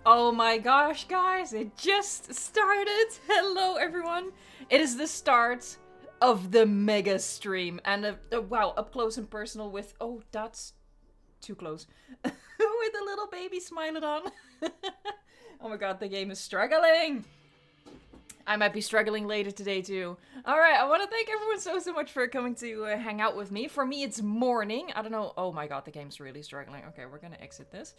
Oh my gosh, guys, it just started. Hello, everyone. It is the start of the MEG-A stream. And wow, up close and personal with... Oh, that's too close. With a little baby smiling on. Oh my god, the game is struggling. I might be struggling later today too. Alright, I want to thank everyone so much for coming to hang out with me. For me, it's morning. I don't know. Oh my god, the game's really struggling. Okay, we're gonna exit this.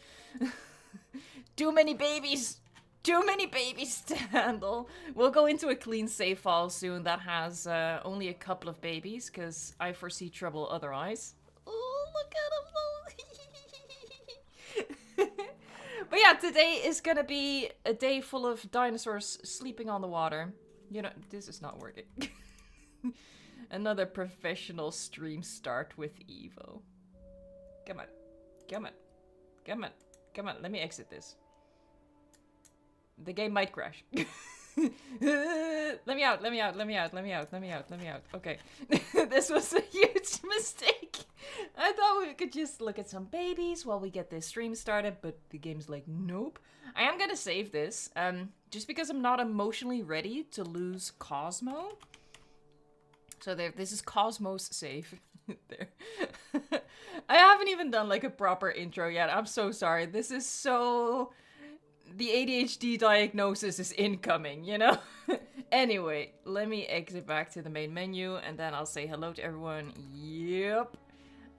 Too many babies. Too many babies to handle. We'll go into a clean save file soon that has only a couple of babies, because I foresee trouble otherwise. Oh, look at them. But yeah, today is gonna be a day full of dinosaurs sleeping on the water. You know, this is not working. Another professional stream start with Evo. Come on. Come on. Come on. Come on, let me exit this. The game might crash. Let me out, let me out, let me out, let me out, let me out, let me out. Okay. This was a huge mistake. I thought we could just look at some babies while we get this stream started, but the game's like, nope. I am gonna save this, just because I'm not emotionally ready to lose Cosmo. So there, this is Cosmo's save. There. I haven't even done like a proper intro yet. I'm so sorry. This is so... The ADHD diagnosis is incoming, you know? Anyway, let me exit back to the main menu and then I'll say hello to everyone. Yep.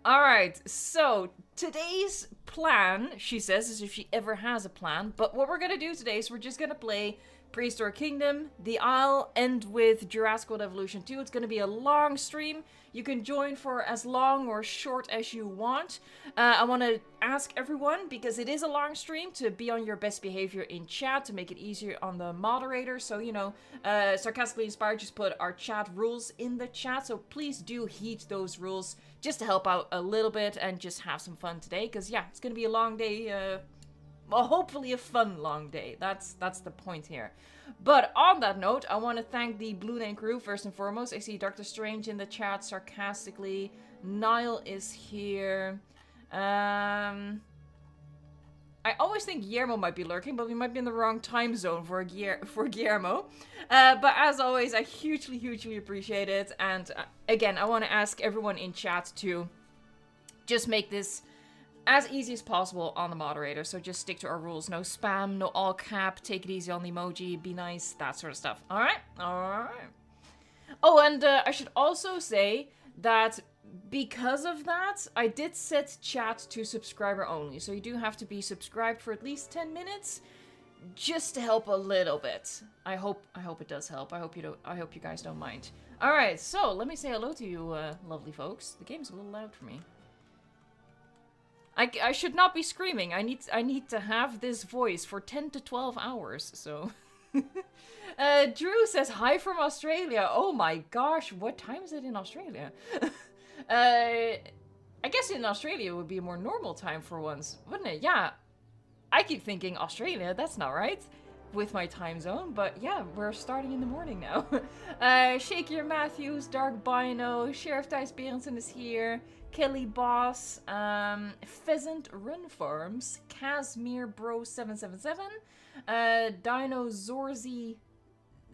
Alright, so today's plan, she says, as if she ever has a plan. But what we're gonna do today is we're just gonna play Prehistoric Kingdom. I'll end with Jurassic World Evolution 2. It's gonna be a long stream. You can join for as long or short as you want. I want to ask everyone, because it is a long stream, to be on your best behavior in chat to make it easier on the moderator. So, you know, Sarcastically Inspired just put our chat rules in the chat. So please do heed those rules just to help out a little bit and just have some fun today. Because, yeah, it's going to be a long day. Well, hopefully a fun long day. That's the point here. But on that note, I want to thank the Blue Name crew first and foremost. I see Dr. Strange in the chat sarcastically. Niall is here. I always think Guillermo might be lurking, but we might be in the wrong time zone for Guillermo. But as always, I hugely appreciate it. And again, I want to ask everyone in chat to just make this as easy as possible on the moderator. So just stick to our rules. No spam, no all cap, take it easy on the emoji, be nice, that sort of stuff. Alright? Alright. Oh, and I should also say that because of that, I did set chat to subscriber only. So you do have to be subscribed for at least 10 minutes just to help a little bit. I hope it does help. I hope you guys don't mind. Alright, so let me say hello to you lovely folks. The game's a little loud for me. I should not be screaming. I need to have this voice for 10 to 12 hours, so... Drew says, hi from Australia. Oh my gosh, what time is it in Australia? I guess in Australia it would be a more normal time for once, wouldn't it? Yeah. I keep thinking Australia, that's not right with my time zone, but yeah, we're starting in the morning now. Shakier Matthews, Dark Bino, Sheriff Dice Berenson is here. Kelly Boss, Pheasant Run Farms, Casimir Bro 777, Dino Zorzi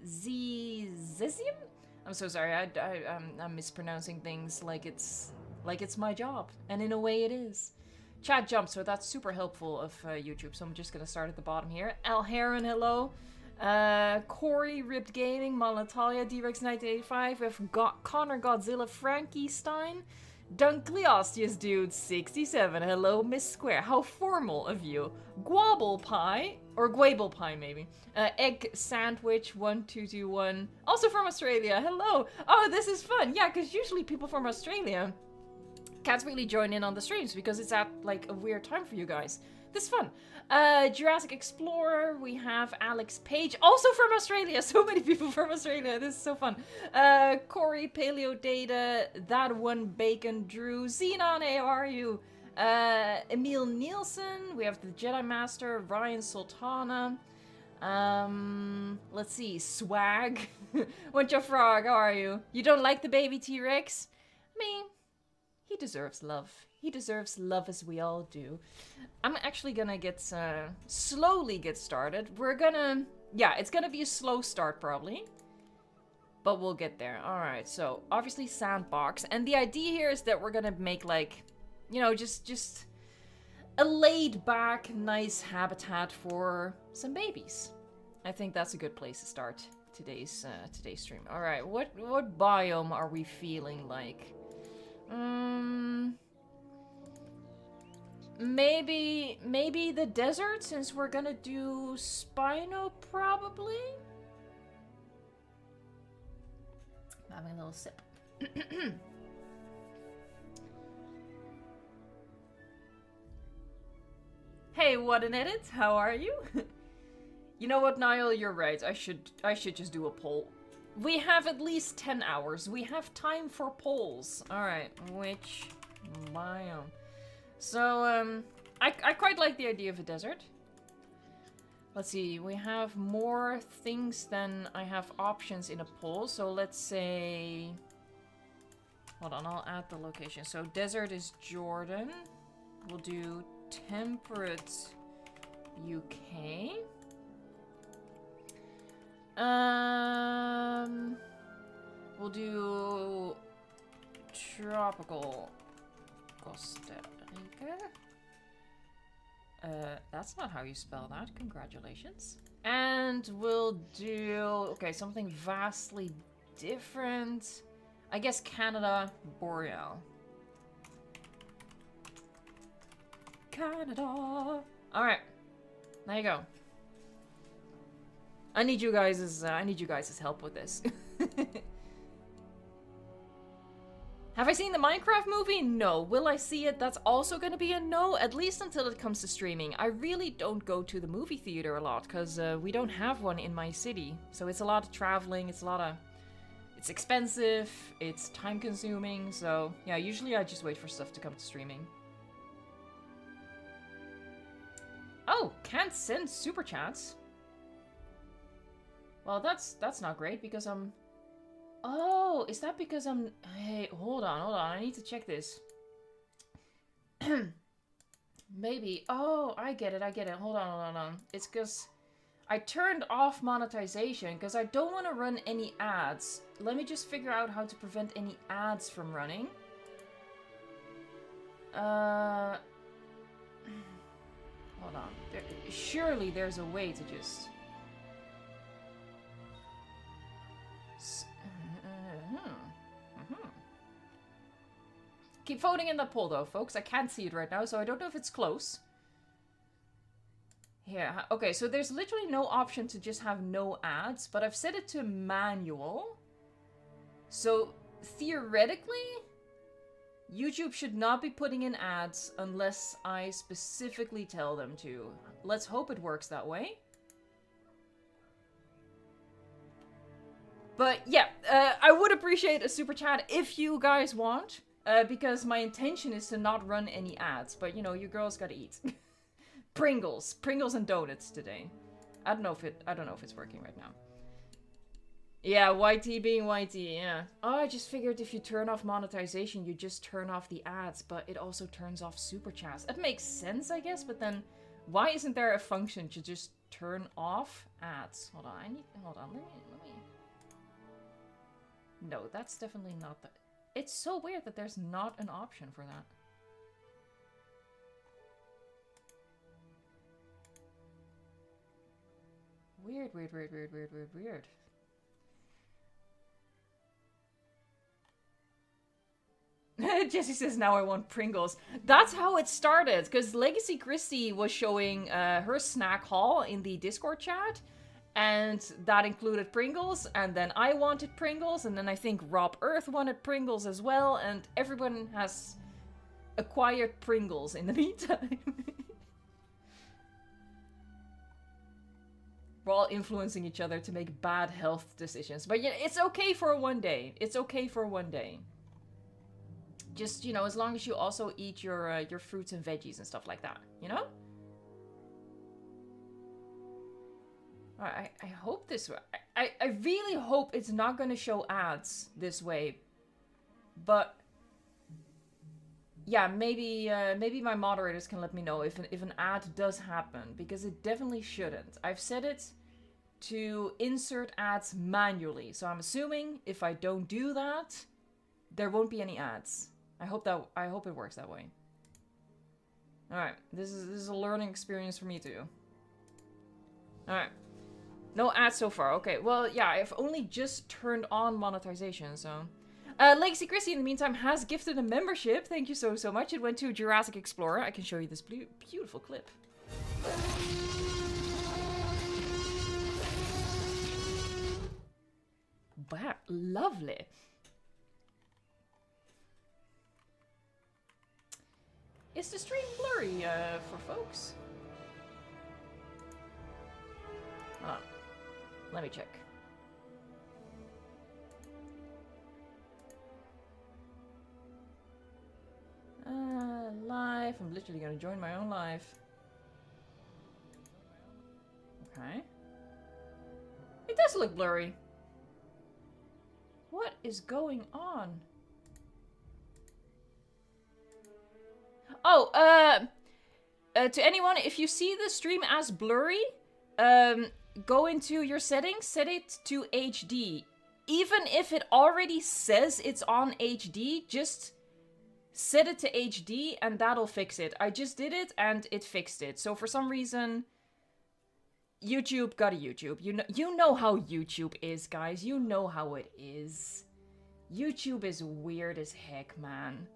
Zezium? I'm so sorry, I'm mispronouncing things like it's my job, and in a way it is. Chat jumped, so that's super helpful of YouTube, so I'm just gonna start at the bottom here. Al Heron, hello. Corey, Ripped Gaming, Malnatalia, D-Rex 1985, we have Connor Godzilla, Frankie Stein, Dunkleostius Dude 67, hello Miss Square, how formal of you. Gwabble Pie, or Gwable Pie maybe. Egg Sandwich 1221, also from Australia, hello. Oh, this is fun, yeah, because usually people from Australia can't really join in on the streams because it's at like a weird time for you guys. This is fun. Jurassic Explorer, we have Alex Page, also from Australia. So many people from Australia. This is so fun. Corey, Paleo Data, That One Bacon, Drew, Xenon, how are you? Emil Nielsen, we have the Jedi Master, Ryan Sultana. Let's see, Swag. What's your frog? How are you? You don't like the baby T-Rex? I mean, he deserves love. He deserves love as we all do. I'm actually gonna slowly get started. We're gonna, yeah, it's gonna be a slow start probably. But we'll get there. Alright, so obviously sandbox. And the idea here is that we're gonna make like, you know, just a laid back, nice habitat for some babies. I think that's a good place to start today's stream. Alright, what biome are we feeling like? Maybe the desert, since we're gonna do Spino, probably? I'm having a little sip. Hey, what an edit! How are you? You know what, Niall? You're right. I should just do a poll. We have at least 10 hours. We have time for polls. Alright, which biome? So, I quite like the idea of a desert. Let's see, we have more things than I have options in a poll. So let's say... Hold on, I'll add the location. So desert is Jordan. We'll do temperate UK. We'll do tropical Costa Rica. That's not how you spell that. Congratulations. And we'll do, okay, something vastly different. I guess Canada Boreal. Canada. All right, there you go. I need you guys' help with this. Have I seen the Minecraft movie? No. Will I see it? That's also going to be a no, at least until it comes to streaming. I really don't go to the movie theater a lot, because we don't have one in my city. So it's a lot of traveling, it's expensive, it's time consuming, so yeah, usually I just wait for stuff to come to streaming. Oh, can't send super chats. Well, that's not great, because I'm... Oh, is that because I'm... Hey, hold on, I need to check this. Maybe... Oh, I get it. Hold on. It's because I turned off monetization, because I don't want to run any ads. Let me just figure out how to prevent any ads from running. Hold on. Surely there's a way to just... Keep voting in that poll though, folks. I can't see it right now, so I don't know if it's close. Yeah, okay, so there's literally no option to just have no ads, but I've set it to manual. So, theoretically, YouTube should not be putting in ads unless I specifically tell them to. Let's hope it works that way. But yeah, I would appreciate a super chat if you guys want. Because my intention is to not run any ads, but you know, you girls gotta eat. Pringles and donuts today. I don't know if it's working right now. Yeah, YT being YT, yeah. Oh, I just figured if you turn off monetization, you just turn off the ads, but it also turns off super chats. That makes sense, I guess, but then why isn't there a function to just turn off ads? Hold on, let me. No, that's definitely not the... It's so weird that there's not an option for that. Weird. Jesse says, now I want Pringles. That's how it started, because Legacy Christie was showing her snack haul in the Discord chat, and that included Pringles, and then I wanted Pringles, and then I think Rob Earth wanted Pringles as well, and everyone has acquired Pringles in the meantime. We're all influencing each other to make bad health decisions. But yeah, it's okay for one day. It's okay for one day. Just, you know, as long as you also eat your fruits and veggies and stuff like that, you know? I hope this... I really hope it's not going to show ads this way. But... yeah, maybe my moderators can let me know if an ad does happen, because it definitely shouldn't. I've set it to insert ads manually, so I'm assuming if I don't do that, there won't be any ads. I hope it works that way. All right, this is a learning experience for me too. All right, no ads so far. Okay, well, yeah, I've only just turned on monetization, so. Legacy Chrissy, in the meantime, has gifted a membership. Thank you so much. It went to Jurassic Explorer. I can show you this beautiful clip. Wow, lovely. Is the stream blurry for folks? Let me check. Live. I'm literally gonna join my own live. Okay. It does look blurry. What is going on? Oh, to anyone, if you see the stream as blurry, go into your settings, set it to HD. Even if it already says it's on HD, just set it to HD and that'll fix it. I just did it and it fixed it. So for some reason, YouTube got a YouTube. You know how YouTube is, guys. You know how it is. YouTube is weird as heck, man.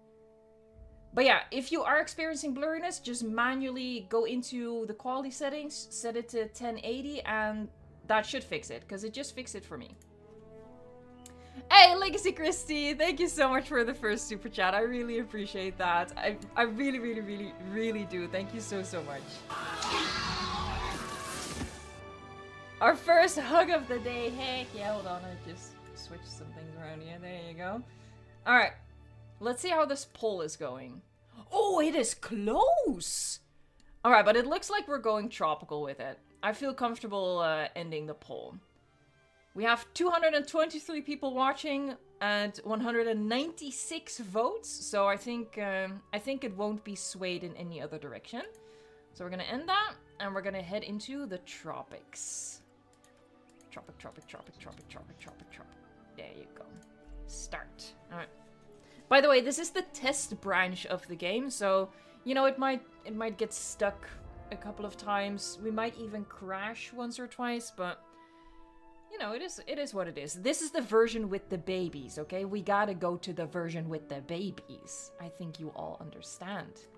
But yeah, if you are experiencing blurriness, just manually go into the quality settings, set it to 1080, and that should fix it, because it just fixed it for me. Hey, Legacy Christy, thank you so much for the first super chat. I really appreciate that. I really do. Thank you so much. Our first hug of the day. Heck yeah, hold on. I just switched some things around here. There you go. All right. Let's see how this poll is going. Oh, it is close. All right, but it looks like we're going tropical with it. I feel comfortable ending the poll. We have 223 people watching and 196 votes, so I think it won't be swayed in any other direction. So we're gonna end that, and we're gonna head into the tropics. Tropic. There you go. Start. All right. By the way, this is the test branch of the game, so you know it might get stuck a couple of times. We might even crash once or twice, but. You know, it is what it is. This is the version with the babies, okay? We gotta go to the version with the babies. I think you all understand.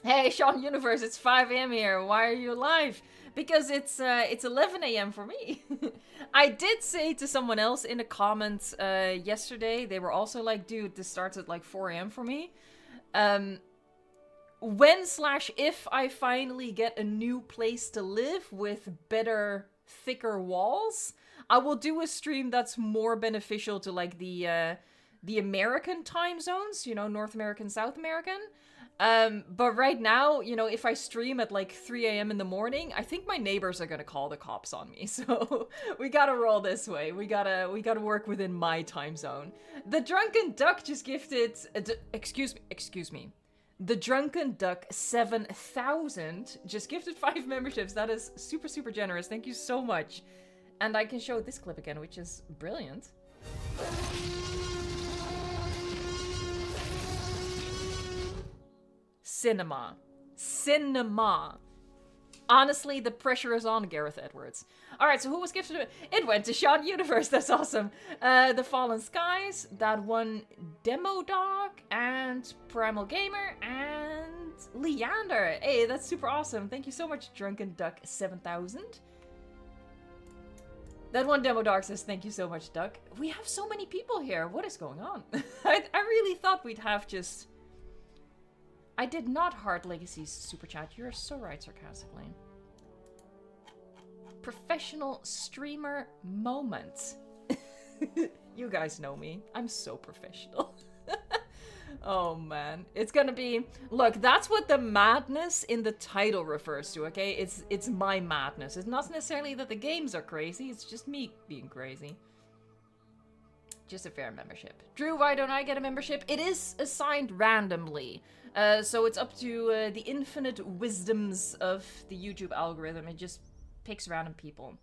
Hey, Sean Universe, it's 5 AM here. Why are you live? Because it's 11 AM for me. I did say to someone else in the comments yesterday, they were also like, dude, this starts at like 4 AM for me. When/if I finally get a new place to live with better, thicker walls, I will do a stream that's more beneficial to like the American time zones, you know, North American, South American. But right now, you know, if I stream at like 3 AM in the morning, I think my neighbors are gonna call the cops on me. So we gotta roll this way. We gotta work within my time zone. The Drunken Duck just gifted, excuse me. The Drunken Duck 7000 just gifted 5 memberships. That is super generous. Thank you so much. And I can show this clip again, which is brilliant. Cinema. Honestly, the pressure is on, Gareth Edwards. Alright, so who was gifted it? It went to Sean Universe, that's awesome. The Fallen Skies, that one Demo Dog, and Primal Gamer, and Leander. Hey, that's super awesome. Thank you so much, Drunken Duck 7000. That one Demo Dog says, thank you so much, Duck. We have so many people here. What is going on? I really thought we'd have just... I did not heart Legacy's super chat. You're so right, sarcastically. Professional streamer moment. You guys know me. I'm so professional. Oh man. It's gonna be... Look, that's what the madness in the title refers to, okay? It's my madness. It's not necessarily that the games are crazy. It's just me being crazy. Just a fair membership. Drew, why don't I get a membership? It is assigned randomly. So it's up to the infinite wisdoms of the YouTube algorithm. It just picks random people.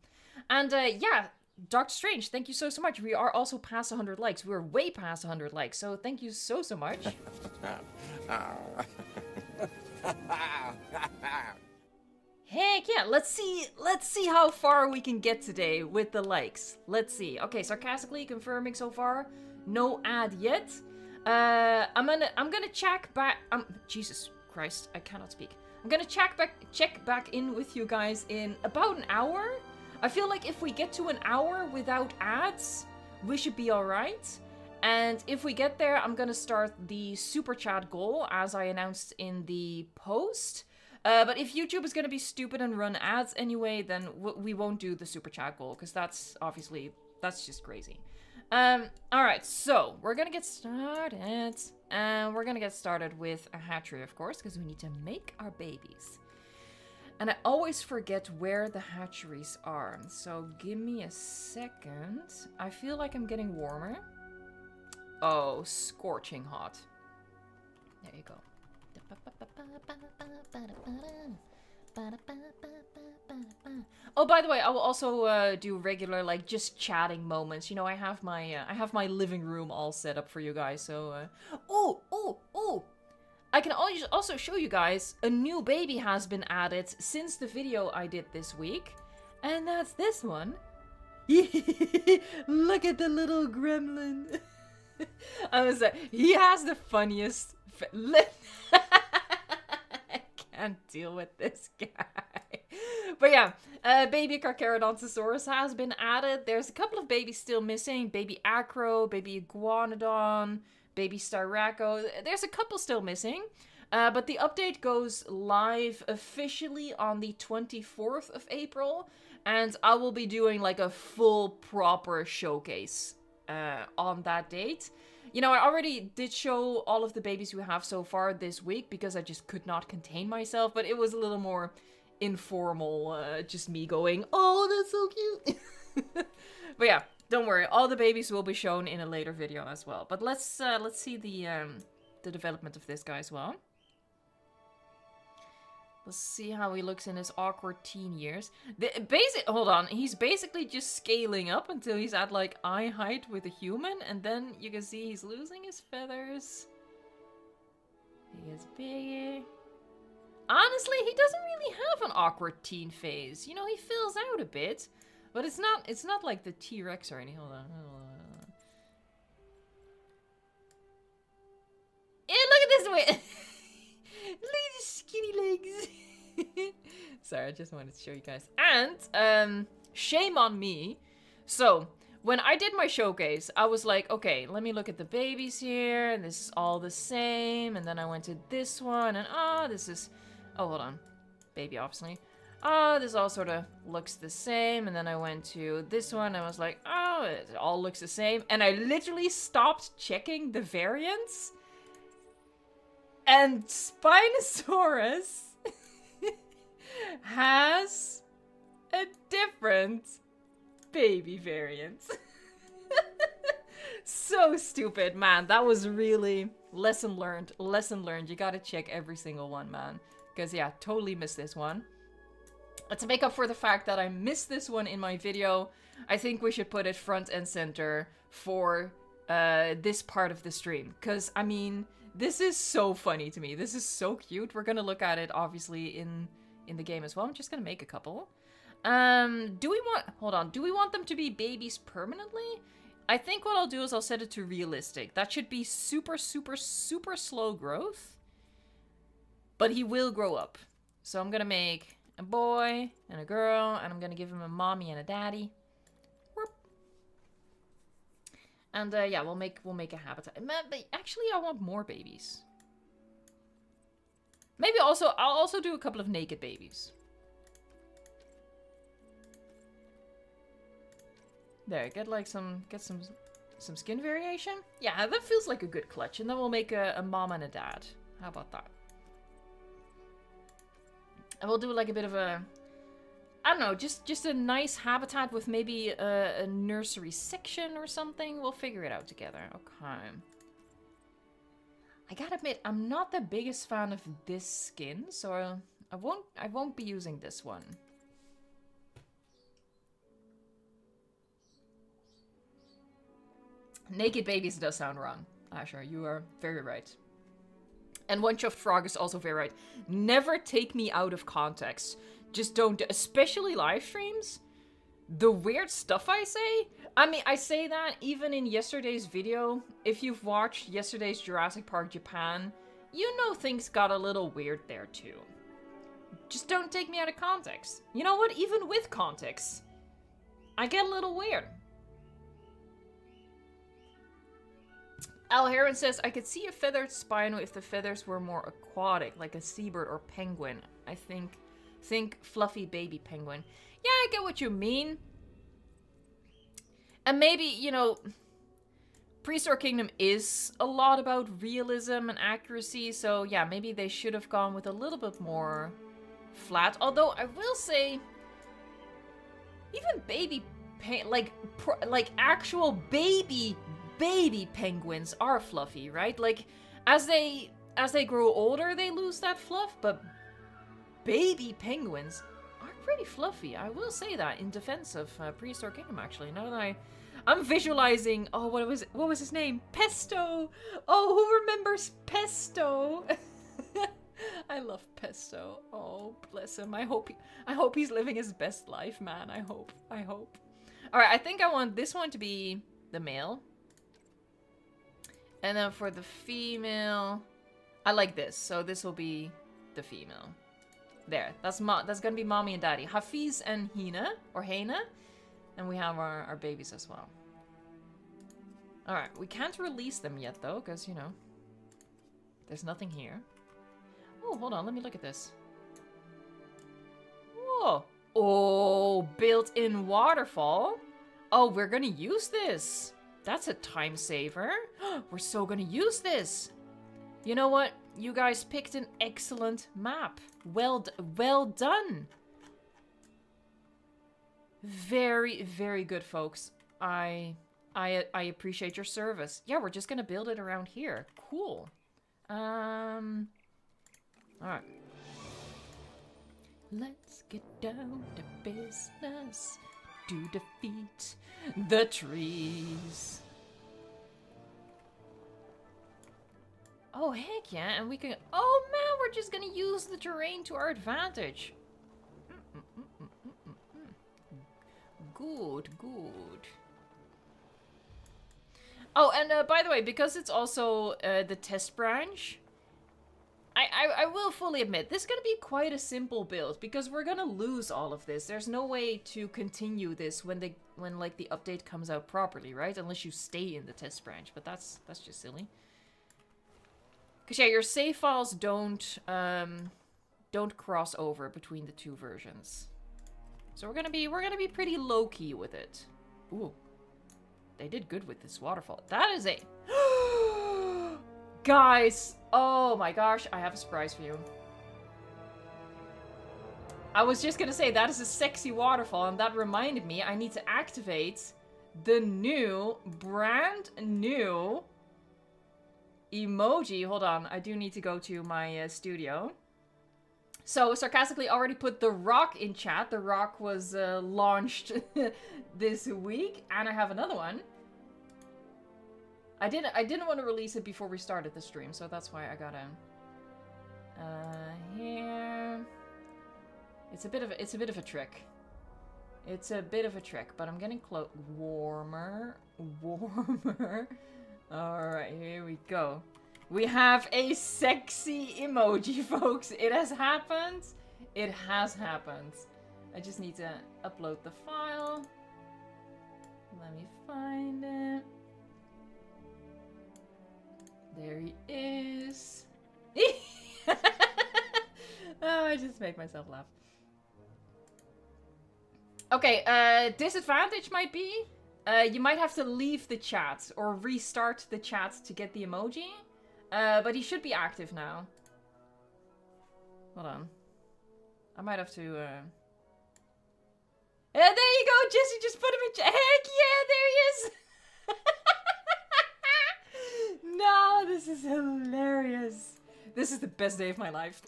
And yeah, Dr. Strange, thank you so much. We are also past 100 likes. We're way past 100 likes. So thank you so much. Heck yeah, let's see how far we can get today with the likes. Let's see. Okay, sarcastically confirming so far. No ad yet. I'm gonna check back. Jesus Christ, I cannot speak. I'm gonna check back in with you guys in about an hour. I feel like if we get to an hour without ads, we should be alright. And if we get there, I'm gonna start the super chat goal as I announced in the post. But if YouTube is gonna be stupid and run ads anyway, then we won't do the super chat goal, because that's just crazy. Alright, so we're gonna get started. And we're gonna get started with a hatchery, of course, because we need to make our babies. And I always forget where the hatcheries are. So give me a second. I feel like I'm getting warmer. Oh, scorching hot. There you go. Oh, by the way, I will also do regular, like, just chatting moments. You know, I have my living room all set up for you guys. So, oh! I can also show you guys a new baby has been added since the video I did this week, and that's this one. Look at the little gremlin. I was he has the funniest. I can't deal with this guy. But yeah, baby Carcharodontosaurus has been added. There's a couple of babies still missing. Baby Acro, baby Iguanodon, baby Styraco. There's a couple still missing. But the update goes live officially on the 24th of April. And I will be doing like a full proper showcase on that date. You know, I already did show all of the babies we have so far this week because I just could not contain myself. But it was a little more informal, just me going, oh, that's so cute. But yeah, don't worry, all the babies will be shown in a later video as well. But let's see the development of this guy as well. Let's see how he looks in his awkward teen years. Hold on, he's basically just scaling up until he's at like eye height with a human, and then you can see he's losing his feathers. He gets bigger. Honestly, he doesn't really have an awkward teen phase. You know, he fills out a bit, but it's not like the T-Rex or anything. Hold on. Yeah, look at this way. Look at his skinny legs. Sorry, I just wanted to show you guys. And, shame on me. So, when I did my showcase, I was like, okay, let me look at the babies here. And this is all the same. And then I went to this one. And, this is... Oh, hold on. Baby, obviously. This all sort of looks the same. And then I went to this one. And I was like, oh, it all looks the same. And I literally stopped checking the variants. And Spinosaurus has a different baby variant. So stupid, man. That was really lesson learned. Lesson learned. You gotta check every single one, man. Because, yeah, totally missed this one. But to make up for the fact that I missed this one in my video, I think we should put it front and center for this part of the stream. Because, I mean... This is so funny to me. This is so cute. We're gonna look at it, obviously, in the game as well. I'm just gonna make a couple. Do we want them to be babies permanently? I think what I'll do is I'll set it to realistic. That should be super, super, super slow growth. But he will grow up. So I'm gonna make a boy and a girl, and I'm gonna give him a mommy and a daddy. And yeah, we'll make a habitat. But actually, I want more babies. Maybe I'll also do a couple of naked babies. There, get some skin variation. Yeah, that feels like a good clutch. And then we'll make a mom and a dad. How about that? And we'll do like a bit of a I don't know, just a nice habitat with maybe a nursery section or something. We'll figure it out together. Okay. I gotta admit, I'm not the biggest fan of this skin, so I won't be using this one. Naked babies does sound wrong. Asher, you are very right. And One Chuffed Frog is also very right. Never take me out of context. Just don't, especially live streams. The weird stuff I say. I mean, I say that even in yesterday's video. If you've watched yesterday's Jurassic Park Japan, you know things got a little weird there too. Just don't take me out of context. You know what? Even with context, I get a little weird. Al Heron says, I could see a feathered spino if the feathers were more aquatic, like a seabird or penguin. I think fluffy baby penguin. Yeah, I get what you mean. And maybe, you know, Prehistoric Kingdom is a lot about realism and accuracy, so yeah, maybe they should have gone with a little bit more flat. Although, I will say, even baby, like actual baby penguins are fluffy, right? Like, as they grow older, they lose that fluff, but baby penguins are pretty fluffy. I will say that in defense of Prehistoric Kingdom, actually. Now that I'm visualizing, oh, what was his name? Pesto! Oh, who remembers Pesto? I love Pesto. Oh, bless him. I hope he's living his best life, man. I hope. Alright, I think I want this one to be the male. And then for the female, I like this. So this will be the female. There, that's gonna be mommy and daddy. Hafiz and Hina, or Hena. And we have our babies as well. Alright, we can't release them yet though, because, you know, there's nothing here. Oh, hold on, let me look at this. Whoa. Oh, built-in waterfall. Oh, we're gonna use this. That's a time saver. We're so gonna use this. You know what? You guys picked an excellent map. Well done. Very, very good, folks. I appreciate your service. Yeah, we're just gonna build it around here. Cool. Alright. Let's get down to business to defeat the trees. Oh, heck yeah, and we can... Oh, man, we're just gonna use the terrain to our advantage. Good. Oh, and by the way, because it's also the test branch, I will fully admit, this is gonna be quite a simple build, because we're gonna lose all of this. There's no way to continue this when like the update comes out properly, right? Unless you stay in the test branch, but that's just silly. Cause yeah, your save files don't cross over between the two versions. So we're gonna be pretty low key with it. Ooh, they did good with this waterfall. That is a guys. Oh my gosh, I have a surprise for you. I was just gonna say that is a sexy waterfall, and that reminded me I need to activate the brand new emoji. Hold on, I do need to go to my studio. So, sarcastically already put The Rock in chat. The Rock was launched this week, and I have another one. I didn't want to release it before we started the stream, so that's why I gotta here. It's a bit of a trick. It's a bit of a trick, but I'm getting close. Warmer. Alright, here we go. We have a sexy emoji, folks. It has happened. It has happened. I just need to upload the file. Let me find it. There he is. Oh, I just make myself laugh. Okay, disadvantage might be you might have to leave the chat or restart the chat to get the emoji. But he should be active now. Hold on. I might have to there you go, Jesse, just put him in. Heck yeah, there he is. No, this is hilarious. This is the best day of my life.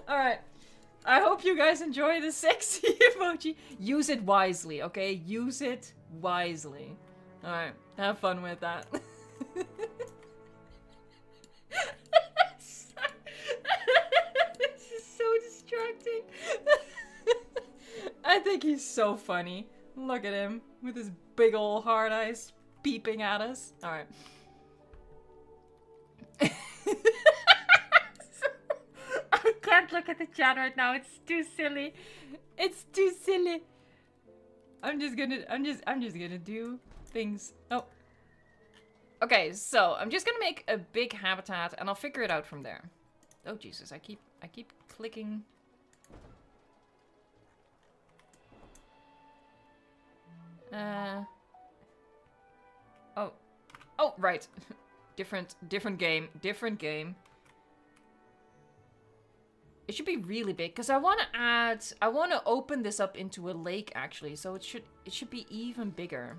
Alright. I hope you guys enjoy the sexy emoji. Use it wisely, okay? Use it wisely. Alright, have fun with that. This is so distracting. I think he's so funny. Look at him with his big old hard eyes peeping at us. Alright. I can't look at the chat right now. It's too silly. It's too silly. I'm just gonna do things. Oh. Okay, so I'm just gonna make a big habitat and I'll figure it out from there. Oh Jesus, I keep clicking. Oh, right. different game. It should be really big because I want to open this up into a lake actually, so it should be even bigger.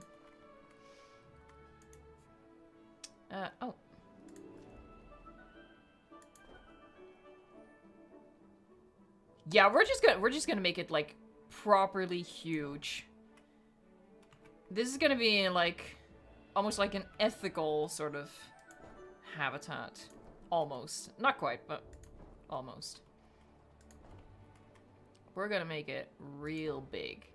Oh. Yeah, we're just gonna make it like properly huge. This is gonna be like almost like an ethical sort of habitat. Almost. Not quite, but almost. We're gonna make it real big.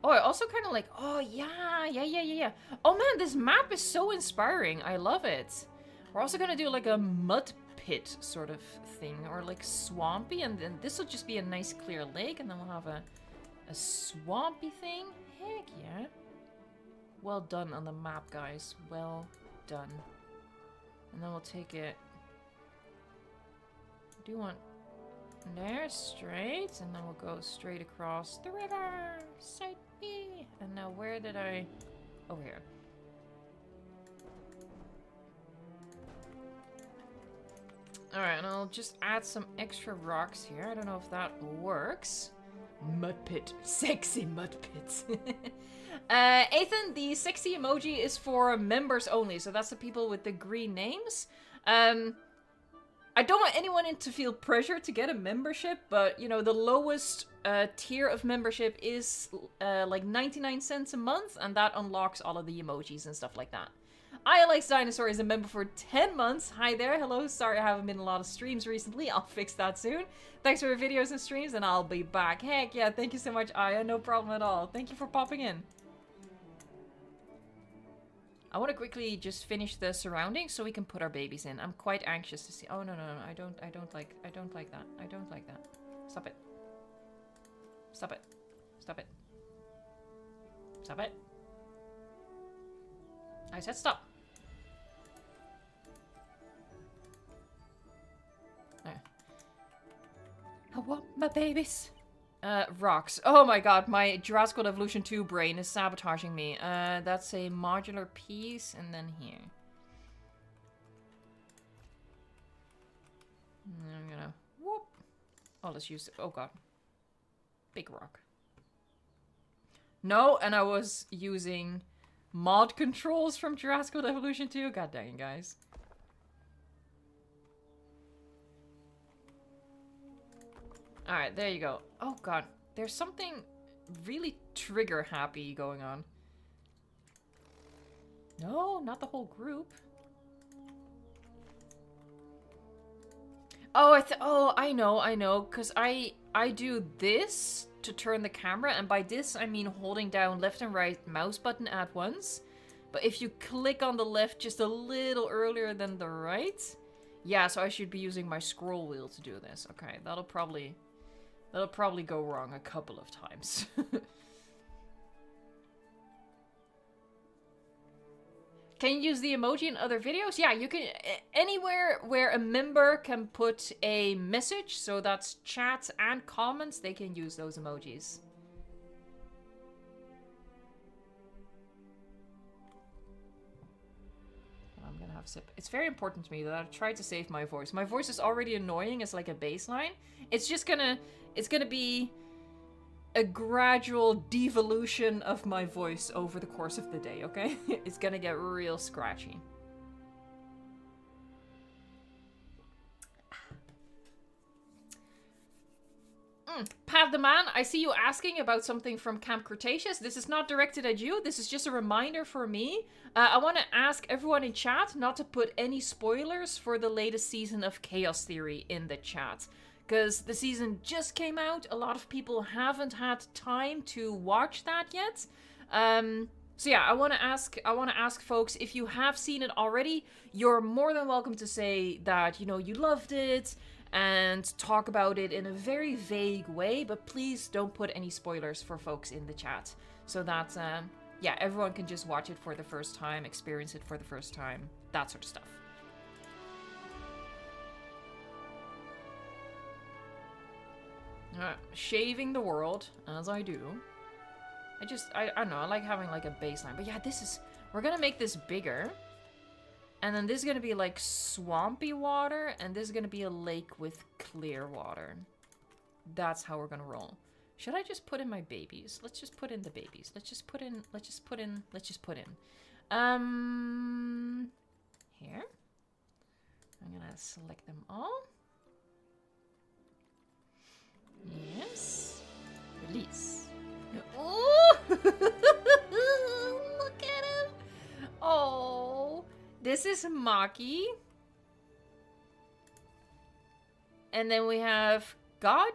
Oh, I also kind of like... Oh, yeah. Oh, man, this map is so inspiring. I love it. We're also gonna do like a mud pit sort of thing. Or like swampy. And then this will just be a nice clear lake. And then we'll have a swampy thing. Heck yeah. Well done on the map, guys. Well done. And then we'll take it... I do want... There, straight, and then we'll go straight across the river. Side B. And now where did I... Oh, here. Alright, and I'll just add some extra rocks here. I don't know if that works. Mud pit. Sexy mud pits. Ethan, the sexy emoji is for members only, so that's the people with the green names. I don't want anyone to feel pressure to get a membership, but, you know, the lowest tier of membership is like 99 cents a month, and that unlocks all of the emojis and stuff like that. I Like Dinosaur is a member for 10 months. Hi there, hello, sorry I haven't been in a lot of streams recently, I'll fix that soon. Thanks for your videos and streams, and I'll be back. Heck yeah, thank you so much, Aya, no problem at all. Thank you for popping in. I want to quickly just finish the surroundings so we can put our babies in. I'm quite anxious to see. Oh no, I don't like that. I don't like that. Stop it. Stop it. Stop it. Stop it. I said stop. There. I want my babies. Rocks. Oh my god, my Jurassic World Evolution 2 brain is sabotaging me. That's a modular piece, and then here. And I'm gonna whoop. Oh, let's use it. Oh god. Big rock. No, and I was using mod controls from Jurassic World Evolution 2. God dang it, guys. Alright, there you go. Oh god, there's something really trigger happy going on. No, not the whole group. Oh, I know, because I do this to turn the camera, and by this I mean holding down left and right mouse button at once. But if you click on the left just a little earlier than the right, yeah, so I should be using my scroll wheel to do this. Okay, that'll probably go wrong a couple of times. Can you use the emoji in other videos? Yeah, you can. Anywhere where a member can put a message, so that's chat and comments, they can use those emojis. I'm gonna have a sip. It's very important to me that I try to save my voice. My voice is already annoying as like a baseline. It's just gonna... It's gonna be a gradual devolution of my voice over the course of the day, okay? It's gonna get real scratchy. Pat the Man, I see you asking about something from Camp Cretaceous. This is not directed at you. This is just a reminder for me. I want to ask everyone in chat not to put any spoilers for the latest season of Chaos Theory in the chat. Because the season just came out. A lot of people haven't had time to watch that yet. So yeah, I want to ask folks, if you have seen it already, you're more than welcome to say that, you know, you loved it and talk about it in a very vague way, but please don't put any spoilers for folks in the chat, so that, yeah, everyone can just watch it for the first time, experience it for the first time, that sort of stuff. Shaving the world, as I do. I don't know, I like having like a baseline, but yeah, we're gonna make this bigger. And then this is going to be like swampy water, and this is going to be a lake with clear water. That's how we're going to roll. Should I just put in my babies? Let's just put in the babies. Let's just put in. Here. I'm going to select them all. Yes. Release. Oh! Look at him. Oh. This is Maki. And then we have Gada,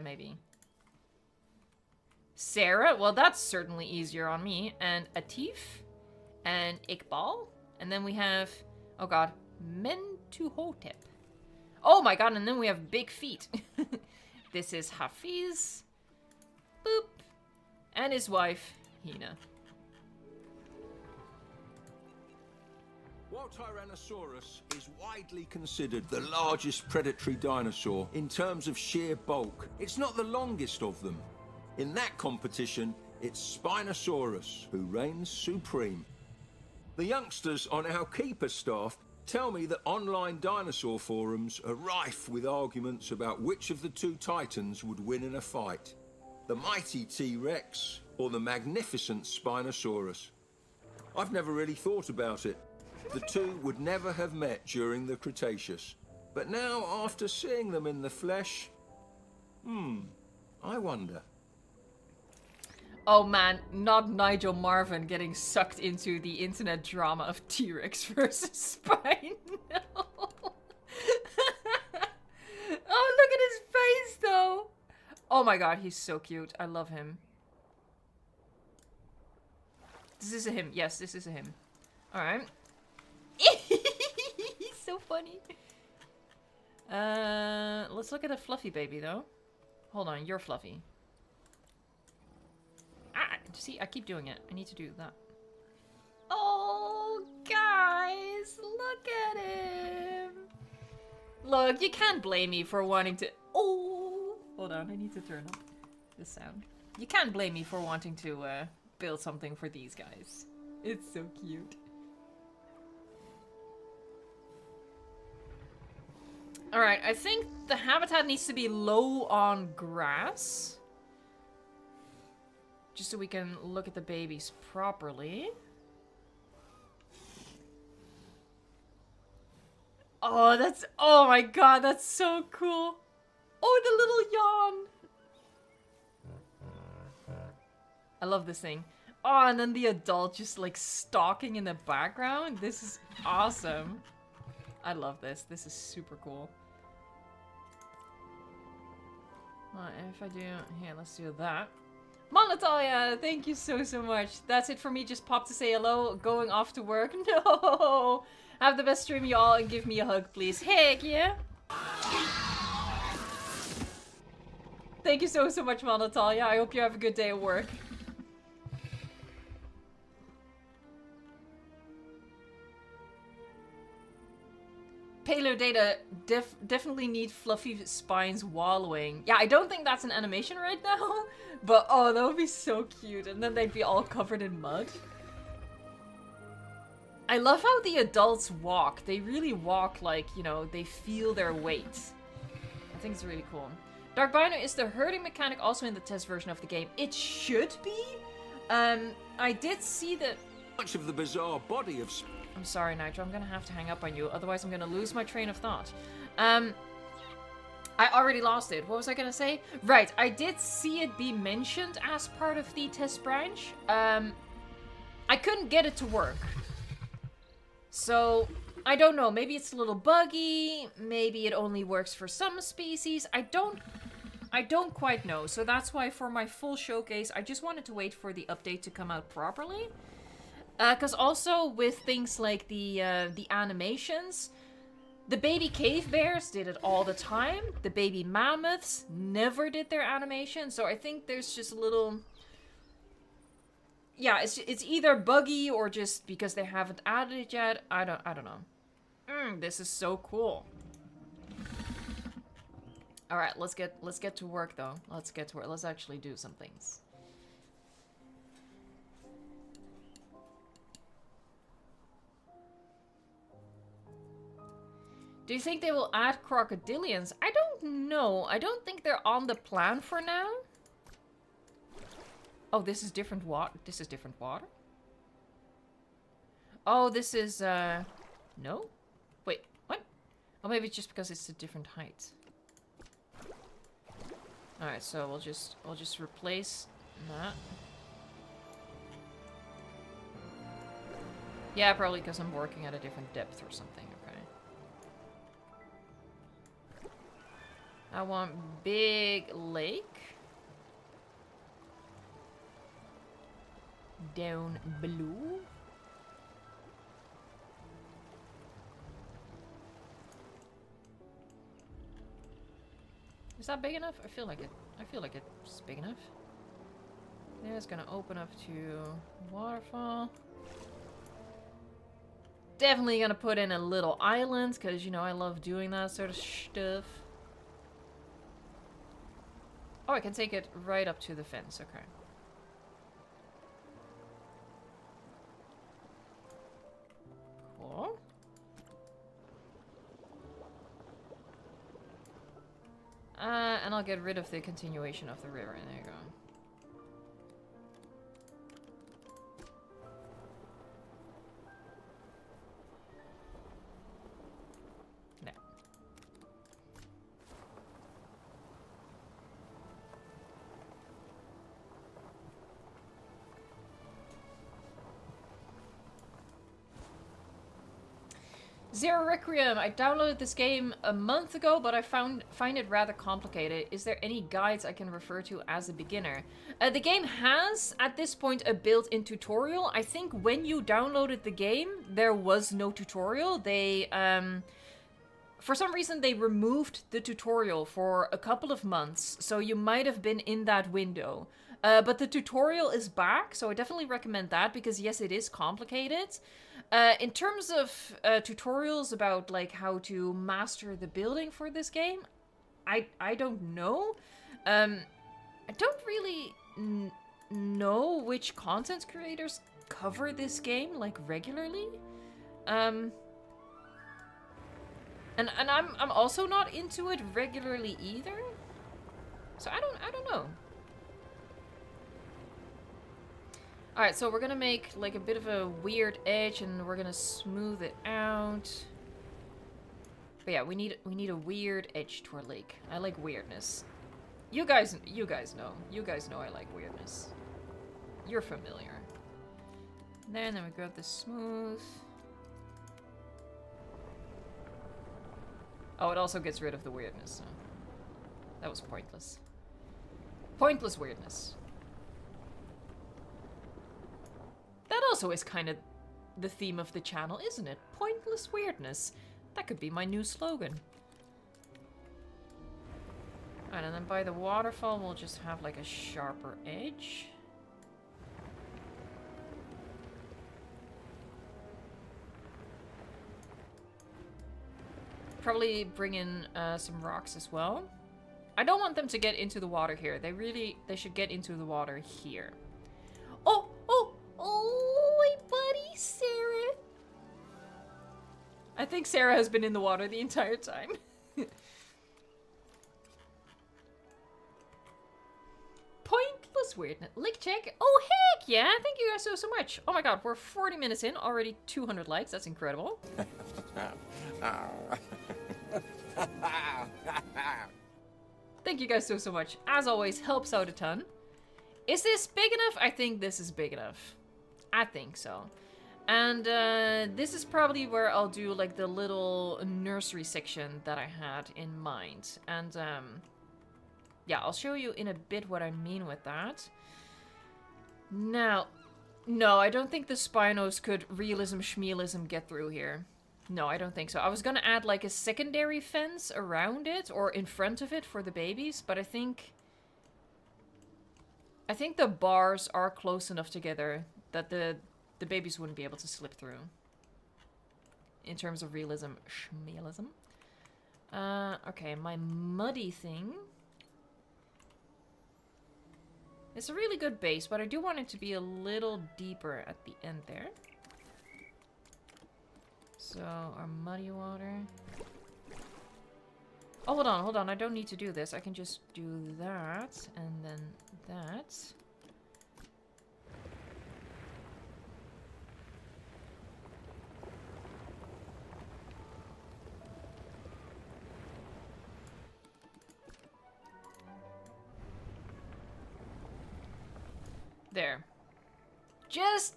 maybe. Sarah, well, that's certainly easier on me. And Atif. And Iqbal. And then we have, oh god, Mentuhotep. Oh my god, and then we have Big Feet. This is Hafiz. Boop. And his wife, Hina. While Tyrannosaurus is widely considered the largest predatory dinosaur in terms of sheer bulk, it's not the longest of them. In that competition, it's Spinosaurus who reigns supreme. The youngsters on our keeper staff tell me that online dinosaur forums are rife with arguments about which of the two titans would win in a fight. The mighty T-Rex or the magnificent Spinosaurus. I've never really thought about it. The two would never have met during the Cretaceous. But now, after seeing them in the flesh, I wonder. Oh man, not Nigel Marvin getting sucked into the internet drama of T-Rex versus Spino. Oh, look at his face though. Oh my god, he's so cute. I love him. This is a him. Yes, this is a him. Alright. He's so funny. Let's look at a fluffy baby though. Hold on, you're fluffy. Ah, see, I keep doing it. I need to do that. Oh, guys, look at him. Look, you can't blame me for wanting to... Oh, hold on, I need to turn up the sound. You can't blame me for wanting to build something for these guys. It's so cute. Alright, I think the habitat needs to be low on grass. Just so we can look at the babies properly. Oh, that's... Oh my god, that's so cool. Oh, the little yawn. I love this thing. Oh, and then the adult just like stalking in the background. This is awesome. I love this. This is super cool. Well, if I do... Here, let's do that. Natalia, thank you so much. That's it for me. Just pop to say hello. Going off to work. No! Have the best stream, y'all, and give me a hug, please. Heck yeah! Thank you so much, Natalia. I hope you have a good day at work. Paleo data definitely need fluffy spines wallowing. Yeah, I don't think that's an animation right now, but oh, that would be so cute. And then they'd be all covered in mud. I love how the adults walk. They really walk like, you know, they feel their weight. I think it's really cool. Dark Bino, is the herding mechanic also in the test version of the game? It should be. I did see that. Much of the bizarre body of. I'm sorry, Nitro. I'm gonna have to hang up on you, otherwise I'm gonna lose my train of thought. I already lost it. What was I gonna say? Right, I did see it be mentioned as part of the test branch. I couldn't get it to work. So, I don't know. Maybe it's a little buggy. Maybe it only works for some species. I don't quite know. So that's why for my full showcase, I just wanted to wait for the update to come out properly. Because also with things like the animations, the baby cave bears did it all the time. The baby mammoths never did their animation. So I think there's just a little... Yeah, it's either buggy or just because they haven't added it yet. I don't know. This is so cool. All right, let's get to work though. Let's get to work. Let's actually do some things. Do you think they will add crocodilians? I don't know. I don't think they're on the plan for now. Oh, this is different water. This is different water? Oh, this is, no? Wait, what? Oh, maybe it's just because it's a different height. Alright, so we'll just replace that. Yeah, probably because I'm working at a different depth or something, okay. I want big lake. Down below. Is that big enough? I feel like it's big enough. Yeah, it's gonna open up to waterfall. Definitely gonna put in a little island, because, you know, I love doing that sort of stuff. Oh, I can take it right up to the fence, okay. Cool. And I'll get rid of the continuation of the river, and there you go. Zero Requiem. I downloaded this game a month ago, but I find it rather complicated. Is there any guides I can refer to as a beginner? The game has, at this point, a built-in tutorial. I think when you downloaded the game, there was no tutorial. They, for some reason, they removed the tutorial for a couple of months, so you might have been in that window. But the tutorial is back, so I definitely recommend that, because yes, it is complicated. In terms of tutorials about like how to master the building for this game, I don't know. I don't really know which content creators cover this game like regularly. And I'm also not into it regularly either. So I don't know. Alright, so we're gonna make like a bit of a weird edge and we're gonna smooth it out. But yeah, we need a weird edge to our lake. I like weirdness. You guys know. You guys know I like weirdness. You're familiar. Then we grab the smooth. Oh, it also gets rid of the weirdness. So that was pointless. Pointless weirdness. That also is kind of the theme of the channel, isn't it? Pointless weirdness. That could be my new slogan. Alright, and then by the waterfall, we'll just have like a sharper edge. Probably bring in some rocks as well. I don't want them to get into the water here. They should get into the water here. Oh, buddy, Sarah. I think Sarah has been in the water the entire time. that's weird. Lick check. Oh, heck yeah. Thank you guys so much. Oh my god, we're 40 minutes in. Already 200 likes. That's incredible. Thank you guys so much. As always, helps out a ton. Is this big enough? I think this is big enough. I think so. And this is probably where I'll do like the little nursery section that I had in mind. And yeah, I'll show you in a bit what I mean with that. Now, no, I don't think the Spinos could realism schmealism get through here. No, I don't think so. I was gonna add like a secondary fence around it or in front of it for the babies, but I think the bars are close enough together that the babies wouldn't be able to slip through. In terms of realism schmealism. Okay, my muddy thing. It's a really good base, but I do want it to be a little deeper at the end there. So, our muddy water. Oh, hold on. I don't need to do this. I can just do that, and then that. There. Just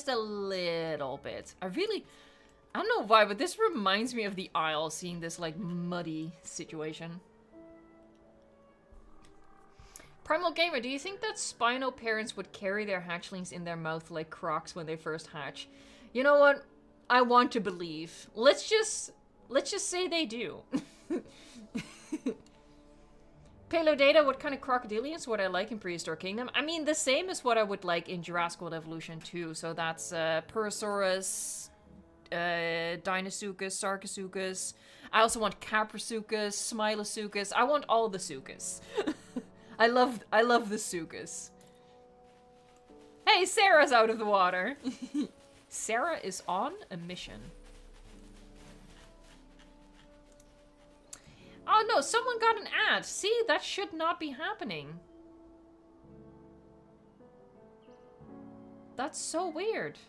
a little bit. I don't know why, but this reminds me of the Isle, seeing this like muddy situation. Primal Gamer, do you think that Spino parents would carry their hatchlings in their mouth like crocs when they first hatch? You know what? I want to believe. Let's just say they do. Palo Data, what kind of crocodilians would I like in Prehistoric Kingdom? I mean, the same as what I would like in Jurassic World Evolution too. So that's Parasaurus, Dinosuchus, Sarcosuchus. I also want Caprasuchus, Smilosuchus. I want all the Suchus. I love the Suchus. Hey, Sarah's out of the water. Sarah is on a mission. Oh no, someone got an ad. See, that should not be happening. That's so weird.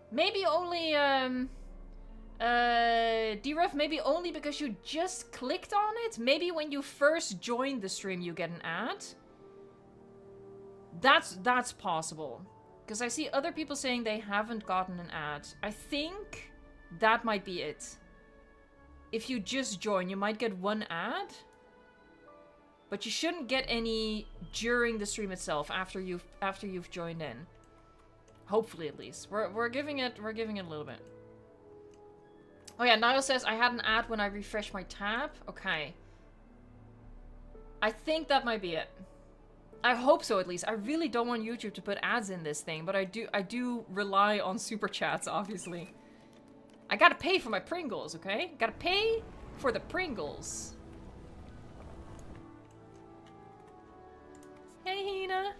Maybe only, D-Ref, maybe only because you just clicked on it? Maybe when you first joined the stream you get an ad? That's possible. Because I see other people saying they haven't gotten an ad. I think that might be it. If you just join, you might get one ad. But you shouldn't get any during the stream itself after you've joined in. Hopefully, at least. We're giving it a little bit. Oh yeah, Niall says I had an ad when I refreshed my tab. Okay. I think that might be it. I hope so, at least. I really don't want YouTube to put ads in this thing, but I do rely on super chats, obviously. I gotta pay for my Pringles, okay? Gotta pay for the Pringles. Hey, Hina.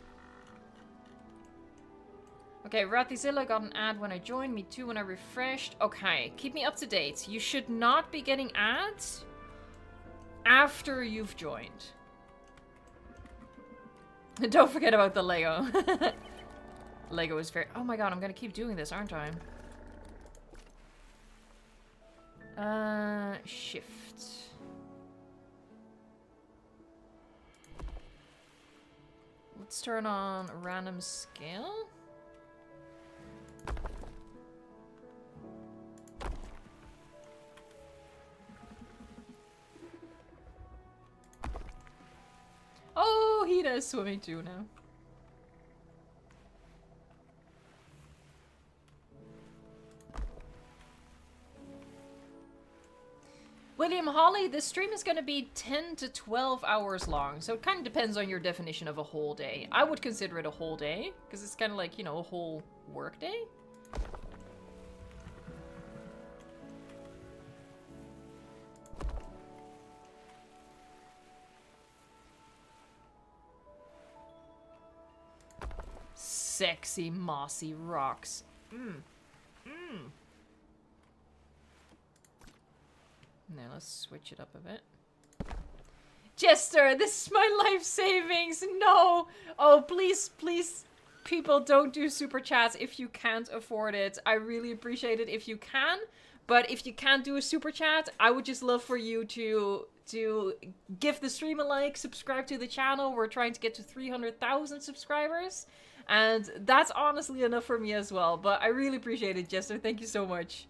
Okay, Ratizilla got an ad when I joined. Me too when I refreshed. Okay, keep me up to date. You should not be getting ads after you've joined. Don't forget about the Lego. Lego is very... Oh my god, I'm gonna keep doing this, aren't I? Shift. Let's turn on random scale. Oh, Hina is swimming too now. William Hawley, this stream is going to be 10 to 12 hours long, so it kind of depends on your definition of a whole day. I would consider it a whole day, because it's kind of like, you know, a whole work day. sexy mossy rocks. Now let's switch it up a bit. Jester, this is my life savings. No. Oh, please, please, people, don't do super chats if you can't afford it. I really appreciate it if you can. But if you can't do a super chat, I would just love for you to give the stream a like, subscribe to the channel. We're trying to get to 300,000 subscribers. And that's honestly enough for me as well. But I really appreciate it, Jester. Thank you so much.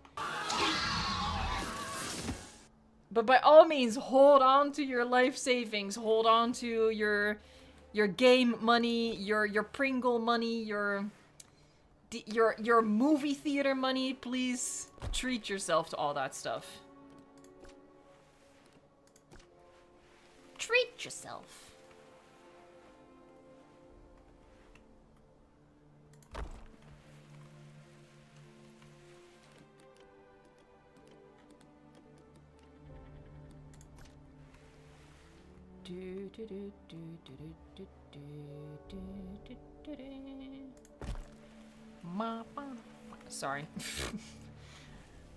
But by all means, hold on to your life savings. Hold on to your game money, your Pringle money, your movie theater money. Please treat yourself to all that stuff. Treat yourself. Sorry.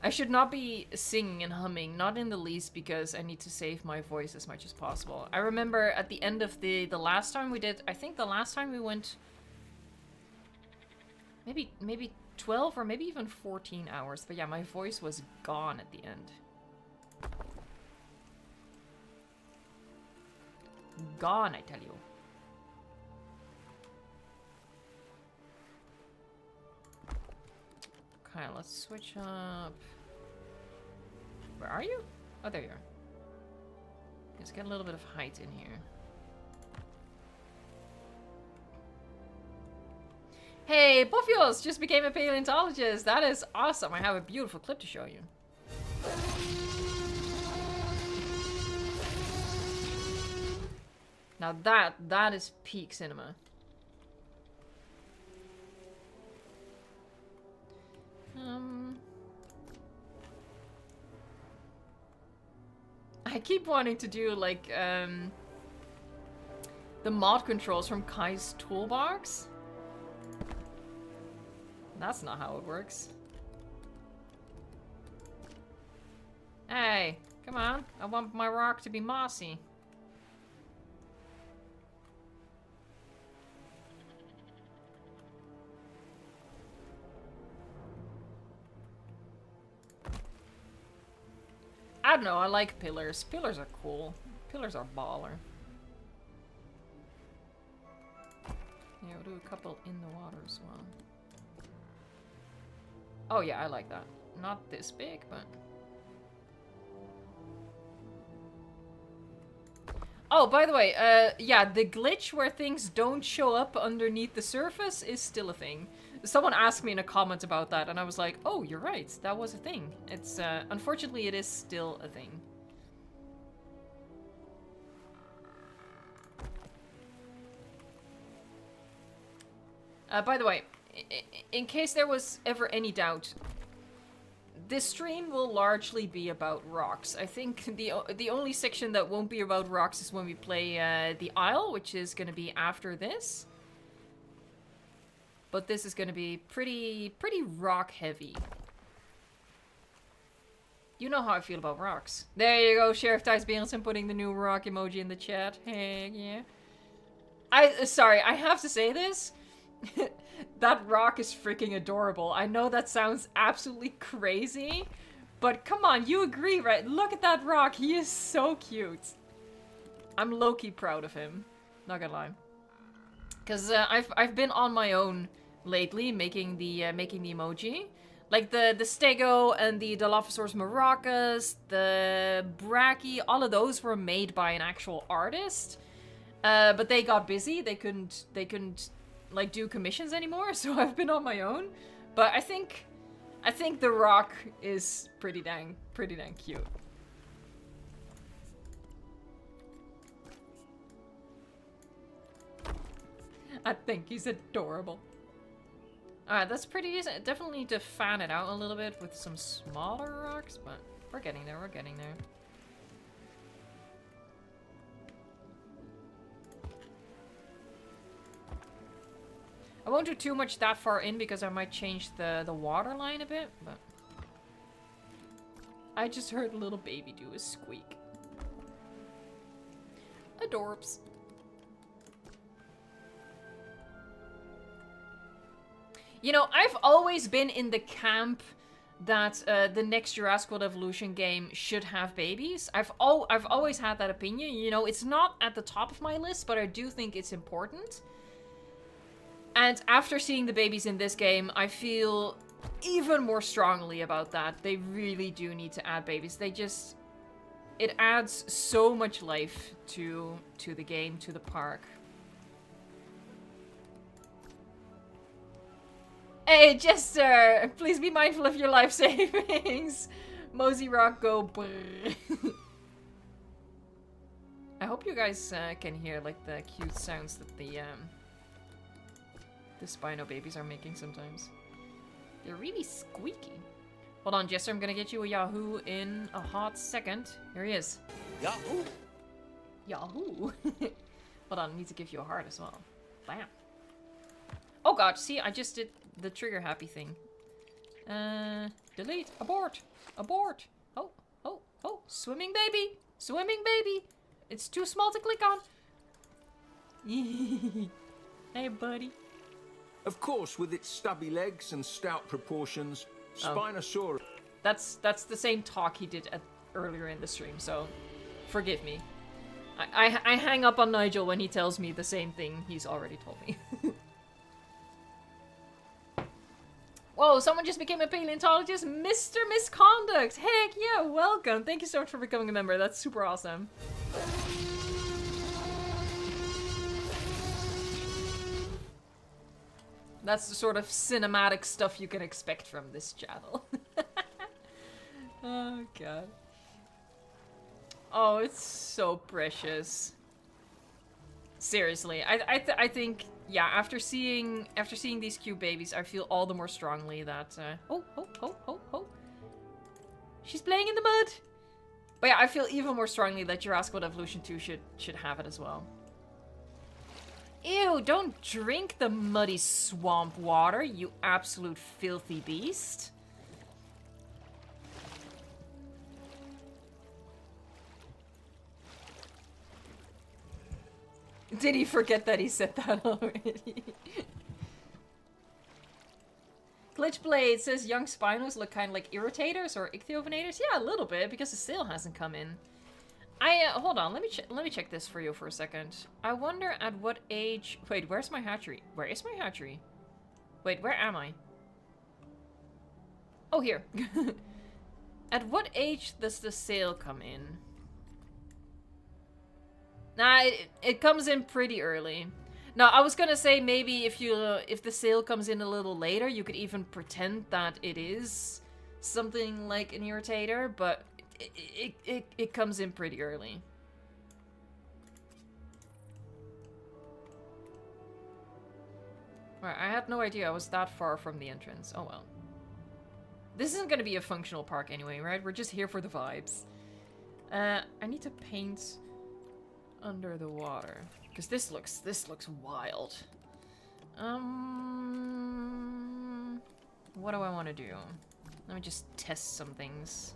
I should not be singing and humming, not in the least, because I need to save my voice as much as possible. I remember at the end of the last time we did, I think the last time we went maybe 12 or maybe even 14 hours, but yeah, my voice was gone at the end. Gone, I tell you. Okay, let's switch up. Where are you? Oh, there you are. Let's get a little bit of height in here. Hey, Buffios just became a paleontologist. That is awesome. I have a beautiful clip to show you. Now that is peak cinema. I keep wanting to do like the mod controls from Kai's toolbox. That's not how it works. Hey, come on. I want my rock to be mossy. I don't know, I like pillars. Pillars are cool. Pillars are baller. Yeah, we'll do a couple in the water as well. Oh yeah, I like that. Not this big, but... Oh, by the way, yeah, the glitch where things don't show up underneath the surface is still a thing. Someone asked me in a comment about that, and I was like, oh, you're right, that was a thing. It's, unfortunately, it is still a thing. By the way, in case there was ever any doubt, this stream will largely be about rocks. I think the only section that won't be about rocks is when we play the Isle, which is going to be after this. But this is going to be pretty rock heavy. You know how I feel about rocks. There you go, Sheriff Thijs Berensen putting the new rock emoji in the chat. Heck yeah. Sorry, I have to say this. That rock is freaking adorable. I know that sounds absolutely crazy, but come on, you agree, right? Look at that rock. He is so cute. I'm low-key proud of him. Not gonna lie. Because I've been on my own lately making the emoji. Like the Stego and the Dilophosaurus maracas, the Brachy, all of those were made by an actual artist. But they got busy. They couldn't like do commissions anymore, so I've been on my own. But I think the rock is pretty dang cute. I think he's adorable. Alright, that's pretty decent. Definitely need to fan it out a little bit with some smaller rocks, but we're getting there, we're getting there. I won't do too much that far in because I might change the water line a bit, but... I just heard a little baby do a squeak. Adorbs. You know, I've always been in the camp that the next Jurassic World Evolution game should have babies. I've always had that opinion. You know, it's not at the top of my list, but I do think it's important. And after seeing the babies in this game, I feel even more strongly about that. They really do need to add babies. They just... It adds so much life to the game, to the park. Hey, Jester! Please be mindful of your life savings. Mosey Rock, go brrr. I hope you guys can hear like the cute sounds that the Spino babies are making sometimes. They're really squeaky. Hold on, Jester, I'm gonna get you a Yahoo in a hot second. Here he is. Yahoo! Yahoo! Hold on, I need to give you a heart as well. Bam. Oh god, see, I just did the trigger happy thing. Delete. Abort. Abort. Oh, oh, oh. Swimming baby. Swimming baby. It's too small to click on. Hey, buddy. Of course, with its stubby legs and stout proportions, Spinosaurus... That's the same talk he did earlier in the stream, so forgive me. I hang up on Nigel when he tells me the same thing he's already told me. Whoa, someone just became a paleontologist? Mr. Misconduct! Heck yeah, welcome! Thank you so much for becoming a member, that's super awesome. That's the sort of cinematic stuff you can expect from this channel. Oh god. Oh, it's so precious. Seriously, I think, yeah, after seeing these cute babies, I feel all the more strongly that oh, she's playing in the mud. But yeah, I feel even more strongly that Jurassic World Evolution 2 should have it as well. Ew, don't drink the muddy swamp water, you absolute filthy beast. Did he forget that he said that already? Glitchblade says young Spinos look kind of like irritators or ichthyovenators. Yeah, a little bit, because the sale hasn't come in. Hold on, let me check this for you for a second. I wonder at what age... Wait, where's my hatchery? Where is my hatchery? Wait, where am I? Oh, here. At what age does the sale come in? Nah, it comes in pretty early. Now, I was gonna say maybe if the sale comes in a little later, you could even pretend that it is something like an irritator, but it comes in pretty early. Right, I had no idea I was that far from the entrance. Oh well. This isn't gonna be a functional park anyway, right? We're just here for the vibes. I need to paint under the water, because this looks wild. What do I want to do? Let me just test some things.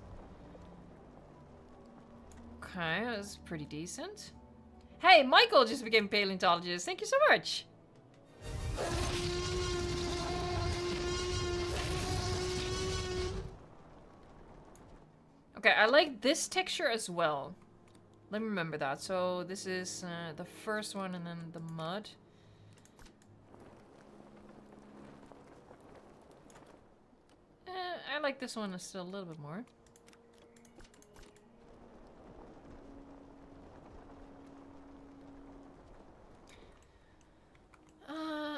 Okay, that's pretty decent. Hey, Michael just became a paleontologist. Thank you so much. Okay, I like this texture as well. Let me remember that. So this is the first one and then the mud. I like this one still a little bit more.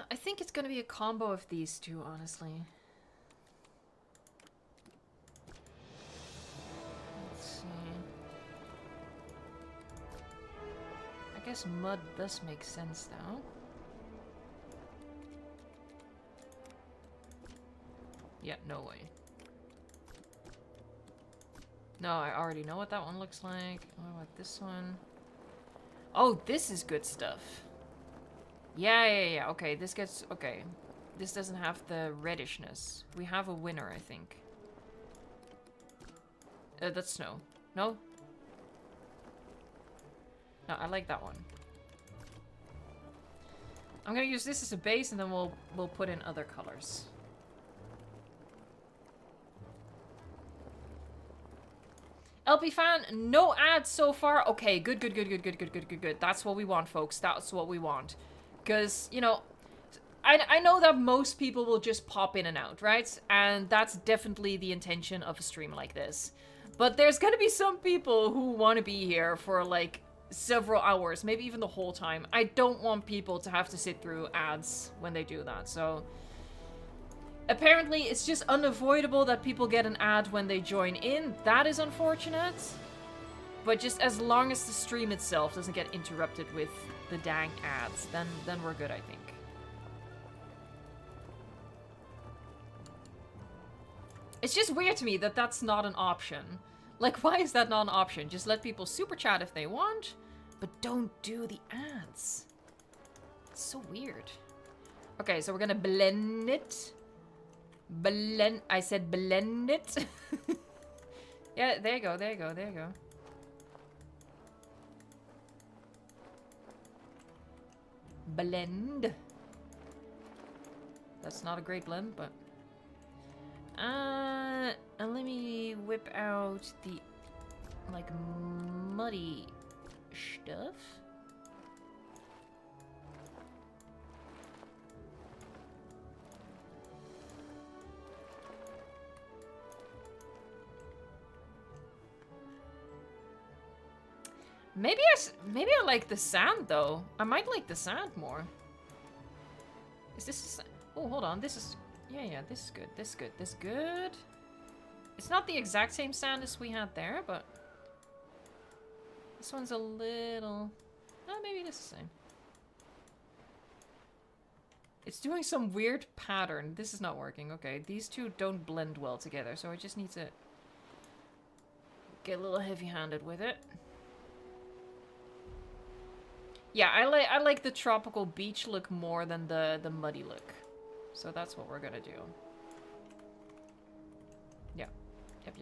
I think it's gonna be a combo of these two, honestly. Let's see. I guess mud does make sense, though. Yeah, no way. No, I already know what that one looks like. What about this one? Oh, this is good stuff. Yeah. Okay, this gets... Okay. This doesn't have the reddishness. We have a winner, I think. That's snow. No? No, I like that one. I'm gonna use this as a base, and then we'll put in other colors. LP fan, no ads so far. Okay, good. That's what we want, folks. That's what we want. Because, you know, I know that most people will just pop in and out, right? And that's definitely the intention of a stream like this. But there's gonna be some people who want to be here for, like, several hours, maybe even the whole time. I don't want people to have to sit through ads when they do that, so... Apparently, it's just unavoidable that people get an ad when they join in. That is unfortunate. But just as long as the stream itself doesn't get interrupted with the dang ads, then we're good, I think. It's just weird to me that that's not an option. Like, why is that not an option? Just let people super chat if they want, but don't do the ads. It's so weird. Okay, so we're gonna blend it. I said blend it. Yeah, there you go. Blend. That's not a great blend, but... and let me whip out the, like, muddy stuff. Maybe I like the sand, though. I might like the sand more. Is this... Oh, hold on. This is... Yeah, this is good. This is good. It's not the exact same sand as we had there, but... This one's a little... Oh, maybe this is the same. It's doing some weird pattern. This is not working. Okay, these two don't blend well together, so I just need to... get a little heavy-handed with it. Yeah, I like the tropical beach look more than the muddy look. So that's what we're gonna do. Yeah. Yep.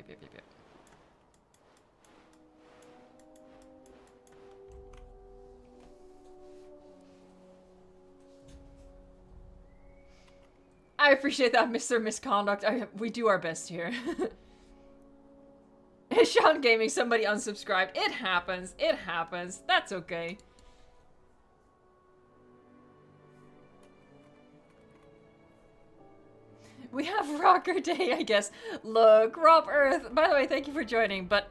I appreciate that, Mr. Misconduct. We do our best here. Sean Gaming, somebody unsubscribed. It happens. That's okay. We have Rocker Day, I guess. Look, Rob Earth, by the way, thank you for joining, but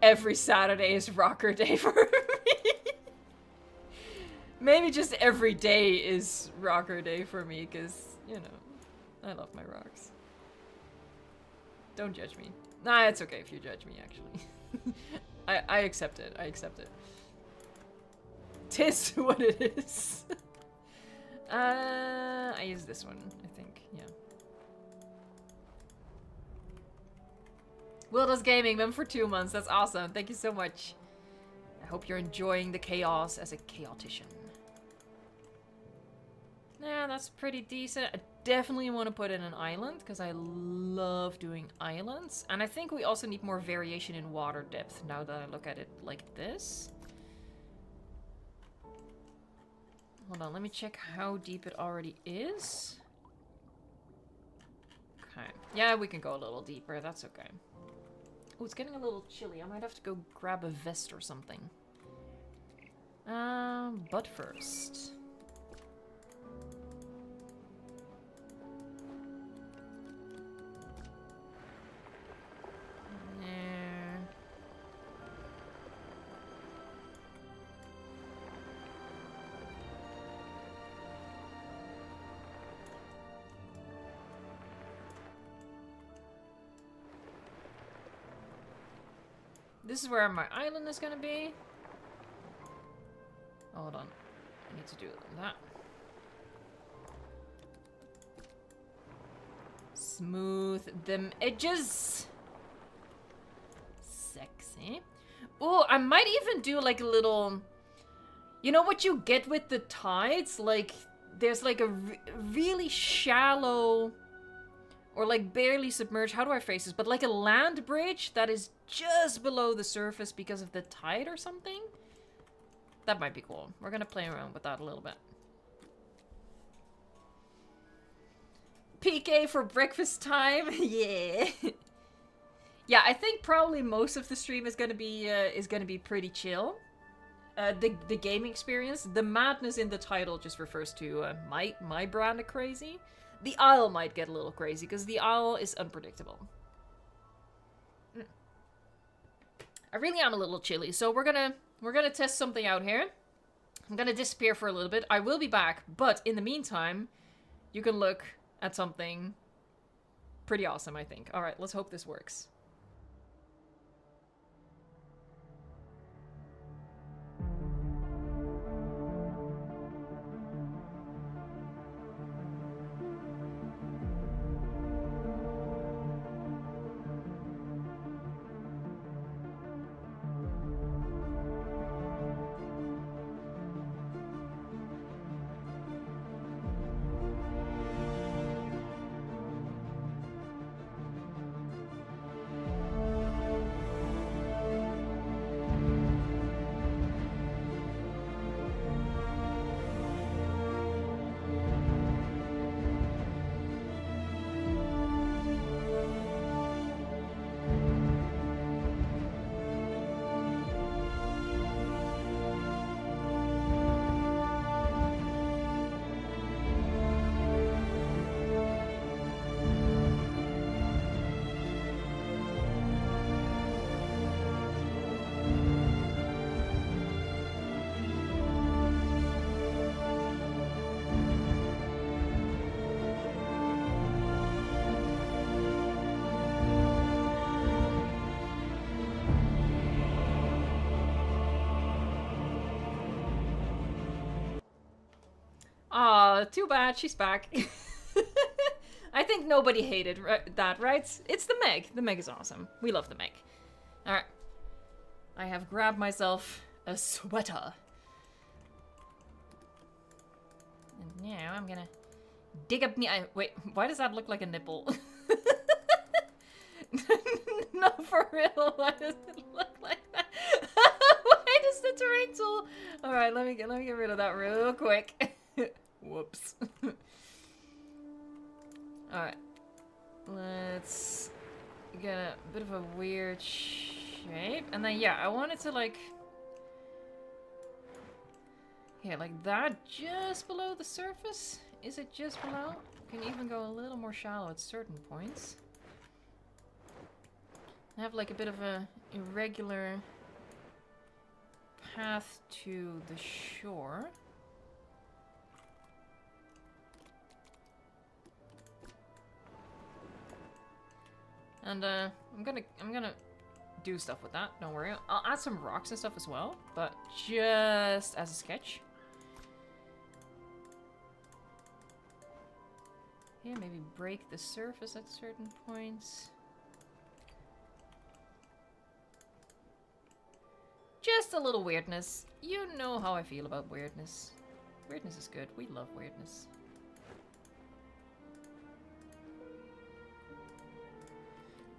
every Saturday is Rocker Day for me. Maybe just every day is Rocker Day for me, because, you know, I love my rocks. Don't judge me. Nah, it's okay if you judge me, actually. I accept it. Tis what it is. I use this one, I think, yeah. Wilda's Gaming, member for 2 months. That's awesome. Thank you so much. I hope you're enjoying the chaos as a chaotician. Yeah, that's pretty decent. I definitely want to put in an island, because I love doing islands. And I think we also need more variation in water depth, now that I look at it like this. Hold on, let me check how deep it already is. Okay. Yeah, we can go a little deeper. That's okay. Oh, it's getting a little chilly. I might have to go grab a vest or something. But first... This is where my island is gonna be. Oh, hold on. I need to do that. Smooth them edges. Sexy. Oh, I might even do like a little... You know what you get with the tides? Like, there's like a really shallow, or like barely submerged, how do I phrase this? But like a land bridge that is just below the surface because of the tide or something? That might be cool. We're gonna play around with that a little bit. PK for breakfast time, yeah. Yeah, I think probably most of the stream is gonna be pretty chill. The gaming experience, the madness in the title just refers to my brand of crazy. The Isle might get a little crazy because the Isle is unpredictable. I really am a little chilly, so we're gonna test something out here. I'm gonna disappear for a little bit. I will be back, but in the meantime, you can look at something pretty awesome, I think. All right, let's hope this works. Aw, too bad, she's back. I think nobody hated that, right? It's the Meg. The Meg is awesome. We love the Meg. Alright. I have grabbed myself a sweater. And now I'm gonna dig up me. Wait, why does that look like a nipple? No, for real. Why does it look like that? Why does the terrain tool? Alright, let me get rid of that real quick. Whoops. Alright. Let's get a bit of a weird shape. And then, yeah, I want it to, like... Yeah, like that just below the surface? Is it just below? Can even go a little more shallow at certain points. I have, like, a bit of a irregular path to the shore. And I'm gonna do stuff with that, don't worry. I'll add some rocks and stuff as well, but just as a sketch. Yeah, maybe break the surface at certain points. Just a little weirdness. You know how I feel about weirdness. Weirdness is good. We love weirdness.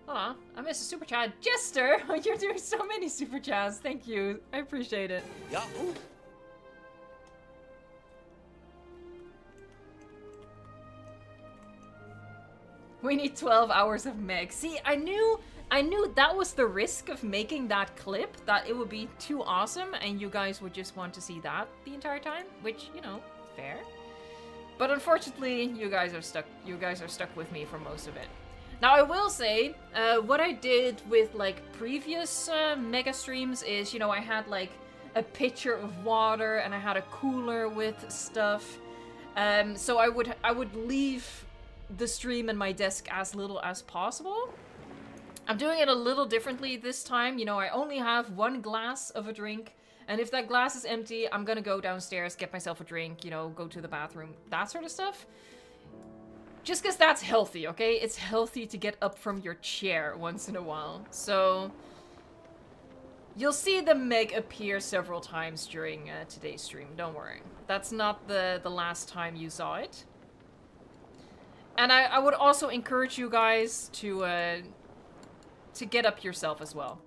Aw, I missed a super chat. Jester! You're doing so many super chats. Thank you. I appreciate it. Yahoo! We need 12 hours of Meg. See, I knew that was the risk of making that clip, that it would be too awesome and you guys would just want to see that the entire time, which, you know, fair. But unfortunately, you guys are stuck with me for most of it. Now, I will say, what I did with, like, previous mega streams is, you know, I had, like, a pitcher of water and I had a cooler with stuff. So I would leave the stream and my desk as little as possible. I'm doing it a little differently this time. You know, I only have one glass of a drink, and if that glass is empty, I'm gonna go downstairs, get myself a drink, you know, go to the bathroom, that sort of stuff. Just because that's healthy, okay? It's healthy to get up from your chair once in a while. So, You'll see the Meg appear several times during today's stream, don't worry. That's not the last time you saw it. And I would also encourage you guys to get up yourself as well.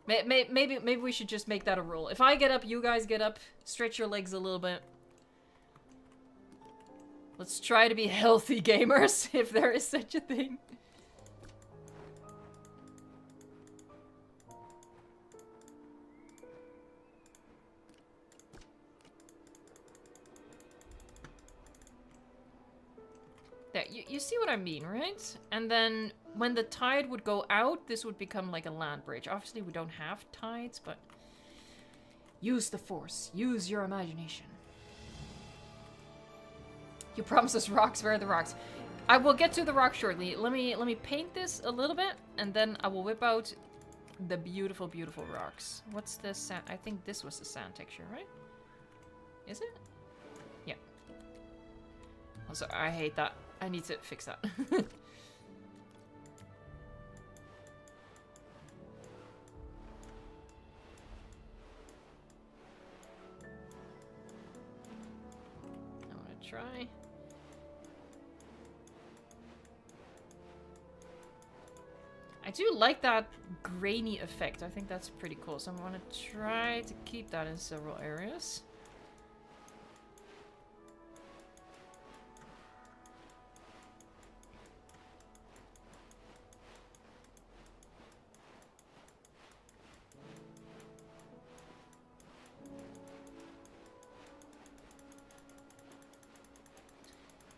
Maybe we should just make that a rule. If I get up, you guys get up. Stretch your legs a little bit. Let's try to be healthy gamers, if there is such a thing. There, you see what I mean, right? And then when the tide would go out, this would become like a land bridge. Obviously, we don't have tides, but use the force. Use your imagination. You promised us rocks. Where are the rocks? I will get to the rock shortly. Let me paint this a little bit, and then I will whip out the beautiful, beautiful rocks. What's the sand? I think this was the sand texture, right? Is it? Yeah. Also, I hate that. I need to fix that. I want to try. I do like that grainy effect. I think that's pretty cool. So I'm going to try to keep that in several areas.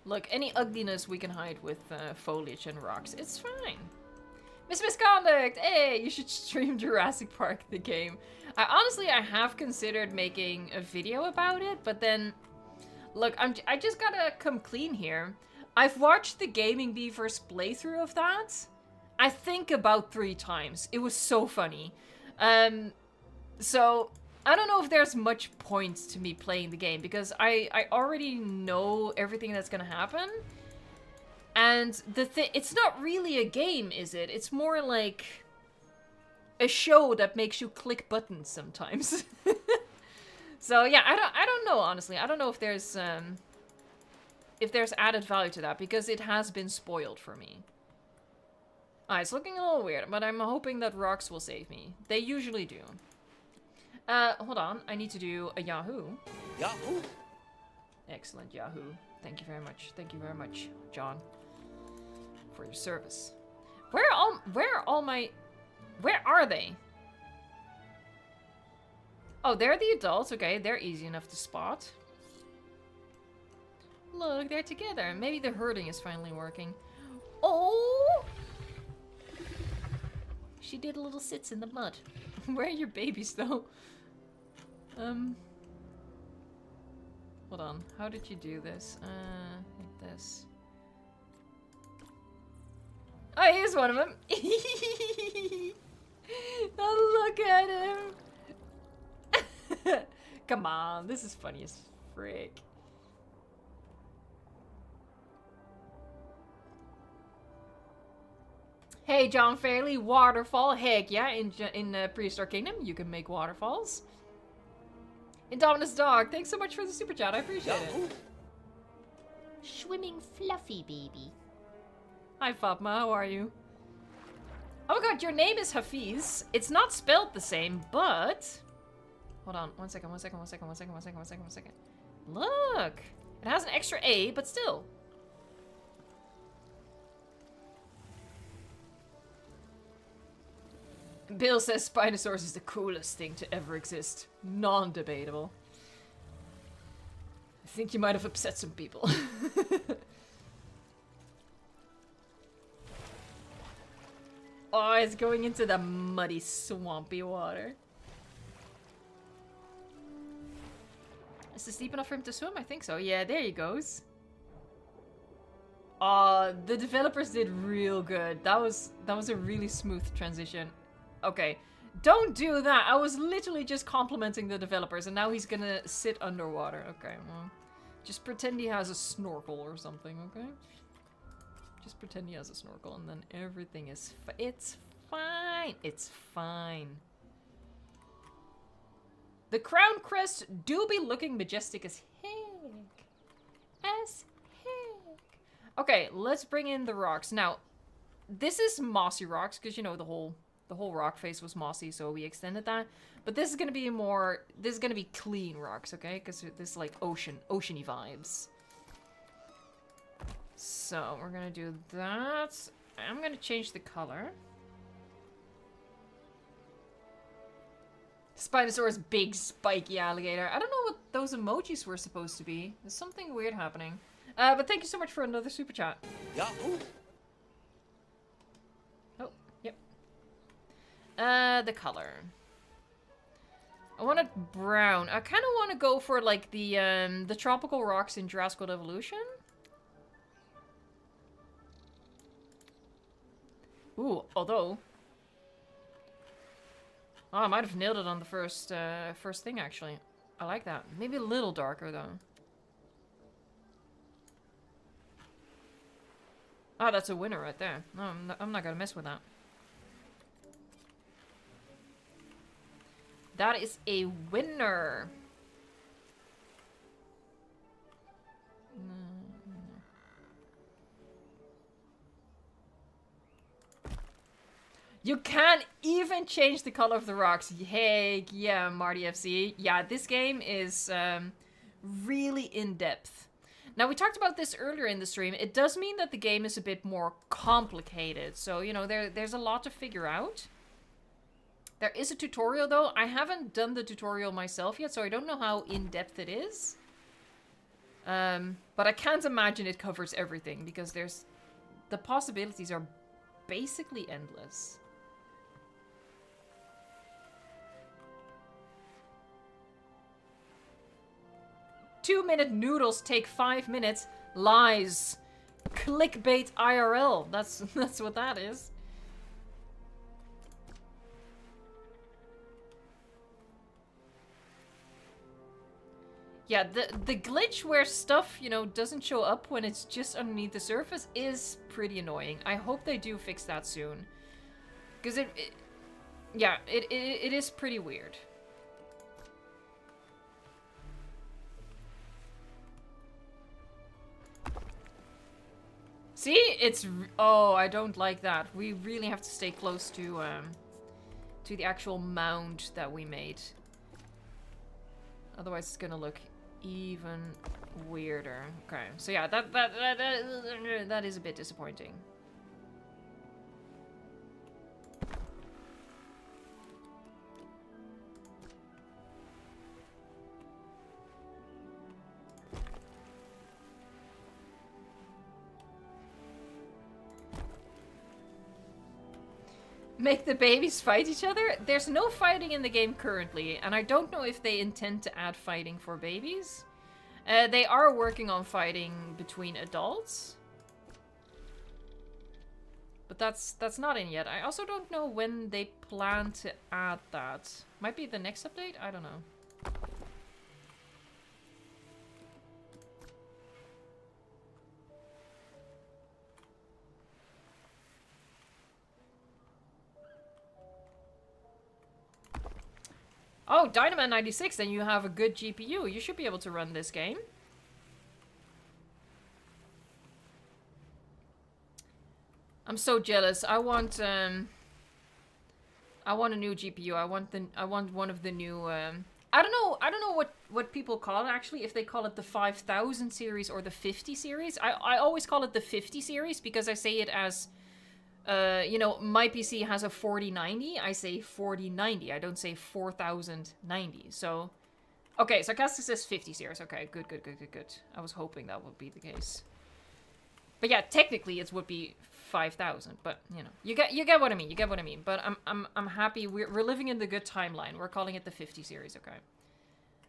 Look, any ugliness we can hide with foliage and rocks. It's fine. Miss Misconduct! Hey, you should stream Jurassic Park the game. Honestly, I have considered making a video about it, but then... Look, I just gotta come clean here. I've watched the Gaming Beaver's playthrough of that. I think about 3 times. It was so funny. So... I don't know if there's much point to me playing the game, because I already know everything that's gonna happen. And it's not really a game, is it? It's more like a show that makes you click buttons sometimes. So yeah, I don't know, honestly. I don't know if there's added value to that, because it has been spoiled for me. It's looking a little weird, but I'm hoping that rocks will save me. They usually do. Hold on. I need to do a Yahoo. Yahoo! Excellent, Yahoo. Thank you very much. Thank you very much, John, for your service. Where are they? Oh, they're the adults. Okay, they're easy enough to spot. Look, they're together. Maybe the herding is finally working. Oh! She did little sits in the mud. Where are your babies, though? Hold on. How did you do this? Like this. Oh, here's one of them. Oh, look at him. Come on, this is funny as frick. Hey, John Fairley, waterfall. Heck yeah, in Prehistoric Kingdom, you can make waterfalls. Indominus Dog, thanks so much for the super chat. I appreciate it. Swimming fluffy baby. Hi, Fatma. How are you? Oh my god, your name is Hafiz. It's not spelled the same, but... Hold on. One second. Look! It has an extra A, but still. Bill says Spinosaurus is the coolest thing to ever exist. Non-debatable. I think you might have upset some people. Oh, it's going into the muddy, swampy water. Is this deep enough for him to swim? I think so. Yeah, there he goes. Oh, the developers did real good. That was a really smooth transition. Okay, don't do that. I was literally just complimenting the developers, and now he's gonna sit underwater. Okay, well, just pretend he has a snorkel or something, okay? Just pretend he has a snorkel, and then everything is it's fine. It's fine. The crown crest do be looking majestic as heck. As heck. Okay, let's bring in the rocks. Now, this is mossy rocks, because, you know, the whole rock face was mossy, so we extended that. But this is gonna be this is gonna be clean rocks, okay? Because this is like oceany vibes. So, we're gonna do that. I'm gonna change the color. Spinosaurus, big spiky alligator. I don't know what those emojis were supposed to be. There's something weird happening. But thank you so much for another super chat. Yahoo! Oh, yep. The color. I want it brown. I kind of want to go for like the tropical rocks in Jurassic World Evolution. Ooh, although. Oh, I might have nailed it on the first thing, actually. I like that. Maybe a little darker, though. Ah, that's a winner right there. No, I'm not gonna mess with that. That is a winner. You can't even change the color of the rocks. Hey, yeah, Marty FC. Yeah, this game is really in-depth. Now, we talked about this earlier in the stream. It does mean that the game is a bit more complicated. So, you know, there's a lot to figure out. There is a tutorial, though. I haven't done the tutorial myself yet, so I don't know how in-depth it is. But I can't imagine it covers everything, because the possibilities are basically endless. 2-minute noodles take 5 minutes. Lies. Clickbait IRL. That's what that is. Yeah, the glitch where stuff, you know, doesn't show up when it's just underneath the surface is pretty annoying. I hope they do fix that soon. Because it is pretty weird. See? It's... Oh, I don't like that. We really have to stay close to the actual mound that we made. Otherwise, it's gonna look even weirder. Okay, so yeah, that is a bit disappointing. Make the babies fight each other? There's no fighting in the game currently, and I don't know if they intend to add fighting for babies. They are working on fighting between adults. But that's not in yet. I also don't know when they plan to add that. Might be the next update? I don't know. Oh, Dynaman 96, then you have a good GPU. You should be able to run this game. I'm so jealous. I want a new GPU. I want one of the new I don't know what people call it actually, if they call it the 5000 series or the 50 series. I always call it the 50 series because I say it as you know, my PC has a 4090. I say 4090. I don't say 4090. So, okay, Sarcastic says 50 series. Okay, good. I was hoping that would be the case. But yeah, technically it would be 5000. But you know, you get what I mean. You get what I mean. But I'm happy. We're living in the good timeline. We're calling it the 50 series. Okay.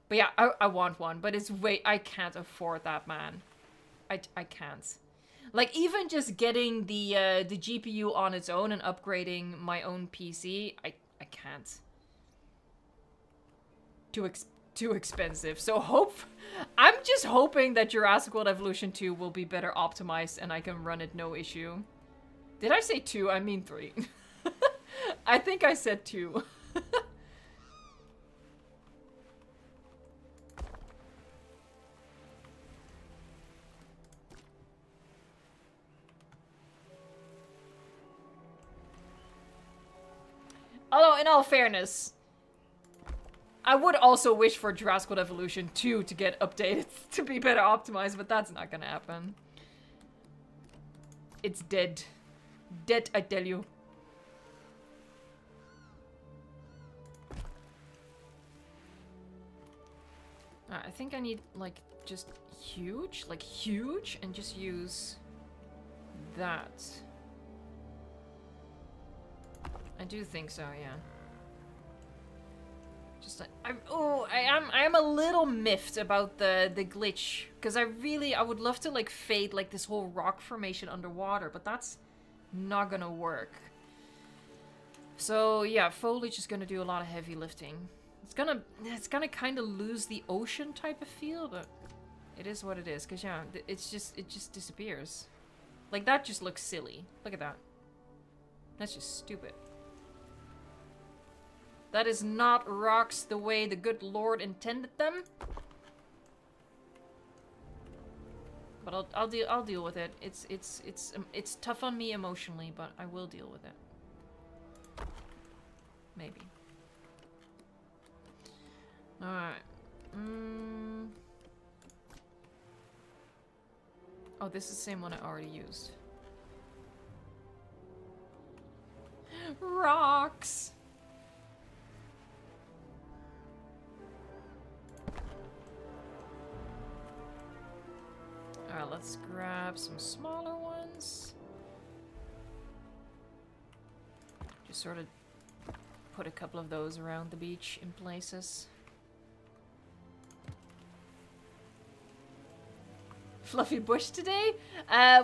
But yeah, I want one. But it's I can't afford that, man. I can't. Like, even just getting the GPU on its own and upgrading my own PC, I can't. Too expensive. So I'm just hoping that Jurassic World Evolution 2 will be better optimized and I can run it no issue. Did I say 2? I mean 3. I think I said 2. Although, in all fairness, I would also wish for Jurassic World Evolution 2 to get updated to be better optimized, but that's not gonna happen. It's dead. Dead, I tell you. I think I need, like, just huge? Like, huge? And just use that. I do think so, yeah. Just I am a little miffed about the glitch, because I would love to like fade like this whole rock formation underwater, but that's not gonna work. So yeah, foliage is gonna do a lot of heavy lifting. It's gonna kind of lose the ocean type of feel, but it is what it is. Cause yeah, it just disappears. Like that just looks silly. Look at that. That's just stupid. That is not rocks the way the good Lord intended them. But I'll deal with it. It's tough on me emotionally, but I will deal with it. Maybe. All right. Oh, this is the same one I already used. Rocks. Alright, let's grab some smaller ones. Just sort of put a couple of those around the beach in places. Fluffy bush today?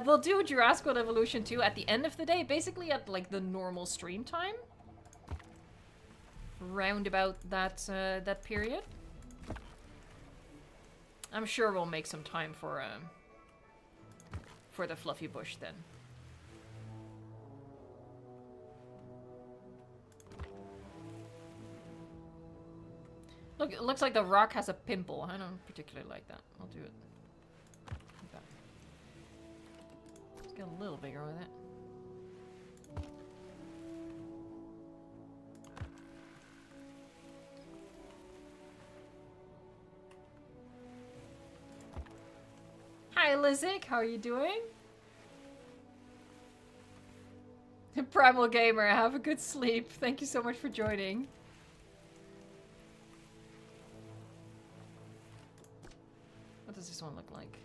We'll do Jurassic World Evolution 2 at the end of the day, basically at like the normal stream time. Round about that, that period. I'm sure we'll make some time for the fluffy bush then. Look, it looks like the rock has a pimple. I don't particularly like that. I'll do it like that. Let's get a little bigger with it. Hi, Lizik. How are you doing? Primal Gamer, have a good sleep. Thank you so much for joining. What does this one look like?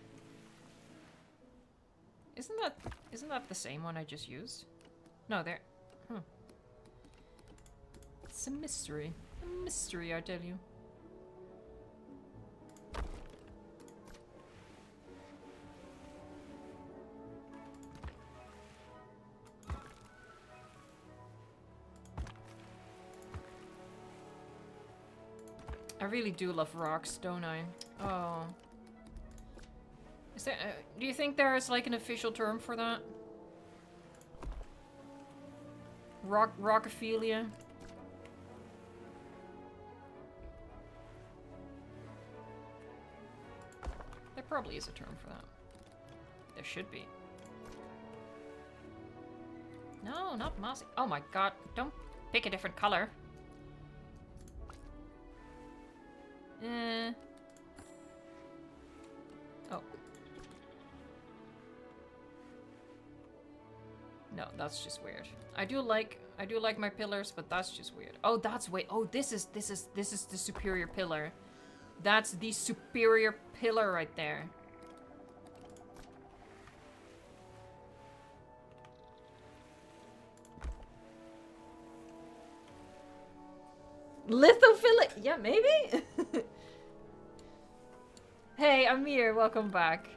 Isn't that the same one I just used? No, there. Huh. It's a mystery. A mystery, I tell you. I really do love rocks, don't I? Oh. Is there, do you think there is like an official term for that? Rockophilia? There probably is a term for that. There should be. No, not mossy. Oh my god, don't pick a different color. Oh. No, that's just weird. I do like my pillars, but that's just weird. Oh, that's this is the superior pillar. That's the superior pillar right there. Lithophilic? Yeah, maybe? Hey, Amir, welcome back.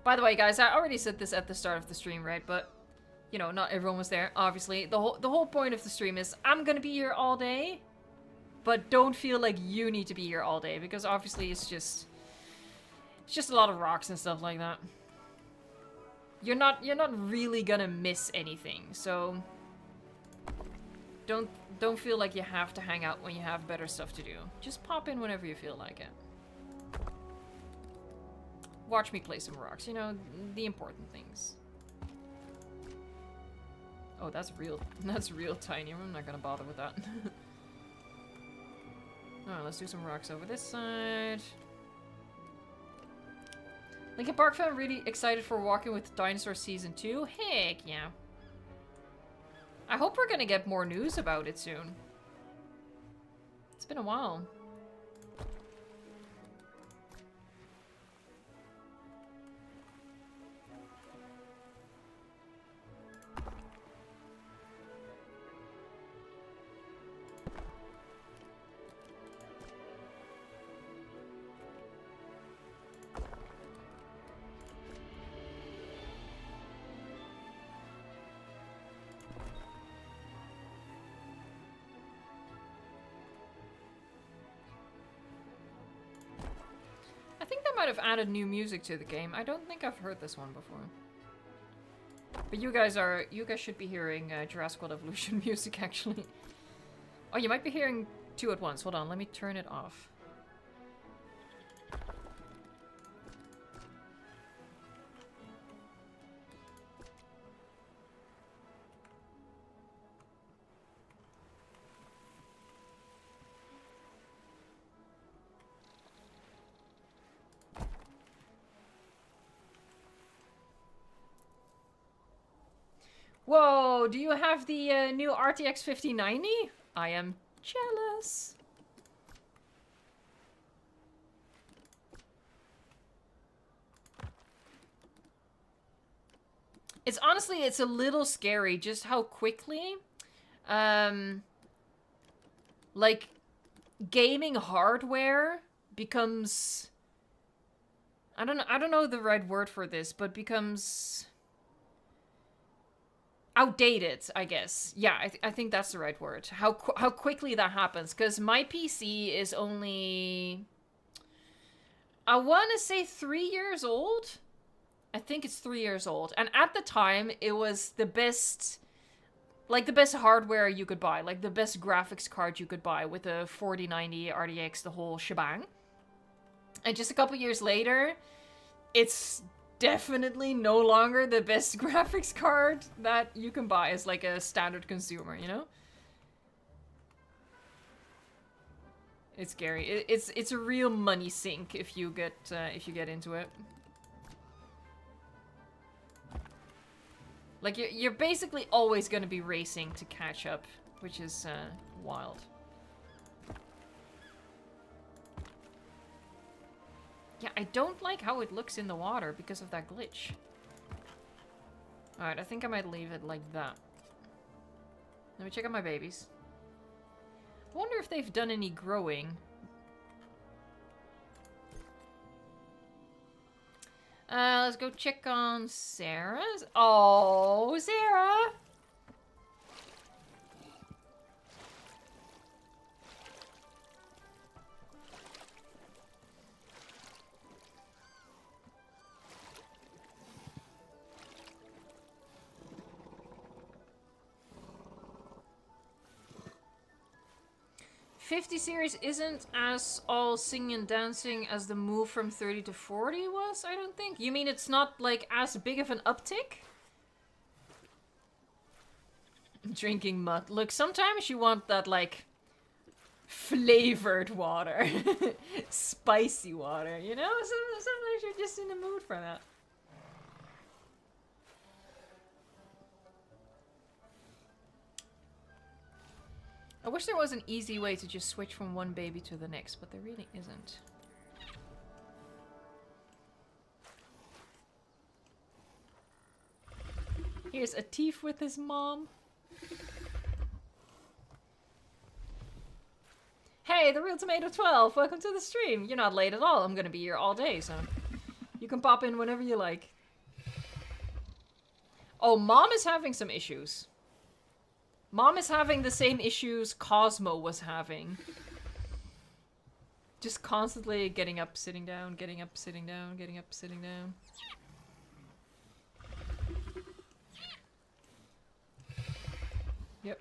By the way, guys, I already said this at the start of the stream, right? But, you know, not everyone was there, obviously. The whole point of the stream is I'm gonna be here all day, but don't feel like you need to be here all day, because obviously it's just a lot of rocks and stuff like that. You're not really gonna miss anything, so don't feel like you have to hang out when you have better stuff to do. Just pop in whenever you feel like it. watch me play some rocks. You know, the important things. Oh, that's real tiny. I'm not gonna bother with that. Alright, let's do some rocks over this side. Linkin Park fan really excited for Walking with Dinosaur Season 2? Heck yeah. I hope we're gonna get more news about it soon. It's been a while. Might have added new music to the game. I don't think I've heard this one before. But you guys should be hearing Jurassic World Evolution music actually. Oh, you might be hearing two at once. Hold on, let me turn it off. Whoa, do you have the new RTX 5090? I am jealous. It's honestly, it's a little scary just how quickly, like, gaming hardware becomes, I don't know the right word for this, but becomes outdated, I guess. Yeah, I think that's the right word. How quickly that happens, because my PC is only, I want to say 3 years old. I think it's 3 years old. And at the time, it was the best, like the best hardware you could buy, like the best graphics card you could buy with a 4090 RTX, the whole shebang. And just a couple years later, it's definitely no longer the best graphics card that you can buy as like a standard consumer, you know? It's scary. It's a real money sink if you get into it. Like you're basically always going to be racing to catch up, which is wild. Yeah, I don't like how it looks in the water because of that glitch. Alright, I think I might leave it like that. Let me check out my babies. I wonder if they've done any growing. Let's go check on Sarah's. Oh, Sarah! '50 series isn't as all singing and dancing as the move from 30 to 40 was, I don't think. You mean it's not, like, as big of an uptick? Drinking mud. Look, sometimes you want that, like, flavored water. Spicy water, you know? Sometimes you're just in the mood for that. I wish there was an easy way to just switch from one baby to the next, but there really isn't. Here's Atif with his mom. Hey, the real tomato 12, welcome to the stream. You're not late at all. I'm gonna be here all day, so you can pop in whenever you like. Oh, mom is having some issues. Mom is having the same issues Cosmo was having. Just constantly getting up, sitting down, getting up, sitting down, getting up, sitting down. Yep.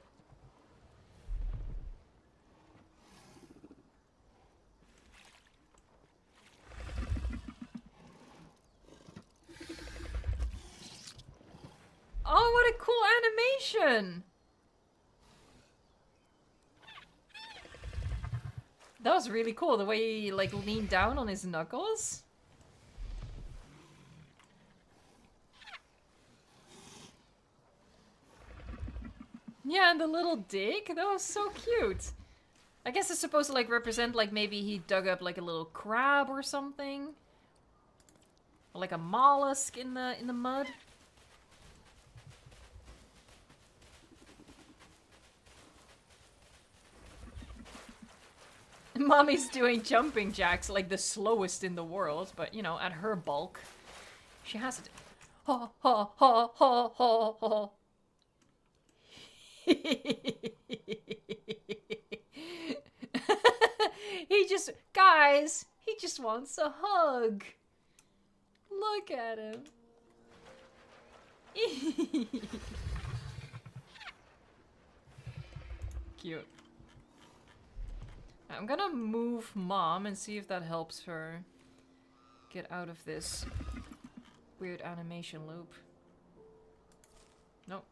Oh, what a cool animation! That was really cool, the way he, like, leaned down on his knuckles. Yeah, and the little dig, that was so cute. I guess it's supposed to, like, represent, like, maybe he dug up, like, a little crab or something. Or, like, a mollusk in the mud. Mommy's doing jumping jacks, like the slowest in the world, but, you know, at her bulk, she has to. Ha ha ha ha ha ha. Guys, he just wants a hug. Look at him. Cute. I'm gonna move Mom and see if that helps her get out of this weird animation loop. Nope.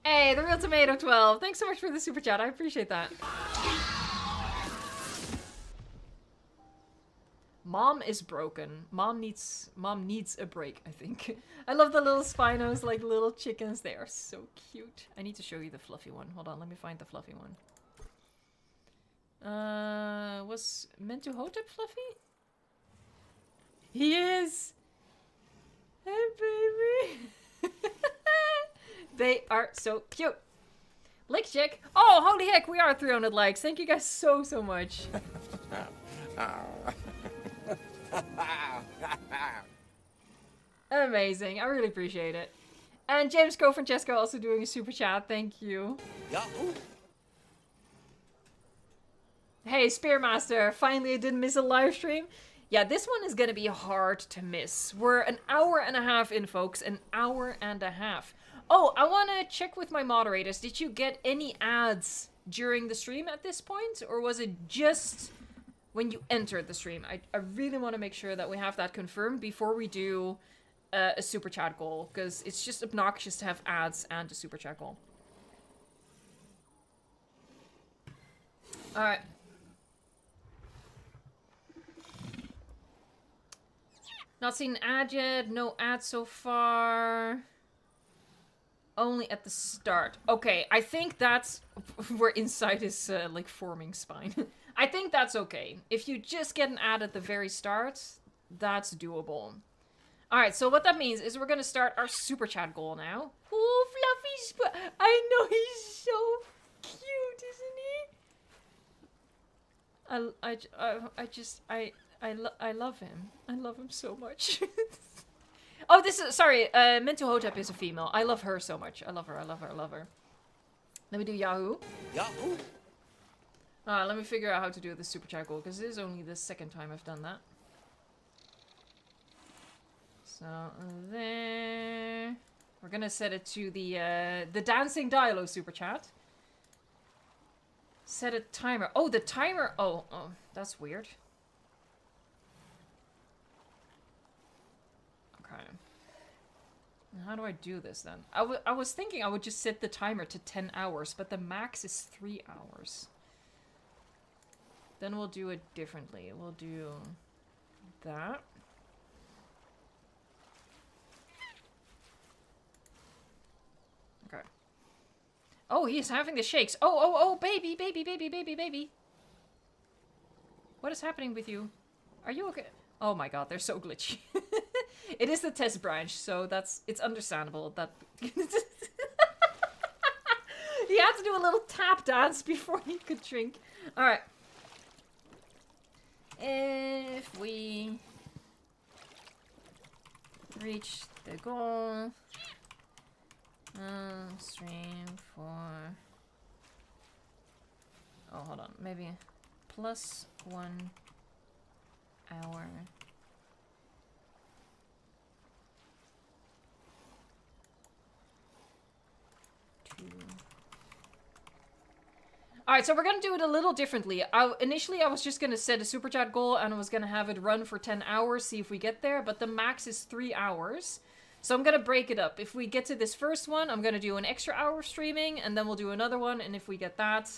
Hey, the real tomato 12. Thanks so much for the super chat. I appreciate that. Mom is broken. Mom needs a break, I think. I love the little Spinos, like little chickens. They are so cute. I need to show you the fluffy one. Hold on, let me find the fluffy one. Was Mentuhotep fluffy? He is! Hey, baby! They are so cute! Lick chick! Oh, holy heck, we are 300 likes. Thank you guys so much. Amazing. I really appreciate it. And James Co Francesco also doing a super chat. Thank you. Yahoo! Hey, Spearmaster. Finally, I didn't miss a live stream. Yeah, this one is gonna be hard to miss. We're an hour and a half in, folks. An hour and a half. Oh, I want to check with my moderators. Did you get any ads during the stream at this point? Or was it just when you entered the stream? I really want to make sure that we have that confirmed before we do a super chat goal. Because it's just obnoxious to have ads and a super chat goal. Alright. Not seen an ad yet. No ads so far. Only at the start. Okay, I think that's where inside is like forming spine. I think that's okay. If you just get an ad at the very start, that's doable. Alright, so what that means is we're gonna start our super chat goal now. Oh, Fluffy I know he's so cute, isn't he? I love him. I love him so much. Oh, this is, sorry, Mentuhotep is a female. I love her so much. I love her, I love her, I love her. Let me do Yahoo. Yahoo! Let me figure out how to do the super chat goal, because this is only the second time I've done that. So, there. We're gonna set it to the Dancing Dialogue super chat. Set a timer. Oh, the timer. Oh, that's weird. Okay. How do I do this then? I was thinking I would just set the timer to 10 hours, but the max is 3 hours. Then we'll do it differently. We'll do that. Okay. Oh, he's having the shakes. Oh, baby, baby, baby, baby, baby. What is happening with you? Are you okay? Oh my god, they're so glitchy. It is the test branch, so it's understandable that he had to do a little tap dance before he could drink. Alright. If we reach the goal, stream for, oh, hold on, maybe plus 1 hour. Alright, so we're gonna do it a little differently. Initially, I was just gonna set a super chat goal and I was gonna have it run for 10 hours, see if we get there, but the max is 3 hours. So I'm gonna break it up. If we get to this first one, I'm gonna do an extra hour of streaming, and then we'll do another one, and if we get that,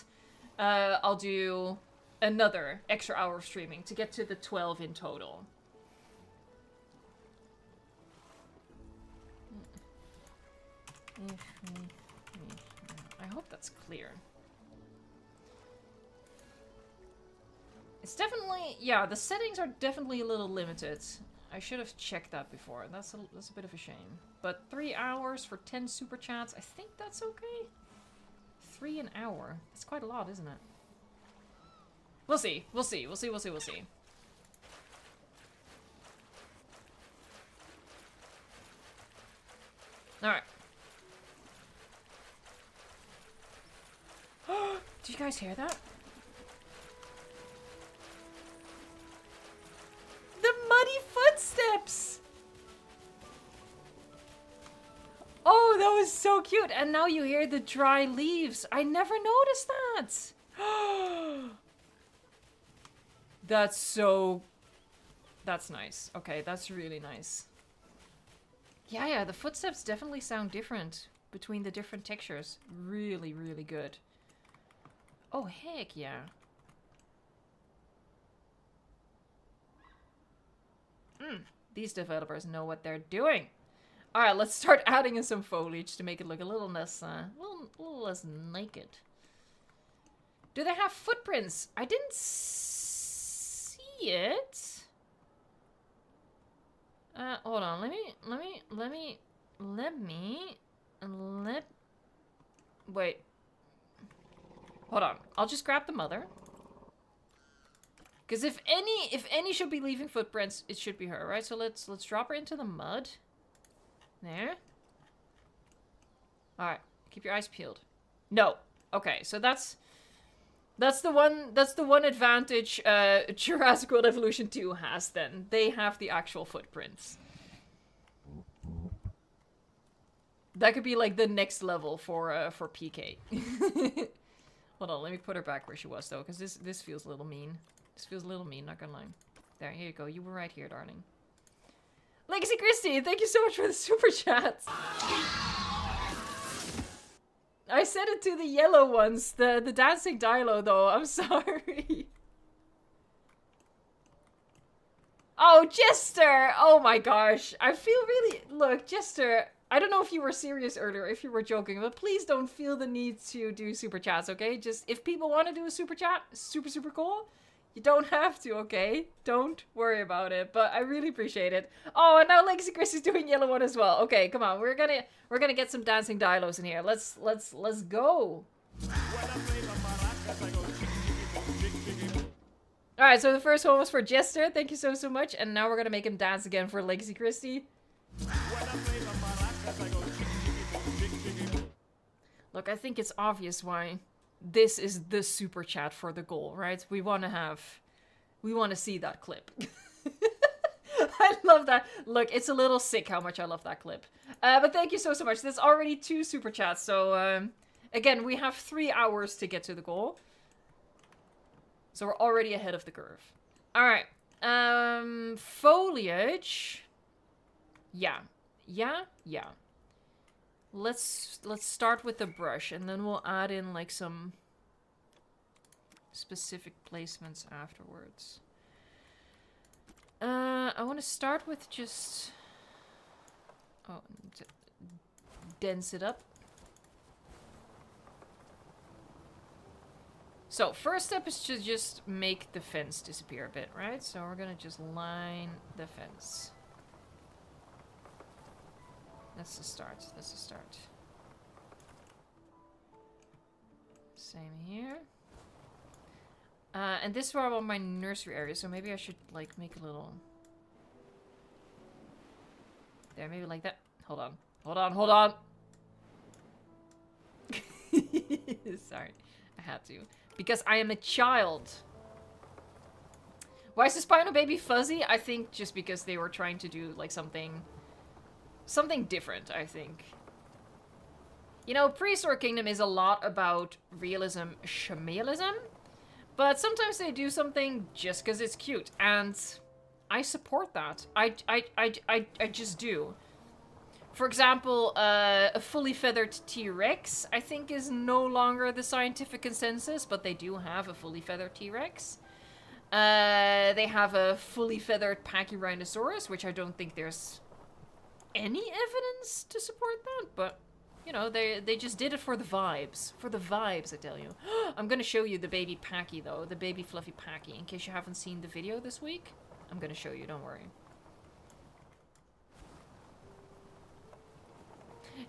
I'll do another extra hour of streaming to get to the 12 in total. I hope that's clear. It's definitely, yeah, the settings are definitely a little limited. I should have checked that before. That's a bit of a shame. But 3 hours for 10 super chats, I think that's okay. 3 an hour. That's quite a lot, isn't it? We'll see. We'll see. We'll see. We'll see. We'll see. All right. Did you guys hear that? The muddy footsteps! Oh, that was so cute. And now you hear the dry leaves. I never noticed that. That's so... That's nice. Okay, that's really nice. Yeah, the footsteps definitely sound different between the different textures. Really, really good. Oh, heck yeah. These developers know what they're doing. Alright, let's start adding in some foliage to make it look a little less, little less naked. Do they have footprints? I didn't see it. Hold on, wait. Hold on, I'll just grab the mother. Because if any should be leaving footprints, it should be her, right? So let's drop her into the mud. There. Alright, keep your eyes peeled. No. Okay, so that's the one advantage Jurassic World Evolution 2 has then. They have the actual footprints. That could be like the next level for PK. Hold on, let me put her back where she was though, because this feels a little mean. This feels a little mean, not gonna lie. There, here you go. You were right here, darling. Legacy Christie, thank you so much for the super chat. I said it to the yellow ones, the dancing dilo though. I'm sorry. Oh, Jester! Oh my gosh. I feel really... Look, Jester, I don't know if you were serious earlier, if you were joking, but please don't feel the need to do super chats, okay? Just, if people want to do a super chat, super cool. You don't have to, okay? Don't worry about it, but I really appreciate it. Oh, and now Legacy Chris is doing yellow one as well. Okay, come on, we're gonna get some dancing dilos in here. Let's go. Alright, so the first one was for Jester. Thank you so much. And now we're gonna make him dance again for Legacy Christie. Look, I think it's obvious why this is the super chat for the goal, right? We want to see that clip. I love that. Look, it's a little sick how much I love that clip. But thank you so much. There's already 2 super chats. So, again, we have 3 hours to get to the goal. So we're already ahead of the curve. All right. Foliage. Yeah. Let's start with the brush, and then we'll add in like some specific placements afterwards. I want to start with just dense it up. So first step is to just make the fence disappear a bit, right? So we're gonna just line the fence. That's the start. Same here. And this is where I want my nursery area, so maybe I should, like, make a little... There, maybe like that. Hold on. Sorry, I had to. Because I am a child. Why is the Spino Baby fuzzy? I think just because they were trying to do, like, something different, I think. You know, Prehistoric Kingdom is a lot about realism, shemalism, but sometimes they do something just because it's cute, and I support that. I just do. For example, a fully feathered T-Rex, I think, is no longer the scientific consensus, but they do have a fully feathered T-Rex. They have a fully feathered Pachyrhinosaurus, which I don't think there's any evidence to support that, but, you know, they just did it for the vibes. For the vibes, I tell you. I'm gonna show you the baby Pachy, though. The baby fluffy Pachy, in case you haven't seen the video this week. I'm gonna show you, don't worry.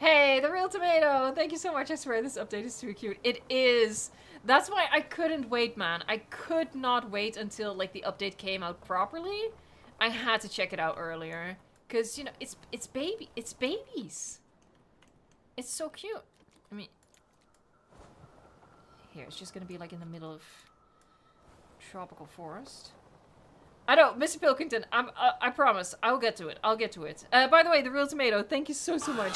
Hey, the real tomato! Thank you so much. I swear this update is too cute. It is. That's why I couldn't wait, man. I could not wait until, like, the update came out properly. I had to check it out earlier. Because, you know, it's babies. It's so cute. I mean... Here, it's just gonna be, like, in the middle of tropical forest. I know, Mr. Pilkington, I promise. I'll get to it. I'll get to it. By the way, the real tomato, thank you so much.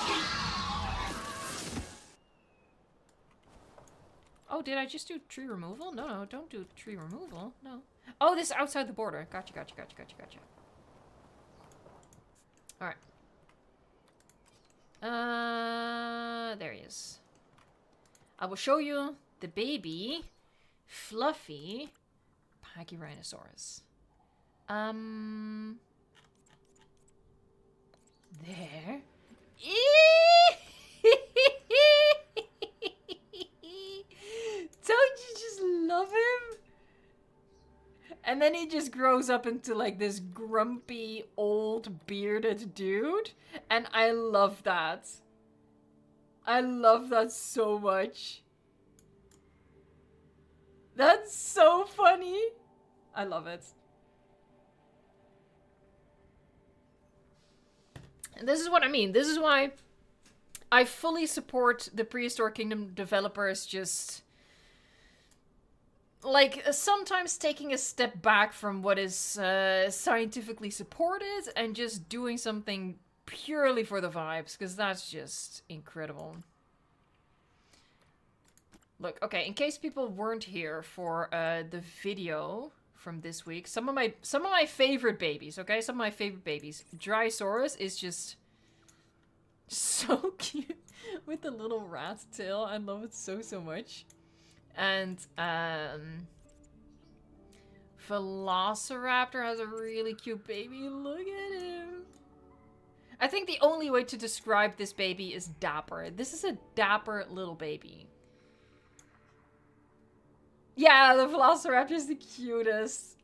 Oh, did I just do tree removal? No, don't do tree removal. No. Oh, this is outside the border. Gotcha. Alright. There he is. I will show you the baby, fluffy Pachyrhinosaurus. There. Don't you just love him? And then he just grows up into like this grumpy, old, bearded dude. And I love that. I love that so much. That's so funny. I love it. And this is what I mean. This is why I fully support the Prehistoric Kingdom developers just... like, sometimes taking a step back from what is scientifically supported and just doing something purely for the vibes, because that's just incredible. Look, okay, in case people weren't here for the video from this week, some of my favorite babies, okay? Some of my favorite babies. Drysaurus is just so cute with the little rat tail. I love it so much. And Velociraptor has a really cute baby. Look at him. I think the only way to describe this baby is dapper. This is a dapper little baby. Yeah, the Velociraptor is the cutest.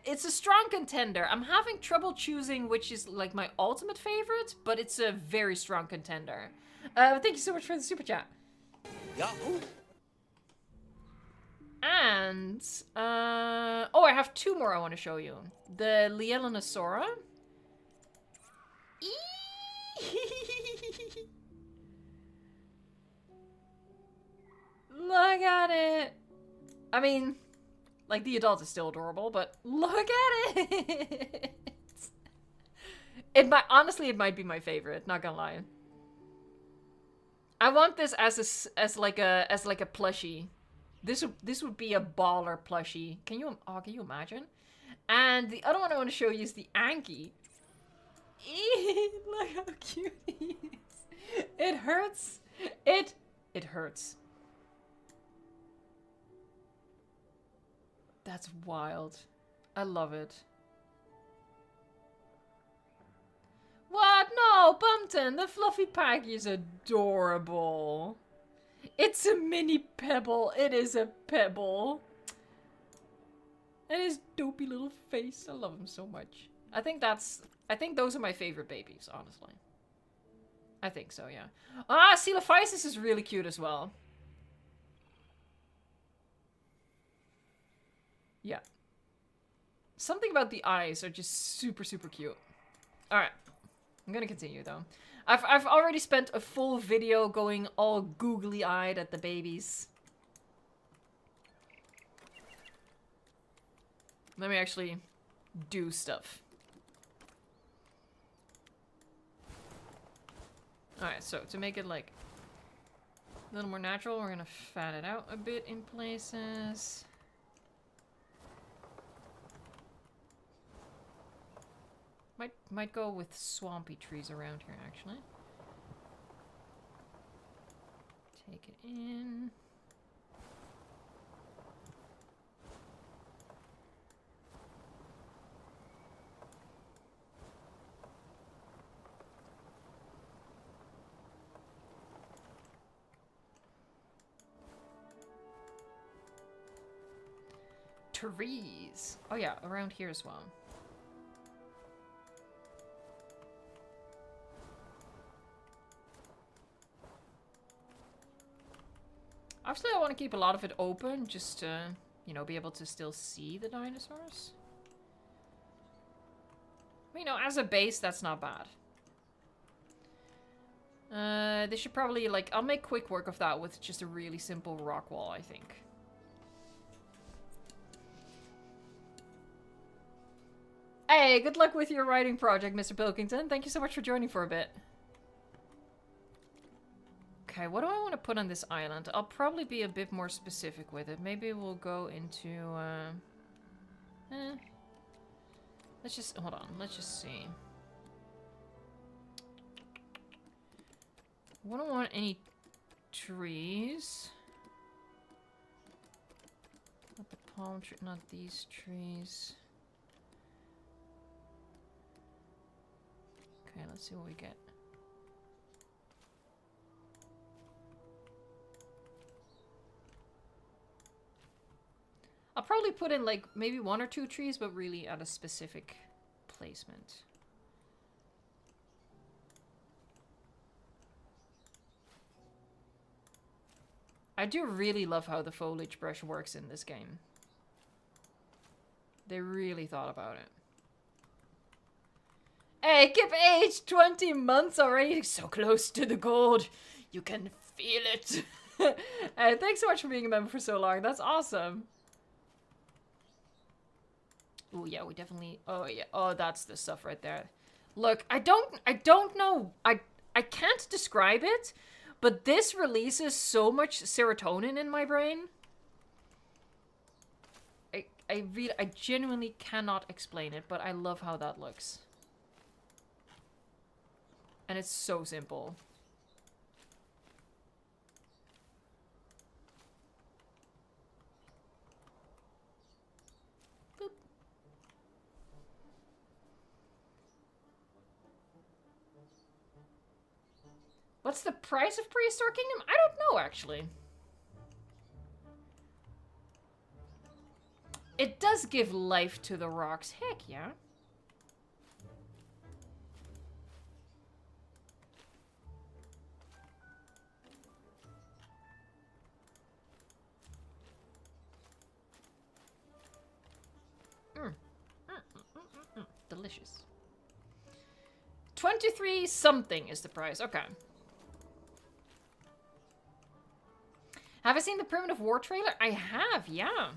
It's a strong contender. I'm having trouble choosing which is like my ultimate favorite, but it's a very strong contender. Thank you so much for the super chat. Yahoo! And, oh, I have two more I want to show you. The Lielanosaura. Look at it. I mean, like, the adult is still adorable, but look at it. Honestly, it might be my favorite, not gonna lie. I want this as like a plushie. This would be a baller plushie. Can you imagine? And the other one I want to show you is the Anki. Look how cute he is. It hurts. It hurts. That's wild. I love it. What? No, Bumpton. The fluffy Pachy is adorable. It's a mini pebble. It is a pebble. And his dopey little face. I love him so much. I think those are my favorite babies, honestly. I think so, yeah. Ah, Coelophysis is really cute as well. Yeah. Something about the eyes are just super cute. Alright. I'm gonna continue, though. I've already spent a full video going all googly-eyed at the babies. Let me actually do stuff. Alright, so to make it like a little more natural, we're gonna fat it out a bit in places. Might go with swampy trees around here, actually. Take it in. Trees. Oh yeah, around here as well. Actually, I want to keep a lot of it open, just to, you know, be able to still see the dinosaurs. You know, as a base, that's not bad. They should probably, like, I'll make quick work of that with just a really simple rock wall, I think. Hey, good luck with your writing project, Mr. Pilkington. Thank you so much for joining for a bit. Okay, what do I want to put on this island? I'll probably be a bit more specific with it. Maybe we'll go into, let's just, hold on, let's just see. I don't want any trees. Not the palm tree, not these trees. Okay, let's see what we get. I'll probably put in like maybe 1 or 2 trees, but really at a specific placement. I do really love how the foliage brush works in this game. They really thought about it. Hey, Kip aged 20 months already. So close to the gold. You can feel it. Thanks so much for being a member for so long. That's awesome. Oh yeah, we definitely. Oh yeah. Oh, that's the stuff right there. Look, I don't know. I can't describe it, but this releases so much serotonin in my brain. I genuinely cannot explain it, but I love how that looks. And it's so simple. Boop. What's the price of Prehistoric Kingdom? I don't know, actually. It does give life to the rocks. Heck yeah. Delicious. 23 something is the price. Okay. Have I seen the Primitive War trailer? I have, yeah.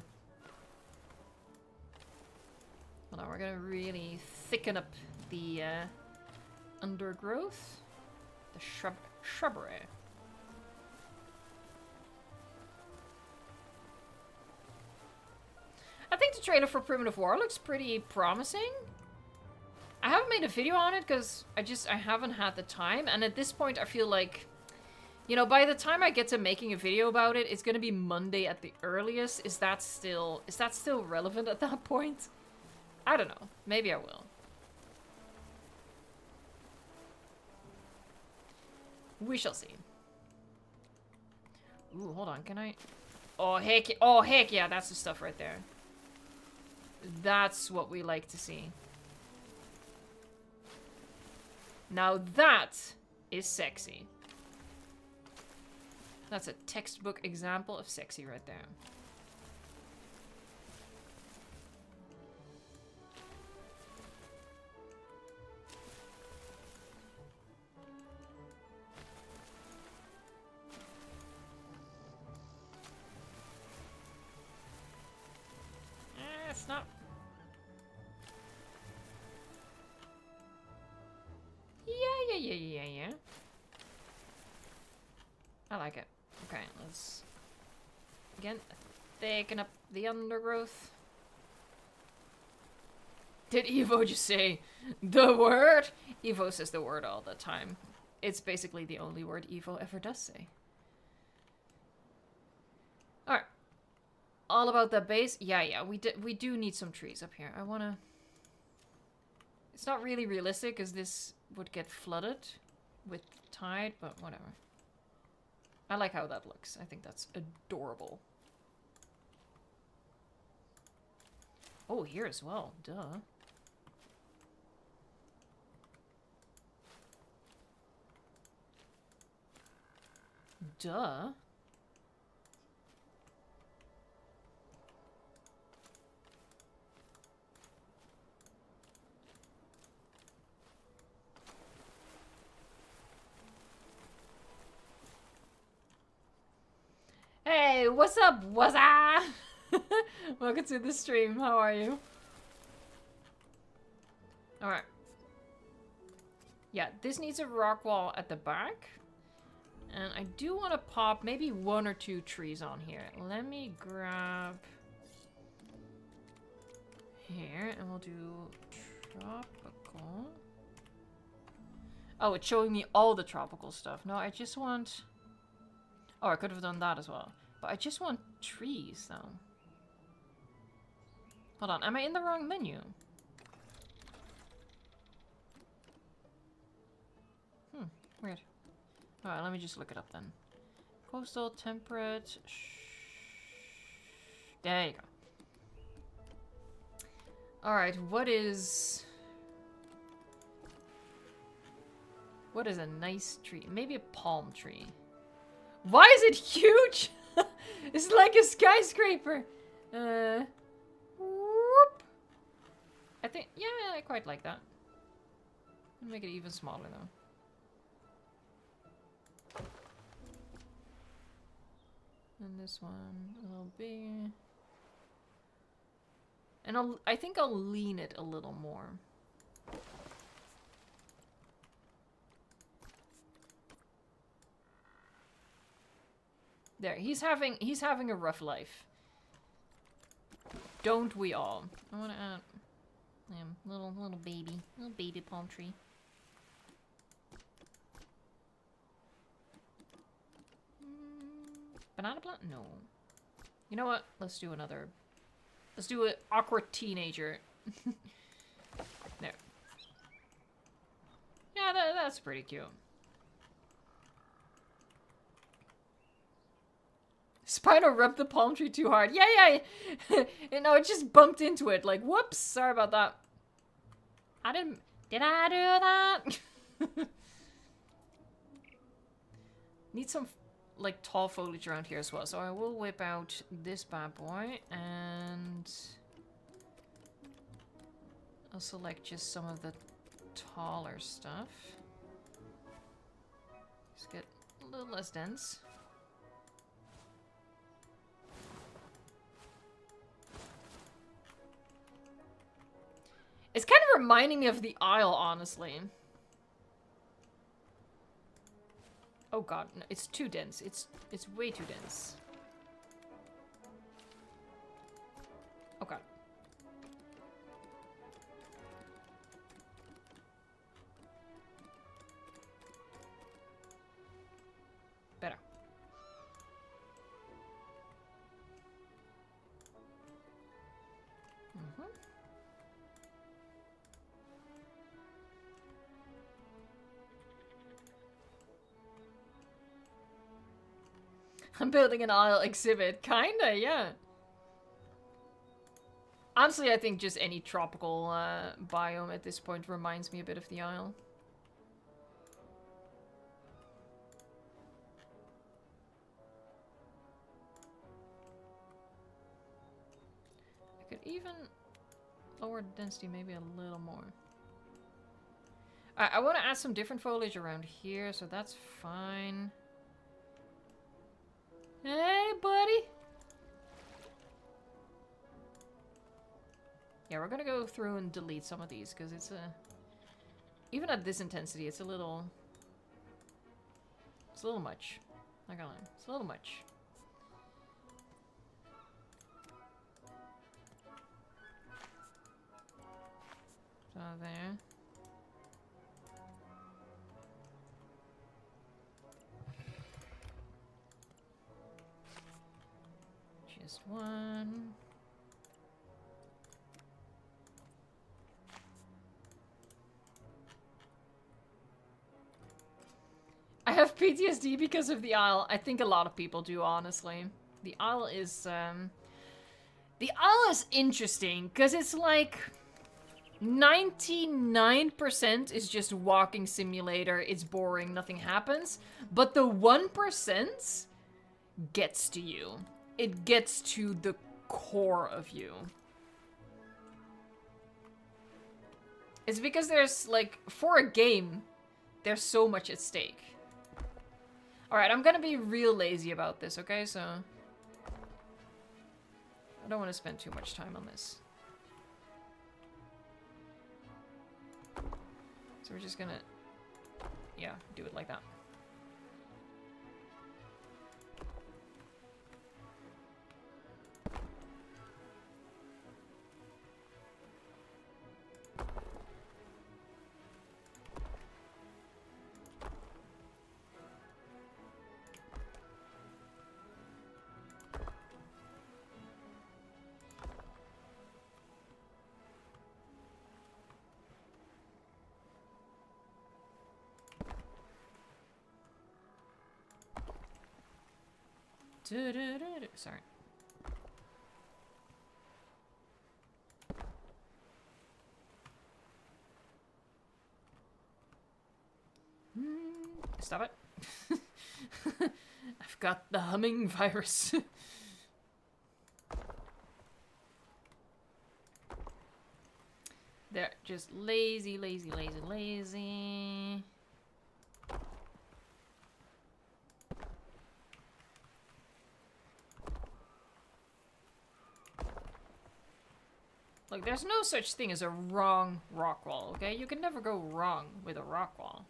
Hold on, we're gonna really thicken up the undergrowth. The shrubbery. I think the trailer for Primitive War looks pretty promising. I haven't made a video on it because I haven't had the time, and at this point I feel like, you know, by the time I get to making a video about it, it's gonna be Monday at the earliest. Is that still relevant at that point? I don't know. Maybe I will. We shall see. Ooh, hold on, can I? Oh heck yeah, that's the stuff right there. That's what we like to see. Now that is sexy. That's a textbook example of sexy right there. It's not. Yeah. I like it. Okay, let's again thicken up the undergrowth. Did Evo just say the word? Evo says the word all the time. It's basically the only word Evo ever does say. all about the base. Yeah, we do need some trees up here. I wanna... It's not really realistic, as this would get flooded with tide, but whatever. I like how that looks. I think that's adorable. Oh, here as well. Duh. Duh. Hey, what's up, what's-up? Welcome to the stream. How are you? Alright. Yeah, this needs a rock wall at the back. And I do want to pop maybe 1 or 2 trees on here. Let me grab here, and we'll do tropical. Oh, it's showing me all the tropical stuff. No, I just want... Oh, I could have done that as well. But I just want trees, though. Hold on, am I in the wrong menu? Weird. Alright, let me just look it up then. Coastal, temperate... There you go. Alright, what is a nice tree? Maybe a palm tree. Why is it huge? It's like a skyscraper. Whoop. I think, yeah, I quite like that. Make it even smaller though. And this one a little bigger. And I think I'll lean it a little more. There, he's having a rough life. Don't we all? I want to add little baby palm tree. Banana plant? No. You know what? Let's do another. Let's do an awkward teenager. There. Yeah, that's pretty cute. Spino rubbed the palm tree too hard. Yeah. You know, it just bumped into it. Like, whoops. Sorry about that. I didn't... Did I do that? Need some, like, tall foliage around here as well. So I will whip out this bad boy. And... I'll select just some of the taller stuff. Just get a little less dense. It's kind of reminding me of the Isle, honestly. Oh god, no, it's too dense. It's way too dense. Oh god. Better. Mm-hmm. I'm building an Isle exhibit. Kinda, yeah. Honestly, I think just any tropical biome at this point reminds me a bit of the Isle. I could even lower the density maybe a little more. I want to add some different foliage around here, so that's fine. Hey, buddy. Yeah, we're gonna go through and delete some of these because it's even at this intensity, it's a little much. Not gonna lie, it's a little much. So there. Just one. I have PTSD because of the Isle. I think a lot of people do, honestly. The Isle is interesting, because it's like 99% is just walking simulator, it's boring, nothing happens. But the 1% gets to you. It gets to the core of you. It's because there's, like, for a game, there's so much at stake. Alright, I'm gonna be real lazy about this, okay? So I don't want to spend too much time on this. So we're just gonna, yeah, do it like that. Sorry. Stop it. I've got the humming virus. They're just lazy, lazy, lazy, lazy. Look, there's no such thing as a wrong rock wall, okay? You can never go wrong with a rock wall.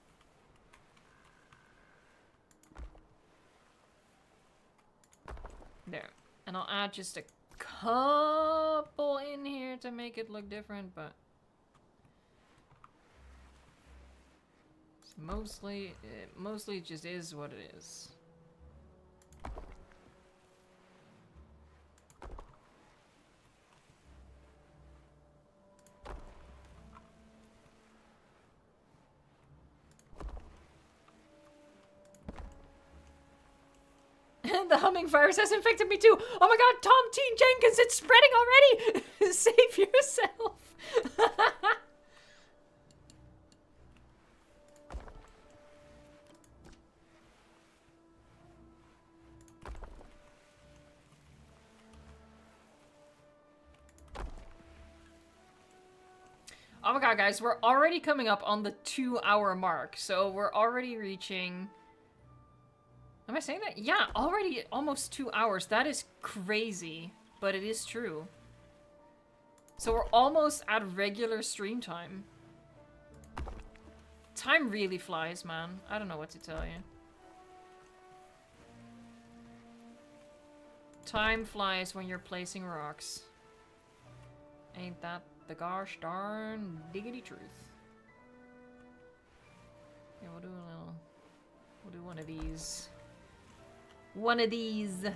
There. And I'll add just a couple in here to make it look different, but it's mostly, it mostly just is what it is. The humming virus has infected me too. Oh my god, Tom T. Jenkins, it's spreading already. Save yourself. Oh my god, guys, we're already coming up on the 2-hour mark. So we're already reaching... Am I saying that? Yeah, already almost 2 hours. That is crazy, but it is true. So we're almost at regular stream time. Time really flies, man. I don't know what to tell you. Time flies when you're placing rocks. Ain't that the gosh darn diggity truth? Yeah, we'll do a little... We'll do one of these. One of these. I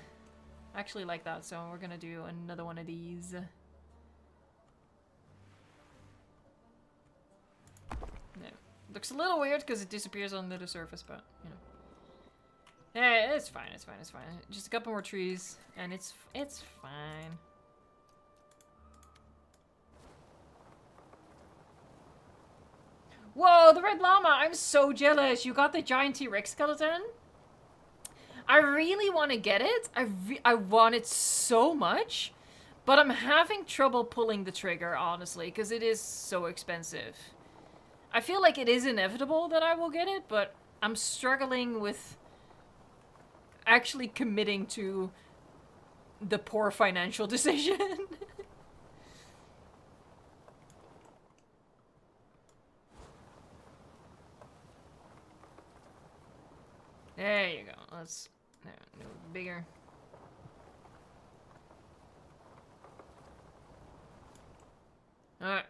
actually like that, so we're gonna do another one of these. No. Looks a little weird because it disappears under the surface, but, you know. Yeah, it's fine, it's fine, it's fine. Just a couple more trees, and it's fine. Whoa, the red llama! I'm so jealous! You got the giant T-Rex skeleton? I really want to get it. I want it so much. But I'm having trouble pulling the trigger, honestly, because it is so expensive. I feel like it is inevitable that I will get it, but I'm struggling with actually committing to the poor financial decision. There you go. Let's... There, no, bigger. Alright.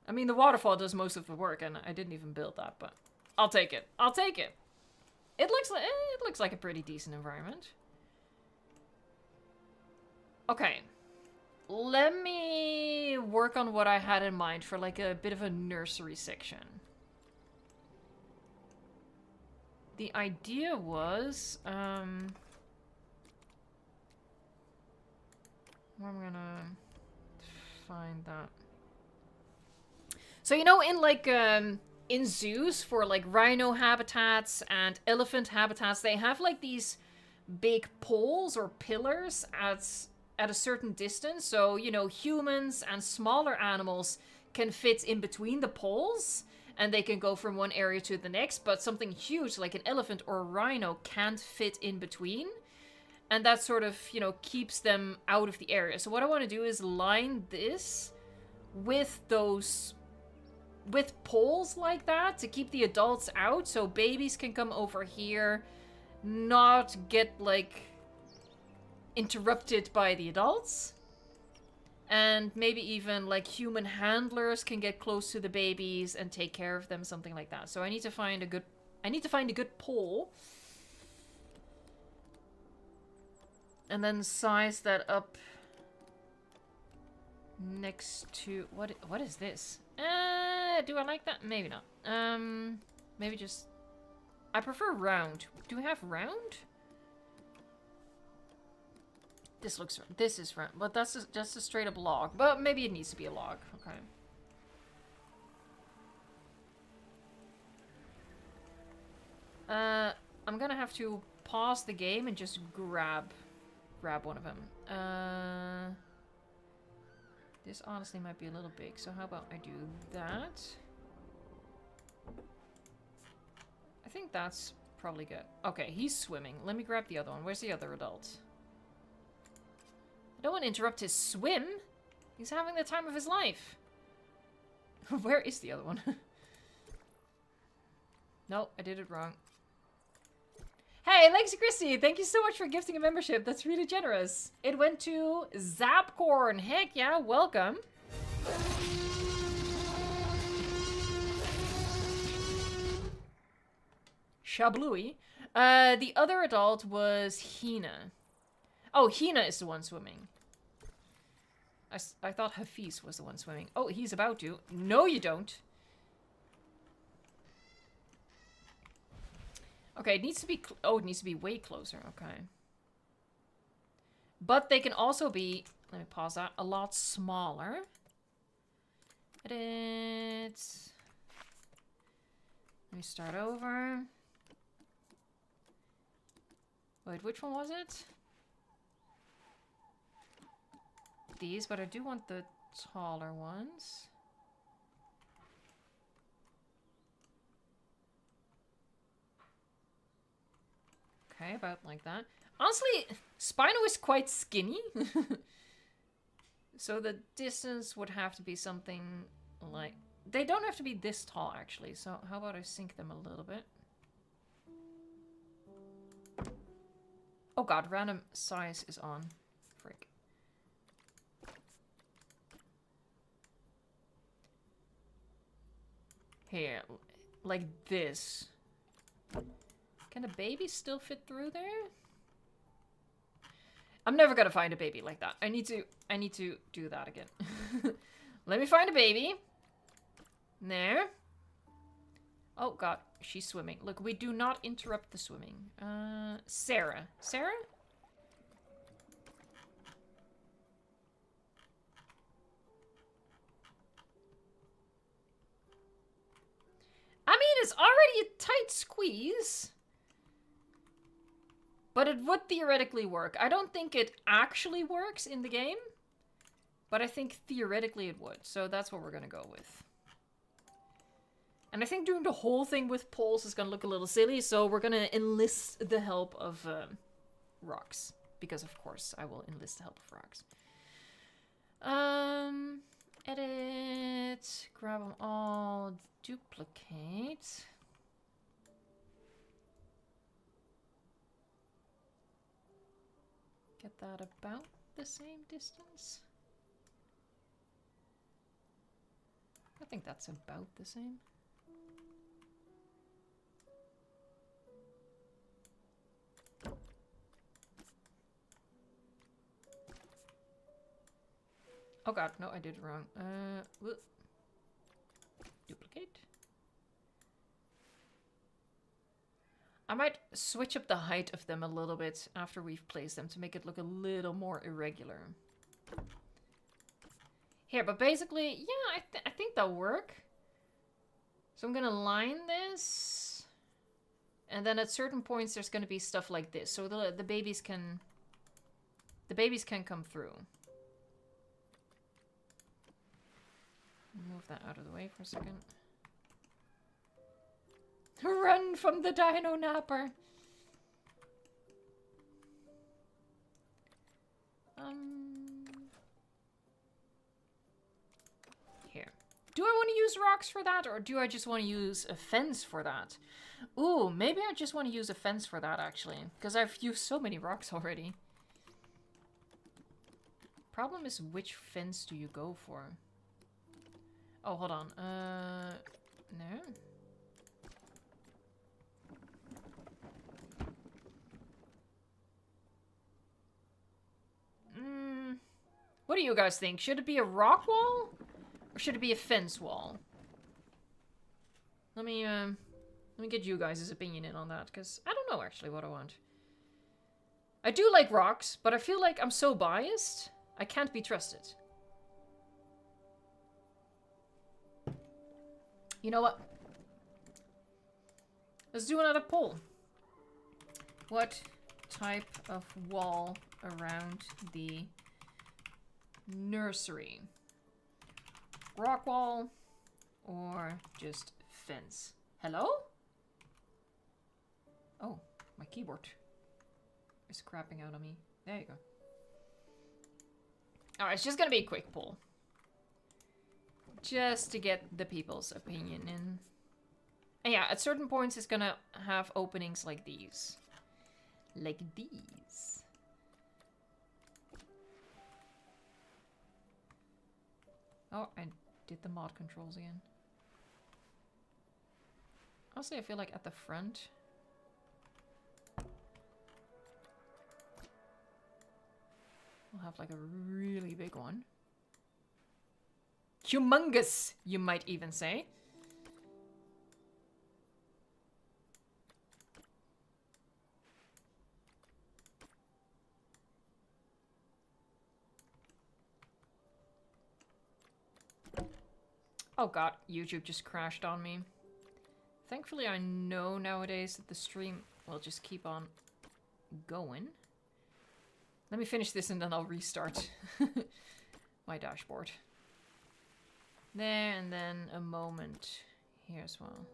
I mean, the waterfall does most of the work, and I didn't even build that, but I'll take it. I'll take it. It looks like a pretty decent environment. Okay. Let me work on what I had in mind for like a bit of a nursery section. The idea was, where am I gonna find that? So, you know, in like, in zoos for like rhino habitats and elephant habitats, they have like these big poles or pillars at a certain distance. So, you know, humans and smaller animals can fit in between the poles and they can go from one area to the next, but something huge like an elephant or a rhino can't fit in between. And that sort of, you know, keeps them out of the area. So what I want to do is line this with those, with poles like that to keep the adults out so babies can come over here, not get like interrupted by the adults, and maybe even like human handlers can get close to the babies and take care of them, something like that. So I need to find a good pole and then size that up next to what is this? Do I like that? Maybe not. Maybe just, I prefer round. Do we have round? This is round, but that's just a straight up log. But maybe it needs to be a log. Okay. I'm gonna have to pause the game and just grab one of them. This honestly might be a little big, so how about I do that? I think that's probably good. Okay, he's swimming. Let me grab the other one. Where's the other adult? I don't want to interrupt his swim. He's having the time of his life. Where is the other one? Nope, I did it wrong. Hey, Lexi Christie, thank you so much for gifting a membership. That's really generous. It went to Zapcorn. Heck yeah, welcome. Shablooey. The other adult was Hina. Oh, Hina is the one swimming. I thought Hafiz was the one swimming. Oh, he's about to. No, you don't. Okay, it needs to be... Oh, it needs to be way closer. Okay. But they can also be... Let me pause that. A lot smaller. Edit. Let me start over. Wait, which one was it? These, but I do want the taller ones. Okay, about like that. Honestly, Spino is quite skinny. So the distance would have to be something like... They don't have to be this tall, actually. So how about I sink them a little bit? Oh god, random size is on. Frick. Here, like this. Can the baby still fit through there? I'm never gonna find a baby like that. I need to do that again. Let me find a baby. There. Oh god, she's swimming. Look, we do not interrupt the swimming. Sarah. Sarah? I mean, it's already a tight squeeze. But it would theoretically work. I don't think it actually works in the game. But I think theoretically it would. So that's what we're going to go with. And I think doing the whole thing with poles is going to look a little silly. So we're going to enlist the help of rocks. Because of course I will enlist the help of rocks. Edit. Grab them all. Duplicate. Get that about the same distance. I think that's about the same. Oh god, no, I did it wrong. Whoop. Duplicate. I might switch up the height of them a little bit after we've placed them to make it look a little more irregular. Here, but basically, yeah, I think that'll work. So I'm gonna line this. And then at certain points there's gonna be stuff like this. So the babies can come through. Move that out of the way for a second. Run from the dino napper! Here. Do I want to use rocks for that, or do I just want to use a fence for that? Ooh, maybe I just want to use a fence for that, actually. Because I've used so many rocks already. Problem is, which fence do you go for? Oh, hold on. No? What do you guys think? Should it be a rock wall? Or should it be a fence wall? Let me get you guys' opinion in on that, because I don't know actually what I want. I do like rocks, but I feel like I'm so biased, I can't be trusted. You know what? Let's do another poll. What type of wall around the nursery? Rock wall or just fence? Hello? Oh, my keyboard is crapping out on me. There you go. Alright, it's just gonna be a quick poll. Just to get the people's opinion in. And yeah, at certain points it's gonna have openings like these. Like these. Oh, I did the mod controls again. Honestly, I feel like at the front... we'll have like a really big one. Humongous, you might even say. Oh god, YouTube just crashed on me. Thankfully I know nowadays that the stream will just keep on going. Let me finish this and then I'll restart my dashboard. There, and then a moment here as well.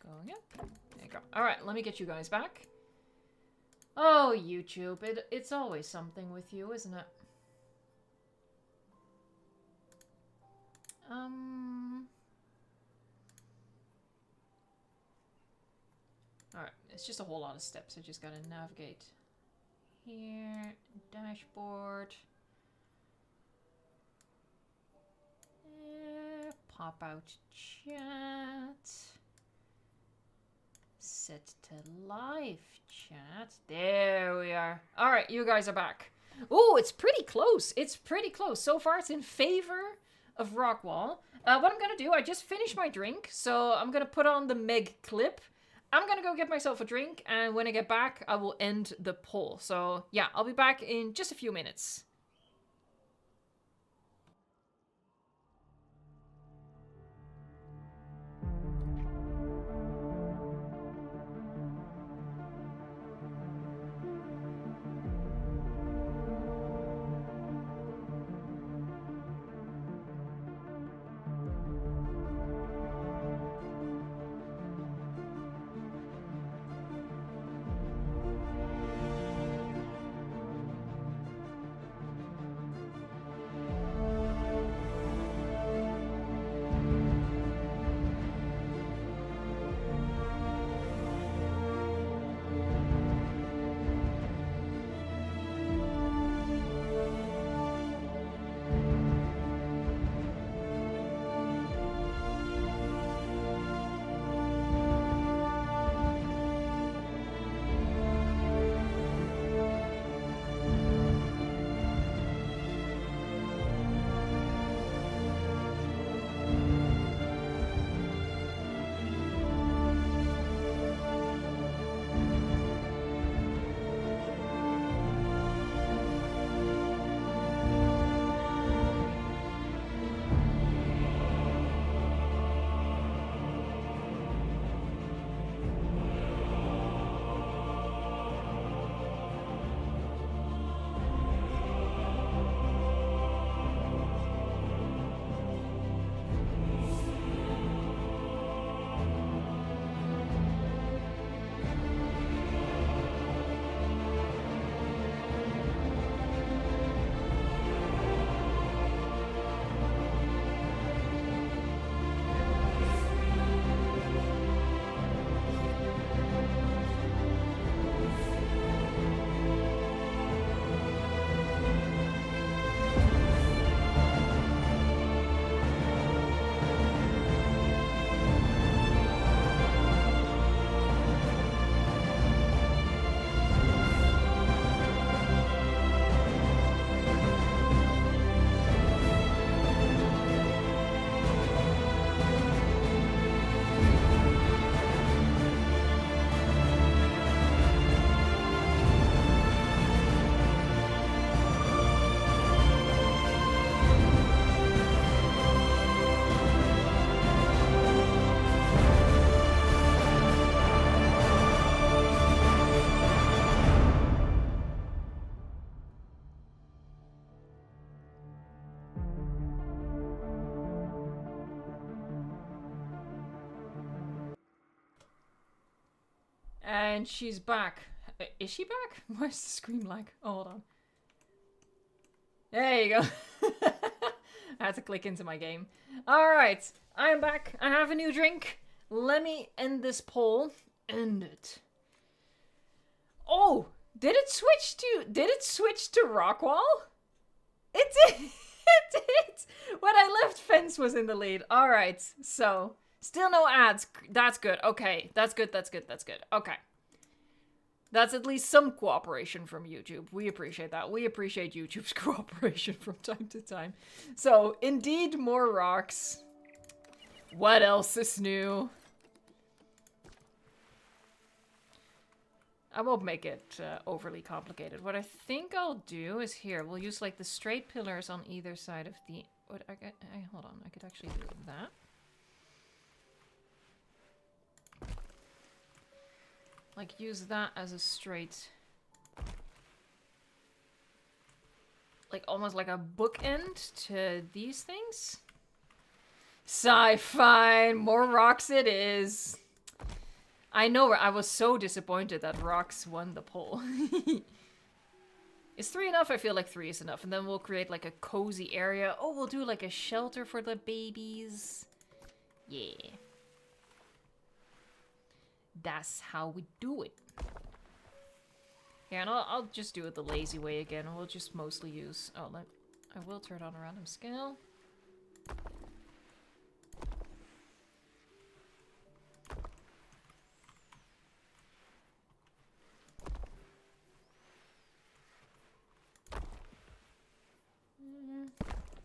Going up. There you go. Alright, let me get you guys back. Oh, YouTube. It's always something with you, isn't it? Alright, it's just a whole lot of steps. I just gotta navigate here, dashboard. Pop out chat. Set to live chat. There we are. Alright, you guys are back. Oh, it's pretty close. It's pretty close. So far, it's in favor of Rockwall. What I'm gonna do, I just finished my drink, so I'm gonna put on the Meg clip. I'm gonna go get myself a drink, and when I get back, I will end the poll. So, yeah, I'll be back in just a few minutes. And she's back. Is she back? Where's the screen lag? Oh, hold on. There you go. I had to click into my game. Alright, I am back. I have a new drink. Let me end this poll. End it. Oh, did it switch to Rockwall? It did. It did. When I left, Fence was in the lead. Alright, so still no ads. That's good. Okay, that's good. Okay. That's at least some cooperation from YouTube. We appreciate that. We appreciate YouTube's cooperation from time to time. So, indeed, more rocks. What else is new? I won't make it overly complicated. What I think I'll do is here. We'll use like the straight pillars on either side of the... What, hold on. I could actually do that. Like, use that as a straight... Like, almost like a bookend to these things. Fine. More rocks it is. I know, I was so disappointed that rocks won the poll. Is 3 enough? I feel like 3 is enough. And then we'll create, like, a cozy area. Oh, we'll do, like, a shelter for the babies. Yeah. That's how we do it. Yeah, and I'll just do it the lazy way again. We'll just mostly use... Oh, I will turn on a random scale.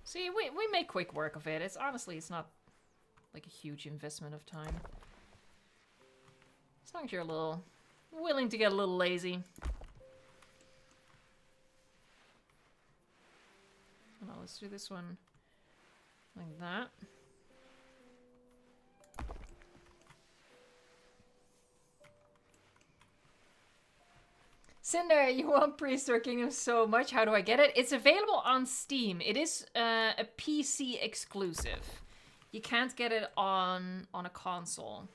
See, we make quick work of it. It's honestly, it's not like a huge investment of time. As long as you're a little willing to get a little lazy. Well, let's do this one like that. Cinder, you want Prehistoric Kingdom so much. How do I get it? It's available on Steam. It is a PC exclusive. You can't get it on a console.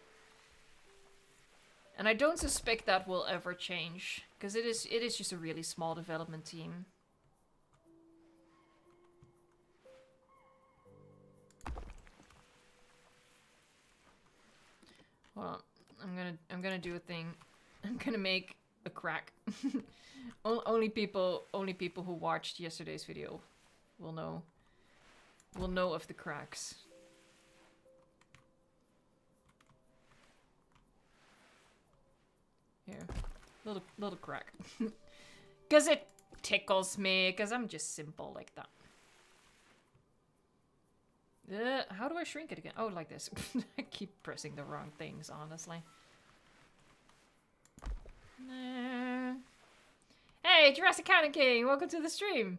And I don't suspect that will ever change, because it is just a really small development team. Well, I'm gonna do a thing. I'm gonna make a crack. Only people who watched yesterday's video will know of the cracks. Here, little crack. Cause it tickles me, cause I'm just simple like that. How do I shrink it again? Oh, like this. I keep pressing the wrong things, honestly. Nah. Hey, Jurassic Cannon King, welcome to the stream.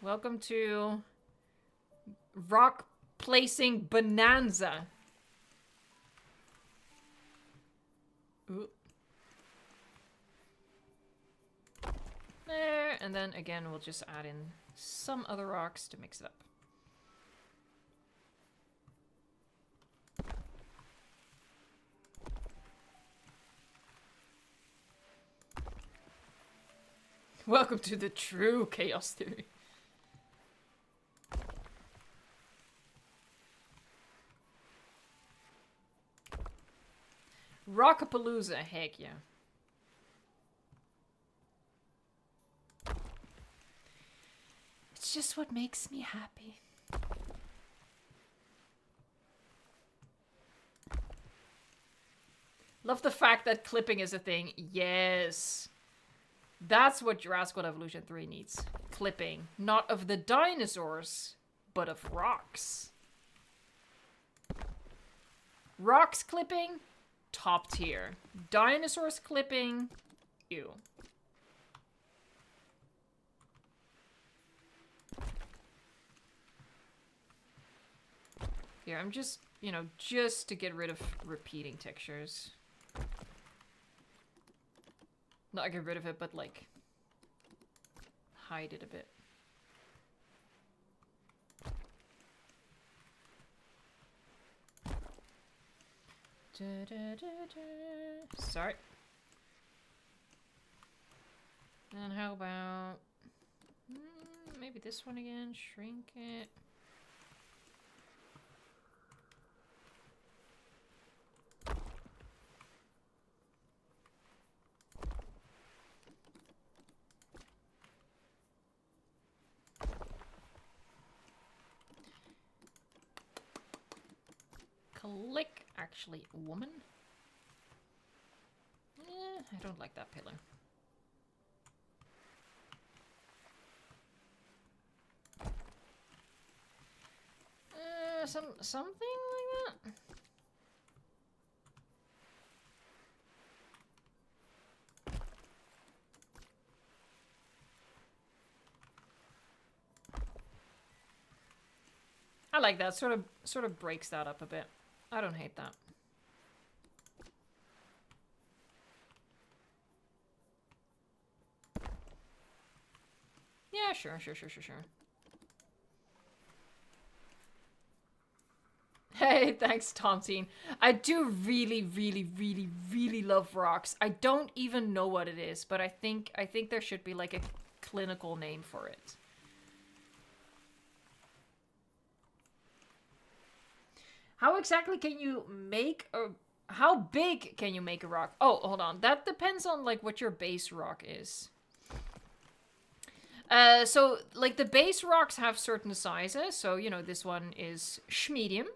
Welcome to Rock Placing Bonanza. Ooh. There, and then again we'll just add in some other rocks to mix it up. Welcome to the true chaos theory. Rockapalooza, heck yeah. It's just what makes me happy. Love the fact that clipping is a thing. Yes. That's what Jurassic World Evolution 3 needs. Clipping. Not of the dinosaurs, but of rocks. Rocks clipping, top tier. Dinosaurs clipping, ew. Here, I'm just, just to get rid of repeating textures. Not get rid of it, but like hide it a bit. Sorry. And how about maybe this one again? Shrink it. Click, actually, woman. I don't like that pillar. Something like that. I like that. Sort of breaks that up a bit. I don't hate that. Yeah, sure. Hey, thanks, Tomteen. I do really love rocks. I don't even know what it is, but I think there should be like a clinical name for it. How exactly can you make a... How big can you make a rock? Oh, hold on. That depends on like what your base rock is. So like the base rocks have certain sizes. So, you know, this one is medium.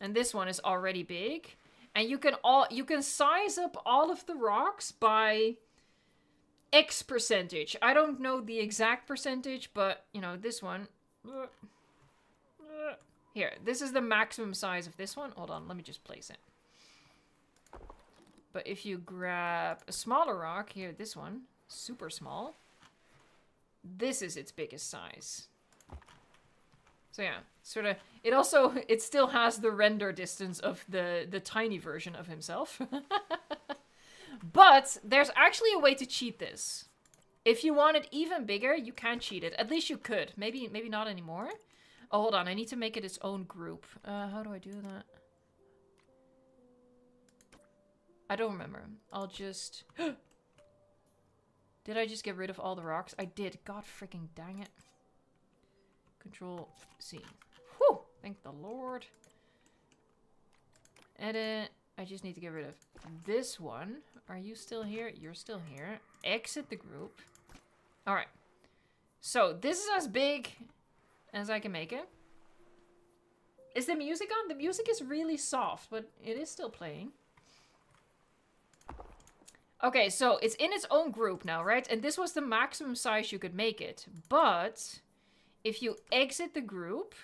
And this one is already big. And you can size up all of the rocks by X percentage. I don't know the exact percentage, but, you know, this one... Here, this is the maximum size of this one. Hold on, let me just place it. But if you grab a smaller rock, here, this one, super small. This is its biggest size. So yeah, sort of, it still has the render distance of the tiny version of himself. But there's actually a way to cheat this. If you want it even bigger, you can cheat it. At least you could. Maybe not anymore. Oh, hold on, I need to make it its own group. How do I do that? I don't remember. I'll just... Did I just get rid of all the rocks? I did. God freaking dang it. Control C. Whew! Thank the Lord. Edit. I just need to get rid of this one. Are you still here? You're still here. Exit the group. Alright. So, this is as big as I can make it. Is the music on? The music is really soft, but it is still playing. Okay, so it's in its own group now, right? And this was the maximum size you could make it. But if you exit the group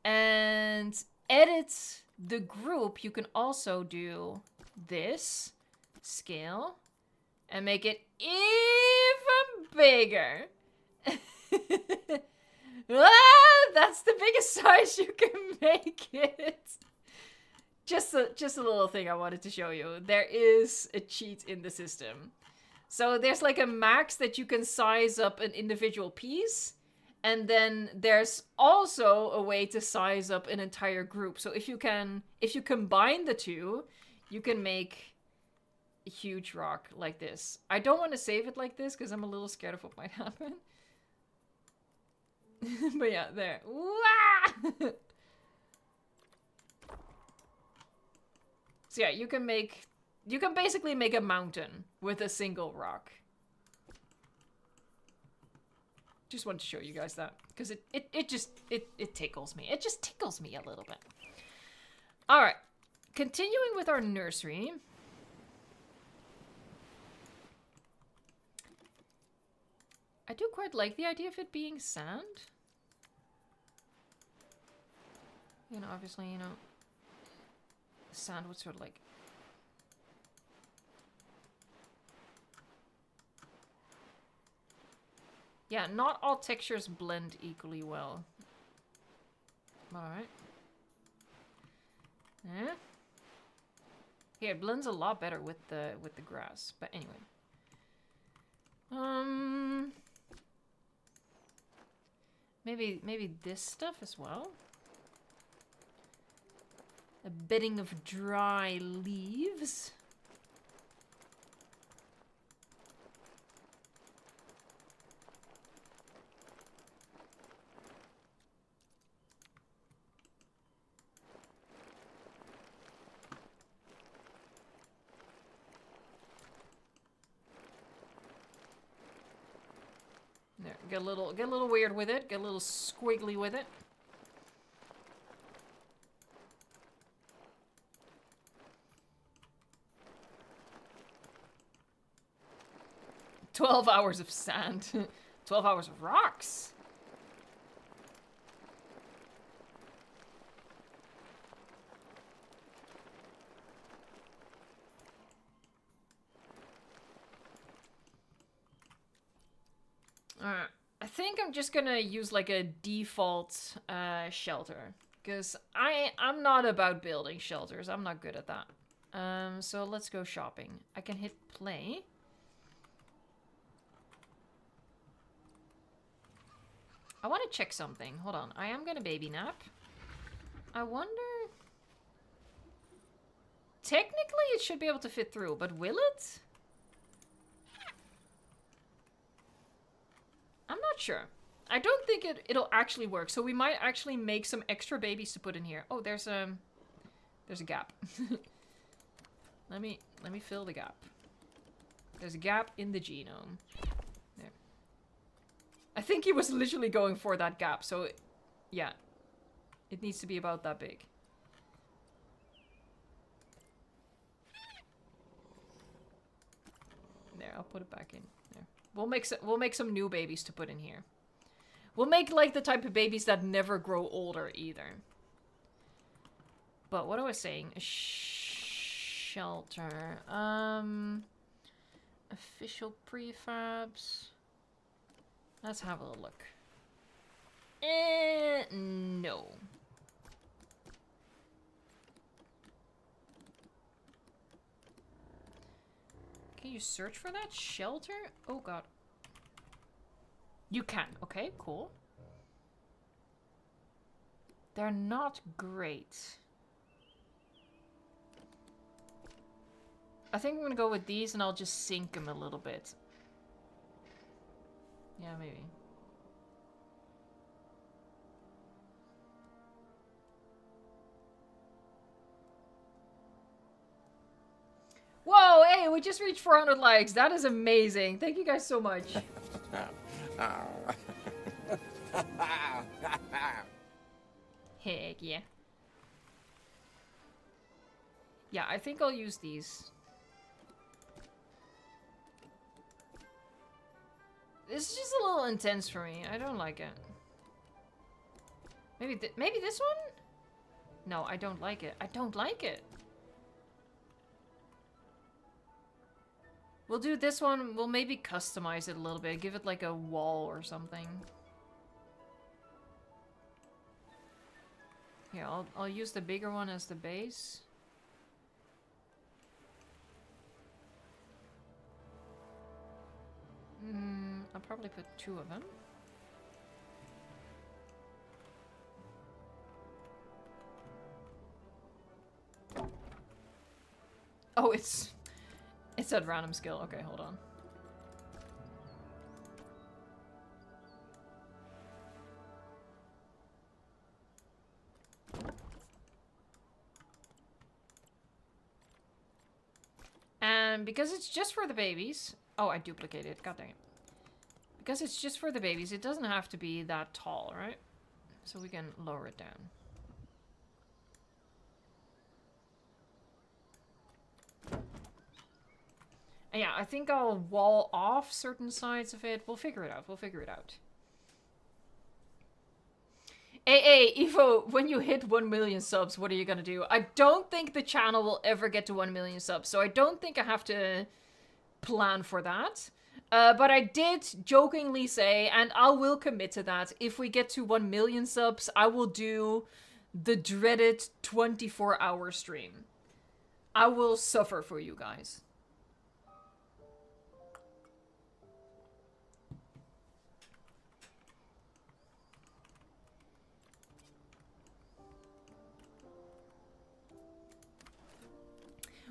and edit the group, you can also do this, scale, and make it even bigger. That's the biggest size you can make it. Just a little thing I wanted to show you. There is a cheat in the system. So there's like a max that you can size up an individual piece. And then there's also a way to size up an entire group. So if you combine the two, you can make a huge rock like this. I don't want to save it like this because I'm a little scared of what might happen. But yeah, there. So yeah, you can basically make a mountain with a single rock. Just wanted to show you guys that because it tickles me. It just tickles me a little bit. All right, continuing with our nursery. I do quite like the idea of it being sand. You know, obviously, you know, sand would sort of like... Yeah, not all textures blend equally well. Alright. Yeah. Yeah, it blends a lot better with the grass. But anyway. Maybe this stuff as well. A bedding of dry leaves. There, get a little weird with it, get a little squiggly with it. "12 hours of sand." 12 hours of rocks. Alright, I think I'm just gonna use like a default shelter. Because I'm not about building shelters. I'm not good at that. So let's go shopping. I can hit play. I want to check something. Hold on. I am gonna baby nap. I wonder... Technically it should be able to fit through, but will it? I'm not sure. I don't think it'll actually work. So we might actually make some extra babies to put in here. Oh, there's a gap. let me fill the gap. There's a gap in the genome. There. I think he was literally going for that gap. So yeah, it needs to be about that big. There, I'll put it back in. There. We'll make some new babies to put in here. We'll make like the type of babies that never grow older either. But what I was saying, a shelter. Official prefabs. Let's have a look. No. Can you search for that? Shelter? Oh god. You can. Okay, cool. They're not great. I think I'm gonna go with these and I'll just sink them a little bit. Yeah, maybe. Whoa, hey, we just reached 400 likes. That is amazing. Thank you guys so much. Heck yeah. Yeah, I think I'll use these. This is just a little intense for me. I don't like it. Maybe this one? No, I don't like it. I don't like it. We'll do this one. We'll maybe customize it a little bit. Give it like a wall or something. Yeah, I'll use the bigger one as the base. I'll probably put 2 of them. Oh, it's at random skill. Okay, hold on. And because it's just for the babies... Oh, I duplicated it. God dang it. Because it's just for the babies, it doesn't have to be that tall, right? So we can lower it down. And yeah, I think I'll wall off certain sides of it. We'll figure it out. We'll figure it out. Hey, Evo, when you hit 1 million subs, what are you gonna do? I don't think the channel will ever get to 1 million subs, so I don't think I have to plan for that. But I did jokingly say, and I will commit to that, if we get to 1 million subs, I will do the dreaded 24-hour stream. I will suffer for you guys.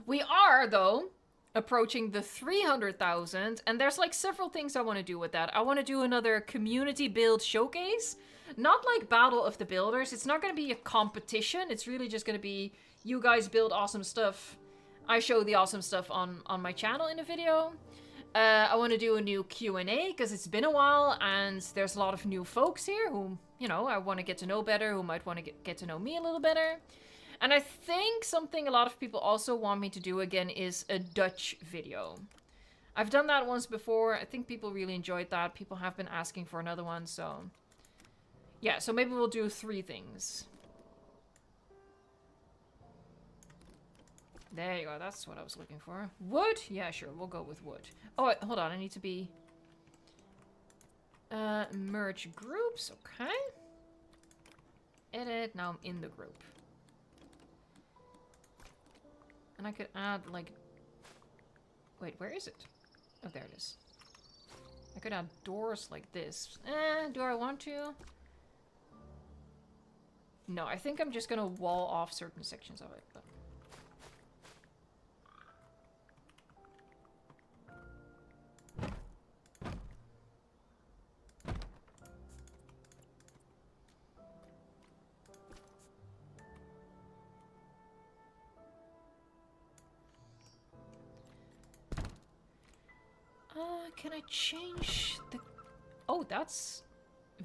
We are, though, approaching the 300,000, and there's like several things I want to do with that. I want to do another community build showcase. Not like Battle of the Builders. It's not going to be a competition. It's really just going to be you guys build awesome stuff. I show the awesome stuff on my channel in a video. I want to do a new Q&A because it's been a while and there's a lot of new folks here who, you know, I want to get to know better, who might want to get to know me a little better. And I think something a lot of people also want me to do again is a Dutch video. I've done that once before. I think people really enjoyed that. People have been asking for another one, so... yeah, so maybe we'll do 3 things. There you go, that's what I was looking for. Wood? Yeah, sure, we'll go with wood. Oh, wait, hold on, I need to be... merge groups, okay. Edit, now I'm in the group. And I could add, like... wait, where is it? Oh, there it is. I could add doors like this. Do I want to? No, I think I'm just gonna wall off certain sections of it. But... can I change the... oh, that's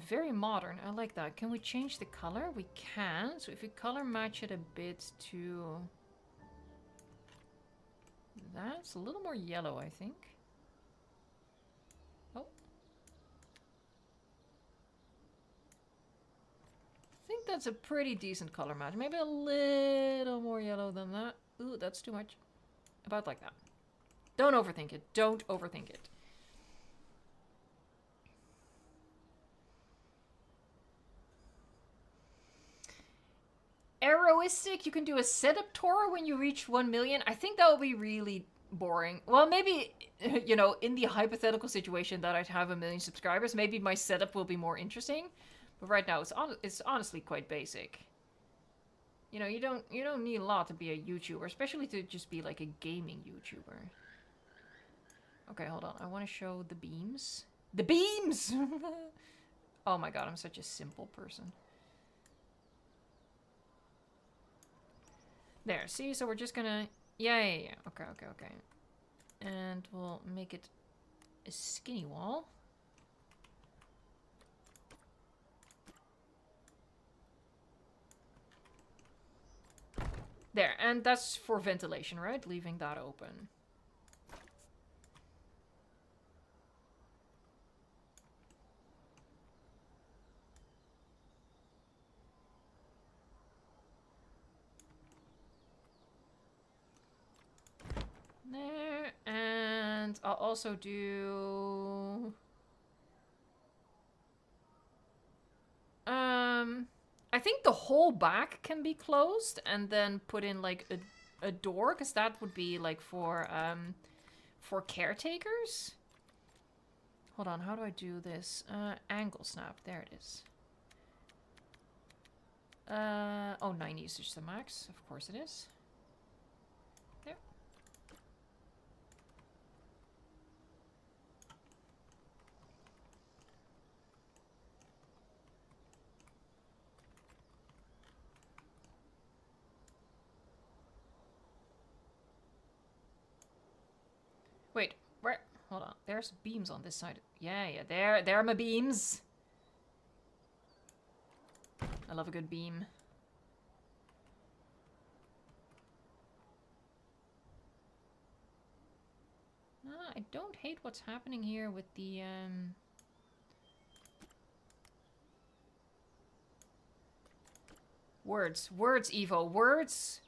very modern. I like that. Can we change the color? We can. So if we color match it a bit to... that's a little more yellow, I think. Oh. I think that's a pretty decent color match. Maybe a little more yellow than that. Ooh, that's too much. About like that. Don't overthink it. Don't overthink it. Aeroistic, you can do a setup tour when you reach 1 million. I think that would be really boring. Well, maybe, you know, in the hypothetical situation that I'd have 1 million subscribers, maybe my setup will be more interesting. But right now, it's honestly quite basic. You know, you don't need a lot to be a YouTuber, especially to just be like a gaming YouTuber. Okay, hold on. I want to show the beams. The beams! Oh my god, I'm such a simple person. There, see? So we're just gonna... yeah. Okay. And we'll make it a skinny wall. There, and that's for ventilation, right? Leaving that open. There, and I'll also do... I think the whole back can be closed and then put in like a door, because that would be like for caretakers. Hold on, how do I do this? Angle snap, there it is. Oh, 9 usage the max, of course it is. There. Wait, where? Hold on. There's beams on this side. Yeah, there are my beams. I love a good beam. I don't hate what's happening here with the, Words, Evo, words,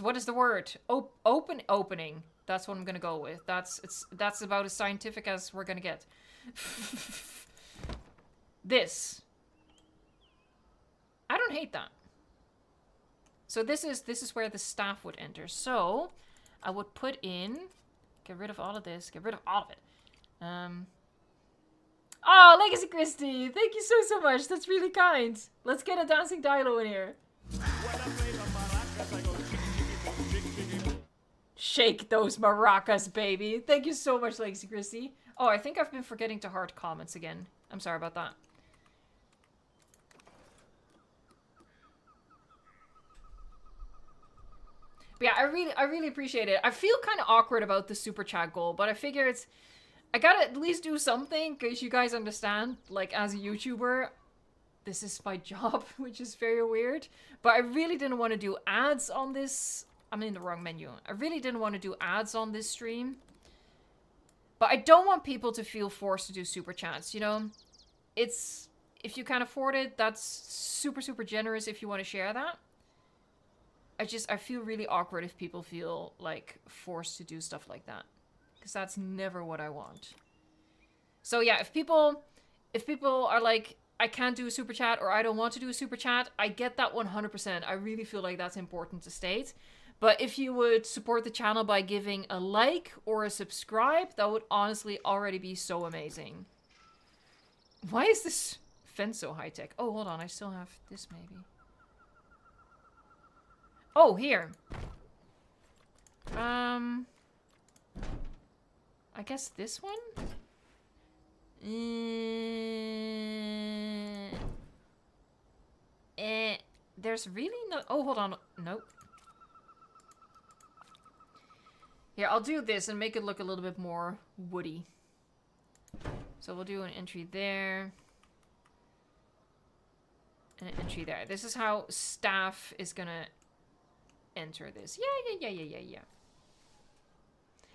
what is the word? Opening. That's what I'm gonna go with. That's about as scientific as we're gonna get. This. I don't hate that. So this is where the staff would enter. So I would put in, get rid of all of this, get rid of all of it. Oh, Legacy Christy, thank you so much. That's really kind. Let's get a dancing dino in here. Shake those maracas, baby. Thank you so much, Lexi Christie. Oh, I think I've been forgetting to heart comments again. I'm sorry about that. But yeah, I really appreciate it. I feel kind of awkward about the super chat goal, but I figure I gotta at least do something, because you guys understand, like, as a YouTuber, this is my job, which is very weird. But I really didn't want to do ads on this. I'm in the wrong menu. I really didn't want to do ads on this stream. But I don't want people to feel forced to do super chats, you know? It's, if you can't afford it, that's super, super generous if you want to share that. I feel really awkward if people feel, like, forced to do stuff like that. Because that's never what I want. So yeah, if people are like, I can't do a super chat, or I don't want to do a super chat, I get that 100%. I really feel like that's important to state. But if you would support the channel by giving a like or a subscribe, that would honestly already be so amazing. Why is this fence so high-tech? Oh, hold on, I still have this maybe. Oh, here. I guess this one? There's really no... Oh, hold on. Nope. Here, I'll do this and make it look a little bit more woody. So we'll do an entry there. And an entry there. This is how staff is gonna enter this. Yeah.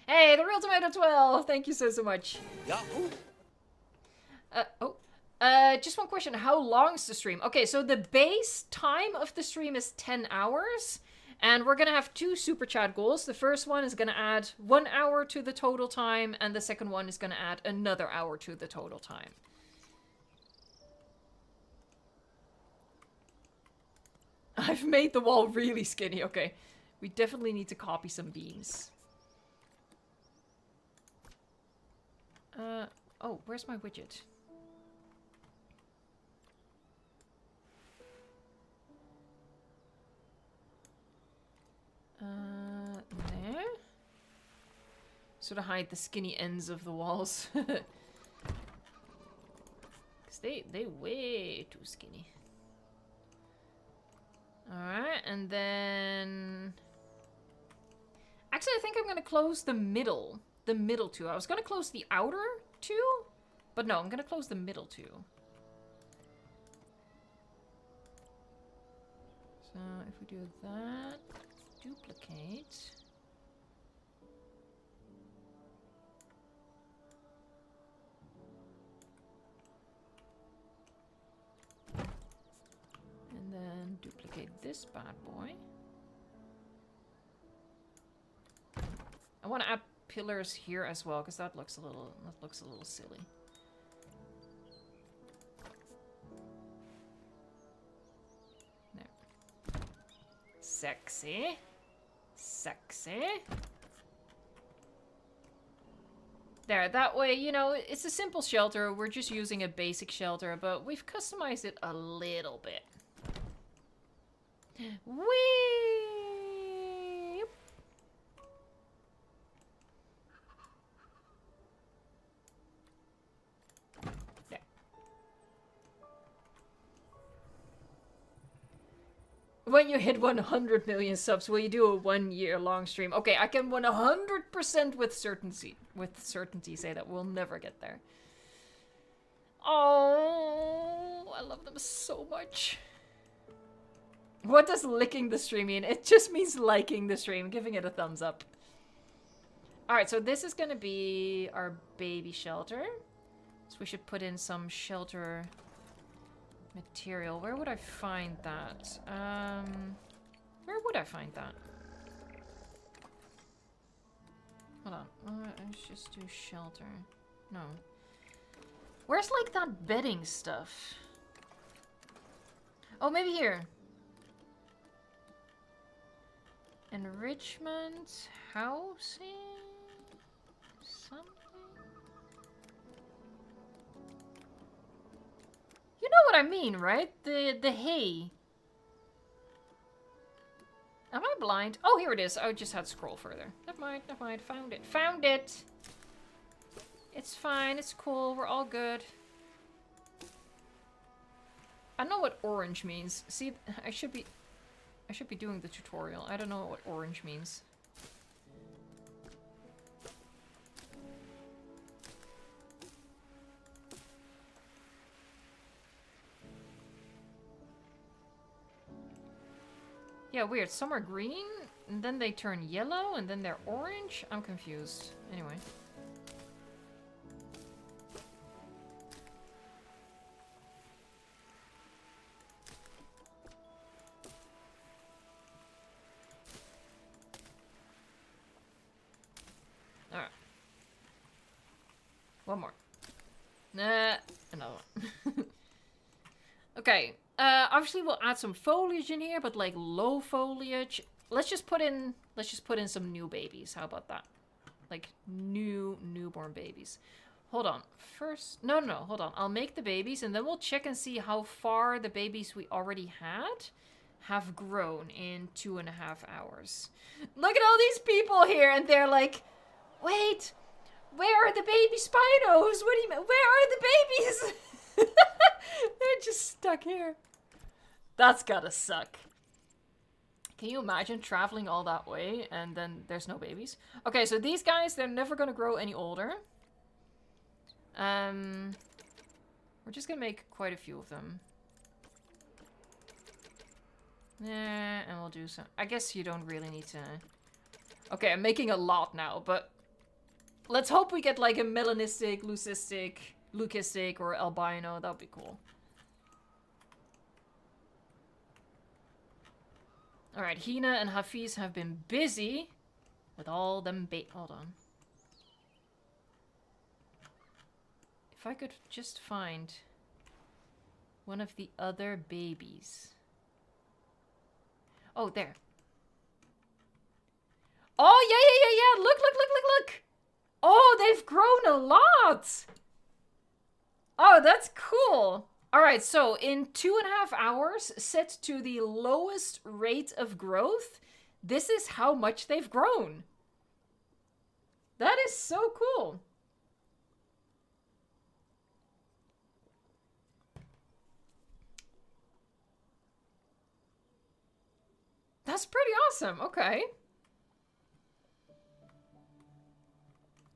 Hey, the real tomato 12! Thank you so much. Yahoo! Just one question. How long is the stream? Okay, so the base time of the stream is 10 hours. And we're gonna have 2 super chat goals. The first one is gonna add 1 hour to the total time. And the second one is gonna add another hour to the total time. I've made the wall really skinny. Okay. We definitely need to copy some beams. Oh, where's my widget? There. Sort of hide the skinny ends of the walls. Because they way too skinny. Alright, and then... Actually, I think I'm gonna close the middle. The middle two. I was gonna close the outer two, but no, I'm gonna close the middle two. So if we do that, duplicate. And then duplicate this bad boy. I want to add pillars here as well, because that looks a little silly. There. Sexy. Sexy. There, that way, you know, it's a simple shelter. We're just using a basic shelter, but we've customized it a little bit. Whee! There. When you hit 100 million subs, will you do a 1 year long stream? Okay, I can 100% with certainty say that we'll never get there. Oh, I love them so much. What does licking the stream mean? It just means liking the stream, giving it a thumbs up. Alright, so this is gonna be our baby shelter. So we should put in some shelter material. Where would I find that? Where would I find that? Hold on. Let's just do shelter. No. Where's like that bedding stuff? Oh, maybe here. Enrichment, housing, something. You know what I mean, right? The hay. Am I blind. Oh, here it is. I just had to scroll further. Never mind, never mind. Found it. Found it! It's fine, it's cool, we're all good. I know what orange means. See, I should be doing the tutorial. I don't know what orange means. Yeah, weird. Some are green, and then they turn yellow, and then they're orange. I'm confused. Anyway. Alright. One more. Nah, another one. Okay. Obviously we'll add some foliage in here, but like low foliage. Let's just put in some new babies. How about that? Like newborn babies. Hold on. First, no, hold on. I'll make the babies and then we'll check and see how far the babies we already had have grown in 2.5 hours. Look at all these people here and they're like, wait, where are the baby Spinos? What do you mean? Where are the babies? They're just stuck here. That's gotta suck. Can you imagine traveling all that way and then there's no babies? Okay, so these guys, they're never gonna grow any older. We're just gonna make quite a few of them. Yeah, and we'll do some. I guess you don't really need to. Okay, I'm making a lot now, but let's hope we get like a melanistic, leucistic, or albino. That would be cool. Alright, Hina and Hafiz have been busy with all them hold on. If I could just find one of the other babies. Oh, there. Oh, yeah. Look. Oh, they've grown a lot. Oh, that's cool. All right, so in 2.5 hours, set to the lowest rate of growth, this is how much they've grown. That is so cool. That's pretty awesome. Okay.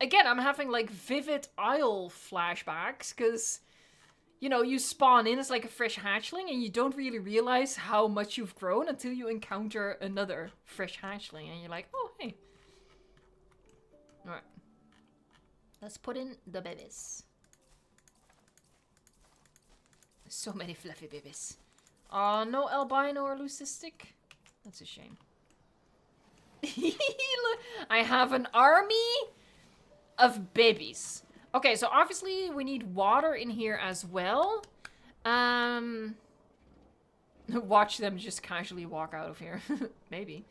Again, I'm having like vivid Isle flashbacks because, you know, you spawn in as like a fresh hatchling and you don't really realize how much you've grown until you encounter another fresh hatchling and you're like, oh, hey. Alright. Let's put in the babies. So many fluffy babies. No albino or leucistic. That's a shame. I have an army of babies. Okay, so obviously we need water in here as well. Watch them just casually walk out of here. Maybe.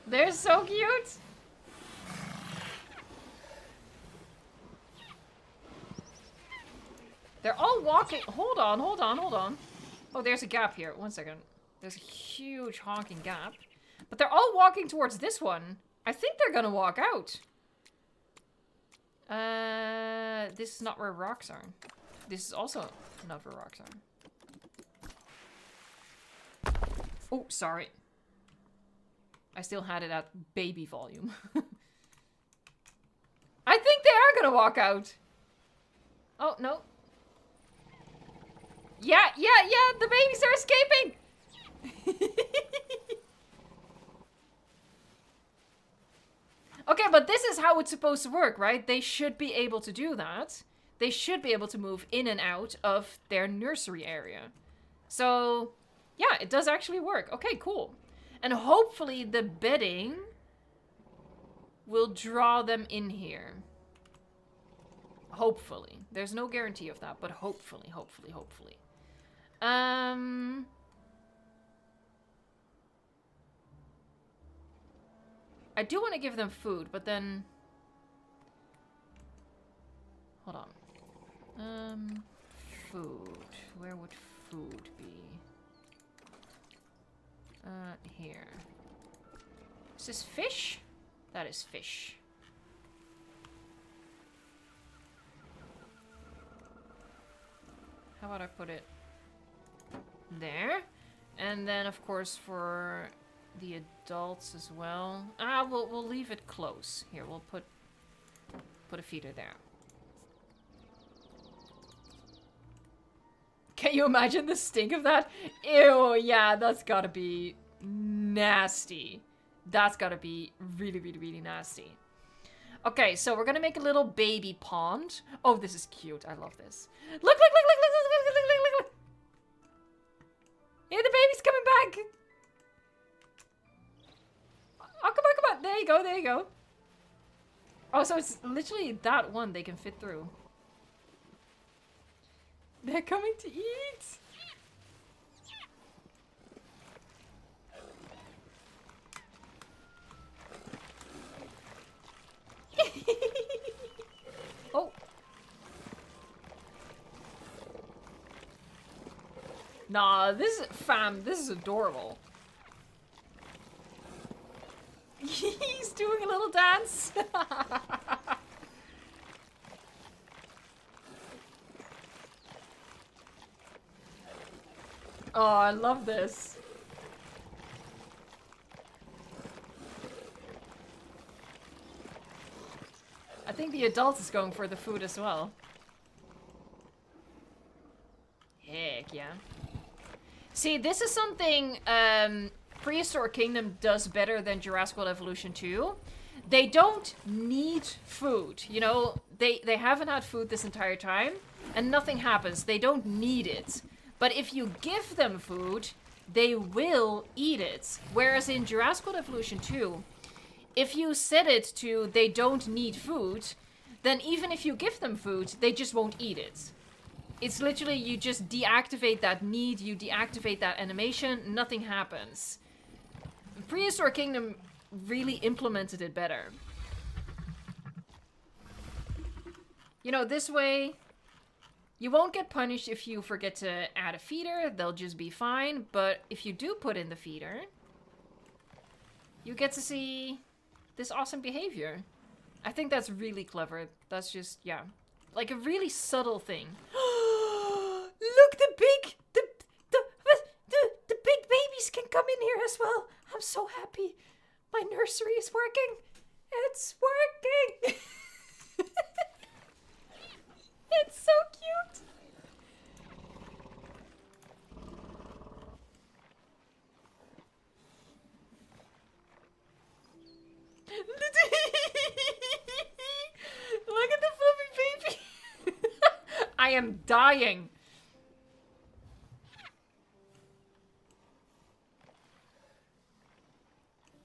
They're so cute! They're all walking- hold on. Oh, there's a gap here. 1 second. There's a huge honking gap. But they're all walking towards this one. I think they're gonna walk out. This is not where rocks are. This is also not where rocks are. Oh, sorry. I still had it at baby volume. I think they are gonna walk out. Oh, no. Yeah, the babies are escaping! Okay, but this is how it's supposed to work, right? They should be able to do that. They should be able to move in and out of their nursery area. So, yeah, it does actually work. Okay, cool. And hopefully the bedding will draw them in here. Hopefully. There's no guarantee of that, but hopefully, hopefully, hopefully. I do want to give them food, but then... Hold on. Food. Where would food be? Here. Is this fish? That is fish. How about I put it there? And then, of course, for the adults as well. We'll leave it close. Here, we'll put a feeder there. Can you imagine the stink of that? Ew, yeah, that's gotta be nasty. That's gotta be really, really, really nasty. Okay, so we're gonna make a little baby pond. Oh, this is cute. I love this. Look. Yeah, the baby's coming back. Oh, come on. There you go. Oh, so it's literally that one they can fit through. They're coming to eat. Oh. Nah, this is adorable. He's doing a little dance. Oh, I love this. I think the adult is going for the food as well. Heck yeah. See, this is something Prehistoric Kingdom does better than Jurassic World Evolution 2. They don't need food, you know? They haven't had food this entire time, and nothing happens. They don't need it. But if you give them food, they will eat it. Whereas in Jurassic World Evolution 2, if you set it to they don't need food, then even if you give them food, they just won't eat it. It's literally you just deactivate that need, you deactivate that animation, nothing happens. Prehistoric Kingdom really implemented it better. You know, this way, you won't get punished if you forget to add a feeder, they'll just be fine. But if you do put in the feeder, you get to see this awesome behavior. I think that's really clever. That's just, yeah, like a really subtle thing. Look, the big babies can come in here as well. I'm so happy. My nursery is working. It's working. It's so cute. Look at the fluffy baby. I am dying.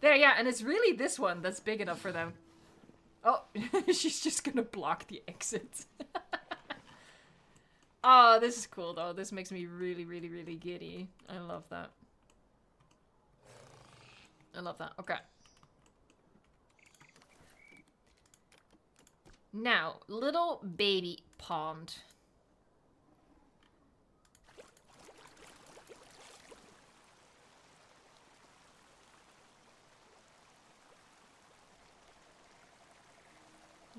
There, yeah, and it's really this one that's big enough for them. Oh, she's just gonna block the exit. Oh, this is cool though. This makes me really, really, really giddy. I love that. I love that. Okay. Now, little baby pond.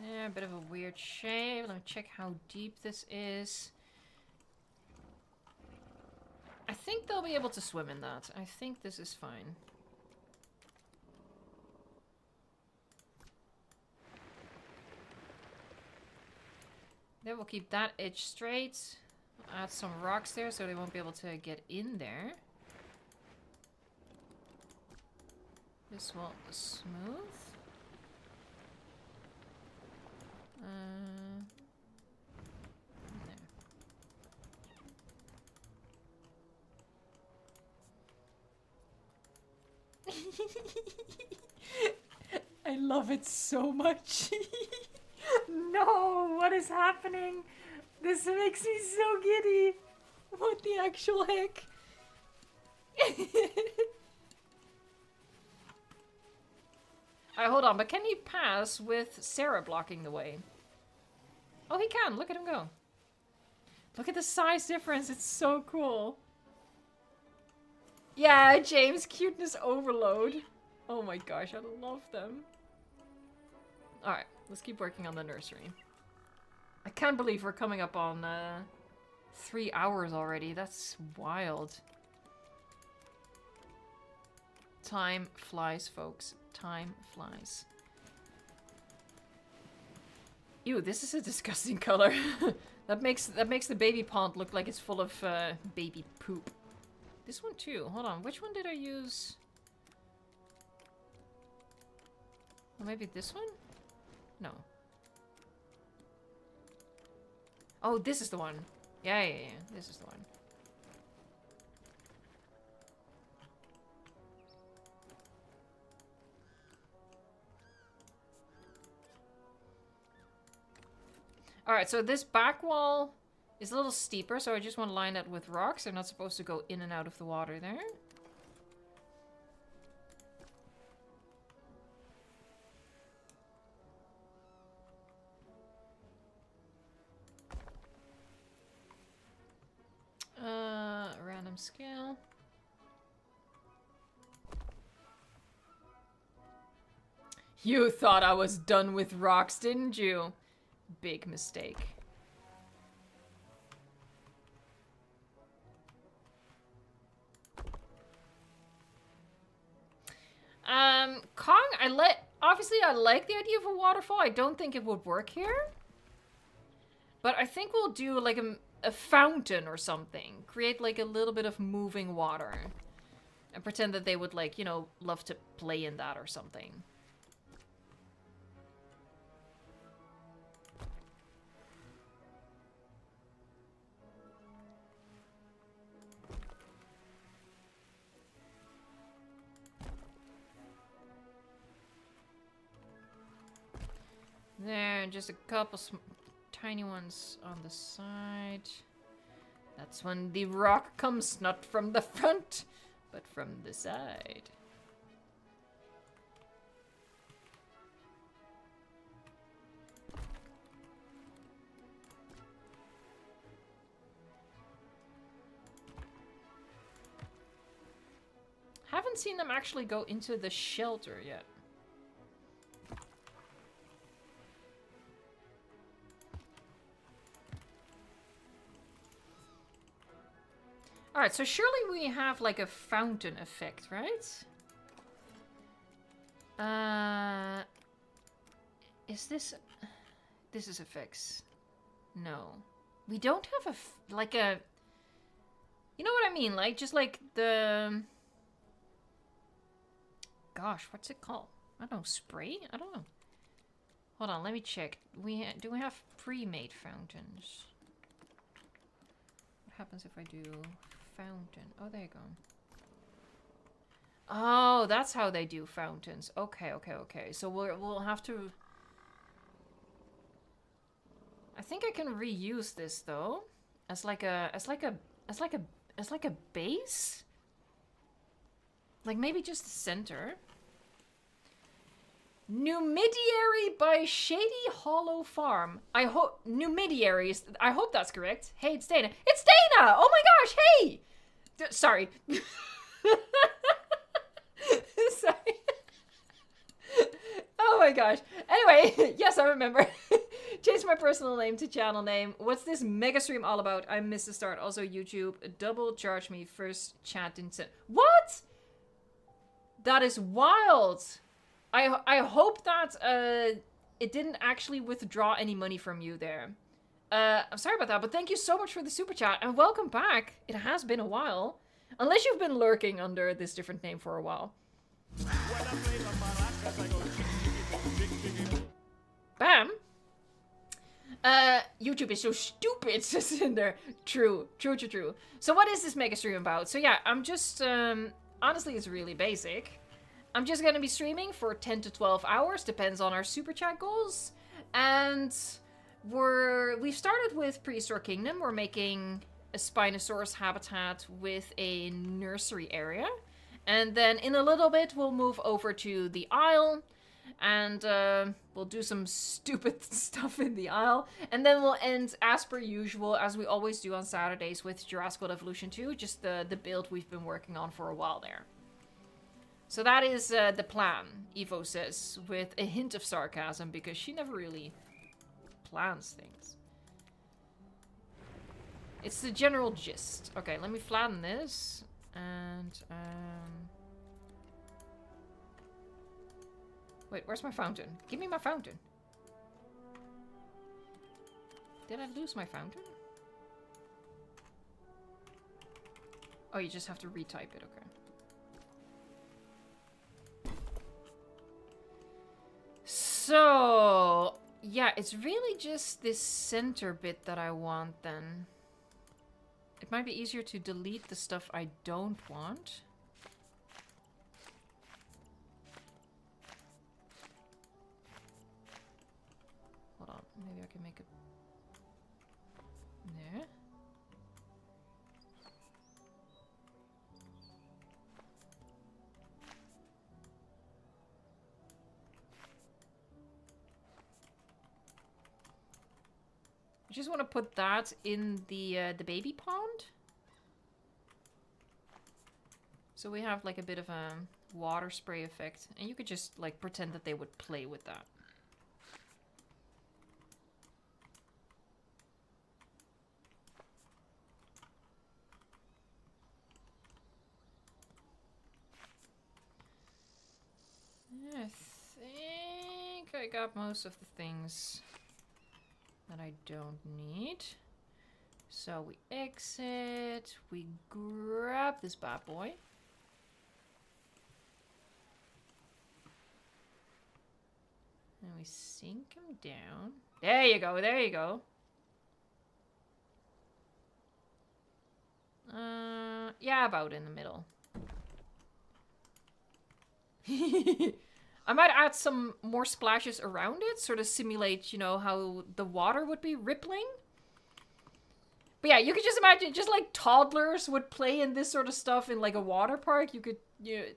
Yeah, a bit of a weird shape. Let me check how deep this is. I think they'll be able to swim in that. I think this is fine. Then we'll keep that edge straight. Add some rocks there so they won't be able to get in there. This will smooth. There. I love it so much. No, what is happening? This makes me so giddy. What the actual heck? Alright, hold on, but can he pass with Sarah blocking the way? Oh, he can. Look at him go. Look at the size difference. It's so cool. Yeah, James, cuteness overload. Oh my gosh, I love them. Alright, let's keep working on the nursery. I can't believe we're coming up on 3 hours already. That's wild. Time flies, folks. Time flies. Ew, this is a disgusting color. that makes the baby pond look like it's full of baby poop. This one too. Hold on, which one did I use? Or maybe this one? No. Oh, this is the one. Yeah. This is the one. Alright, so this back wall is a little steeper, so I just want to line it with rocks. They're not supposed to go in and out of the water there. Random scale. You thought I was done with rocks, didn't you? Big mistake. Kong, obviously I like the idea of a waterfall. I don't think it would work here. But I think we'll do like a fountain or something. Create like a little bit of moving water. And pretend that they would like, you know, love to play in that or something. There, just a couple tiny ones on the side. That's when the rock comes not from the front, but from the side. Haven't seen them actually go into the shelter yet. Alright, so surely we have like a fountain effect, right? Is this... This is a fix. No. We don't have like a... You know what I mean? Like, just like the... Gosh, what's it called? I don't know, spray? I don't know. Hold on, let me check. Do we have pre-made fountains? What happens if I do... Fountain. Oh, there you go. Oh, that's how they do fountains. Okay. So we'll have to... I think I can reuse this though, as like a base. Like maybe just the center. Numidiary by Shady Hollow Farm. I hope Numidiaries. I hope that's correct. Hey, it's Dana. It's Dana! Oh my gosh! Hey! Sorry. Sorry. Oh my gosh. Anyway, yes, I remember. Change my personal name to channel name. What's this mega stream all about? I missed the start. Also, YouTube double charge me first chat didn't. What? That is wild. I hope that it didn't actually withdraw any money from you there. I'm sorry about that, but thank you so much for the super chat and welcome back. It has been a while. Unless you've been lurking under this different name for a while. Bam. YouTube is so stupid, says in there. True. So what is this mega stream about? So yeah, I'm just, honestly, it's really basic. I'm just gonna be streaming for 10 to 12 hours, depends on our super chat goals. And we've started with Prehistoric Kingdom. We're making a Spinosaurus habitat with a nursery area. And then in a little bit, we'll move over to the Isle. And we'll do some stupid stuff in the Isle. And then we'll end, as per usual, as we always do on Saturdays, with Jurassic World Evolution 2. Just the build we've been working on for a while there. So that is the plan, Evo says, with a hint of sarcasm, because she never really plans things. It's the general gist. Okay, let me flatten this. And, wait, where's my fountain? Give me my fountain. Did I lose my fountain? Oh, you just have to retype it, okay. So, yeah, it's really just this center bit that I want then. It might be easier to delete the stuff I don't want. Hold on, maybe I can make it there. I just want to put that in the baby pond. So we have like a bit of a water spray effect. And you could just like pretend that they would play with that. I think I got most of the things that I don't need. So we exit, we grab this bad boy. And we sink him down. There you go, there you go. Yeah, about in the middle. I might add some more splashes around it, sort of simulate, you know, how the water would be rippling. But yeah, you could just imagine, just like toddlers would play in this sort of stuff in like a water park. You could,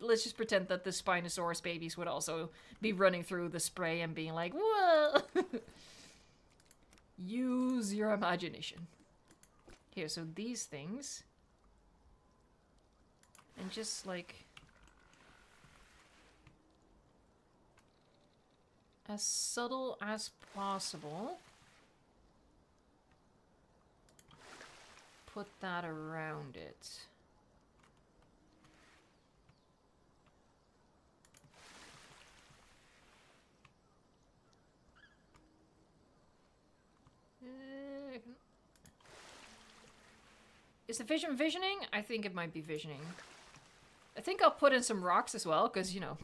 let's just pretend that the Spinosaurus babies would also be running through the spray and being like, whoa. Use your imagination. Here, so these things. And just like... as subtle as possible. Put that around it. Is the visioning? I think it might be visioning. I think I'll put in some rocks as well, because, you know...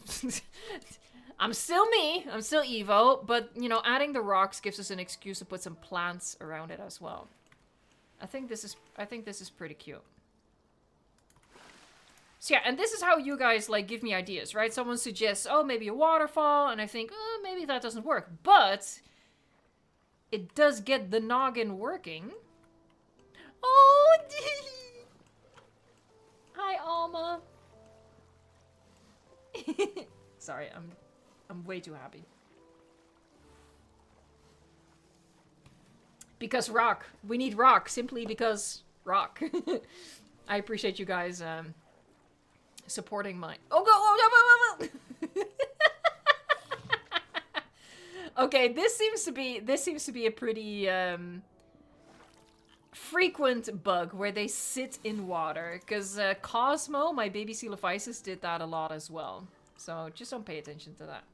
I'm still me, I'm still Evo, but, you know, adding the rocks gives us an excuse to put some plants around it as well. I think this is pretty cute. So yeah, and this is how you guys, like, give me ideas, right? Someone suggests, oh, maybe a waterfall, and I think, oh, maybe that doesn't work. But it does get the noggin working. Oh, hi, Alma. Sorry, I'm way too happy. Because rock. We need rock. Simply because rock. I appreciate you guys supporting my... Oh, go! Oh, no, okay, this seems to be a pretty frequent bug where they sit in water. Because Cosmo, my baby Coelophysis, did that a lot as well. So just don't pay attention to that.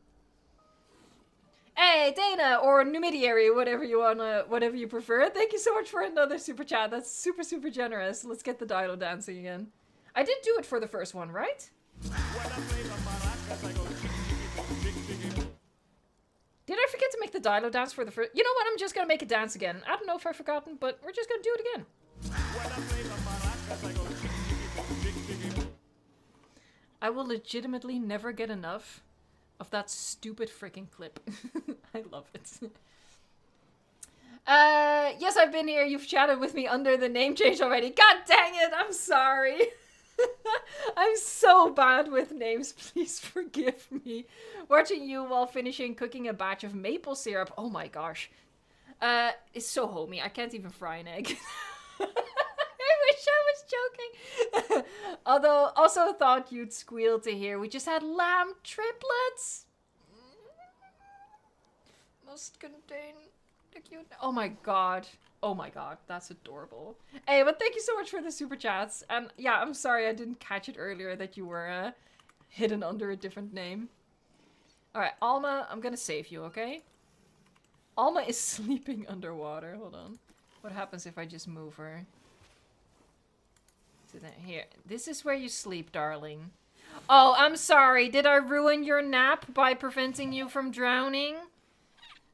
Hey, Dana, or Numidiary, whatever you prefer. Thank you so much for another super chat. That's super, super generous. Let's get the dino dancing again. I did do it for the first one, right? Did I forget to make the dino dance for the first? You know what? I'm just gonna make it dance again. I don't know if I've forgotten, but we're just gonna do it again. I will legitimately never get enough of that stupid freaking clip. I love it. Yes, I've been here. You've chatted with me under the name change already. God dang it, I'm sorry. I'm so bad with names. Please forgive me. Watching you while finishing cooking a batch of maple syrup. Oh my gosh. It's so homey. I can't even fry an egg. I wish I was joking. Although, also thought you'd squeal to hear we just had lamb triplets. Must contain the cute. Oh my god. Oh my god. That's adorable. Hey, but thank you so much for the super chats. And yeah, I'm sorry I didn't catch it earlier that you were hidden under a different name. Alright, Alma, I'm gonna save you, okay? Alma is sleeping underwater. Hold on. What happens if I just move her? To the, here. This is where you sleep, darling. Oh, I'm sorry. Did I ruin your nap by preventing you from drowning?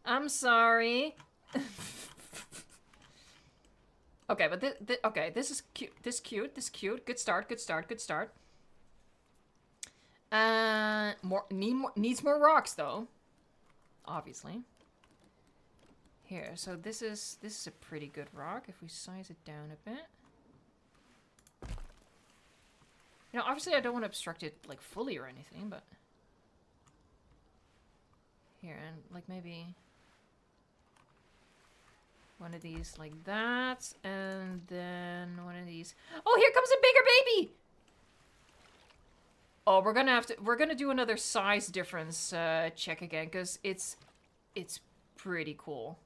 I'm sorry. Okay, but okay, this is cute. This cute. Good start. Needs more rocks though. Obviously. Here, so this is a pretty good rock if we size it down a bit. You know, obviously I don't want to obstruct it like fully or anything, but here, and like maybe one of these like that, and then one of these. Oh, here comes a bigger baby! Oh, we're gonna do another size difference check again, because it's pretty cool.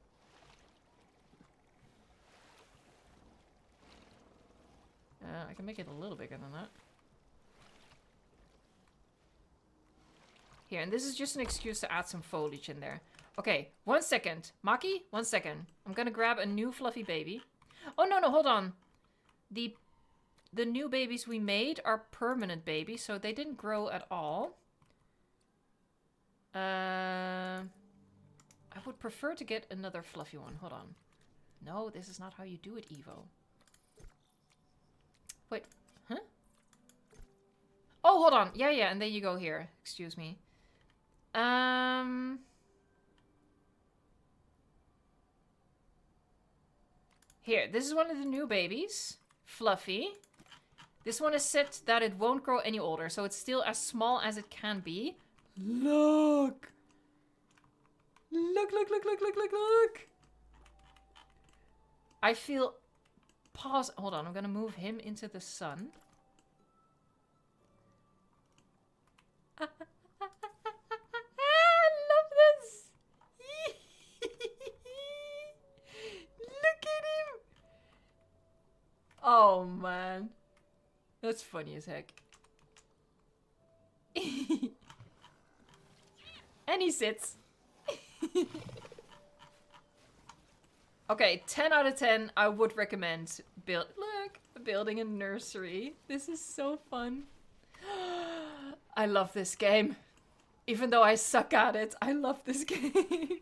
I can make it a little bigger than that. Here, and this is just an excuse to add some foliage in there. Okay, 1 second. Maki, 1 second. I'm gonna grab a new fluffy baby. Oh, no, hold on. The new babies we made are permanent babies, so they didn't grow at all. I would prefer to get another fluffy one. Hold on. No, this is not how you do it, Evo. Wait, huh? Oh, hold on. Yeah, and there you go here. Excuse me. Here, this is one of the new babies. Fluffy. This one is set that it won't grow any older, so it's still as small as it can be. Look! Look! I feel... Pause. Hold on, I'm gonna move him into the sun. I love this! Look at him! Oh, man. That's funny as heck. And he sits. Okay, 10 out of 10. I would recommend building a nursery. This is so fun. I love this game. Even though I suck at it, I love this game.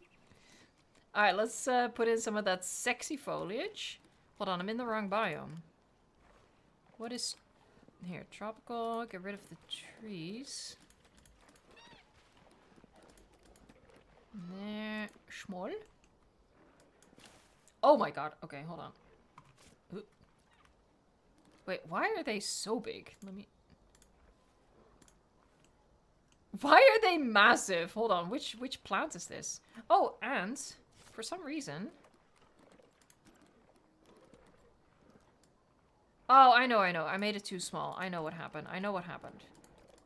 Alright, let's put in some of that sexy foliage. Hold on, I'm in the wrong biome. What is... Here, tropical. Get rid of the trees. There. Small. Oh my god. Okay, hold on. Oop. Wait, why are they so big? Let me... Why are they massive? Hold on, which plant is this? Oh, and for some reason... Oh, I know. I made it too small. I know what happened.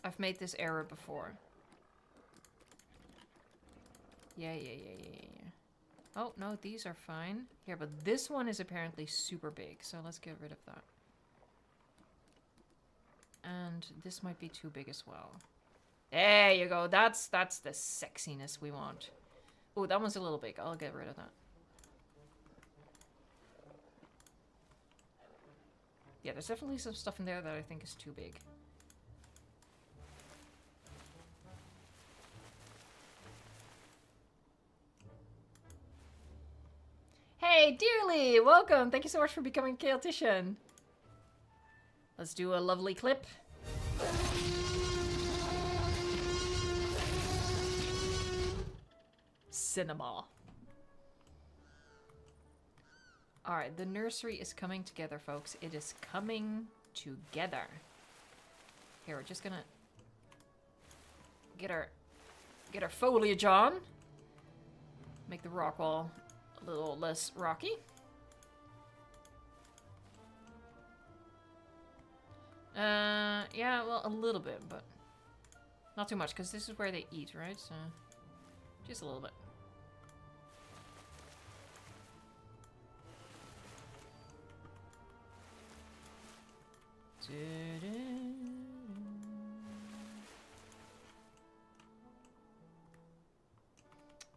I've made this error before. Yeah. Oh, no, these are fine. Here, but this one is apparently super big, so let's get rid of that. And this might be too big as well. There you go. That's the sexiness we want. Oh, that one's a little big. I'll get rid of that. Yeah, there's definitely some stuff in there that I think is too big. Hey, Dearly! Welcome! Thank you so much for becoming a chaotician. Let's do a lovely clip. Cinema. Alright, the nursery is coming together, folks. It is coming together. Here, we're just gonna get our foliage on. Make the rock wall a little less rocky. Yeah, well, a little bit, but not too much, because this is where they eat, right? So, just a little bit.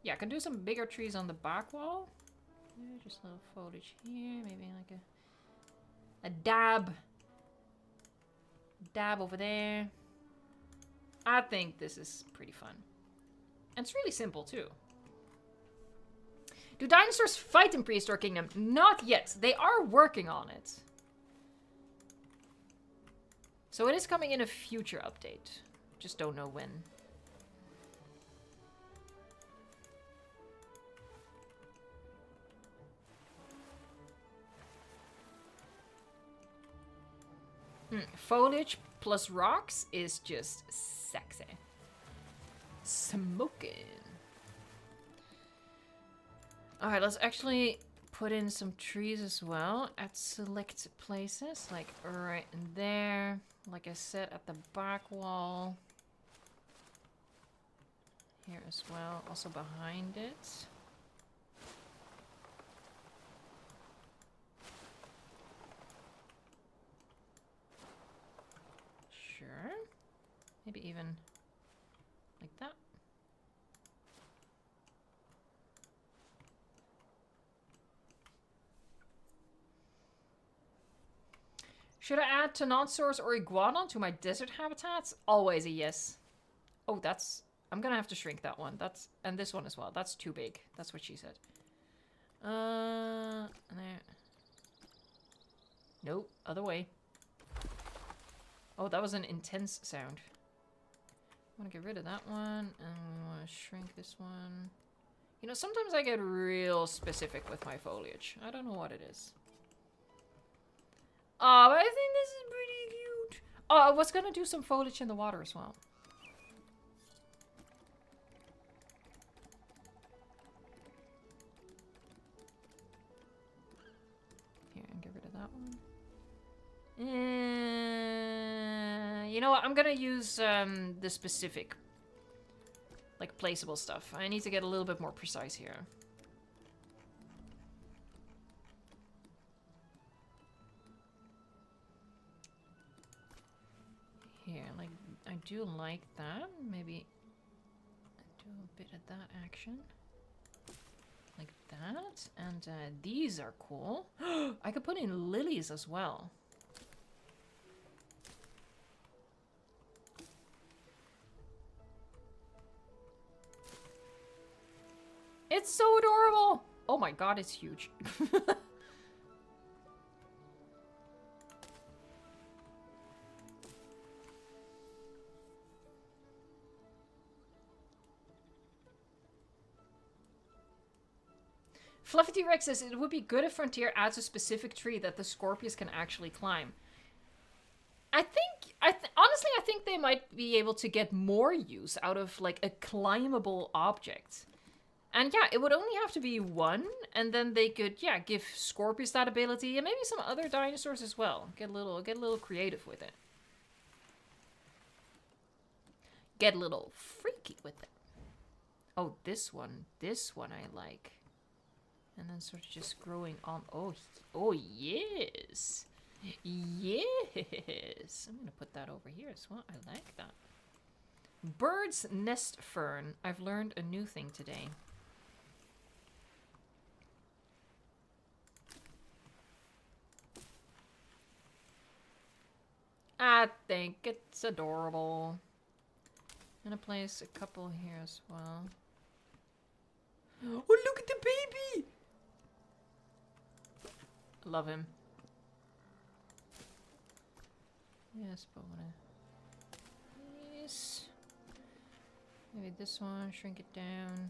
Yeah, I can do some bigger trees on the back wall. Yeah, just a little foliage here, maybe like a dab over there. I think this is pretty fun. And it's really simple too. Do dinosaurs fight in Prehistoric Kingdom? Not yet. They are working on it. So it is coming in a future update. Just don't know when. Foliage plus rocks is just sexy. Smoking. Alright, let's actually put in some trees as well at select places. Like right in there. Like I said, at the back wall. Here as well. Also behind it. Sure. Maybe even like that. Should I add dinosaurs or iguana to my desert habitats? Always a yes. Oh, that's... I'm gonna have to shrink that one. That's... And this one as well. That's too big. That's what she said. There. Nope. Other way. Oh, that was an intense sound. I want to get rid of that one. And we want to shrink this one. You know, sometimes I get real specific with my foliage. I don't know what it is. Oh, but I think this is pretty cute. Oh, I was gonna do some foliage in the water as well. Here, and get rid of that one. You know what? I'm gonna use the specific, like, placeable stuff. I need to get a little bit more precise here. Here, like, I do like that. Maybe do a bit of that action. Like that. And these are cool. I could put in lilies as well. It's so adorable! Oh my god, it's huge. Fluffy T-Rex says it would be good if Frontier adds a specific tree that the Scorpius can actually climb. Honestly, I think they might be able to get more use out of, like, a climbable object. And yeah, it would only have to be one, and then they could, yeah, give Scorpius that ability, and maybe some other dinosaurs as well. Get a little creative with it. Get a little freaky with it. Oh, this one I like. And then sort of just growing on. Oh, yes. Yes. I'm gonna put that over here as well. I like that. Bird's nest fern. I've learned a new thing today. I think it's adorable. I'm gonna place a couple here as well. Oh, look at the baby! Love him. Yes, but what yes. Maybe this one, shrink it down.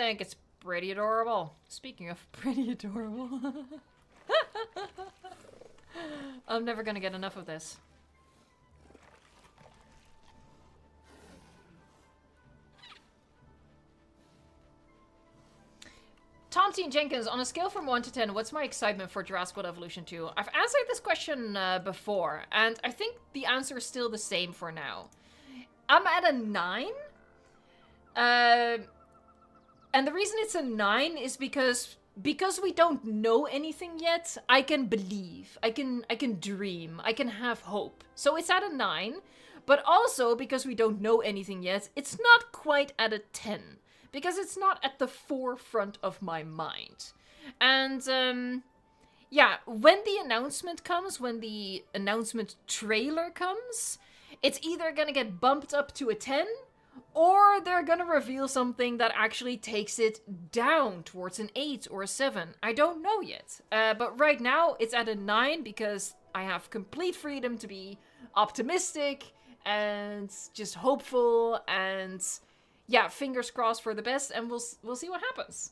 think it's pretty adorable. Speaking of pretty adorable. I'm never gonna get enough of this. Thompson Jenkins, on a scale from 1 to 10, what's my excitement for Jurassic World Evolution 2? I've answered this question before, and I think the answer is still the same for now. I'm at a 9. And the reason it's a 9 is because we don't know anything yet, I can believe, I can dream, I can have hope. So it's at a 9, but also because we don't know anything yet, it's not quite at a 10. Because it's not at the forefront of my mind. And, yeah, when the announcement comes, when the announcement trailer comes, it's either gonna get bumped up to a 10, or they're gonna reveal something that actually takes it down towards an 8 or a 7. I don't know yet. But right now, it's at a 9 because I have complete freedom to be optimistic and just hopeful and... yeah, fingers crossed for the best, and we'll see what happens.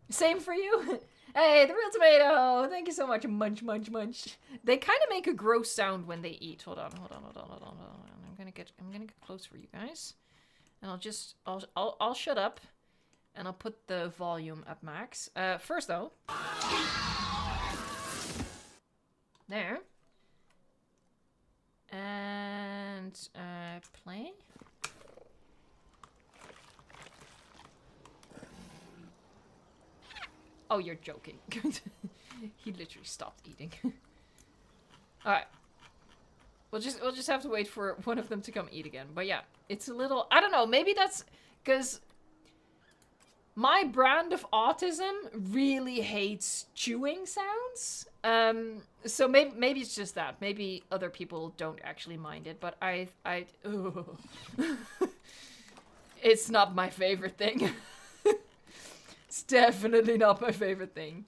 Same for you. Hey, the real tomato. Thank you so much. Munch, munch, munch. They kind of make a gross sound when they eat. Hold on. I'm gonna get close for you guys, and I'll shut up, and I'll put the volume at max. First though, there, and play. Oh, you're joking. He literally stopped eating. Alright. We'll just have to wait for one of them to come eat again. But yeah, it's a little... I don't know, maybe that's... because... my brand of autism really hates chewing sounds. So maybe it's just that. Maybe other people don't actually mind it, but I it's not my favorite thing. It's definitely not my favorite thing.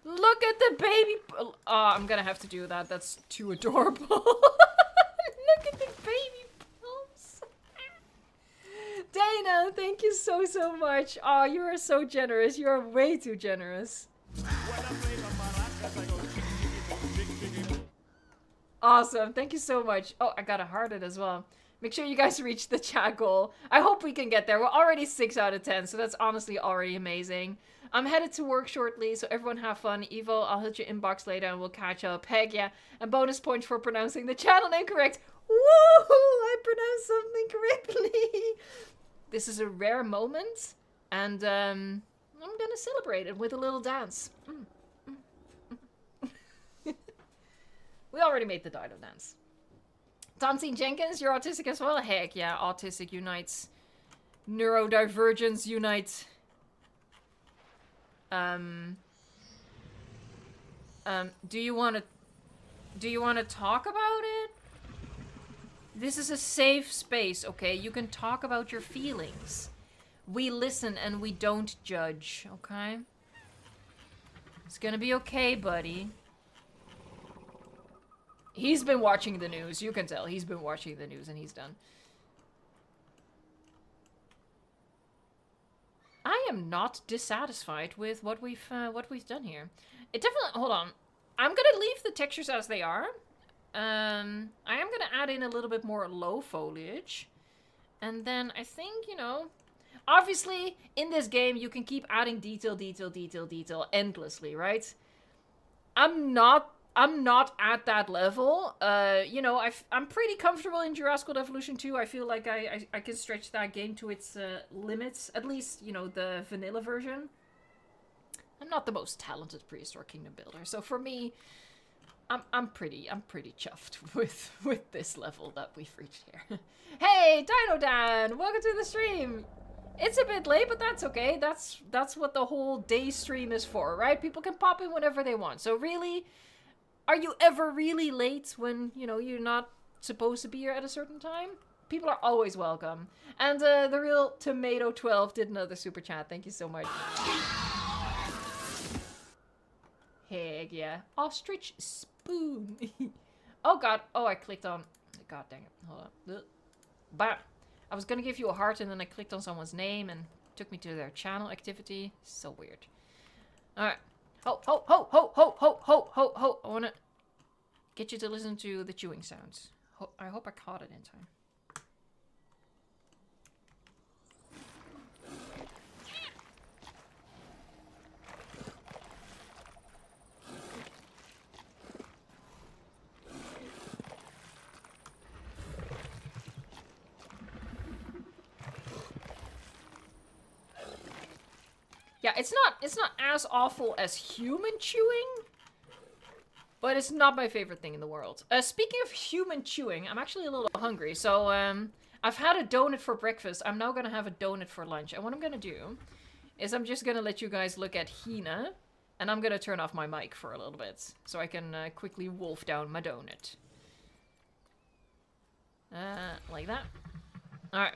Look at the baby. Oh, I'm gonna have to do that. That's too adorable. Look at the baby palms. Dana, thank you so much. Oh, you are so generous. You are way too generous. Awesome. Thank you so much. Oh, I got a hearted as well. Make sure you guys reach the chat goal. I hope we can get there. We're already 6 out of 10, so that's honestly already amazing. I'm headed to work shortly, so everyone have fun. Evo, I'll hit your inbox later and we'll catch up. Heck yeah. And bonus points for pronouncing the channel name correct. Woo! I pronounced something correctly. This is a rare moment, and I'm gonna celebrate it with a little dance. We already made the dino dance. Thompson Jenkins, you're autistic as well? Heck yeah, autistic unites. Neurodivergence unites. Do you want to talk about it? This is a safe space, okay? You can talk about your feelings. We listen and we don't judge, okay? It's gonna be okay, buddy. He's been watching the news. You can tell. He's been watching the news and he's done. I am not dissatisfied with what we've done here. It definitely... hold on. I'm gonna leave the textures as they are. I am gonna add in a little bit more low foliage. And then I think, you know... obviously, in this game, you can keep adding detail endlessly, right? I'm not at that level. You know, I'm pretty comfortable in Jurassic World Evolution 2. I feel like I can stretch that game to its limits. At least, you know, the vanilla version. I'm not the most talented Prehistoric Kingdom builder, so for me, I'm pretty chuffed with this level that we've reached here. Hey, Dino Dan, welcome to the stream. It's a bit late, but that's okay. That's what the whole day stream is for, right? People can pop in whenever they want. So really, are you ever really late when, you know, you're not supposed to be here at a certain time? People are always welcome. And the real Tomato 12 did another super chat. Thank you so much. Heck yeah. Ostrich spoon. Oh god. Oh, I clicked on God dang it. Hold on. Ugh. But I was gonna give you a heart and then I clicked on someone's name and took me to their channel activity. So weird. Alright. Ho, ho, ho, ho, ho, ho, ho, ho, ho. I wanna get you to listen to the chewing sounds. I hope I caught it in time. Yeah, it's not as awful as human chewing, but it's not my favorite thing in the world. Speaking of human chewing, I'm actually a little hungry, so I've had a donut for breakfast. I'm now gonna have a donut for lunch, and what I'm gonna do is I'm just gonna let you guys look at Hina, and I'm gonna turn off my mic for a little bit, so I can quickly wolf down my donut. Like that. Alright.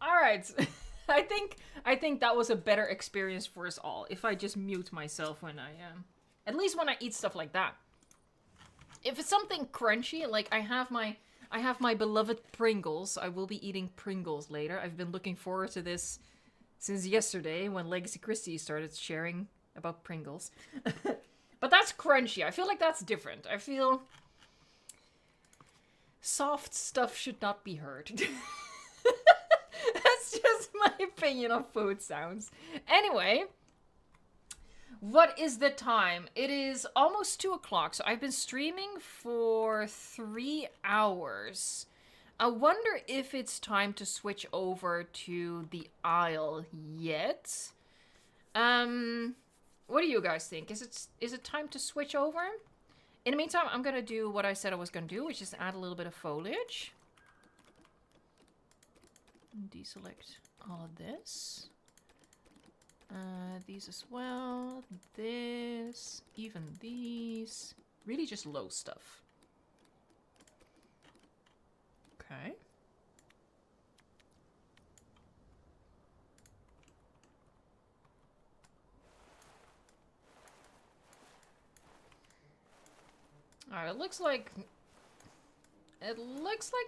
Alright. I think that was a better experience for us all if I just mute myself when I at least when I eat stuff like that. If it's something crunchy, like I have my beloved Pringles. I will be eating Pringles later. I've been looking forward to this since yesterday when Legacy Christie started sharing about Pringles. But that's crunchy. I feel like that's different. I feel soft stuff should not be heard. That's just my opinion of food sounds. Anyway, what is the time? It is almost 2 o'clock, so I've been streaming for 3 hours. I wonder if it's time to switch over to the Isle yet. What do you guys think? Is it time to switch over? In the meantime, I'm gonna do what I said I was gonna do, which is add a little bit of foliage. Deselect all of this. These as well. This. Even these. Really just low stuff. Okay. Alright, it looks like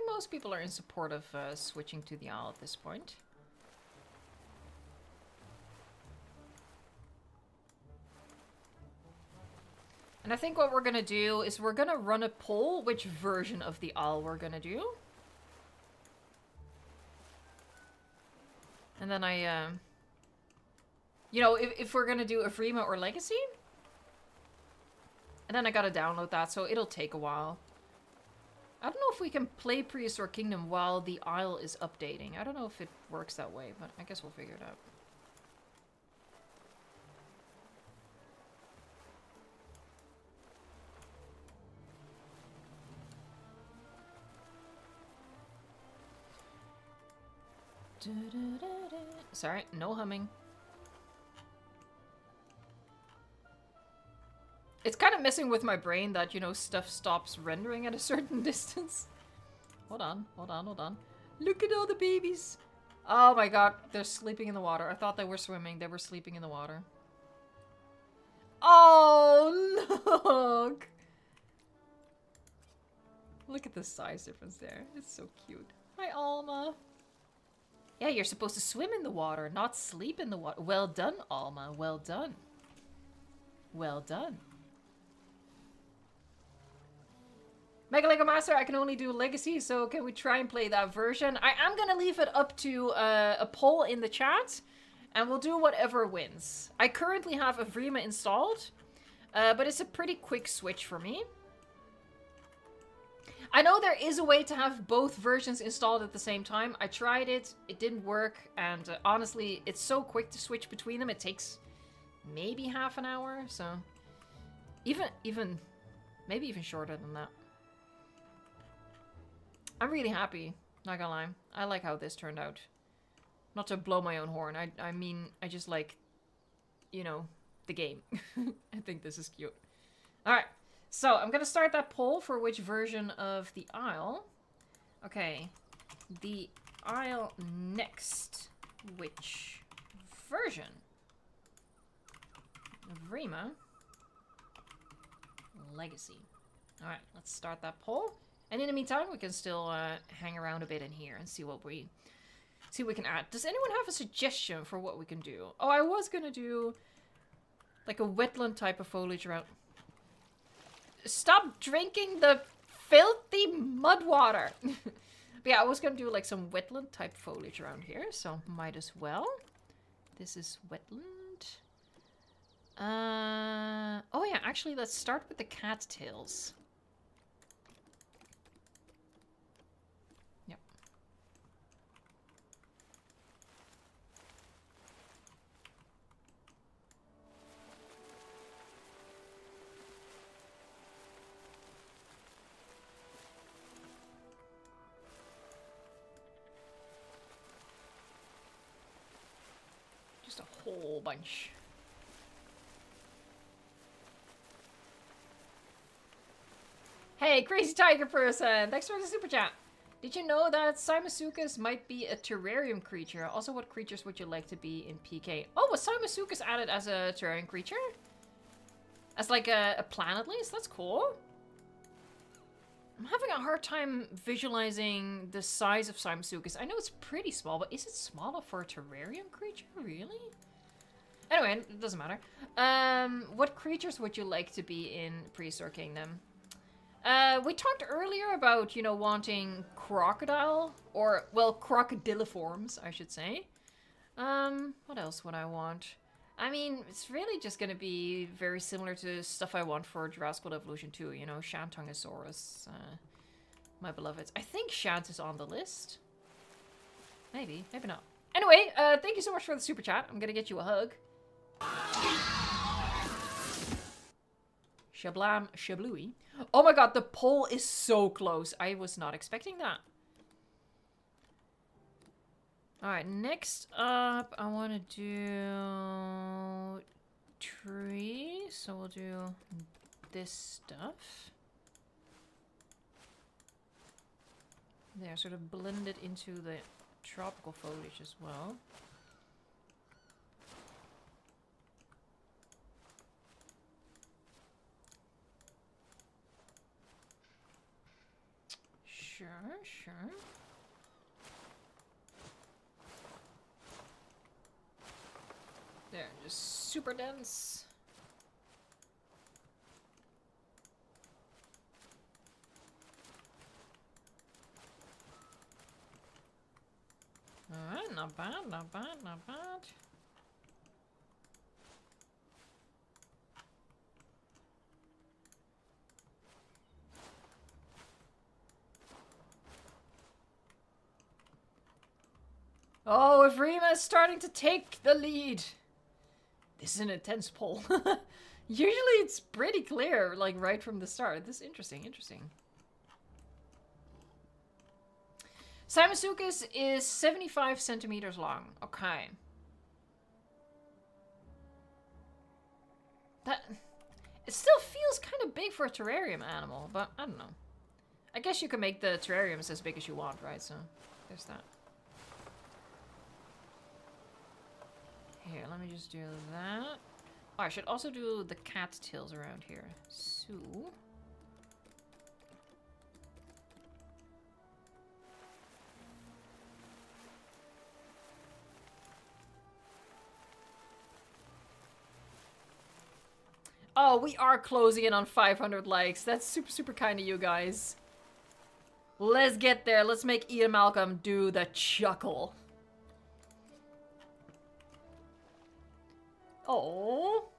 most people are in support of switching to the Isle at this point. And I think what we're gonna do is we're gonna run a poll which version of the owl we're gonna do. And then you know, if we're gonna do Evrima or Legacy. And then I gotta download that, so it'll take a while. I don't know if we can play Prehistoric Kingdom while the Isle is updating. I don't know if it works that way, but I guess we'll figure it out. Sorry, no humming. It's kind of messing with my brain that, you know, stuff stops rendering at a certain distance. Hold on, hold on, hold on. Look at all the babies. Oh my god, they're sleeping in the water. I thought they were swimming. They were sleeping in the water. Oh, look. Look at the size difference there. It's so cute. Hi, Alma. Yeah, you're supposed to swim in the water, not sleep in the water. Well done, Alma. Well done. Well done. Mega Lego Master, I can only do Legacy, so can we try and play that version? I am gonna leave it up to a poll in the chat, and we'll do whatever wins. I currently have Evrima installed, but it's a pretty quick switch for me. I know there is a way to have both versions installed at the same time. I tried it, it didn't work, and honestly, it's so quick to switch between them. It takes maybe half an hour, so maybe even shorter than that. I'm really happy, not gonna lie. I like how this turned out. Not to blow my own horn, I mean, I just like, you know, the game. I think this is cute. Alright, so I'm gonna start that poll for which version of the Isle. Okay, the Isle next. Which version? Evrima. Legacy. Alright, let's start that poll. And in the meantime, we can still hang around a bit in here and see what we can add. Does anyone have a suggestion for what we can do? Oh, I was gonna do like a wetland type of foliage around. Stop drinking the filthy mud water. But yeah, I was gonna do like some wetland type foliage around here, so might as well. This is wetland. Oh yeah, actually, let's start with the cattails. Just a whole bunch. Hey, Crazy Tiger Person! Thanks for the super chat. Did you know that Cymosuchus might be a terrarium creature? Also, what creatures would you like to be in PK? Oh, was Cymosuchus added as a terrarium creature? As like a plant at least? That's cool. I'm having a hard time visualizing the size of Cymosuchus. I know it's pretty small, but is it small enough for a terrarium creature? Really? Anyway, it doesn't matter. What creatures would you like to be in Prehistoric Kingdom? We talked earlier about, you know, wanting crocodile, or, well, crocodiliforms, I should say. What else would I want? I mean, it's really just gonna be very similar to stuff I want for Jurassic World Evolution 2, you know, Shantungosaurus, my beloveds. I think Shant is on the list. Maybe, maybe not. Anyway, thank you so much for the super chat. I'm gonna get you a hug. Shablam shablooey. Oh my god, the poll is so close. I was not expecting that. Alright, next up, I want to do tree. So we'll do this stuff. There, sort of blend it into the tropical foliage as well. Sure, sure. There, just super dense. not bad, not bad, not bad. Oh, if Rima is starting to take the lead. This is an intense poll. Usually it's pretty clear, like right from the start. This is interesting, interesting. Simasukis is 75 centimeters long. Okay. It still feels kind of big for a terrarium animal, but I don't know. I guess you can make the terrariums as big as you want, right? So there's that. Here, let me just do that. Oh, I should also do the cat tails around here. So... Oh, we are closing in on 500 likes. That's super, super kind of you guys. Let's get there. Let's make Ian Malcolm do the chuckle. Oh,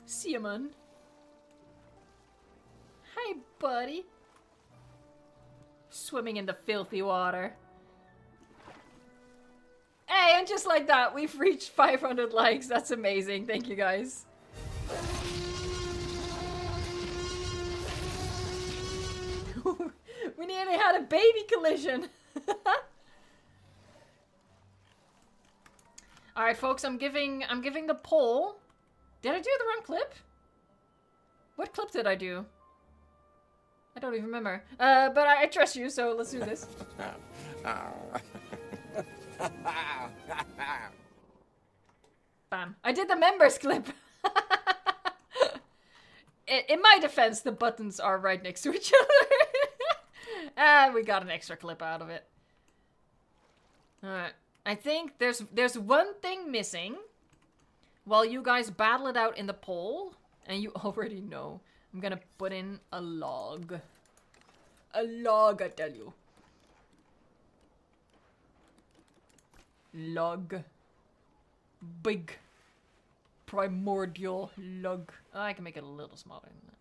Simon. Hi, buddy. Swimming in the filthy water. Hey, and just like that, we've reached 500 likes. That's amazing. Thank you, guys. We nearly had a baby collision. All right, folks. I'm giving the poll. Did I do the wrong clip? What clip did I do? I don't even remember. But I trust you, so let's do this. Bam! I did the members clip. In my defense, the buttons are right next to each other. And we got an extra clip out of it. Alright. I think there's one thing missing. While you guys battle it out in the poll, and you already know, I'm gonna put in a log. A log, I tell you. Log. Big. Primordial log. Oh, I can make it a little smaller than that.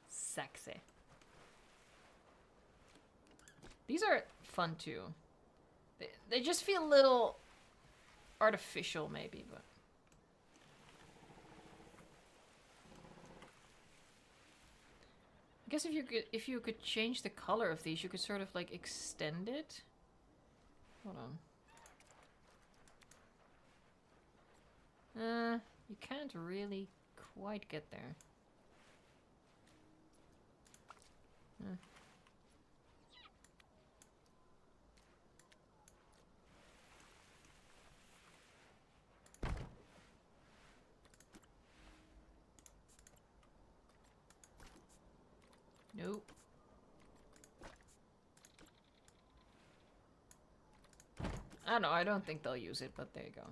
Sexy. These are fun too. They just feel a little artificial maybe, but... I guess if you could change the color of these, you could sort of like extend it. Hold on. You can't really quite get there. Nope. I don't know, I don't think they'll use it, but there you go.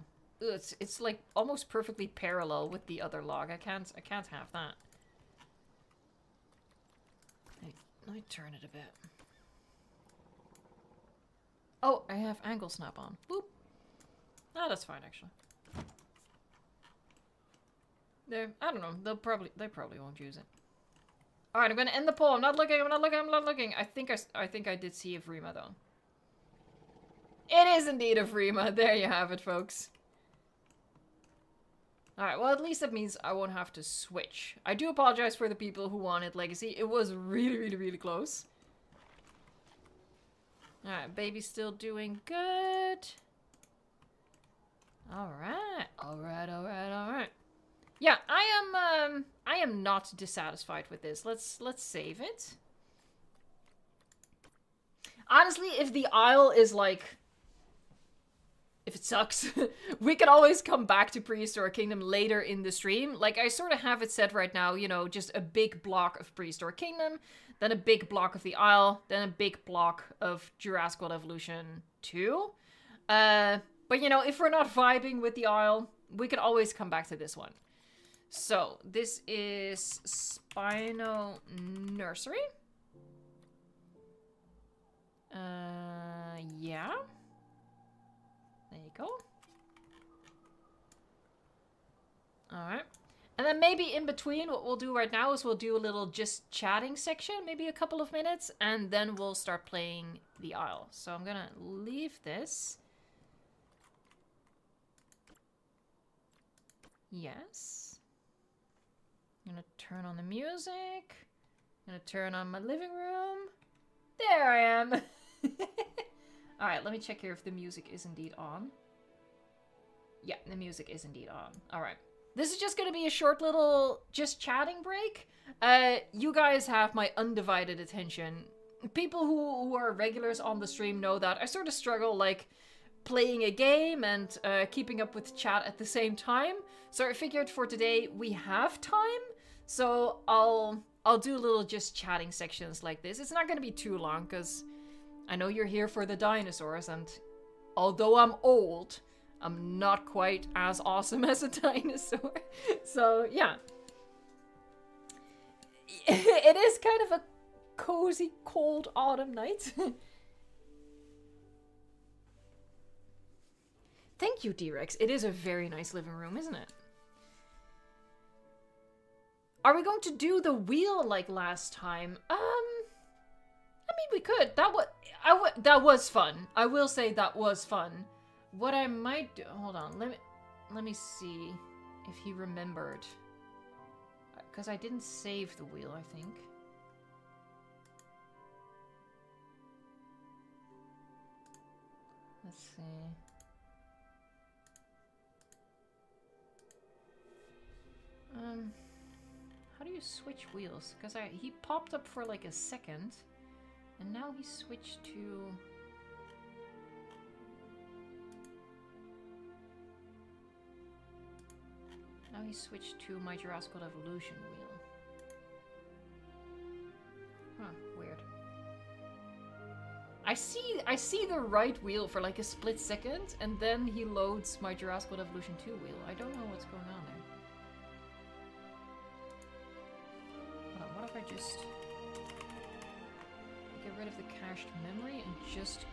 Ugh, it's like almost perfectly parallel with the other log. I can't have that. Hey, let me turn it a bit. Oh, I have angle snap on. Boop. Ah, that's fine actually. There, I don't know. They probably won't use it. All right, I'm gonna end the poll. I'm not looking. I think I did see a Vrima though. It is indeed a Vrima. There you have it, folks. Alright, well at least that means I won't have to switch. I do apologize for the people who wanted Legacy. It was really close. Alright, baby's still doing good. Alright. Yeah, I am not dissatisfied with this. Let's save it. Honestly, if the aisle is like... If it sucks, we can always come back to Prehistoric Kingdom later in the stream. Like, I sort of have it set right now, you know, just a big block of Prehistoric Kingdom, then a big block of the Isle, then a big block of Jurassic World Evolution 2. But, you know, if we're not vibing with the Isle, we can always come back to this one. So, this is Spino Nursery. Yeah. There you go. Alright. And then maybe in between, what we'll do right now is we'll do a little just chatting section, maybe a couple of minutes, and then we'll start playing the Isle. So I'm gonna leave this. Yes. I'm gonna turn on the music. I'm gonna turn on my living room. There I am! Alright, let me check here if the music is indeed on. Yeah, the music is indeed on. Alright. This is just going to be a short little just chatting break. You guys have my undivided attention. People who are regulars on the stream know that I sort of struggle like playing a game and keeping up with chat at the same time. So I figured for today we have time. So I'll do little just chatting sections like this. It's not going to be too long because I know you're here for the dinosaurs, and although I'm old, I'm not quite as awesome as a dinosaur. So, yeah. It is kind of a cozy, cold autumn night. Thank you, D-Rex. It is a very nice living room, isn't it? Are we going to do the wheel like last time? I mean, we could. That was fun. I will say that was fun. What I might do... Hold on. Let me see if he remembered. Because I didn't save the wheel, I think. Let's see. How do you switch wheels? Because he popped up for like a second. And now he switched to... Now he switched to my Jurassic World Evolution wheel. Huh, weird. I see the right wheel for like a split second, and then he loads my Jurassic World Evolution 2 wheel. I don't know what's going on there. Hold on, what if I just get rid of the cached memory and just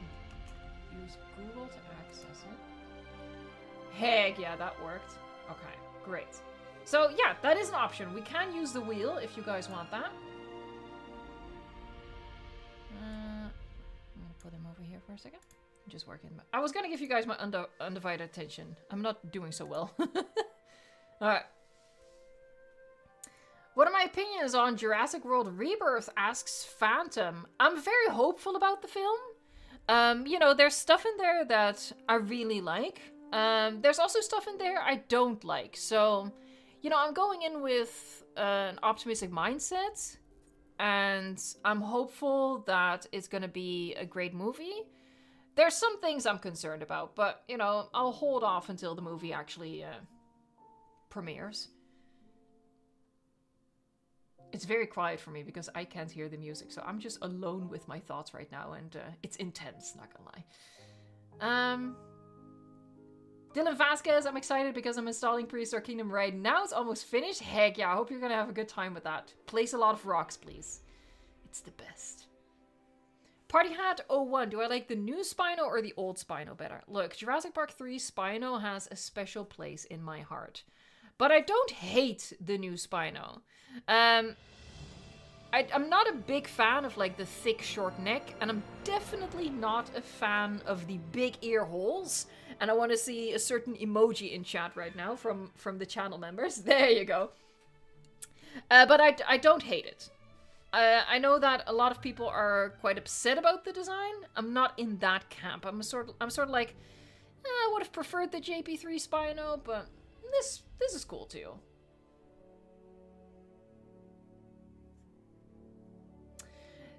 use Google to access it? Heck yeah, that worked. Okay. Great. So, yeah, that is an option. We can use the wheel if you guys want that. I'm going to put him over here for a second. I'm just working. I was going to give you guys my undivided attention. I'm not doing so well. Alright. What are my opinions on Jurassic World Rebirth, asks Phantom. I'm very hopeful about the film. You know, there's stuff in there that I really like. There's also stuff in there I don't like. So, you know, I'm going in with an optimistic mindset. And I'm hopeful that it's going to be a great movie. There's some things I'm concerned about. But, you know, I'll hold off until the movie actually premieres. It's very quiet for me because I can't hear the music. So I'm just alone with my thoughts right now. And it's intense, not gonna lie. Dylan Vasquez, I'm excited because I'm installing Prehistoric Kingdom right now. It's almost finished. Heck yeah, I hope you're gonna have a good time with that. Place a lot of rocks, please. It's the best. Party Hat 01, do I like the new Spino or the old Spino better? Look, Jurassic Park 3 Spino has a special place in my heart. But I don't hate the new Spino. I'm not a big fan of like the thick short neck, and I'm definitely not a fan of the big ear holes. And I want to see a certain emoji in chat right now from the channel members. There you go. But I don't hate it. I know that a lot of people are quite upset about the design. I'm not in that camp. I'm sort of like, I would have preferred the JP3 Spino, but this is cool too.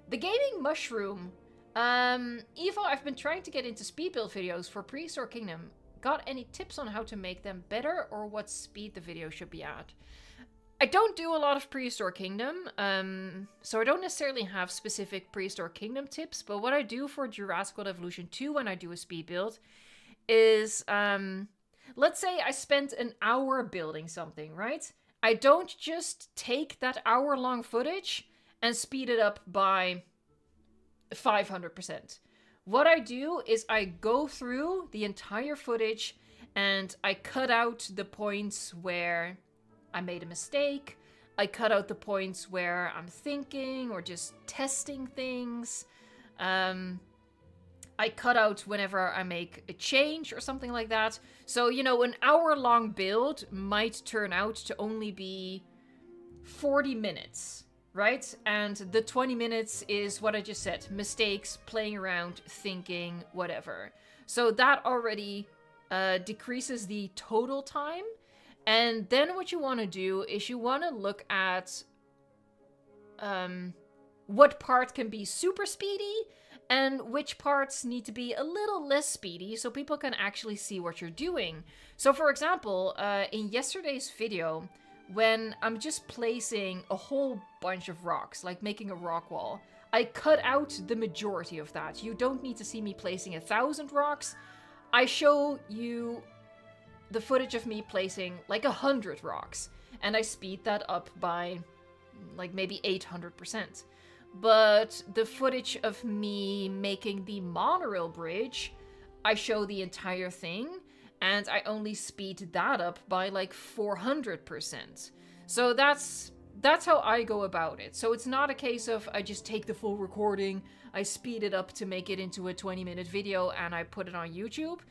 The Gaming Mushroom. Evo, I've been trying to get into speed build videos for Prehistoric Kingdom. Got any tips on how to make them better or what speed the video should be at? I don't do a lot of Prehistoric Kingdom, so I don't necessarily have specific Prehistoric Kingdom tips, but what I do for Jurassic World Evolution 2 when I do a speed build is, let's say I spent an hour building something, right? I don't just take that hour-long footage and speed it up by 500%. what I do is I go through the entire footage and I cut out the points where I made a mistake. I cut out the points where I'm thinking or just testing things. I cut out whenever I make a change or something like that. So, you know, an hour-long build might turn out to only be 40 minutes, right? And the 20 minutes is what I just said. Mistakes, playing around, thinking, whatever. So that already decreases the total time. And then what you want to do is you want to look at what part can be super speedy and which parts need to be a little less speedy so people can actually see what you're doing. So for example, in yesterday's video, when I'm just placing a whole bunch of rocks, like making a rock wall, I cut out the majority of that. You don't need to see me placing 1,000 rocks. I show you the footage of me placing like 100 rocks, and I speed that up by like maybe 800%. But the footage of me making the monorail bridge, I show the entire thing, and I only speed that up by like 400%. So that's how I go about it. So it's not a case of I just take the full recording, I speed it up to make it into a 20-minute video, and I put it on YouTube.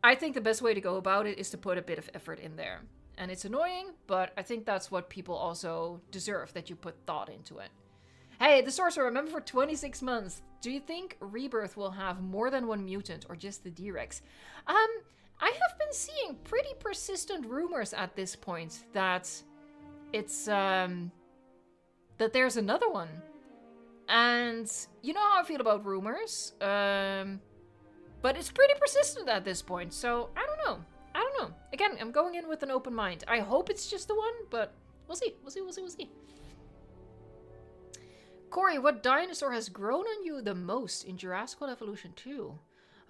I think the best way to go about it is to put a bit of effort in there. And it's annoying, but I think that's what people also deserve, that you put thought into it. Hey, the Sorcerer, remember for 26 months, do you think Rebirth will have more than one mutant or just the D-Rex? I have been seeing pretty persistent rumors at this point that it's, that there's another one. And you know how I feel about rumors, but it's pretty persistent at this point, so I don't know. Again, I'm going in with an open mind. I hope it's just the one, but we'll see. We'll see. Corey, what dinosaur has grown on you the most in Jurassic World Evolution 2?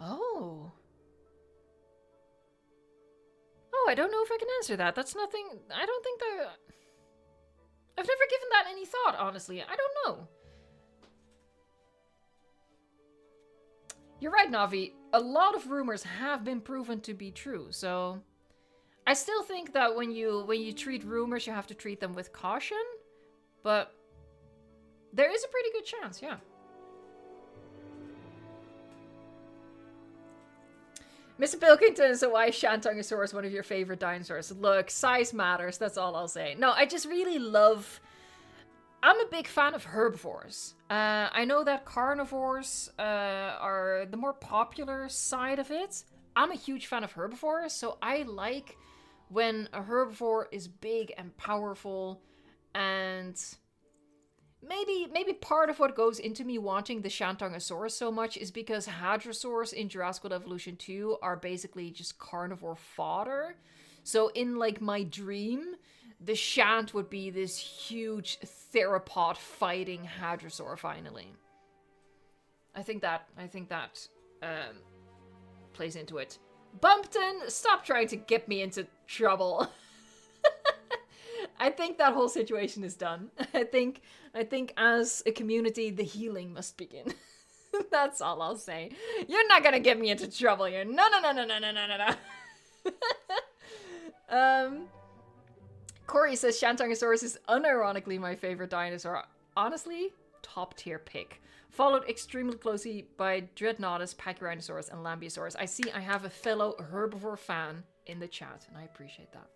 Oh, I don't know if I can answer that. That's nothing. I don't think that. I've never given that any thought, honestly. I don't know. You're right, Navi. A lot of rumors have been proven to be true, so I still think that when you treat rumors, you have to treat them with caution, but there is a pretty good chance, yeah. Mr. Pilkington, so why is Shantungosaurus one of your favorite dinosaurs? Look, size matters, that's all I'll say. No, I just really love... I'm a big fan of herbivores. I know that carnivores are the more popular side of it. I'm a huge fan of herbivores, so I like when a herbivore is big and powerful, and maybe part of what goes into me wanting the Shantungosaurus so much is because hadrosaurs in Jurassic World Evolution 2 are basically just carnivore fodder. So in like my dream, the Shant would be this huge theropod fighting hadrosaur finally. I think that plays into it. Bumpton, stop trying to get me into trouble. I think that whole situation is done. I think as a community, the healing must begin. That's all I'll say. You're not gonna get me into trouble here. No. Corey says Shantungosaurus is unironically my favorite dinosaur. Honestly, top tier pick. Followed extremely closely by Dreadnoughtus, Pachyrhinosaurus, and Lambeosaurus. I see I have a fellow herbivore fan in the chat, and I appreciate that.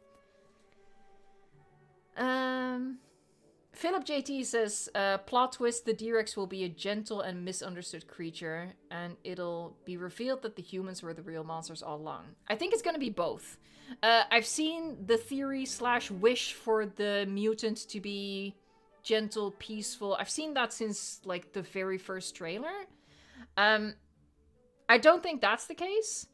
Philip JT says, plot twist, the D-Rex will be a gentle and misunderstood creature, and it'll be revealed that the humans were the real monsters all along. I think it's gonna be both. I've seen the theory / wish for the mutant to be gentle, peaceful. I've seen that since, like, the very first trailer. I don't think that's the case.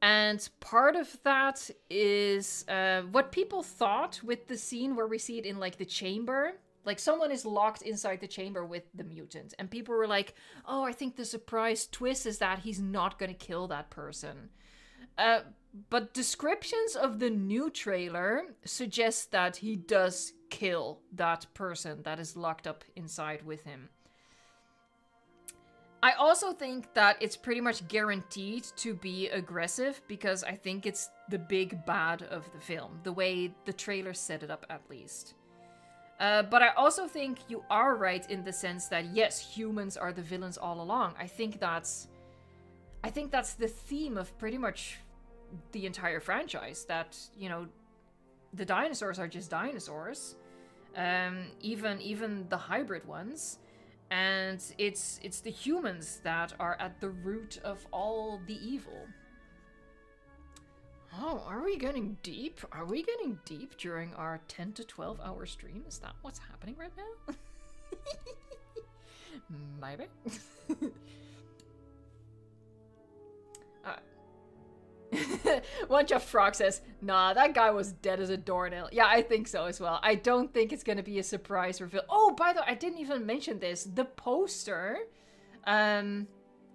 And part of that is what people thought with the scene where we see it in, like, the chamber. Like, someone is locked inside the chamber with the mutant. And people were like, oh, I think the surprise twist is that he's not gonna kill that person. But descriptions of the new trailer suggest that he does kill that person that is locked up inside with him. I also think that it's pretty much guaranteed to be aggressive because I think it's the big bad of the film, the way the trailer set it up at least. But I also think you are right in the sense that yes, humans are the villains all along. I think that's the theme of pretty much the entire franchise, that, you know, the dinosaurs are just dinosaurs, even the hybrid ones. And it's the humans that are at the root of all the evil. Oh, are we getting deep? Are we getting deep during our 10 to 12 hour stream? Is that what's happening right now? Maybe. One Jeff Frog says, nah, that guy was dead as a doornail. Yeah, I think so as well. I don't think it's going to be a surprise reveal. Oh, by the way, I didn't even mention this. The poster,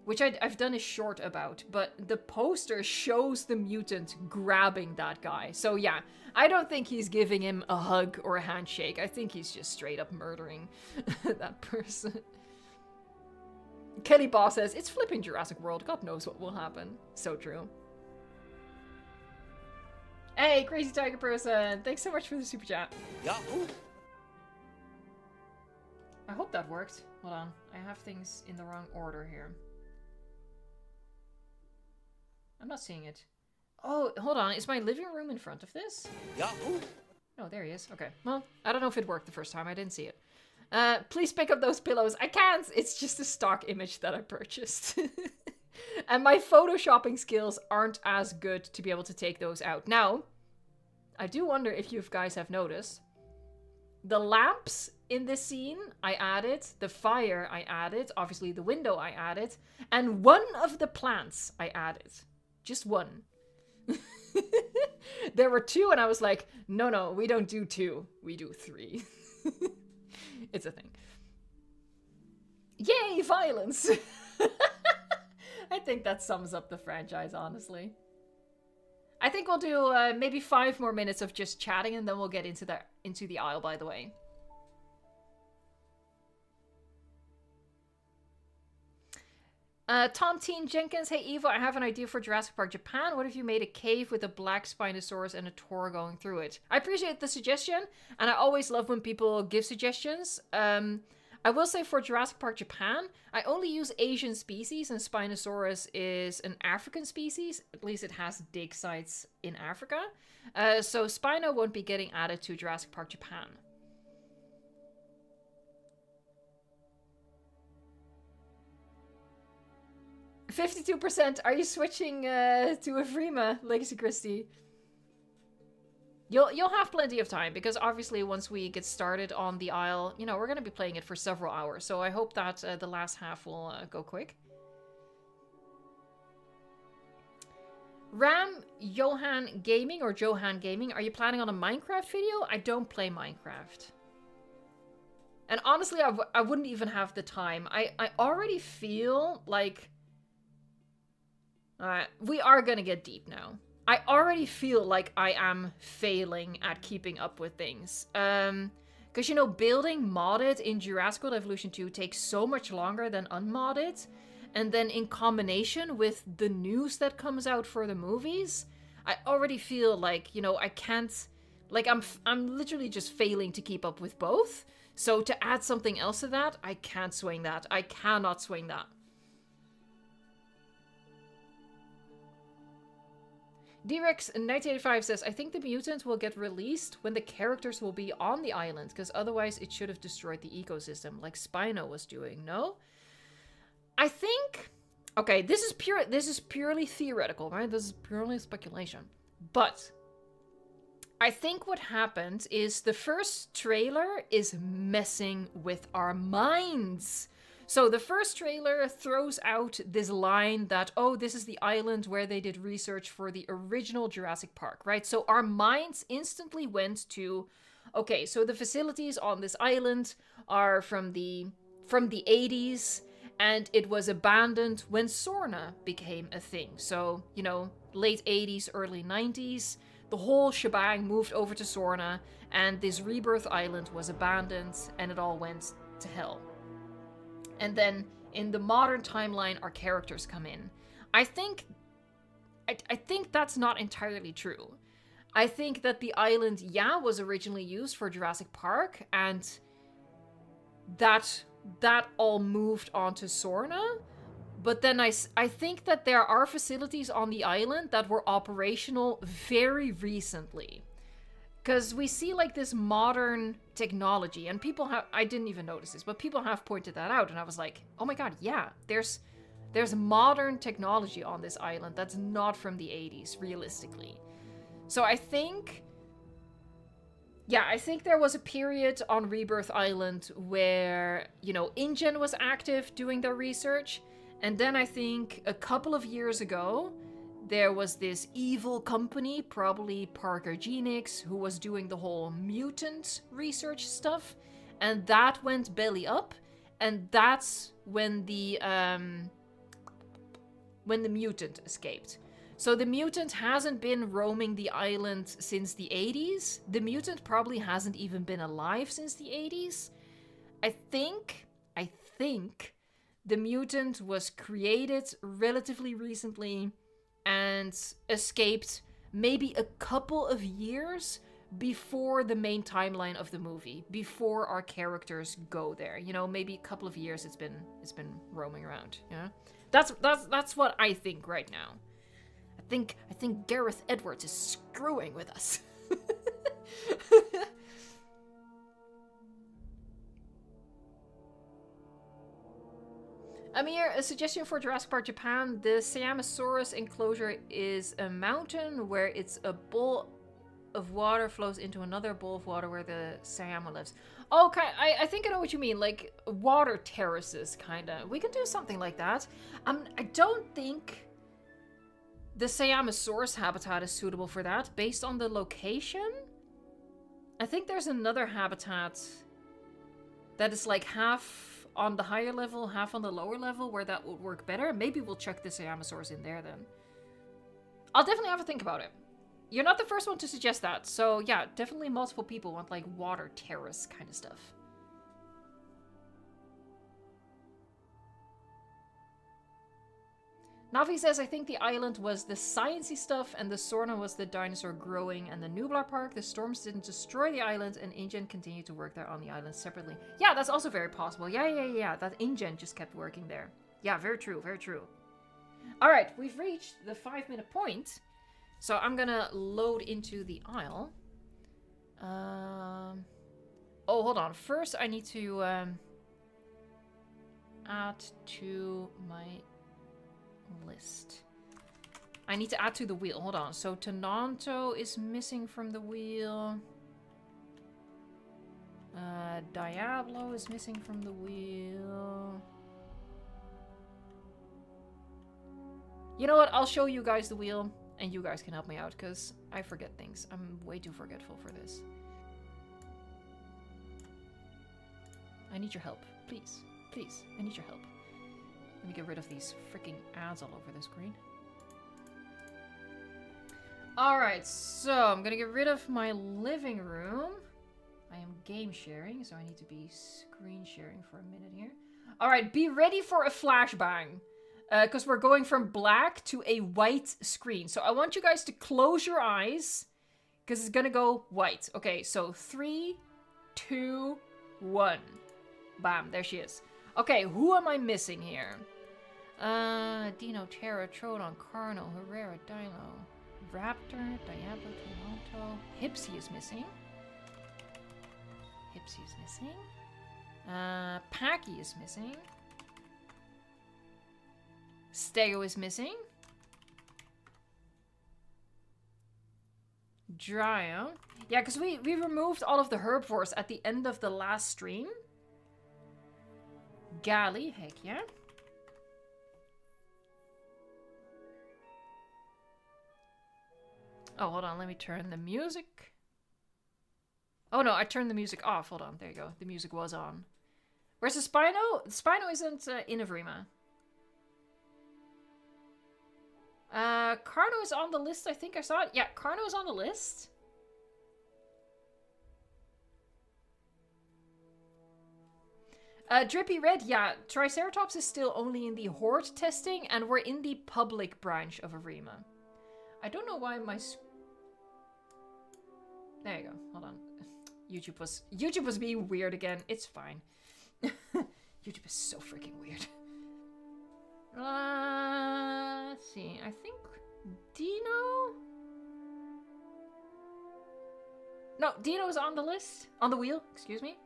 which I've done a short about, but the poster shows the mutant grabbing that guy. So yeah, I don't think he's giving him a hug or a handshake. I think he's just straight up murdering that person. Kelly Boss says, it's flipping Jurassic World. God knows what will happen. So true. Hey, Crazy Tiger Person! Thanks so much for the super chat. Yahoo! I hope that worked. Hold on. I have things in the wrong order here. I'm not seeing it. Oh, hold on. Is my living room in front of this? Yahoo! Oh, there he is. Okay. Well, I don't know if it worked the first time. I didn't see it. Please pick up those pillows. I can't! It's just a stock image that I purchased. And my photoshopping skills aren't as good to be able to take those out. Now, I do wonder if you guys have noticed. The lamps in this scene, I added. The fire, I added. Obviously, the window, I added. And one of the plants, I added. Just one. There were two, and I was like, no, we don't do two. We do three. It's a thing. Yay, violence! I think that sums up the franchise, honestly. I think we'll do maybe 5 more minutes of just chatting, and then we'll get into the aisle, by the way. Tontine Jenkins, hey Evo, I have an idea for Jurassic Park Japan. What if you made a cave with a black Spinosaurus and a tour going through it? I appreciate the suggestion, and I always love when people give suggestions. I will say for Jurassic Park Japan, I only use Asian species, and Spinosaurus is an African species. At least it has dig sites in Africa. So Spino won't be getting added to Jurassic Park Japan. %. Are you switching to Evrima, Legacy Christie? You'll have plenty of time, because obviously once we get started on the Isle, you know, we're going to be playing it for several hours. So I hope that the last half will go quick. Ram Johan Gaming, or Johan Gaming, are you planning on a Minecraft video? I don't play Minecraft. And honestly, I wouldn't even have the time. I already feel like... we are going to get deep now. I already feel like I am failing at keeping up with things. Because, you know, building modded in Jurassic World Evolution 2 takes so much longer than unmodded. And then in combination with the news that comes out for the movies, I already feel like, you know, I can't... Like, I'm literally just failing to keep up with both. So to add something else to that, I can't swing that. I cannot swing that. D-Rex 1985 says, I think the mutant will get released when the characters will be on the island, because otherwise it should have destroyed the ecosystem, like Spino was doing, no? I think... Okay, this is purely theoretical, right? This is purely speculation. But I think what happened is the first trailer is messing with our minds. So the first trailer throws out this line that, oh, this is the island where they did research for the original Jurassic Park, right? So our minds instantly went to, okay, so the facilities on this island are from the 80s, and it was abandoned when Sorna became a thing. So, you know, late 80s, early 90s, the whole shebang moved over to Sorna, and this rebirth island was abandoned, and it all went to hell. And then in the modern timeline our characters come in. I think that's not entirely true. I think that the island, yeah, was originally used for Jurassic Park, and that all moved onto Sorna. But then I think that there are facilities on the island that were operational very recently. Because we see like this modern technology, and people have, I didn't even notice this, but people have pointed that out, and I was like, oh my god, yeah, there's modern technology on this island that's not from the 80s, realistically. So I think there was a period on Rebirth Island where, you know, InGen was active doing their research, and then I think a couple of years ago, there was this evil company, probably Parker Genix, who was doing the whole mutant research stuff, and that went belly up, and that's when the mutant escaped. So the mutant hasn't been roaming the island since the 80s. The mutant probably hasn't even been alive since the 80s. I think the mutant was created relatively recently and escaped maybe a couple of years before the main timeline of the movie, before our characters go there. You know, maybe a couple of years it's been roaming around. Yeah, that's what I think right now. I think Gareth Edwards is screwing with us. Amir, a suggestion for Jurassic Park Japan. The Siamosaurus enclosure is a mountain where it's a bowl of water flows into another bowl of water where the Siamo lives. Okay, I think I know what you mean. Like water terraces, kinda. We can do something like that. I don't think the Siamosaurus habitat is suitable for that, based on the location. I think there's another habitat that is like half on the higher level, half on the lower level, where that would work better. Maybe we'll chuck the Siamosaurus in there then. I'll definitely have a think about it. You're not the first one to suggest that, so yeah, definitely multiple people want like water terrace kind of stuff. Navi says, I think the island was the sciencey stuff and the Sorna was the dinosaur growing and the Nublar Park. The storms didn't destroy the island and InGen continued to work there on the island separately. Yeah, that's also very possible. Yeah. That InGen just kept working there. Yeah, very true, very true. All right, we've reached the 5-minute point. So I'm gonna load into the aisle. Oh, hold on. First, I need to add to my list. I need to add to the wheel. Hold on. So Tenanto is missing from the wheel. Diablo is missing from the wheel. You know what? I'll show you guys the wheel and you guys can help me out because I forget things. I'm way too forgetful for this. I need your help. Please. Please. I need your help. Let me get rid of these freaking ads all over the screen. Alright, so I'm gonna get rid of my living room. I am game sharing, so I need to be screen sharing for a minute here. Alright, be ready for a flashbang. Because we're going from black to a white screen. So I want you guys to close your eyes. Because it's gonna go white. Okay, so 3, 2, 1. Bam, there she is. Okay, who am I missing here? Dino, Terra, Troodon, Carno, Herrera, Dino, Raptor, Diablo, Toronto. Hipsy is missing. Hipsy is missing. Packy is missing. Stego is missing. Dryo. Yeah, because we removed all of the herbivores at the end of the last stream. Galley, heck yeah. Oh, hold on, let me turn the music. Oh no, I turned the music off. Hold on, there you go. The music was on. Where's the Spino? The Spino isn't in Avrima. Carno is on the list, I think I saw it. Yeah, Carno is on the list. Drippy Red, yeah, Triceratops is still only in the horde testing, and we're in the public branch of Arima. I don't know why my... There you go, hold on. YouTube was being weird again. It's fine. YouTube is so freaking weird. Let's see, I think Dino? No, Dino's on the list. On the wheel, excuse me.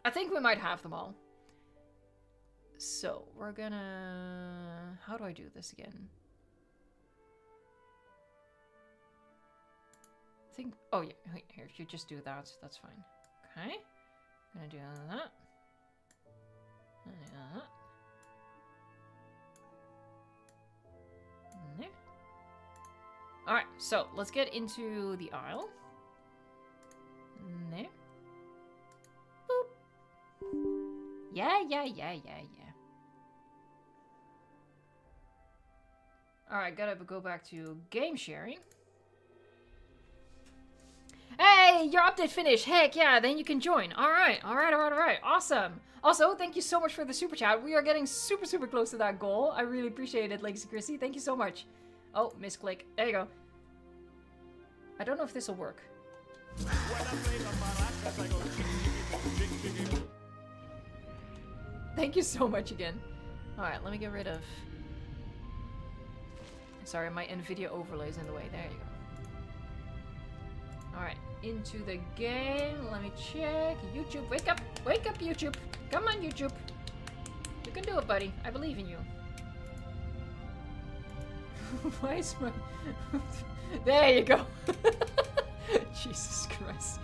I think we might have them all. So, we're gonna... How do I do this again? I think... Oh, yeah. Here, if you just do that, that's fine. Okay. I'm gonna do that. That. There. Alright, so, let's get into the aisle. There. Yeah. Alright, gotta go back to game sharing. Hey, your update finished. Heck yeah, then you can join. Alright. Awesome. Also, thank you so much for the super chat. We are getting super close to that goal. I really appreciate it, Legacy Chrissy. Thank you so much. Oh, misclick. There you go. I don't know if this will work. Thank you so much again. Alright, let me get rid of... Sorry, my NVIDIA overlay is in the way. There you go. Alright, into the game. Let me check. YouTube, wake up! Wake up, YouTube! Come on, YouTube! You can do it, buddy. I believe in you. Why is my... There you go! Jesus Christ.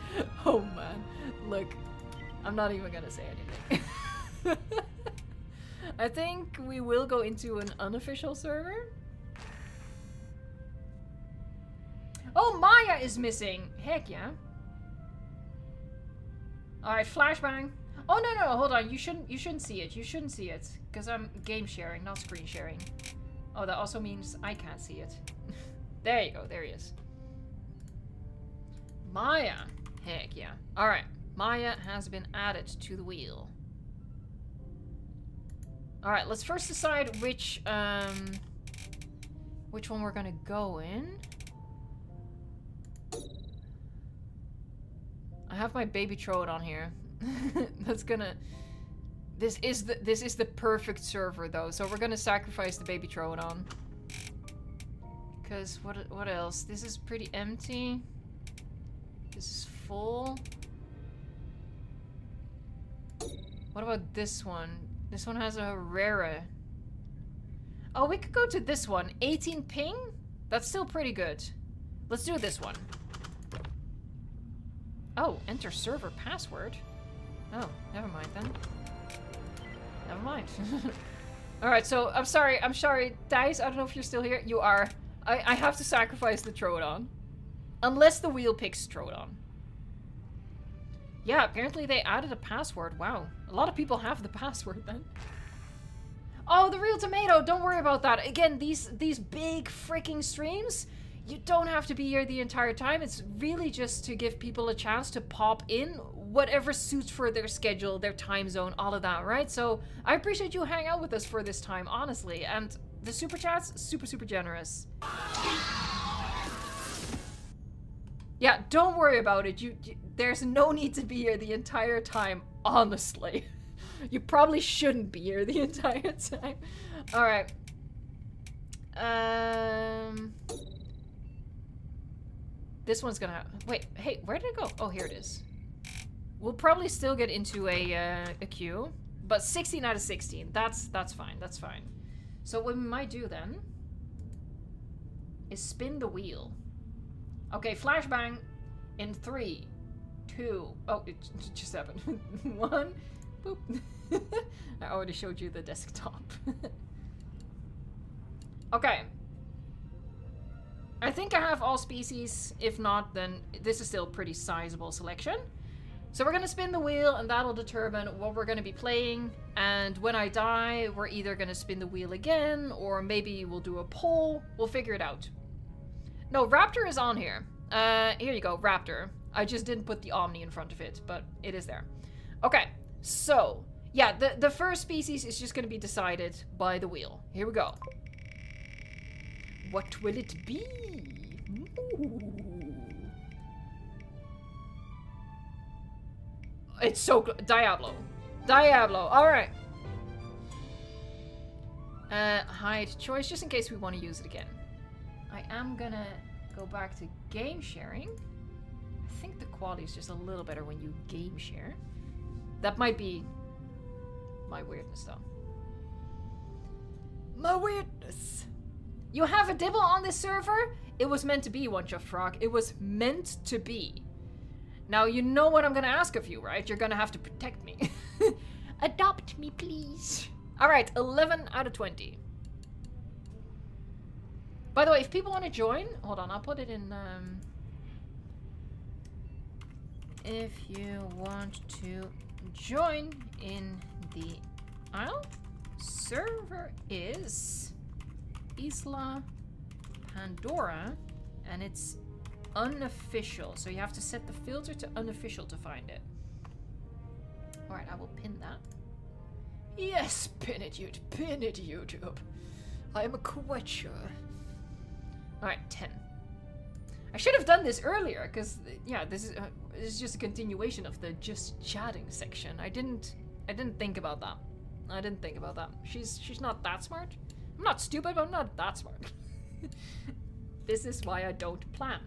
Oh man. Look, I'm not even gonna say anything. I think we will go into an unofficial server. Oh, Maya is missing. Heck yeah. Alright, flashbang. Oh no, hold on. You shouldn't see it. You shouldn't see it. Because I'm game sharing, not screen sharing. Oh, that also means I can't see it. There you go, there he is. Maya. Heck yeah. Alright. Maya has been added to the wheel. Alright, let's first decide which one we're gonna go in. I have my baby Troodon here. That's gonna... This is the perfect server though, so we're gonna sacrifice the baby Troodon. Because what else? This is pretty empty. This is full. What about this one? This one has a rare. Oh, we could go to this one. 18 ping? That's still pretty good. Let's do this one. Oh, enter server password. Oh, never mind then. Never mind. Alright, so I'm sorry, Dice, I don't know if you're still here. You are. I have to sacrifice the Troodon. Unless the wheel picks Troodon. Yeah, apparently they added a password. Wow. A lot of people have the password then. Oh, the real tomato! Don't worry about that. Again, these big freaking streams, you don't have to be here the entire time. It's really just to give people a chance to pop in, whatever suits for their schedule, their time zone, all of that, right? So I appreciate you hang out with us for this time, honestly. And the super chats, super generous. Yeah, don't worry about it. There's no need to be here the entire time, honestly. You probably shouldn't be here the entire time. Alright. This one's gonna... Wait, hey, where did it go? Oh, here it is. We'll probably still get into a queue, but 16 out of 16. That's fine, that's fine. So what we might do then is spin the wheel. Okay, flashbang in 3, 2... Oh, it just happened. 1... Boop. I already showed you the desktop. Okay. I think I have all species. If not, then this is still a pretty sizable selection. So we're gonna spin the wheel and that'll determine what we're gonna be playing. And when I die, we're either gonna spin the wheel again, or maybe we'll do a poll. We'll figure it out. No, Raptor is on here. Here you go, Raptor. I just didn't put the Omni in front of it, but it is there. Okay, so yeah, the first species is just gonna be decided by the wheel. Here we go. What will it be? Ooh. It's so Diablo. Diablo. All right. Hide choice, just in case we want to use it again. I am gonna go back to game sharing. I think the quality is just a little better when you game share. That might be my weirdness, though. My weirdness. You have a dibble on this server? It was meant to be, One Chuff Frog. It was meant to be. Now, you know what I'm gonna ask of you, right? You're gonna have to protect me. Adopt me, please. Alright, 11 out of 20. By the way, if people want to join... Hold on, I'll put it in... If you want to join in the aisle, server is Isla Pandora, and it's unofficial. So you have to set the filter to unofficial to find it. Alright, I will pin that. Yes, pin it, YouTube. I am a quetcher. Alright, 10. I should have done this earlier, because, yeah, this is just a continuation of the just chatting section. I didn't think about that. I didn't think about that. She's not that smart. I'm not stupid, but I'm not that smart. This is why I don't plan.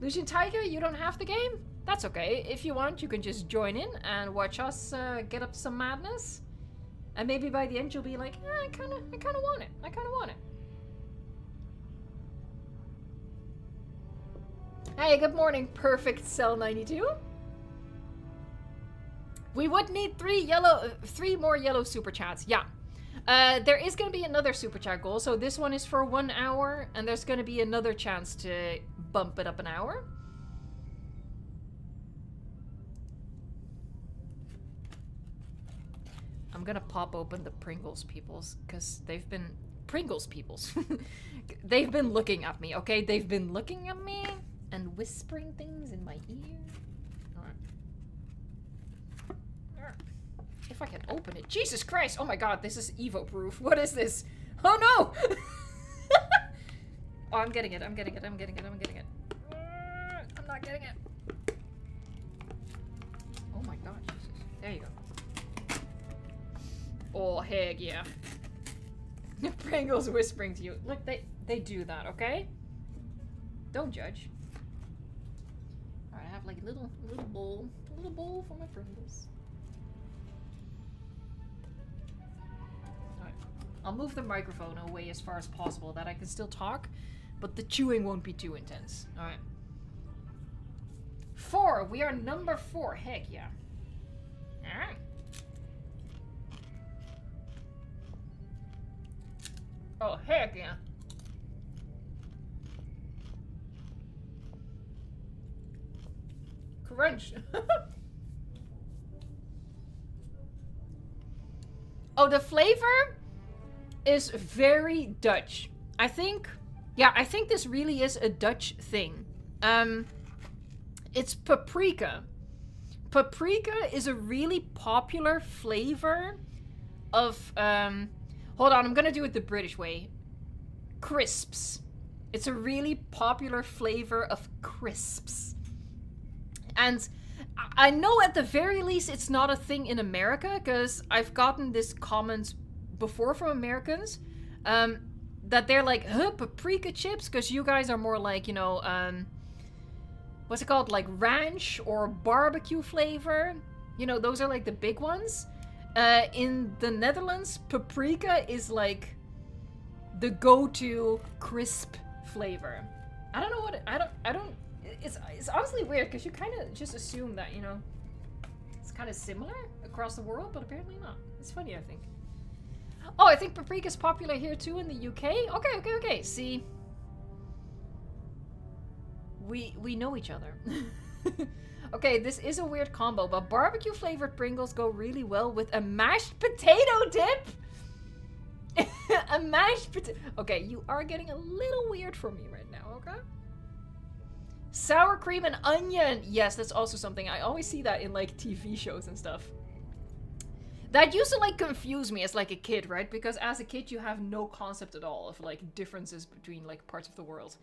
Lucian Tiger, you don't have the game? That's okay. If you want, you can just join in and watch us get up some madness. And maybe by the end you'll be like, I kinda want it. I kinda want it. Hey, good morning, Perfect Cell 92. We would need three more yellow super chats. Yeah. There is gonna be another super chat goal. So this one is for 1 hour, and there's gonna be another chance to bump it up an hour. I'm gonna pop open the Pringles peoples, because they've been... Pringles peoples. They've been looking at me, okay? They've been looking at me and whispering things in my ear. Alright. If I can open it. Jesus Christ! Oh my god, this is Evo proof. What is this? Oh no! Oh, I'm getting it. I'm getting it. I'm getting it. I'm getting it. I'm not getting it. Oh my god, Jesus. There you go. Oh, heck yeah. Pringles whispering to you. Look, they do that, okay? Don't judge. Alright, I have like a little bowl for my Pringles. Alright. I'll move the microphone away as far as possible that I can still talk, but the chewing won't be too intense. Alright. 4. We are number 4. Heck yeah. Alright. Oh, heck yeah. Crunch. Oh, the flavor is very Dutch. I think this really is a Dutch thing. It's paprika. Paprika is a really popular flavor of, hold on, I'm gonna do it the British way. Crisps. It's a really popular flavor of crisps. And I know at the very least it's not a thing in America, because I've gotten this comment before from Americans, that they're like, huh, paprika chips? Because you guys are more like, you know, what's it called? Like ranch or barbecue flavor. You know, those are like the big ones. In the Netherlands, paprika is like the go-to crisp flavor. I don't know what I don't it's honestly weird because you kind of just assume that, you know, it's kind of similar across the world, but apparently not. It's funny, I think. Oh, I think paprika is popular here too in the UK. Okay. See, we know each other. Okay, this is a weird combo, but barbecue flavored Pringles go really well with a mashed potato dip. A mashed potato. Okay, you are getting a little weird for me right now, okay? Sour cream and onion. Yes, that's also something. I always see that in like TV shows and stuff. That used to like confuse me as like a kid, right? Because as a kid you have no concept at all of like differences between like parts of the world.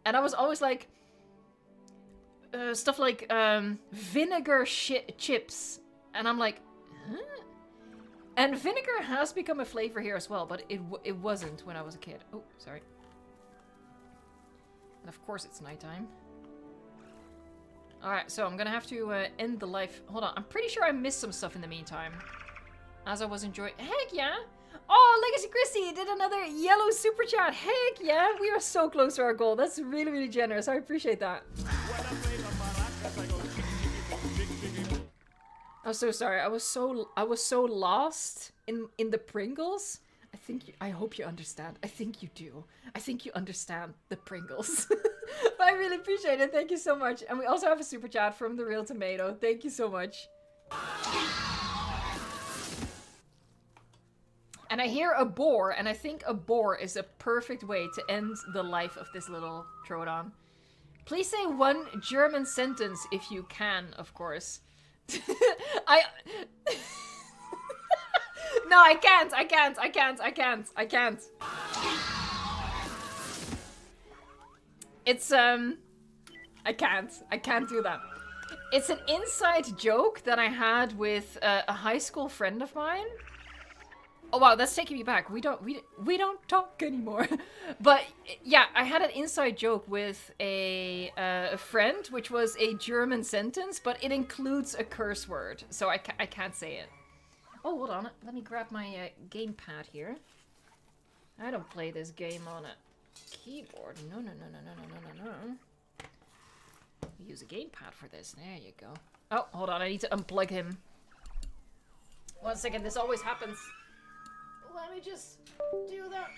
And I was always like stuff like vinegar chips. And I'm like, huh? And vinegar has become a flavor here as well, but it wasn't when I was a kid. Oh, sorry. And of course it's nighttime. Alright, so I'm gonna have to end the life. Hold on, I'm pretty sure I missed some stuff in the meantime. As I was enjoying. Heck yeah! Oh, Legacy Christie did another yellow super chat. Heck yeah! We are so close to our goal. That's really, really generous. I appreciate that. I'm so sorry. I was so lost in the Pringles. I hope you understand. I think you do. I think you understand the Pringles. I really appreciate it. Thank you so much. And we also have a super chat from The Real Tomato. Thank you so much. And I hear a boar, and I think a boar is a perfect way to end the life of this little Troodon. Please say one German sentence if you can, of course. No, I can't. It's, I can't do that. It's an inside joke that I had with a high school friend of mine. Oh wow, that's taking me back. We don't talk anymore. But yeah, I had an inside joke with a friend, which was a German sentence, but it includes a curse word, so I can't say it. Oh, hold on. Let me grab my gamepad here. I don't play this game on a keyboard. No. We use a gamepad for this. There you go. Oh, hold on. I need to unplug him. 1 second. This always happens. Let me just do that.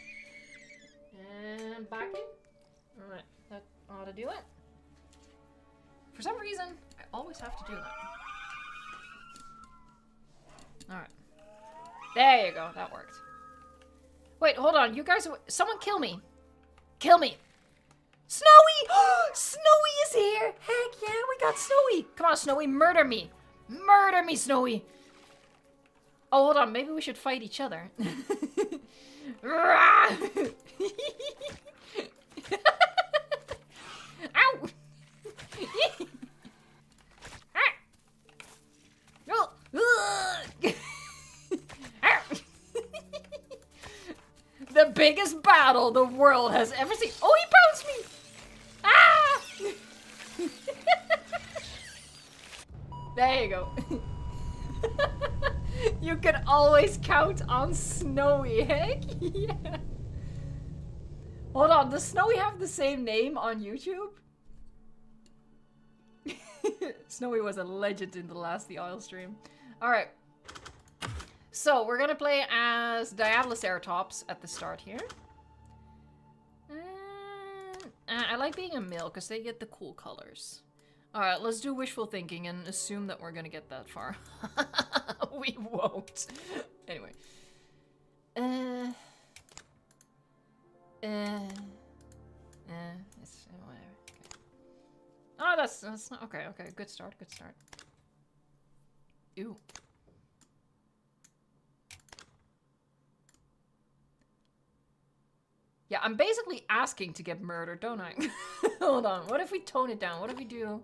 And backing. Alright. That ought to do it. For some reason, I always have to do that. Alright. There you go. That worked. Wait, hold on. You guys... Someone kill me. Kill me. Snowy! Snowy is here! Heck yeah, we got Snowy! Come on, Snowy, murder me! Murder me, Snowy! Oh, hold on. Maybe we should fight each other. Ow! The biggest battle the world has ever seen. Oh, he bounced me! Ah! There you go. You can always count on Snowy. Heck yeah. Hold on, does Snowy have the same name on YouTube? Snowy was a legend in the last The Oil stream. Alright. So, we're gonna play as Diabloceratops at the start here. I like being a male because they get the cool colors. Alright, let's do wishful thinking and assume that we're gonna get that far. We won't. Anyway. It's whatever. Okay. Oh, that's not okay. Okay, good start. Good start. Ew. Yeah, I'm basically asking to get murdered, don't I? Hold on. What if we tone it down? What if we do?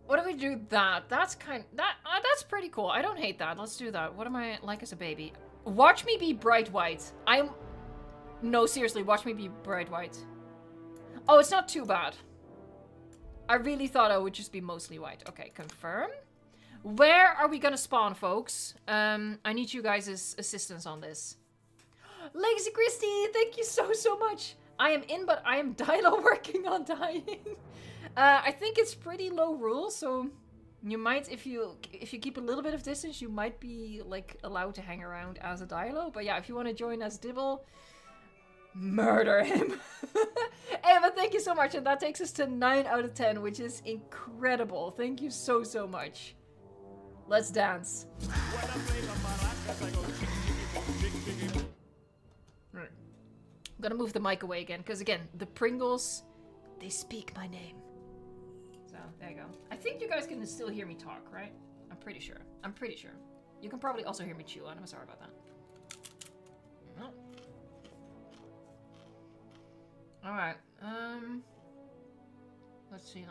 What if we do that? That's that's pretty cool. I don't hate that. Let's do that. What am I like as a baby? Watch me be bright white. No, seriously, watch me be bright white. Oh, it's not too bad. I really thought I would just be mostly white. Okay, confirm. Where are we gonna spawn, folks? I need you guys' assistance on this. Legacy Christie, thank you so much. I am in, but I am dino working on dying. I think it's pretty low rule, so you might, if you keep a little bit of distance, you might be like allowed to hang around as a dilo. But yeah, if you want to join as Dibble, murder him. Hey, but thank you so much, and that takes us to 9 out of 10, which is incredible. Thank you so much. Let's dance. I'm gonna move the mic away again, because again, the Pringles, they speak my name. So, there you go. I think you guys can still hear me talk, right? I'm pretty sure. I'm pretty sure. You can probably also hear me chew, and I'm sorry about that. No. Alright, let's see.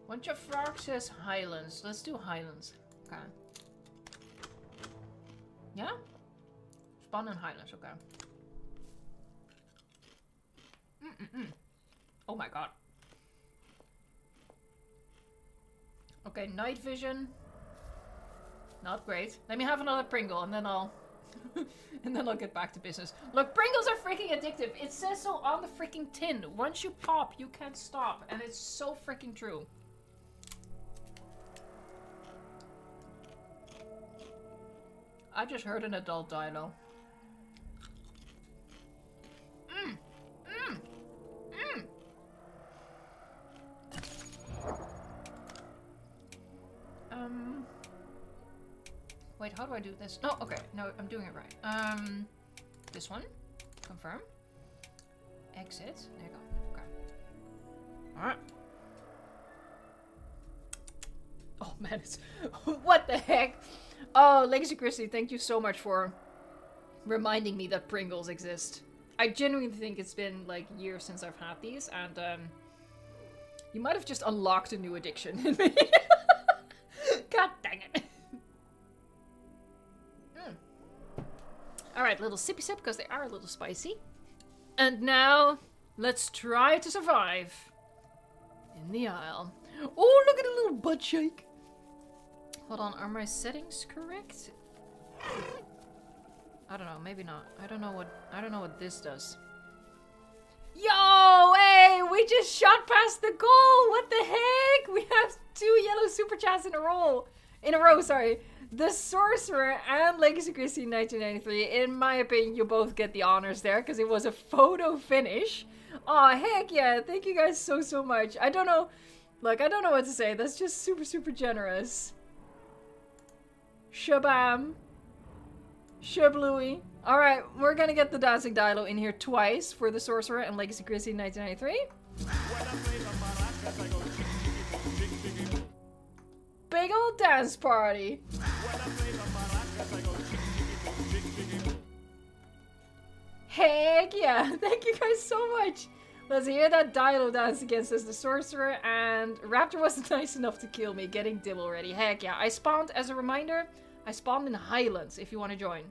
Bunch of frog says Highlands. Let's do Highlands. Okay. Yeah? Spawn in Highlands, okay. Oh my god. Okay, night vision. Not great. Let me have another Pringle and then I'll and then I'll get back to business. Look, Pringles are freaking addictive. It says so on the freaking tin. Once you pop, you can't stop. And it's so freaking true. I just heard an adult dino. Wait, how do I do this? Oh, okay. No, I'm doing it right. This one. Confirm. Exit. There you go. Okay. Alright. Oh, man. It's... what the heck? Oh, Legacy Christy, thank you so much for reminding me that Pringles exist. I genuinely think it's been, like, years since I've had these, and, you might have just unlocked a new addiction in me. God dang it. Alright, little sippy sip, because they are a little spicy. And now, let's try to survive in the aisle. Oh, look at a little butt shake. Hold on, are my settings correct? I don't know, maybe not. I don't know what this does. Yo, hey, we just shot past the goal. What the heck? We have 2 yellow super chats in a row, sorry. The Sorcerer and Legacy Christie 1993. In my opinion, you both get the honors there because it was a photo finish. Aw, heck yeah. Thank you guys so much. I don't know. Like, I don't know what to say. That's just super generous. Shabam. Shablooey. Alright, we're gonna get the Dancing Dilo in here twice for the Sorcerer and Legacy Christie 1993. Big old dance party. Heck yeah. Thank you guys so much. Let's hear that Dilo dance against us, the Sorcerer, and Raptor wasn't nice enough to kill me, getting Dib already. Heck yeah. I spawned, as a reminder, I spawned in Highlands if you want to join.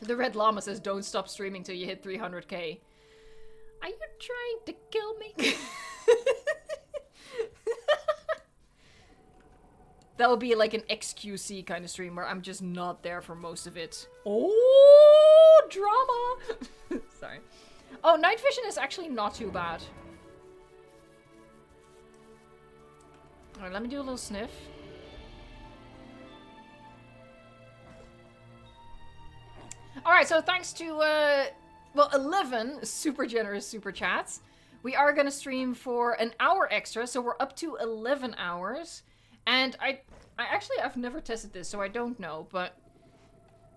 The Red Llama says, don't stop streaming till you hit 300k. Are you trying to kill me? That would be like an XQC kind of stream where I'm just not there for most of it. Oh, drama! Sorry. Oh, night vision is actually not too bad. Alright, let me do a little sniff. Alright, so thanks to, well, 11 super generous super chats. We are gonna stream for an hour extra, so we're up to 11 hours. And I've never tested this, so I don't know, but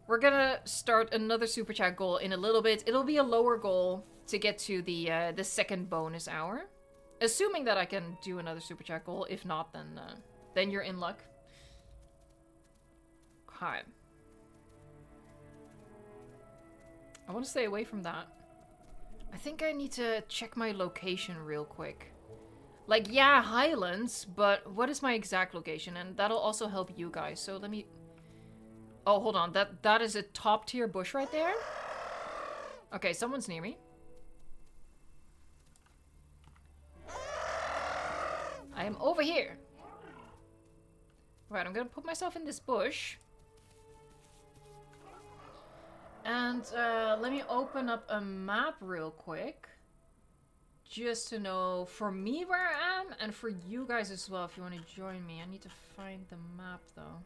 we're gonna start another super chat goal in a little bit. It'll be a lower goal to get to the second bonus hour. Assuming that I can do another super chat goal. If not, then you're in luck. Hi. I want to stay away from that. I think I need to check my location real quick. Like, yeah, Highlands, but what is my exact location? And that'll also help you guys. So let me... Oh, hold on. That is a top tier bush right there. Okay, someone's near me. I am over here. Right, I'm gonna put myself in this bush. And let me open up a map real quick. Just to know for me where I am and for you guys as well if you want to join me. I need to find the map though.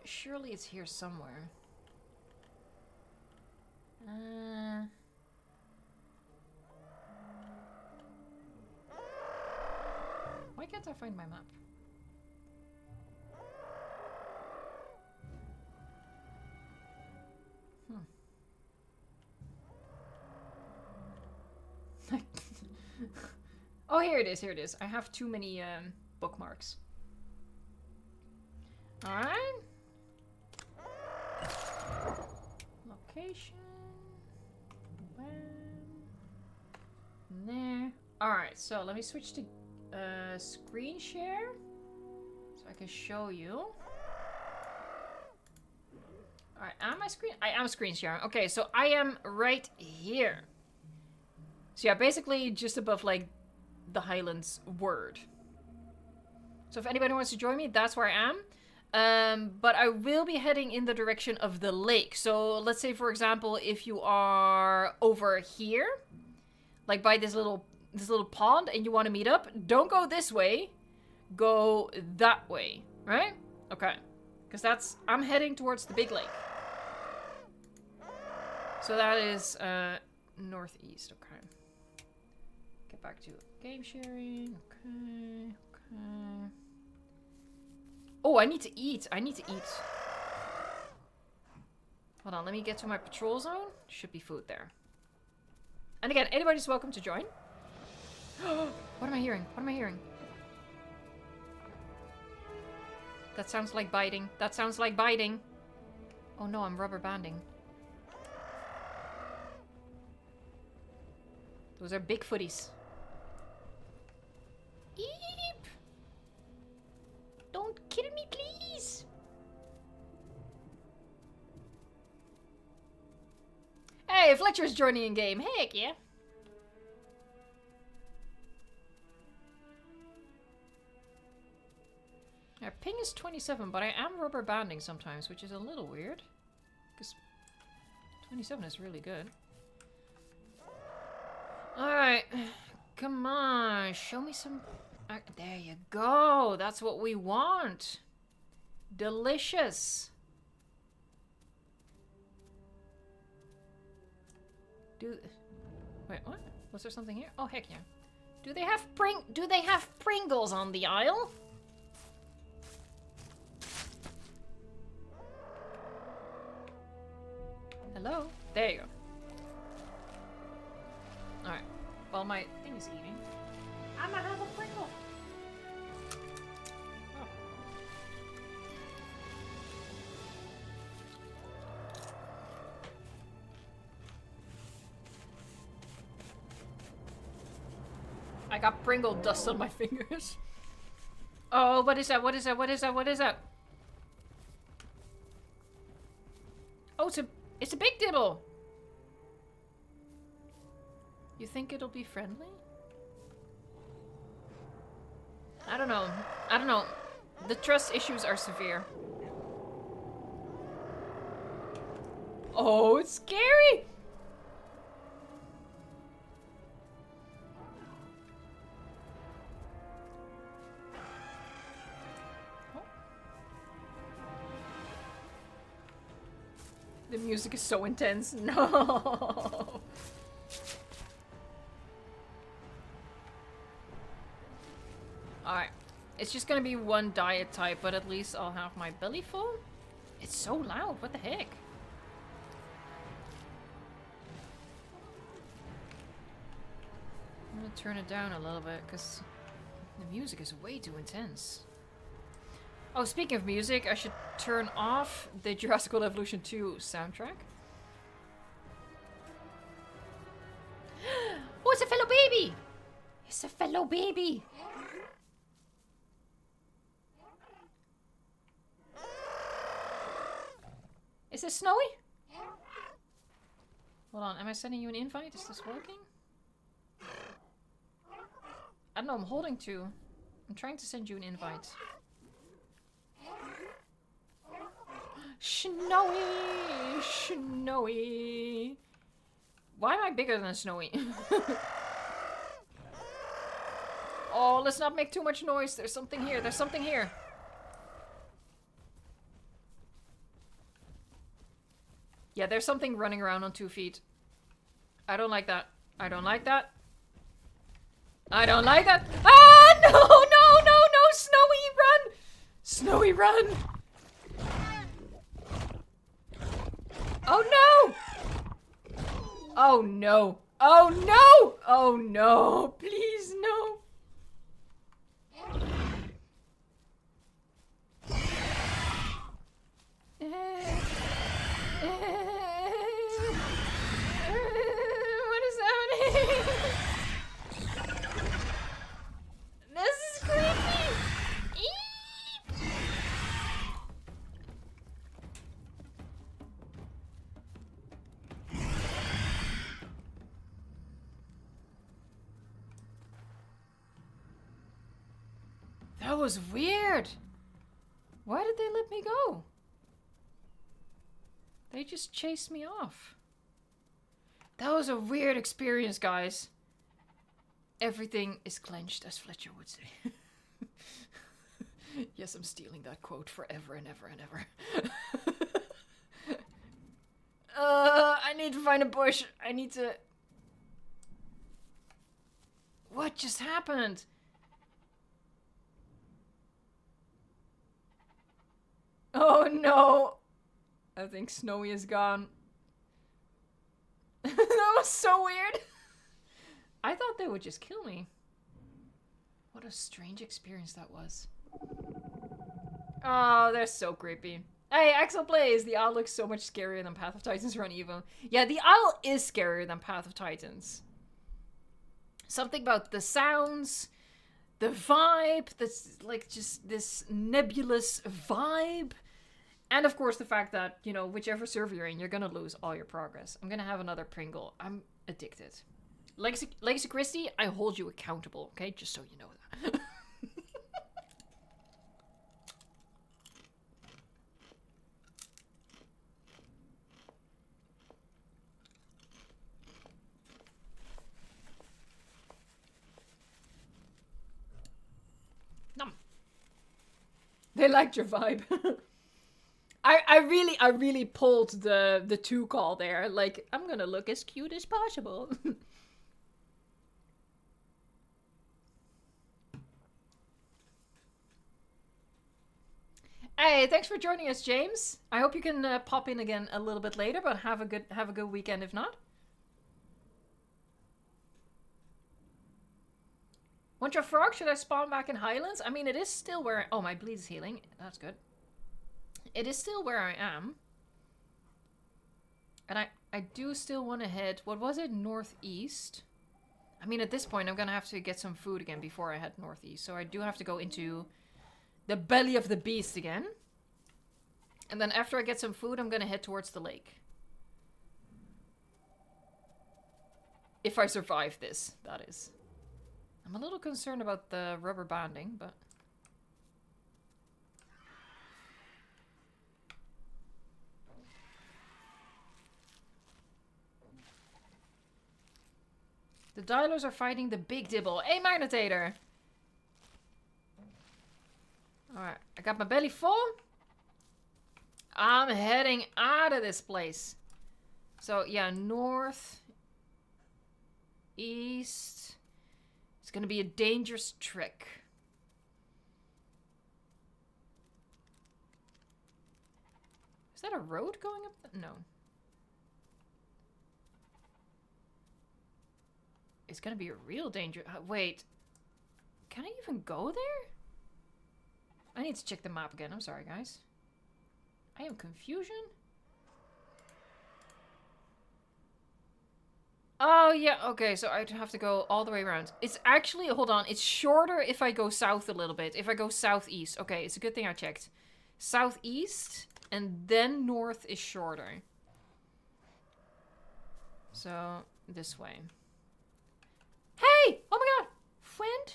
Surely it's here somewhere. Why can't I find my map? Oh, here it is, here it is. I have too many bookmarks. Alright. Location. There. Alright, so let me switch to screen share. So I can show you. Alright, am I screen? I am screen sharing. Okay, so I am right here. So yeah, basically just above like the Highlands word. So if anybody wants to join me, that's where I am. But I will be heading in the direction of the lake. So let's say, for example, if you are over here, like by this little pond, and you want to meet up, don't go this way. Go that way, right? Okay, because I'm heading towards the big lake. So that is northeast. Okay. Get back to game sharing. Okay. Okay. Oh, I need to eat. I need to eat. Hold on, let me get to my patrol zone. Should be food there. And again, anybody's welcome to join. What am I hearing? What am I hearing? That sounds like biting. That sounds like biting. Oh no, I'm rubber banding. Those are big footies. Eep! Don't kill me, please! Hey, Fletcher's joining in game. Heck yeah! Our ping is 27, but I am rubber banding sometimes, which is a little weird. Because 27 is really good. Alright. Come on. Show me some... there you go. That's what we want. Delicious. Wait, what? Was there something here? Oh, heck yeah. Do they have Pringles on the aisle? Hello? There you go. Alright. Well, my thing is eating. I'm gonna have a Pringle! Oh. I got Pringle dust on my fingers. Oh, what is that? What is that? What is that? What is that? Oh, it's a big dibble! You think it'll be friendly? I don't know. I don't know. The trust issues are severe. Oh, it's scary! Oh. The music is so intense. No! Alright. It's just gonna be one diet type, but at least I'll have my belly full. It's so loud. What the heck? I'm gonna turn it down a little bit, because the music is way too intense. Oh, speaking of music, I should turn off the Jurassic World Evolution 2 soundtrack. Oh, it's a fellow baby! It's a fellow baby! Is this Snowy? Hold on, am I sending you an invite? Is this working? I don't know, I'm holding to. I'm trying to send you an invite. Snowy! Snowy! Why am I bigger than Snowy? Oh, let's not make too much noise. There's something here. There's something here. Yeah, there's something running around on 2 feet. I don't like that. I don't like that. I don't like that. Ah, no, no, no, no, Snowy, run! Snowy, run! Oh Oh no. Oh no! Oh no! Please no! What is happening? This is creepy! Eep. That was weird. Why did they let me go? They just chased me off. That was a weird experience, guys. Everything is clenched, as Fletcher would say. Yes, I'm stealing that quote forever and ever and ever. I need to find a bush. I need to... What just happened? Oh no! I think Snowy is gone. That was so weird. I thought they would just kill me. What a strange experience that was. Oh, they're so creepy. Hey, Axel plays. The owl looks so much scarier than Path of Titans Run Evo. Yeah, the owl is scarier than Path of Titans. Something about the sounds, the vibe, that's like just this nebulous vibe. And of course the fact that, you know, whichever server you're in, you're gonna lose all your progress. I'm gonna have another Pringle. I'm addicted. Legacy Christie, I hold you accountable, okay? Just so you know that. Nom. They liked your vibe. I really pulled the 2 call there. Like, I'm gonna look as cute as possible. Hey, thanks for joining us, James. I hope you can pop in again a little bit later, but have a good weekend if not. Want your frog? Should I spawn back in Highlands? I mean, it is still where... Oh, my bleed is healing. That's good. It is still where I am. And I do still want to head... What was it? Northeast? I mean, at this point, I'm going to have to get some food again before I head northeast. So I do have to go into the belly of the beast again. And then after I get some food, I'm going to head towards the lake. If I survive this, that is. I'm a little concerned about the rubber banding, but... The dinos are fighting the big dibble. Hey, Magnetator! Alright, I got my belly full. I'm heading out of this place. So, yeah, north, east. It's gonna be a dangerous trek. Is that a road going up? No. It's gonna be a real danger. Wait. Can I even go there? I need to check the map again. I'm sorry, guys. I am confusion. Oh, yeah. Okay, so I'd have to go all the way around. It's actually... Hold on. It's shorter if I go south a little bit. If I go southeast. Okay, it's a good thing I checked. Southeast and then north is shorter. So, this way. Hey! Oh my god! Friend?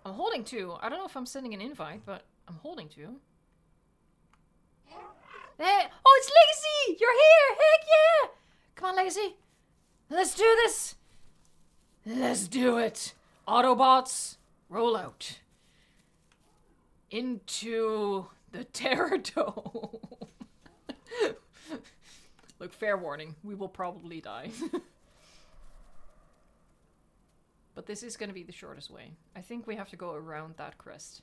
I'm holding 2. I don't know if I'm sending an invite, but I'm holding 2. Hey! Oh, it's Legacy! You're here! Heck yeah! Come on, Legacy. Let's do this! Let's do it! Autobots, roll out. Into the Terror Dome. Look, fair warning. We will probably die. But this is going to be the shortest way. I think we have to go around that crest.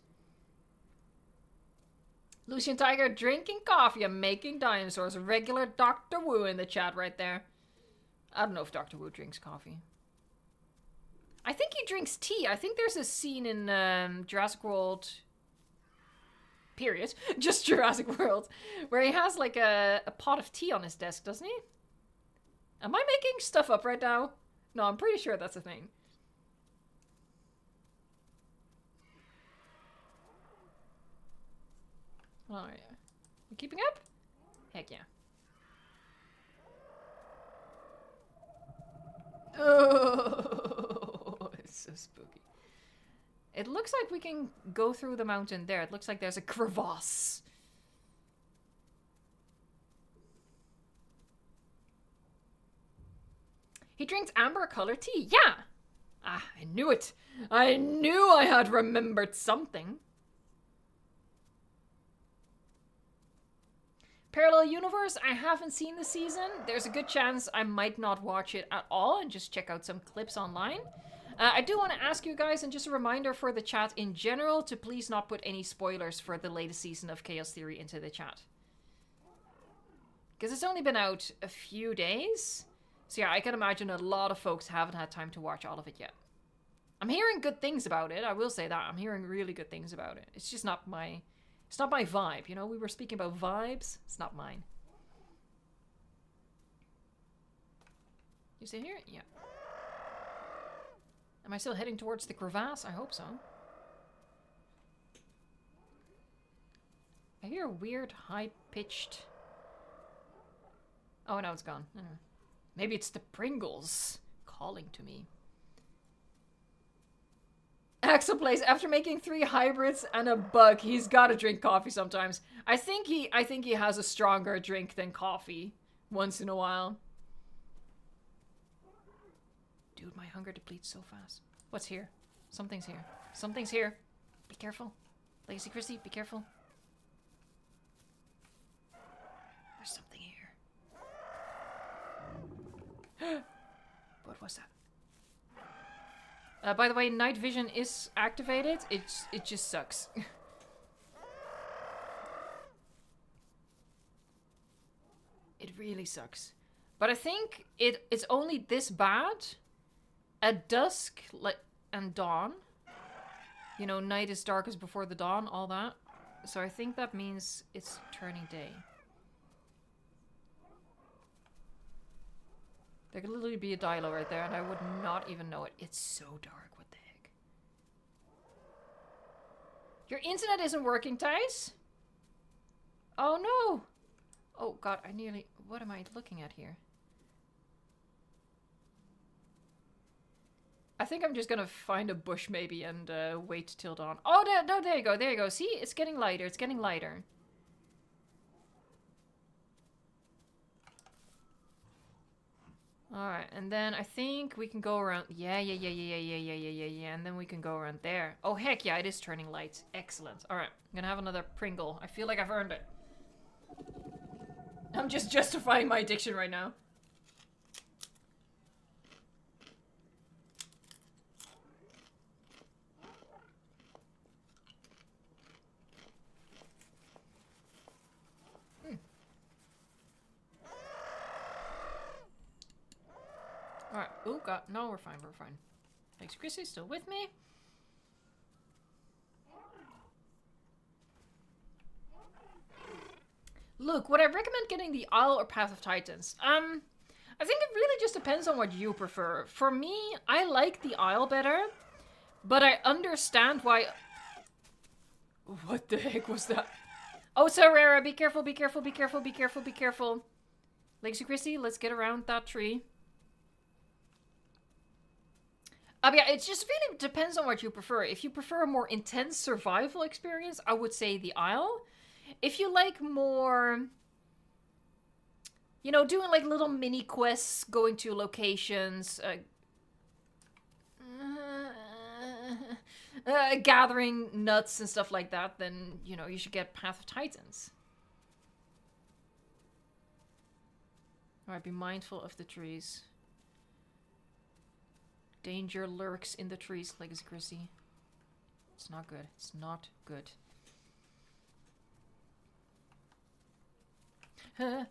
Lucian Tiger drinking coffee and making dinosaurs. Regular Dr. Wu in the chat right there. I don't know if Dr. Wu drinks coffee. I think he drinks tea. I think there's a scene in Jurassic World... Period. Just Jurassic World. Where he has like a pot of tea on his desk, doesn't he? Am I making stuff up right now? No, I'm pretty sure that's a thing. Oh yeah. You keeping up? Heck yeah. Oh, it's so spooky. It looks like we can go through the mountain there. It looks like there's a crevasse. He drinks amber colored tea. Yeah! Ah, I knew it. I knew I had remembered something. Parallel Universe, I haven't seen the season. There's a good chance I might not watch it at all and just check out some clips online. I do want to ask you guys, and just a reminder for the chat in general, to please not put any spoilers for the latest season of Chaos Theory into the chat. Because it's only been out a few days. So yeah, I can imagine a lot of folks haven't had time to watch all of it yet. I'm hearing good things about it, I will say that. I'm hearing really good things about it. It's just not my... It's not my vibe, you know? We were speaking about vibes. It's not mine. You stay here? Yeah. Am I still heading towards the crevasse? I hope so. I hear a weird, high-pitched... Oh, no, it's gone. Anyway. Maybe it's the Pringles calling to me. Axel plays, after making 3 hybrids and a bug, he's gotta drink coffee sometimes. I think he has a stronger drink than coffee once in a while. Dude, my hunger depletes so fast. What's here? Something's here. Something's here. Be careful. Legacy Chrissy, be careful. There's something here. What was that? By the way, night vision is activated. It just sucks. It really sucks. But I think it's only this bad at dusk and dawn. You know, night is darkest before the dawn, all that. So I think that means it's turning day. There could literally be a dilo right there, and I would not even know it. It's so dark. What the heck? Your internet isn't working, Thijs? Oh, no. Oh, God, I nearly... What am I looking at here? I think I'm just gonna find a bush, maybe, and wait till dawn. Oh, no, there you go, there you go. See? It's getting lighter, it's getting lighter. Alright, and then I think we can go around... Yeah, and then we can go around there. Oh, heck yeah, it is turning light. Excellent. Alright, I'm gonna have another Pringle. I feel like I've earned it. I'm just justifying my addiction right now. Alright. Oh, God. No, we're fine. We're fine. Thanks, Chrissy. Still with me? Look, would I recommend getting the Isle or Path of Titans? I think it really just depends on what you prefer. For me, I like the Isle better, but I understand why... What the heck was that? Oh, Sarera, be careful, be careful, be careful, be careful, be careful. Legacy Chrissy, let's get around that tree. Yeah, it just really depends on what you prefer. If you prefer a more intense survival experience, I would say the Isle. If you like more, you know, doing like little mini quests, going to locations, gathering nuts and stuff like that, then, you know, you should get Path of Titans. Alright, be mindful of the trees. Danger lurks in the trees, Legacy Chrissy. It's not good. It's not good. Huh.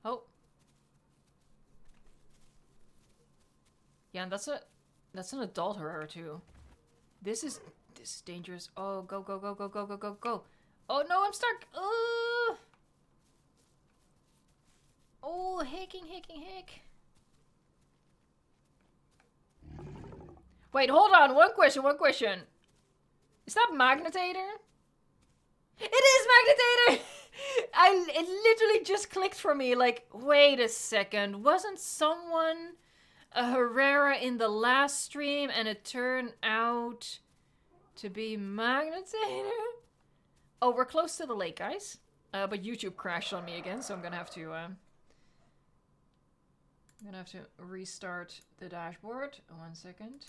Oh. Yeah, and that's an adult horror too. This is dangerous. Oh, go, go, go, go, go, go, go, go. Oh no, I'm stuck. Oh, hicking. Wait, hold on. One question. Is that magnetator? It is magnetator! It literally just clicked for me. Like, wait a second. Wasn't someone a Herrera in the last stream and it turned out to be magnetator? Oh, we're close to the lake, guys. But YouTube crashed on me again, so I'm gonna have to restart the dashboard. 1 second.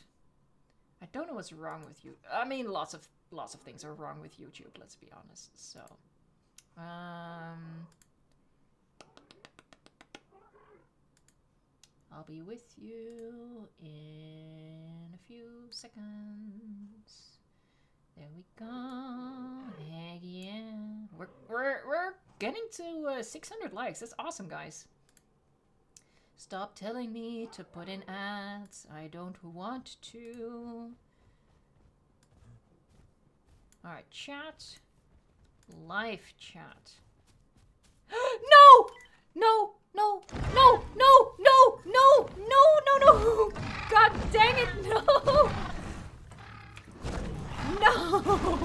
I don't know what's wrong with you. I mean, lots of things are wrong with YouTube, let's be honest. So, I'll be with you in a few seconds. There we go. Heck yeah. We're getting to 600 likes. That's awesome, guys. Stop telling me to put in ads. I don't want to. Alright, chat. Live chat. No! No! No! No! No! No! No! No! No! No! God dang it! No! No!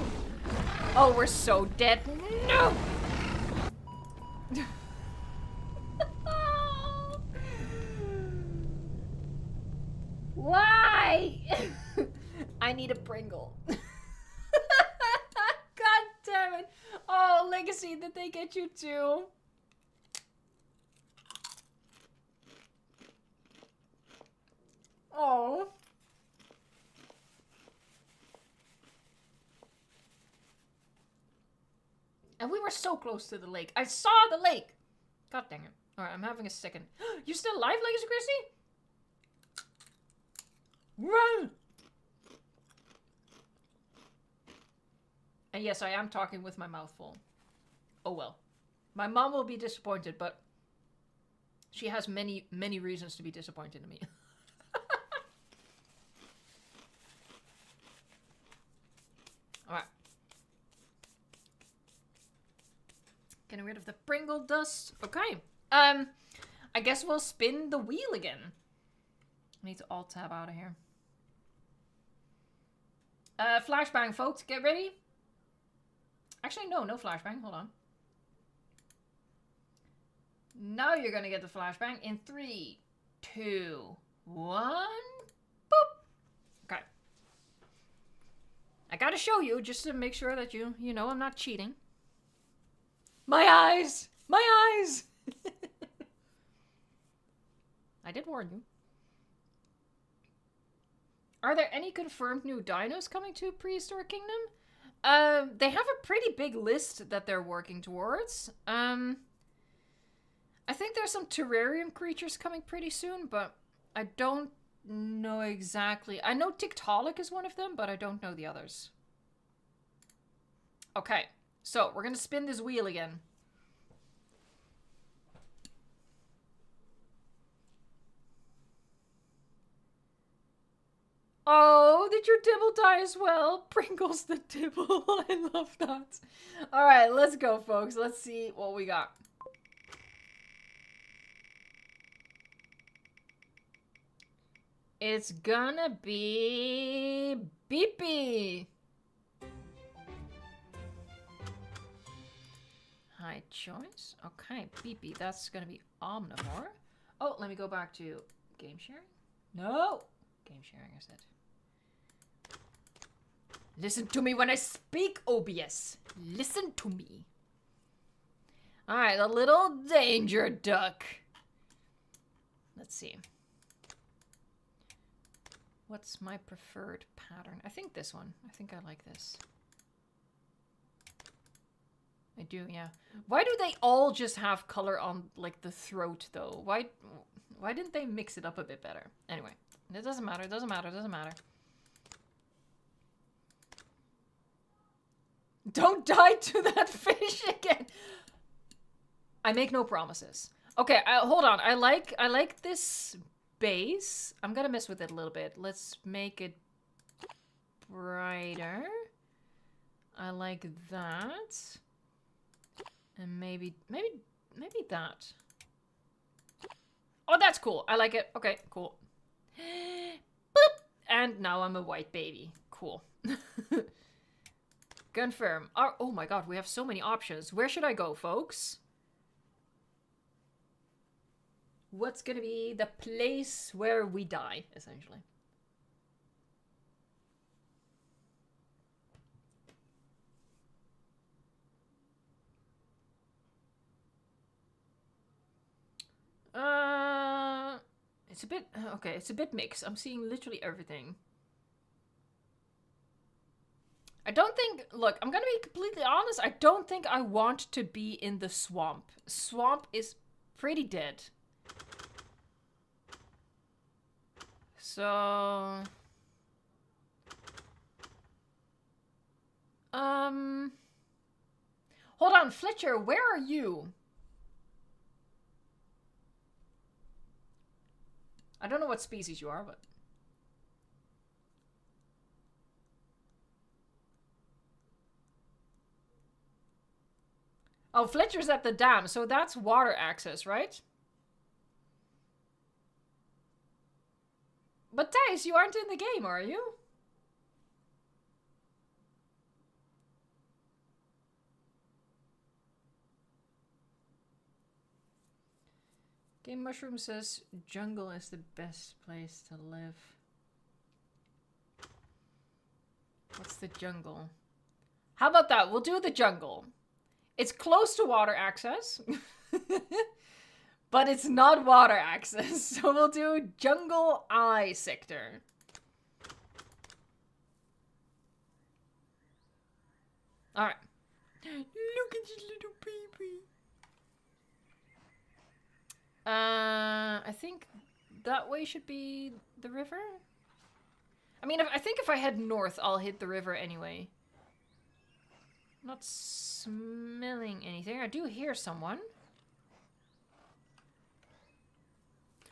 Oh, we're so dead. No! Why? I need a Pringle. God damn it. Oh, Legacy, did they get you too? Oh. And we were so close to the lake. I saw the lake. God dang it. Alright, I'm having a second. You still alive, Legacy Christy? Run! And yes, I am talking with my mouth full. Oh well. My mom will be disappointed, but she has many, many reasons to be disappointed in me. Alright. Getting rid of the Pringle dust. Okay. I guess we'll spin the wheel again. I need to alt-tab out of here. Flashbang, folks. Get ready. Actually, no flashbang. Hold on. Now you're gonna get the flashbang in 3, 2, 1. Boop. Okay. I gotta show you just to make sure that you know I'm not cheating. My eyes! My eyes! I did warn you. Are there any confirmed new dinos coming to Prehistoric Kingdom? They have a pretty big list that they're working towards. I think there's some terrarium creatures coming pretty soon, but I don't know exactly. I know Tiktaalik is one of them, but I don't know the others. Okay, so we're gonna spin this wheel again. Oh, did your Dibble die as well? Pringles the Dibble. I love that. Alright, let's go, folks. Let's see what we got. It's gonna be Beepy. High choice. Okay, Beepy. That's gonna be Omnivore. Oh, let me go back to game sharing. No! Game sharing, I said. Listen to me when I speak, OBS. Listen to me. Alright, a little danger duck. Let's see. What's my preferred pattern? I think this one. I think I like this. I do, yeah. Why do they all just have color on, like, the throat, though? Why didn't they mix it up a bit better? Anyway, it doesn't matter, it doesn't matter, it doesn't matter. Don't die to that fish again! I make no promises. Okay, hold on. I like this base. I'm gonna mess with it a little bit. Let's make it brighter. I like that. And maybe that. Oh, that's cool. I like it. Okay, cool. Boop! And now I'm a white baby. Cool. Confirm. Oh my god, we have so many options. Where should I go, folks? What's gonna be the place where we die, essentially? It's a bit... Okay, it's a bit mixed. I'm seeing literally everything. I don't think... Look, I'm gonna be completely honest. I don't think I want to be in the swamp. Swamp is pretty dead. So... Hold on, Fletcher, where are you? I don't know what species you are, but... Oh, Fletcher's at the dam, so that's water access, right? But Thijs, you aren't in the game, are you? Game Mushroom says jungle is the best place to live. What's the jungle? How about that? We'll do the jungle. It's close to water access. But it's not water access. So we'll do jungle eye sector. Alright. Look at this little baby. I think that way should be the river. I mean, I think if I head north, I'll hit the river anyway. Not smelling anything. I do hear someone.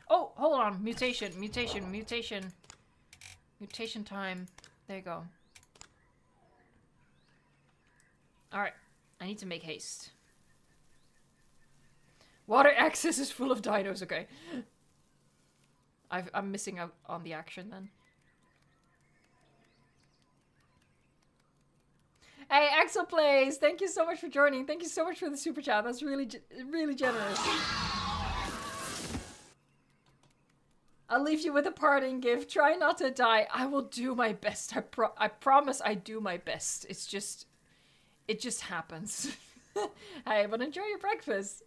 Oh, hold on. Mutation time. There you go. Alright. I need to make haste. Water access is full of dinos, okay. I'm missing out on the action then. Hey, Axel Plays! Thank you so much for joining. Thank you so much for the super chat. That's really, really generous. I'll leave you with a parting gift. Try not to die. I will do my best. I promise I do my best. It's just... It just happens. Hey, but enjoy your breakfast.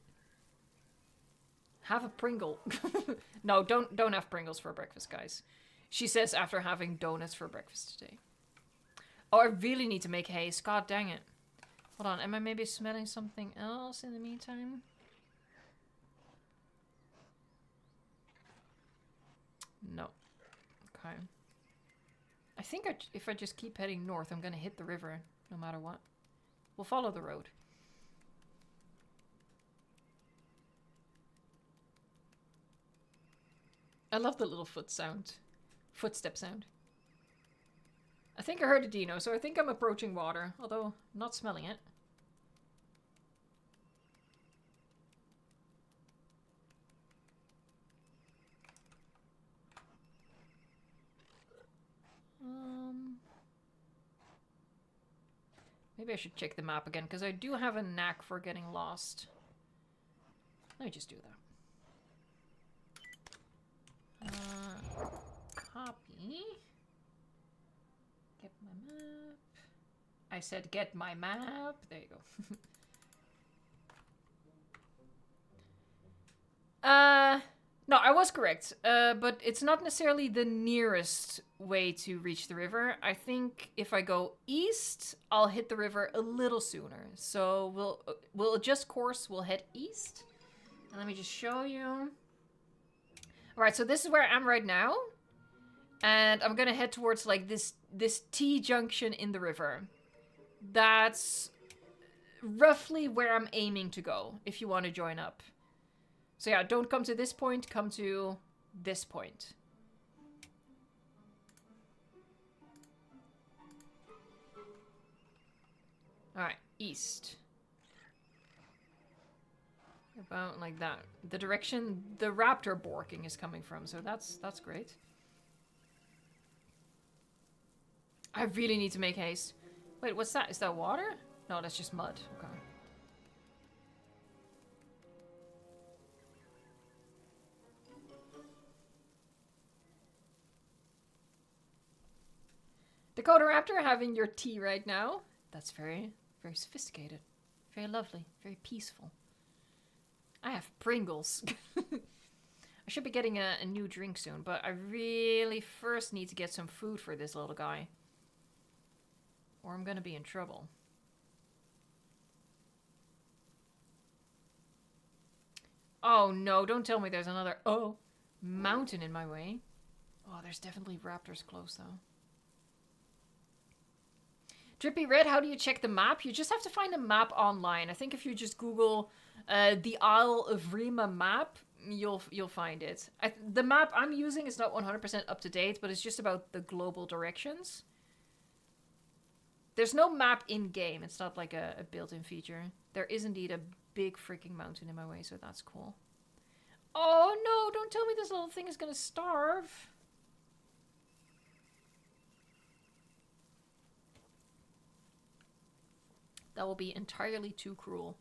Have a Pringle. No, don't have Pringles for breakfast, guys. She says after having donuts for breakfast today. Oh, I really need to make haste. God dang it. Hold on, am I maybe smelling something else in the meantime? No. Okay. I think if I just keep heading north, I'm gonna hit the river no matter what. We'll follow the road. I love the little footstep sound. I think I heard a dino, so I think I'm approaching water, although not smelling it. Maybe I should check the map again, because I do have a knack for getting lost. Let me just do that. Copy. Get my map. I said get my map. There you go. No, I was correct. But it's not necessarily the nearest way to reach the river. I think if I go east, I'll hit the river a little sooner. So we'll adjust course. We'll head east. And let me just show you. Alright, so this is where I am right now. And I'm gonna head towards like this T-junction in the river. That's roughly where I'm aiming to go if you want to join up. So yeah, don't come to this point, come to this point. Alright, east. About like that. The direction the raptor barking is coming from, so that's great. I really need to make haste. Wait, what's that? Is that water? No, that's just mud. Okay. Dakota Raptor having your tea right now. That's very, very sophisticated. Very lovely. Very peaceful. I have Pringles. I should be getting a new drink soon, but I really first need to get some food for this little guy. Or I'm gonna be in trouble. Oh no, don't tell me there's another mountain in my way. Oh, there's definitely raptors close though. Drippy Red, how do you check the map? You just have to find a map online. I think if you just Google the Isle of Rima map, you'll find it. The map I'm using is not 100% up to date, but it's just about the global directions. There's no map in-game. It's not like a built-in feature. There is indeed a big freaking mountain in my way, so that's cool. Oh no, don't tell me this little thing is gonna starve. That will be entirely too cruel.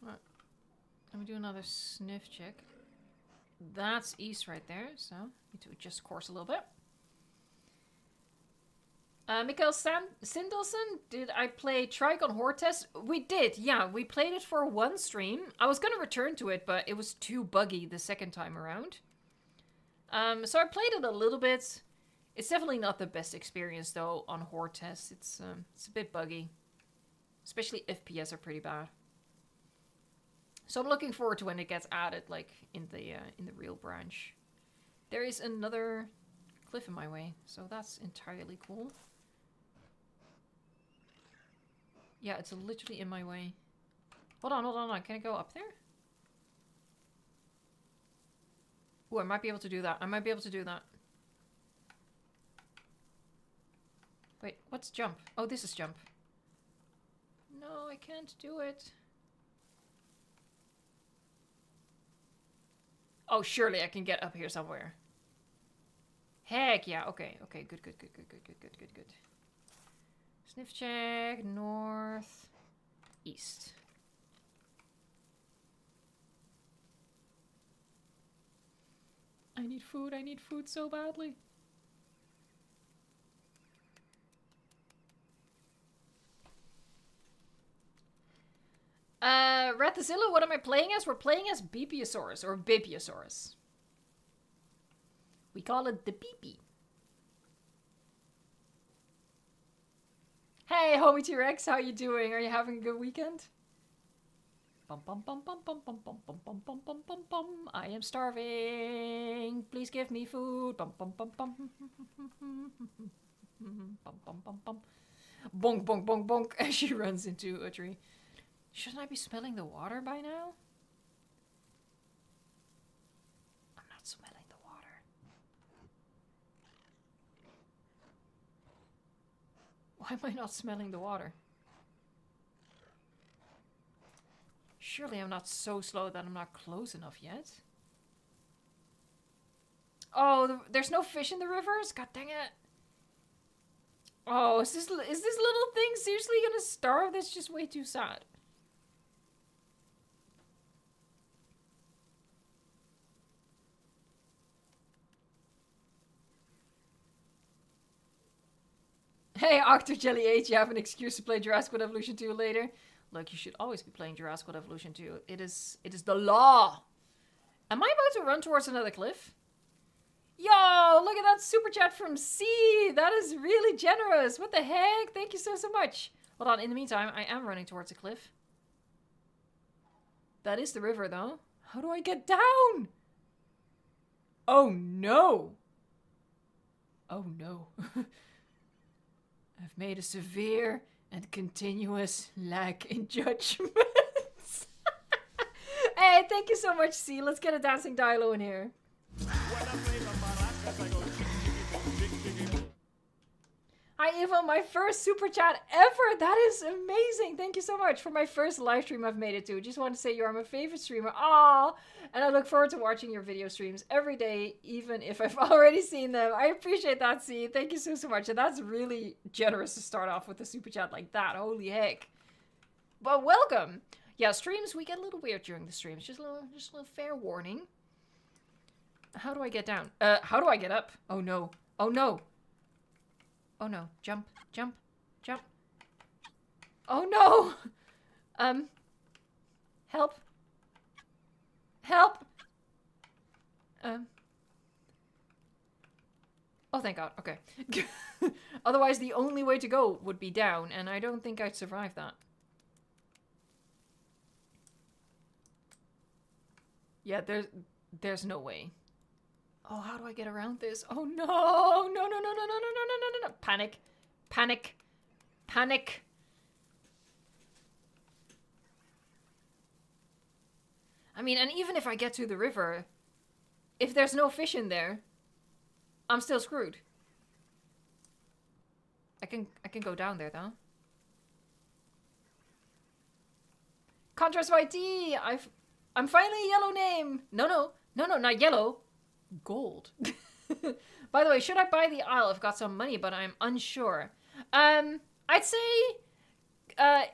Right. Let me do another sniff check. That's east right there, so need to adjust course a little bit. Mikael Sindelson, did I play Trigon Horde Test? We did, yeah. We played it for one stream. I was going to return to it, but it was too buggy the second time around. So I played it a little bit. It's definitely not the best experience, though, on Horde Test. It's a bit buggy. Especially FPS are pretty bad. So I'm looking forward to when it gets added, like, in the real branch. There is another cliff in my way, so that's entirely cool. Yeah, it's literally in my way. Hold on. Can I go up there? Ooh, I might be able to do that. Wait, what's jump? Oh, this is jump. No, I can't do it. Oh, surely I can get up here somewhere. Heck yeah, okay, good. Sniff check, north, east. I need food so badly. Ratazilla, what am I playing as? We're playing as Beepiosaurus, or Bipiosaurus. We call it the Beepy. Hey, homie T-Rex, how you doing? Are you having a good weekend? Bum bum bum bum bum bum bum bum bum bum bum bum bum. I am starving. Please give me food. Bum bum bum bum. Bum bum bum bum. Bonk bonk bonk bonk as she runs into a tree. Shouldn't I be smelling the water by now? I'm not smelling the water. Why am I not smelling the water? Surely I'm not so slow that I'm not close enough yet. Oh, there's no fish in the rivers? God dang it. Oh, is this little thing seriously gonna starve? That's just way too sad. Hey, Octojelly 8, you have an excuse to play Jurassic World Evolution 2 later. Look, you should always be playing Jurassic World Evolution 2. It is the law. Am I about to run towards another cliff? Yo, look at that super chat from C. That is really generous. What the heck? Thank you so much. Hold on, in the meantime, I am running towards a cliff. That is the river, though. How do I get down? Oh, no. Oh, no. I've made a severe and continuous lack in judgment. Hey, thank you so much, C. Let's get a dancing Dilo in here. Hi, Eva, my first super chat ever. That is amazing. Thank you so much for my first live stream I've made it to. Just want to say you are my favorite streamer. Aww. And I look forward to watching your video streams every day, even if I've already seen them. I appreciate that, C. Thank you so, so much. And that's really generous to start off with a super chat like that. Holy heck. But welcome. Yeah, streams, we get a little weird during the streams. Just a little fair warning. How do I get down? How do I get up? Oh, no. Oh, no. Oh no, jump, jump, jump. Oh no! Help. Help! Oh, thank God, okay. Otherwise, the only way to go would be down, and I don't think I'd survive that. Yeah, there's no way. Oh, how do I get around this? Oh no! No, no, no, no, no, no, no, no, no, no. Panic. Panic. Panic. I mean, and even if I get to the river, if there's no fish in there, I'm still screwed. I can go down there though. Contrast YT! I'm finally a yellow name! No, not yellow. Gold. By the way, should I buy the Isle? I've got some money, but I'm unsure. I'd say,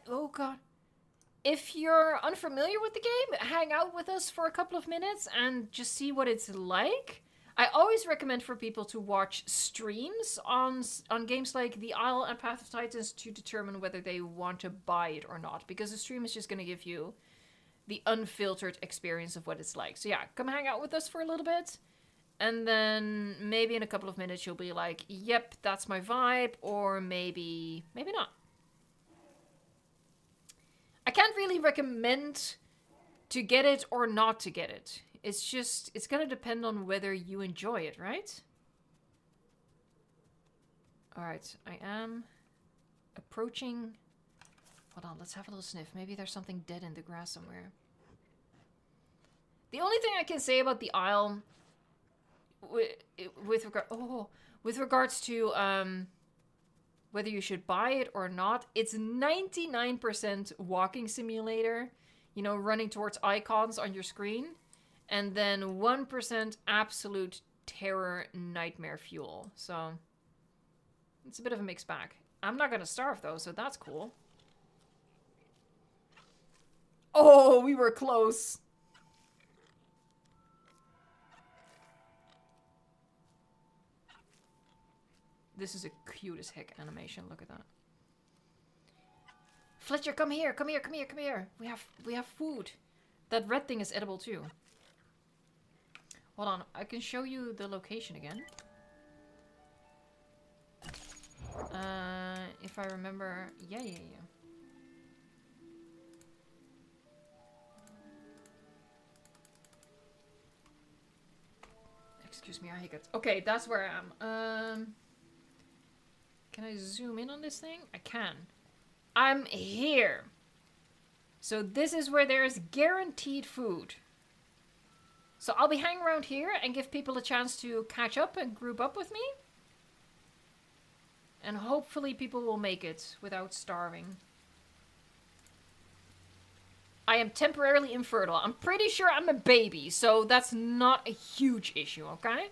oh god. If you're unfamiliar with the game, hang out with us for a couple of minutes and just see what it's like. I always recommend for people to watch streams on games like The Isle and Path of Titans to determine whether they want to buy it or not, because the stream is just going to give you the unfiltered experience of what it's like. So yeah, come hang out with us for a little bit. And then maybe in a couple of minutes you'll be like, yep, that's my vibe, or maybe not. I can't really recommend to get it or not to get it. It's gonna depend on whether you enjoy it, right? Alright, I am approaching... Hold on, let's have a little sniff. Maybe there's something dead in the grass somewhere. The only thing I can say about the Isle... with regards to whether you should buy it or not, it's 99% walking simulator, you know, running towards icons on your screen, and then 1% absolute terror nightmare fuel. So it's a bit of a mixed bag. I'm not gonna starve though, so that's cool. Oh, we were close. This is a cute as heck animation. Look at that. Fletcher, come here, come here, come here, come here. We have food. That red thing is edible too. Hold on, I can show you the location again. If I remember, yeah. Excuse me, I hiccupped. Okay, that's where I am. Can I zoom in on this thing? I can. I'm here. So this is where there is guaranteed food. So I'll be hanging around here and give people a chance to catch up and group up with me. And hopefully people will make it without starving. I am temporarily infertile. I'm pretty sure I'm a baby, so that's not a huge issue, okay?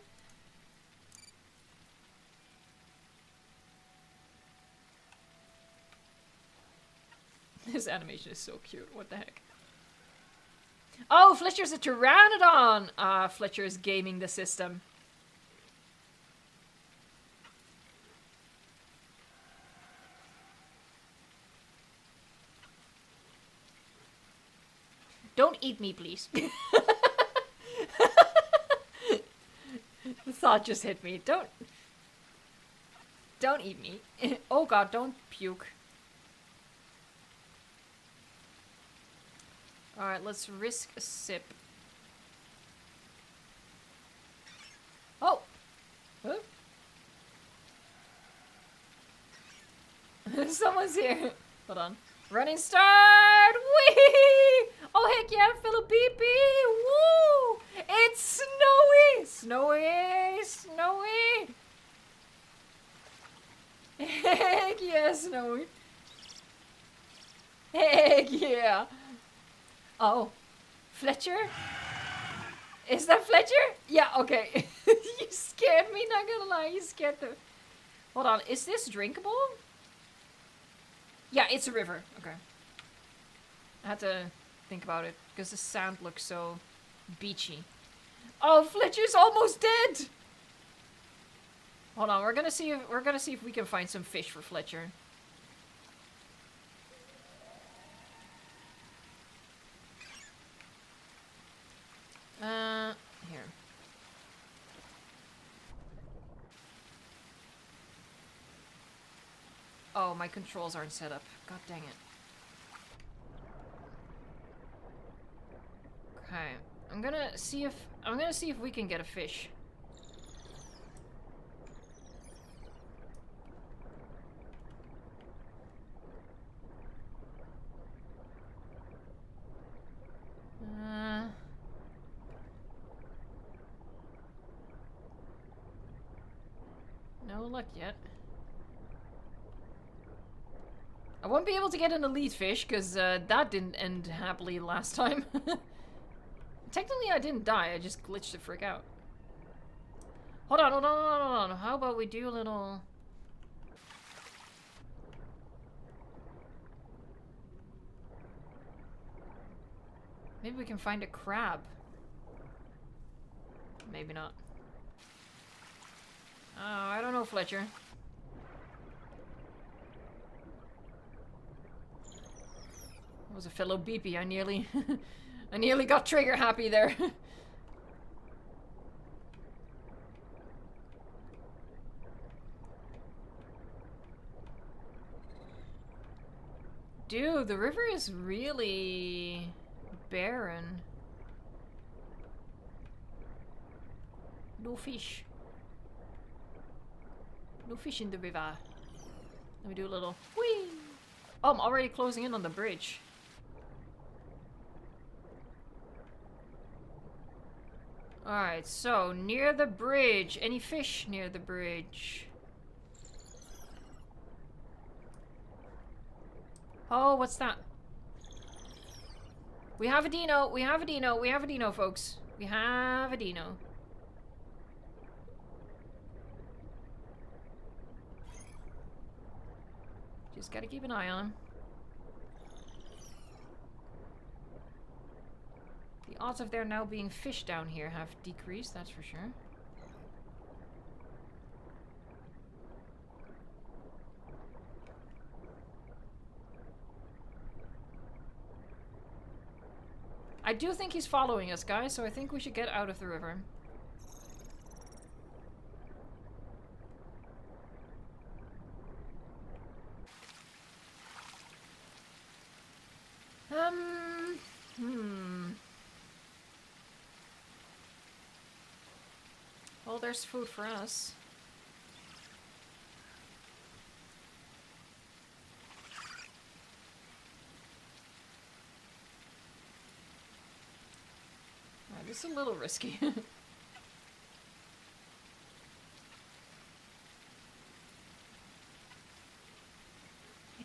This animation is so cute. What the heck? Oh, Fletcher's a pteranodon! Ah, Fletcher is gaming the system. Don't eat me, please. The thought just hit me. Don't eat me. Oh god, don't puke. Alright, let's risk a sip. Oh! Huh? Someone's here. Hold on. Running start! Whee! Oh, heck yeah, Philippine! Woo! It's snowy! Snowy! Snowy! Heck yeah, snowy! Heck yeah! Oh. Fletcher? Is that Fletcher? Yeah, okay. You scared me, not gonna lie. You scared the... Hold on, is this drinkable? Yeah, it's a river. Okay. I had to think about it, because the sand looks so beachy. Oh, Fletcher's almost dead! Hold on, we're gonna see if we can find some fish for Fletcher. Here. Oh, my controls aren't set up. God dang it. Okay. I'm gonna see if we can get a fish. No luck yet. I won't be able to get an elite fish, because that didn't end happily last time. Technically, I didn't die, I just glitched the frick out. Hold on, hold on, hold on, hold on. How about we do a little... Maybe we can find a crab. Maybe not. Oh, I don't know, Fletcher. That was a fellow beepy. I nearly... I nearly got trigger happy there. Dude, the river is really barren. No fish. No fish in the river. Let me do a little whee. Oh, I'm already closing in on the bridge. Alright, so near the bridge. Any fish near the bridge? Oh, what's that? We have a dino. We have a dino. We have a dino, folks. We have a dino. Just gotta keep an eye on him. The odds of there now being fish down here have decreased, that's for sure. I do think he's following us, guys, so I think we should get out of the river. Well, there's food for us. Alright, this is a little risky.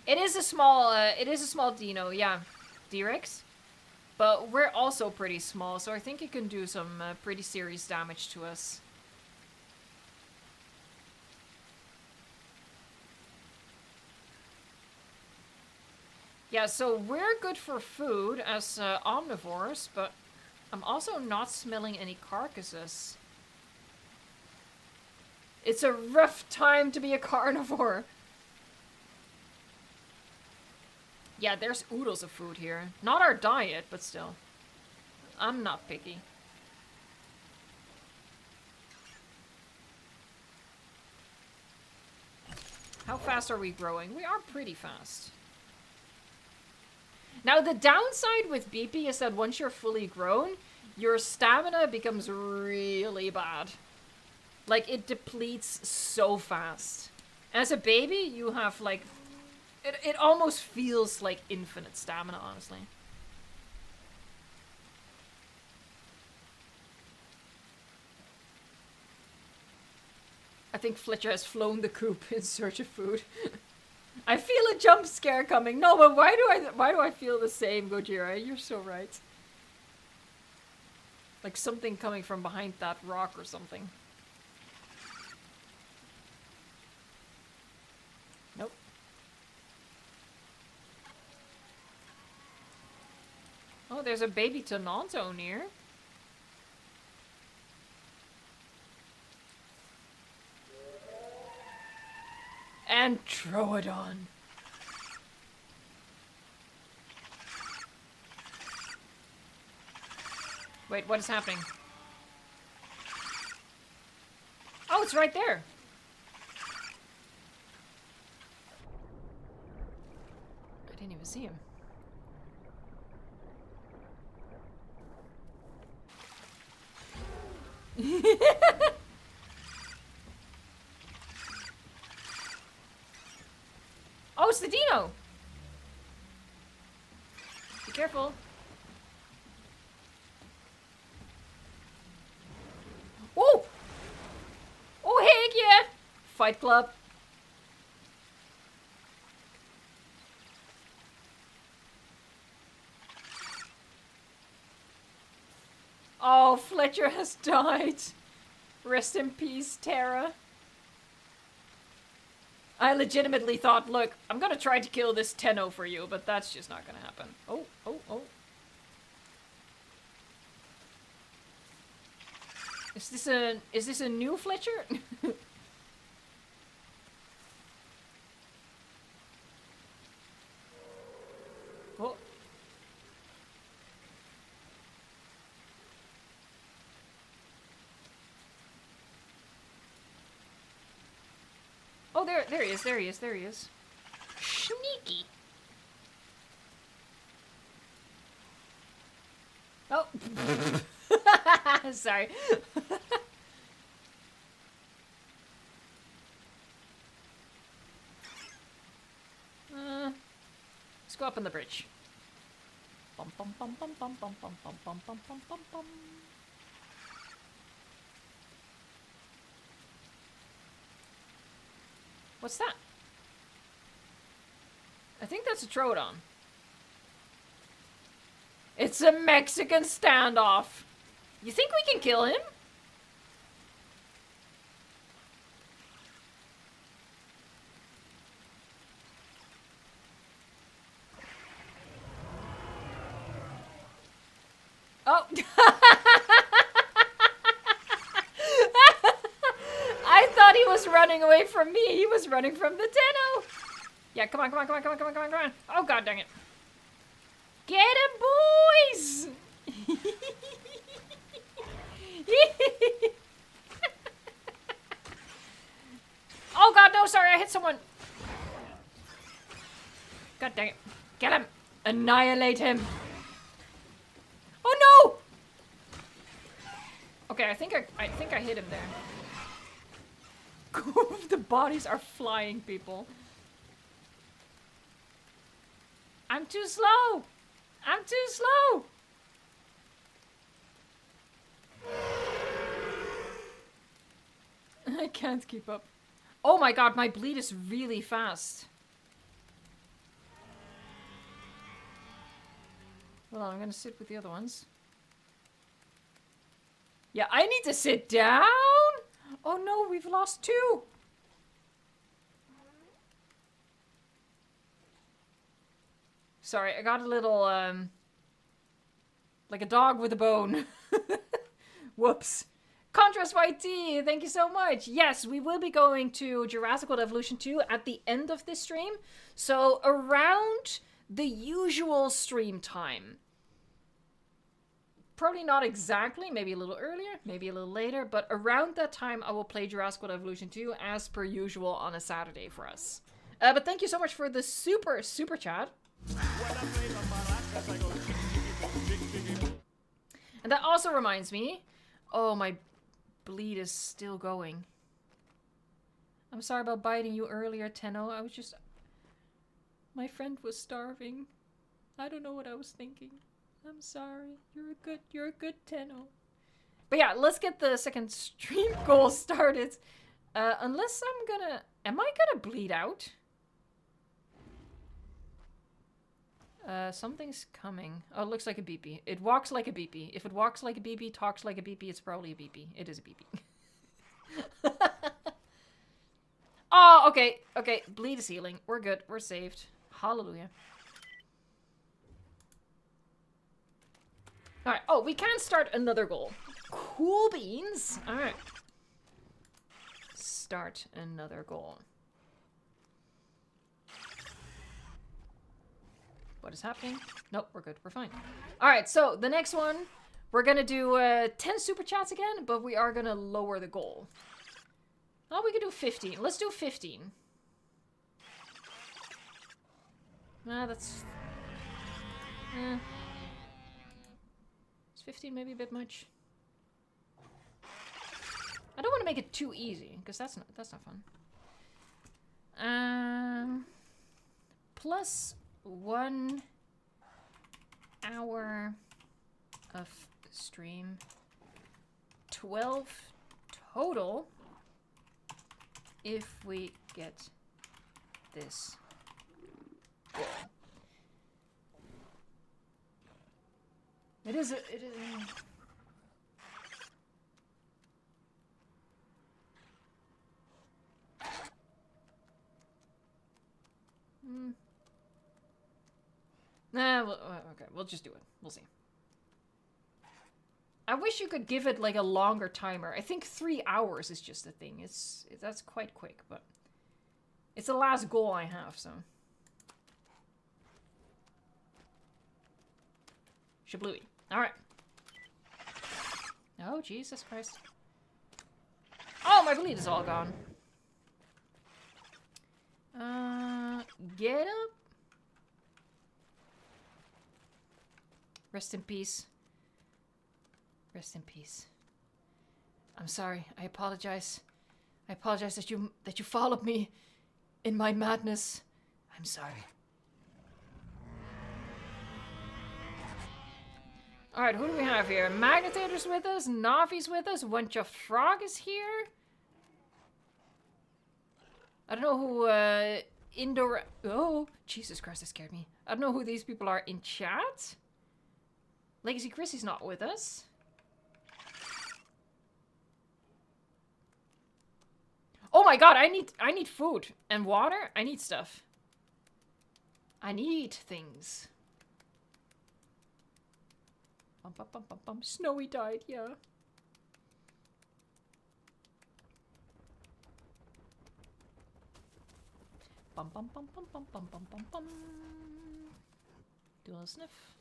It is a small dino, yeah. D-Rex. But we're also pretty small, so I think it can do some pretty serious damage to us. Yeah, so we're good for food as omnivores, but I'm also not smelling any carcasses. It's a rough time to be a carnivore. Yeah, there's oodles of food here. Not our diet, but still. I'm not picky. How fast are we growing? We are pretty fast. Now, the downside with BP is that once you're fully grown, your stamina becomes really bad. Like, it depletes so fast. As a baby, you have, like, It almost feels like infinite stamina, honestly. I think Fletcher has flown the coop in search of food. I feel a jump scare coming. No, but why do I feel the same, Gojira? You're so right. Like something coming from behind that rock or something. Nope. Oh, there's a baby Tononto near. And Troodon. Wait, what is happening? Oh, it's right there. I didn't even see him. Oh, it's the dino! Be careful. Oh! Oh, heck yeah! Fight Club. Oh, Fletcher has died. Rest in peace, Tara. I legitimately thought, look, I'm gonna try to kill this Tenno for you, but that's just not gonna happen. Oh, oh, oh. Is this a new Fletcher? Oh. Oh, there he is, there he is, there he is. Sneaky. Oh. Sorry. Let's go up on the bridge. Bum bum bum bum bum bum bum bum bum bum bum bum bum. What's that? I think that's a Troodon. It's a Mexican standoff. You think we can kill him? Oh. I thought he was running away from me. He was running from the Tenno. Yeah, come on, come on, come on, come on, come on, come on, come on. Oh, god dang it. Get him, boys! Oh god, no, sorry, I hit someone. God dang it. Get him. Annihilate him. Oh no! Okay, I think I hit him there. The bodies are flying, people. I'm too slow! I'm too slow! I can't keep up. Oh my god, my bleed is really fast. Hold on, I'm gonna sit with the other ones. Yeah, I need to sit down? Oh no, we've lost two! Sorry, I got a little, like a dog with a bone. Whoops. Contrast YT, thank you so much. Yes, we will be going to Jurassic World Evolution 2 at the end of this stream. So around the usual stream time. Probably not exactly, maybe a little earlier, maybe a little later, but around that time I will play Jurassic World Evolution 2 as per usual on a Saturday for us. But thank you so much for the super chat. And that also reminds me, oh, my bleed is still going. I'm sorry about biting you earlier, Tenno. I was just... My friend was starving. I don't know what I was thinking. I'm sorry. You're a good Tenno. But yeah, let's get the second stream goal started. Unless am I gonna bleed out? Something's coming. Oh, it looks like a beepy. It walks like a beepy. If it walks like a beepy, talks like a beepy, it's probably a beepy. It is a beepy. Oh, okay. Okay, bleed is healing. We're good. We're saved. Hallelujah. Alright. Oh, we can start another goal. Cool beans. Alright. Start another goal. What is happening? Nope, we're good. We're fine. Alright, so the next one, we're gonna do 10 super chats again, but we are gonna lower the goal. Oh, we could do 15. Let's do 15. Ah, that's... Is 15 maybe a bit much? I don't want to make it too easy, because that's not fun. Plus 1 hour of stream. 12 total if we get this goal. It is. Nah, okay, we'll just do it. We'll see. I wish you could give it like a longer timer. I think 3 hours is just the thing. That's quite quick, but it's the last goal I have, so. Shablooey. Alright. Oh, Jesus Christ. Oh, my bleed is all gone. Get up. Rest in peace. Rest in peace. I'm sorry. I apologize. I apologize that you followed me in my madness. I'm sorry. Alright, who do we have here? Magnetator's with us, Navi's with us, Wench of Frog is here. I don't know who, Indoor... Oh, Jesus Christ, that scared me. I don't know who these people are in chat. Legacy Chrissy's not with us. Oh my god, I need food and water. I need stuff. I need things. Bum, bum, bum, bum, bum. Snowy died, yeah. Bum bum bum bum bum bum bum bum bum. Do a little sniff.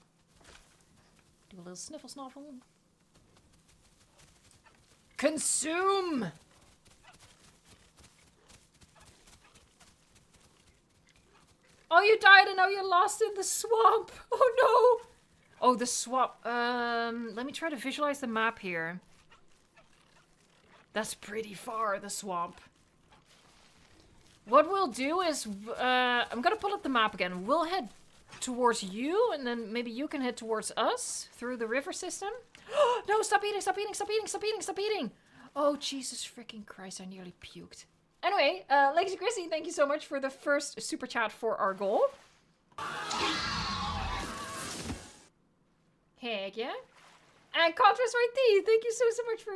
Do a little sniffle snuffle. Consume! Oh, you died and now you're lost in the swamp. Oh no! Oh, the swamp. Let me try to visualize the map here. That's pretty far, the swamp. What we'll do is, I'm gonna pull up the map again. We'll head towards you, and then maybe you can head towards us through the river system. No, stop eating, stop eating, stop eating, stop eating, stop eating! Oh, Jesus freaking Christ, I nearly puked. Anyway, Legacy Chrissy, thank you so much for the first super chat for our goal. Heck yeah. And Contrast Right D, thank you so much for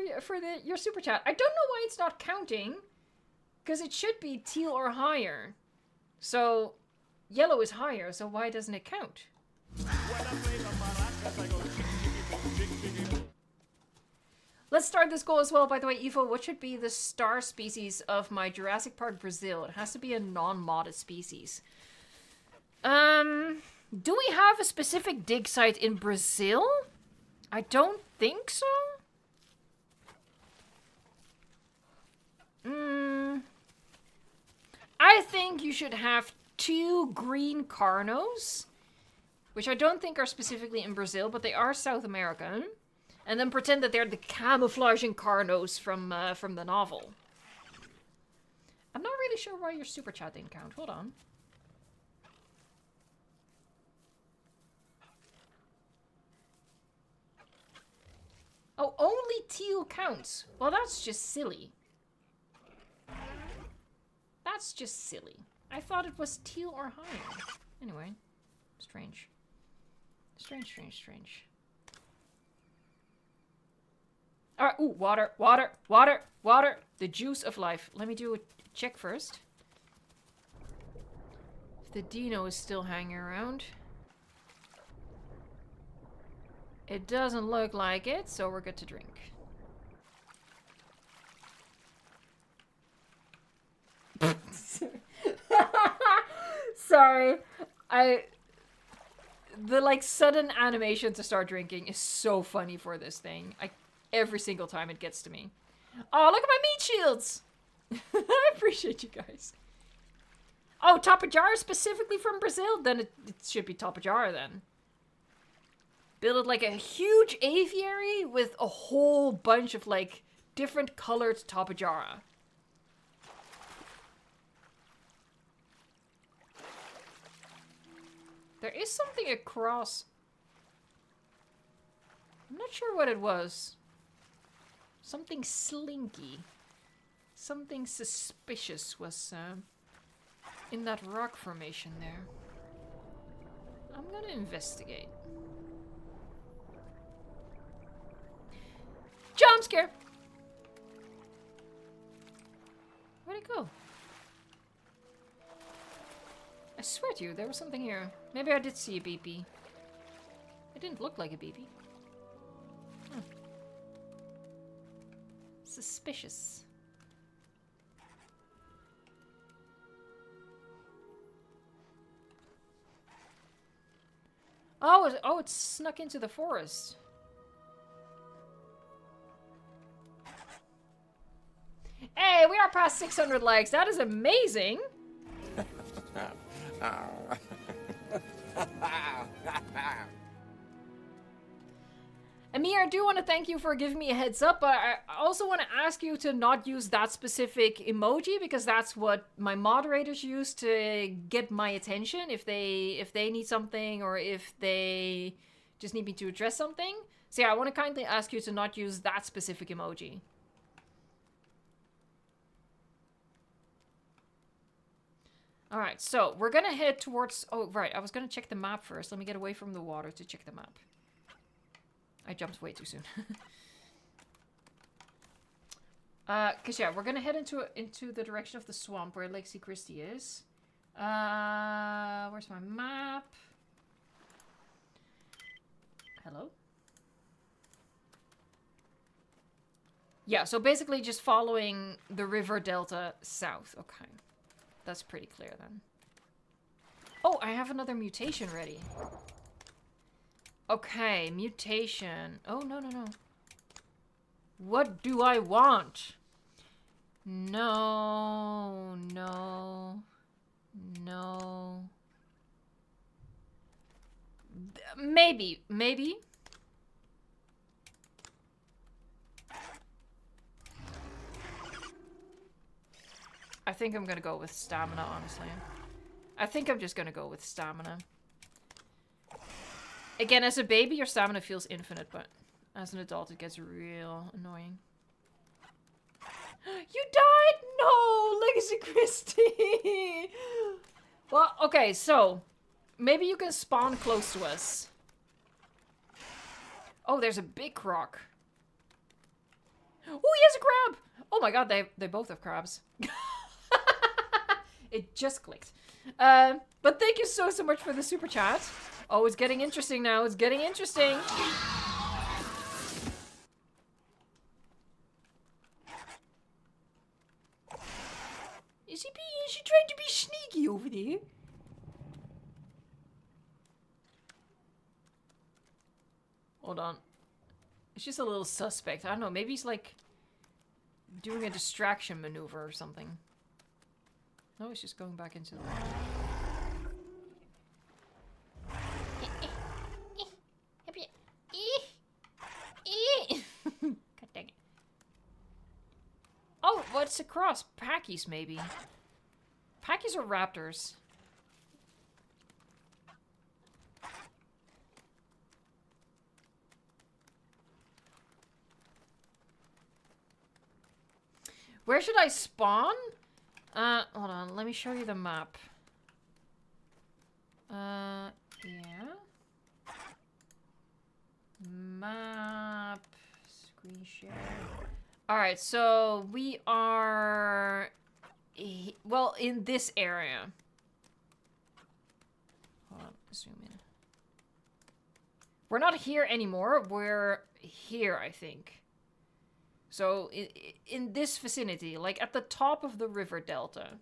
your super chat. I don't know why it's not counting, because it should be teal or higher. So, yellow is higher, so why doesn't it count? Let's start this goal as well. By the way, Evo, what should be the star species of my Jurassic Park Brazil? It has to be a non-modded species. Do we have a specific dig site in Brazil? I don't think so. I think you should have 2 green carnos, which I don't think are specifically in Brazil, but they are South American. And then pretend that they're the camouflaging carnos from the novel. I'm not really sure why your super chat didn't count. Hold on. teal counts. Well, that's just silly. That's just silly. I thought it was teal or higher. Anyway, strange. Strange, strange, strange. Alright, ooh, water, water, water, water. The juice of life. Let me do a check first. If the dino is still hanging around. It doesn't look like it, so we're good to drink. Sorry. The like sudden animation to start drinking is so funny for this thing. Every single time it gets to me. Oh, look at my meat shields! I appreciate you guys. Oh, Tapajara specifically from Brazil? Then it should be Tapajara then. Build it like a huge aviary with a whole bunch of like different colored Tapajara. There is something across. I'm not sure what it was. Something slinky. Something suspicious was in that rock formation there. I'm gonna investigate. Jump scare! Where'd it go? I swear to you, there was something here. Maybe I did see a BP. It didn't look like a BP. Huh. Suspicious. Oh, it snuck into the forest. Hey, we are past 600 likes. That is amazing. Amir, I do want to thank you for giving me a heads up, but I also want to ask you to not use that specific emoji because that's what my moderators use to get my attention if they need something or if they just need me to address something. So yeah, I want to kindly ask you to not use that specific emoji. Alright, so we're gonna head towards... Oh, right, I was gonna check the map first. Let me get away from the water to check the map. I jumped way too soon. Cause yeah, we're gonna head into the direction of the swamp where Lake C. Christie is. Where's my map? Hello? Yeah, so basically just following the river delta south. Okay. That's pretty clear then. Oh, I have another mutation ready. Okay, mutation. Oh, no, no, no. What do I want? No, no, no. Maybe, maybe. I think I'm gonna go with stamina, honestly. I think I'm just gonna go with stamina. Again, as a baby, your stamina feels infinite, but as an adult, it gets real annoying. You died? No! Legacy Christie! Well, okay, so... maybe you can spawn close to us. Oh, there's a big croc. Oh, he has a crab! Oh my god, they both have crabs. It just clicked. But thank you so much for the super chat. Oh, it's getting interesting now. It's getting interesting. Is she trying to be sneaky over there? Hold on. It's just a little suspect. I don't know. Maybe he's like doing a distraction maneuver or something. No, he's just going back into the water. God dang it. Oh, what's across? Packies, maybe. Packies or raptors? Where should I spawn? Hold on. Let me show you the map. Yeah. Map. Screen share. Alright, so we are... well, in this area. Hold on, zoom in. We're not here anymore. We're here, I think. So, in this vicinity, like at the top of the river delta.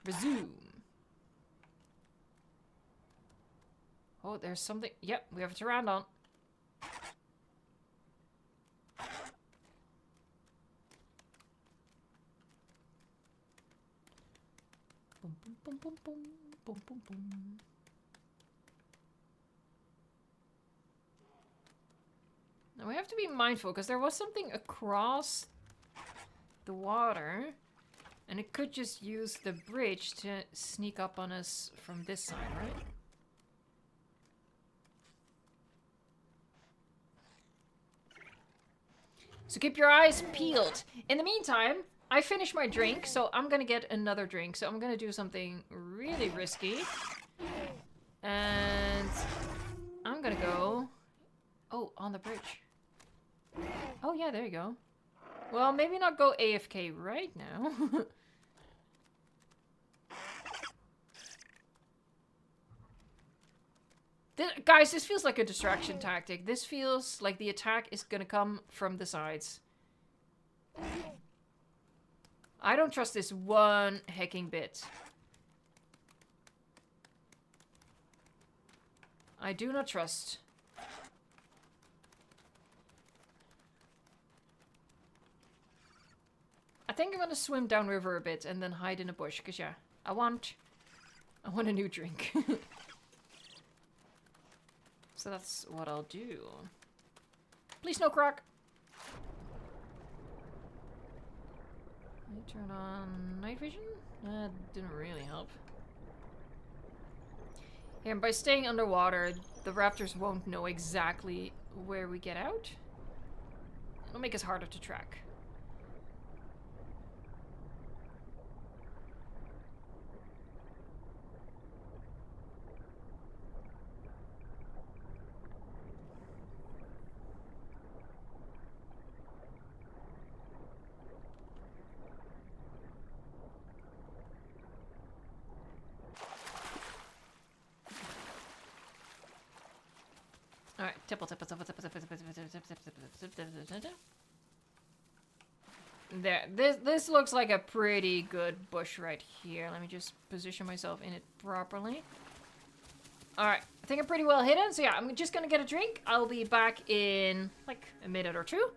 Resume. Oh, there's something. Yep, we have a pteranodon. Boom, boom, boom, boom, boom, boom, boom, boom. Now we have to be mindful because there was something across the water, and it could just use the bridge to sneak up on us from this side, right? So keep your eyes peeled. In the meantime, I finished my drink, so I'm gonna get another drink. So I'm gonna do something really risky. And I'm gonna go... oh, on the bridge. Oh yeah, there you go. Well, maybe not go AFK right now. Guys, this feels like a distraction tactic. This feels like the attack is gonna come from the sides. I don't trust this one hecking bit. I do not trust. I think I'm gonna swim downriver a bit and then hide in a bush, because yeah, I want a new drink. So that's what I'll do. Please no croc. I turn on night vision? That didn't really help. Yeah, and by staying underwater, the raptors won't know exactly where we get out. It'll make us harder to track. Alright, tipple, tipple, tipple, tipple, tipple, tipple, tipple, tipple, tipple, tipple. There, this looks like a pretty good bush right here. Let me just position myself in it properly. Alright, I think I'm pretty well hidden, so yeah, I'm just gonna get a drink. I'll be back in, like, a minute or two.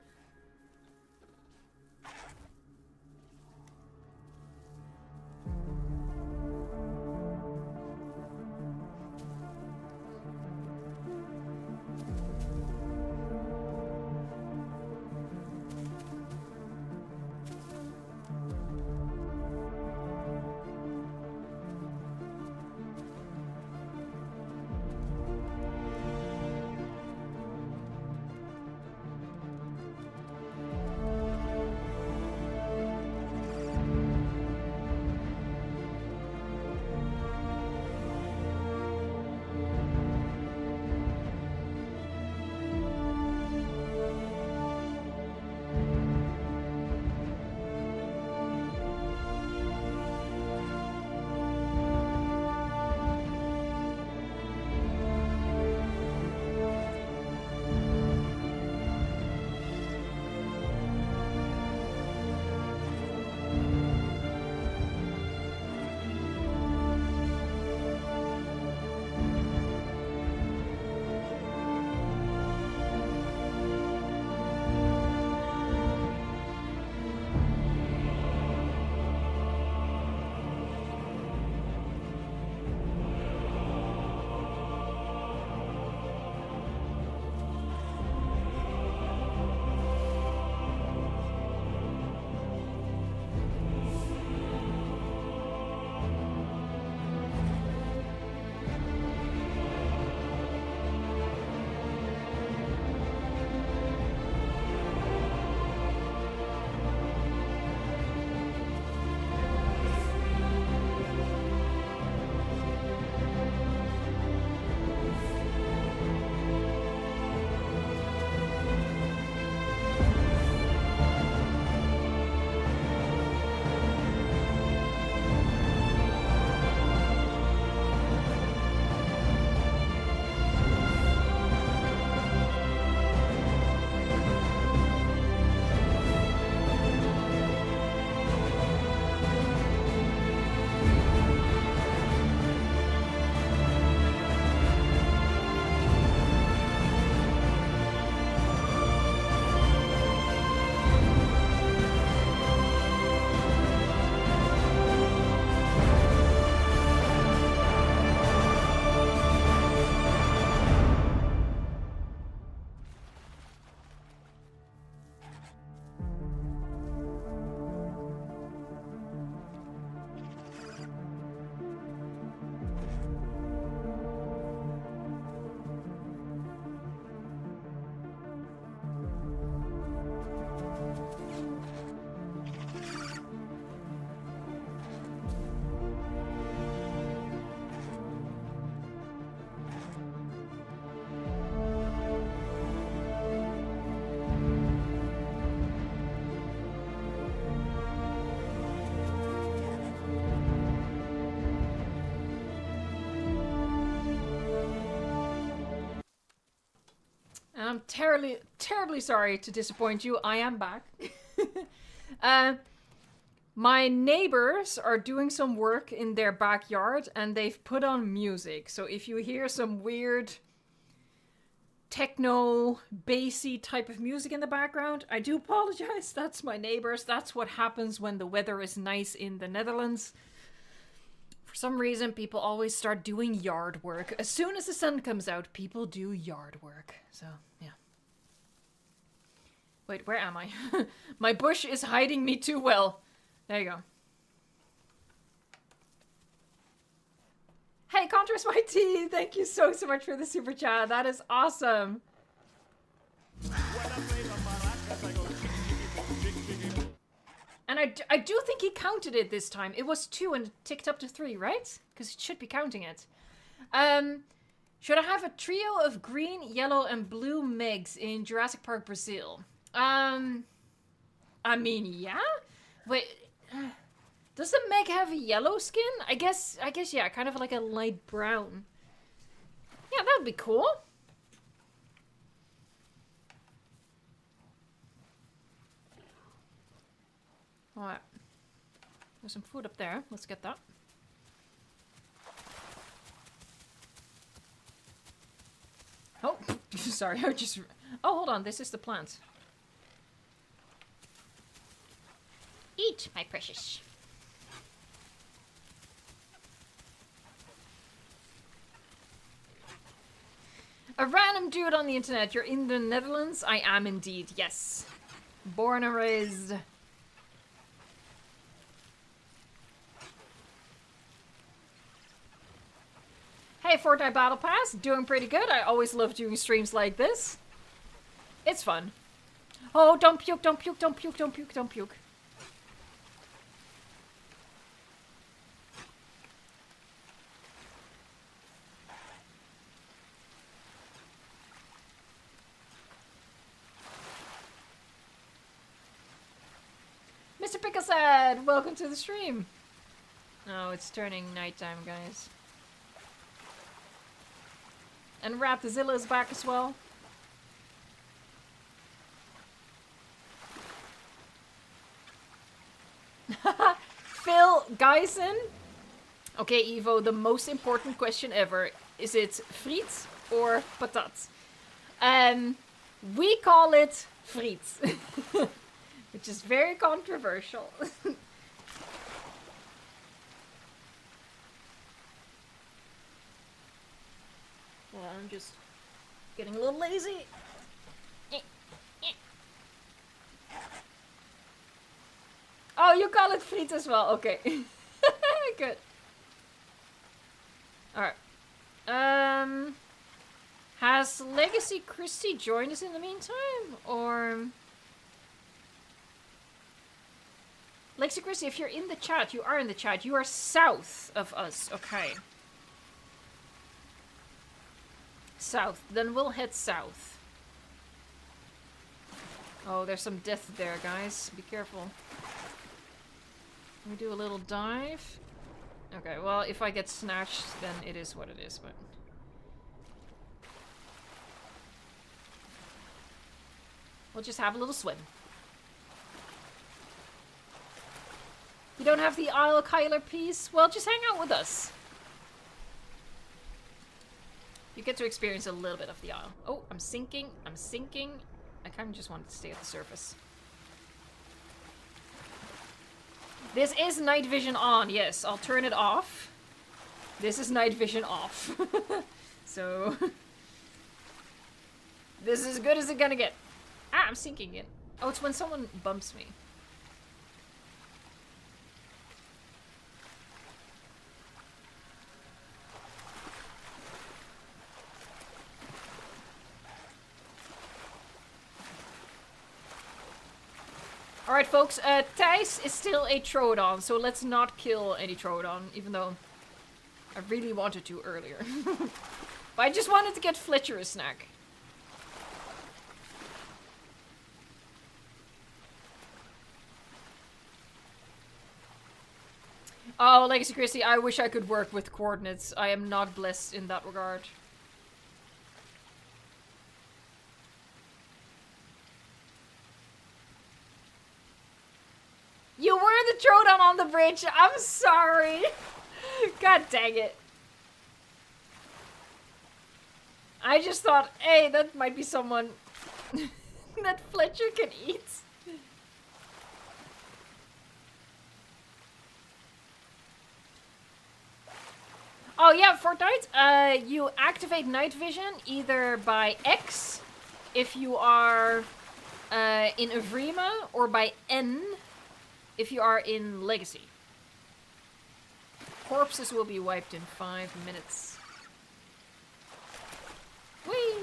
And I'm terribly sorry to disappoint you. I am back. My neighbors are doing some work in their backyard and they've put on music. So if you hear some weird techno, bassy type of music in the background, I do apologize. That's my neighbors. That's what happens when the weather is nice in the Netherlands. For some reason, people always start doing yard work. As soon as the sun comes out, people do yard work. So, yeah. Wait, where am I? My bush is hiding me too well. There you go. Hey, Contrast My Tea! Thank you so much for the super chat. That is awesome. And I do think he counted it this time. It was 2 and it ticked up to 3, right? Because it should be counting it. Should I have a trio of green, yellow, and blue MEGs in Jurassic Park Brazil? I mean, yeah? Wait... Does the Meg have a yellow skin? I guess, yeah, kind of like a light brown. Yeah, that would be cool. Alright. There's some food up there. Let's get that. Oh, sorry, I just... Oh, hold on, this is the plant. Eat, my precious. A random dude on the internet. You're in the Netherlands? I am indeed, yes. Born and raised. Hey, Fortnite Battle Pass. Doing pretty good. I always love doing streams like this. It's fun. Oh, don't puke, don't puke, don't puke, don't puke, don't puke. Mr. Pickle said, welcome to the stream. Oh, it's turning nighttime, guys. And Raptorzilla is back as well. Phil Geisen. Okay, Evo, the most important question ever. Is it friet or patat? We call it friet. Which is very controversial. Well, I'm just getting a little lazy. Oh, you call it friet as well. Okay. Good. Alright. Has Legacy Christie joined us in the meantime? Or... Legacy Christie, if you're in the chat, you are in the chat. You are south of us. Okay. South. Then we'll head south. Oh, there's some death there, guys. Be careful. Let me do a little dive. Okay, well, if I get snatched, then it is what it is, but... We'll just have a little swim. You don't have the Isle Kyler piece? Well, just hang out with us. You get to experience a little bit of the Isle. Oh, I'm sinking. I'm sinking. I kind of just wanted to stay at the surface. This is night vision on, yes. I'll turn it off. This is night vision off. So... this is as good as it's gonna get. Ah, I'm sinking in. Oh, it's when someone bumps me. Alright, folks, Thijs is still a Troodon, so let's not kill any Troodon, even though I really wanted to earlier. But I just wanted to get Fletcher a snack. Oh, Legacy Christie, I wish I could work with coordinates. I am not blessed in that regard. Troodon on the bridge. I'm sorry. God dang it. I just thought, hey, that might be someone that Fletcher can eat. Oh yeah, Fortnite, you activate night vision either by X if you are in Evrima, or by N if you are in Legacy. Corpses will be wiped in 5 minutes. Whee!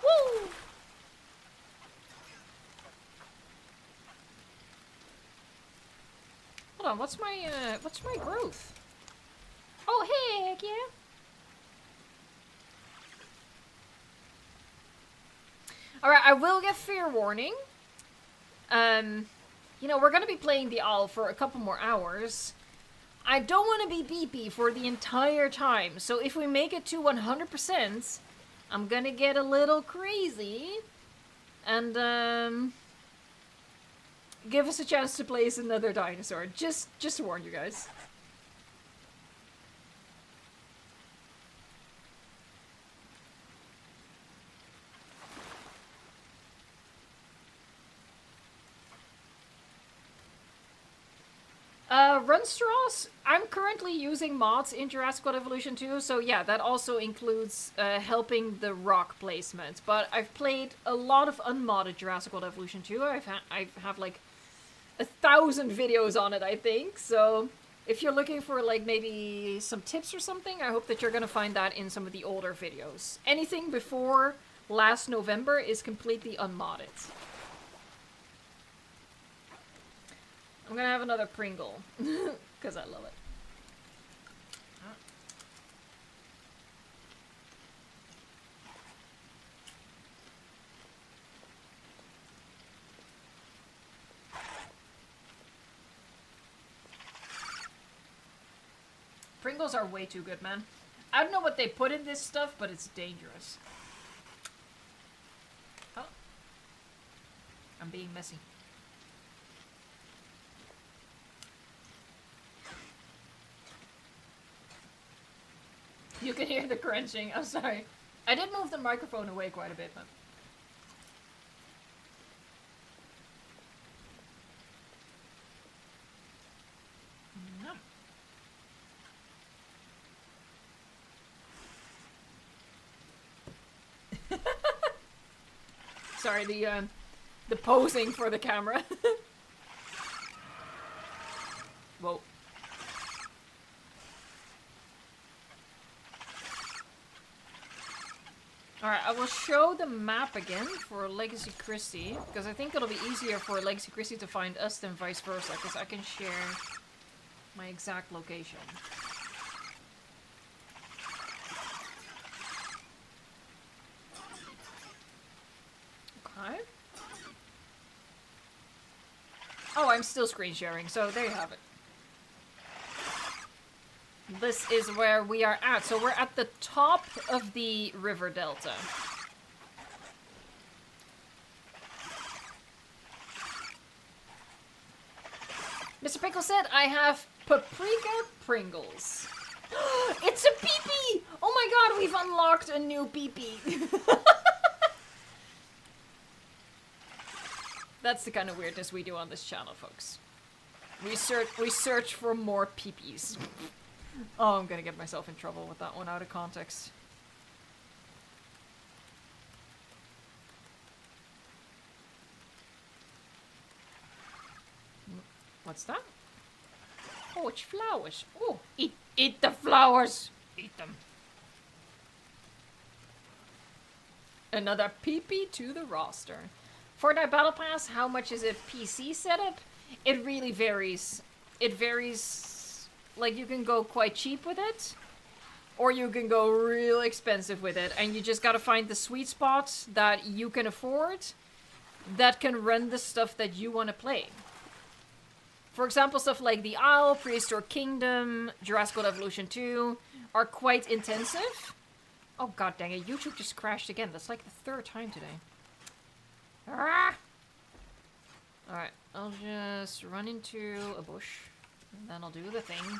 Woo! Hold on, what's my growth? Oh, heck yeah! Alright, I will get fair warning. You know, we're gonna be playing the owl for a couple more hours. I don't want to be beepy for the entire time, so if we make it to 100%, I'm gonna get a little crazy. And, give us a chance to place another dinosaur. Just to warn you guys. Run straws. I'm currently using mods in Jurassic World Evolution 2, so yeah, that also includes helping the rock placement. But I've played a lot of unmodded Jurassic World Evolution 2. I have like 1,000 videos on it, I think. So if you're looking for like maybe some tips or something, I hope that you're gonna find that in some of the older videos. Anything before last November is completely unmodded. I'm gonna have another Pringle, because I love it. Pringles are way too good, man. I don't know what they put in this stuff, but it's dangerous. Oh. I'm being messy. You can hear the crunching. I'm sorry. I did move the microphone away quite a bit, but... No. Sorry, the posing for the camera. Whoa. Alright, I will show the map again for Legacy Christie, because I think it'll be easier for Legacy Christie to find us than vice versa, because I can share my exact location. Okay. Oh, I'm still screen sharing, so there you have it. This is where we are at. So we're at the top of the river delta. Mr. Pickle said, I have paprika Pringles. It's a peepee! Oh my god, we've unlocked a new peepee. That's the kind of weirdness we do on this channel, folks. We search for more peepees. Oh, I'm gonna get myself in trouble with that one out of context. What's that? Oh, it's flowers. Oh, eat the flowers. Eat them. Another peepee to the roster. Fortnite Battle Pass, how much is a PC setup? It really varies. It varies. Like, you can go quite cheap with it, or you can go real expensive with it, and you just gotta find the sweet spots that you can afford that can run the stuff that you want to play. For example, stuff like the Owl, Prehistoric Kingdom, Jurassic World Evolution 2 are quite intensive, Oh god dang it, YouTube just crashed again. That's like the third time today. Ah! Alright, I'll just run into a bush. And then I'll do the thing.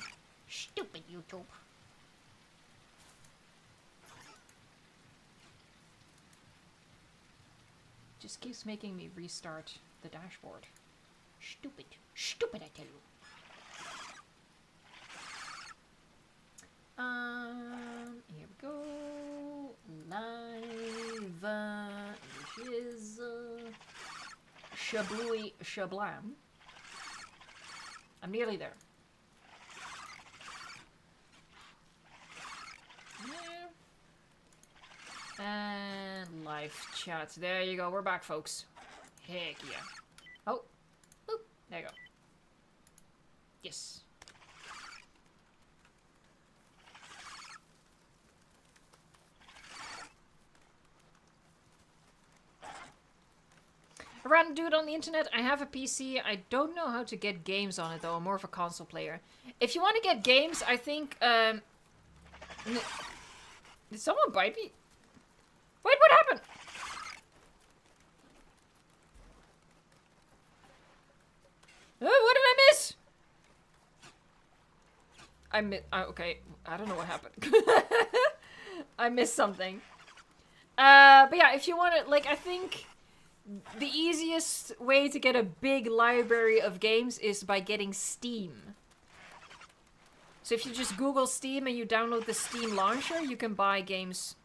Stupid YouTube. Just keeps making me restart the dashboard. Stupid. Stupid, I tell you. Here we go. Live, which is, Shablooey Shablam. I'm nearly there. Yeah. And live chat. There you go. We're back, folks. Heck yeah. Oh. Boop. There you go. Yes. A random dude on the internet. I have a PC. I don't know how to get games on it though. I'm more of a console player. If you want to get games, I think did someone bite me? Wait, what happened? What did I miss? Okay, I don't know what happened. I missed something. But yeah, if you want to, like, I think the easiest way to get a big library of games is by getting Steam. So if you just Google Steam and you download the Steam launcher, you can buy games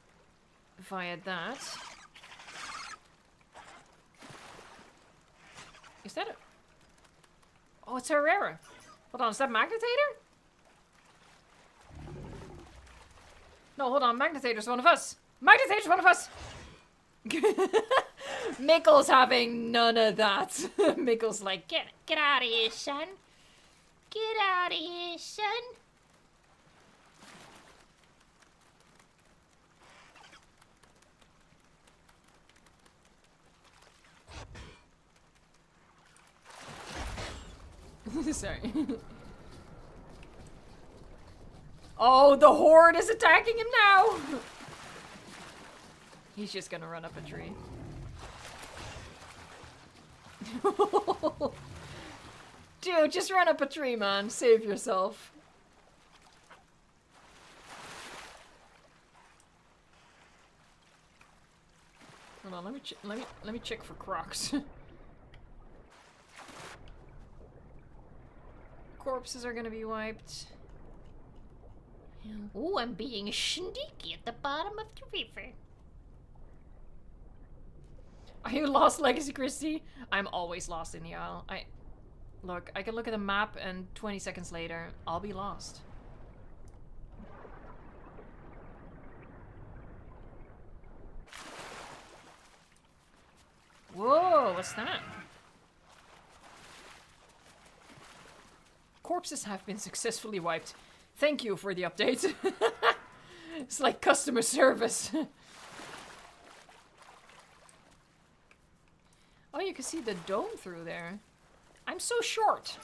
via that. Is that a... Oh, it's Herrera. Hold on, is that Magnetator? No, hold on, Magnetator's one of us. Magnetator's one of us! Mickle's having none of that. Mickle's like, get out of here, son. Get out of here, son. Sorry. Oh, the horde is attacking him now! He's just gonna run up a tree. Dude, just run up a tree, man. Save yourself. Hold on, let me check for crocs. Corpses are gonna be wiped. Oh, I'm being sneaky at the bottom of the river. Are you lost, Legacy Christie? I'm always lost in the Isle. Look, I can look at the map and 20 seconds later, I'll be lost. Whoa, what's that? Corpses have been successfully wiped. Thank you for the update. It's like customer service. Oh, you can see the dome through there. I'm so short.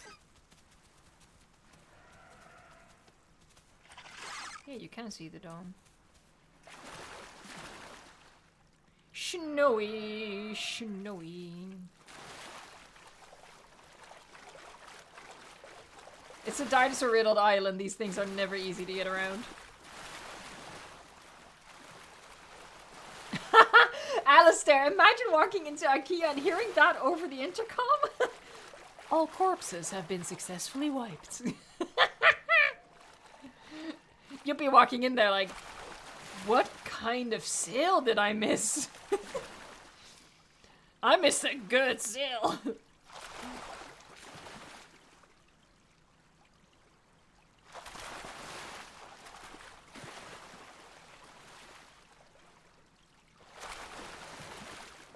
Yeah, you can see the dome. Snowy, snowy. It's a dinosaur-riddled island. These things are never easy to get around. Alistair, imagine walking into IKEA and hearing that over the intercom. All corpses have been successfully wiped. You'll be walking in there like, what kind of sale did I miss? I missed a good sale.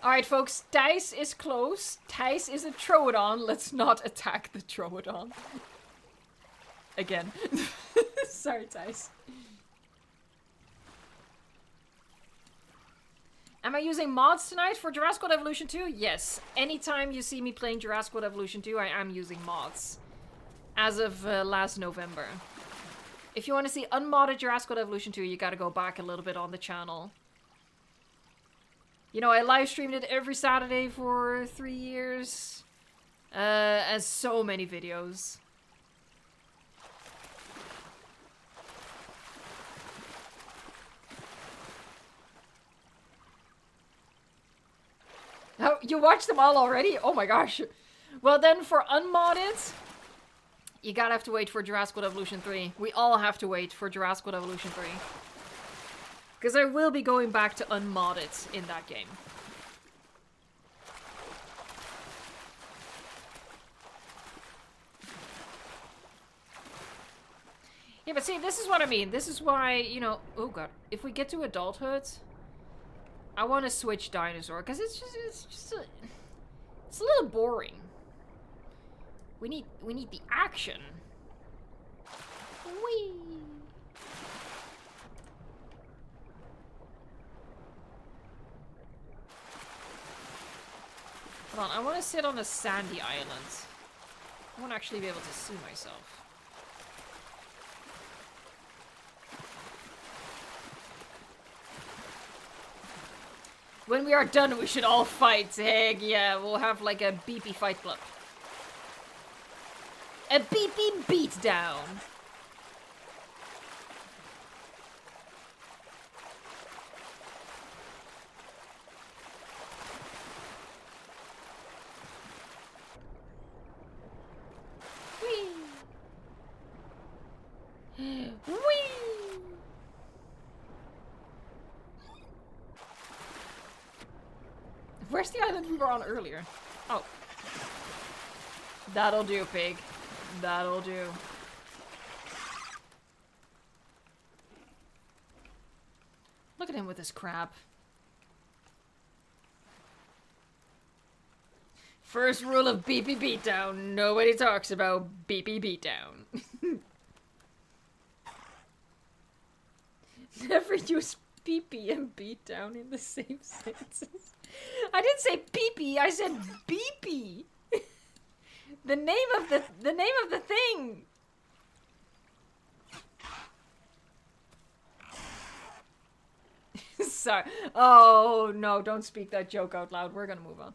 Alright, folks, Dice is close. Thijs is a Troodon. Let's not attack the Troodon. Again. Sorry, Thijs. Am I using mods tonight for Jurassic World Evolution 2? Yes. Anytime you see me playing Jurassic World Evolution 2, I am using mods. As of last November. If you want to see unmodded Jurassic World Evolution 2, you gotta go back a little bit on the channel. You know, I live streamed it every Saturday for 3 years. As so many videos. Oh, you watched them all already? Oh my gosh. Well then, for unmodded, you gotta have to wait for Jurassic World Evolution 3. We all have to wait for Jurassic World Evolution 3. Because I will be going back to unmodded in that game. Yeah, but see, this is what I mean. This is why, you know... Oh god. If we get to adulthood, I want to switch Dinosaur. Because it's just a... It's a little boring. We need the action. Whee! Hold on, I want to sit on a sandy island. I want to actually be able to see myself. When we are done, we should all fight. Heck yeah, we'll have like a beepy fight club. A beepy beatdown. Whee! Whee! Where's the island we were on earlier? Oh. That'll do, pig. That'll do. Look at him with his crab. First rule of beepy beatdown. Nobody talks about beepy beatdown. Never use beepy and beatdown in the same sentences. I didn't say peepee, I said beepy. The name of the thing. Sorry. Oh no, don't speak that joke out loud. We're gonna move on.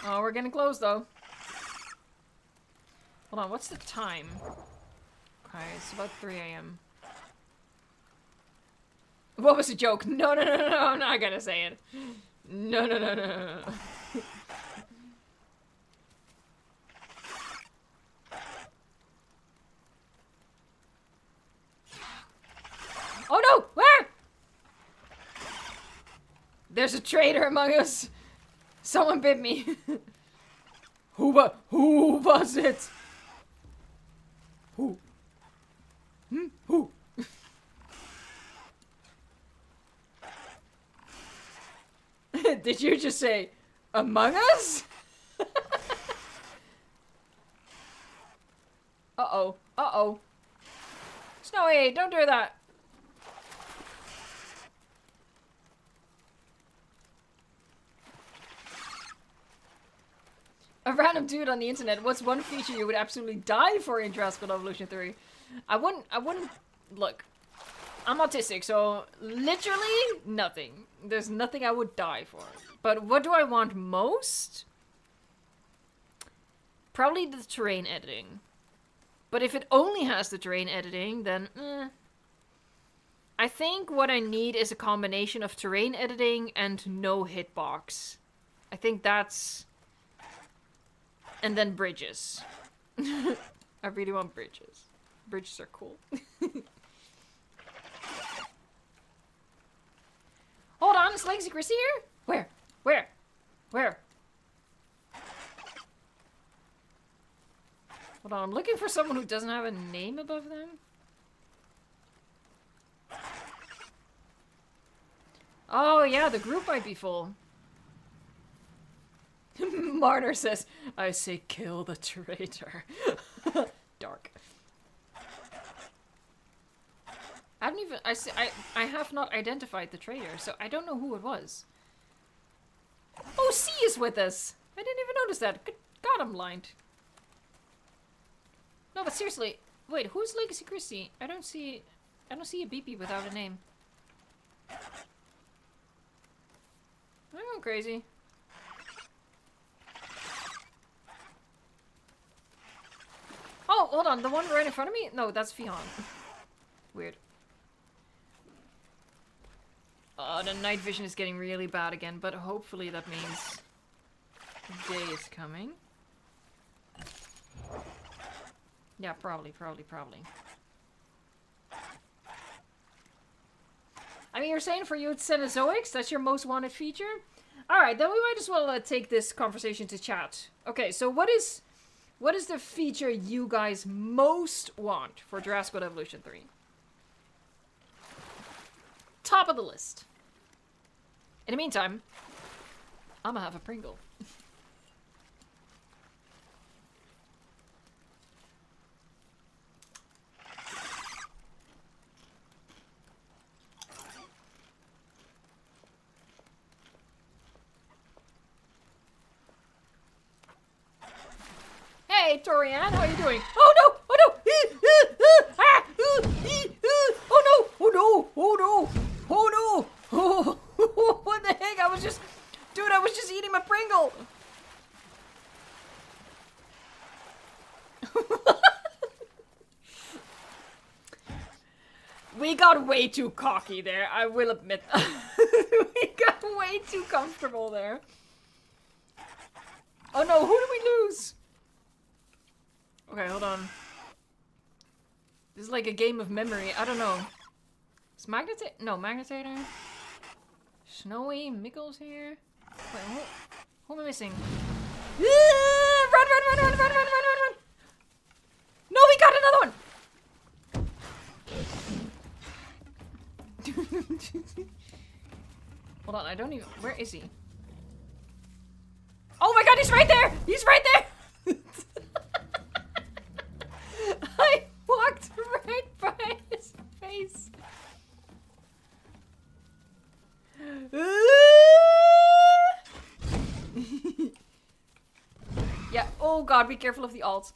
Oh, we're getting close though. Hold on, what's the time? Okay, it's about 3 AM. What was the joke? No, I'm not gonna say it. No. Oh no! Where? There's a traitor among us. Someone bit me. Who was it? Who? Who? Did you just say, among us? Uh-oh. Uh-oh. Snowy, don't do that. A random dude on the internet, what's one feature you would absolutely die for in Jurassic World Evolution 3? I wouldn't, look, I'm autistic, so literally nothing. There's nothing I would die for. But what do I want most? Probably the terrain editing. But if it only has the terrain editing, then, I think what I need is a combination of terrain editing and no hitbox. I think that's... And then bridges. I really want bridges. Bridges are cool. Hold on, is Legacy Chrissy here? Where? Where? Where? Hold on, I'm looking for someone who doesn't have a name above them. Oh yeah, the group might be full. Marner says, I say kill the traitor. Dark. I don't even... I have not identified the trader, so I don't know who it was. Oh, C is with us! I didn't even notice that. Good God, I'm blind. No, but seriously, wait, who's Legacy Christie? I don't see a BP without a name. I'm going crazy. Oh, hold on, the one right in front of me? No, that's Fion. Weird. The night vision is getting really bad again, but hopefully that means day is coming. Yeah, probably. I mean, you're saying for you it's Cenozoics? That's your most wanted feature? Alright, then we might as well take this conversation to chat. Okay, so what is the feature you guys most want for Jurassic World Evolution 3? Top of the list. In the meantime, I'm gonna have a Pringle. Hey, Torian, how are you doing? Oh no! Oh no! Ah! Oh no! Oh no! Oh no! Oh no! Oh, what the heck? I was just eating my Pringle. We got way too cocky there, I will admit. We got way too comfortable there. Oh no, who did we lose? Okay, hold on. This is like a game of memory. I don't know. Is Magnetator? No, Magnetator. Snowy Mickles here. Wait, who am I missing? Run! No, we got another one! Hold on, I don't even... Where is he? Oh my god, he's right there! He's right there! I walked right by his face. Yeah, oh god, be careful of the alt.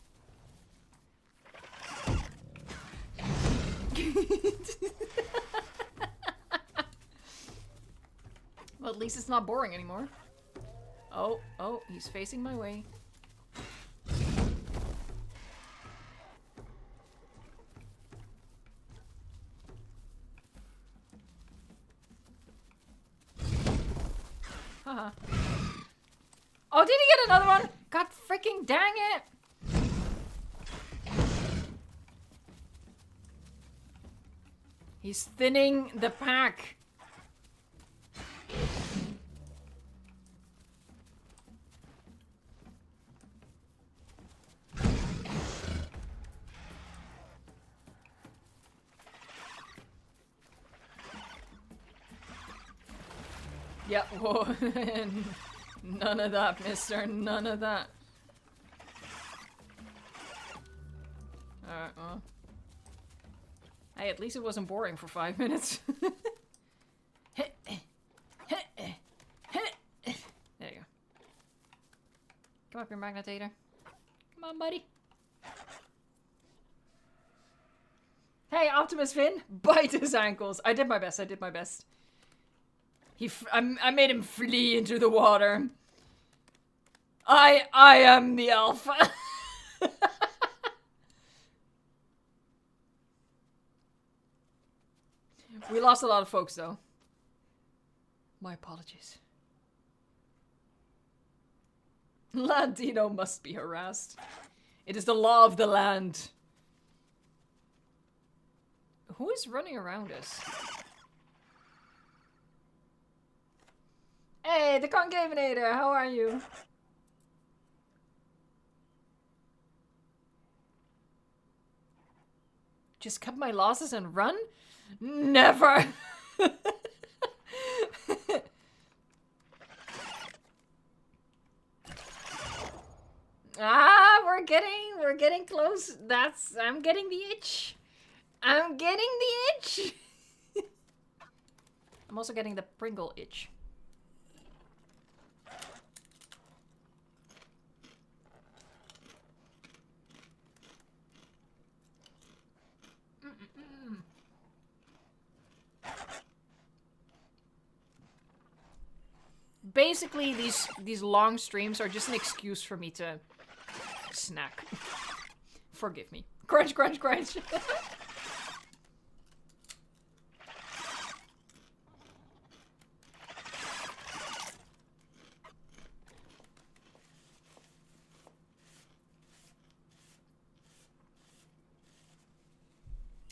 Well, at least it's not boring anymore. Oh, he's facing my way. Haha. Oh, did he get another one? God freaking dang it! He's thinning the pack. Yeah, whoa. None of that, mister. None of that. Alright, well. Hey, at least it wasn't boring for 5 minutes. There you go. Come up here, Magnetator. Come on, buddy. Hey, Optimus Finn, bite his ankles. I did my best. I made him flee into the water. I am the alpha. We lost a lot of folks, though. My apologies. Landino must be harassed. It is the law of the land. Who is running around us? Hey, the Concavinator, how are you? Just cut my losses and run? Never! Ah, we're getting close. I'm getting the itch. I'm getting the itch! I'm also getting the Pringle itch. Basically, these long streams are just an excuse for me to snack. Forgive me. Crunch, crunch, crunch.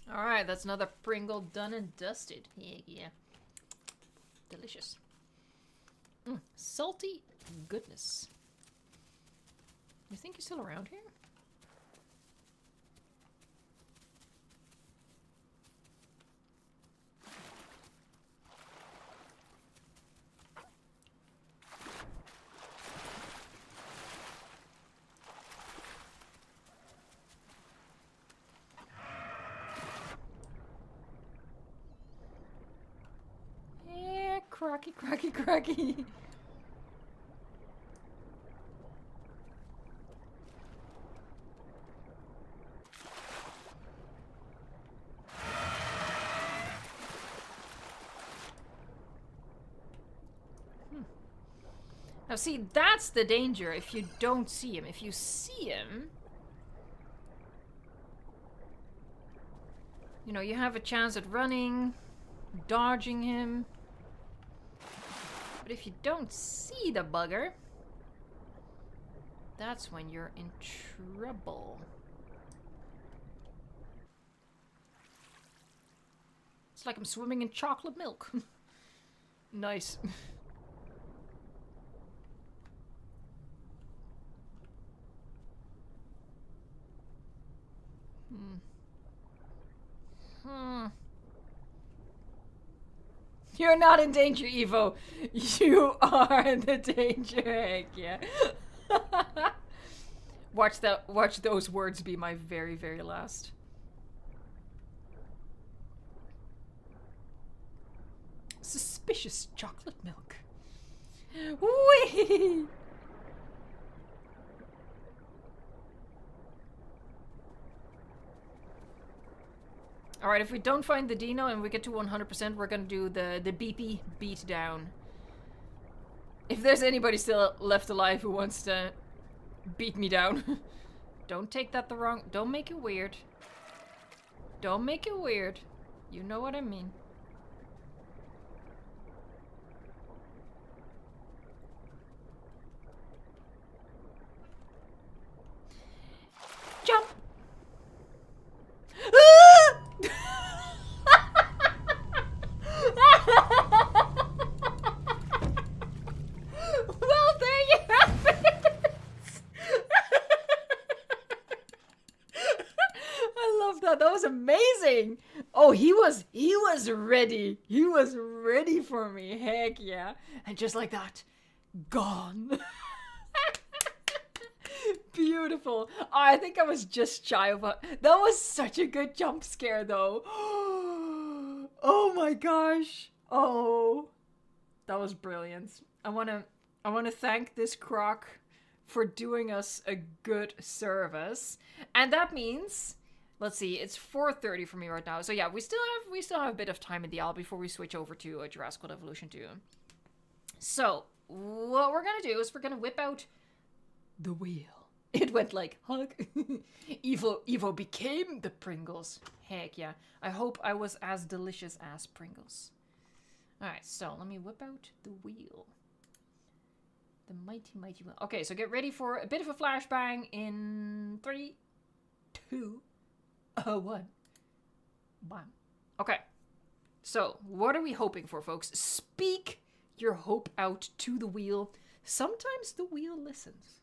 Alright, that's another Pringle done and dusted. Yeah, yeah. Delicious. Salty goodness. You think he's still around here? Yeah, crocky, crocky, crocky. Now see, that's the danger if you don't see him. If you see him, you know, you have a chance at running, dodging him. But if you don't see the bugger, that's when you're in trouble. It's like I'm swimming in chocolate milk. Nice. You're not in danger, Evo. You are in the danger. Heck yeah. Watch those words be my very, very last. Suspicious chocolate milk. Whee! Alright, if we don't find the dino and we get to 100%, we're gonna do the beepy beat down. If there's anybody still left alive who wants to beat me down. Don't take that the wrong... Don't make it weird. Don't make it weird. You know what I mean. Jump! Well, there you have it. I love that. That was amazing. Oh, he was ready. He was ready for me. Heck yeah. And just like that, gone. Beautiful. Oh, I think I was just shy of a... That was such a good jump scare, though. Oh my gosh. Oh, that was brilliant. I wanna thank this croc for doing us a good service, and that means, let's see, it's 4:30 for me right now. So yeah, we still have a bit of time in the owl before we switch over to Jurassic World Evolution 2. So what we're gonna do is we're gonna whip out the wheel. It went like hug. Evo became the Pringles. Heck yeah. I hope I was as delicious as Pringles. Alright, so let me whip out the wheel. The mighty, mighty wheel. Okay, so get ready for a bit of a flashbang in 3, 2, 1. Bam. Okay. So, what are we hoping for, folks? Speak your hope out to the wheel. Sometimes the wheel listens.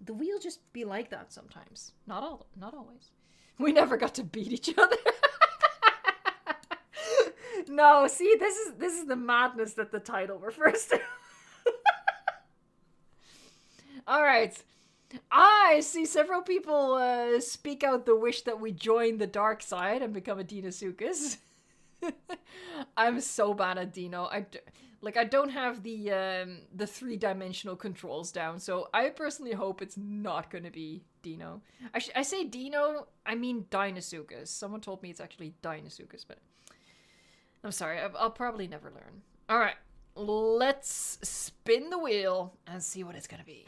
The wheel just be like that sometimes. Not always. We never got to beat each other. No, see, this is the madness that the title refers to. All right. I see several people speak out the wish that we join the dark side and become a Deinosuchus. I'm so bad at Dino. I don't have the 3-dimensional controls down, so I personally hope it's not going to be Dino. I say Dino, I mean Deinosuchus. Someone told me it's actually Deinosuchus, but I'm sorry, I'll probably never learn. All right, let's spin the wheel and see what it's going to be.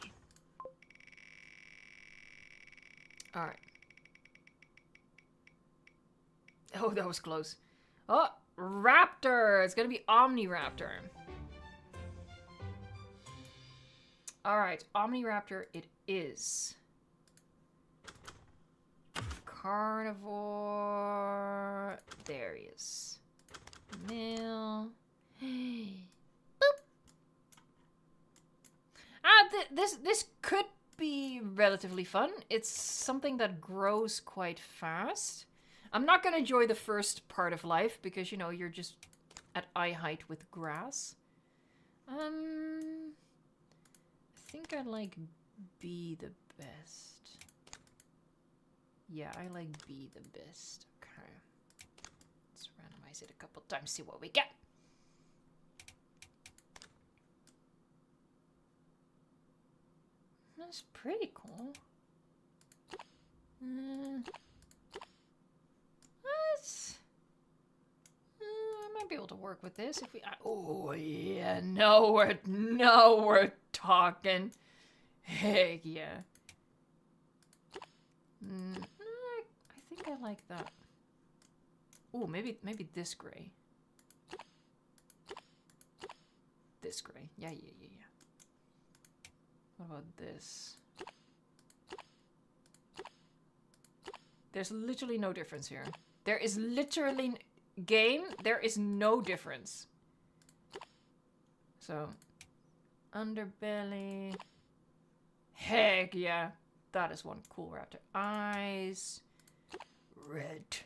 All right. Oh, that was close. Oh, Raptor. It's going to be Omniraptor. All right, Omniraptor it is. Carnivore. There he is. Male. Boop. This could be relatively fun. It's something that grows quite fast. I'm not gonna enjoy the first part of life because, you know, you're just at eye height with grass. I think I like B the best. Yeah, I like B the best. Okay. Let's randomize it a couple times, see what we get. That's pretty cool. I might be able to work with this if we. Oh yeah, no, we're talking. Heck yeah. I think I like that. Oh, maybe this gray. This gray. Yeah. What about this? There's literally no difference here. There is literally... Game, there is no difference. So... Underbelly... Heck yeah. That is one cool raptor. Eyes... Red.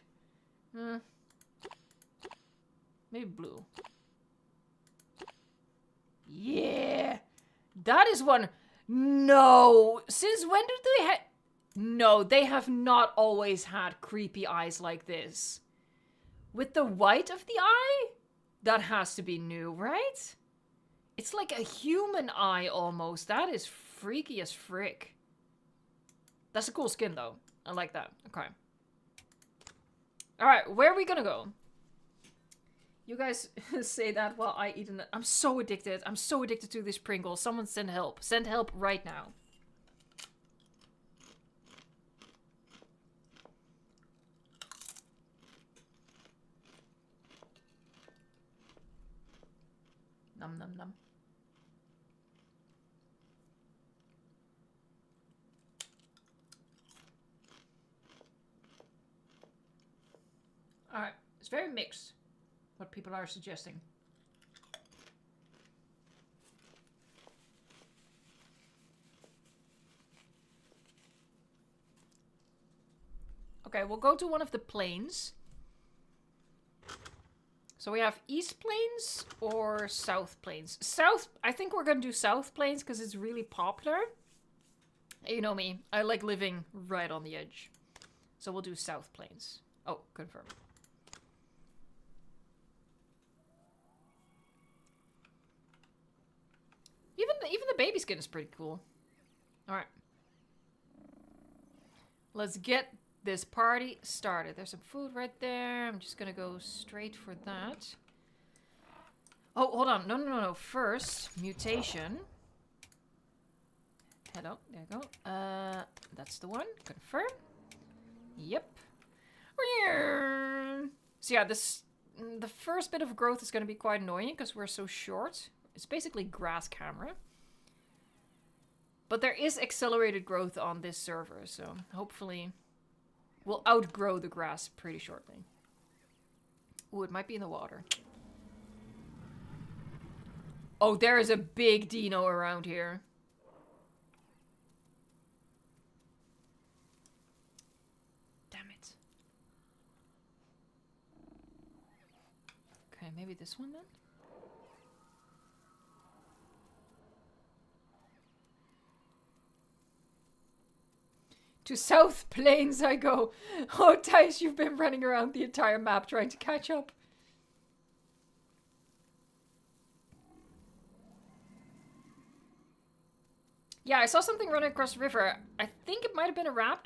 Maybe blue. Yeah! That is one... No! Since when did they have... No, they have not always had creepy eyes like this. With the white of the eye? That has to be new, right? It's like a human eye almost. That is freaky as frick. That's a cool skin though. I like that. Okay. Alright, where are we gonna go? You guys say that while I eat I'm so addicted. I'm so addicted to this Pringle. Someone send help. Send help right now. Num num num. Alright, it's very mixed what people are suggesting. Okay, we'll go to one of the plains. So we have East Plains or South Plains. South, I think we're gonna do South Plains because it's really popular. You know me, I like living right on the edge. So we'll do South Plains. Oh, confirm. Even the baby skin is pretty cool. Alright. Let's get this party started. There's some food right there. I'm just gonna go straight for that. Oh, hold on. No. First, mutation. Hello. There you go. That's the one. Confirm. Yep. So yeah, the first bit of growth is gonna be quite annoying because we're so short. It's basically grass camera. But there is accelerated growth on this server, so hopefully we'll outgrow the grass pretty shortly. Ooh, it might be in the water. Oh, there is a big dino around here. Damn it. Okay, maybe this one then? To South Plains I go. Oh, Tice, you've been running around the entire map trying to catch up. Yeah, I saw something running across the river. I think it might have been a raptor?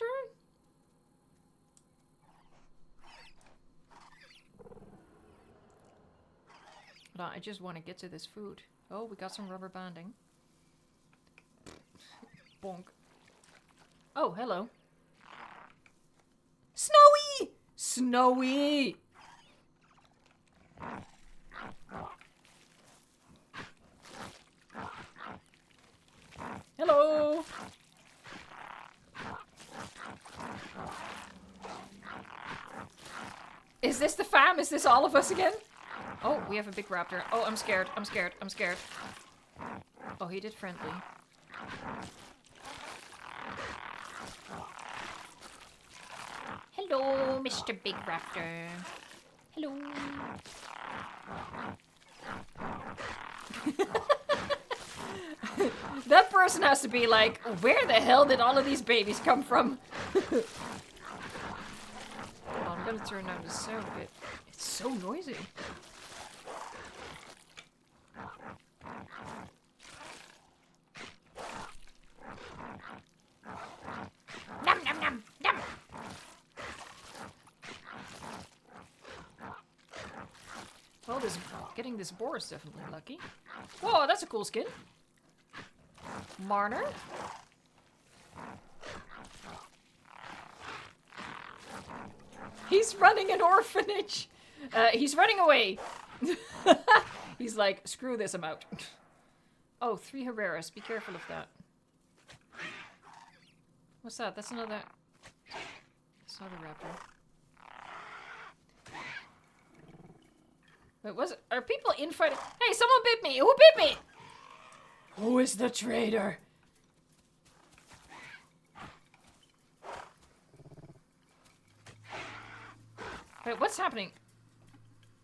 Hold on, I just want to get to this food. Oh, we got some rubber banding. Bonk. Oh, hello. Snowy! Snowy! Hello! Is this the fam? Is this all of us again? Oh, we have a big raptor. Oh, I'm scared. I'm scared. I'm scared. Oh, he did friendly. Hello, Mr. Big Raptor. Hello. That person has to be like, where the hell did all of these babies come from? Oh, I'm gonna turn down the sound a bit. It's so noisy. Nom nom nom nom. Well, getting this boar is definitely lucky. Whoa, that's a cool skin. Marner. He's running an orphanage. He's running away. He's like, screw this, I'm out. Oh, 3 Herreras. Be careful of that. What's that? That's another... It's another raptor. Wait, are people infighting? Hey, someone bit me! Who bit me? Who is the traitor? Wait, what's happening?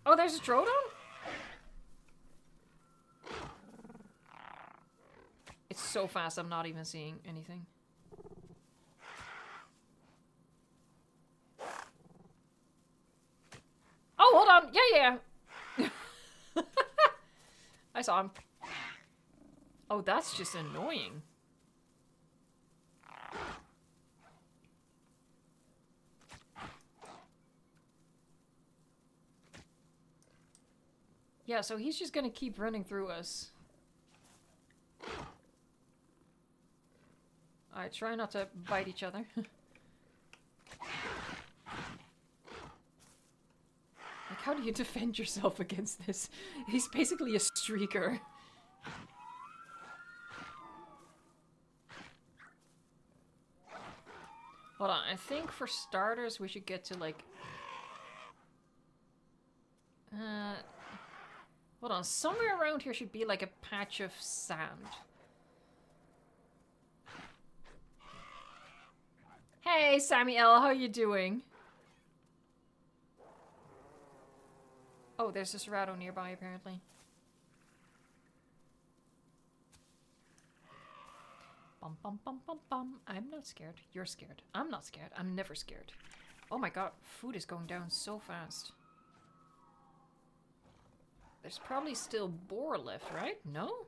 Oh, there's a Troodon? It's so fast, I'm not even seeing anything. Oh, hold on. Yeah. I saw him. Oh, that's just annoying. Yeah, so he's just gonna keep running through us. Alright, try not to bite each other. Like, how do you defend yourself against this? He's basically a streaker. Hold on, I think for starters we should get to, like... hold on, somewhere around here should be like a patch of sand. Hey, Sammy L, how you doing? Oh, there's a Serrato nearby, apparently. Bum bum bum bum bum. I'm not scared. You're scared. I'm not scared. I'm never scared. Oh my god, food is going down so fast. There's probably still boar left, right? No?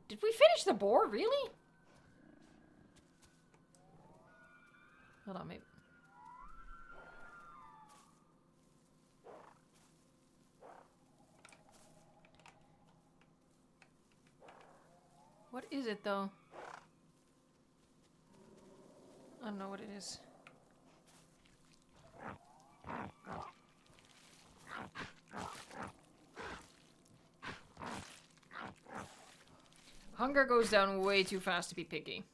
Did we finish the boar? Really? Hold on, maybe. What is it, though? I don't know what it is. Hunger goes down way too fast to be picky.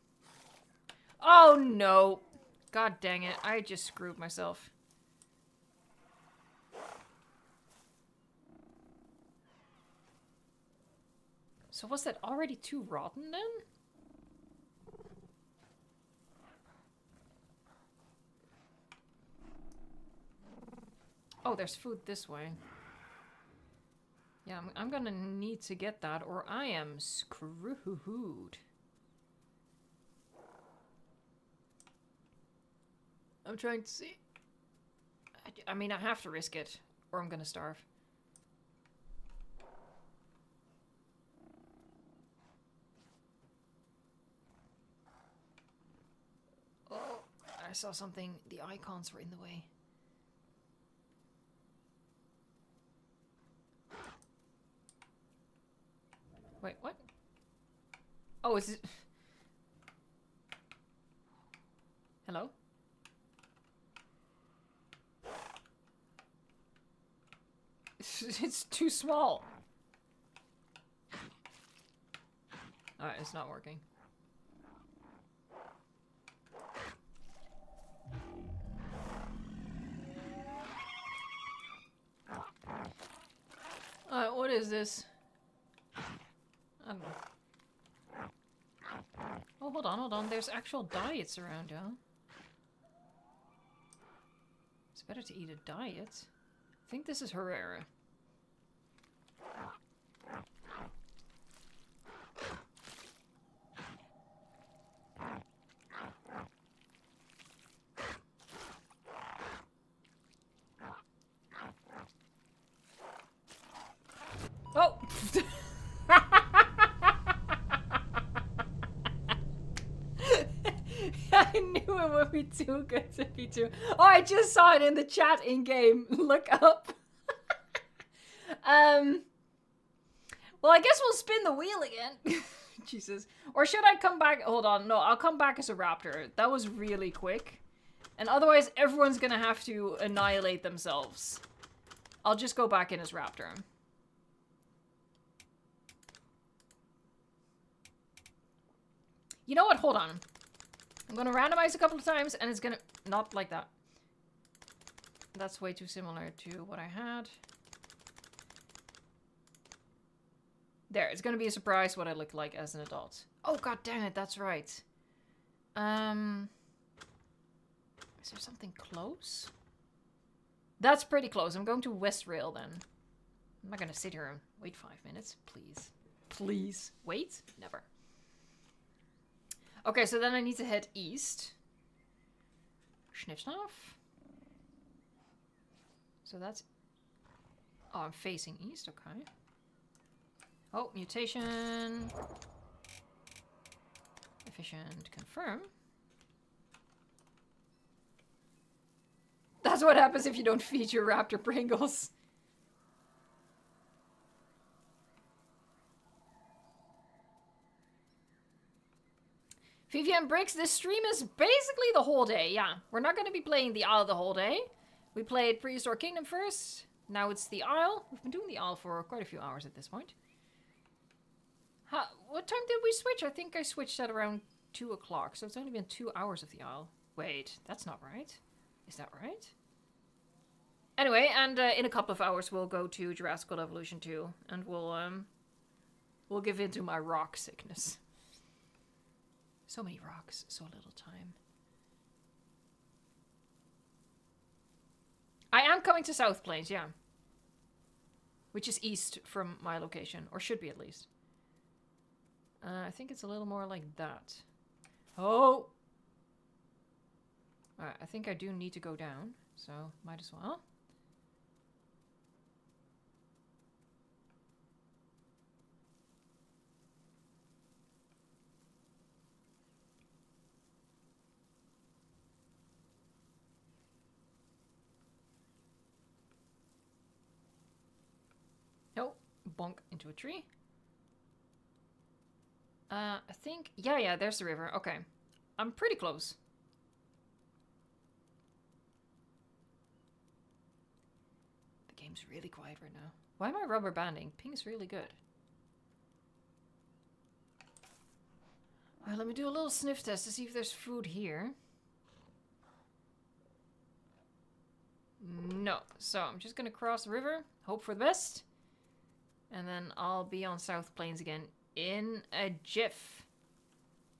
Oh no! God dang it, I just screwed myself. So was that already too rotten then? Oh, there's food this way. Yeah, I'm gonna need to get that or I am screwed. I'm trying to see. I mean, I have to risk it, or I'm gonna starve. Oh, I saw something. The icons were in the way. Wait, what? Oh, is it... Hello? It's too small. Alright, it's not working. Alright, what is this? I don't know. Oh, hold on. There's actual diets around, huh? It's better to eat a diet. I think this is Herrera. Oh! I knew it would be too good to be true. Oh, I just saw it in the chat in game. Look up. Well, I guess we'll spin the wheel again. Jesus. Or should I come back? Hold on. No, I'll come back as a raptor. That was really quick. And otherwise, everyone's gonna have to annihilate themselves. I'll just go back in as raptor. You know what? Hold on. I'm gonna randomize a couple of times, and it's gonna... Not like that. That's way too similar to what I had. There, it's gonna be a surprise what I look like as an adult. Oh, god damn it, that's right. Is there something close? That's pretty close. I'm going to West Rail, then. I'm not gonna sit here and wait 5 minutes. Please. Please. Wait? Never. Okay, so then I need to head east. Schniff-snaff. So that's... Oh, I'm facing east, okay. Oh, mutation. Efficient, confirm. That's what happens if you don't feed your raptor Pringles. VVM Bricks, this stream is basically the whole day, yeah. We're not going to be playing the Isle the whole day. We played Prehistoric Kingdom first. Now it's the Isle. We've been doing the Isle for quite a few hours at this point. What time did we switch? I think I switched at around 2 o'clock, so it's only been 2 hours of the Isle. Wait, that's not right. Is that right? Anyway, and in a couple of hours we'll go to Jurassic World Evolution 2, and we'll give in to my rock sickness. So many rocks, so little time. I am coming to South Plains, yeah. Which is east from my location, or should be at least. I think it's a little more like that. Oh! Alright, I think I do need to go down, so might as well. Oh, bonk into a tree. I think... Yeah, there's the river. Okay. I'm pretty close. The game's really quiet right now. Why am I rubber banding? Ping is really good. Alright, let me do a little sniff test to see if there's food here. No. So, I'm just gonna cross the river, hope for the best. And then I'll be on South Plains again in a jiff.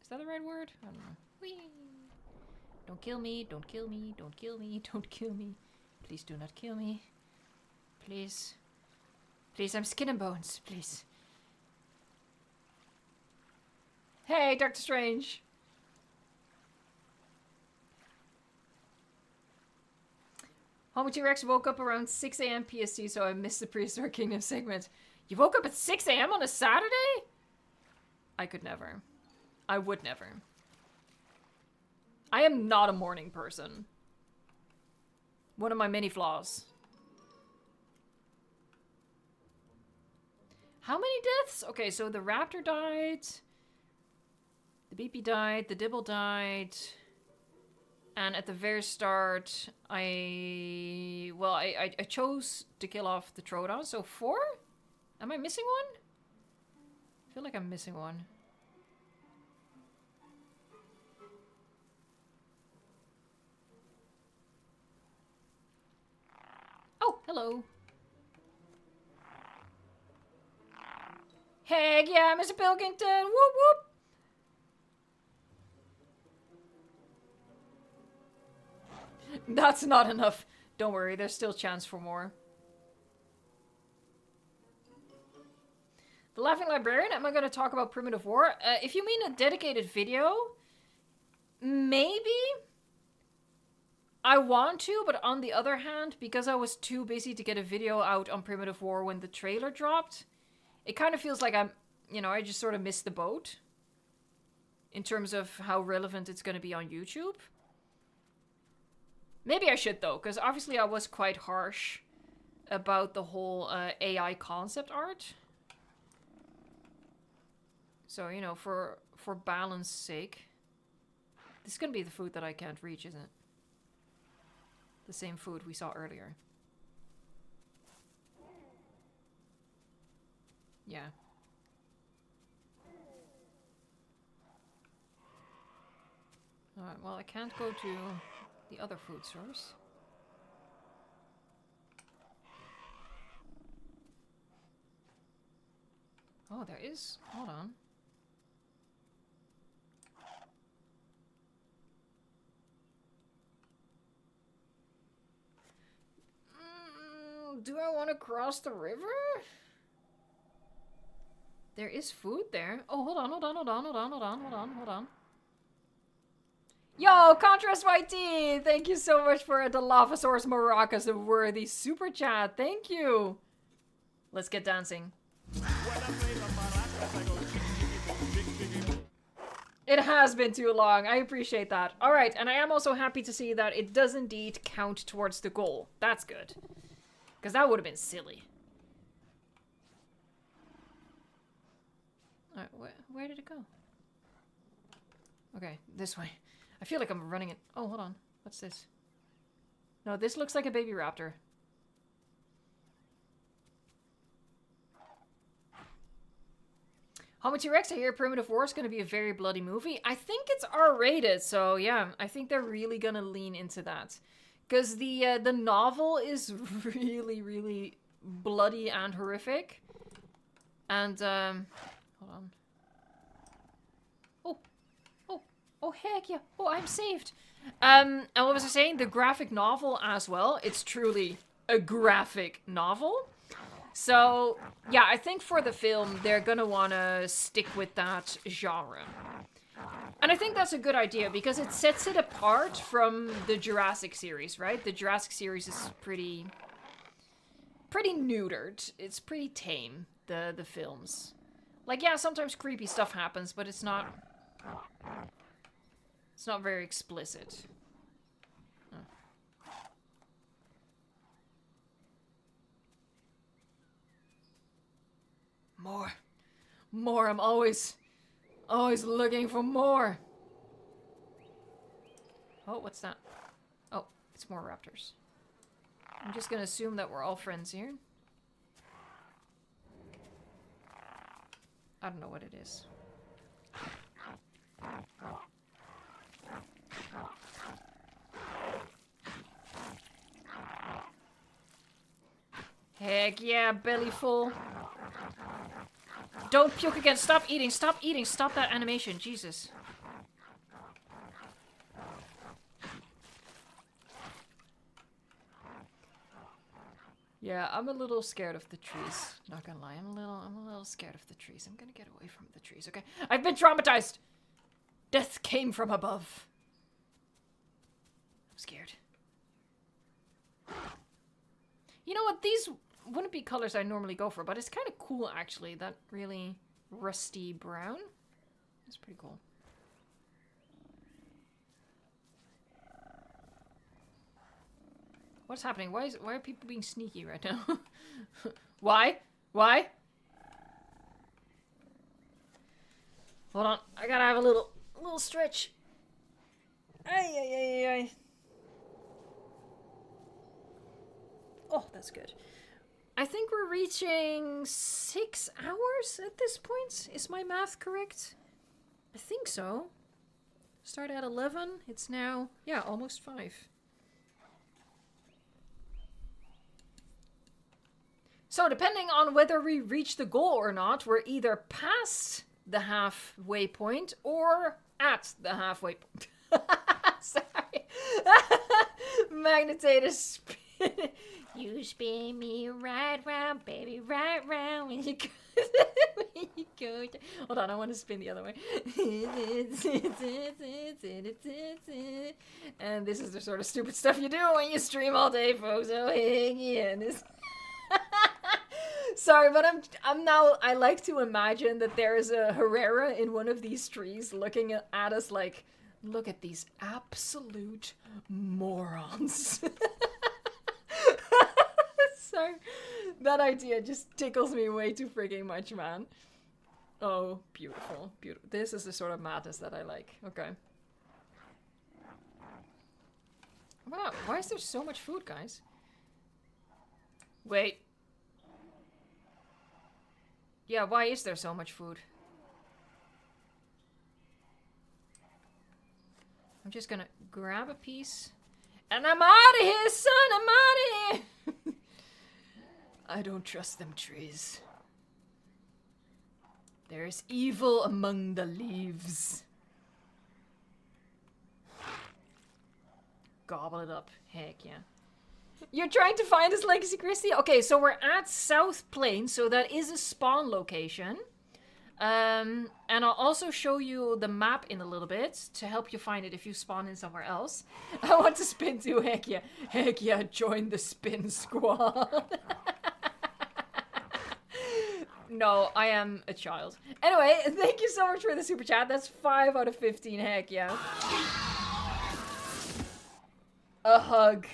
Is that the right word? I don't know. Whee! Don't kill me, don't kill me, don't kill me, don't kill me. Please do not kill me. Please. Please, I'm skin and bones, please. Hey, Doctor Strange. Homie T-Rex woke up around 6 a.m. PST, so I missed the Prehistoric Kingdom segment. You woke up at 6 a.m. on a Saturday? I could never. I would never. I am not a morning person. One of my many flaws. How many deaths? Okay, so the Raptor died. The BP died. The Dibble died. And at the very start, I chose to kill off the Troodon. So 4? Am I missing one? I feel like I'm missing one. Oh, hello. Heck yeah, Mr. Pilkington! Whoop whoop! That's not enough. Don't worry, there's still chance for more. The Laughing Librarian, am I going to talk about Primitive War? If you mean a dedicated video, maybe. I want to, but on the other hand, because I was too busy to get a video out on Primitive War when the trailer dropped, it kind of feels like I'm, you know, I just sort of missed the boat in terms of how relevant it's going to be on YouTube. Maybe I should, though, because obviously I was quite harsh about the whole AI concept art. So, you know, for balance sake. This is going to be the food that I can't reach, isn't it? The same food we saw earlier. Yeah. Alright, well, I can't go to the other food source. Oh, there is. Hold on. Do I want to cross the river? There is food there. Oh, hold on. Yo, Contrast YT! Thank you so much for the Lavasaurus Maracas, a worthy super chat. Thank you. Let's get dancing. It has been too long. I appreciate that. Alright, and I am also happy to see that it does indeed count towards the goal. That's good. Because that would have been silly. Alright, where did it go? Okay, this way. I feel like I'm running it. Oh, hold on. What's this? No, this looks like a baby raptor. Homie T-Rex, I hear Primitive War is going to be a very bloody movie. I think it's R-rated, so yeah, I think they're really going to lean into that. Because the novel is really, really bloody and horrific. And, hold on. Oh, heck yeah. Oh, I'm saved. And what was I saying? The graphic novel as well. It's truly a graphic novel. So, yeah, I think for the film, they're gonna want to stick with that genre. And I think that's a good idea, because it sets it apart from the Jurassic series, right? The Jurassic series is pretty neutered. It's pretty tame, the films. Like, yeah, sometimes creepy stuff happens, but it's not very explicit. Oh. More. I'm always looking for more. Oh, what's that? Oh, it's more raptors. I'm just gonna assume that we're all friends here. I don't know what it is. Heck yeah, belly full. Don't puke again. Stop eating. Stop eating. Stop that animation. Jesus. Yeah, I'm a little scared of the trees. Not gonna lie, I'm a little scared of the trees. I'm gonna get away from the trees, okay? I've been traumatized! Death came from above. I'm scared. You know what? These wouldn't be colors I normally go for, but it's kind of cool, actually. That really rusty brown. That's pretty cool. What's happening? Why are people being sneaky right now? Why? Why? Hold on. I gotta have a little stretch. Ay, ay, ay, ay. Oh, that's good. I think we're reaching 6 hours at this point. Is my math correct? I think so. Start at 11. It's now, yeah, almost 5. So depending on whether we reach the goal or not, we're either past the halfway point or at the halfway point. Sorry. Magnetator spin. You spin me right round, baby, right round when you go. When you go. Hold on, I want to spin the other way. And this is the sort of stupid stuff you do when you stream all day, folks. Oh, yeah, this. Sorry, but I'm now. I like to imagine that there is a Herrera in one of these trees looking at us like, look at these absolute morons. Sorry, that idea just tickles me way too freaking much, man. Oh, beautiful, beautiful. This is the sort of madness that I like. Okay. Wow, why is there so much food, guys? Wait. Yeah, why is there so much food? I'm just gonna grab a piece. And I'm out of here, son! I'm out of here! I don't trust them trees. There is evil among the leaves. Gobble it up. Heck yeah. You're trying to find us, Legacy Christie? Okay, so we're at South Plain, so that is a spawn location. And I'll also show you the map in a little bit to help you find it if you spawn in somewhere else. I want to spin too, heck yeah. Heck yeah, join the spin squad. No, I am a child. Anyway, thank you so much for the super chat. That's 5 out of 15, heck yeah. A hug.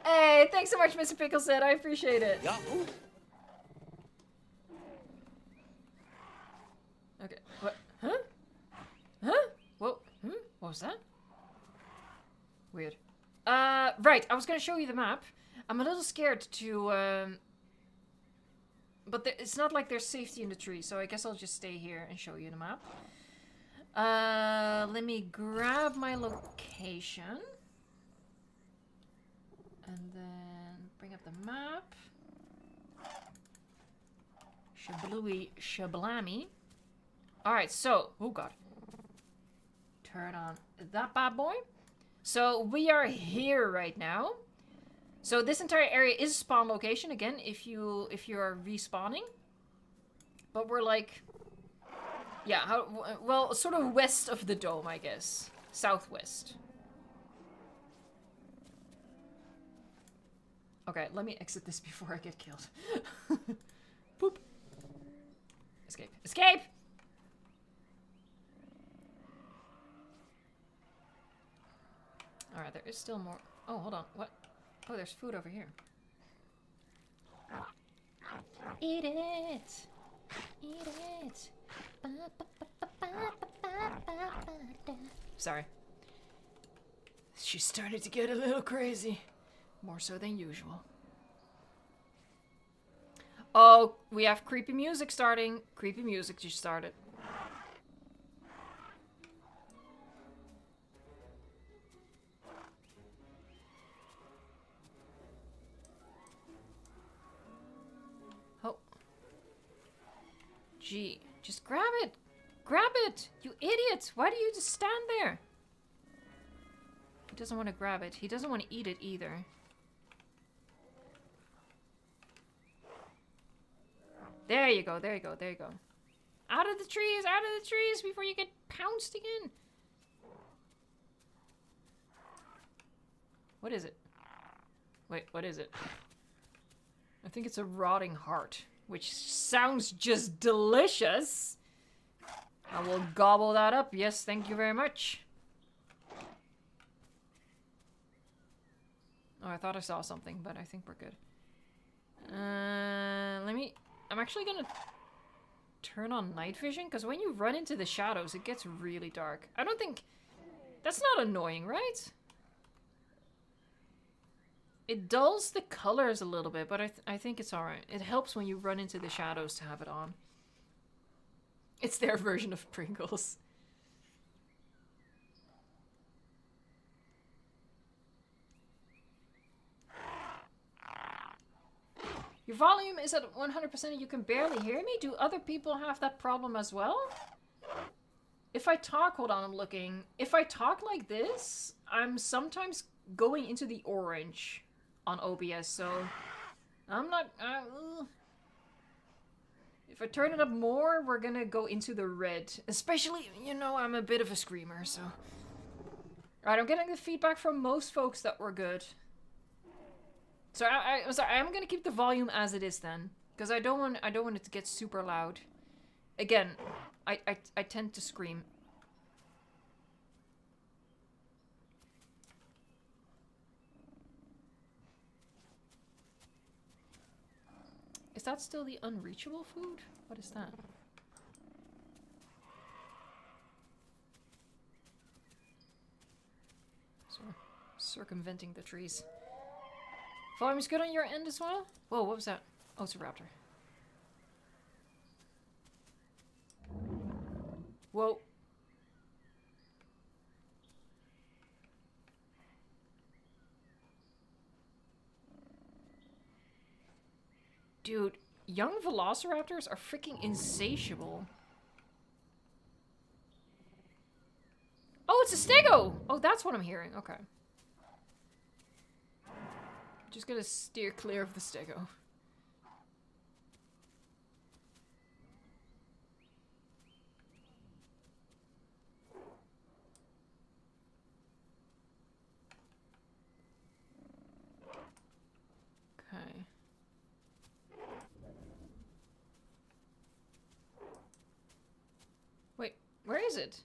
Hey, thanks so much, Mr. Pickleset. I appreciate it. Yahoo! Okay. What? Huh? Huh? Whoa. Hmm? What was that? Weird. Right. I was gonna show you the map. I'm a little scared to, but it's not like there's safety in the tree, so I guess I'll just stay here and show you the map. Let me grab my location. And then bring up the map. Shablooey shablammy. Alright, so, oh god. Turn on that bad boy. So we are here right now. So this entire area is a spawn location again if you are respawning. But we're like, yeah, well, sort of west of the dome, I guess. Southwest. Okay, let me exit this before I get killed. Boop. Escape. Escape! Alright, there is still more. Oh, hold on. What? Oh, there's food over here. Eat it! Eat it! Sorry. She started to get a little crazy. More so than usual. Oh, we have creepy music starting. Creepy music just started. Oh. Gee, just grab it. Grab it, you idiot. Why do you just stand there? He doesn't want to grab it. He doesn't want to eat it either. There you go, there you go, there you go. Out of the trees before you get pounced again. What is it? Wait, what is it? I think it's a rotting heart, which sounds just delicious. I will gobble that up. Yes, thank you very much. Oh, I thought I saw something, but I think we're good. I'm actually gonna turn on night vision, because when you run into the shadows, it gets really dark. I don't think... That's not annoying, right? It dulls the colors a little bit, but I think it's alright. It helps when you run into the shadows to have it on. It's their version of Pringles. Your volume is at 100% and you can barely hear me? Do other people have that problem as well? If I talk, hold on, I'm looking. If I talk like this, I'm sometimes going into the orange on OBS, so I'm not... If I turn it up more, we're gonna go into the red. Especially, you know, I'm a bit of a screamer, so... Alright, I'm getting the feedback from most folks that were good. So I'm gonna keep the volume as it is then, because I don't want it to get super loud. Again, I tend to scream. Is that still the unreachable food? What is that? So, circumventing the trees. Volume's good on your end as well? Whoa, what was that? Oh, it's a raptor. Whoa. Dude, young velociraptors are freaking insatiable. Oh, it's a stego! Oh, that's what I'm hearing. Okay. Just gonna steer clear of the stego. Okay. Wait, where is it?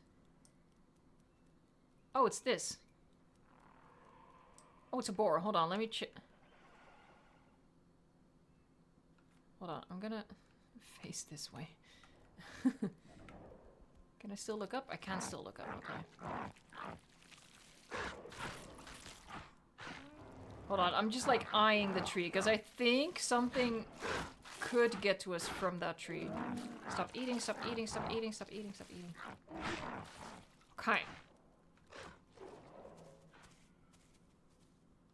Oh, it's this. Oh, it's a boar. Hold on, let me check. Hold on, I'm gonna face this way. Can I still look up? I can still look up, okay. Hold on, I'm just like eyeing the tree, because I think something could get to us from that tree. Stop eating, stop eating, stop eating, stop eating, stop eating. Okay.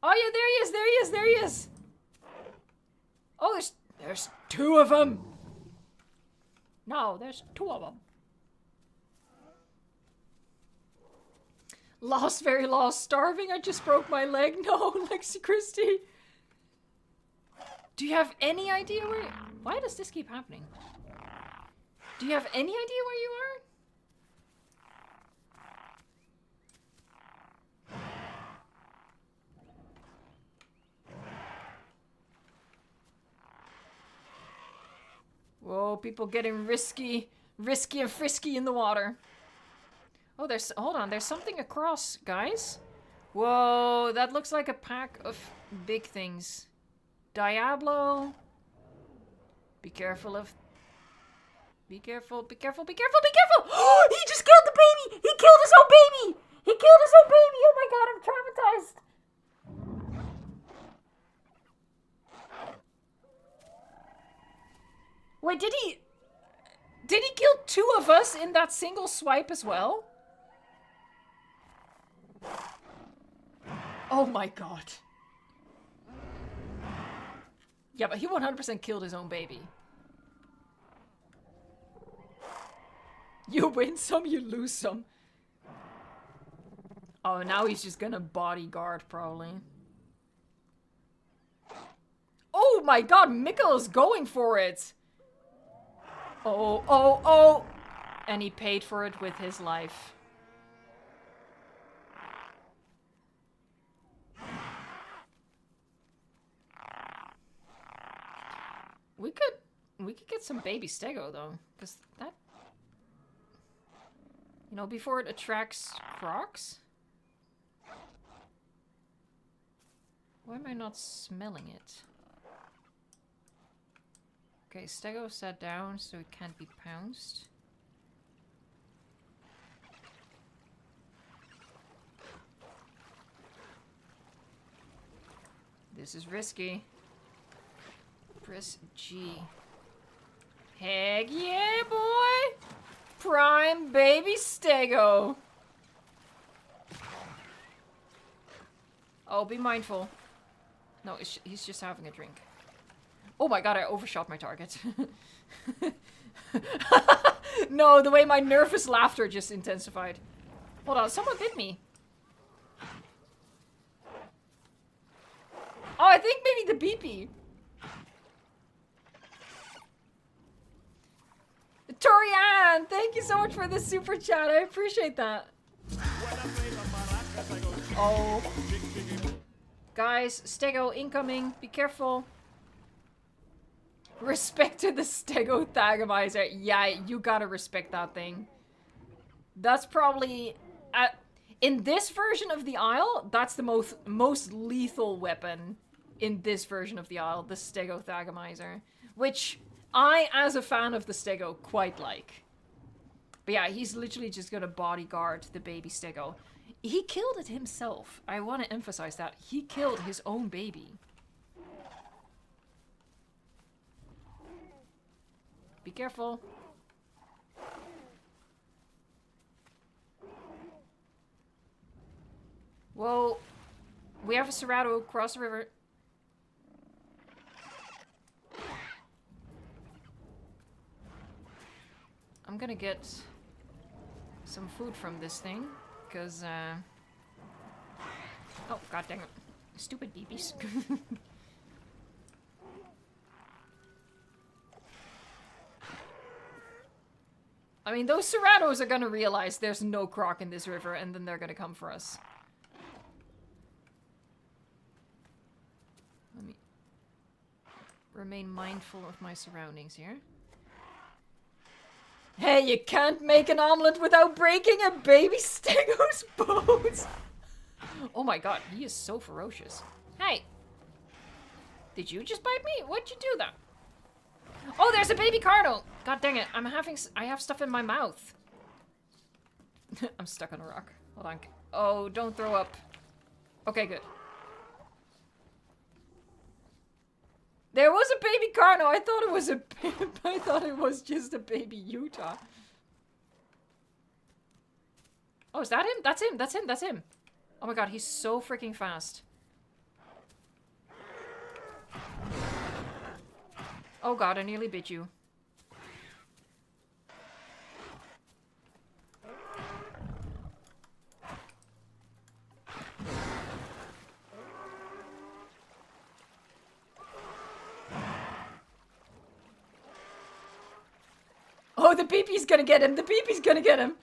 Oh yeah, there he is, there he is, there he is! Oh, there's two of them! No, there's two of them. Lost, very lost, starving, I just broke my leg. No, Lexi Christie. Do you have any idea where... Why does this keep happening? Do you have any idea where you are? Whoa, people getting risky and frisky in the water. Oh, hold on, there's something across, guys. Whoa, that looks like a pack of big things. Diablo. Be careful of... Be careful, be careful, be careful, be careful! Oh, he just killed the baby! He killed his own baby! He killed his own baby! Oh my god, I'm traumatized! Wait, did he kill two of us in that single swipe as well? Oh my god. Yeah, but he 100% killed his own baby. You win some, you lose some. Oh, now he's just gonna bodyguard, probably. Oh my god, Mikkel is going for it! Oh, oh, oh! And he paid for it with his life. We could get some baby stego though, because that, you know, before it attracts crocs. Why am I not smelling it? Okay, stego sat down so it can't be pounced. This is risky. Press G. Heck yeah, boy! Prime baby stego! Oh, be mindful. No, he's just having a drink. Oh my god, I overshot my target. No, the way my nervous laughter just intensified. Hold on, someone bit me. Oh, I think maybe the beepy. Torian, thank you so much for the super chat. I appreciate that. Oh. Guys, stego incoming. Be careful. Respect to the stego thagomizer. Yeah, you gotta respect that thing. That's probably... in this version of the Isle, that's the most lethal weapon in this version of the Isle, the stego thagomizer. Which I, as a fan of the stego, quite like. But yeah, he's literally just gonna bodyguard the baby stego. He killed it himself. I want to emphasize that. He killed his own baby. Be careful. Whoa. We have a Cerrado across the river. I'm gonna get some food from this thing. Because, oh, god dang it. Stupid BBs. I mean, those Cerrados are gonna realize there's no croc in this river, and then they're gonna come for us. Let me remain mindful of my surroundings here. Hey, you can't make an omelet without breaking a baby stego's bones! Oh my god, he is so ferocious. Hey! Did you just bite me? What'd you do that? Oh, there's a baby carno! God dang it, I have stuff in my mouth. I'm stuck on a rock. Hold on. Oh, don't throw up. Okay, good. There was a baby carno. I thought it was a I thought it was just a baby Utah. Oh, is that him? That's him. That's him. That's him. Oh my god, he's so freaking fast. Oh god, I nearly bit you. Oh, the BB's gonna get him! The BB's gonna get him!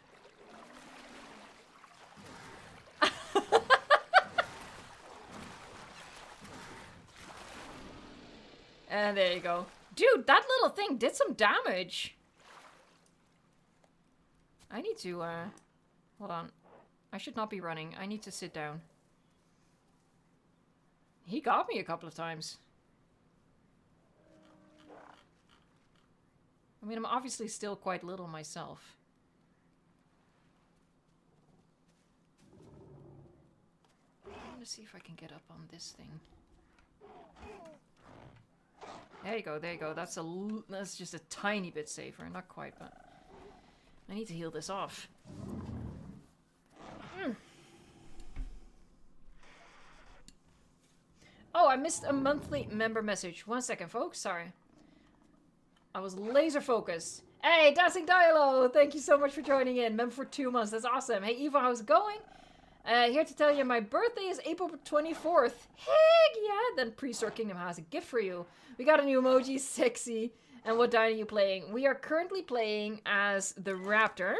And there you go. Dude, that little thing did some damage! I need to, hold on. I should not be running. I need to sit down. He got me a couple of times. I mean, I'm obviously still quite little myself. I want to see if I can get up on this thing. There you go, there you go. That's just a tiny bit safer. Not quite, but... I need to heal this off. Oh, I missed a monthly member message. 1 second, folks. Sorry. I was laser focused. Hey, Dancing Dialogue! Thank you so much for joining in. Member for 2 months. That's awesome. Hey, Eva, how's it going? Here to tell you my birthday is April 24th. Heck yeah! Then Prehistoric Kingdom has a gift for you. We got a new emoji, sexy. And what dino are you playing? We are currently playing as the Raptor.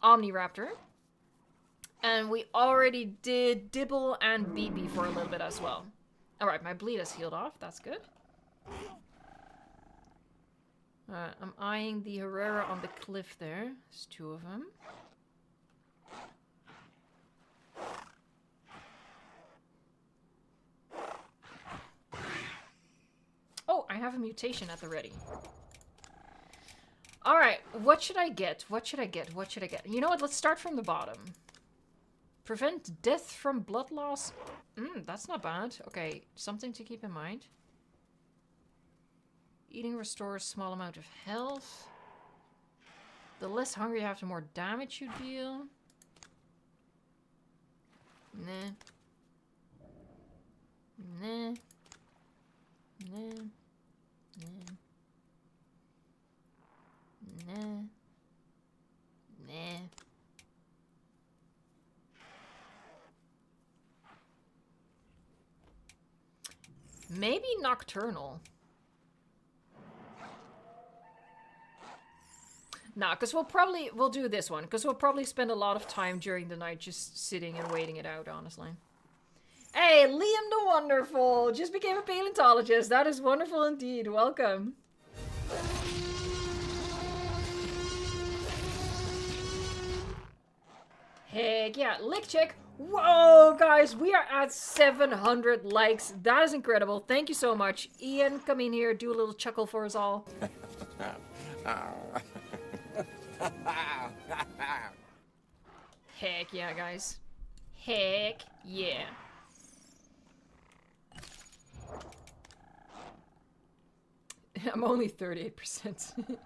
Omniraptor. And we already did Dibble and BB for a little bit as well. Alright, my bleed has healed off. That's good. I'm eyeing the Herrera on the cliff there. There's 2 of them. Oh, I have a mutation at the ready. Alright, what should I get? What should I get? What should I get? You know what? Let's start from the bottom. Prevent death from blood loss. That's not bad. Okay, something to keep in mind. Eating restores small amount of health. The less hungry you have, the more damage you deal. Nah. Nah. Nah. Nah. Nah. Nah. Maybe nocturnal. Nah, because we'll do this one. Because we'll probably spend a lot of time during the night just sitting and waiting it out, honestly. Hey, Liam the Wonderful just became a paleontologist. That is wonderful indeed. Welcome. Heck yeah, lick check. Whoa, guys, we are at 700 likes. That is incredible. Thank you so much. Ian, come in here, do a little chuckle for us all. Heck yeah, guys. Heck yeah. I'm only 38%.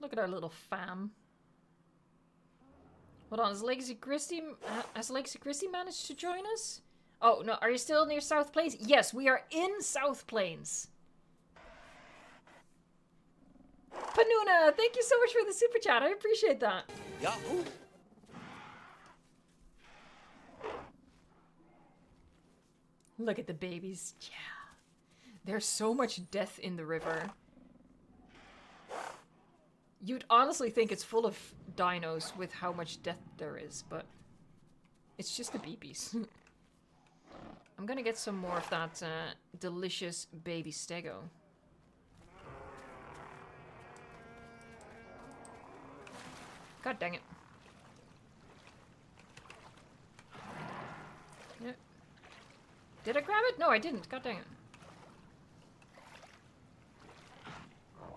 Look at our little fam. Hold on, has Legacy Christie managed to join us? Oh, no, are you still near South Plains? Yes, we are in South Plains. Panuna, thank you so much for the super chat. I appreciate that. Yahoo! Look at the babies. Yeah. There's so much death in the river. You'd honestly think it's full of dinos with how much death there is, but it's just the babies. I'm gonna get some more of that delicious baby stego. God dang it. Yep. Did I grab it? No, I didn't. God dang it.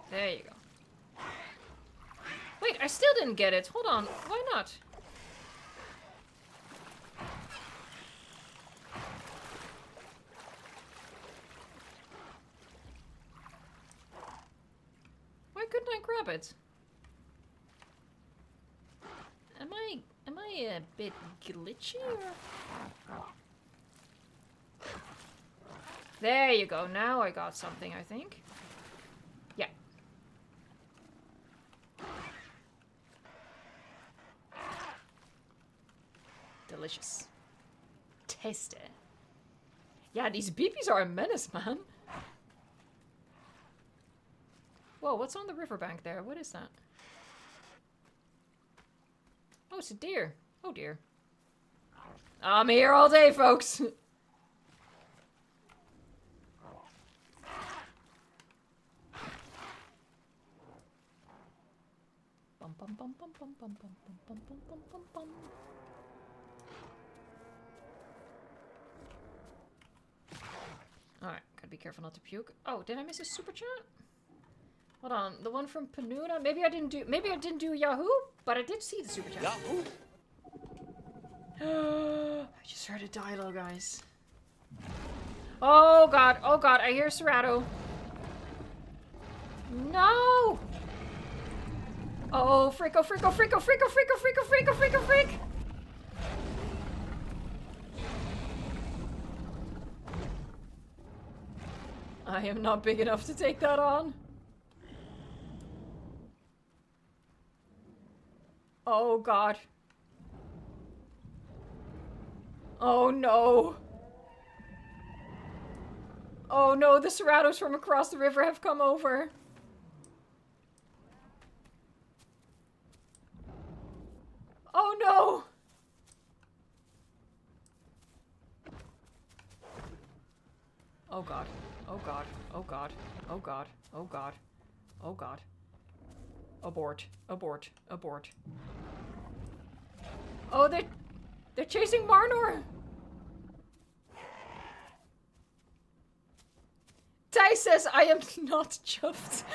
There you go. Wait, I still didn't get it. Hold on. Why not? Why couldn't I grab it? Am I a bit glitchy or? There you go. Now I got something, I think. Yeah. Delicious. Tasty. Yeah, these beepies are a menace, man. Whoa, what's on the riverbank there? What is that? Oh, it's a deer. Oh, dear. I'm here all day, folks. Bum, bum, bum, bum, bum, bum, bum, bum, bum, bum, bum, bum. Alright, gotta be careful not to puke. Oh, did I miss a super chat? Hold on, the one from Panuna? Maybe I didn't do Yahoo, but I did see the super chat. Yahoo! I just heard a dialogue, guys. Oh god, I hear Serato. No! Oh, frick, oh, frick, oh, frick, oh, frick, oh, frick, oh, frick, oh, frick, oh, frick, oh, frick! I am not big enough to take that on. Oh god. Oh no. Oh no, the Ceratos from across the river have come over. Oh no. Oh god. Oh god. Oh god. Oh god. Oh god. Oh god. Abort. Abort. Abort. Oh, they're chasing Marnor! Ty says I am not chuffed.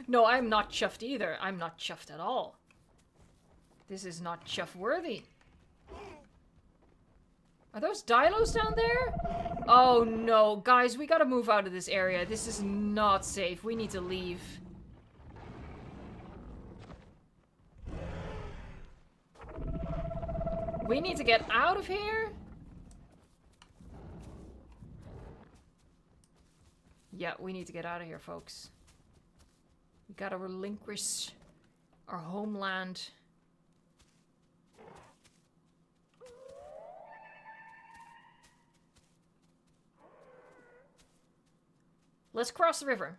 No, I'm not chuffed either. I'm not chuffed at all. This is not chuff worthy. Are those dinos down there? Oh no, guys, we gotta move out of this area. This is not safe. We need to leave. We need to get out of here. Yeah, we need to get out of here, folks. We gotta relinquish our homeland. Let's cross the river.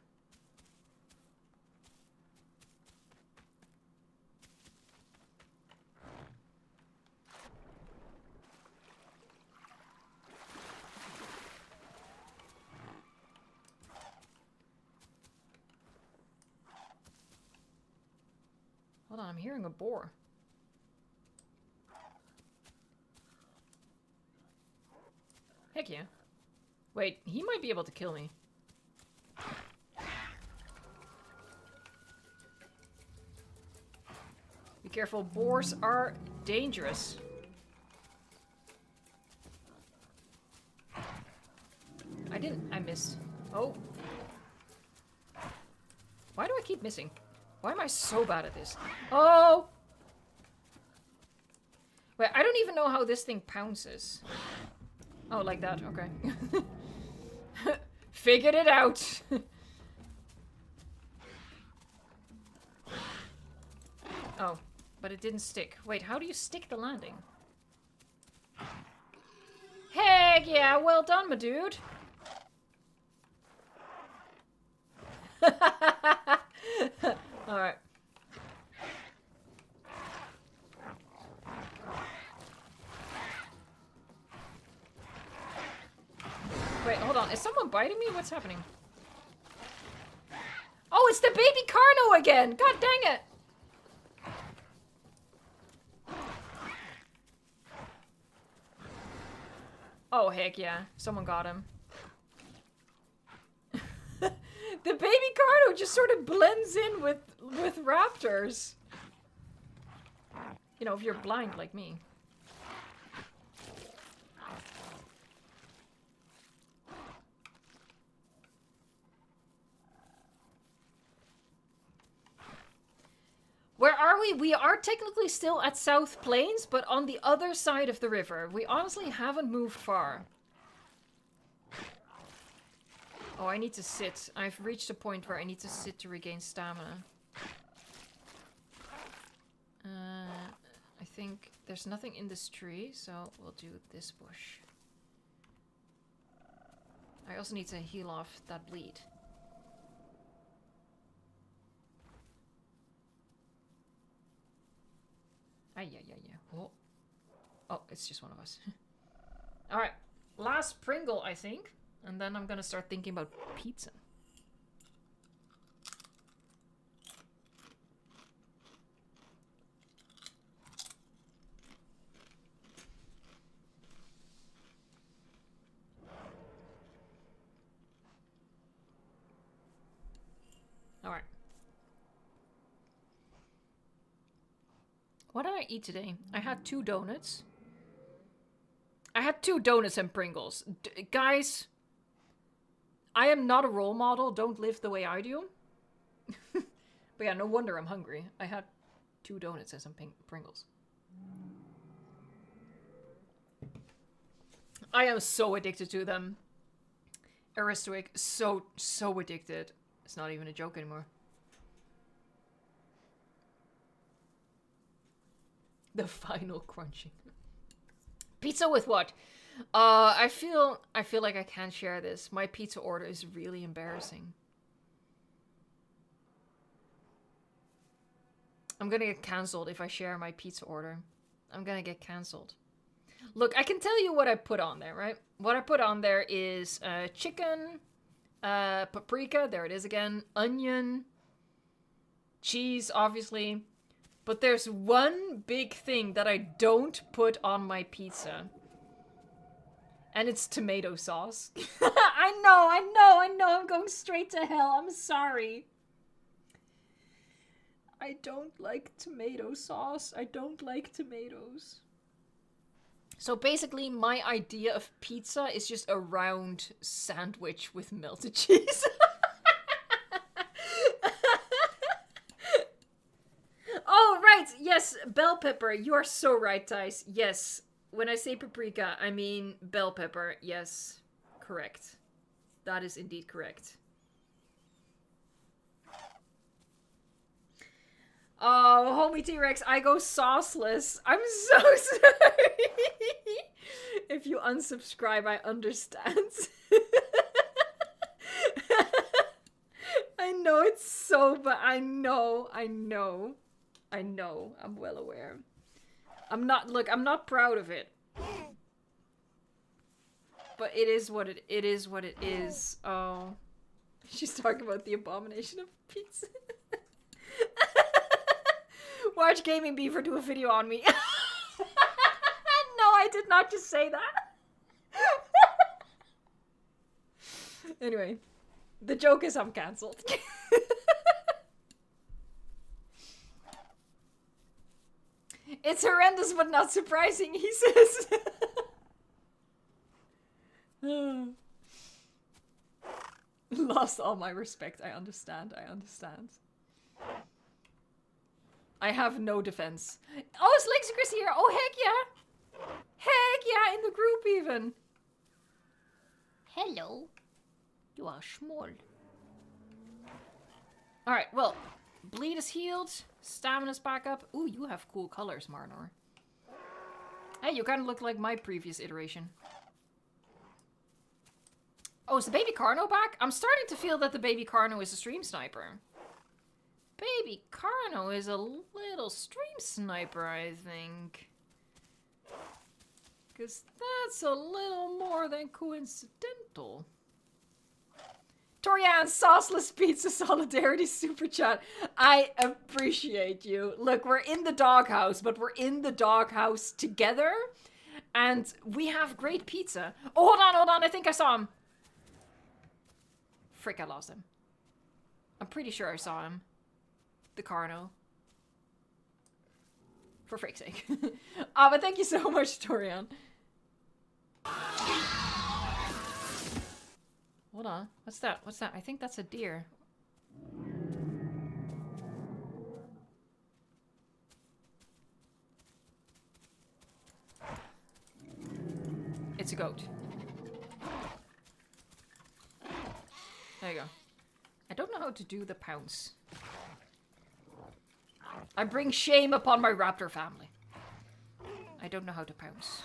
Hold on, I'm hearing a boar. Heck yeah. Wait, he might be able to kill me. Be careful, boars are dangerous. I missed. Oh. Why do I keep missing? Why am I so bad at this? Oh! Wait, I don't even know how this thing pounces. Oh, like that, okay. Figured it out! Oh, but it didn't stick. Wait, how do you stick the landing? Heck yeah, well done, my dude! Alright. Wait, hold on. Is someone biting me? What's happening? Oh, it's the baby Carno again! God dang it! Oh, heck yeah. Someone got him. The baby Carno just sort of blends in with raptors. You know, if you're blind like me. Where are we? We are technically still at South Plains, but on the other side of the river. We honestly haven't moved far. Oh, I need to sit. I've reached a point where I need to sit to regain stamina. I think there's nothing in this tree, so we'll do this bush. I also need to heal off that bleed. Yeah. Oh. Oh, it's just one of us. Alright, last Pringle, I think. And then I'm gonna start thinking about pizza. Alright. What did I eat today? I had 2 donuts. I had 2 donuts and Pringles. Guys, I am not a role model. Don't live the way I do. But yeah, no wonder I'm hungry. I had 2 donuts and some Pringles. I am so addicted to them. Prehistoric, so addicted. It's not even a joke anymore. The final crunching. Pizza with what? I feel like I can't share this. My pizza order is really embarrassing. I'm gonna get cancelled if I share my pizza order. I'm gonna get cancelled. Look, I can tell you what I put on there, right? What I put on there is chicken, paprika, there it is again, onion, cheese, obviously. But there's one big thing that I don't put on my pizza. And it's tomato sauce. I know, I'm going straight to hell. I'm sorry. I don't like tomato sauce. I don't like tomatoes. So basically, my idea of pizza is just a round sandwich with melted cheese. Oh, right. Yes, bell pepper. You are so right, Thijs. Yes. When I say paprika, I mean bell pepper. Yes. Correct. That is indeed correct. Oh, homie T-Rex, I go sauceless. I'm so sorry. If you unsubscribe, I understand. I know it's so, but I know. I'm well aware. I'm not proud of it. But it is what it is. Oh. She's talking about the abomination of pizza. Watch Gaming Beaver do a video on me. No, I did not just say that. Anyway, the joke is I'm cancelled. It's horrendous but not surprising, he says. Lost all my respect. I understand. I have no defense. Oh, is Lexicris here? Oh, heck yeah. Heck yeah, in the group even. Hello. You are small. Alright, well, bleed is healed. Stamina's back up. Ooh, you have cool colors, Marnor. Hey, you kind of look like my previous iteration. Oh, is the baby Carno back? I'm starting to feel that the baby Carno is a stream sniper. Baby Carno is a little stream sniper, I think. Because that's a little more than coincidental. Torian, sauceless pizza solidarity super chat. I appreciate you. Look, we're in the doghouse, but we're in the doghouse together. And we have great pizza. Oh, hold on. I think I saw him. Frick, I lost him. I'm pretty sure I saw him. The Carno. For frick's sake. But thank you so much, Torian. Hold on. What's that? I think that's a deer. It's a goat. There you go. I don't know how to do the pounce. I bring shame upon my raptor family. I don't know how to pounce.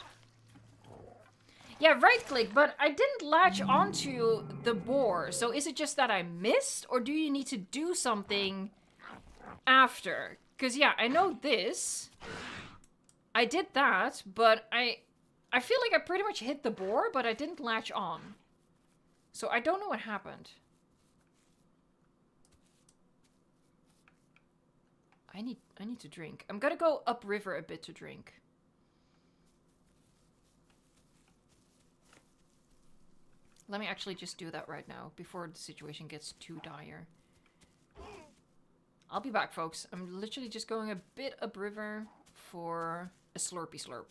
Yeah, right click, but I didn't latch onto the boar. So is it just that I missed? Or do you need to do something after? Because yeah, I know this. I did that, but I feel like I pretty much hit the boar, but I didn't latch on. So I don't know what happened. I need to drink. I'm gonna go upriver a bit to drink. Let me actually just do that right now before the situation gets too dire. I'll be back, folks. I'm literally just going a bit upriver for a slurpy slurp.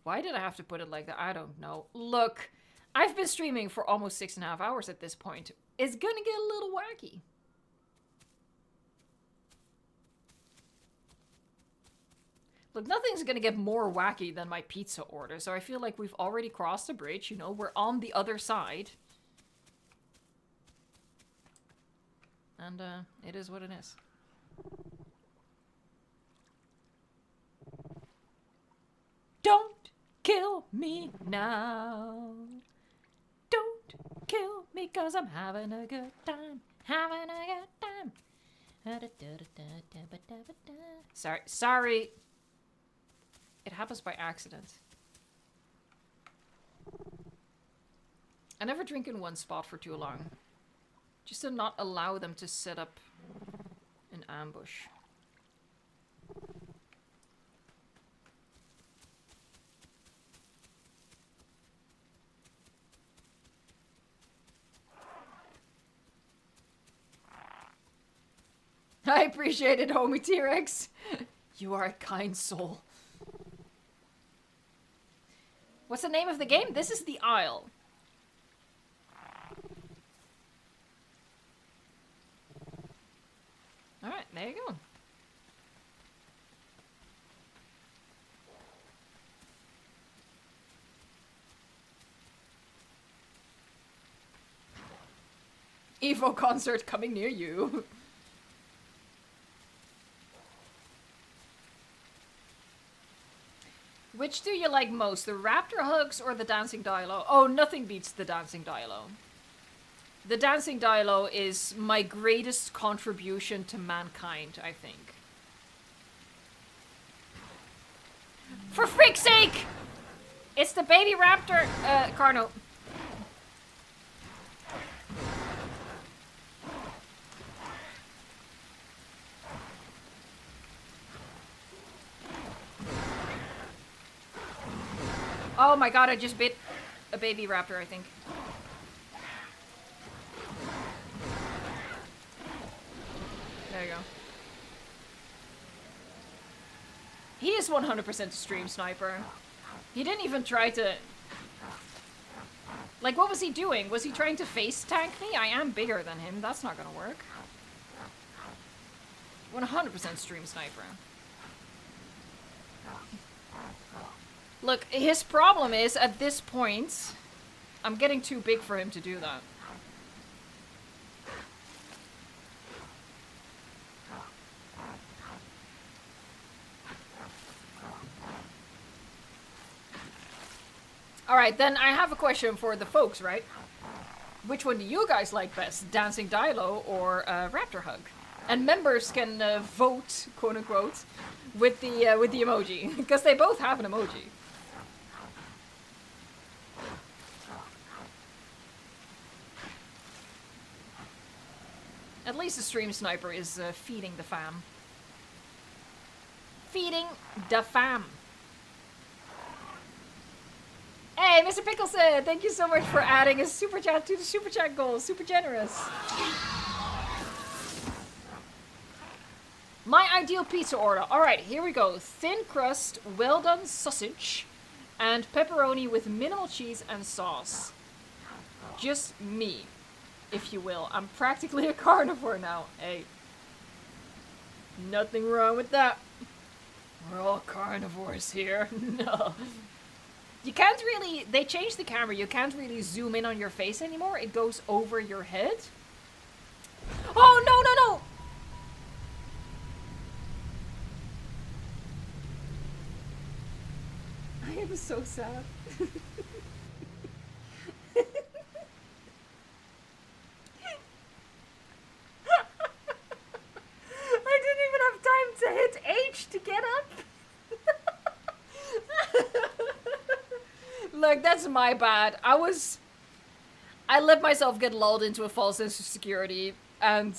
Why did I have to put it like that? I don't know. Look, I've been streaming for almost 6.5 hours at this point. It's gonna get a little wacky. Look, nothing's gonna get more wacky than my pizza order, so I feel like we've already crossed the bridge, you know, we're on the other side. And, it is what it is. Don't kill me now. Don't kill me, 'cause I'm having a good time. Having a good time. Sorry. It happens by accident. I never drink in one spot for too long. Just to not allow them to set up an ambush. I appreciate it, homie T-Rex. You are a kind soul. What's the name of the game? This is The Isle. Alright, there you go. Evo concert coming near you. Which do you like most, the raptor hugs or the dancing dilo? Oh, nothing beats the dancing dilo. The dancing dilo is my greatest contribution to mankind, I think. For freak's sake! It's the baby raptor, Carno. Oh my god, I just bit a baby raptor, I think. There you go. He is 100% a stream sniper. He didn't even try to... Like, what was he doing? Was he trying to face tank me? I am bigger than him. That's not gonna work. 100% stream sniper. Look, his problem is, at this point, I'm getting too big for him to do that. Alright, then I have a question for the folks, right? Which one do you guys like best? Dancing Dilo or Raptor Hug? And members can vote, quote unquote, with the emoji. Because they both have an emoji. At least the stream sniper is feeding the fam. Feeding the fam. Hey, Mr. Pickleson, thank you so much for adding a super chat to the super chat goal. Super generous. My ideal pizza order. Alright, here we go. Thin crust, well done sausage, and pepperoni with minimal cheese and sauce. Just me, if you will. I'm practically a carnivore now. Hey. Nothing wrong with that. We're all carnivores here. No. You can't really... They changed the camera. You can't really zoom in on your face anymore. It goes over your head. Oh, no, no, no! I am so sad. I didn't even have time to hit H to get up. Look, that's my bad. I let myself get lulled into a false sense of security, and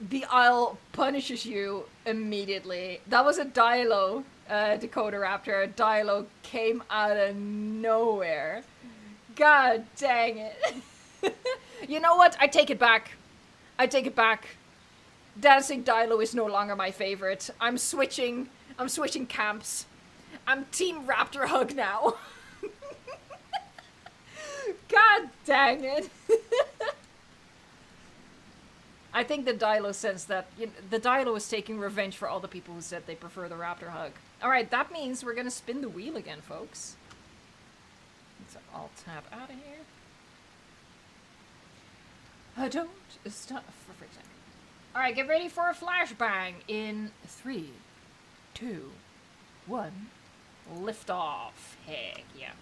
the Isle punishes you immediately. That was a Dilo, Dakota Raptor. A Dilo came out of nowhere. God dang it. You know what? I take it back. I take it back. Dancing Dilo is no longer my favorite. I'm switching camps. I'm Team Raptor Hug now. God dang it. I think the Dilo sensed that the Dilo is taking revenge for all the people who said they prefer the Raptor Hug. Alright, that means we're gonna spin the wheel again, folks. So I'll tap out of here. I don't stop for a second. Alright, get ready for a flashbang in 3, 2, 1. Lift off. Heck yeah.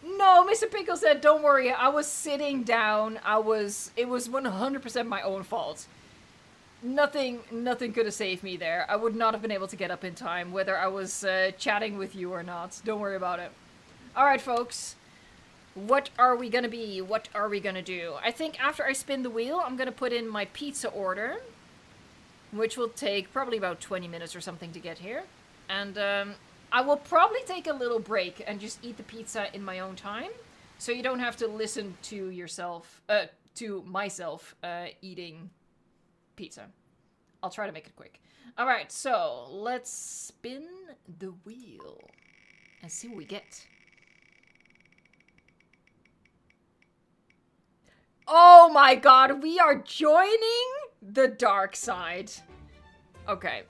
No, Mr. Pickle said, don't worry, I was sitting down. It was 100% my own fault. Nothing could have saved me there. I would not have been able to get up in time, whether I was chatting with you or not. Don't worry about it. Alright, folks. What are we gonna be? What are we gonna do? I think after I spin the wheel, I'm gonna put in my pizza order, which will take probably about 20 minutes or something to get here. And I will probably take a little break and just eat the pizza in my own time, so you don't have to listen to yourself, to myself eating pizza. I'll try to make it quick. Alright, so let's spin the wheel and see what we get. Oh my god, we are joining the dark side. Okay.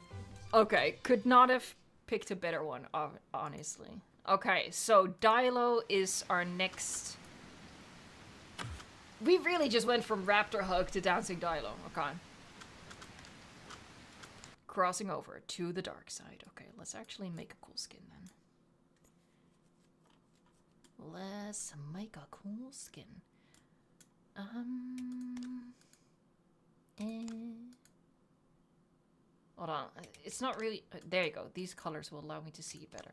Okay, could not have picked a better one, honestly. Okay, so Dilo is our next... We really just went from Raptor Hug to Dancing Dilo. Okay. Crossing over to the dark side. Okay, let's actually make a cool skin then. Let's make a cool skin. Hold on. It's not really... there you go. These colors will allow me to see better.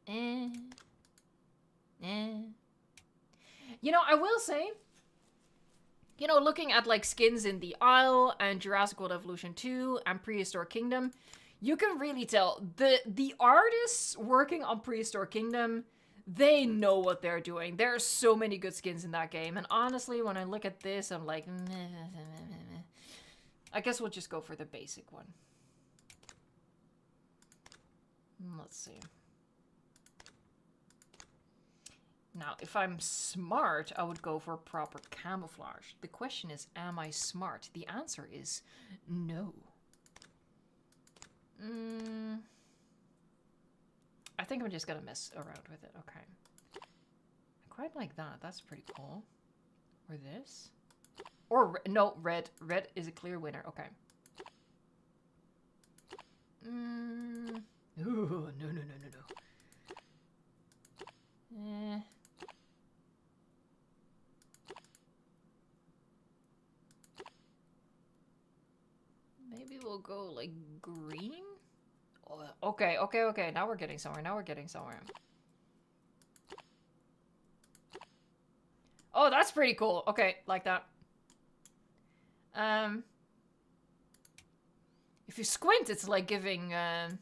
You know, I will say... You know, looking at, like, skins in the Isle and Jurassic World Evolution 2 and Prehistoric Kingdom, you can really tell the artists working on Prehistoric Kingdom... They know what they're doing. There are so many good skins in that game. And honestly, when I look at this, I'm like... I guess we'll just go for the basic one. Let's see. Now, if I'm smart, I would go for proper camouflage. The question is, am I smart? The answer is no. I think I'm just gonna mess around with it. Okay. I quite like that. That's pretty cool. Or this. Or, no, red. Red is a clear winner. Okay. Ooh, no. Maybe we'll go, like, green? Okay. Now we're getting somewhere. Oh, that's pretty cool. Okay, like that. If you squint, it's like giving the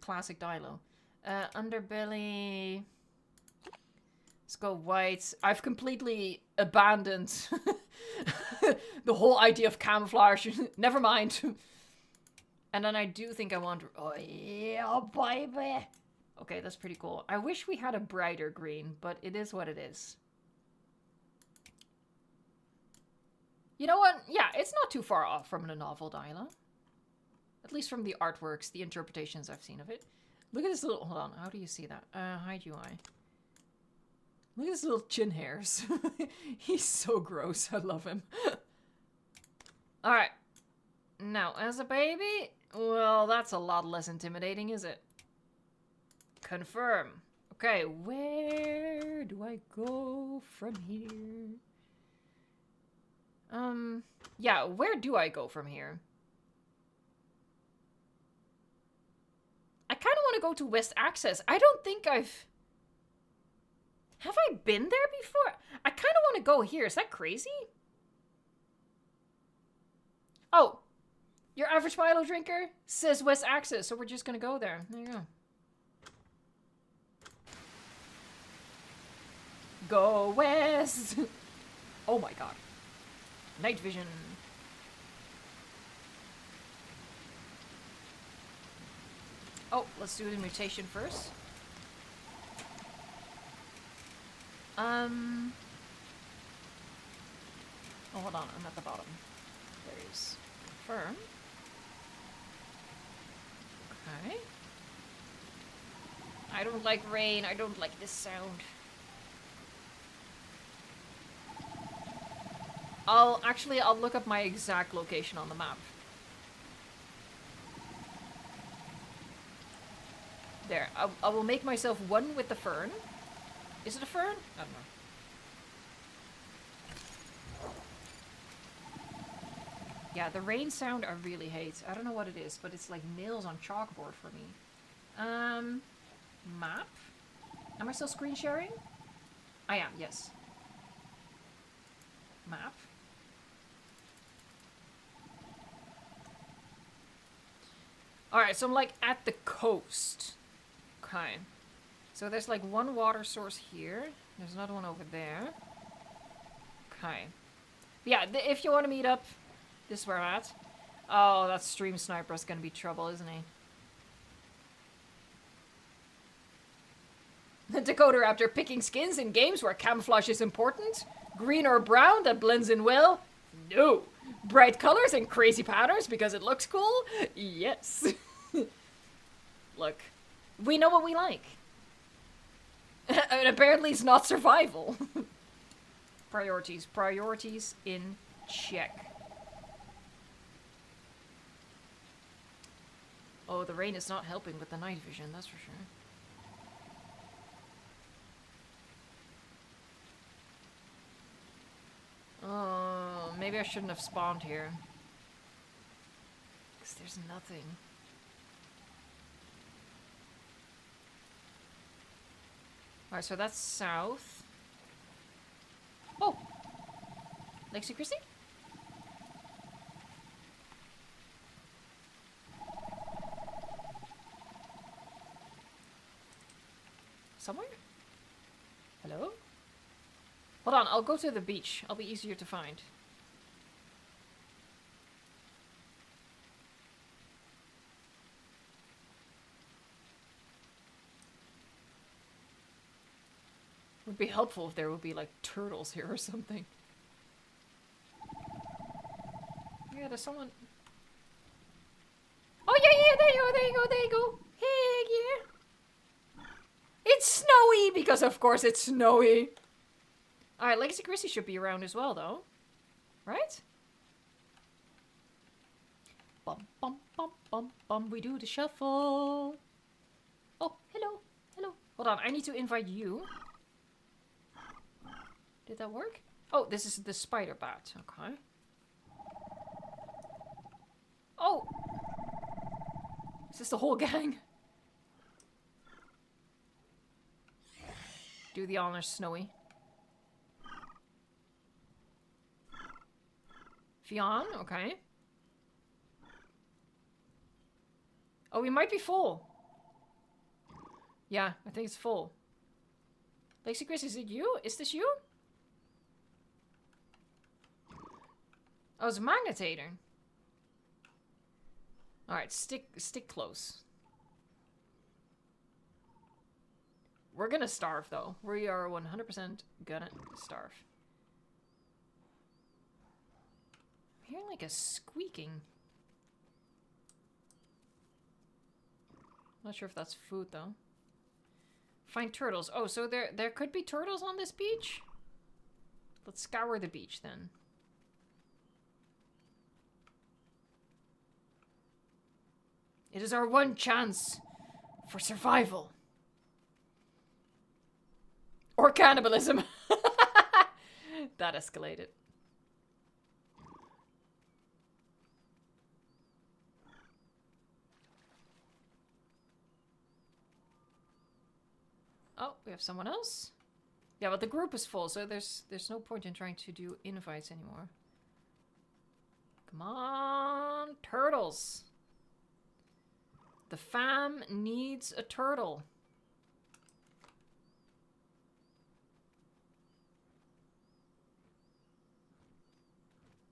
classic Dilo. Underbelly. Let's go white. I've completely abandoned the whole idea of camouflage. Never mind. And then I do think I want... Oh, yeah, baby! Okay, that's pretty cool. I wish we had a brighter green, but it is what it is. You know what? Yeah, it's not too far off from the novel Dilo. At least from the artworks, the interpretations I've seen of it. Look at this little... Hold on, how do you see that? Hide UI. Look at his little chin hairs. He's so gross. I love him. Alright. Now, as a baby... Well, that's a lot less intimidating, is it? Confirm. Okay, where do I go from here? Yeah, where do I go from here? I kind of want to go to West Access. I don't think I've... Have I been there before? I kind of want to go here. Is that crazy? Oh. Your average Milo drinker says West Access, so we're just going to go there. There you go. Go west! Oh my god. Night vision. Oh, let's do the mutation first. Oh, hold on, I'm at the bottom. There he is. Confirm. Okay. I don't like rain, I don't like this sound. I'll look up my exact location on the map. There, I will make myself one with the fern. Is it a fern? I don't know. Yeah, the rain sound I really hate. I don't know what it is, but it's like nails on chalkboard for me. Map? Am I still screen sharing? I am, yes. Map. Alright, so I'm like at the coast. Okay. So there's like one water source here. There's another one over there. Okay. Yeah, if you want to meet up, this is where I'm at. Oh, that stream sniper is going to be trouble, isn't he? The Dakota Raptor picking skins in games where camouflage is important? Green or brown that blends in well? No. Bright colors and crazy patterns because it looks cool? Yes. Look, we know what we like. And apparently it's not survival. Priorities. Priorities in check. Oh, the rain is not helping with the night vision, that's for sure. Oh, maybe I shouldn't have spawned here. Because there's nothing. Alright, so that's south. Oh! Lexi Christie? Somewhere? Hello? Hold on, I'll go to the beach. I'll be easier to find. Would be helpful if there would be like turtles here or something. Yeah, there's someone. Oh yeah, there you go, there you go, there you go. Hey, yeah. It's snowy because of course it's snowy. Alright, Legacy Chrissy should be around as well though. Right? Bum bum bum bum bum, we do the shuffle. Oh, hello, hello. Hold on, I need to invite you. Did that work? Oh, this is the spider bat. Okay. Oh! Is this the whole gang? Do the honors, Snowy. Fionn, okay. Oh, we might be full. Yeah, I think it's full. Lexi Chris, is it you? Is this you? Oh, it's a magnetator. Alright, stick close. We're gonna starve, though. We are 100% gonna starve. I'm hearing like a squeaking. Not sure if that's food, though. Find turtles. Oh, so there could be turtles on this beach? Let's scour the beach, then. It is our one chance for survival. Or cannibalism. That escalated. Oh, we have someone else? Yeah, but the group is full, so there's no point in trying to do invites anymore. Come on, turtles. The fam needs a turtle.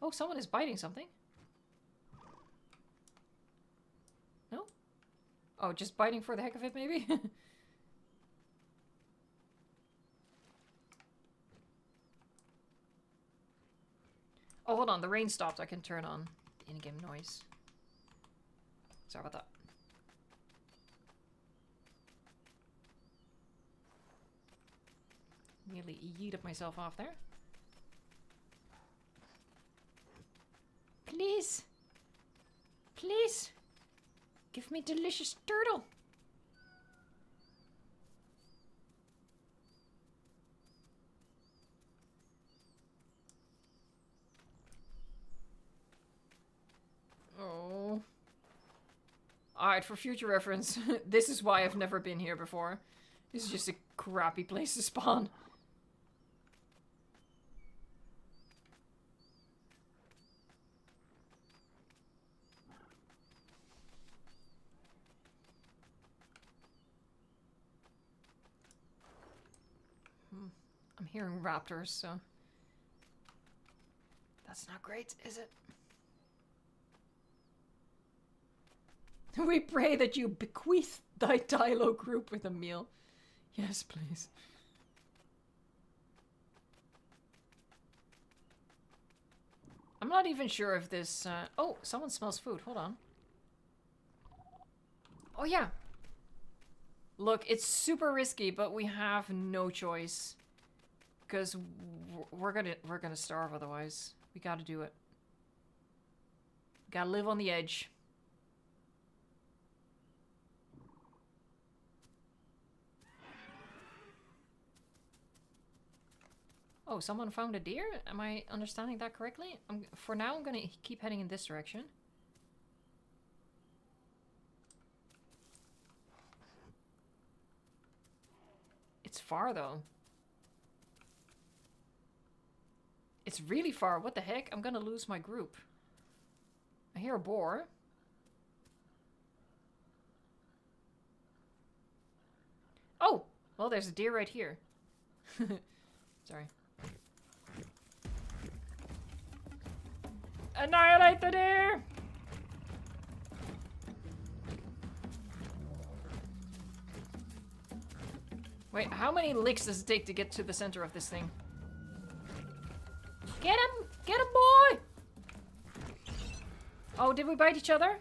Oh, someone is biting something. No? Oh, just biting for the heck of it, maybe? Oh, hold on. The rain stopped. I can turn on the in-game noise. Sorry about that. Nearly yeeted myself off there. Please. Please. Give me delicious turtle. Alright, for future reference, this is why I've never been here before. This is just a crappy place to spawn. I'm hearing raptors, so... That's not great, is it? We pray that you bequeath thy Dilo group with a meal. Yes, please. I'm not even sure if this... Oh, someone smells food. Hold on. Oh, yeah. Look, it's super risky, but we have no choice. Because we're gonna starve otherwise. We gotta do it. Gotta live on the edge. Oh, someone found a deer? Am I understanding that correctly? For now, I'm gonna keep heading in this direction. It's far, though. It's really far. What the heck? I'm gonna lose my group. I hear a boar. Oh! Well, there's a deer right here. Sorry. Annihilate the deer! Wait, how many licks does it take to get to the center of this thing? Get him! Get him, boy! Oh, did we bite each other?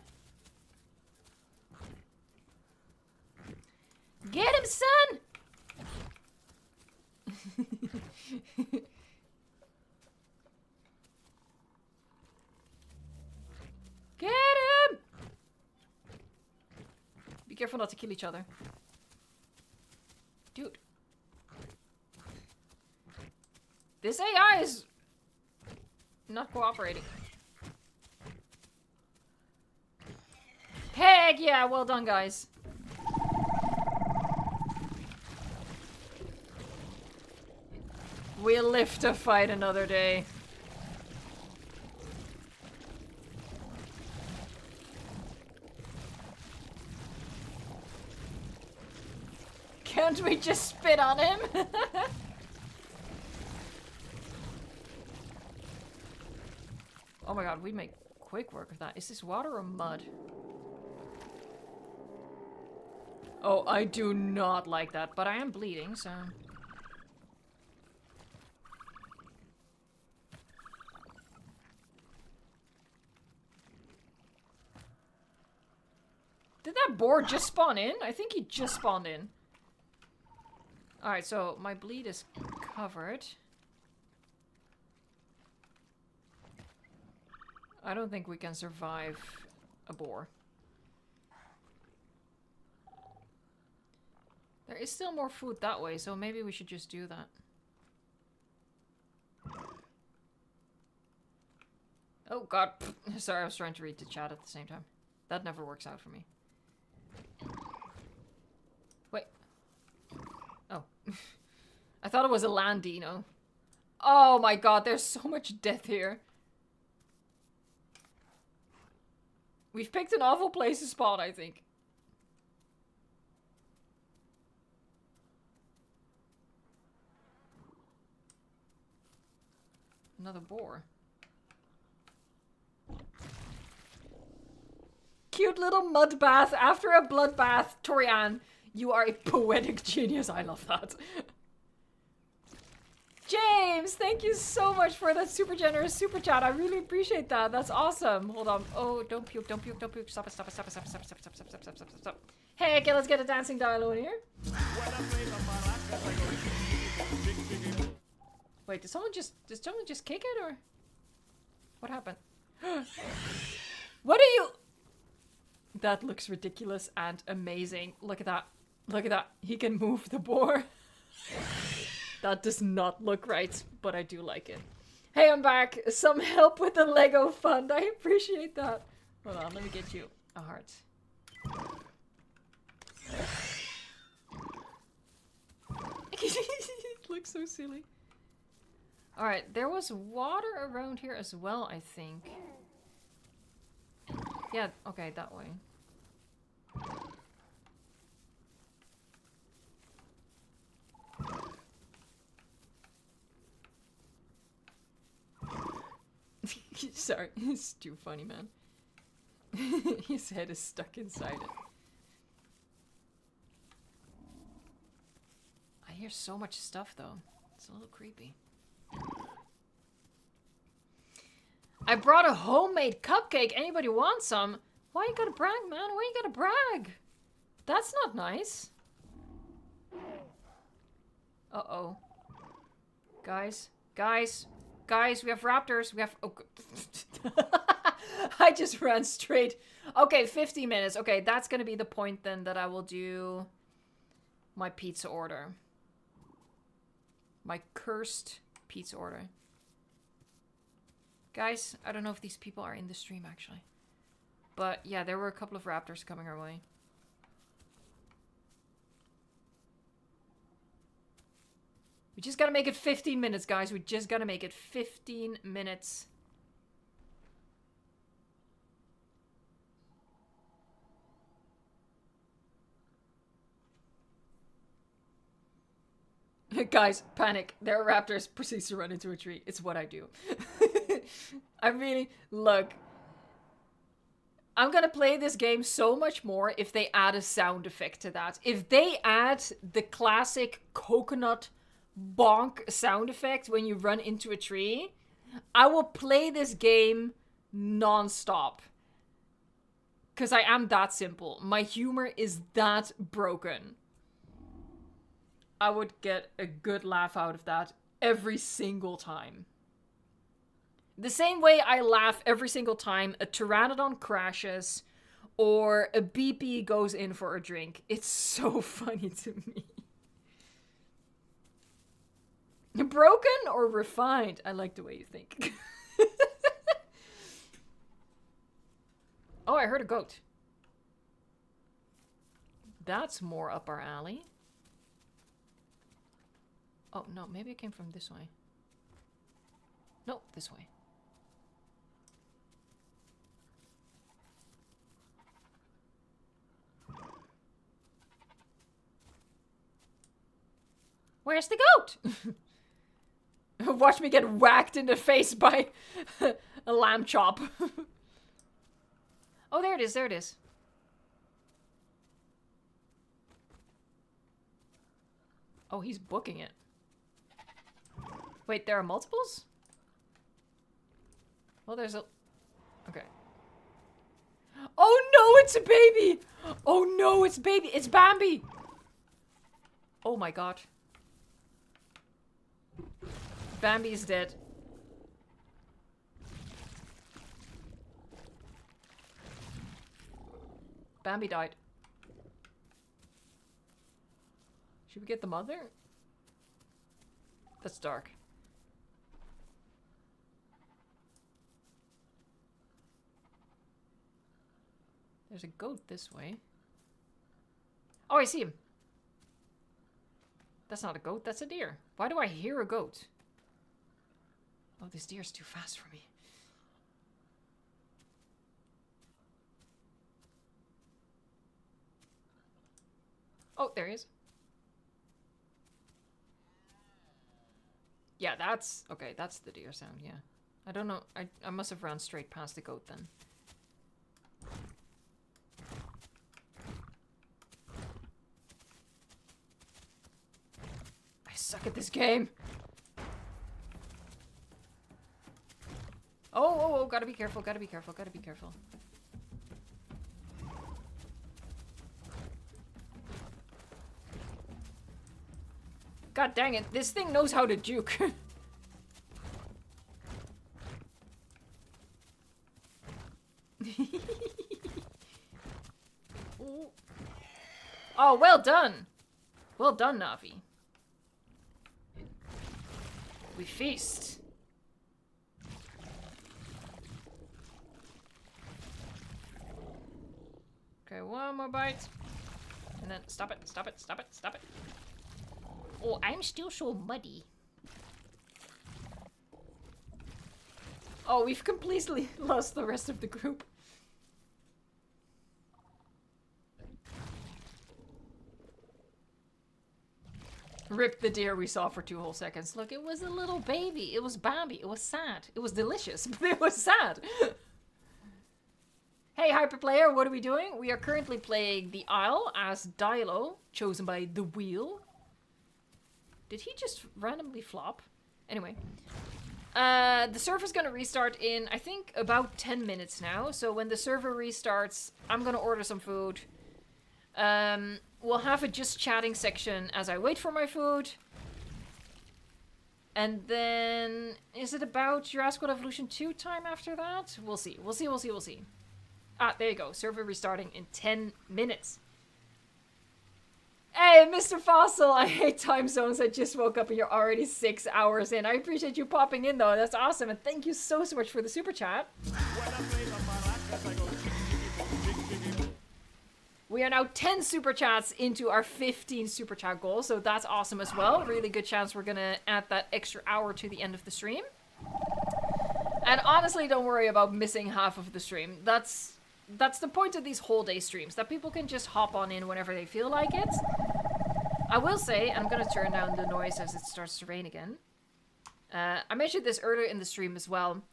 Get him, son! Get him! Be careful not to kill each other. Dude. This AI is not cooperating. Heck yeah, well done, guys. We'll live to fight another day. Can't we just spit on him? Oh my god, we make quick work of that. Is this water or mud? Oh, I do not like that, but I am bleeding, so... Did that boar just spawn in? I think he just spawned in. Alright, so my bleed is covered. I don't think we can survive a boar. There is still more food that way, so maybe we should just do that. Oh god. Sorry, I was trying to read the chat at the same time. That never works out for me. Wait. Oh. I thought it was a land dino. Oh my god, there's so much death here. We've picked an awful place to spawn, I think. Another boar. Cute little mud bath after a bloodbath. Torian, you are a poetic genius. I love that. James, thank you so much for that super generous super chat. I really appreciate that. That's awesome. Hold on. Oh, don't puke, don't puke, don't puke. Stop it, stop it, stop it, stop it, stop it, stop it, stop it, stop it, stop it, stop it. Hey, okay, let's get a dancing dialogue in here. Wait, did someone just kick it, or what happened? What are you? That looks ridiculous and amazing. Look at that. Look at that. He can move the boar. That does not look right, but I do like it. Hey, I'm back. Some help with the Lego fund. I appreciate that. Hold on, let me get you a heart. It looks so silly. Alright, there was water around here as well, I think. Yeah, okay, that way. Sorry, it's too funny, man. His head is stuck inside it. I hear so much stuff, though. It's a little creepy. I brought a homemade cupcake. Anybody want some? Why you gotta brag, man? Why you gotta brag? That's not nice. Uh-oh. Guys. Guys. Guys, we have raptors. We have... Oh, I just ran straight. Okay, 50 minutes. Okay, that's gonna be the point then that I will do my pizza order. My cursed pizza order. Guys, I don't know if these people are in the stream, actually. But, yeah, there were a couple of raptors coming our way. We just gotta make it 15 minutes, guys. We just gotta make it 15 minutes. Guys, panic. There are raptors. Proceeds to run into a tree. It's what I do. I really... Look. I'm gonna play this game so much more if they add a sound effect to that. If they add the classic coconut bonk sound effect when you run into a tree, I will play this game non-stop. Because I am that simple. My humor is that broken. I would get a good laugh out of that every single time. The same way I laugh every single time a pteranodon crashes or a BP goes in for a drink. It's so funny to me. Broken or refined? I like the way you think. Oh, I heard a goat. That's more up our alley. Oh, no, maybe it came from this way. No, this way. Where's the goat? Watch me get whacked in the face by a lamb chop. Oh, there it is, there it is. Oh, he's booking it. Wait, there are multiples? Well, there's a... Okay. Oh no, it's a baby! Oh no, it's baby! It's Bambi! Oh my god. Bambi is dead. Bambi died. Should we get the mother? That's dark. There's a goat this way. Oh, I see him. That's not a goat, that's a deer. Why do I hear a goat? Oh, this deer's too fast for me. Oh, there he is. Yeah, that's... Okay, that's the deer sound, yeah. I don't know. I must have run straight past the goat then. I suck at this game. Oh, gotta be careful, gotta be careful, gotta be careful. God dang it, this thing knows how to juke. Oh, well done. Well done, Navi. We feast. Okay, one more bite. And then stop it, stop it, stop it, stop it. Oh, I'm still so muddy. Oh, we've completely lost the rest of the group. Rip the deer we saw for 2 whole seconds. Look, it was a little baby. It was Bambi. It was sad. It was delicious, but it was sad. Hey, Hyperplayer, what are we doing? We are currently playing the Isle as Dilo, chosen by the Wheel. Did he just randomly flop? Anyway. The server's gonna restart in, I think, about 10 minutes now. So when the server restarts, I'm gonna order some food. We'll have a just chatting section as I wait for my food. And then, is it about Jurassic World Evolution 2 time after that? We'll see. We'll see, we'll see, we'll see. Ah, there you go. Server restarting in 10 minutes. Hey, Mr. Fossil, I hate time zones. I just woke up and you're already 6 hours in. I appreciate you popping in, though. That's awesome. And thank you so much for the super chat. We are now 10 super chats into our 15 super chat goal, so that's awesome as well. Really good chance we're gonna add that extra hour to the end of the stream. And honestly, don't worry about missing half of the stream. That's the point of these whole day streams, that people can just hop on in whenever they feel like it. I will say, I'm gonna turn down the noise as it starts to rain again. I mentioned this earlier in the stream as well.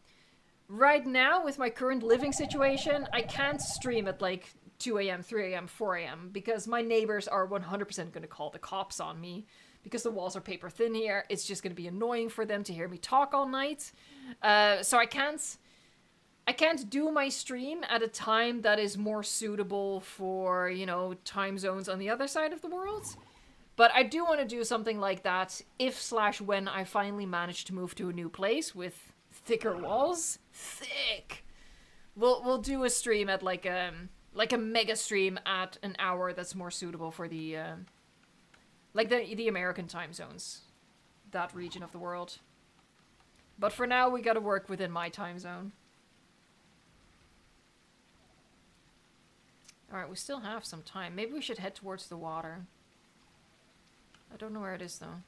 Right now, with my current living situation, I can't stream at like 2 a.m., 3 a.m., 4 a.m. because my neighbors are 100% going to call the cops on me because the walls are paper thin here. It's just going to be annoying for them to hear me talk all night. So I can't do my stream at a time that is more suitable for, you know, time zones on the other side of the world. But I do want to do something like that if/when I finally manage to move to a new place with thicker walls. Thick! We'll do a stream at like a mega stream at an hour that's more suitable for the, like the American time zones. That region of the world. But for now, we gotta work within my time zone. Alright, we still have some time. Maybe we should head towards the water. I don't know where it is, though.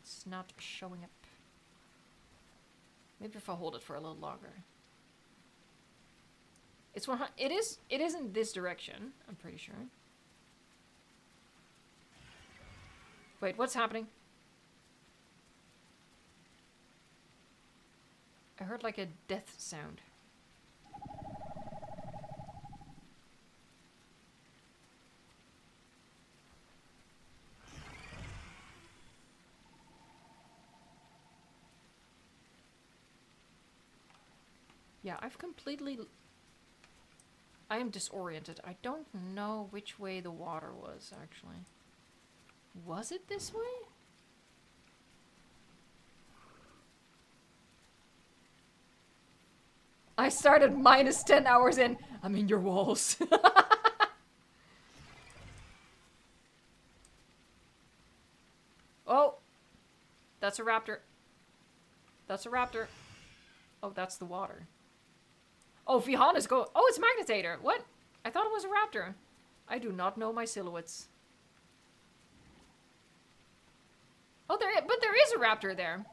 It's not showing up. Maybe if I hold it for a little longer. It's it is in this direction, I'm pretty sure. Wait, what's happening? I heard like a death sound. Yeah, I am disoriented. I don't know which way the water was, actually. Was it this way? I started minus 10 hours in. I'm in your walls. Oh! That's a raptor. That's a raptor. Oh, that's the water. Oh, Vihan is going. Oh, it's Magnetator. What? I thought it was a raptor. I do not know my silhouettes. Oh, but there is a raptor there.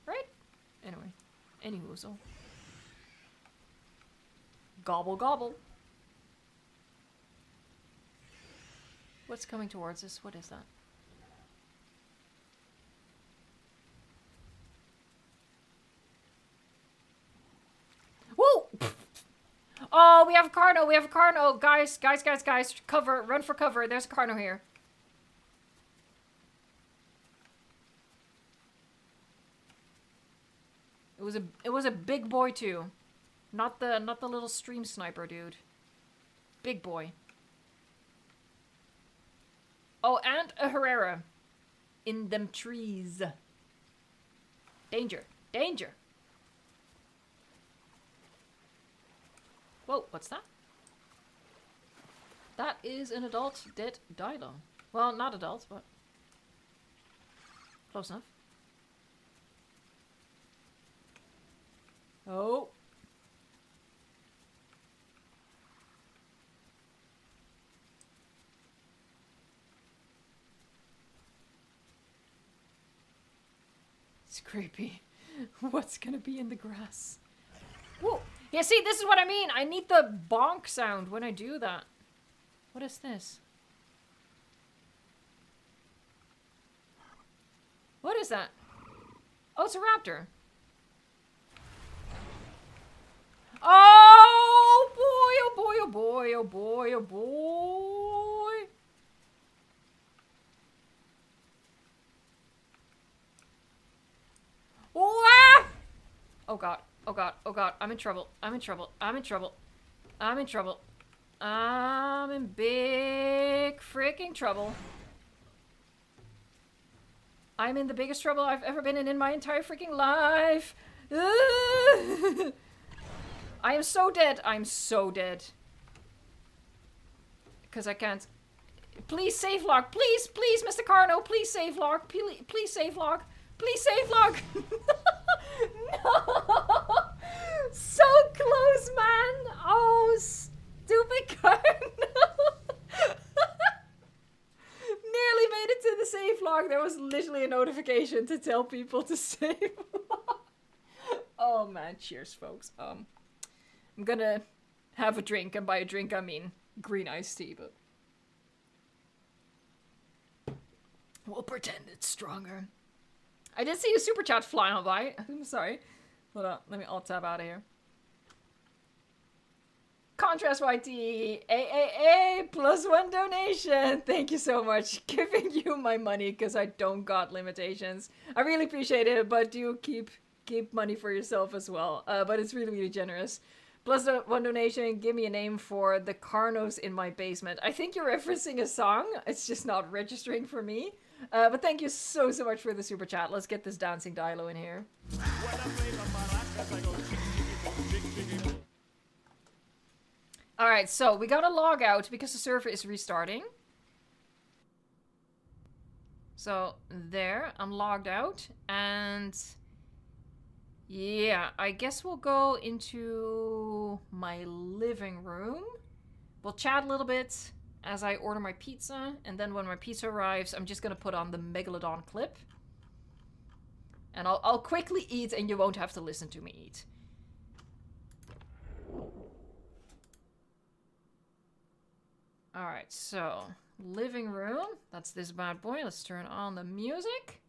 Right? Anyway. Anyhoozle. Gobble, gobble. What's coming towards us? What is that? Whoa! Oh, we have a Carno, we have a Carno. Guys, cover, run for cover. There's a Carno here. It was a big boy too. Not the little stream sniper dude. Big boy. Oh, and a Herrera. In them trees. Danger. Danger. Whoa, what's that? That is an adult dead dino. Well, not adult, but close enough. Oh. It's creepy. What's gonna be in the grass? Whoa! Yeah, see, this is what I mean. I need the bonk sound when I do that. What is this? What is that? Oh, it's a raptor. Oh boy, oh boy, oh boy, oh boy, oh boy. Oh, ah! Oh god, oh god, oh god, I'm in trouble, I'm in trouble, I'm in trouble, I'm in trouble. I'm in big freaking trouble. I'm in the biggest trouble I've ever been in my entire freaking life. I am so dead. I'm so dead. Because I can't. Please save log. Please, please, Mr. Carno. Please save log. Please save log. Please save log. No. So close, man. Oh, stupid Carno. Nearly made it to the save log. There was literally a notification to tell people to save log. Oh man, cheers folks. I'm gonna have a drink, and by a drink I mean green iced tea, but we'll pretend it's stronger. I did see a super chat flying by. I'm sorry. Hold on, let me alt tab out of here. Contrast YT, AAA, +1 donation. Thank you so much. Giving you my money because I don't got limitations. I really appreciate it, but do keep money for yourself as well. But it's really, really generous. +1 donation, give me a name for the Carnos in my basement. I think you're referencing a song. It's just not registering for me. But thank you so much for the super chat. Let's get this dancing Dilo in here. Alright, so we gotta log out because the server is restarting. So, there, I'm logged out, and yeah, I guess we'll go into my living room. We'll chat a little bit as I order my pizza, and then when my pizza arrives, I'm just gonna put on the Megalodon clip. And I'll quickly eat, and you won't have to listen to me eat. Alright, so, living room. That's this bad boy. Let's turn on the music.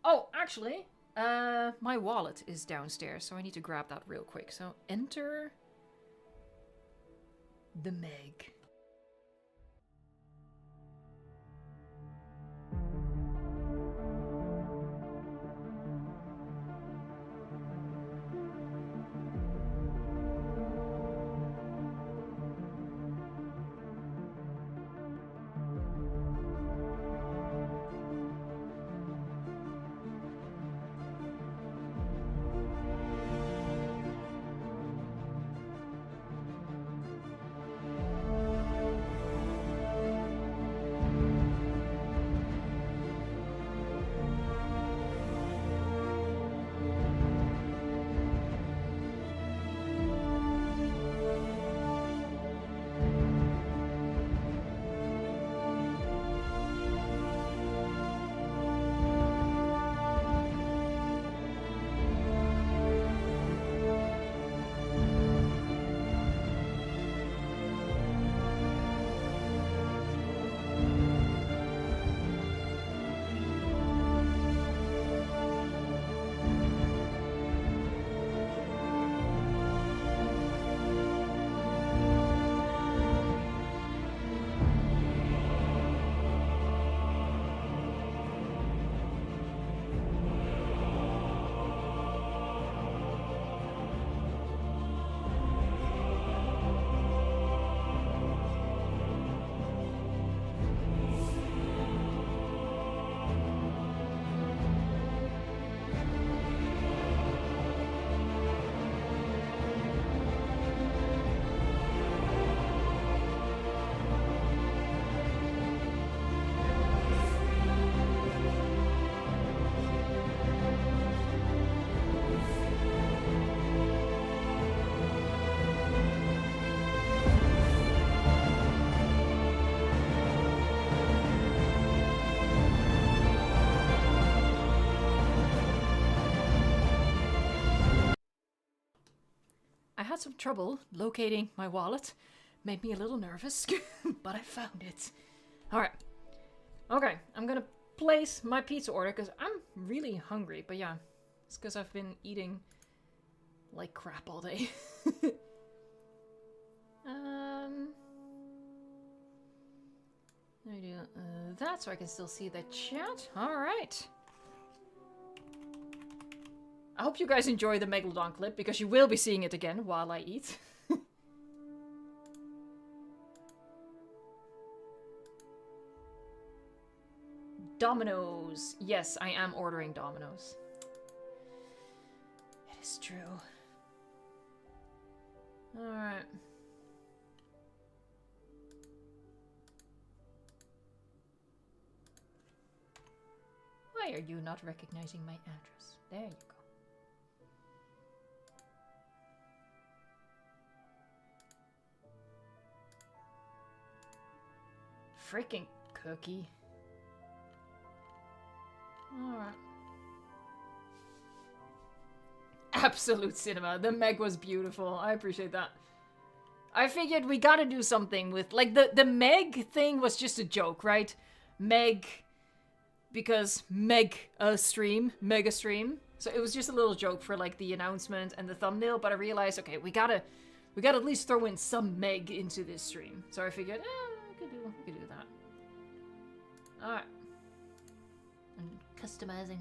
Oh, actually, my wallet is downstairs, so I need to grab that real quick. So, enter the Meg. had some trouble locating my wallet. Made me a little nervous, but I found it. Alright. Okay, I'm gonna place my pizza order because I'm really hungry. But yeah, it's because I've been eating like crap all day. Let me do that so I can still see the chat. Alright. I hope you guys enjoy the Megalodon clip because you will be seeing it again while I eat. Dominoes. Yes, I am ordering Dominoes. It is true. Alright. Why are you not recognizing my address? There you go. Freaking cookie. Alright. Absolute cinema. The Meg was beautiful. I appreciate that. I figured we gotta do something with... Like, the Meg thing was just a joke, right? Meg... Because MEG-A stream. MEG-A stream. So it was just a little joke for, like, the announcement and the thumbnail. But I realized, okay, we gotta at least throw in some Meg into this stream. So I figured, we could do that. Alright. And customizing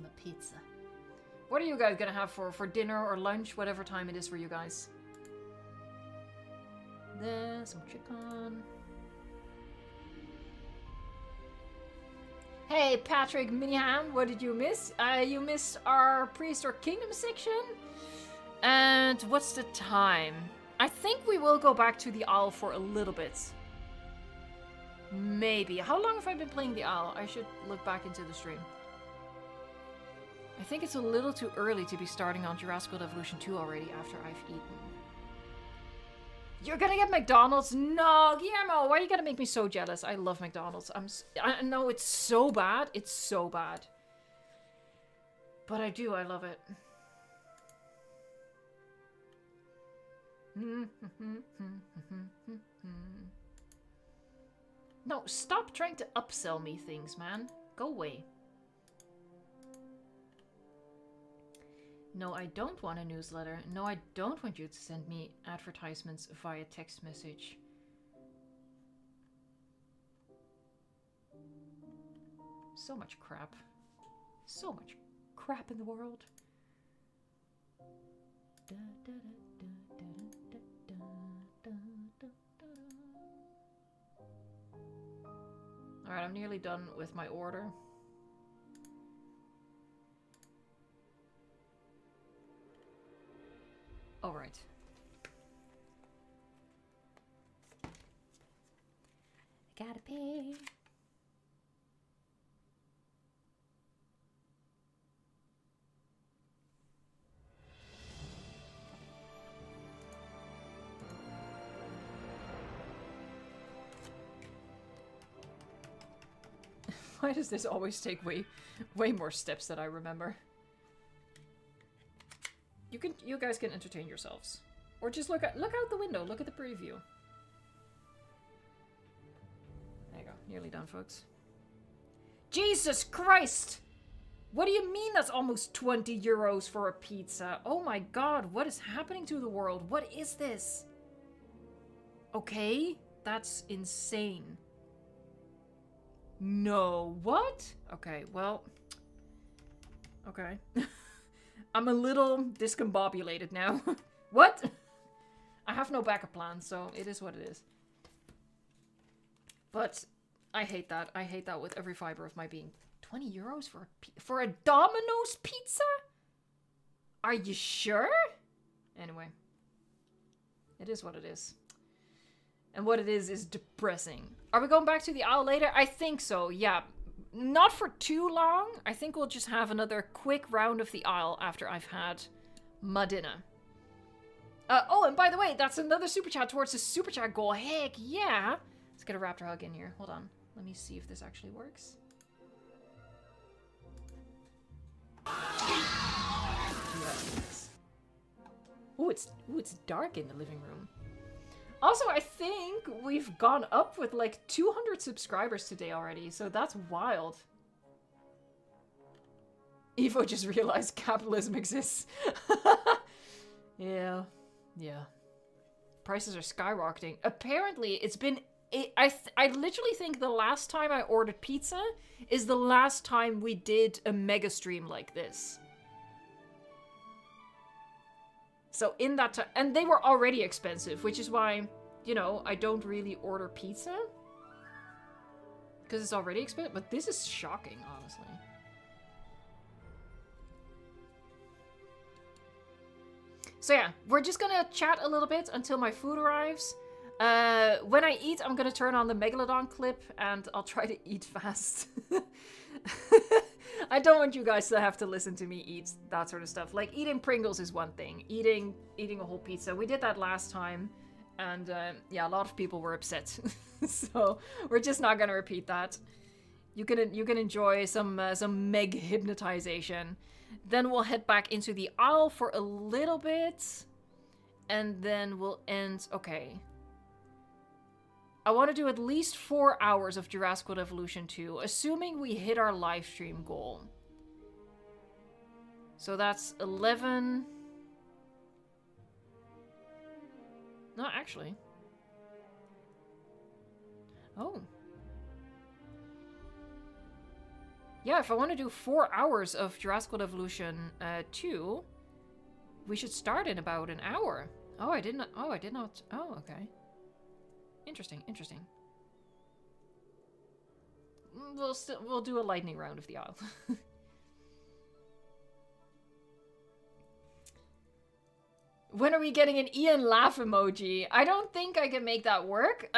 my pizza. What are you guys gonna have for dinner or lunch? Whatever time it is for you guys. There's some chicken. Hey, Patrick Miniham, what did you miss? You missed our Prehistoric Kingdom section. And what's the time? I think we will go back to the owl for a little bit. Maybe. How long have I been playing the owl? I should look back into the stream. I think it's a little too early to be starting on Jurassic World Evolution 2 already after I've eaten. You're gonna get McDonald's? No, Guillermo, why are you gonna make me so jealous? I love McDonald's. I know it's so bad. It's so bad. But I do. I love it. No, stop trying to upsell me things, man. Go away. No, I don't want a newsletter. No, I don't want you to send me advertisements via text message. So much crap. So much crap in the world. Alright, I'm nearly done with my order. Alright. I gotta pay. Why does this always take way more steps than I remember? You guys can entertain yourselves, or just look out the window. Look at the preview. There you go. Nearly done, folks. Jesus Christ! What do you mean that's almost 20 euros for a pizza? Oh my god! What is happening to the world? What is this? Okay, that's insane. No, what? Okay, well, okay. I'm a little discombobulated now. What? I have no backup plan, so it is what it is. But I hate that. I hate that with every fiber of my being. 20 euros for a Domino's pizza? Are you sure? Anyway. It is what it is. And what it is depressing. Are we going back to the owl later? I think so, yeah. Not for too long. I think we'll just have another quick round of the owl after I've had my dinner. Oh, and by the way, that's another super chat towards the super chat goal. Heck yeah. Let's get a raptor hug in here. Hold on. Let me see if this actually works. Yes. Ooh, it's dark in the living room. Also, I think we've gone up with like 200 subscribers today already, so that's wild. Evo just realized capitalism exists. Yeah. Prices are skyrocketing. Apparently, it's been... I literally think the last time I ordered pizza is the last time we did a mega stream like this. So in that time... And they were already expensive, which is why, you know, I don't really order pizza. Because it's already expensive. But this is shocking, honestly. So yeah, we're just gonna chat a little bit until my food arrives. When I eat, I'm gonna turn on the Megalodon clip and I'll try to eat fast. I don't want you guys to have to listen to me eat that sort of stuff. Like, eating Pringles is one thing. Eating a whole pizza. We did that last time. And yeah, a lot of people were upset. So we're just not gonna repeat that. You can enjoy some Meg hypnotization. Then we'll head back into the aisle for a little bit. And then we'll end... Okay. I want to do at least 4 hours of Jurassic World Evolution 2, assuming we hit our live stream goal. So that's 11... No, actually. Oh. Yeah, if I want to do 4 hours of Jurassic World Evolution 2, we should start in about an hour. Oh, I did not. Oh, okay. Interesting. We'll do a lightning round of the aisle. When are we getting an Ian laugh emoji? I don't think I can make that work.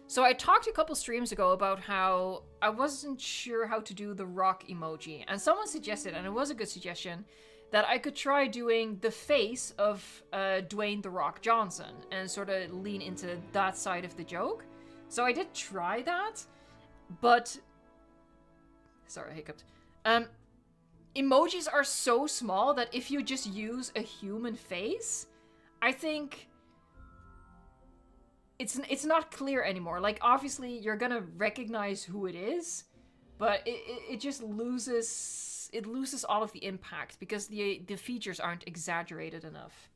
So I talked a couple streams ago about how I wasn't sure how to do the rock emoji. And someone suggested, and it was a good suggestion, that I could try doing the face of Dwayne "The Rock" Johnson and sort of lean into that side of the joke. So I did try that, but... Sorry, I hiccuped. Emojis are so small that if you just use a human face, I think... It's not clear anymore. Like, obviously, you're gonna recognize who it is, but it just loses... It loses all of the impact because the features aren't exaggerated enough.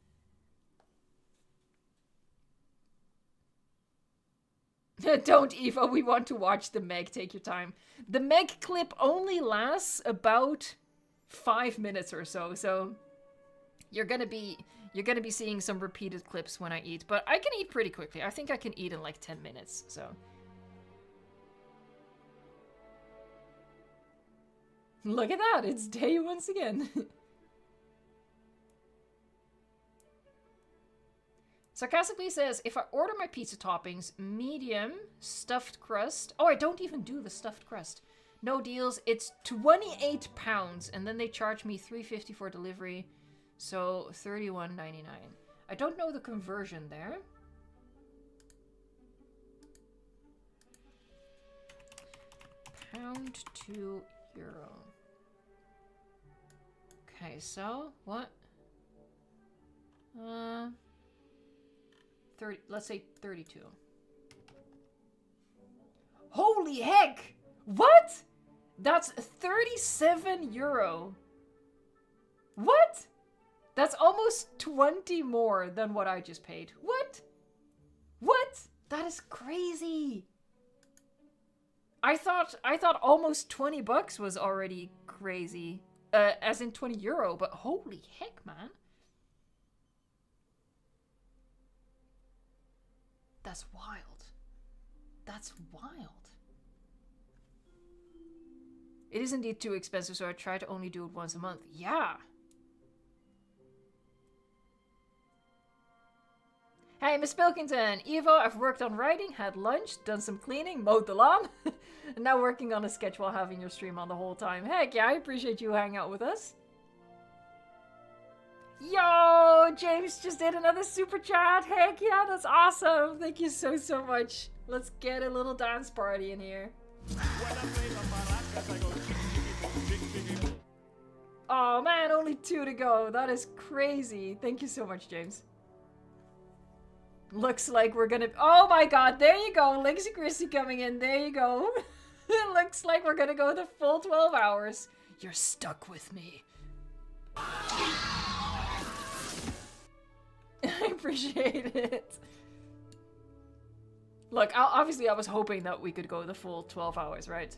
Don't, Eva, we want to watch the Meg. Take your time. The Meg clip only lasts about 5 minutes or so, so you're gonna be seeing some repeated clips when I eat, but I can eat pretty quickly. I think I can eat in like 10 minutes, so. Look at that, it's day once again. Sarcastically says, if I order my pizza toppings, medium, stuffed crust. Oh, I don't even do the stuffed crust. No deals, it's £28, and then they charge me $3.50 for delivery. So, $31.99. I don't know the conversion there. Pound to euro. Okay, so, what? 30, let's say 32. Holy heck! What? That's 37 euro. What? That's almost 20 more than what I just paid. What? What? That is crazy. I thought almost 20 bucks was already crazy. As in 20 euro, but holy heck, man. That's wild. That's wild. It is indeed too expensive, so I try to only do it once a month. Yeah. Hey, Miss Pilkington. Evo, I've worked on writing, had lunch, done some cleaning, mowed the lawn, and now working on a sketch while having your stream on the whole time. Heck yeah, I appreciate you hanging out with us. Yo, James just did another super chat. Heck yeah, that's awesome. Thank you so much. Let's get a little dance party in here. Oh man, only only 2 to go. That is crazy. Thank you so much, James. Looks like we're gonna... Oh my god, there you go. Legacy Chrissy coming in. There you go. It looks like we're gonna go the full 12 hours. You're stuck with me. I appreciate it. Look, obviously I was hoping that we could go the full 12 hours, right?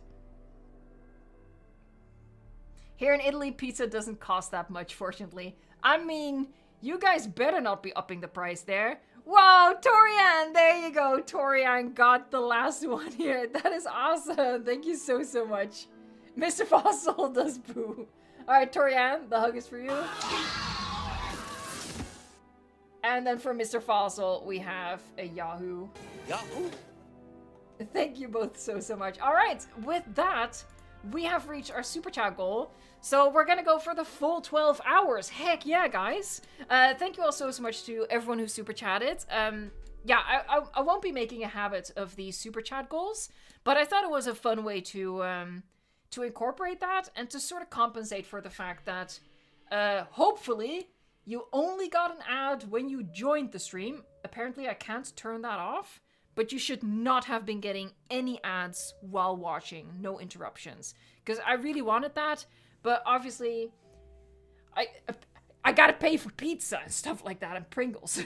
Here in Italy, pizza doesn't cost that much, fortunately. I mean, you guys better not be upping the price there. Whoa, Torian! There you go. Torian got the last one here. That is awesome. Thank you so, so much. Mr. Fossil does boo. Alright, Torian, the hug is for you. And then for Mr. Fossil, we have a Yahoo. Yahoo! Thank you both so, so much. Alright, with that, we have reached our super chat goal. So we're gonna go for the full 12 hours. Heck yeah, guys. Thank you all so, so much to everyone who super chatted. Yeah, I won't be making a habit of these super chat goals, but I thought it was a fun way to incorporate that and to sort of compensate for the fact that hopefully you only got an ad when you joined the stream. Apparently I can't turn that off, but you should not have been getting any ads while watching, no interruptions. Because I really wanted that, but obviously I gotta pay for pizza and stuff like that and Pringles.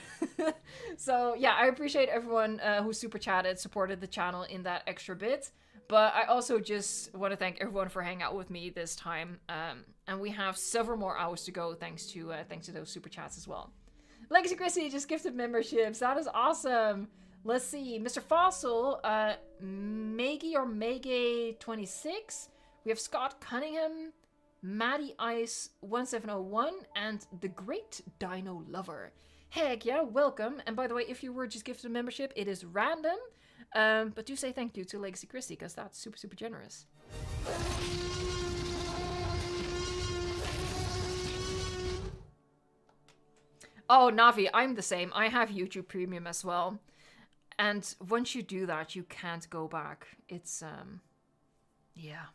So yeah, I appreciate everyone who super chatted, supported the channel in that extra bit. But I also just want to thank everyone for hanging out with me this time. And we have several more hours to go thanks to those super chats as well. Legacy Chrissy just gifted memberships. That is awesome. Let's see. Mr. Fossil, MEG-A or MEG-A 26. We have Scott Cunningham, Maddie Ice 1701, and the Great Dino Lover. Heck yeah, welcome. And by the way, if you were just gifted a membership, it is random. But do say thank you to Legacy Chrissy, because that's super, super generous. Oh, Navi, I'm the same. I have YouTube Premium as well. And once you do that, you can't go back. It's, yeah.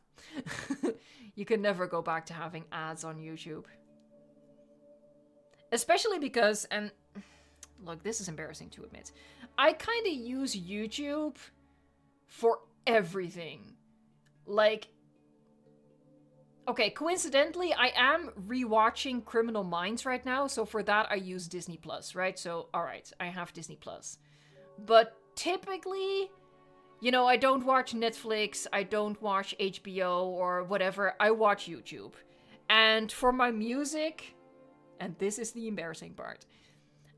You can never go back to having ads on YouTube. Especially because, and look, this is embarrassing to admit, I kind of use YouTube for everything. Like, okay, coincidentally, I am rewatching Criminal Minds right now, so for that I use Disney Plus, right? So, alright, I have Disney Plus. But typically, you know, I don't watch Netflix, I don't watch HBO or whatever, I watch YouTube. And for my music, and this is the embarrassing part,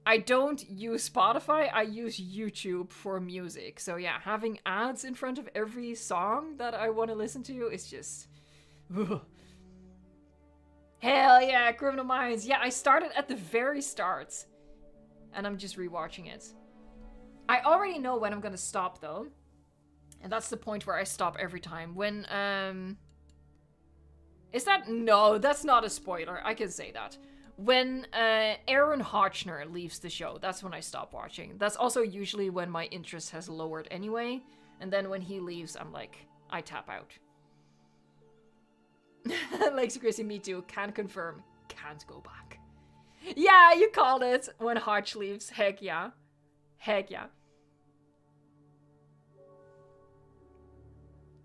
I don't use Spotify, I use YouTube for music. So yeah, having ads in front of every song that I want to listen to is just... Ugh. Hell yeah, Criminal Minds. Yeah, I started at the very start. And I'm just rewatching it. I already know when I'm gonna stop though. And that's the point where I stop every time. When, is that... No, that's not a spoiler. I can say that. When Aaron Hotchner leaves the show, that's when I stop watching. That's also usually when my interest has lowered anyway. And then when he leaves, I'm like, I tap out. Legacy Chrissy, me too. Can confirm. Can't go back. Yeah, you called it. When Hotch leaves. Heck yeah. Heck yeah.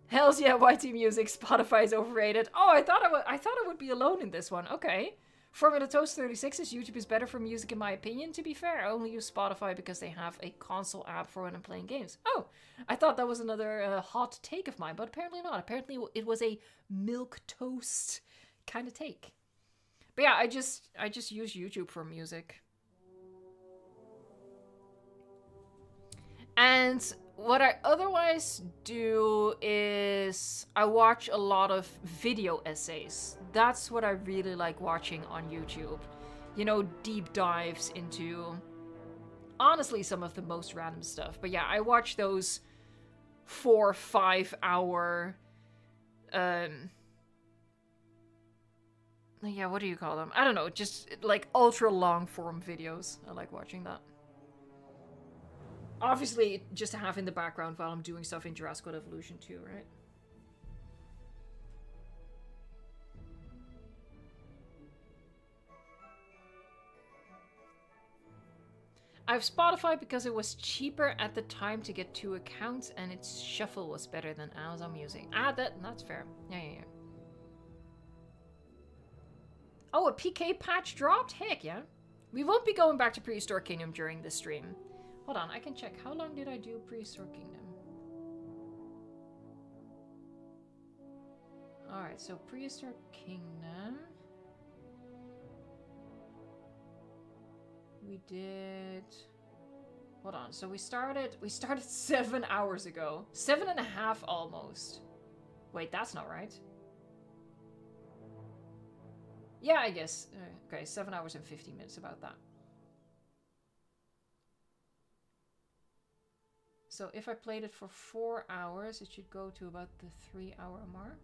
Hells yeah, YT Music. Spotify is overrated. Oh, I thought I would be alone in this one. Okay. Formula Toast 36 says YouTube is better for music in my opinion. To be fair, I only use Spotify because they have a console app for when I'm playing games. Oh, I thought that was another hot take of mine, but apparently not. Apparently it was a milquetoast kind of take. But yeah, I just use YouTube for music. And what I otherwise do is I watch a lot of video essays. That's what I really like watching on YouTube. You know, deep dives into, honestly, some of the most random stuff. But yeah, I watch those 4 or 5 hour, yeah, what do you call them? I don't know, just like ultra long form videos. I like watching that. Obviously, just to have in the background while I'm doing stuff in Jurassic World Evolution too, right? I have Spotify because it was cheaper at the time to get 2 accounts and its shuffle was better than Amazon Music. Ah, that's fair. Yeah. Oh, a PK patch dropped? Heck yeah. We won't be going back to Prehistoric Kingdom during this stream. Hold on, I can check. How long did I do Prehistoric Kingdom? Alright, so Prehistoric Kingdom. We did... Hold on, so we started 7 hours ago. 7.5 almost. Wait, that's not right. Yeah, I guess. Okay, 7 hours and 50 minutes, about that. So if I played it for 4 hours, it should go to about the 3-hour mark.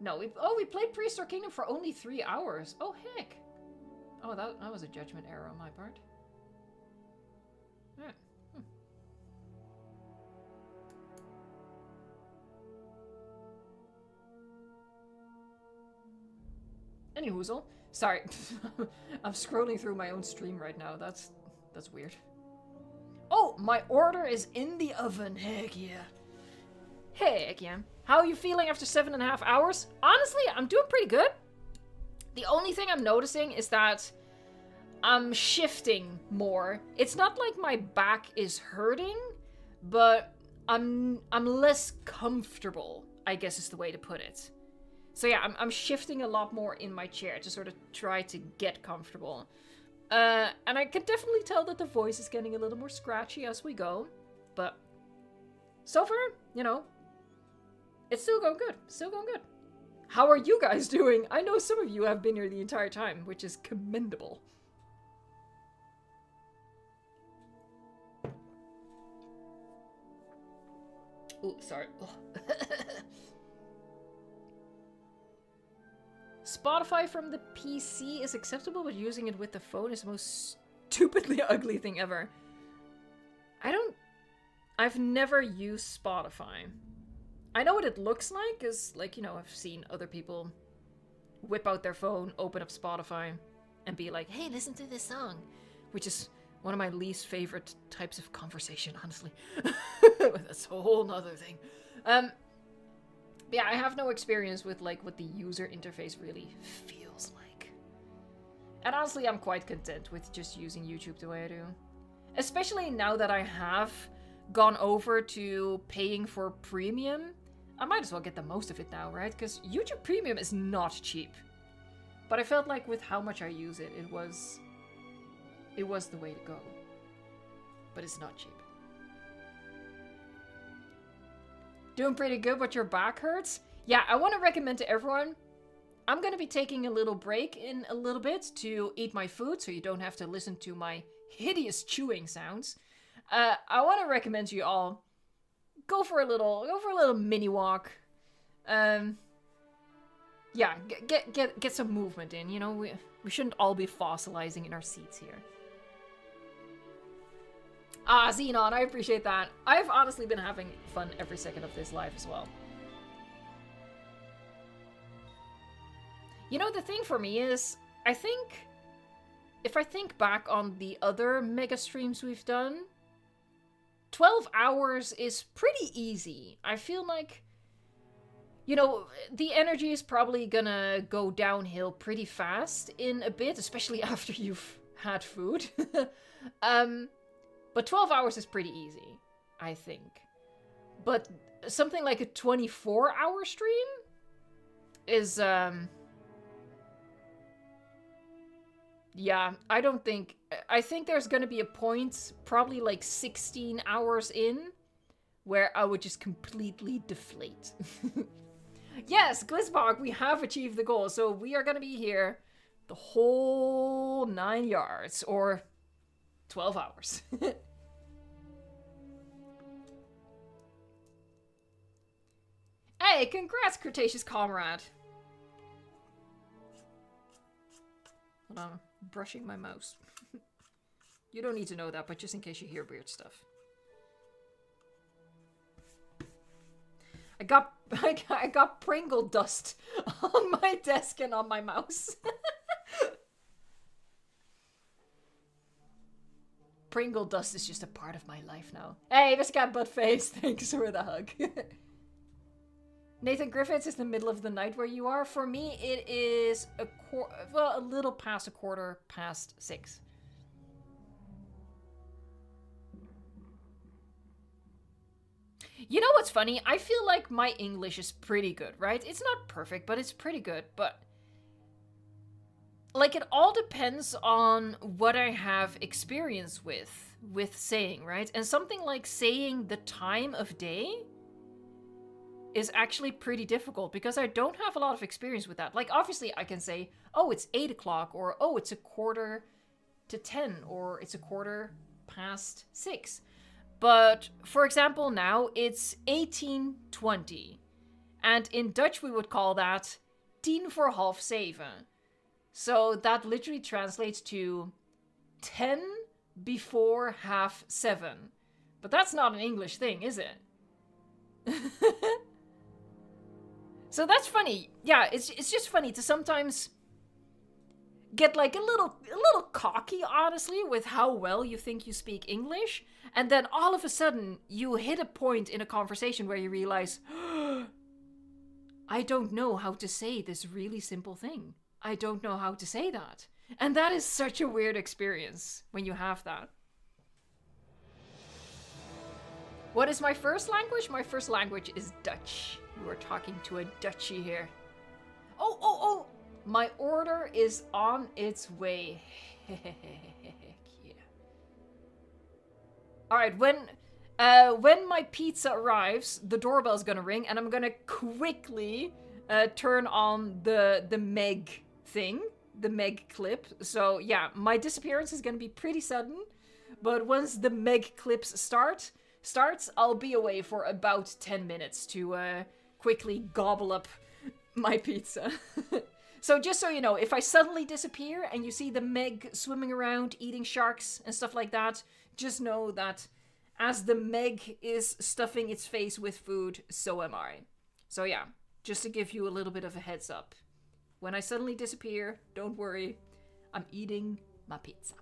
No, we played Prehistoric Kingdom for only 3 hours. Oh, heck. Oh, that was a judgment error on my part. Yeah. Anyhoozle. Sorry. I'm scrolling through my own stream right now. That's weird. Oh, my order is in the oven. Heck yeah. Heck yeah. How are you feeling after 7.5 hours? Honestly, I'm doing pretty good. The only thing I'm noticing is that I'm shifting more. It's not like my back is hurting, but I'm less comfortable, I guess is the way to put it. So yeah, I'm shifting a lot more in my chair to sort of try to get comfortable. And I can definitely tell that the voice is getting a little more scratchy as we go. But so far, you know, it's still going good. Still going good. How are you guys doing? I know some of you have been here the entire time, which is commendable. Oh, sorry. Spotify from the PC is acceptable, but using it with the phone is the most stupidly ugly thing ever. I've never used Spotify. I know what it looks like, because, like, you know, I've seen other people whip out their phone, open up Spotify, and be like, hey, listen to this song. Which is one of my least favorite types of conversation, honestly. That's a whole nother thing. Yeah, I have no experience with, like, what the user interface really feels like. And honestly, I'm quite content with just using YouTube the way I do. Especially now that I have gone over to paying for premium. I might as well get the most of it now, right? Because YouTube Premium is not cheap. But I felt like with how much I use it, it was the way to go. But it's not cheap. Doing pretty good, but your back hurts? Yeah, I want to recommend to everyone, I'm going to be taking a little break in a little bit to eat my food, so you don't have to listen to my hideous chewing sounds. I want to recommend to you all, go for a little mini walk. Yeah, get some movement in. You know, we shouldn't all be fossilizing in our seats here. Ah, Xenon, I appreciate that. I've honestly been having fun every second of this live as well. You know, the thing for me is, I think, if I think back on the other mega streams we've done, 12 hours is pretty easy. I feel like, you know, the energy is probably gonna go downhill pretty fast in a bit, especially after you've had food. But 12 hours is pretty easy, I think. But something like a 24-hour stream is, yeah, I think there's gonna be a point, probably like 16 hours in, where I would just completely deflate. Yes, Glitzbog, we have achieved the goal, so we are gonna be here the whole 9 yards, or 12 hours. Hey, congrats, Cretaceous Comrade! Hold on, I'm brushing my mouse. You don't need to know that, but just in case you hear weird stuff. I got Pringle dust on my desk and on my mouse. Pringle dust is just a part of my life now. Hey, Miss Cat Buttface, thanks for the hug. Nathan Griffiths is the middle of the night where you are. For me, it is a little past 6:15. You know what's funny? I feel like my English is pretty good, right? It's not perfect, but it's pretty good. But like, it all depends on what I have experience with saying, right? And something like saying the time of day is actually pretty difficult because I don't have a lot of experience with that. Like, obviously I can say, oh, it's 8 o'clock, or oh, it's 9:45, or it's 6:15. But for example, now it's 18:20. And in Dutch we would call that 7:30. So that literally translates to 10 before 7:30. But that's not an English thing, is it? So that's funny. Yeah, it's just funny to sometimes get like a little cocky, honestly, with how well you think you speak English, and then all of a sudden you hit a point in a conversation where you realize, I don't know how to say this really simple thing. I don't know how to say that. And that is such a weird experience when you have that. What is my first language? My first language is Dutch. You are talking to a Dutchie here. Oh! My order is on its way. Heck yeah. Alright, when my pizza arrives, the doorbell's gonna ring, and I'm gonna quickly turn on the MEG thing, the MEG clip. So yeah, my disappearance is gonna be pretty sudden, but once the MEG clips starts, I'll be away for about 10 minutes to quickly gobble up my pizza. So just so you know, if I suddenly disappear and you see the Meg swimming around eating sharks and stuff like that, just know that as the Meg is stuffing its face with food, so am I. So yeah, just to give you a little bit of a heads up. When I suddenly disappear, don't worry, I'm eating my pizza.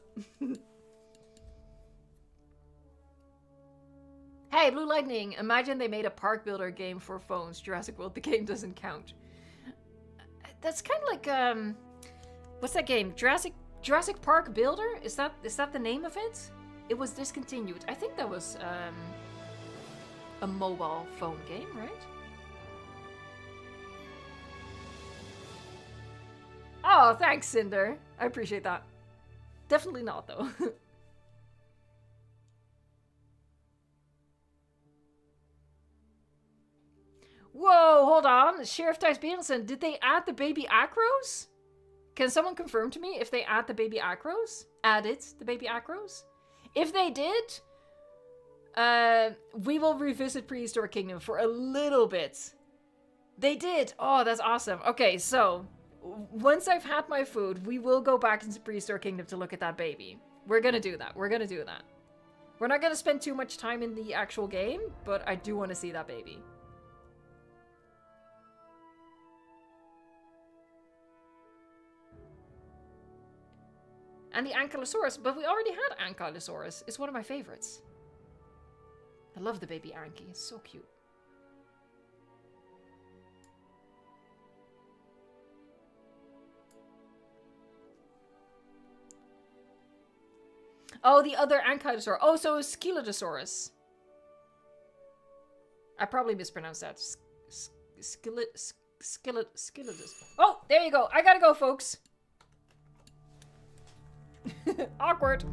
Hey, Blue Lightning, imagine they made a park builder game for phones. Jurassic World, the game doesn't count. That's kind of like, what's that game? Jurassic Park Builder? Is that the name of it? It was discontinued. I think that was, a mobile phone game, right? Oh, thanks, Cinder. I appreciate that. Definitely not, though. Whoa, hold on. Sheriff Dice Beanson, did they add the baby acros? Can someone confirm to me if they add the baby acros? Added the baby acros? If they did, we will revisit Prehistoric Kingdom for a little bit. They did. Oh, that's awesome. Okay, so once I've had my food, we will go back into Prehistoric Kingdom to look at that baby. We're gonna do that. We're gonna do that. We're not gonna spend too much time in the actual game, but I do want to see that baby. And the Ankylosaurus, but we already had Ankylosaurus. It's one of my favorites. I love the baby Anky. It's so cute. Oh, the other Ankylosaur. Oh, so it's Skelotosaurus. I probably mispronounced that. Skelotosaurus. Oh, there you go. I gotta go, folks. Awkward.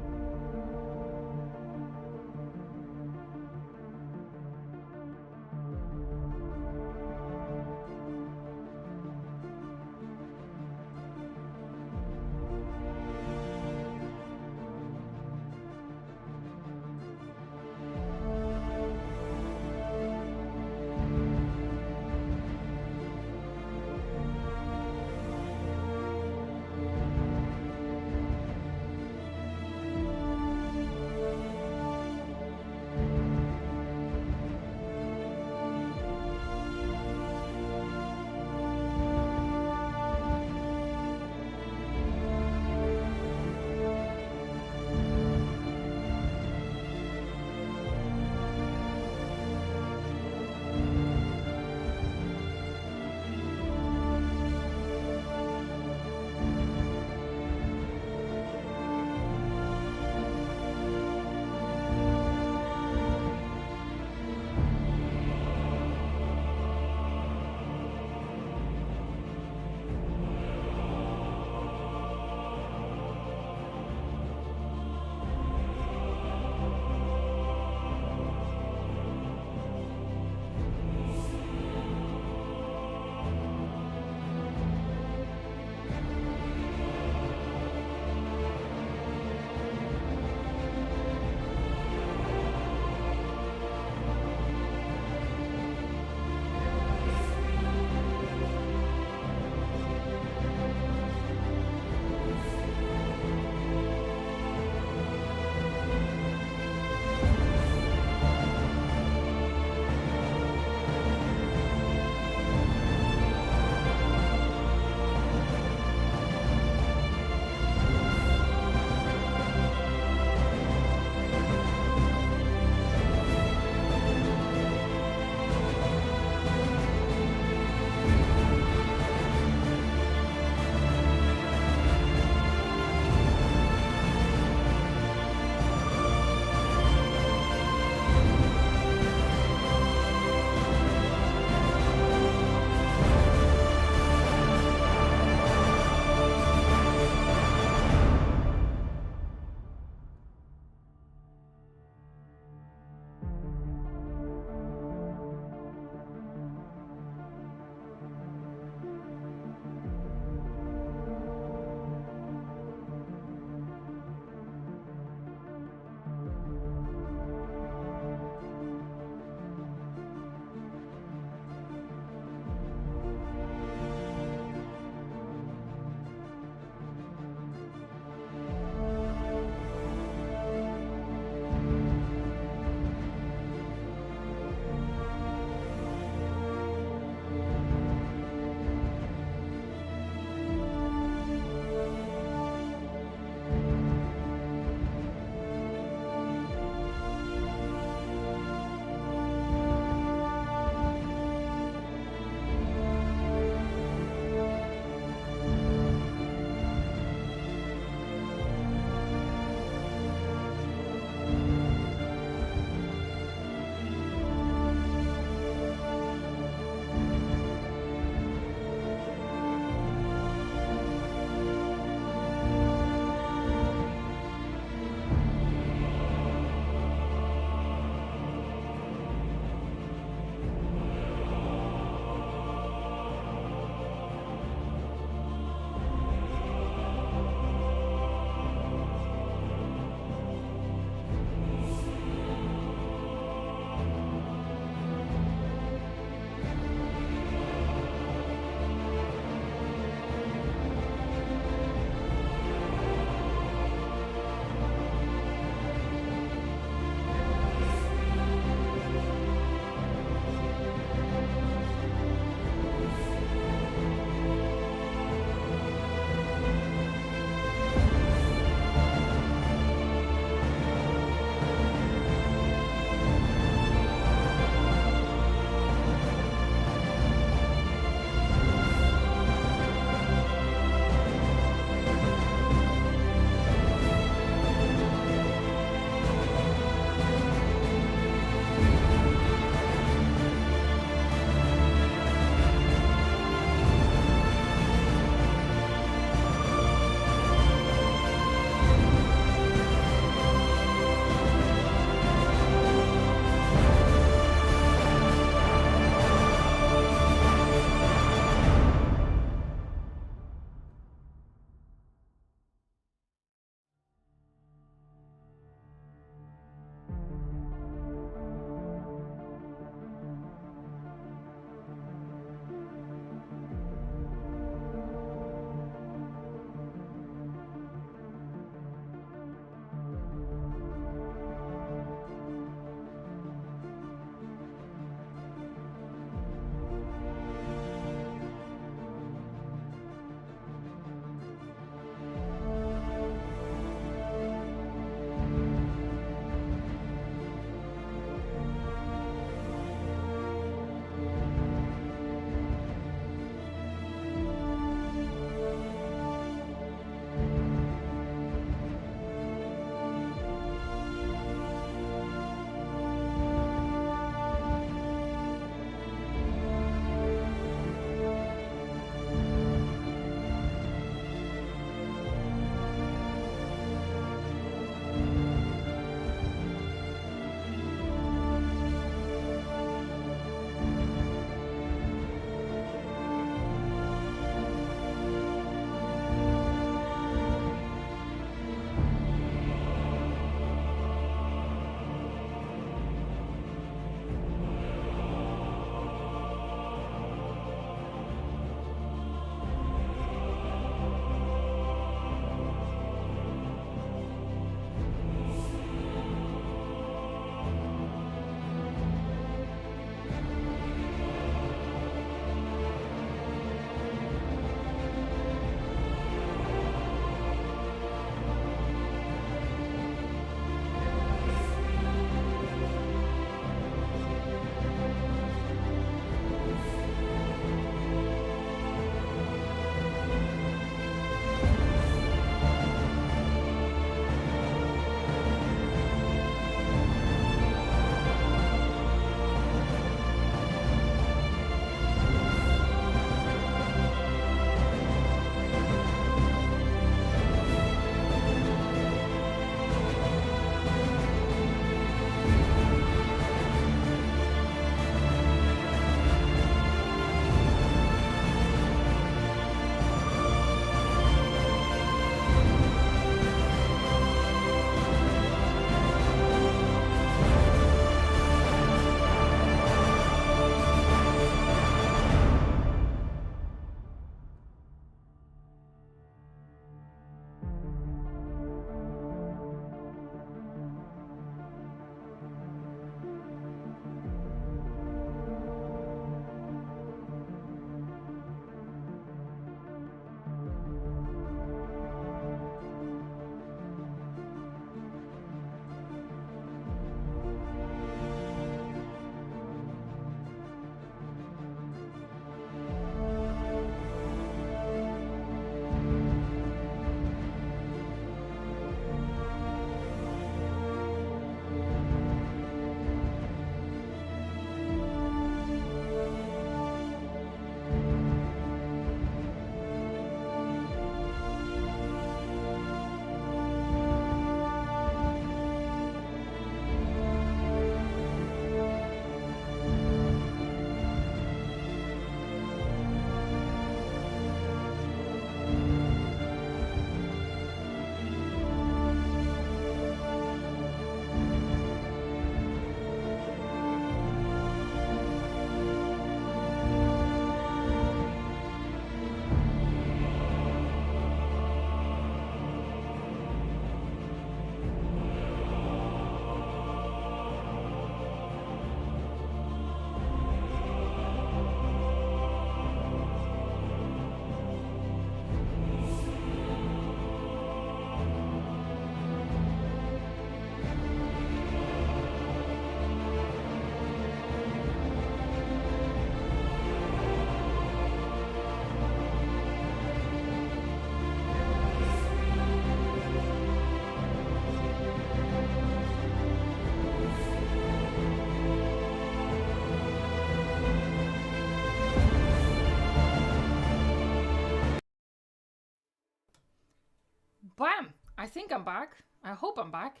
Bam! I think I'm back. I hope I'm back.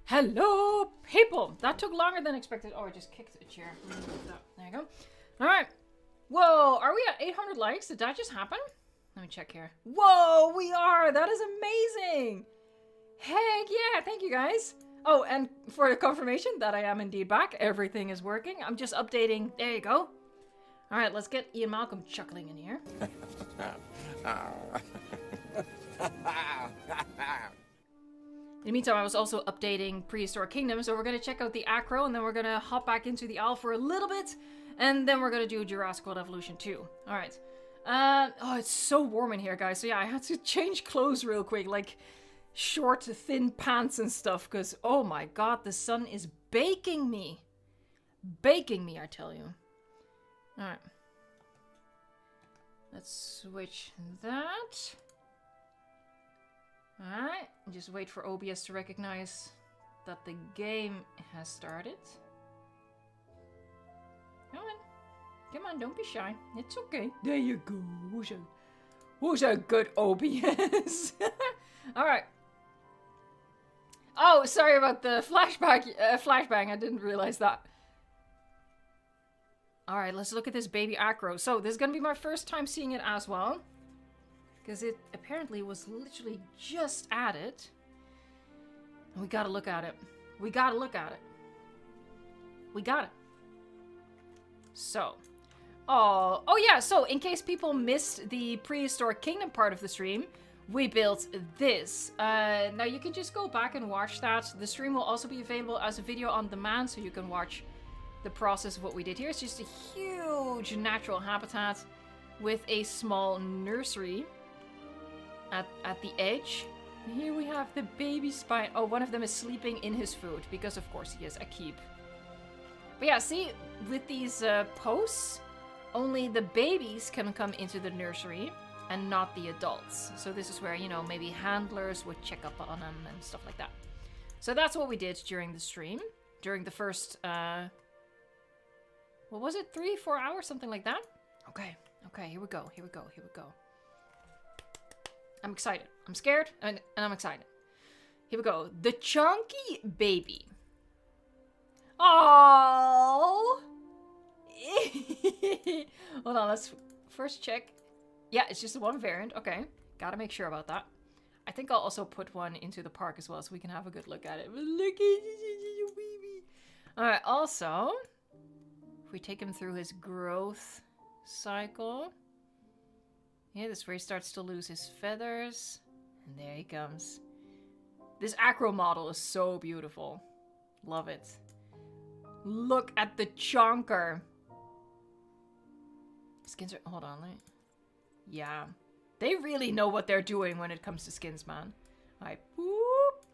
Hello, people! That took longer than expected. Oh, I just kicked a chair. There you go. Alright. Whoa, are we at 800 likes? Did that just happen? Let me check here. Whoa, we are! That is amazing! Heck yeah, thank you guys. Oh, and for the confirmation that I am indeed back, everything is working. I'm just updating. There you go. Alright, let's get Ian Malcolm chuckling in here. In the meantime, I was also updating Prehistoric Kingdom, so we're going to check out the acro, and then we're going to hop back into the owl for a little bit, and then we're going to do Jurassic World Evolution 2. Alright. Oh, it's so warm in here, guys, so yeah, I had to change clothes real quick, like short, thin pants and stuff, because, oh my god, the sun is baking me. Baking me, I tell you. Alright. Let's switch that. Alright, just wait for OBS to recognize that the game has started. Come on, don't be shy. It's okay. There you go. Who's a good OBS? Alright. Oh, sorry about the flashbang. I didn't realize that. Alright, let's look at this baby acro. So, this is going to be my first time seeing it as well. Because it apparently was literally just added. And we gotta look at it. We gotta look at it. We got it. So. Oh yeah, so in case people missed the Prehistoric Kingdom part of the stream, we built this. Now you can just go back and watch that. The stream will also be available as a video on demand, so you can watch the process of what we did here. It's just a huge natural habitat with a small nursery at the edge. And here we have the baby spine. Oh, one of them is sleeping in his food because of course he is a keep. But yeah, see, with these posts, only the babies can come into the nursery and not the adults. So this is where, you know, maybe handlers would check up on them and stuff like that. So that's what we did during the stream. During the first, what was it? 3-4 hours? Something like that? Okay, here we go. I'm excited. I'm scared, and I'm excited. Here we go. The chunky baby. Oh. Hold on, let's first check. Yeah, it's just one variant. Okay, gotta make sure about that. I think I'll also put one into the park as well, so we can have a good look at it. Look at you, baby. All right. Also, if we take him through his growth cycle. Yeah, this is where he starts to lose his feathers. And there he comes. This acro model is so beautiful. Love it. Look at the chonker. Skins are... Hold on. Yeah. They really know what they're doing when it comes to skins, man. Alright. Whoop.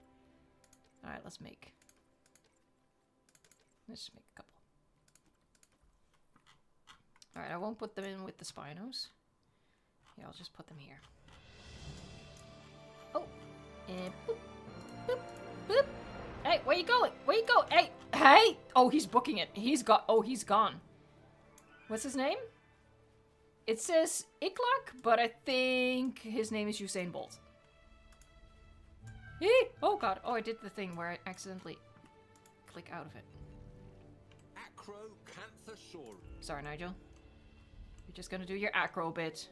Alright, let's just make a couple. Alright, I won't put them in with the spinos. Yeah, I'll just put them here. Oh. And boop, boop, boop. Hey, where you going? Where you going? Hey, hey! Oh, he's booking it. He's gone. What's his name? It says Iklak, but I think his name is Usain Bolt. Oh god. Oh, I did the thing where I accidentally click out of it. Sorry, Nigel. You're just gonna do your acro bit.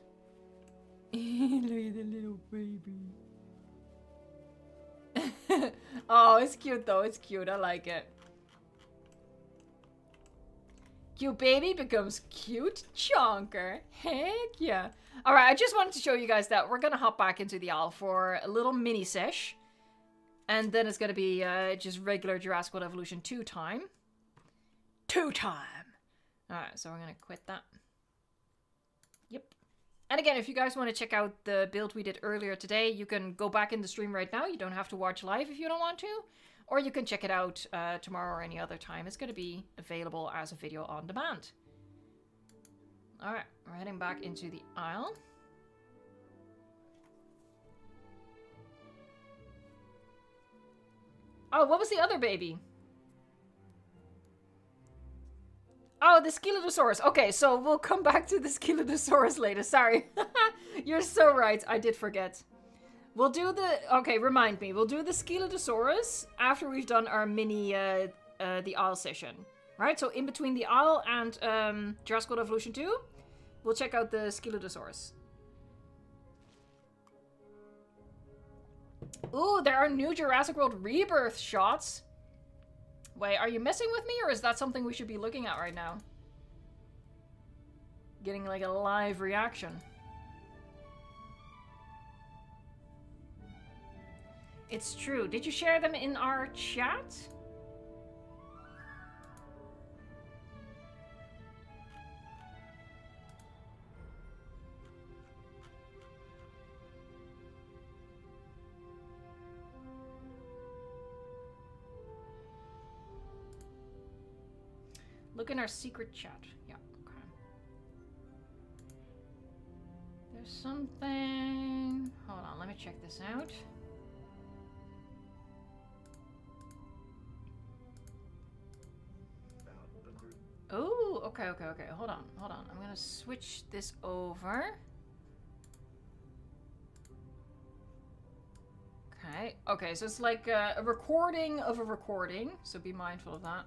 Look at the little baby. Oh, it's cute though. It's cute. I like it. Cute baby becomes cute chonker. Heck yeah. Alright, I just wanted to show you guys that we're gonna hop back into the owl for a little mini sesh. And then it's gonna be just regular Jurassic World Evolution 2 time. 2 time! Alright, so we're gonna quit that. Yep. And again, if you guys want to check out the build we did earlier today, you can go back in the stream right now. You don't have to watch live if you don't want to. Or you can check it out tomorrow or any other time. It's going to be available as a video on demand. Alright, we're heading back into the aisle. Oh, what was the other baby? Oh, the Scelidosaurus. Okay, so we'll come back to the Scelidosaurus later. Sorry. You're so right. I did forget. We'll do the... Okay, remind me. We'll do the Scelidosaurus after we've done our mini, the Isle session. Right? So in between the Isle and Jurassic World Evolution 2, we'll check out the Scelidosaurus. Ooh, there are new Jurassic World Rebirth shots. Wait, are you messing with me, or is that something we should be looking at right now? Getting like a live reaction. It's true. Did you share them in our chat? Look in our secret chat. Yeah, okay. There's something... Hold on, let me check this out. Oh, okay. Hold on. I'm gonna switch this over. Okay, so it's like a recording of a recording, so be mindful of that.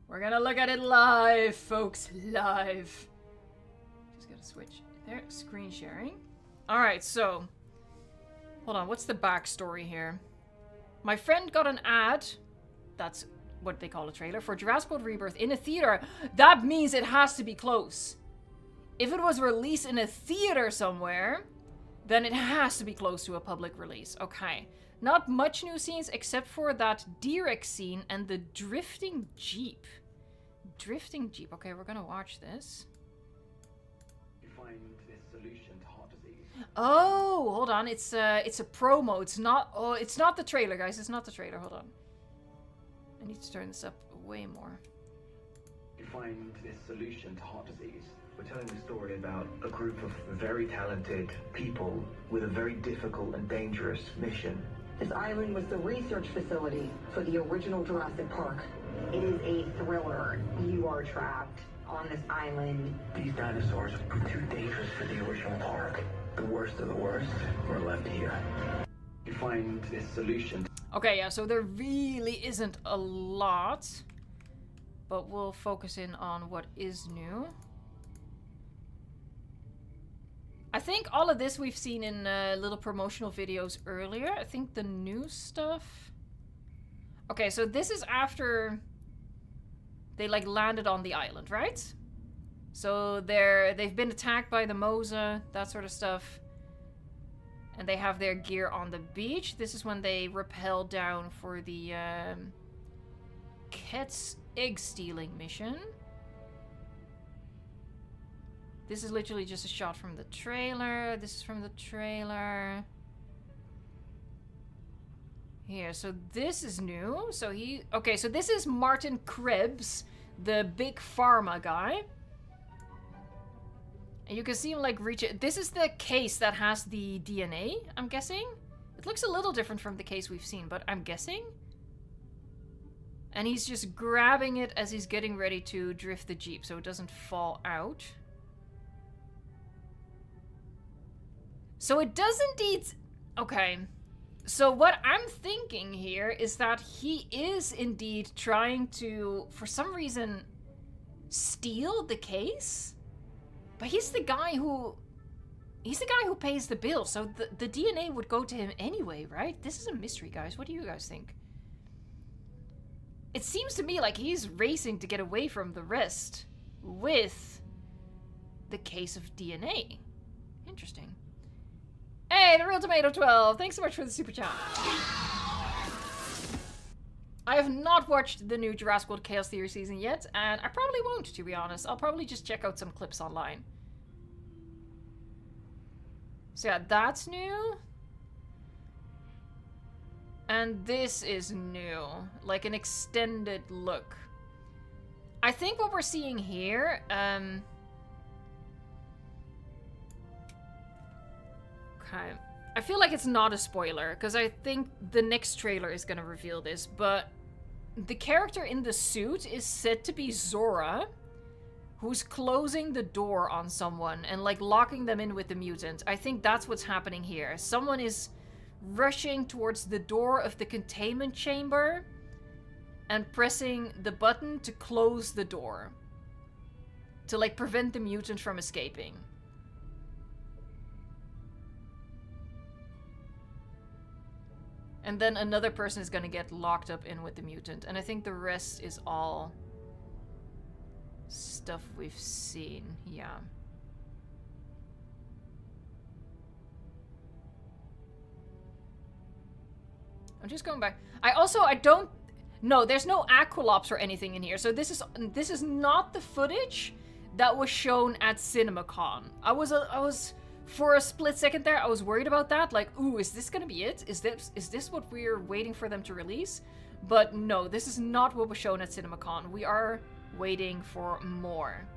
We're gonna look at it live, folks, live. Just gotta switch there, screen sharing. Alright, so, hold on, what's the backstory here? My friend got an ad, that's what they call a trailer, for Jurassic World Rebirth in a theater. That means it has to be close. If it was released in a theater somewhere, then it has to be close to a public release. Okay. Not much new scenes except for that Direct scene and the drifting Jeep. Drifting Jeep. Okay, we're gonna watch this. You find this solution to heart disease. Oh, hold on. It's a promo. It's not... Oh, it's not the trailer, guys. It's not the trailer. Hold on. I need to turn this up way more. You find this solution to heart disease. We're telling a story about a group of very talented people with a very difficult and dangerous mission. This island was the research facility for the original Jurassic Park. It is a thriller. You are trapped on this island. These dinosaurs were too dangerous for the original park. The worst of the worst were left here. You find this solution. Okay, yeah, so there really isn't a lot, but we'll focus in on what is new. I think all of this we've seen in little promotional videos earlier. I think the new stuff... Okay, so this is after they like landed on the island, right? So they've been attacked by the MEG-A, that sort of stuff. And they have their gear on the beach. This is when they rappel down for the Cat's egg stealing mission. This is literally just a shot from the trailer. This is from the trailer. Here, so this is new. So okay, so this is Martin Krebs, the big pharma guy. And you can see him like reach it. This is the case that has the DNA, I'm guessing. It looks a little different from the case we've seen, but I'm guessing. And he's just grabbing it as he's getting ready to drift the Jeep so it doesn't fall out. So it does indeed... Okay. So what I'm thinking here is that he is indeed trying to, for some reason, steal the case? But he's the guy who pays the bill, so the DNA would go to him anyway, right? This is a mystery, guys. What do you guys think? It seems to me like he's racing to get away from the rest with the case of DNA. Interesting. Hey, the Real Tomato 12. Thanks so much for the super chat. I have not watched the new Jurassic World Chaos Theory season yet, and I probably won't, to be honest. I'll probably just check out some clips online. So yeah, that's new. And this is new. Like an extended look. I think what we're seeing here, okay. I feel like it's not a spoiler, because I think the next trailer is going to reveal this, but the character in the suit is said to be Zora, who's closing the door on someone and like locking them in with the mutant. I think that's what's happening here. Someone is rushing towards the door of the containment chamber and pressing the button to close the door. To like prevent the mutant from escaping. And then another person is gonna get locked up in with the mutant. And I think the rest is all stuff we've seen. Yeah. I'm just going back. I don't... No, there's no aqualops or anything in here. So this is not the footage that was shown at CinemaCon. I was for a split second there, I was worried about that. Like, ooh, is this gonna be it? Is this what we're waiting for them to release? But no, this is not what was shown at CinemaCon. We are waiting for more.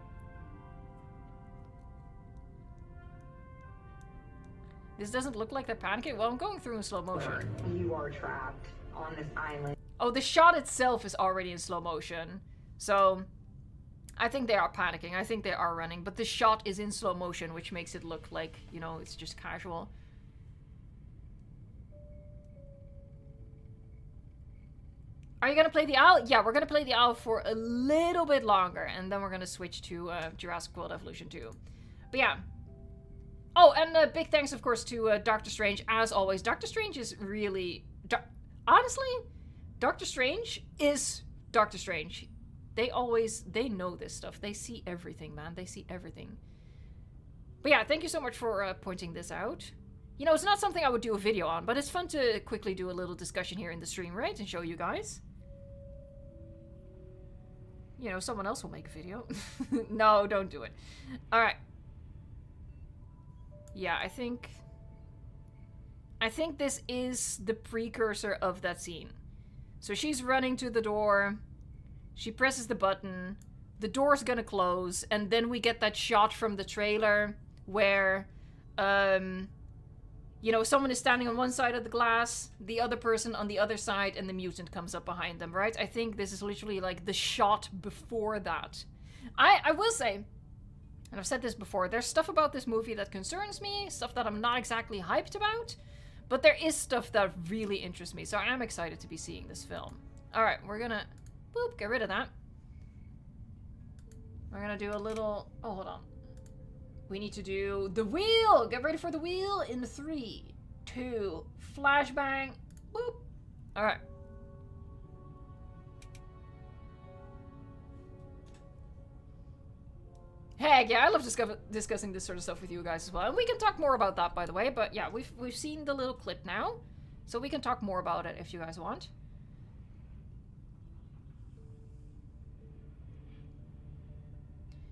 This doesn't look like they're panicking. Well, I'm going through in slow motion. You are trapped on this island. Oh, the shot itself is already in slow motion. So, I think they are panicking. I think they are running. But the shot is in slow motion, which makes it look like, you know, it's just casual. Are you gonna play the owl? Yeah, we're gonna play the owl for a little bit longer. And then we're gonna switch to Jurassic World Evolution 2. But yeah. Oh, and big thanks, of course, to Doctor Strange, as always. Doctor Strange is really... Honestly, Doctor Strange is Doctor Strange. They know this stuff. They see everything, man. They see everything. But yeah, thank you so much for pointing this out. You know, it's not something I would do a video on, but it's fun to quickly do a little discussion here in the stream, right? And show you guys. You know, someone else will make a video. No, don't do it. Alright. Yeah, I think this is the precursor of that scene. So she's running to the door. She presses the button. The door's gonna close. And then we get that shot from the trailer where, you know, someone is standing on one side of the glass, the other person on the other side, and the mutant comes up behind them, right? I think this is literally like the shot before that. I will say, and I've said this before, there's stuff about this movie that concerns me, stuff that I'm not exactly hyped about, but there is stuff that really interests me, so I am excited to be seeing this film. Alright, we're gonna, boop, get rid of that. We're gonna do a little, oh, hold on. We need to do the wheel! Get ready for the wheel in 3, 2, flashbang, boop. Alright. Heck yeah, I love discussing this sort of stuff with you guys as well. And we can talk more about that, by the way. But yeah, we've seen the little clip now. So we can talk more about it if you guys want.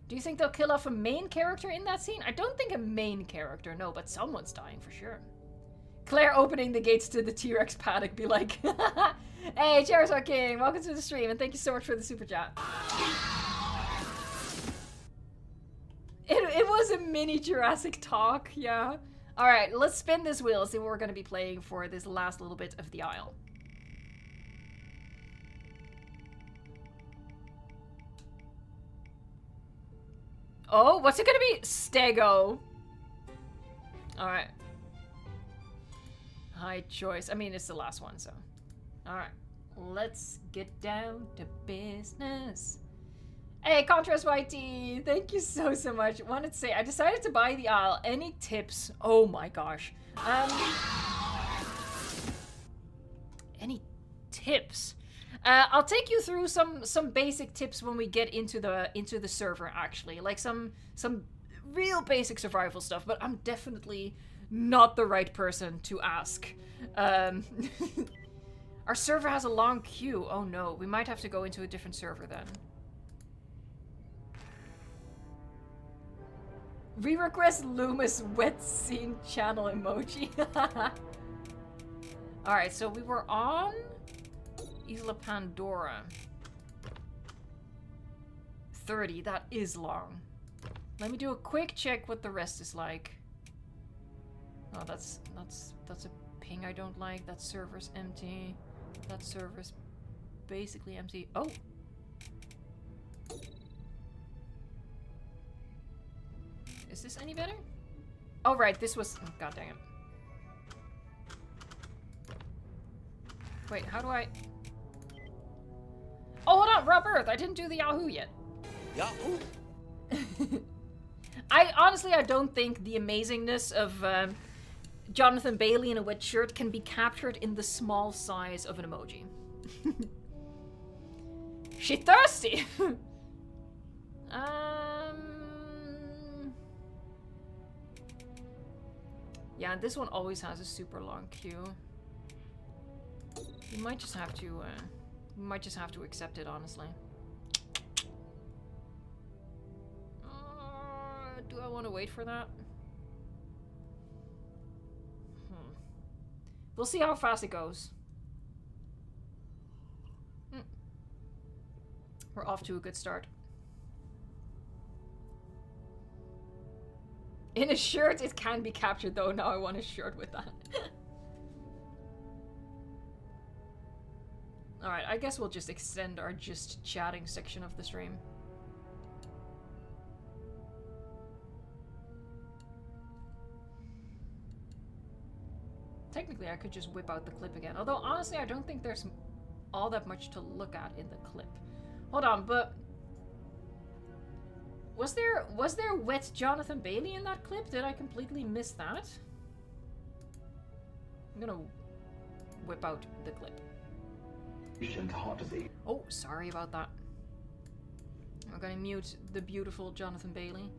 Do you think they'll kill off a main character in that scene? I don't think a main character, no, but someone's dying for sure. Claire opening the gates to the T-Rex paddock be like, hey, Charizard King, welcome to the stream, and thank you so much for the super chat. It was a mini Jurassic talk, yeah. Alright, let's spin this wheel, see what we're going to be playing for this last little bit of the aisle. Oh, what's it going to be? Stego. Alright. High choice. I mean, it's the last one, so. Alright. Let's get down to business. Hey, Contrast YT, thank you so much. Wanted to say, I decided to buy the aisle. Any tips? Oh my gosh. Any tips? I'll take you through some basic tips when we get into the server, actually. Like some real basic survival stuff, but I'm definitely not the right person to ask. Our server has a long queue. Oh no, we might have to go into a different server then. Re-request Loomis wet scene channel emoji. Alright, so we were on Isla Pandora. 30, that is long. Let me do a quick check what the rest is like. Oh, that's a ping I don't like. That server's empty. That server's basically empty. Oh! Is this any better? Oh, right, this was... Oh, god dang it. Wait, how do I... Oh, hold on, Rob Earth! I didn't do the Yahoo yet. Yahoo! Honestly, I don't think the amazingness of Jonathan Bailey in a wet shirt can be captured in the small size of an emoji. She thirsty! Yeah, this one always has a super long queue. You might just have to, accept it, honestly. Do I want to wait for that? We'll see how fast it goes. We're off to a good start. In a shirt, it can be captured though. Now I want a shirt with that. Alright, I guess we'll just extend our just chatting section of the stream. Technically, I could just whip out the clip again. Although, honestly, I don't think there's all that much to look at in the clip. Hold on, but... Was there wet Jonathan Bailey in that clip? Did I completely miss that? I'm gonna whip out the clip. Oh, sorry about that. I'm gonna mute the beautiful Jonathan Bailey.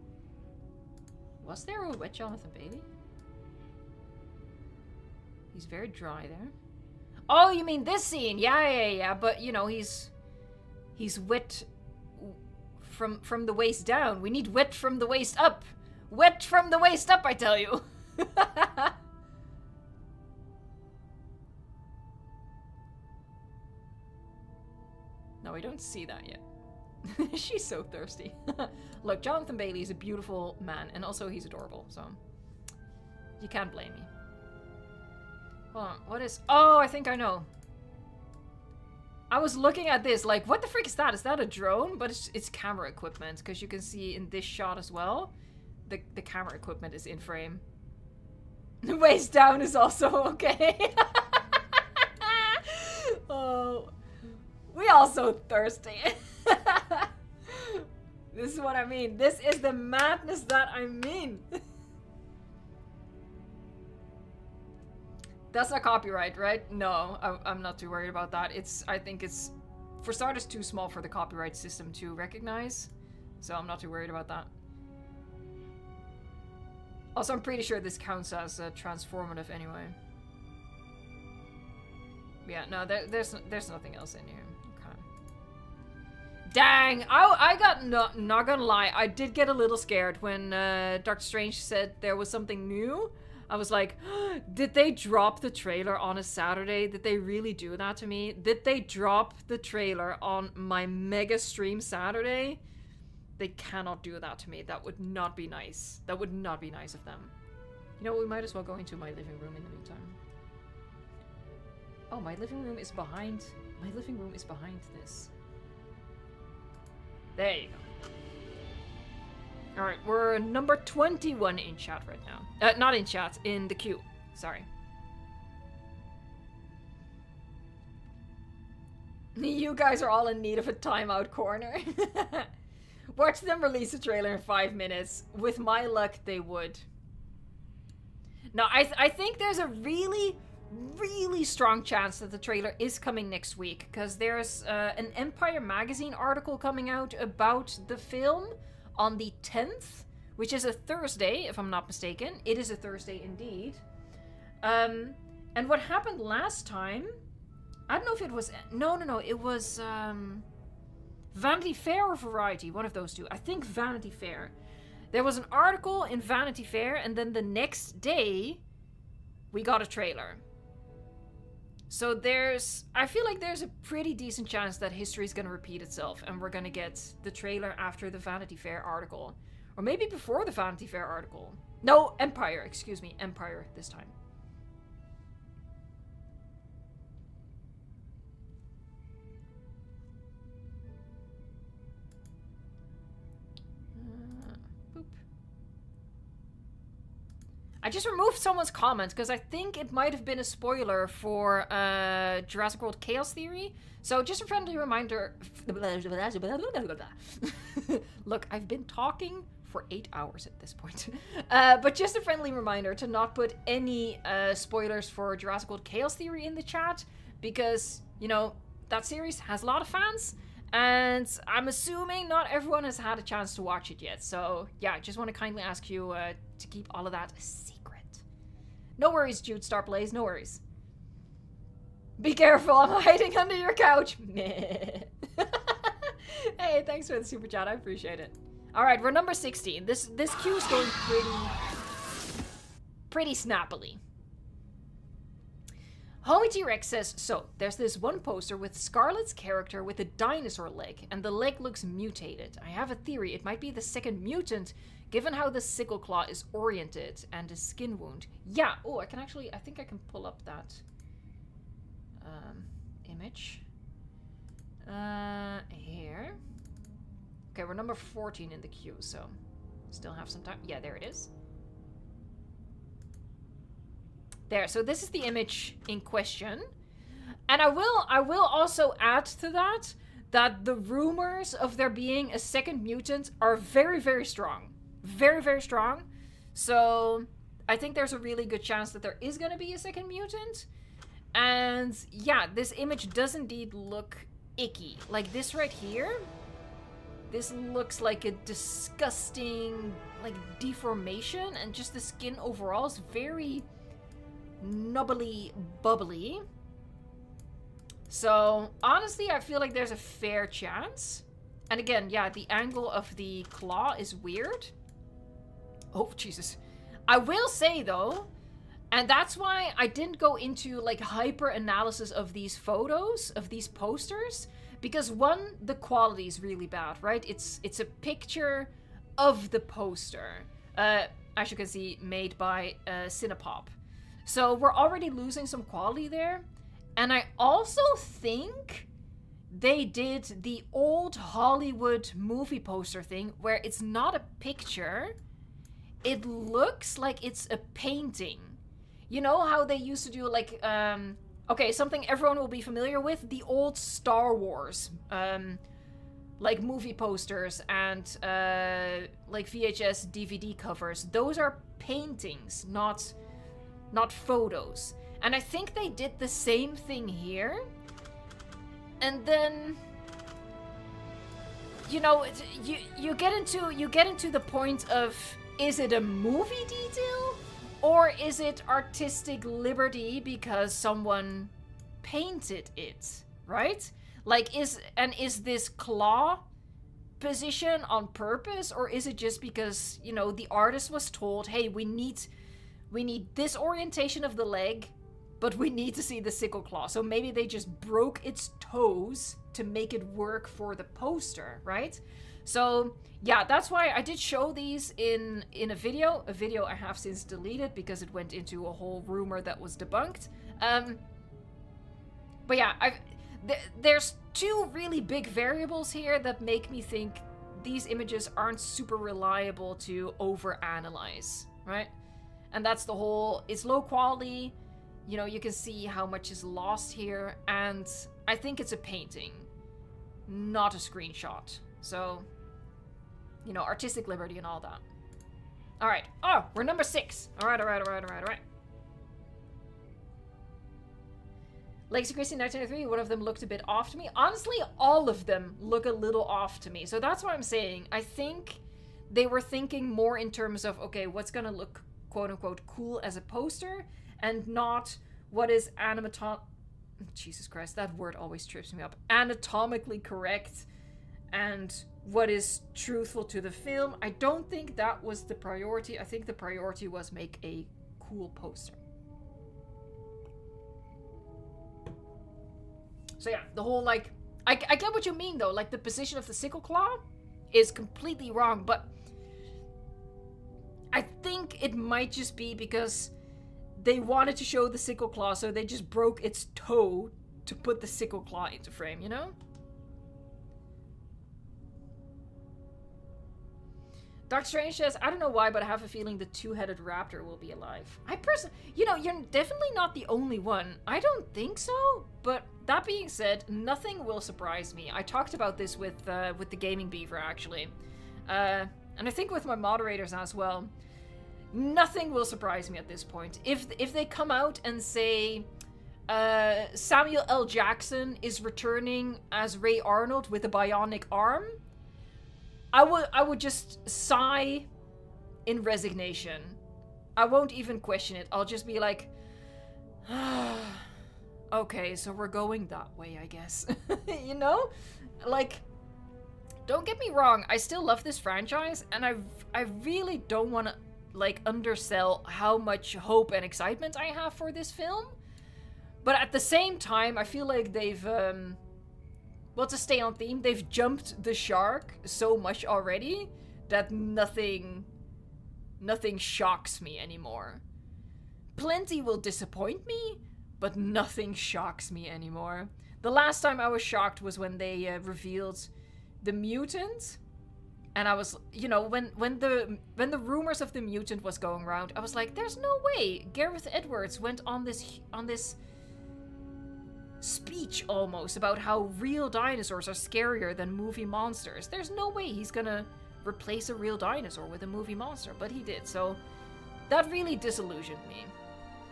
Was there a wet Jonathan Bailey? He's very dry there. Oh, you mean this scene? Yeah. But you know, he's wet from the waist down. We need wet from the waist up. Wet from the waist up, I tell you. No, we don't see that yet. She's so thirsty. Look, Jonathan Bailey is a beautiful man, and also he's adorable, so you can't blame me. Hold on, what is... Oh, I think I know. I was looking at this, like, what the frick is that? Is that a drone? But it's camera equipment, because you can see in this shot as well, the camera equipment is in frame. The waist down is also okay. Oh, we all so thirsty. This is what I mean. This is the madness that I mean. That's not copyright, right? No, I'm not too worried about that. I think it's, for starters, too small for the copyright system to recognize. So I'm not too worried about that. Also, I'm pretty sure this counts as transformative anyway. Yeah, no, there's nothing else in here. Okay. Dang! I got not gonna lie, I did get a little scared when Dr. Strange said there was something new. I was like, did they drop the trailer on a Saturday? Did they really do that to me? Did they drop the trailer on my mega stream Saturday? They cannot do that to me. That would not be nice. That would not be nice of them. You know what, we might as well go into my living room in the meantime. Oh, my living room is behind... My living room is behind this. There you go. Alright, we're number 21 in chat right now. Not in chat, in the queue. Sorry. You guys are all in need of a timeout corner. Watch them release a trailer in 5 minutes. With my luck, they would. Now, I think there's a really strong chance that the trailer is coming next week. Because there's an Empire magazine article coming out about the film on the 10th, which is a Thursday, if I'm not mistaken. It is a Thursday indeed. And what happened last time, I don't know if it was... No, it was Vanity Fair or Variety, one of those two. I think Vanity Fair. There was an article in Vanity Fair, and then the next day, we got a trailer. So I feel like there's a pretty decent chance that history is going to repeat itself, and we're going to get the trailer after the Vanity Fair article. Or maybe before the Vanity Fair article. No, Empire, excuse me, Empire this time. Boop. just removed someone's comment because I think it might have been a spoiler for Jurassic World Chaos Theory. So just a friendly reminder. Look, I've been talking for 8 hours at this point. But just a friendly reminder to not put any spoilers for Jurassic World Chaos Theory in the chat because, you know, that series has a lot of fans. And I'm assuming not everyone has had a chance to watch it yet. So, yeah, I just want to kindly ask you to keep all of that a secret. No worries, Jude Starplays, no worries. Be careful, I'm hiding under your couch. Hey, thanks for the super chat, I appreciate it. Alright, we're number 16. This queue is going pretty snappily. Homie T-Rex says, so, there's this one poster with Scarlett's character with a dinosaur leg, and the leg looks mutated. I have a theory, it might be the second mutant, given how the sickle claw is oriented, and a skin wound. Yeah, oh, I think I can pull up that image. Here. Okay, we're number 14 in the queue, so still have some time. Yeah, there it is. There, so this is the image in question. And I will also add to that the rumors of there being a second mutant are very, very strong. Very, very strong. So I think there's a really good chance that there is going to be a second mutant. And yeah, this image does indeed look icky. Like this right here. This looks like a disgusting, like, deformation. And just the skin overall is very nubbly bubbly. So honestly, I feel like there's a fair chance. And again, yeah, the angle of the claw is weird. Oh, Jesus. I will say though, and that's why I didn't go into like hyper analysis of these photos, of these posters, because one, the quality is really bad, right? It's a picture of the poster, as you can see, made by Cinepop. So we're already losing some quality there. And I also think they did the old Hollywood movie poster thing where it's not a picture. It looks like it's a painting. You know how they used to do like, okay, something everyone will be familiar with, the old Star Wars, like movie posters and like VHS DVD covers. Those are paintings, not photos. And I think they did the same thing here. And then, you know, you get into the point of, is it a movie detail or is it artistic liberty because someone painted it, right? Like, is this claw position on purpose, or is it just because, you know, the artist was told, hey, we need this orientation of the leg, but we need to see the sickle claw. So maybe they just broke its toes to make it work for the poster, right? So yeah, that's why I did show these in a video I have since deleted because it went into a whole rumor that was debunked. But yeah, there's two really big variables here that make me think these images aren't super reliable to overanalyze, right? And that's the whole, it's low quality, you know, you can see how much is lost here, and I think it's a painting, not a screenshot. So, you know, artistic liberty and all that. Alright, oh, we're number 6. Alright. Legacy Christie 1993, one of them looked a bit off to me. Honestly, all of them look a little off to me. So that's what I'm saying. I think they were thinking more in terms of, okay, what's gonna look quote-unquote cool as a poster, and not what is Jesus Christ, that word always trips me up. Anatomically correct, and what is truthful to the film. I don't think that was the priority. I think the priority was make a cool poster. So yeah, the whole, like, I get what you mean though, like the position of the sickle claw is completely wrong, but I think it might just be because they wanted to show the sickle claw, so they just broke its toe to put the sickle claw into frame, you know? Dr. Strange says, I don't know why, but I have a feeling the two-headed raptor will be alive. I personally, you know, you're definitely not the only one. I don't think so, but that being said, nothing will surprise me. I talked about this with the Gaming Beaver, actually. And I think with my moderators as well. Nothing will surprise me at this point. If they come out and say, Samuel L. Jackson is returning as Ray Arnold with a bionic arm, I would just sigh in resignation. I won't even question it. I'll just be like, okay, so we're going that way, I guess. You know? Like, don't get me wrong, I still love this franchise, and I really don't want to, like, undersell how much hope and excitement I have for this film. But at the same time, I feel like they've, well, to stay on theme, they've jumped the shark so much already that nothing shocks me anymore. Plenty will disappoint me, but nothing shocks me anymore. The last time I was shocked was when they revealed the mutant, and I was, you know, when the rumors of the mutant was going around, I was like, there's no way Gareth Edwards went on this speech almost about how real dinosaurs are scarier than movie monsters. There's no way he's gonna replace a real dinosaur with a movie monster, but he did, so that really disillusioned me.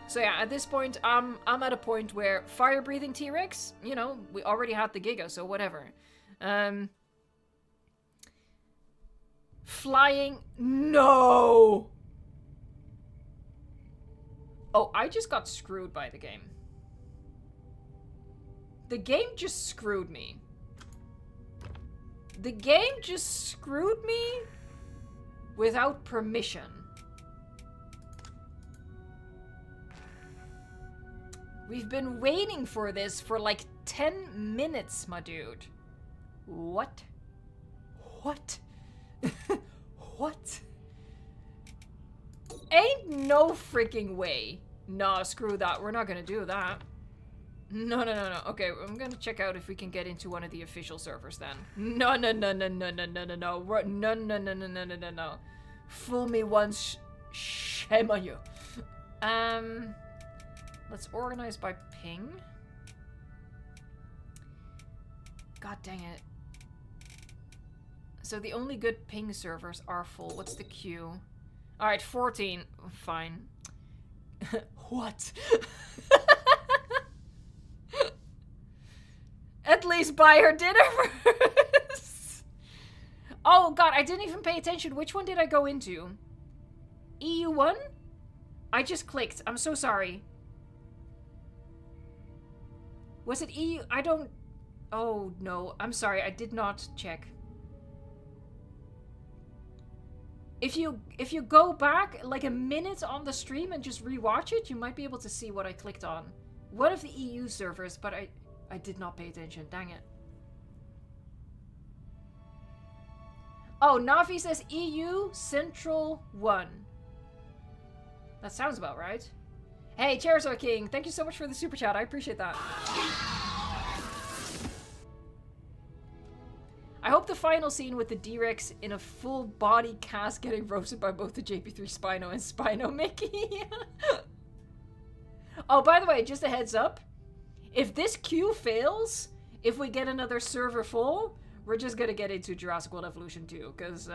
So yeah, at this point, I'm at a point where fire-breathing T-Rex, you know, we already had the Giga, so whatever. Flying, no! Oh, I just got screwed by the game. The game just screwed me. The game just screwed me without permission. We've been waiting for this for like 10 minutes, my dude. What? What? What? Ain't no freaking way. Nah, screw that. We're not gonna do that. No. Okay, I'm gonna check out if we can get into one of the official servers then. No. No. Fool me once, shame on you. Let's organize by ping. God dang it. So the only good ping servers are full. What's the queue? Alright, 14. Fine. What? At least buy her dinner first. Oh god, I didn't even pay attention. Which one did I go into? EU1? I just clicked. I'm so sorry. Was it EU? I don't... Oh no, I'm sorry. I did not check. If you go back like a minute on the stream and just rewatch it, you might be able to see what I clicked on. One of the EU servers, but I did not pay attention. Dang it. Oh, Navi says EU Central 1. That sounds about right. Hey, Charizard King, thank you so much for the super chat. I appreciate that. I hope the final scene with the D-Rex in a full body cast getting roasted by both the JP3 Spino and Spino Mickey. Oh, by the way, just a heads up. If this queue fails, if we get another server full, we're just gonna get into Jurassic World Evolution 2, because,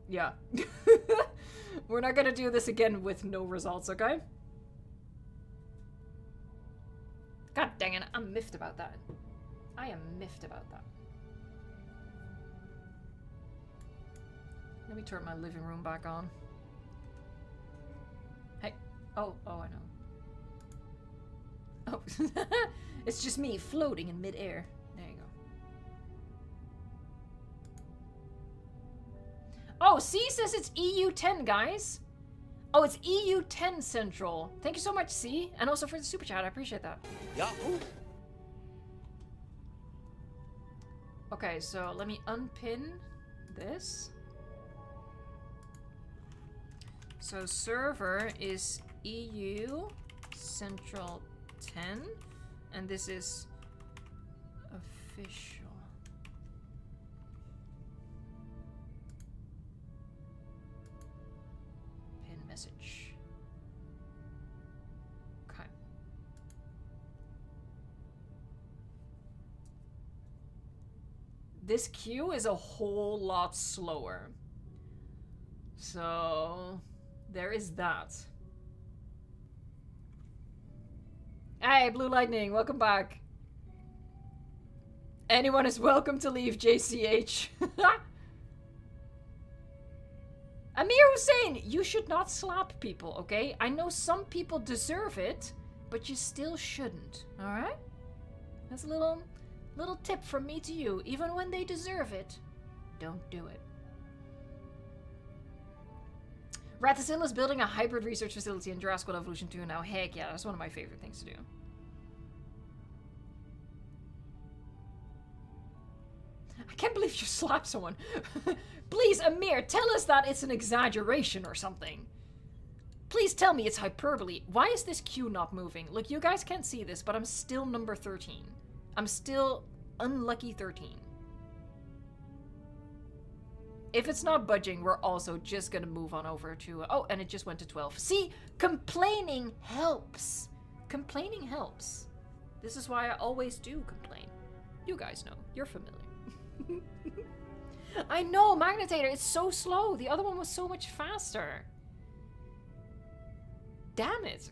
yeah. We're not gonna do this again with no results, okay? God dang it, I'm miffed about that. I am miffed about that. Let me turn my living room back on. Hey. Oh, I know. Oh. It's just me floating in midair. There you go. Oh, C says it's EU10, guys. Oh, it's EU10 Central. Thank you so much, C. And also for the super chat. I appreciate that. Yahoo! Okay, so let me unpin this. So server is EU Central 10, and this is official. this queue is a whole lot slower. So, there is that. Hey, Blue Lightning, welcome back. Anyone is welcome to leave, JCH. Amir Hussein, you should not slap people, okay? I know some people deserve it, but you still shouldn't, alright? That's a little tip from me to you. Even when they deserve it, don't do it. Ratazilla is building a hybrid research facility in Jurassic World Evolution 2 now. Heck yeah, that's one of my favorite things to do. I can't believe you slapped someone. Please, Amir, tell us that it's an exaggeration or something. Please tell me it's hyperbole. Why is this queue not moving? Look, you guys can't see this, but I'm still number 13. I'm still unlucky 13. If it's not budging, we're also just gonna move on over to... oh, and it just went to 12. See? Complaining helps. Complaining helps. This is why I always do complain. You guys know. You're familiar. I know, Magnetator, it's so slow. The other one was so much faster. Damn it.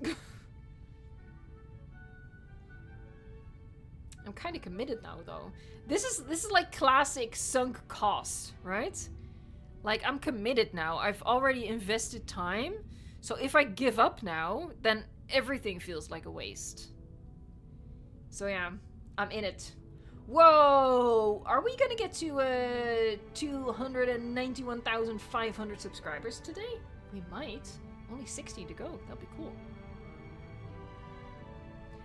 I'm kind of committed now, though. This is like classic sunk cost, right? Like, I'm committed now. I've already invested time. So if I give up now, then everything feels like a waste. So yeah, I'm in it. Whoa! Are we gonna get to 291,500 subscribers today? We might. Only 60 to go. That'll be cool.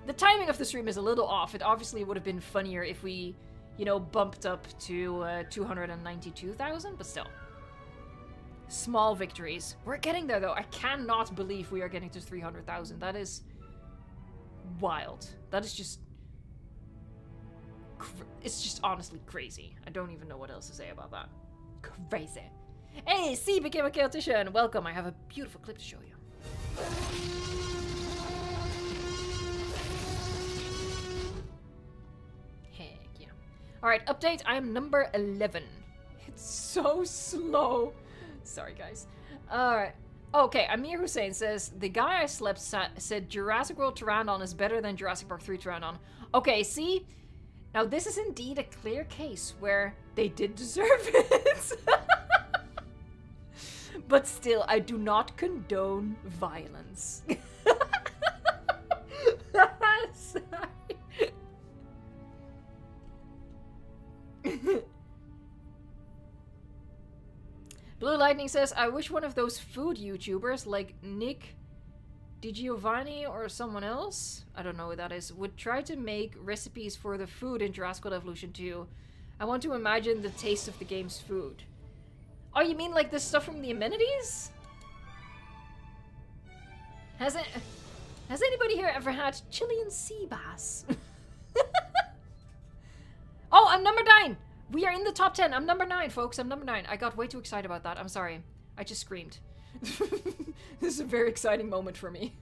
The timing of the stream is a little off. It obviously would have been funnier if we, you know, bumped up to 292,000, but still. Small victories. We're getting there, though. I cannot believe we are getting to 300,000. That is wild. That is just... it's just honestly crazy. I don't even know what else to say about that. Crazy. Hey, C became a chaotician. Welcome. I have a beautiful clip to show you. Heck yeah. Alright, update. I am number 11. It's so slow. Sorry, guys. Alright. Okay, Amir Hussein says, the guy I slept said Jurassic World Pteranodon is better than Jurassic Park 3 Pteranodon. Okay, see? Now, this is indeed a clear case where they did deserve it. But still, I do not condone violence. Sorry. Blue Lightning says, I wish one of those food YouTubers like Nick DiGiovanni or someone else, I don't know who that is, would try to make recipes for the food in Jurassic World Evolution 2. I want to imagine the taste of the game's food. Oh, you mean like the stuff from the amenities? Has anybody here ever had Chilean sea bass? Oh, I'm number 9! We are in the top 10. I'm number 9, folks. I'm number 9. I got way too excited about that. I'm sorry. I just screamed. This is a very exciting moment for me.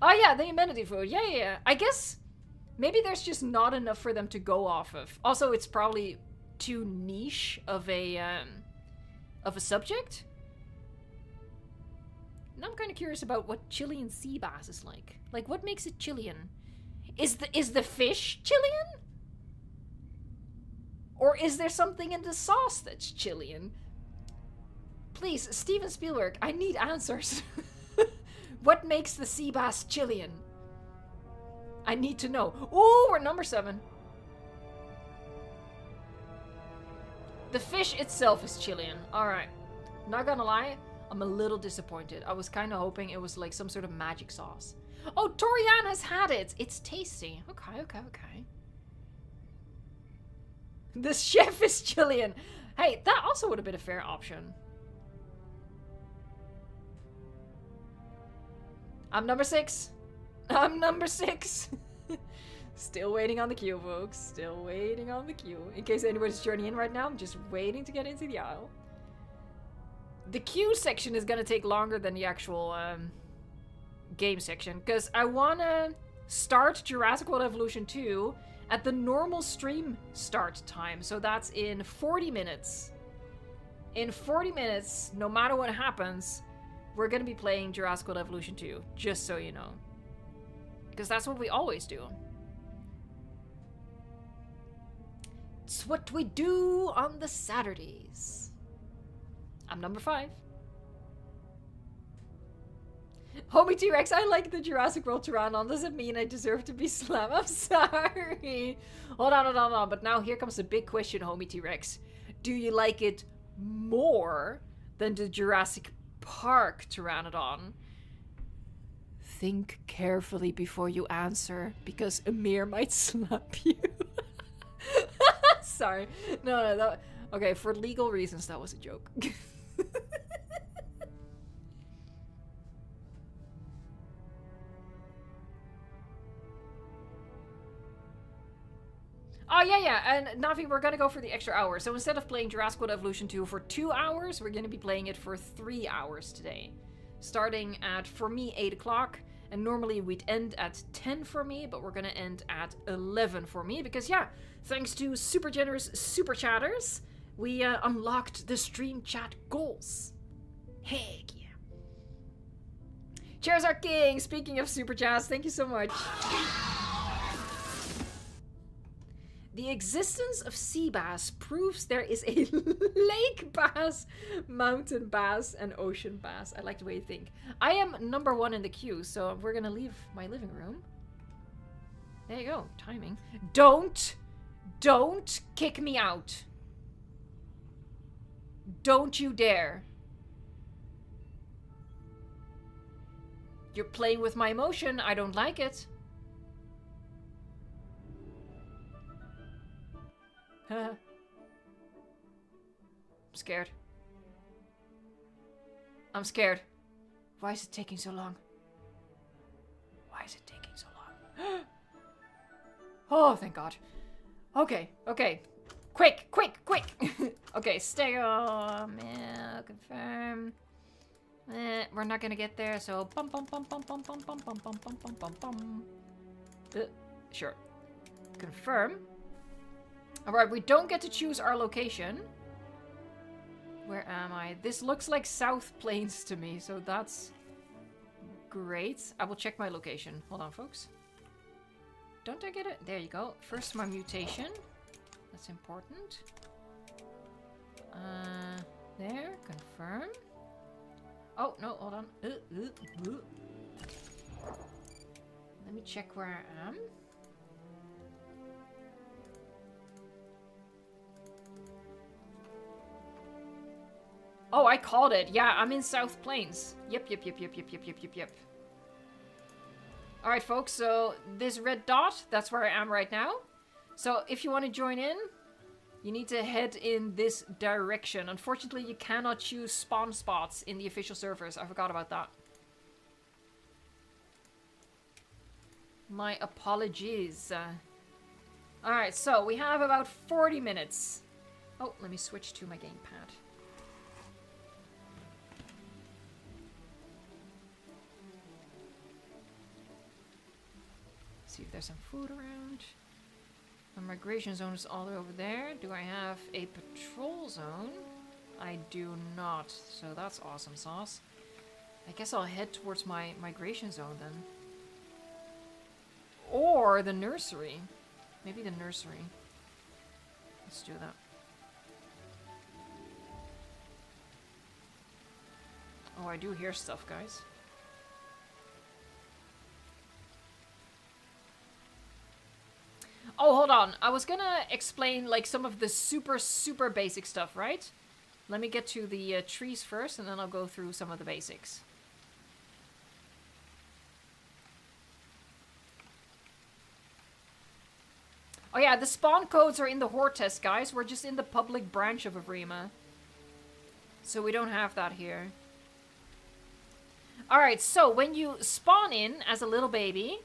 Oh yeah, the amenity food. Yeah. I guess maybe there's just not enough for them to go off of. Also, it's probably too niche of a subject. And I'm kind of curious about what Chilean sea bass is like. Like, what makes it Chilean? Is the fish Chilean? Or is there something in the sauce that's Chilean? Please, Steven Spielberg, I need answers. What makes the sea bass Chilean? I need to know. Ooh, we're number 7. The fish itself is Chilean. Alright. Not gonna lie, I'm a little disappointed. I was kind of hoping it was like some sort of magic sauce. Oh, Torian has had it. It's tasty. Okay. The chef is Chilean. Hey, that also would have been a fair option. I'm number 6. Still waiting on the queue, folks. Still waiting on the queue. In case anybody's joining in right now, I'm just waiting to get into the aisle. The queue section is gonna take longer than the actual game section, because I wanna start Jurassic World Evolution 2 at the normal stream start time. So that's in 40 minutes. In 40 minutes, no matter what happens, we're going to be playing Jurassic World Evolution 2, just so you know. Because that's what we always do. It's what we do on the Saturdays. I'm number 5. Homie T-Rex, I like the Jurassic World Pteranodon. Does it mean I deserve to be slammed? I'm sorry. Hold on. But now here comes the big question, Homie T-Rex. Do you like it more than the Jurassic Park Pteranodon? Think carefully before you answer, because Amir might slap you. Sorry. No. Okay, for legal reasons, that was a joke. Oh, yeah. And Navi, we're going to go for the extra hour. So instead of playing Jurassic World Evolution 2 for 2 hours, we're going to be playing it for 3 hours today. Starting at, for me, 8 o'clock. And normally we'd end at 10 for me, but we're going to end at 11 for me. Because, yeah, thanks to super generous super chatters, we unlocked the stream chat goals. Heck yeah. Cheers, our king. Speaking of super chats, thank you so much. The existence of sea bass proves there is a lake bass, mountain bass, and ocean bass. I like the way you think. I am number 1 in the queue, so we're gonna leave my living room. There you go, timing. Don't kick me out. Don't you dare. You're playing with my emotion. I don't like it. I'm scared. I'm scared. Why is it taking so long? Why is it taking so long? Oh, thank God. Okay. Quick. Okay, stay on. Confirm. We're not gonna get there, so bum. Sure. Confirm. Alright, we don't get to choose our location. Where am I? This looks like South Plains to me, so that's great. I will check my location. Hold on, folks. Don't I get it? There you go. First, my mutation. That's important. There. Confirm. Oh, no, hold on. Let me check where I am. Oh, I called it. Yeah, I'm in South Plains. Yep. Alright, folks, so this red dot, that's where I am right now. So if you want to join in, you need to head in this direction. Unfortunately, you cannot choose spawn spots in the official servers. I forgot about that. My apologies. Alright, so we have about 40 minutes. Oh, let me switch to my gamepad. See if there's some food around. The migration zone is all the way over there. Do I have a patrol zone? I do not. So that's awesome sauce. I guess I'll head towards my migration zone then. Or the nursery. Maybe the nursery. Let's do that. Oh, I do hear stuff, guys. Oh, hold on. I was gonna explain, like, some of the super basic stuff, right? Let me get to the trees first, and then I'll go through some of the basics. Oh yeah, the spawn codes are in the horde test, guys. We're just in the public branch of Avrima. So we don't have that here. Alright, so when you spawn in as a little baby...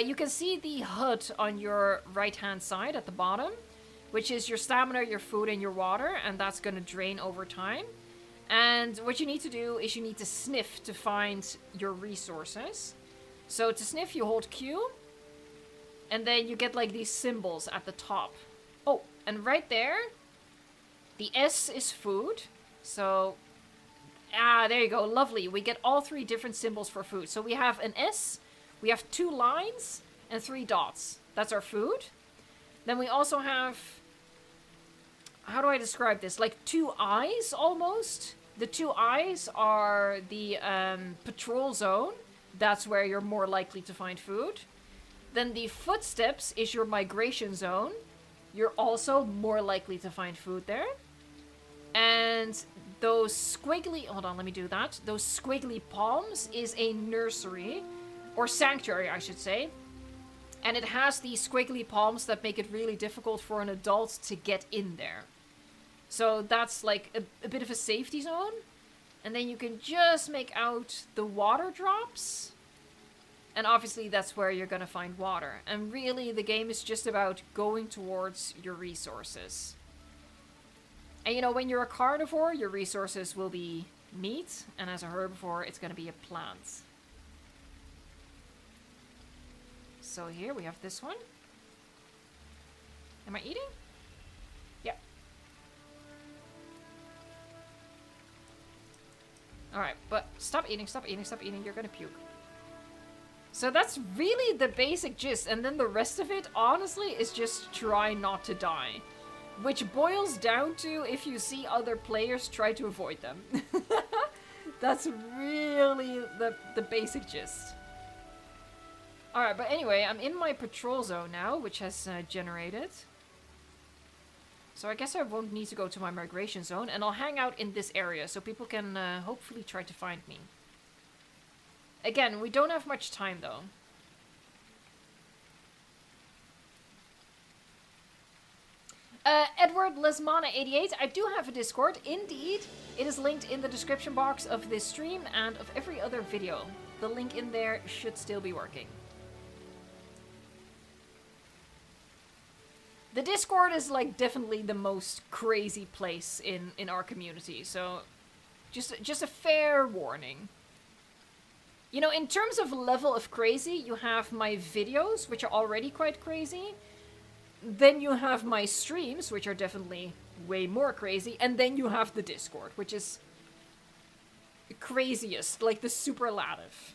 you can see the HUD on your right-hand side at the bottom, which is your stamina, your food, and your water, and that's going to drain over time. And what you need to do is you need to sniff to find your resources. So to sniff, you hold Q, And then you get like these symbols at the top. Oh, and right there, the S is food. So, there you go. Lovely. We get all 3 different symbols for food. So we have an S, we have 2 lines, and 3 dots. That's our food. Then we also have, how do I describe this? Like 2 eyes almost. The 2 eyes are the patrol zone. That's where you're more likely to find food. Then the footsteps is your migration zone. You're also more likely to find food there. And those squiggly... Hold on, let me do that. Those squiggly palms is a nursery. Or sanctuary, I should say. And it has these squiggly palms that make it really difficult for an adult to get in there. So that's like a bit of a safety zone. And then you can just make out the water drops. And obviously that's where you're going to find water. And really the game is just about going towards your resources. And you know, when you're a carnivore, your resources will be meat. And as a herbivore, it's going to be a plant. So here we have this one. Am I eating? Yeah. Alright, but stop eating, stop eating, stop eating. You're going to puke. So that's really the basic gist, and then the rest of it, honestly, is just try not to die. Which boils down to if you see other players, try to avoid them. That's really the basic gist. Alright, but anyway, I'm in my patrol zone now, which has generated. So I guess I won't need to go to my migration zone, and I'll hang out in this area, so people can hopefully try to find me. Again, we don't have much time, though. Edward Lesmana88, I do have a Discord. Indeed, it is linked in the description box of this stream and of every other video. The link in there should still be working. The Discord is like definitely the most crazy place in our community, so just a fair warning. You know, in terms of level of crazy, you have my videos, which are already quite crazy. Then you have my streams, which are definitely way more crazy. And then you have the Discord, which is the craziest, like the superlative.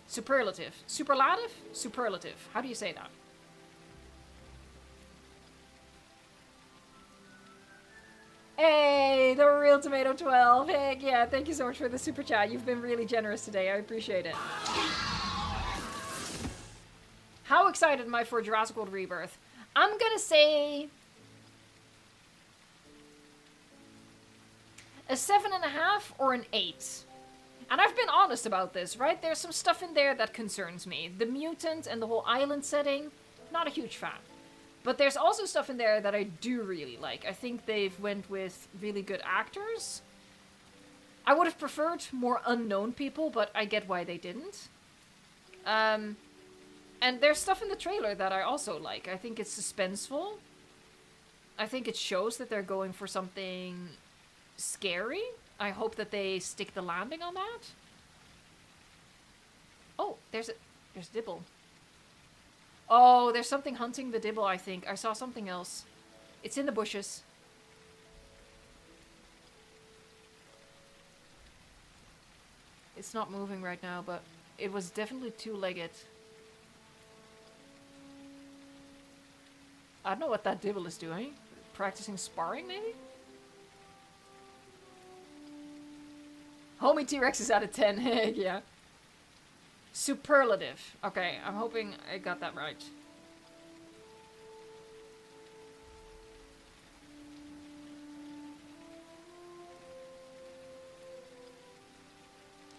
Superlative. Superlative? Superlative. How do you say that? Hey, the real tomato 12. Heck yeah, thank you so much for the super chat. You've been really generous today. I appreciate it. How excited am I for Jurassic World Rebirth? I'm gonna say a 7.5 or an 8. And I've been honest about this, right? There's some stuff in there that concerns me. The mutant and the whole island setting, not a huge fan. But there's also stuff in there that I do really like. I think they've went with really good actors. I would have preferred more unknown people, but I get why they didn't. And there's stuff in the trailer that I also like. I think it's suspenseful. I think it shows that they're going for something scary. I hope that they stick the landing on that. Oh, there's Dibble. Oh, there's something hunting the Dibble, I think. I saw something else. It's in the bushes. It's not moving right now, but it was definitely two-legged. I don't know what that Dibble is doing. Practicing sparring, maybe? Homie T-Rex is out of 10. Yeah. Superlative. Okay, I'm hoping I got that right.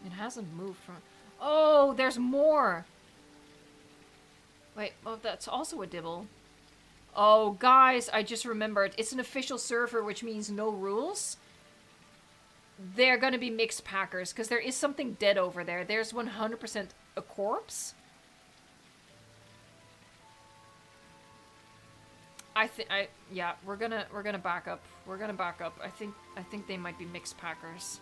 It hasn't moved from... Oh, there's more! Wait, oh, that's also a Dibble. Oh, guys, I just remembered. It's an official server, which means no rules. They're gonna be mixed packers, because there is something dead over there. There's 100% a corpse. Yeah, we're gonna back up. We're gonna back up. I think they might be mixed packers.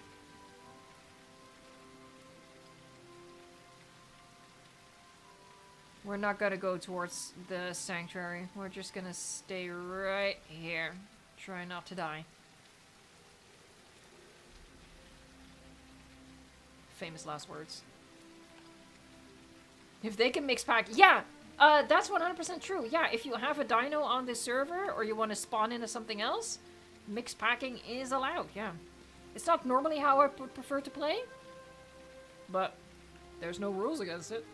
We're not gonna go towards the sanctuary. We're just gonna stay right here. Try not to die. Famous last words. If they can mix pack... Yeah! That's 100% true. Yeah, if you have a dino on this server, or you want to spawn into something else, mix packing is allowed, yeah. It's not normally how I would prefer to play, but there's no rules against it.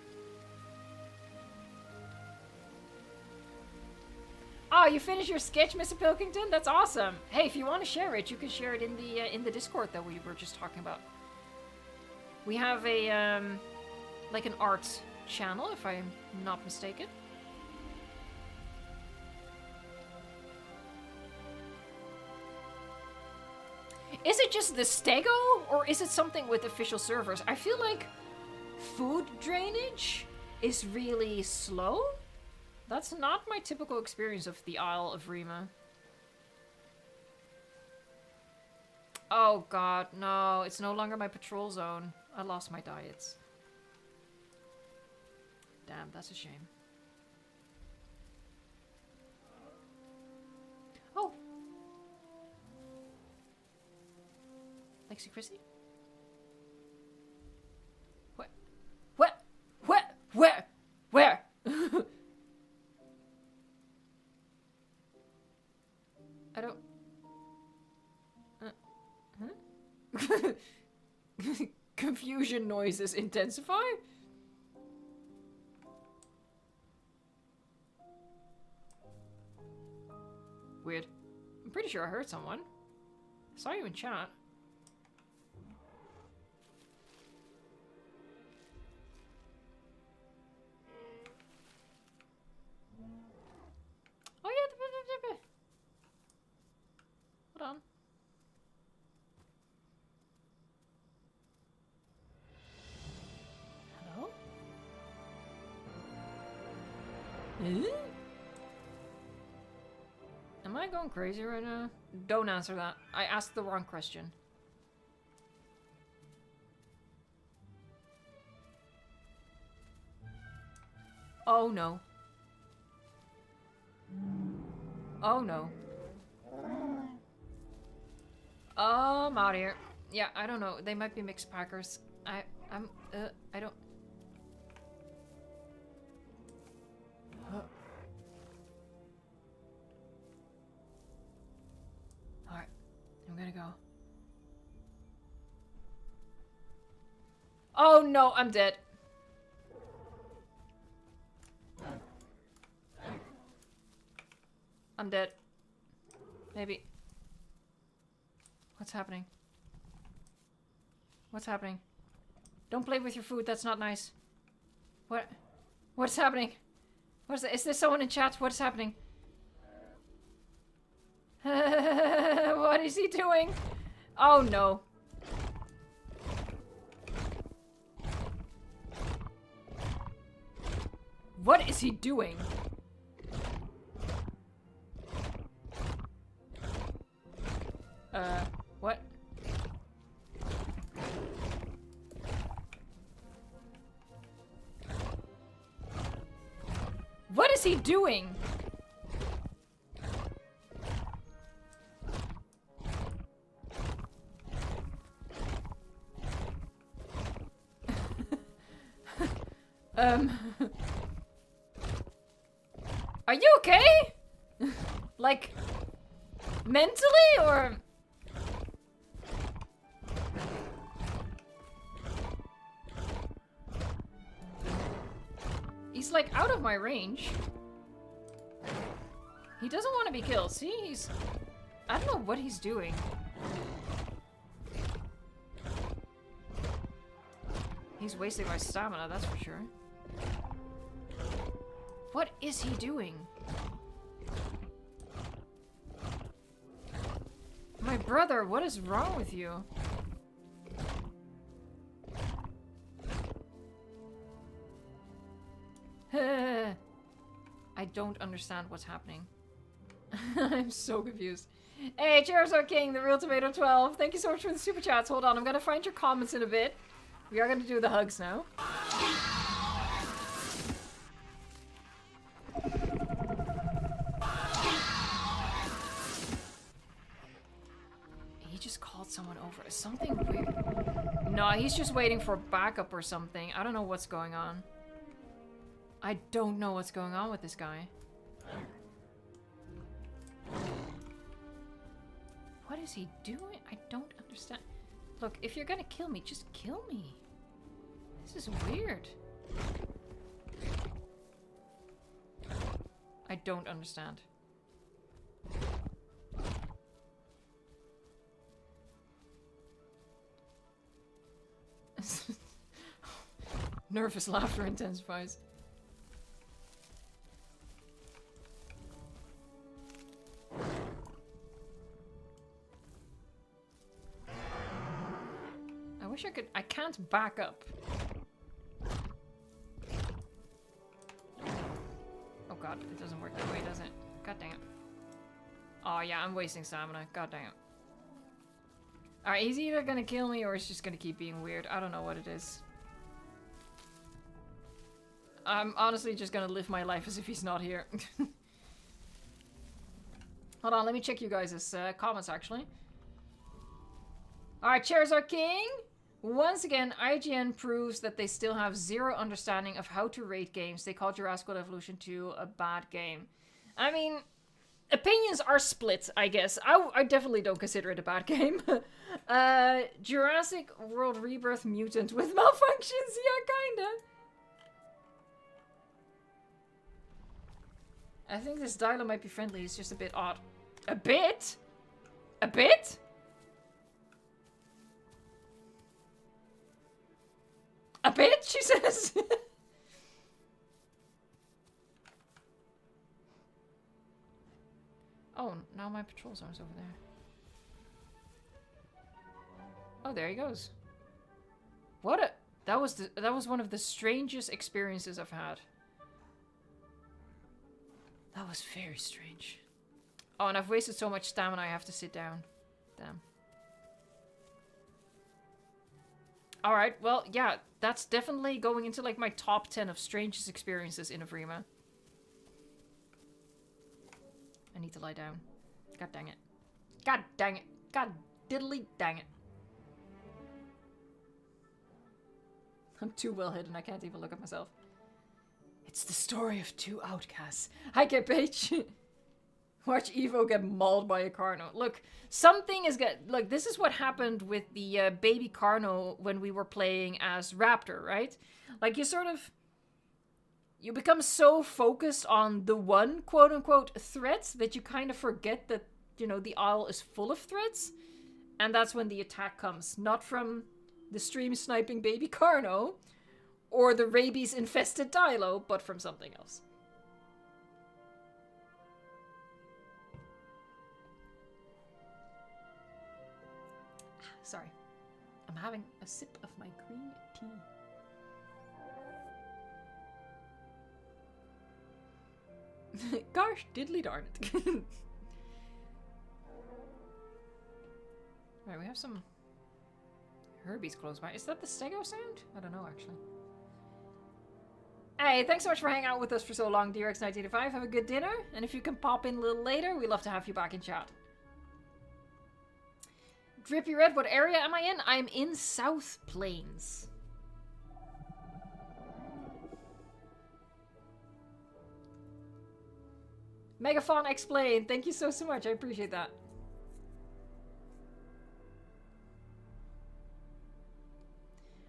Oh, you finished your sketch, Mr. Pilkington? That's awesome. Hey, if you want to share it, you can share it in the Discord that we were just talking about. We have a like an art channel, if I'm not mistaken. Is it just the stego, or is it something with official servers? I feel like food drainage is really slow. That's not my typical experience of the Isle of Rima. Oh god, no, it's no longer my patrol zone. I lost my diets. Damn, that's a shame. Oh! Lexi Chrissy? What? What? What? Where? Where? I don't... huh? Confusion noises intensify? Weird. I'm pretty sure I heard someone. I saw you in chat. Oh yeah, hold on. Hello? Am I going crazy right now? Don't answer that. I asked the wrong question. Oh no. Oh no. I'm out of here. Yeah, I don't know. They might be mixed packers. I don't... Alright, I'm gonna go. Oh no, I'm dead. I'm dead. Maybe. What's happening? What's happening? Don't play with your food, that's not nice. What? What's happening? What is it? Is there someone in chat? What is happening? What is he doing? Oh no. What is he doing? What? What is he doing? Are you okay? Like, mentally, or? He's like out of my range. He doesn't want to be killed. See, he's... I don't know what he's doing. He's wasting my stamina, that's for sure. What is he doing? My brother, what is wrong with you? I don't understand what's happening. I'm so confused. Hey, Charizard King, the real Tomato 12. Thank you so much for the super chats. Hold on, I'm gonna find your comments in a bit. We are gonna do the hugs now. something weird. No, he's just waiting for backup or something. I don't know what's going on. I don't know what's going on with this guy. What is he doing? I don't understand. Look, if you're gonna kill me, just kill me. This is weird. I don't understand. Nervous laughter intensifies. I wish I could. I can't back up. Oh god, it doesn't work that way, does it? God dang it. Oh yeah, I'm wasting stamina. God dang it. Alright, he's either gonna kill me or he's just gonna keep being weird. I don't know what it is. I'm honestly just gonna live my life as if he's not here. Hold on, let me check you guys' comments actually. Alright, Charizard King! Once again, IGN proves that they still have zero understanding of how to rate games. They call Jurassic World Evolution 2 a bad game. I mean, opinions are split, I guess. I definitely don't consider it a bad game. Jurassic World Rebirth mutant with malfunctions? Yeah, kinda. I think this dialogue might be friendly, it's just a bit odd. A bit? A bit? A bit, she says. Oh, now my patrol zone's over there. Oh, there he goes. What a... That was one of the strangest experiences I've had. That was very strange. Oh, and I've wasted so much stamina I have to sit down. Damn. Alright, well, yeah, that's definitely going into, like, my top 10 of strangest experiences in Avrima. I need to lie down. God dang it. God dang it. God diddly dang it. I'm too well hidden, I can't even look at myself. It's the story of two outcasts. Hi, Get Page. Watch Evo get mauled by a Carno. Look, something is Look, this is what happened with the baby Carno when we were playing as Raptor, right? Like, you become so focused on the one quote-unquote threat that you kind of forget that, you know, the isle is full of threats. And that's when the attack comes. Not from the stream sniping baby Carno or the rabies-infested Dilo, but from something else. Sorry. I'm having a sip of my green tea. Gosh, diddly darn it. Right, we have some Herbies close by. Is that the Stego sound? I don't know, actually. Hey, thanks so much for hanging out with us for so long, DRX1985. Have a good dinner, and if you can pop in a little later, we'd love to have you back in chat. Drippy Red, what area am I in? I'm in South Plains. Megaphone explain. Thank you so much. I appreciate that.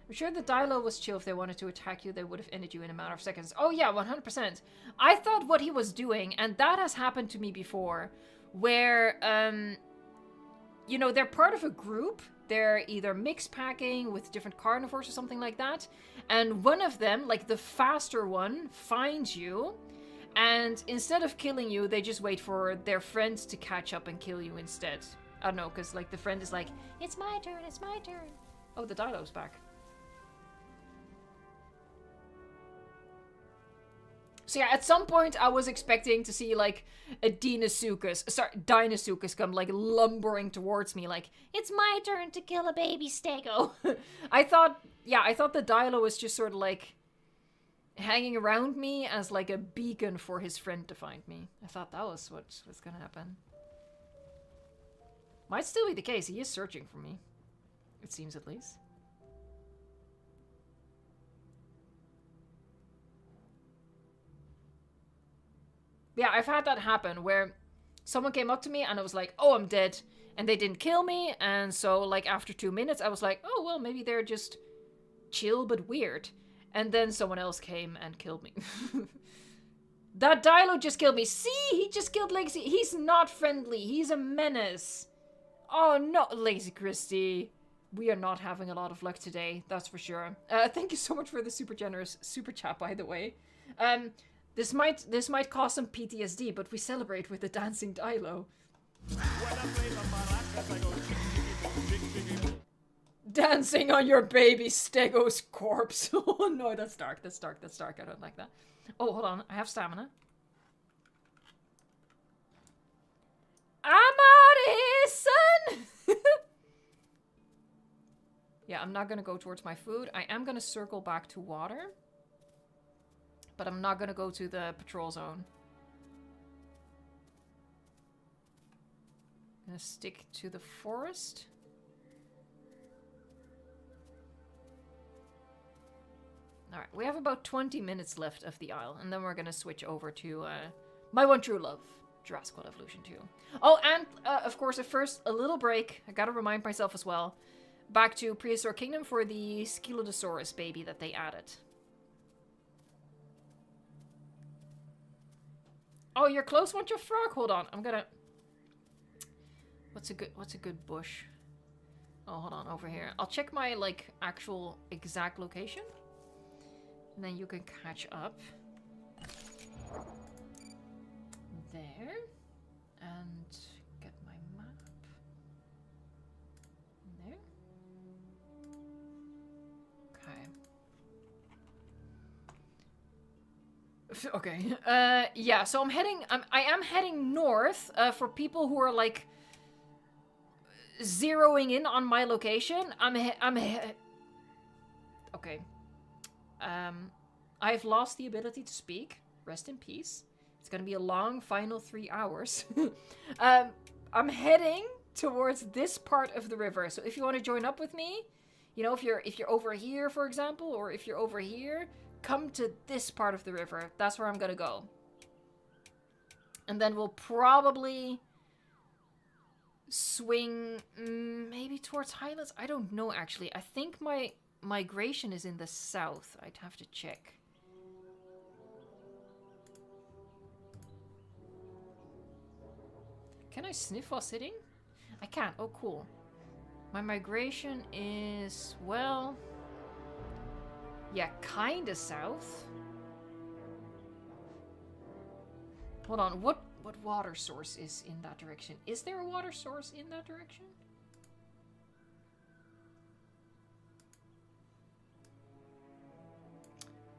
I'm sure the Dilo was chill. If they wanted to attack you, they would have ended you in a matter of seconds. Oh yeah, 100%. I thought what he was doing, and that has happened to me before, where, you know, they're part of a group. They're either mixed packing with different carnivores or something like that. And one of them, like the faster one, finds you. And instead of killing you, they just wait for their friends to catch up and kill you instead. I don't know, because like the friend is like, it's my turn, it's my turn. Oh, the Dilo's back. So yeah, at some point I was expecting to see like a Dinosuchus come like lumbering towards me like, it's my turn to kill a baby Stego. I thought the Dilo was just sort of like hanging around me as like a beacon for his friend to find me. I thought that was what was gonna happen. Might still be the case, he is searching for me. It seems at least. Yeah, I've had that happen where someone came up to me and I was like, oh, I'm dead. And they didn't kill me. And so, like, after 2 minutes, I was like, oh, well, maybe they're just chill but weird. And then someone else came and killed me. That Dilo just killed me. See, he just killed Lazy. He's not friendly. He's a menace. Oh, no, Lazy Christie. We are not having a lot of luck today, that's for sure. Thank you so much for the super generous super chat, by the way. This might cause some PTSD, but we celebrate with the dancing Dilo. Dancing on your baby Stego's corpse. Oh no, that's dark. That's dark. That's dark. I don't like that. Oh, hold on. I have stamina. I'm out of here, son! Yeah, I'm not gonna go towards my food. I am gonna circle back to water. But I'm not gonna go to the patrol zone. I'm gonna stick to the forest. Alright, we have about 20 minutes left of the isle, and then we're gonna switch over to my one true love, Jurassic World Evolution 2. Oh, and of course, at first, a little break. I gotta remind myself as well. Back to Prehistoric Kingdom for the Scylodosaurus baby that they added. Oh, you're close, want your frog? Hold on, I'm gonna... What's a good bush? Oh, hold on, over here. I'll check my, like, actual exact location. And then you can catch up. There. And get my map. There. Okay. Okay. Yeah, so I am heading north, for people who are, like, zeroing in on my location. Okay. I've lost the ability to speak. Rest in peace. It's gonna be a long final 3 hours. I'm heading towards this part of the river. So if you want to join up with me, you know, if you're over here, for example, or if you're over here, come to this part of the river. That's where I'm gonna go. And then we'll probably swing maybe towards Highlands. I don't know, actually. I think my migration is in the south. I'd have to check. Can I sniff while sitting? I can't. Oh, cool. My migration is, well... yeah, kinda south. Hold on, what water source is in that direction? Is there a water source in that direction?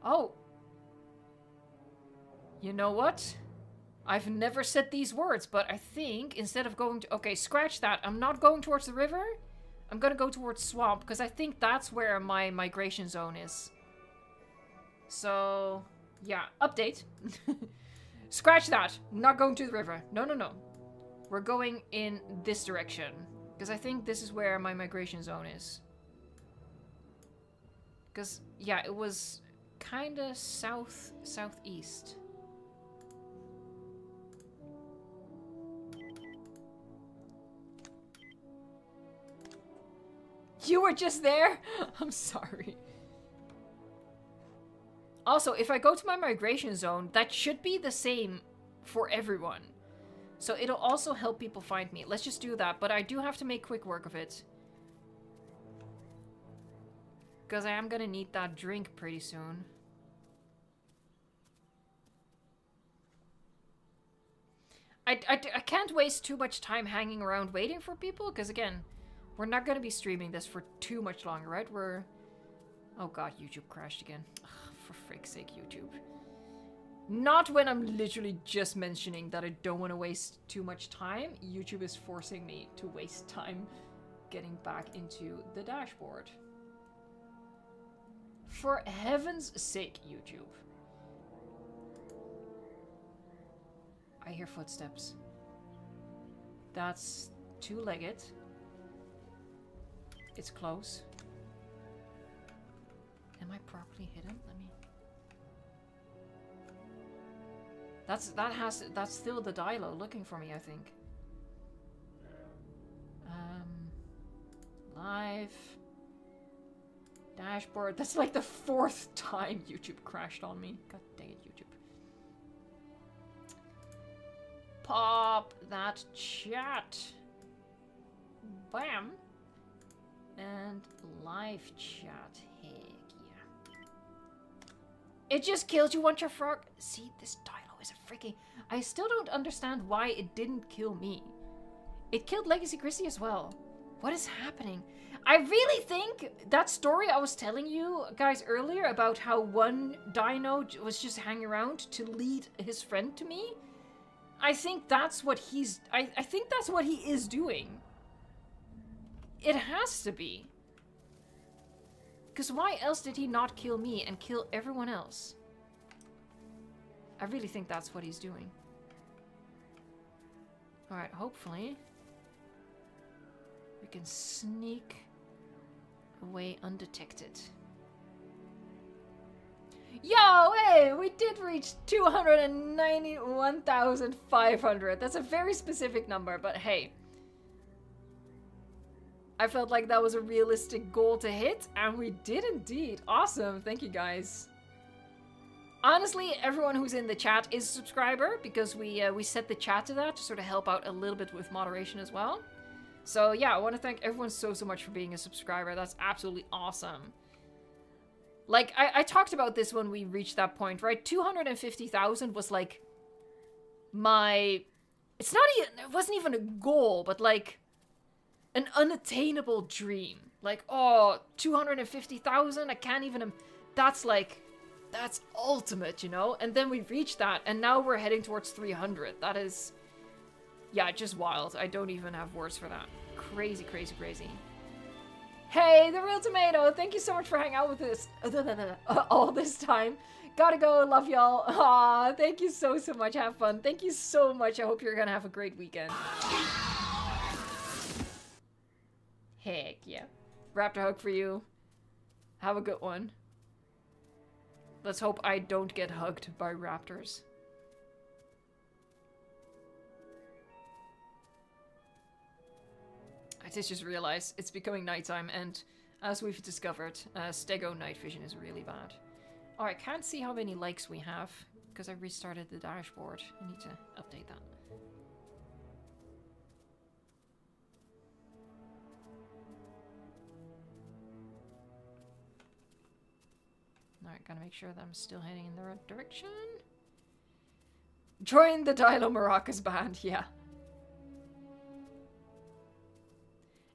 Oh. You know what? I've never said these words, but I think instead of going to... okay, scratch that. I'm not going towards the river. I'm gonna go towards swamp, because I think that's where my migration zone is. So, yeah. Update. Scratch that. Not going to the river. No, no, no. We're going in this direction. Because I think this is where my migration zone is. Because, yeah, it was kind of southeast. You were just there? I'm sorry. Also, if I go to my migration zone, that should be the same for everyone. So it'll also help people find me. Let's just do that, but I do have to make quick work of it. Because I am gonna need that drink pretty soon. I can't waste too much time hanging around waiting for people, because again, we're not gonna be streaming this for too much longer, right? We're... oh god, YouTube crashed again. Ugh, for frick's sake, YouTube. Not when I'm literally just mentioning that I don't want to waste too much time. YouTube is forcing me to waste time getting back into the dashboard. For heaven's sake, YouTube. I hear footsteps. That's two-legged. It's close. Am I properly hidden? Let me... That's still the Dilo looking for me, I think. Live. Dashboard. That's like the 4th time YouTube crashed on me. God dang it, YouTube. Pop that chat. Bam. And live chat. Heck yeah. It just killed you, want your frog? See, this Dilo is a freaking... I still don't understand why it didn't kill me. It killed Legacy Chrissy as well. What is happening? I really think that story I was telling you guys earlier about how one dino was just hanging around to lead his friend to me. I think that's what he's... I think that's what he is doing. It has to be. Because why else did he not kill me and kill everyone else? I really think that's what he's doing. Alright, hopefully we can sneak away undetected. Yo, hey, we did reach 291,500. That's a very specific number, but hey. I felt like that was a realistic goal to hit, and we did indeed. Awesome, thank you guys. Honestly, everyone who's in the chat is a subscriber, because we set the chat to that to sort of help out a little bit with moderation as well. So yeah, I want to thank everyone so much for being a subscriber. That's absolutely awesome. Like, I talked about this when we reached that point, right? 250,000 was like my... It's not even... It wasn't even a goal, but like an unattainable dream. Like, oh, 250,000? I can't even... That's like... That's ultimate, you know? And then we reached that, and now we're heading towards 300. That is... Yeah, just wild. I don't even have words for that. Crazy, crazy, crazy. Hey, The Real Tomato! Thank you so much for hanging out with us all this time. Gotta go. Love y'all. Aw, thank you so much. Have fun. Thank you so much. I hope you're gonna have a great weekend. Heck yeah. Raptor hug for you. Have a good one. Let's hope I don't get hugged by raptors. I just realized it's becoming nighttime, and as we've discovered, stego night vision is really bad. Alright, can't see how many likes we have, because I restarted the dashboard. I need to update that. Alright, gotta make sure that I'm still heading in the right direction. Join the Dilo Maracas band, yeah.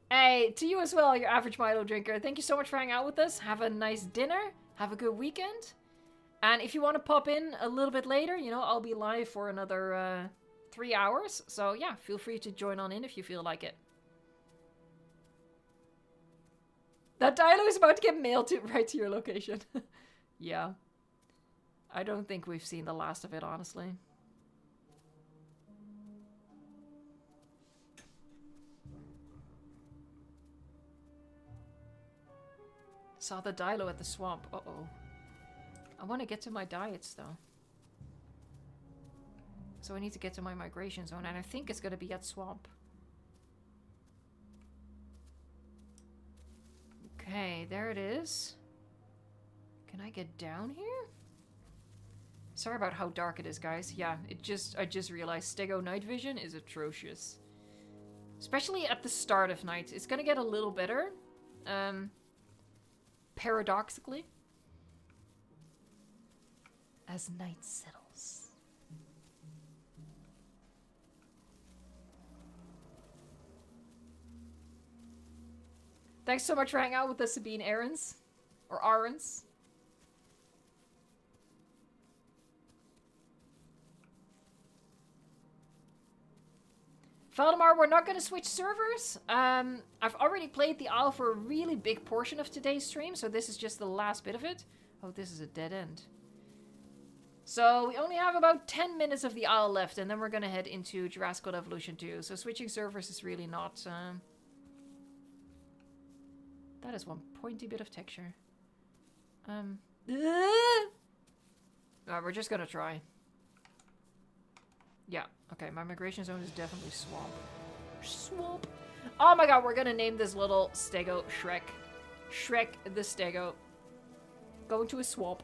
Hey, to you as well, your average Milo drinker. Thank you so much for hanging out with us. Have a nice dinner. Have a good weekend. And if you want to pop in a little bit later, you know, I'll be live for another 3 hours. So yeah, feel free to join on in if you feel like it. That Dilo is about to get mailed to right to your location. Yeah. I don't think we've seen the last of it, honestly. Saw the Dilo at the swamp. Uh-oh. I want to get to my diets, though. So I need to get to my migration zone, and I think it's going to be at swamp. Okay, there it is. Can I get down here? Sorry about how dark it is, guys. Yeah, I just realized stego night vision is atrocious. Especially at the start of night. It's going to get a little better. Paradoxically, as night settles. Thanks so much for hanging out with us, Sabine Aarons. Or Aarons. Valdemar, we're not going to switch servers. I've already played the Isle for a really big portion of today's stream, so this is just the last bit of it. Oh, this is a dead end. So we only have about 10 minutes of the Isle left, and then we're going to head into Jurassic World Evolution 2. So switching servers is really not That is one pointy bit of texture. We're just gonna try. Yeah, okay, my migration zone is definitely swamp. Swamp. Oh my god, we're gonna name this little stego Shrek. Shrek the stego. Going to a swamp.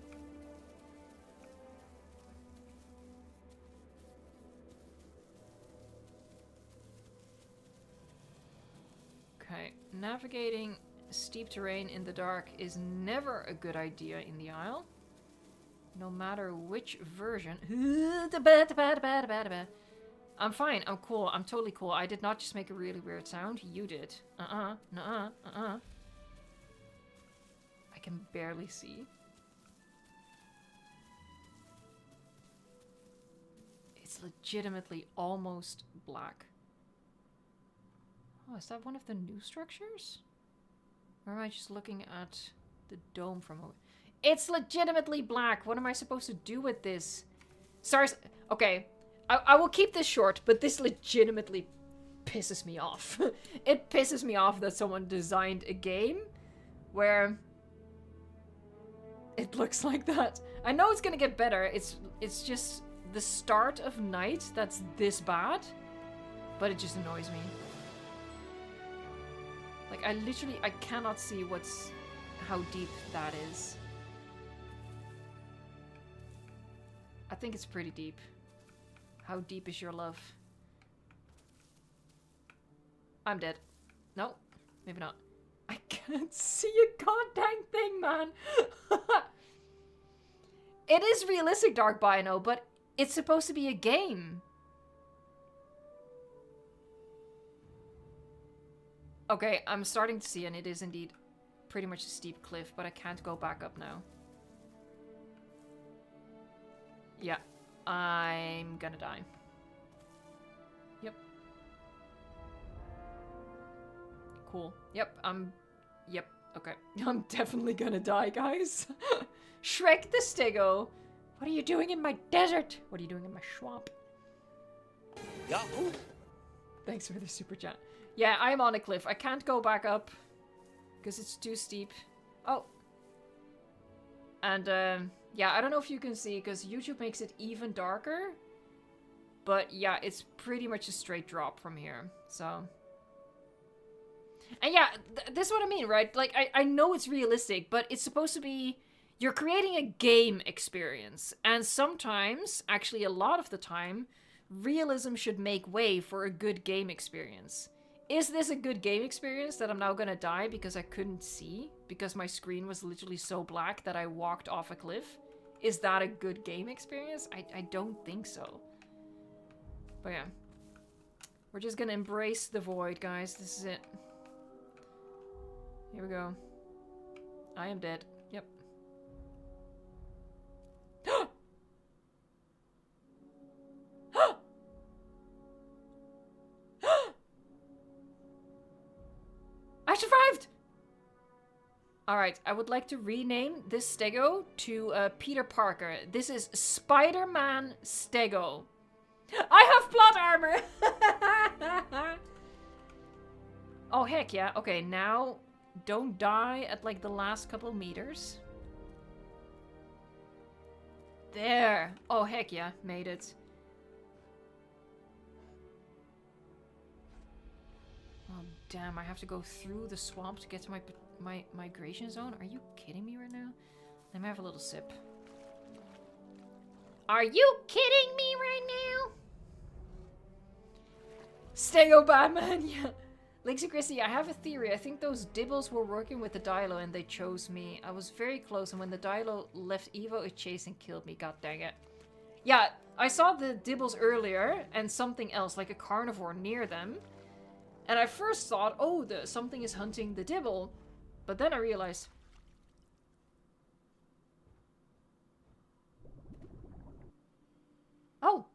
Okay, navigating steep terrain in the dark is never a good idea in the Isle. No matter which version. I'm fine. I'm cool. I'm totally cool. I did not just make a really weird sound. You did. I can barely see. It's legitimately almost black. Oh, is that one of the new structures? Or am I just looking at the dome from over? It's legitimately black. What am I supposed to do with this? Sorry. Okay. I will keep this short, but this legitimately pisses me off. It pisses me off that someone designed a game where it looks like that. I know it's gonna get better. It's just the start of night that's this bad, but it just annoys me. Like, I cannot see how deep that is. I think it's pretty deep. How deep is your love? I'm dead. No, maybe not. I can't see a goddamn thing, man. It is realistic, Dark Bino, but it's supposed to be a game. Okay, I'm starting to see, and it is indeed pretty much a steep cliff, but I can't go back up now. Yeah, I'm gonna die. Yep. Cool. Yep, Yep, okay. I'm definitely gonna die, guys. Shrek the Stego! What are you doing in my desert? What are you doing in my swamp? Yahoo! Thanks for the super chat. Yeah, I'm on a cliff. I can't go back up because it's too steep. Oh. And, yeah, I don't know if you can see because YouTube makes it even darker. But, yeah, it's pretty much a straight drop from here. So. And, yeah, this is what I mean, right? Like, I know it's realistic, but it's supposed to be... You're creating a game experience. And sometimes, actually a lot of the time, realism should make way for a good game experience. Is this a good game experience that I'm now gonna die because I couldn't see? Because my screen was literally so black that I walked off a cliff? Is that a good game experience? I don't think so. But yeah. We're just gonna embrace the void, guys. This is it. Here we go. I am dead. Yep. I survived! Alright, I would like to rename this Stego to Peter Parker. This is Spider-Man Stego. I have plot armor! Oh, heck yeah. Okay, now don't die at like the last couple meters. There. Oh, heck yeah. Made it. Oh, damn. I have to go through the swamp to get to my migration zone. Are you kidding me right now? Let me have a little sip. Are you kidding me right now? Stego Batman, yeah. Lixie Chrissy, I have a theory. I think those dibbles were working with the Dilo and they chose me. I was very close, and when the Dilo left Evo, it chased and killed me. God dang it. Yeah, I saw the dibbles earlier and something else, like a carnivore near them. And I first thought, oh, something is hunting the dibble. But then I realized... Oh!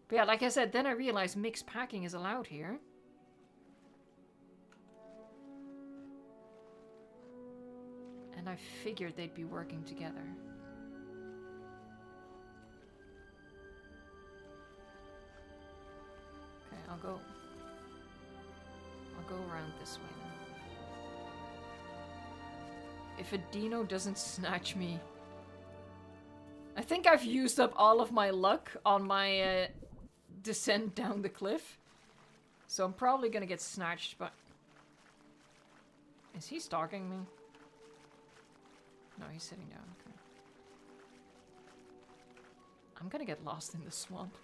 But yeah, like I said, then I realized mixed packing is allowed here. And I figured they'd be working together. Okay, I'll go. go around this way then. If a dino doesn't snatch me. I think I've used up all of my luck on my descent down the cliff. So I'm probably gonna get snatched, but... Is he stalking me? No, he's sitting down. Okay. I'm gonna get lost in the swamp.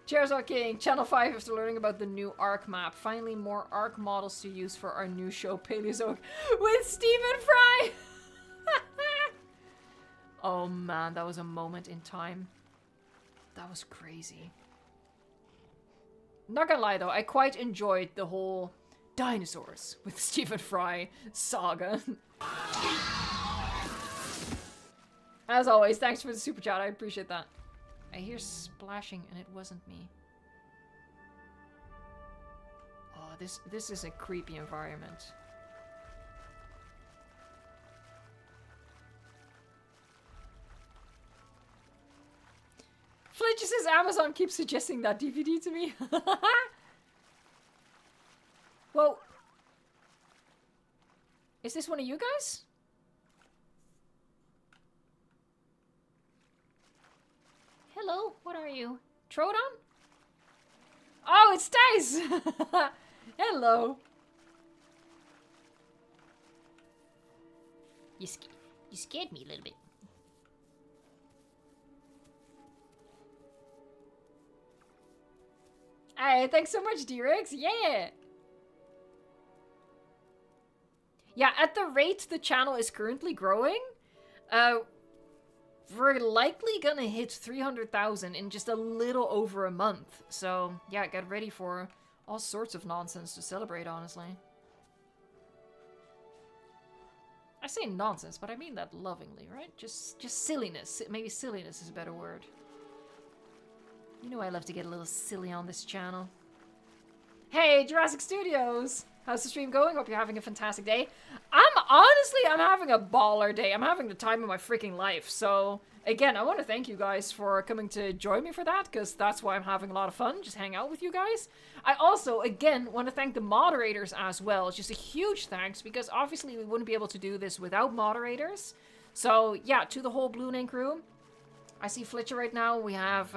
Cheers, our king! Channel 5 after learning about the new Ark map. Finally, more Ark models to use for our new show, Paleozoic, with Stephen Fry! Oh man, that was a moment in time. That was crazy. Not gonna lie though, I quite enjoyed the whole Dinosaurs with Stephen Fry saga. As always, thanks for the super chat, I appreciate that. I hear splashing and it wasn't me. Oh, this is a creepy environment. Fletcher says Amazon keeps suggesting that DVD to me. Whoa. Is this one of you guys? Hello, what are you? Troodon? Oh, it's Dice! Hello. You scared me a little bit. Hey, thanks so much, D-Rex. Yeah! Yeah, at the rate the channel is currently growing, we're likely gonna hit 300,000 in just a little over a month. So, yeah, get ready for all sorts of nonsense to celebrate, honestly. I say nonsense, but I mean that lovingly, right? Just silliness. Maybe silliness is a better word. You know I love to get a little silly on this channel. Hey, Jurassic Studios! How's the stream going? Hope you're having a fantastic day. I'm having a baller day. I'm having the time of my freaking life. So, again, I want to thank you guys for coming to join me for that, because that's why I'm having a lot of fun, just hang out with you guys. I also, again, want to thank the moderators as well. Just a huge thanks, because obviously we wouldn't be able to do this without moderators. So, yeah, to the whole Blue Lane crew. I see Fletcher right now. We have,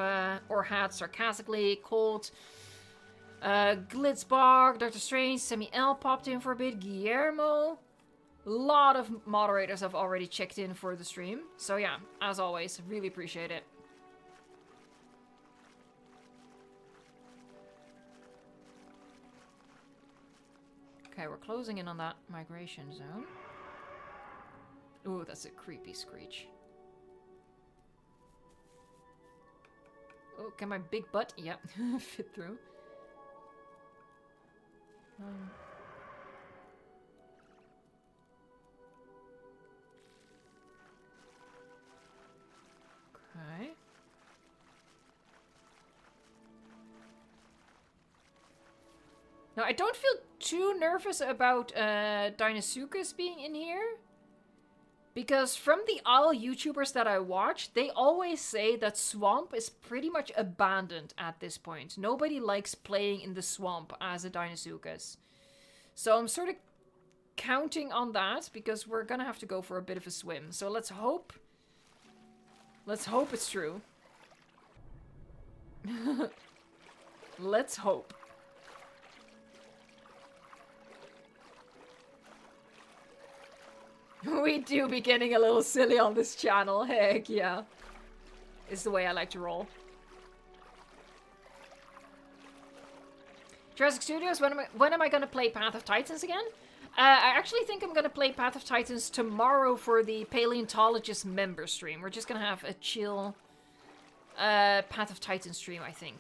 or had sarcastically, Colt, Glitzbog, Dr. Strange, Semi L popped in for a bit, Guillermo. A lot of moderators have already checked in for the stream. So yeah, as always, really appreciate it. Okay, we're closing in on that migration zone. Ooh, that's a creepy screech. Oh, can my big butt? Yep, fit through. Okay. Now, I don't feel too nervous about Dinosaurs being in here. Because from the Isle YouTubers that I watch, they always say that swamp is pretty much abandoned at this point. Nobody likes playing in the swamp as a Dinosaurus. So I'm sort of counting on that, because we're gonna have to go for a bit of a swim. So let's hope... Let's hope it's true. Let's hope. We do be getting a little silly on this channel, heck yeah. It's the way I like to roll. Jurassic Studios, when am I gonna play Path of Titans again? I actually think I'm gonna play Path of Titans tomorrow for the Paleontologist member stream. We're just gonna have a chill Path of Titans stream, I think.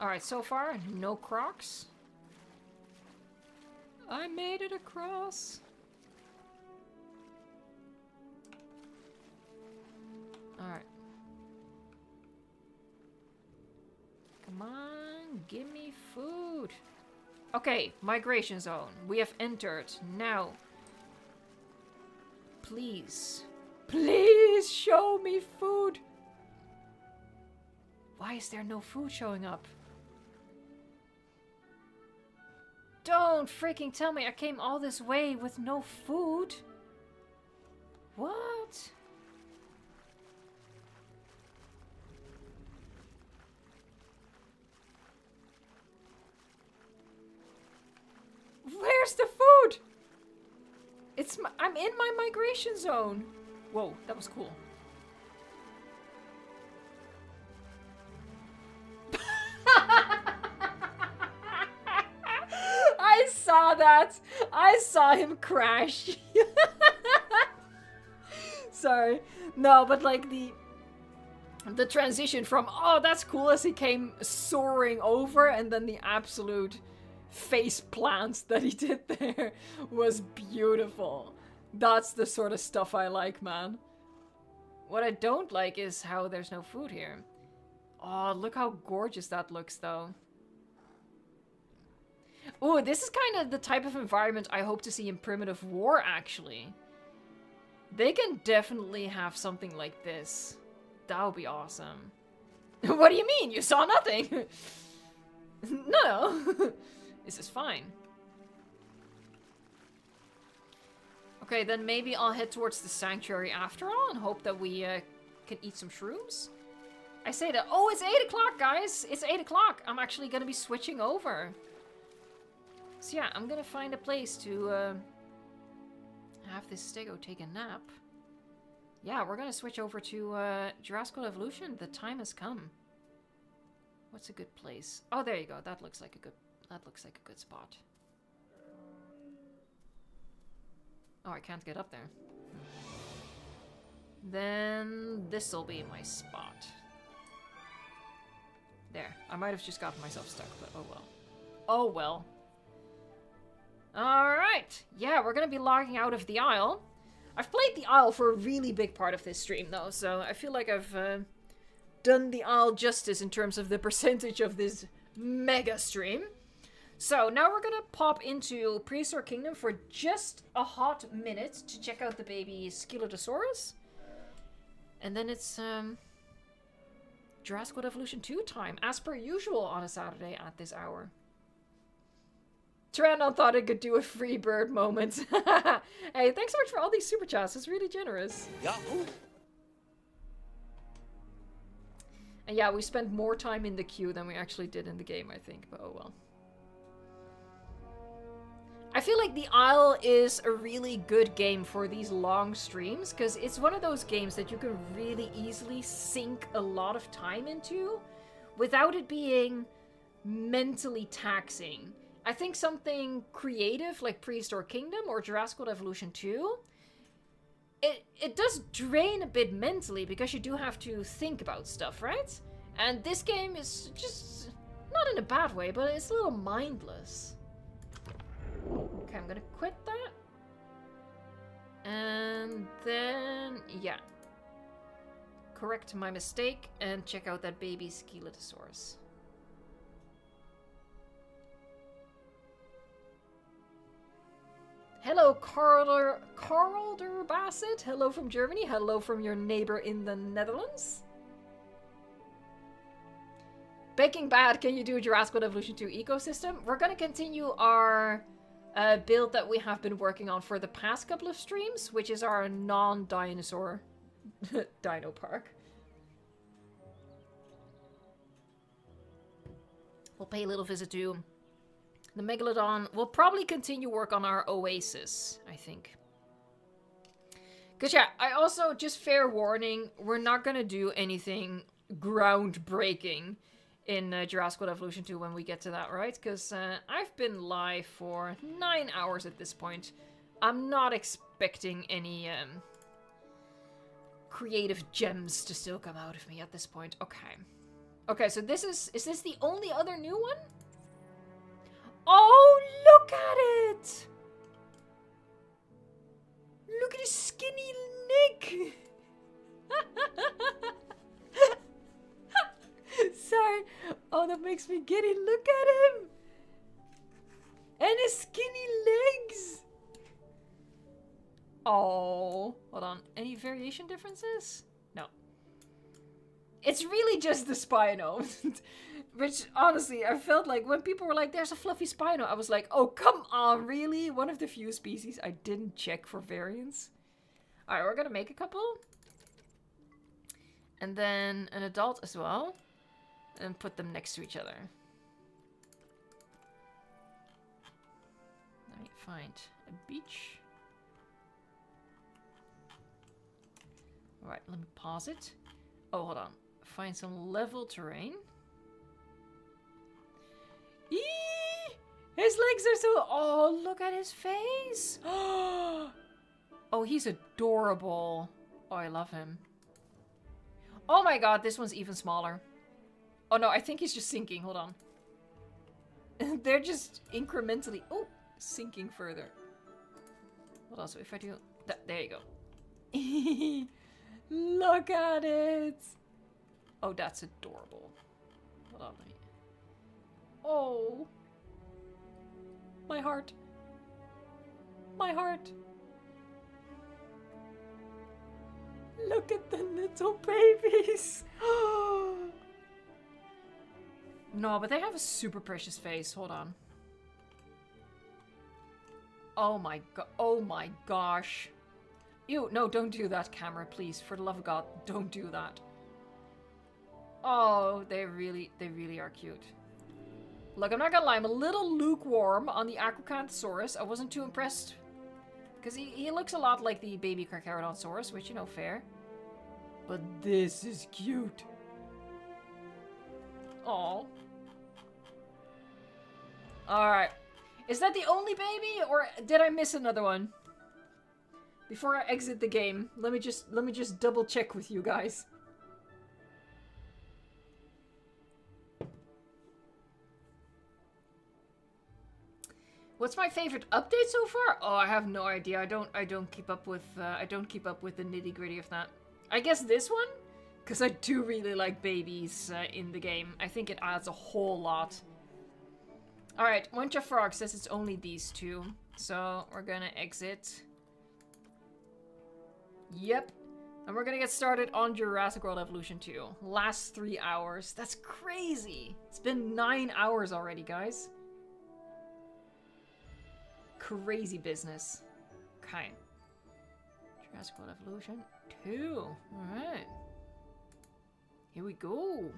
Alright, so far, no crocs. I made it across. Alright. Come on, give me food. Okay, migration zone. We have entered. Now. Please. Please show me food. Why is there no food showing up? Don't freaking tell me I came all this way with no food. What? Where's the food? I'm in my migration zone. Whoa, that was cool. I saw that. I saw him crash. Sorry. No, but like the transition from, oh, that's cool, as he came soaring over, and then the absolute face plants that he did there was beautiful. That's the sort of stuff I like, man. What I don't like is how there's no food here. Oh, look how gorgeous that looks, though. Ooh, this is kind of the type of environment I hope to see in Primitive War, actually. They can definitely have something like this. That would be awesome. What do you mean? You saw nothing? No. This is fine. Okay, then maybe I'll head towards the sanctuary after all and hope that we can eat some shrooms. I say that. Oh, it's 8 o'clock, guys. It's 8 o'clock. I'm actually going to be switching over. So yeah, I'm going to find a place to have this stego take a nap. Yeah, we're going to switch over to Jurassic World Evolution. The time has come. What's a good place? Oh, there you go. That looks like a good spot. Oh, I can't get up there. Then this'll be my spot. There. I might have just gotten myself stuck, but oh well. Oh well. Alright. Yeah, we're gonna be logging out of the Isle. I've played the Isle for a really big part of this stream, though, so I feel like I've done the Isle justice in terms of the percentage of this mega stream. So now we're gonna pop into Prehistoric Kingdom for just a hot minute to check out the baby Scelidosaurus. And then it's Jurassic World Evolution 2 time, as per usual on a Saturday at this hour. Tyrannon thought it could do a free bird moment. Hey, thanks so much for all these super chats. It's really generous. Yahoo! And yeah, we spent more time in the queue than we actually did in the game, I think, but oh well. I feel like the Isle is a really good game for these long streams, because it's one of those games that you can really easily sink a lot of time into without it being mentally taxing. I think something creative like Prehistoric Kingdom or Jurassic World Evolution 2, it does drain a bit mentally because you do have to think about stuff, right? And this game is just, not in a bad way, but it's a little mindless. Okay, I'm gonna quit that. And then, yeah. Correct my mistake and check out that baby Scelidosaurus. Hello, Carlder Bassett. Hello from Germany. Hello from your neighbor in the Netherlands. Baking Bad, can you do a Jurassic World Evolution 2 ecosystem? We're going to continue our build that we have been working on for the past couple of streams, which is our non-dinosaur dino park. We'll pay a little visit to the Megalodon. We'll probably continue work on our Oasis, I think. Because yeah, I also, just fair warning, we're not going to do anything groundbreaking in Jurassic World Evolution 2 when we get to that, right? Because I've been live for 9 hours at this point. I'm not expecting any creative gems to still come out of me at this point. Okay. Okay, so this is this the only other new one? Oh, look at it! Look at his skinny neck! Sorry. Oh, that makes me giddy. Look at him! And his skinny legs! Oh. Hold on. Any variation differences? No. It's really just the Spino. Which, honestly, I felt like when people were like, there's a fluffy Spino, I was like, oh, come on, really? One of the few species I didn't check for variants. Alright, we're gonna make a couple. And then an adult as well. And put them next to each other. Let me find a beach. Alright, let me pause it. Oh, hold on. Find some level terrain. Eee! His legs are so... Oh, look at his face! Oh, he's adorable. Oh, I love him. Oh my god, this one's even smaller. Oh no, I think he's just sinking. Hold on. They're just incrementally... Oh, sinking further. What else? If I do... There you go. Look at it! Oh, that's adorable. Hold on, let me... Oh. My heart. My heart. Look at the little babies. No, but they have a super precious face. Hold on. Oh my god. Oh my gosh. Ew, no, don't do that, camera, please. For the love of God, don't do that. Oh, they really are cute. Look, I'm not gonna lie, I'm a little lukewarm on the Acrocanthosaurus. I wasn't too impressed. Because he looks a lot like the baby Carcharodontosaurus, which, you know, fair. But this is cute. Aw. Alright. Is that the only baby, or did I miss another one? Before I exit the game, let me just double check with you guys. What's my favorite update so far? Oh, I have no idea. I don't keep up with the nitty-gritty of that. I guess this one, because I do really like babies in the game. I think it adds a whole lot. All right, Winter Frog says it's only these two, so we're gonna exit. Yep, and we're gonna get started on Jurassic World Evolution 2. Last 3 hours. That's crazy. It's been 9 hours already, guys. Crazy business. Okay. Jurassic World Evolution 2. Alright. Here we go.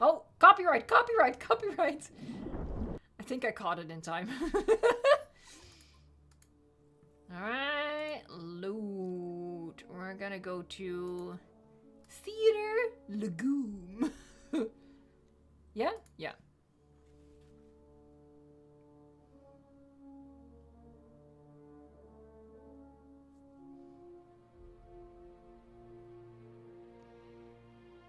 Oh, copyright, copyright, copyright. I think I caught it in time. Alright, loot. We're gonna go to Theater Legume. Yeah? Yeah.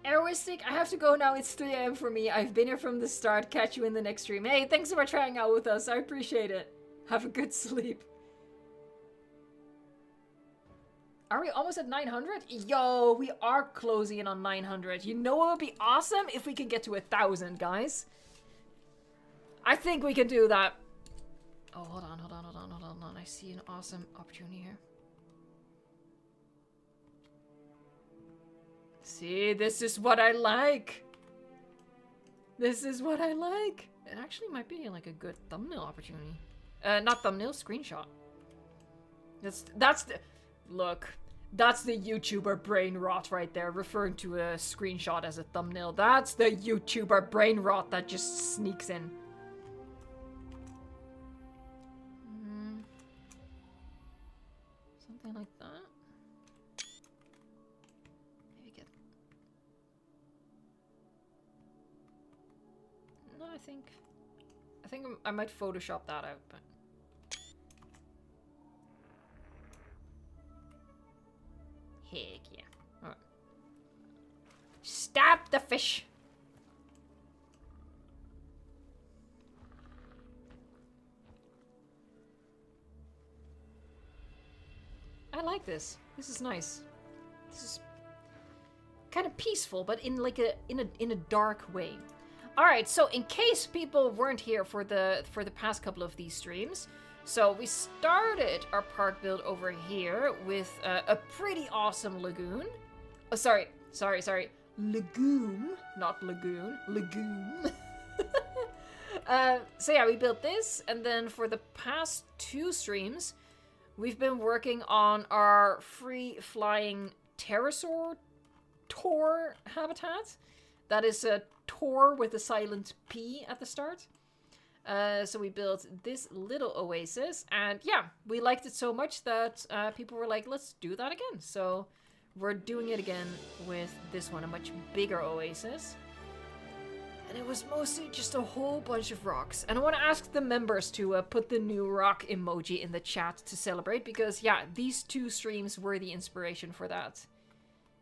Aeroistic, I have to go now. It's 3 AM for me. I've been here from the start. Catch you in the next stream. Hey, thanks so much for hanging out with us. I appreciate it. Have a good sleep. Are we almost at 900? Yo, we are closing in on 900. You know what would be awesome? If we can get to 1,000, guys. I think we can do that. Oh, hold on. I see an awesome opportunity here. See, this is what I like. This is what I like. It actually might be like a good thumbnail opportunity. Not thumbnail, screenshot. That's the... Look, that's the YouTuber brain rot right there, referring to a screenshot as a thumbnail. That's the YouTuber brain rot that just sneaks in. Something like that. I think I might Photoshop that out, but... Heck yeah. Alright. Stab the fish! I like this. This is nice. This is... kind of peaceful, but in like in a dark way. All right, so in case people weren't here for the past couple of these streams, so we started our park build over here with a pretty awesome lagoon. Oh, sorry, lagoon, not lagoon, lagoon. So yeah, we built this, and then for the past 2 streams, we've been working on our free-flying pterosaur tor habitat. That is a tor with a silent P at the start. So we built this little oasis, and yeah, we liked it so much that people were like, let's do that again. So we're doing it again with this one, a much bigger oasis. And it was mostly just a whole bunch of rocks. And I want to ask the members to put the new rock emoji in the chat to celebrate, because yeah, these 2 streams were the inspiration for that.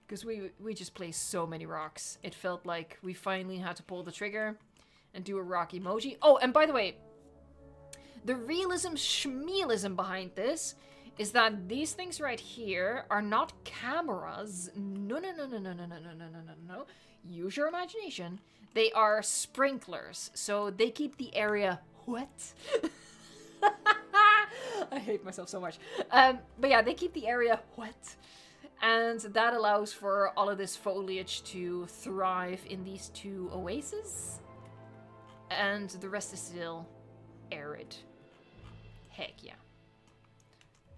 Because we just placed so many rocks. It felt like we finally had to pull the trigger and do a rock emoji. Oh, and by the way, the realism schmealism behind this is that these things right here are not cameras. No. Use your imagination. They are sprinklers, so they keep the area wet. I hate myself so much. But yeah, they keep the area wet. And that allows for all of this foliage to thrive in these 2 oases. And the rest is still arid. Heck yeah.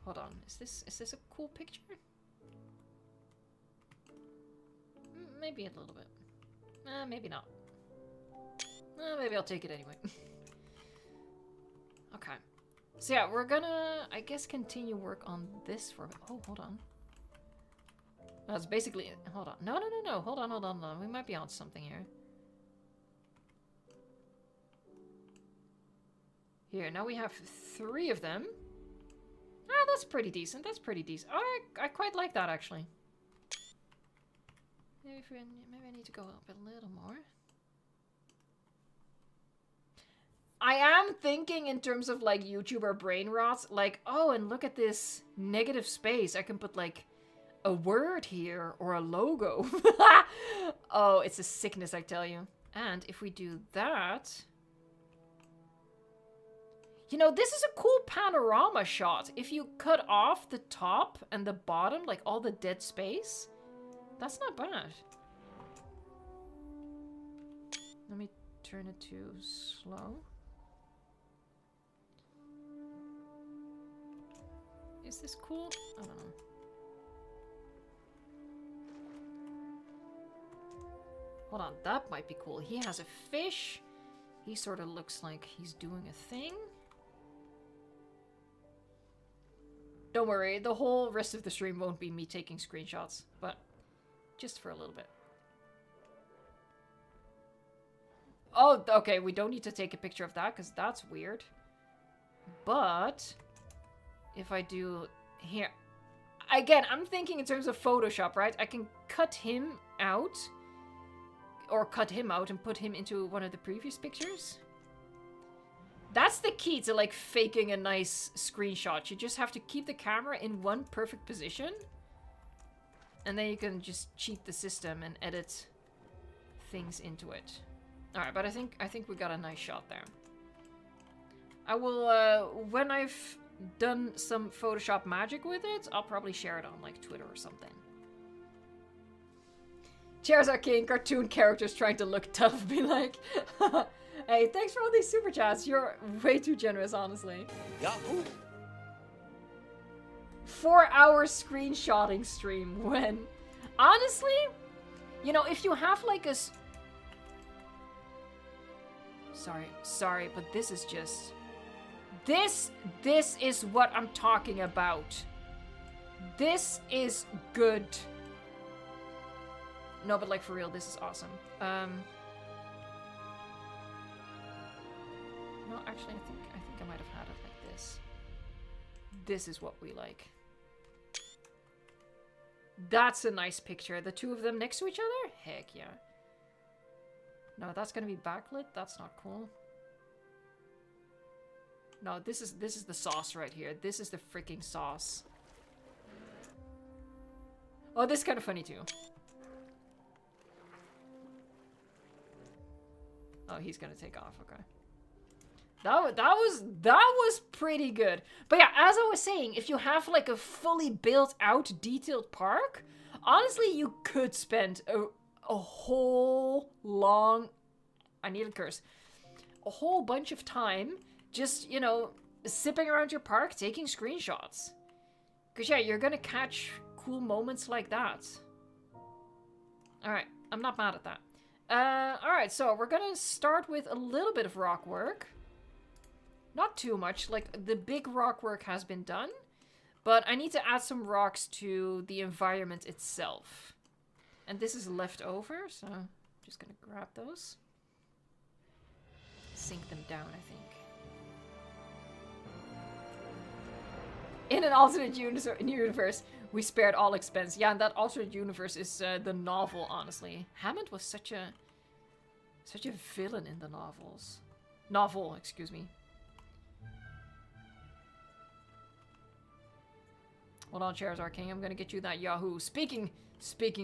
Hold on, is this a cool picture? Maybe a little bit. Maybe not. Maybe I'll take it anyway. Okay. So yeah, we're gonna, I guess, continue work on this for a bit. Oh, hold on. That's basically, hold on. No. Hold on. We might be on something here. Here, now we have 3 of them. Ah, that's pretty decent. Oh, I quite like that, actually. Maybe I need to go up a little more. I am thinking in terms of like YouTuber brain rot, like, oh, and look at this negative space. I can put like a word here or a logo. Oh, it's a sickness, I tell you. And if we do that, you know, this is a cool panorama shot. If you cut off the top and the bottom, like all the dead space, that's not bad. Let me turn it to slow. Is this cool? I don't know. Hold on, that might be cool. He has a fish. He sort of looks like he's doing a thing. Don't worry, the whole rest of the stream won't be me taking screenshots, but just for a little bit. Oh, okay, we don't need to take a picture of that because that's weird. But if I do here, again, I'm thinking in terms of Photoshop, right? I can cut him out, or cut him out and put him into one of the previous pictures. That's the key to like faking a nice screenshot. You just have to keep the camera in one perfect position, and then you can just cheat the system and edit things into it. All right, but I think we got a nice shot there. I will when I've done some Photoshop magic with it, I'll probably share it on like Twitter or something. Chairs are king, cartoon characters trying to look tough, be like, hey, thanks for all these super chats. You're way too generous, honestly. Yahoo! 4-hour screenshotting stream when, honestly, you know, if you have like a... Sorry, but this is just... This is what I'm talking about. This is good. No, but like for real, this is awesome. No, actually, I think I might have had it like this. This is what we like. That's a nice picture. The 2 of them next to each other? Heck yeah. No, that's gonna be backlit. That's not cool. No, this is the sauce right here. This is the freaking sauce. Oh, this is kind of funny too. Oh, he's gonna take off. Okay. That was pretty good. But yeah, as I was saying, if you have like a fully built out, detailed park, honestly, you could spend a whole long, I need a curse, a whole bunch of time just, you know, zipping around your park, taking screenshots. Because yeah, you're gonna catch cool moments like that. Alright, I'm not mad at that. Alright, so we're gonna start with a little bit of rock work. Not too much, like the big rock work has been done, but I need to add some rocks to the environment itself. And this is left over, so I'm just gonna grab those. Sink them down, I think. In an alternate universe, we spared all expense. Yeah, and that alternate universe is the novel, honestly. Hammond was such a villain in the novels. Novel, excuse me. Hold on, Charizard King. I'm gonna get you that Yahoo. Speaking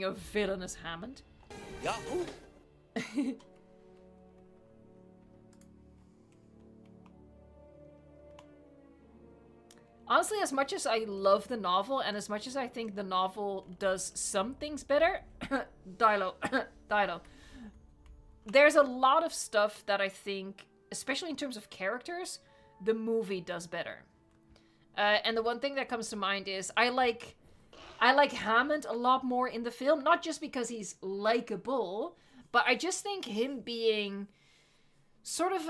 of villainous Hammond. Yahoo! Honestly, as much as I love the novel, and as much as I think the novel does some things better, Dilo, there's a lot of stuff that I think, especially in terms of characters, the movie does better. And the one thing that comes to mind is I like Hammond a lot more in the film, not just because he's likable, but I just think him being sort of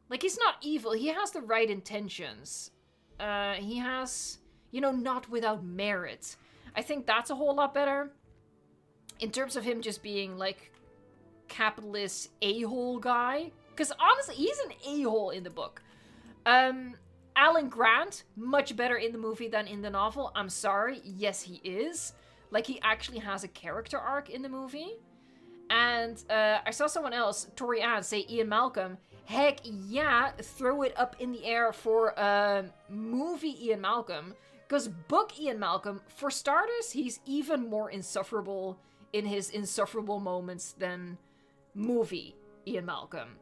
like, he's not evil. He has the right intentions. He has, you know, not without merit. I think that's a whole lot better. In terms of him just being, like, capitalist a-hole guy. Because, honestly, he's an a-hole in the book. Alan Grant, much better in the movie than in the novel. I'm sorry. Yes, he is. Like, he actually has a character arc in the movie. And I saw someone else, Tori Ann, say Ian Malcolm. Heck yeah, throw it up in the air for movie Ian Malcolm. Because book Ian Malcolm, for starters, he's even more insufferable in his insufferable moments than movie Ian Malcolm.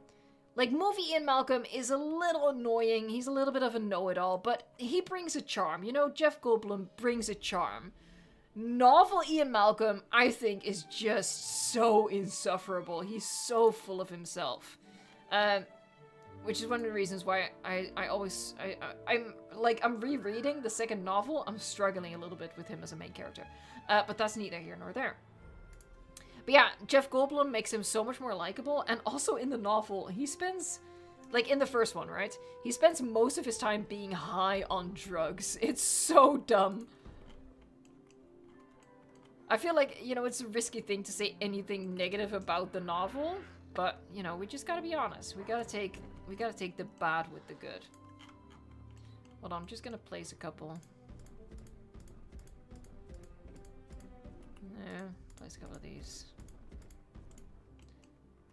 Like, movie Ian Malcolm is a little annoying, he's a little bit of a know-it-all, but he brings a charm. You know, Jeff Goldblum brings a charm. Novel Ian Malcolm, I think, is just so insufferable. He's so full of himself. Which is one of the reasons why I'm rereading the second novel. I'm struggling a little bit with him as a main character. But that's neither here nor there. But yeah, Jeff Goldblum makes him so much more likable. And also in the novel, he spends, like in the first one, right? He spends most of his time being high on drugs. It's so dumb. I feel like, you know, it's a risky thing to say anything negative about the novel. But, you know, we just gotta be honest. We gotta take the bad with the good. Hold on, I'm just gonna place a couple. Yeah, place a couple of these.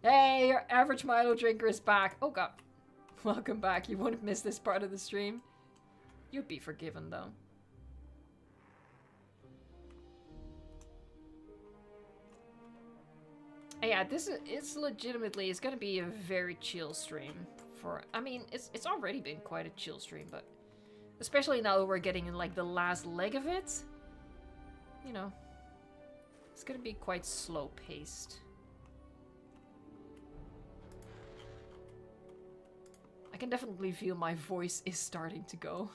Hey, your average Milo drinker is back. Oh god. Welcome back. You won't miss this part of the stream. You'd be forgiven, though. Yeah, it's legitimately, it's gonna be a very chill stream for, I mean, it's already been quite a chill stream, but especially now that we're getting in, like, the last leg of it, you know, it's gonna be quite slow-paced. I can definitely feel my voice is starting to go.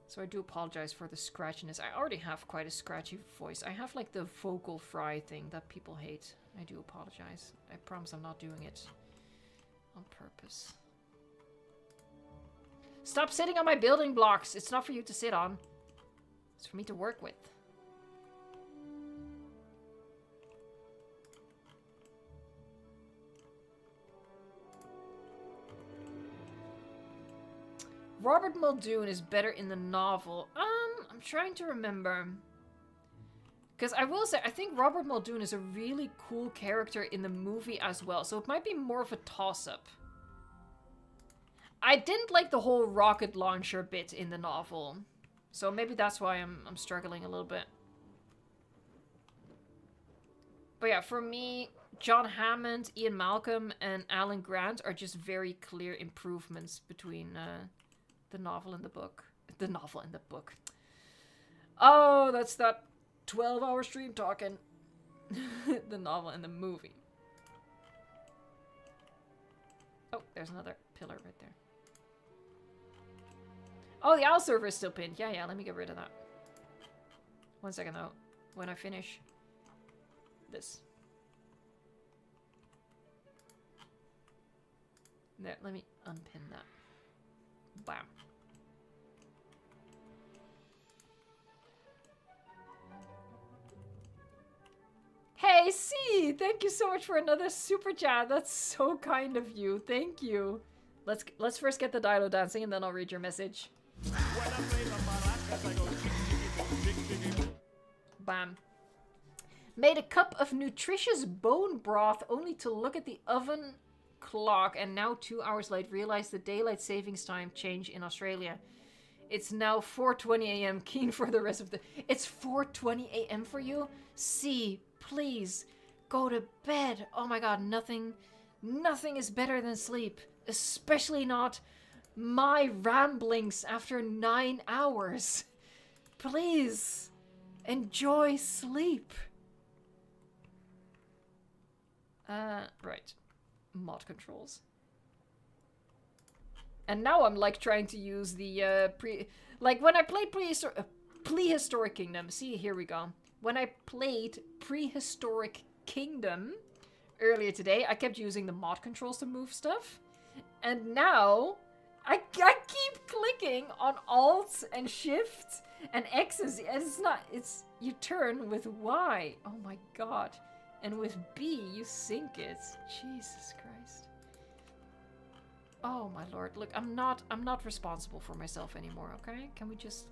So I do apologize for the scratchiness. I already have quite a scratchy voice. I have like the vocal fry thing that people hate. I do apologize. I promise I'm not doing it on purpose. Stop sitting on my building blocks. It's not for you to sit on. It's for me to work with. Robert Muldoon is better in the novel. I'm trying to remember. Because I will say, I think Robert Muldoon is a really cool character in the movie as well. So it might be more of a toss-up. I didn't like the whole rocket launcher bit in the novel. So maybe that's why I'm struggling a little bit. But yeah, for me, John Hammond, Ian Malcolm, and Alan Grant are just very clear improvements between the novel and the book. The novel and the book. Oh, that's that 12-hour stream talking. The novel and the movie. Oh, there's another pillar right there. Oh, the owl server is still pinned. Yeah, let me get rid of that. 1 second though. When I finish this. There, let me unpin that. Bam. Hey, C! Thank you so much for another super chat. That's so kind of you. Thank you. Let's first get the dino dancing and then I'll read your message. Bam. Made a cup of nutritious bone broth only to look at the oven clock and now 2 hours late realized the daylight savings time change in Australia. It's now 4:20 a.m. Keen for the rest of the... It's 4:20 a.m. for you? C, please, go to bed. Oh my god, nothing is better than sleep. Especially not my ramblings after 9 hours. Please, enjoy sleep. Right. Mod controls. And now I'm like trying to use the like when I played Prehistoric Kingdom. See, here we go. When I played Prehistoric Kingdom earlier today, I kept using the mod controls to move stuff. And now I keep clicking on Alt and Shift and X's. It's you turn with Y. Oh my god. And with B, you sink it. Jesus Christ. Oh my lord. Look, I'm not responsible for myself anymore, okay? Can we just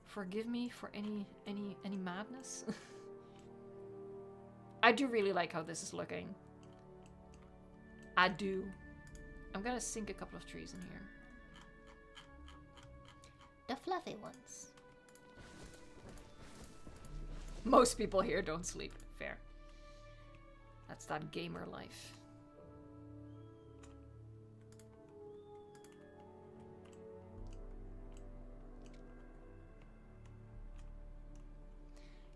forgive me for any madness? I do really like how this is looking. I do. I'm gonna sink a couple of trees in here. The fluffy ones. Most people here don't sleep. Fair. That's that gamer life.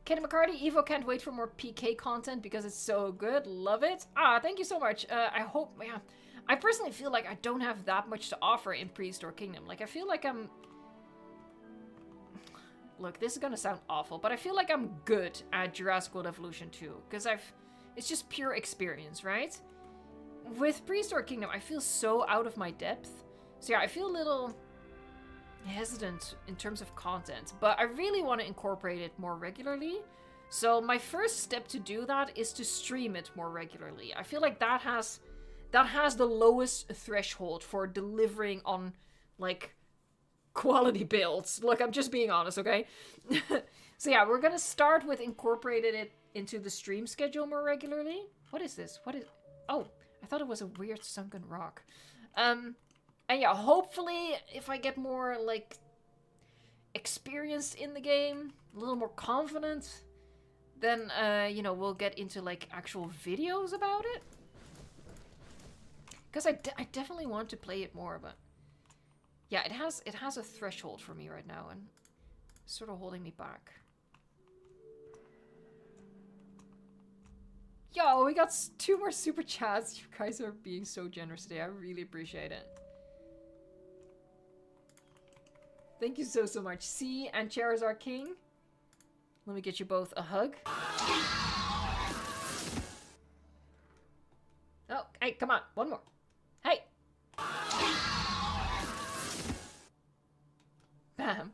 Kenny McCarty, Evo can't wait for more PK content because it's so good. Love it. Ah, thank you so much. I hope, yeah. I personally feel like I don't have that much to offer in Prehistoric Kingdom. Like, I feel like I'm... Look, this is gonna sound awful, but I feel like I'm good at Jurassic World Evolution 2. Because it's just pure experience, right? With Prehistoric Kingdom, I feel so out of my depth. So yeah, I feel a little hesitant in terms of content, but I really want to incorporate it more regularly. So my first step to do that is to stream it more regularly. I feel like that has the lowest threshold for delivering on like quality builds. Look, I'm just being honest, okay? So yeah, we're gonna start with incorporating it into the stream schedule more regularly. What is this? Oh, I thought it was a weird sunken rock. And yeah, hopefully, if I get more, like, experienced in the game, a little more confident, then, you know, we'll get into, like, actual videos about it. Because I definitely want to play it more, but... Yeah, it has a threshold for me right now, and it's sort of holding me back. Yo, we got 2 more super chats. You guys are being so generous today. I really appreciate it. Thank you so much. C and Charizard King. Let me get you both a hug. Oh, hey, come on. One more. Hey. Bam.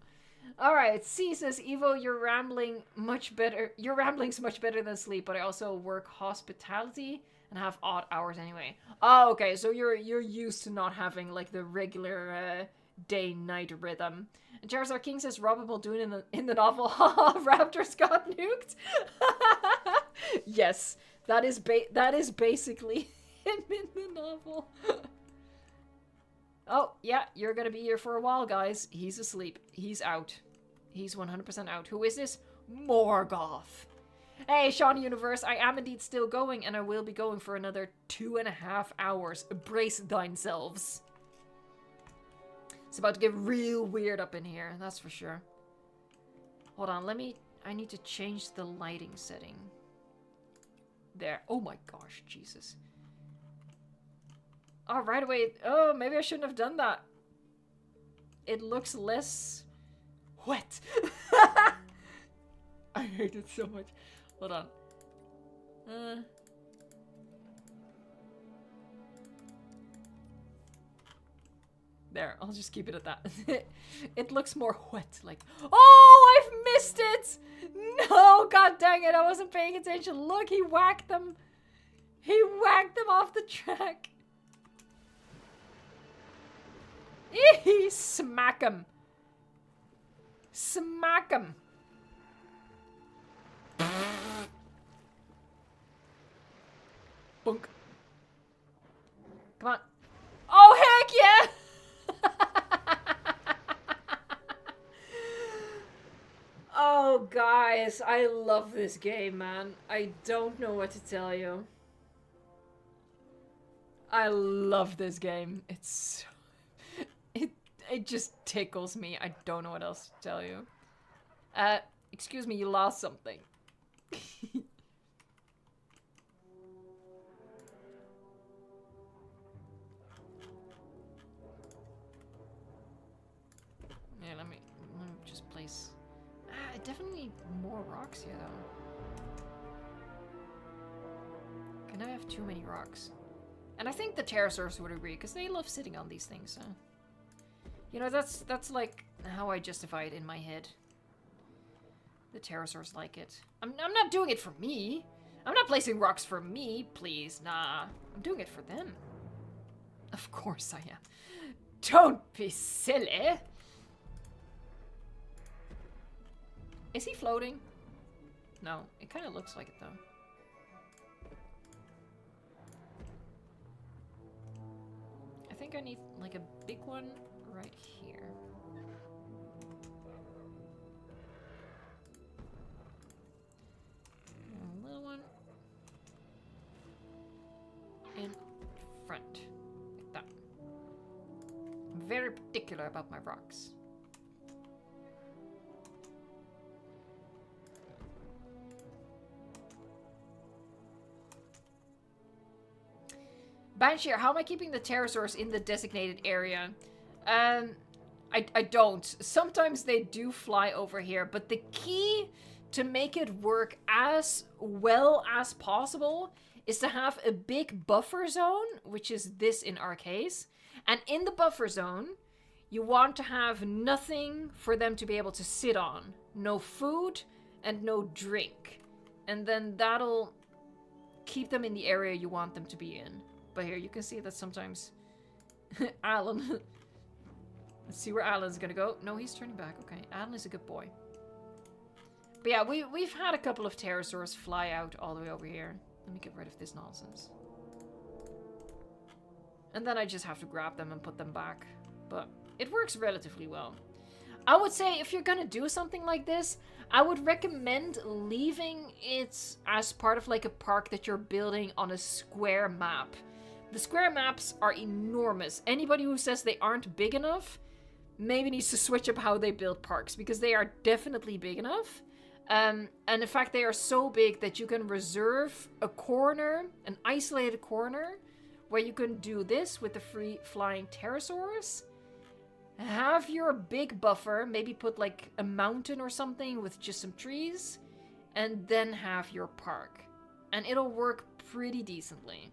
Alright, C says, Evo, your rambling's much better than sleep, but I also work hospitality and have odd hours anyway. Oh, okay, so you're used to not having, like, the regular, day-night rhythm. And Charizard King says Robin doing in the novel, haha, Raptors got nuked. Yes, that is basically him in the novel. Oh, yeah, you're gonna be here for a while, guys. He's asleep. He's out. He's 100% out. Who is this? Morgoth. Hey, Sean Universe, I am indeed still going, and I will be going for another 2.5 hours. Brace thyselves. It's about to get real weird up in here, that's for sure. Hold on, I need to change the lighting setting. There. Oh my gosh, Jesus. Oh, right away. Oh, maybe I shouldn't have done that. It looks less wet. I hate it so much. Hold on. There, I'll just keep it at that. It looks more wet, like, oh, I've missed it! No, god dang it, I wasn't paying attention. Look, he whacked them. He whacked them off the track. Eee, smack him. Smack him. Bunk. Come on. Oh, heck yeah! Oh, guys, I love this game, man. I don't know what to tell you. I love this game. It's... It just tickles me. I don't know what else to tell you. Excuse me, you lost something. Yeah, let me just place... I definitely need more rocks here, though. Can I have too many rocks? And I think the pterosaurs would agree, because they love sitting on these things, so... You know, that's like how I justify it in my head. The pterosaurs like it. I'm not doing it for me. I'm not placing rocks for me, please. Nah, I'm doing it for them. Of course I am. Don't be silly. Is he floating? No, it kind of looks like it though. I think I need like a big one right here. A little one in front, like that. I'm very particular about my rocks. Banshee, how am I keeping the pterosaurs in the designated area? I don't. Sometimes they do fly over here, but the key to make it work as well as possible is to have a big buffer zone, which is this in our case. And in the buffer zone, you want to have nothing for them to be able to sit on. No food and no drink. And then that'll keep them in the area you want them to be in. But here, you can see that sometimes Alan... Let's see where Alan's gonna go. No, he's turning back. Okay, Alan is a good boy. But yeah, we've had a couple of pterosaurs fly out all the way over here. Let me get rid of this nonsense. And then I just have to grab them and put them back. But it works relatively well. I would say if you're gonna do something like this, I would recommend leaving it as part of like a park that you're building on a square map. The square maps are enormous. Anybody who says they aren't big enough maybe needs to switch up how they build parks, because they are definitely big enough. And in fact, they are so big that you can reserve a corner, an isolated corner, where you can do this with the free flying pterosaurs. Have your big buffer, maybe put like a mountain or something with just some trees, and then have your park. And it'll work pretty decently.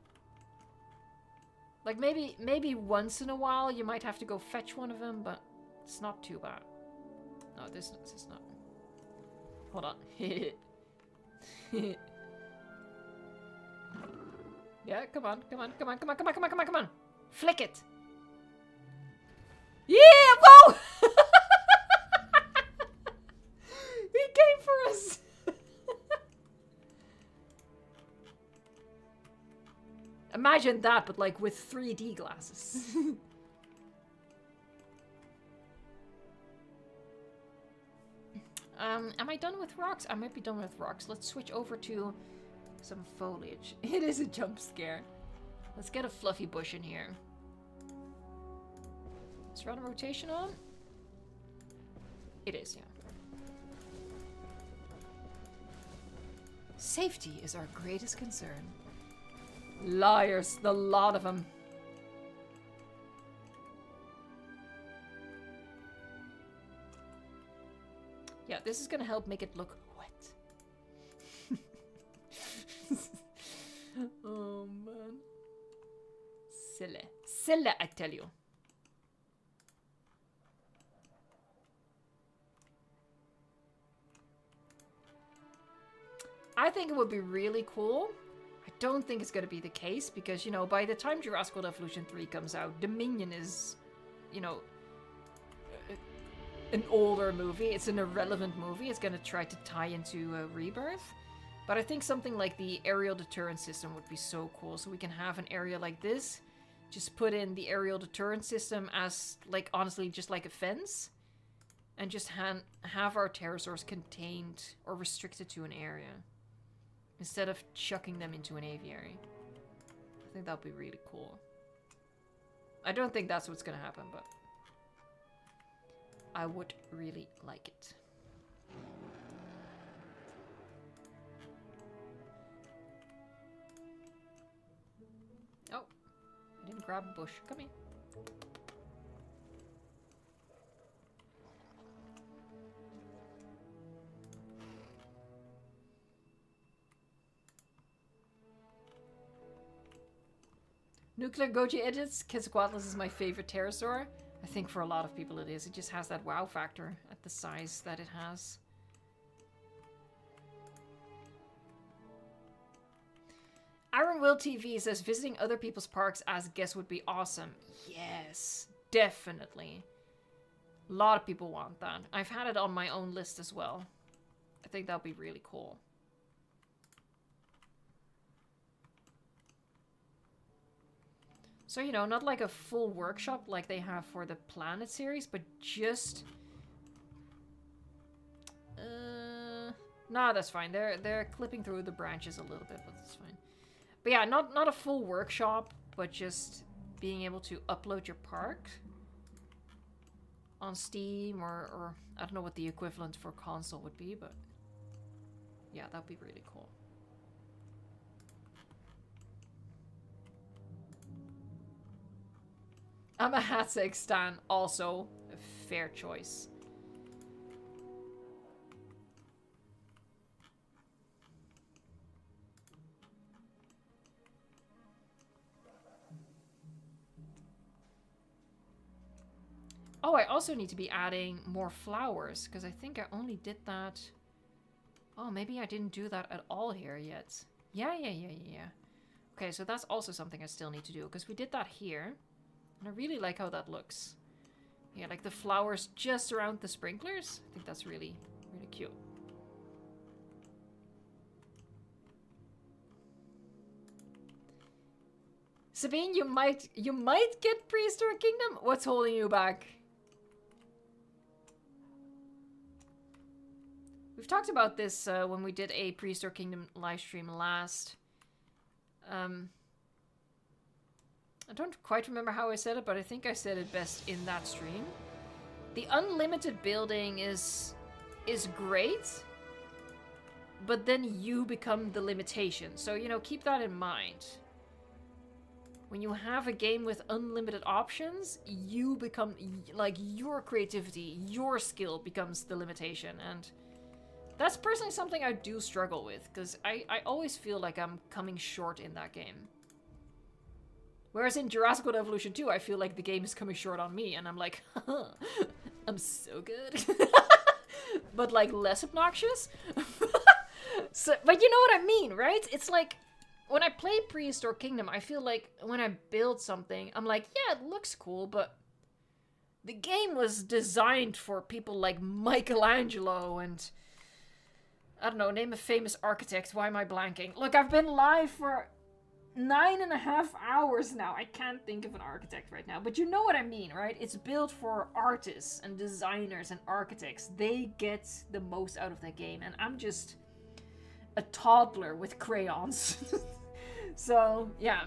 Like maybe once in a while you might have to go fetch one of them, but it's not too bad. No, this is not. Hold on. Yeah, come on. Flick it. Yeah, whoa! He came for us. Imagine that, but like with 3D glasses. Am I done with rocks? I might be done with rocks. Let's switch over to some foliage. It is a jump scare. Let's get a fluffy bush in here. Is random rotation on? It is, yeah. Safety is our greatest concern. Liars, the lot of them. Yeah, this is gonna help make it look wet. Oh man. Silly. Silly, I tell you. I think it would be really cool. I don't think it's going to be the case because, you know, by the time Jurassic World Evolution 3 comes out, Dominion is, you know, an older movie. It's an irrelevant movie. It's going to try to tie into Rebirth. But I think something like the aerial deterrence system would be so cool. So we can have an area like this. Just put in the aerial deterrence system as, like, honestly, just like a fence. And just have our pterosaurs contained or restricted to an area. Instead of chucking them into an aviary. I think that would be really cool. I don't think that's what's going to happen, but I would really like it. Oh, I didn't grab a bush. Come here. Nuclear Goji edits. Quetzalcoatlus is my favorite pterosaur. I think for a lot of people it is. It just has that wow factor at the size that it has. Iron Will TV says visiting other people's parks as guests would be awesome. Yes, definitely. A lot of people want that. I've had it on my own list as well. I think that would be really cool. So, you know, not like a full workshop like they have for the Planet series, but just... Nah, that's fine. They're clipping through the branches a little bit, but that's fine. But yeah, not a full workshop, but just being able to upload your park on Steam or I don't know what the equivalent for console would be, but yeah, that'd be really cool. I'm a Hatseg stan, also a fair choice. Oh, I also need to be adding more flowers, because I think I only did that... Oh, maybe I didn't do that at all here yet. Yeah. Okay, so that's also something I still need to do, because we did that here. And I really like how that looks. Yeah, like the flowers just around the sprinklers. I think that's really, really cute. Sabine, you might get Prehistoric Kingdom? What's holding you back? We've talked about this when we did a Prehistoric Kingdom live stream last. I don't quite remember how I said it, but I think I said it best in that stream. The unlimited building is great, but then you become the limitation. So, you know, keep that in mind. When you have a game with unlimited options, you become, like, your creativity, your skill becomes the limitation. And that's personally something I do struggle with, because I always feel like I'm coming short in that game. Whereas in Jurassic World Evolution 2, I feel like the game is coming short on me, and I'm like, haha, I'm so good. But, like, less obnoxious? So, but you know what I mean, right? It's like, when I play Prehistoric Kingdom, I feel like when I build something, I'm like, yeah, it looks cool, but the game was designed for people like Michelangelo and... I don't know, name a famous architect. Why am I blanking? Look, I've been live for 9.5 hours now. I can't think of an architect right now, but you know what I mean, right? It's built for artists and designers and architects. They get the most out of that game, and I'm just a toddler with crayons. So, yeah.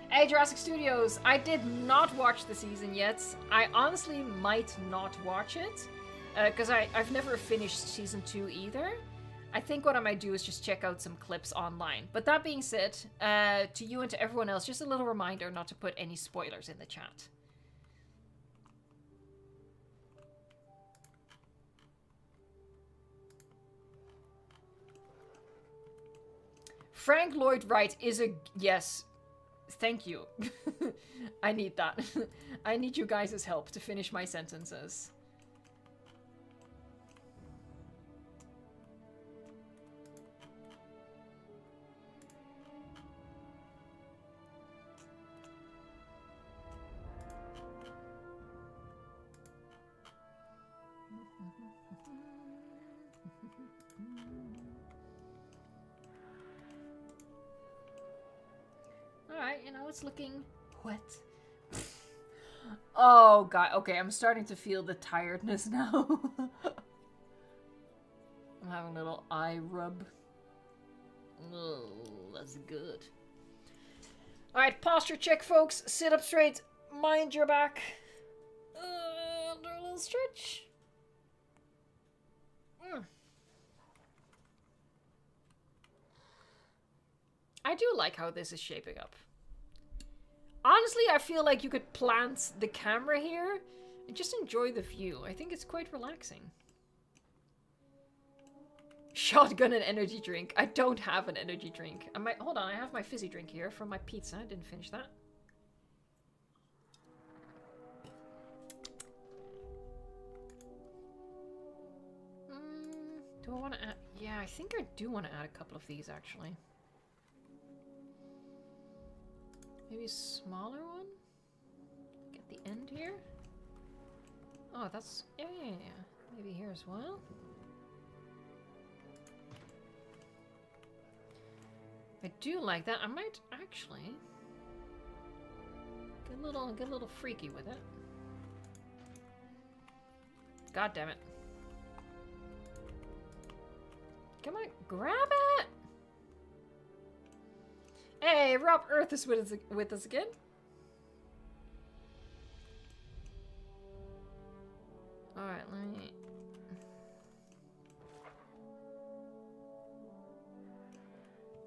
Hey, Jurassic Studios, I did not watch the season yet. I honestly might not watch it, because I've never finished season 2 either. I think what I might do is just check out some clips online. But that being said, to you and to everyone else, just a little reminder not to put any spoilers in the chat. Frank Lloyd Wright is a... Yes. Thank you. I need that. I need you guys' help to finish my sentences. Alright, you know, it's looking wet. Oh, God. Okay, I'm starting to feel the tiredness now. I'm having a little eye rub. Oh, that's good. Alright, posture check, folks. Sit up straight. Mind your back. Do a little stretch. I do like how this is shaping up. Honestly, I feel like you could plant the camera here and just enjoy the view. I think it's quite relaxing. Shotgun and energy drink. I don't have an energy drink. Hold on, I have my fizzy drink here from my pizza. I didn't finish that. Do I want to add... Yeah, I think I do want to add a couple of these, actually. Maybe a smaller one? Like at the end here? Oh, that's... Yeah. Maybe here as well? I do like that. I might actually... Get a little freaky with it. God damn it. Come on, grab it! Hey, Rob Earth is with us again. Alright, let me...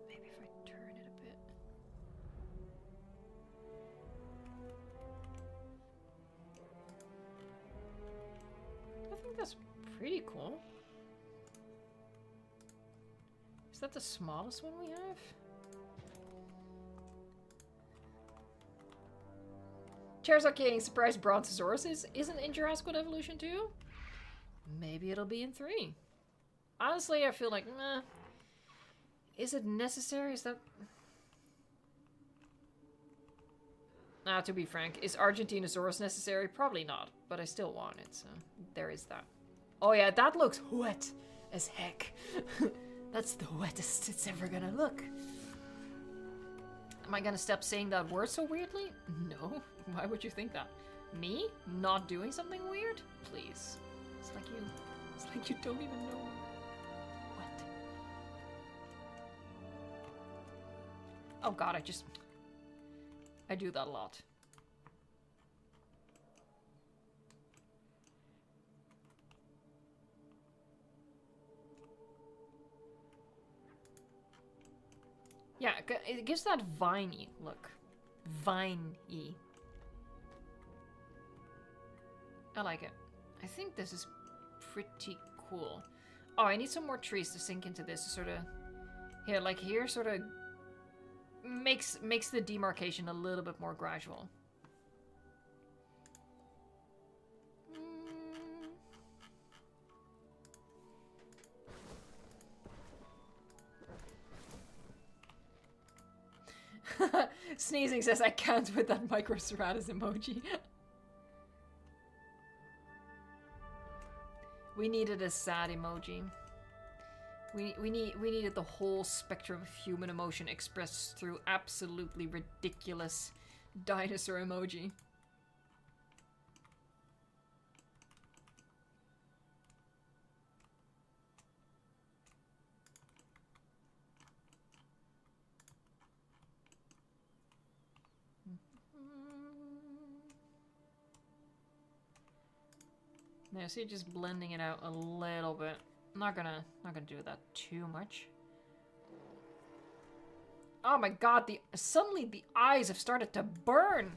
Maybe if I turn it a bit. I think that's pretty cool. Is that the smallest one we have? Charizard getting surprised Brontosaurus isn't in Jurassic World Evolution 2? Maybe it'll be in 3. Honestly, I feel like, meh. Is it necessary? Is that... To be frank, is Argentinosaurus necessary? Probably not, but I still want it, so there is that. Oh yeah, that looks wet as heck. That's the wettest it's ever gonna look. Am I gonna stop saying that word so weirdly? No. Why would you think that? Me? Not doing something weird? Please. It's like you don't even know. What? Oh god, I do that a lot. Yeah, it gives that viney look. Viney. I like it. I think this is pretty cool. Oh, I need some more trees to sink into this to sort of... Here, like here, sort of... Makes the demarcation a little bit more gradual. Sneezing says I can't with that Microceratops emoji. We needed a sad emoji. We needed the whole spectrum of human emotion expressed through absolutely ridiculous dinosaur emoji. Now, see, just blending it out a little bit. Not gonna do that too much. Oh my god, suddenly the eyes have started to burn.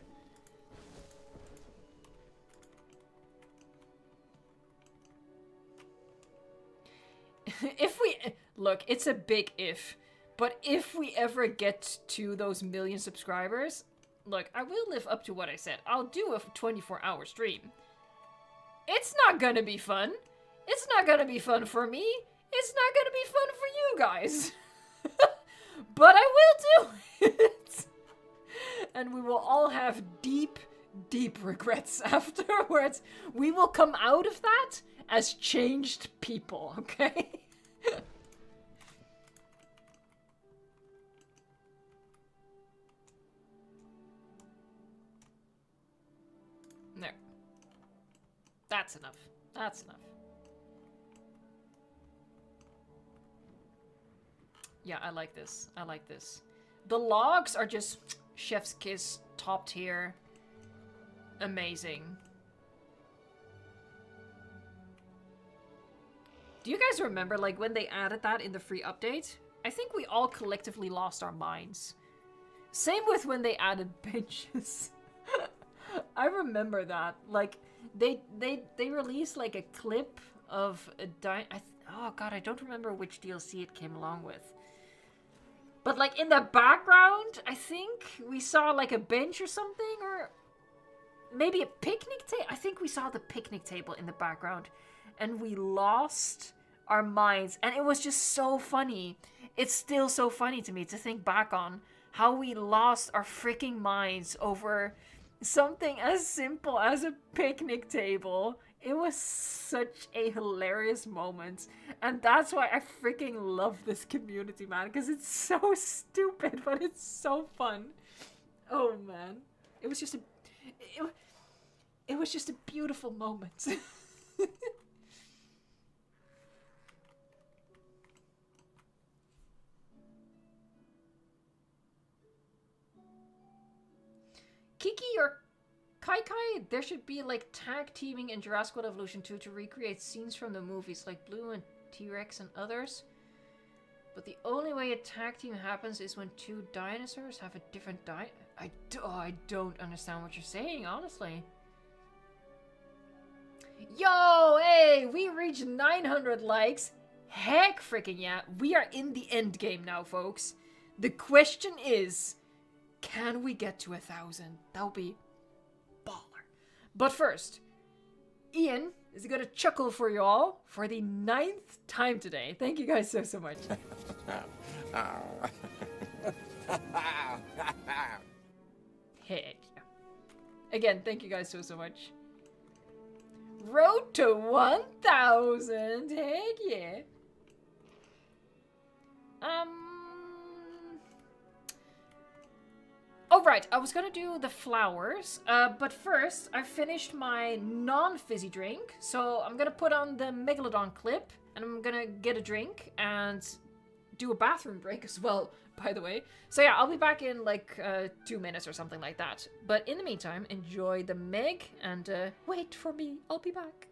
Look, it's a big if, but if we ever get to those 1 million subscribers, look, I will live up to what I said. I'll do a 24-hour stream. It's not gonna be fun. It's not gonna be fun for me. It's not gonna be fun for you guys. But I will do it. And we will all have deep, deep regrets afterwards. We will come out of that as changed people, okay? There. That's enough. That's enough. Yeah, I like this. I like this. The logs are just chef's kiss, top tier. Amazing. Do you guys remember, like, when they added that in the free update? I think we all collectively lost our minds. Same with when they added benches. I remember that. Like, they released, like, a clip of a oh god, I don't remember which DLC it came along with. But, like, in the background, I think we saw, like, a bench or something, or maybe a picnic table. I think we saw the picnic table in the background, and we lost our minds, and it was just so funny. It's still so funny to me to think back on how we lost our freaking minds over something as simple as a picnic table. It was such a hilarious moment. And that's why I freaking love this community, man. Because it's so stupid, but it's so fun. Oh, man. It was just a... It was just a beautiful moment. Kiki or Kai, there should be like tag teaming in Jurassic World Evolution 2 to recreate scenes from the movies like Blue and T-Rex and others. But the only way a tag team happens is when two dinosaurs have a different I don't understand what you're saying, honestly. Yo, hey, we reached 900 likes. Heck freaking yeah. We are in the end game now, folks. The question is, can we get to 1,000? That would be baller. But first, Ian is gonna chuckle for you all for the 9th time today. Thank you guys so much. Heck yeah. Again, thank you guys so much. Road to 1,000. Heck yeah. Oh, right, I was gonna do the flowers, but first, I finished my non-fizzy drink, so I'm gonna put on the Megalodon clip, and I'm gonna get a drink, and do a bathroom break as well, by the way. So yeah, I'll be back in, like, 2 minutes or something like that. But in the meantime, enjoy the Meg, and wait for me, I'll be back.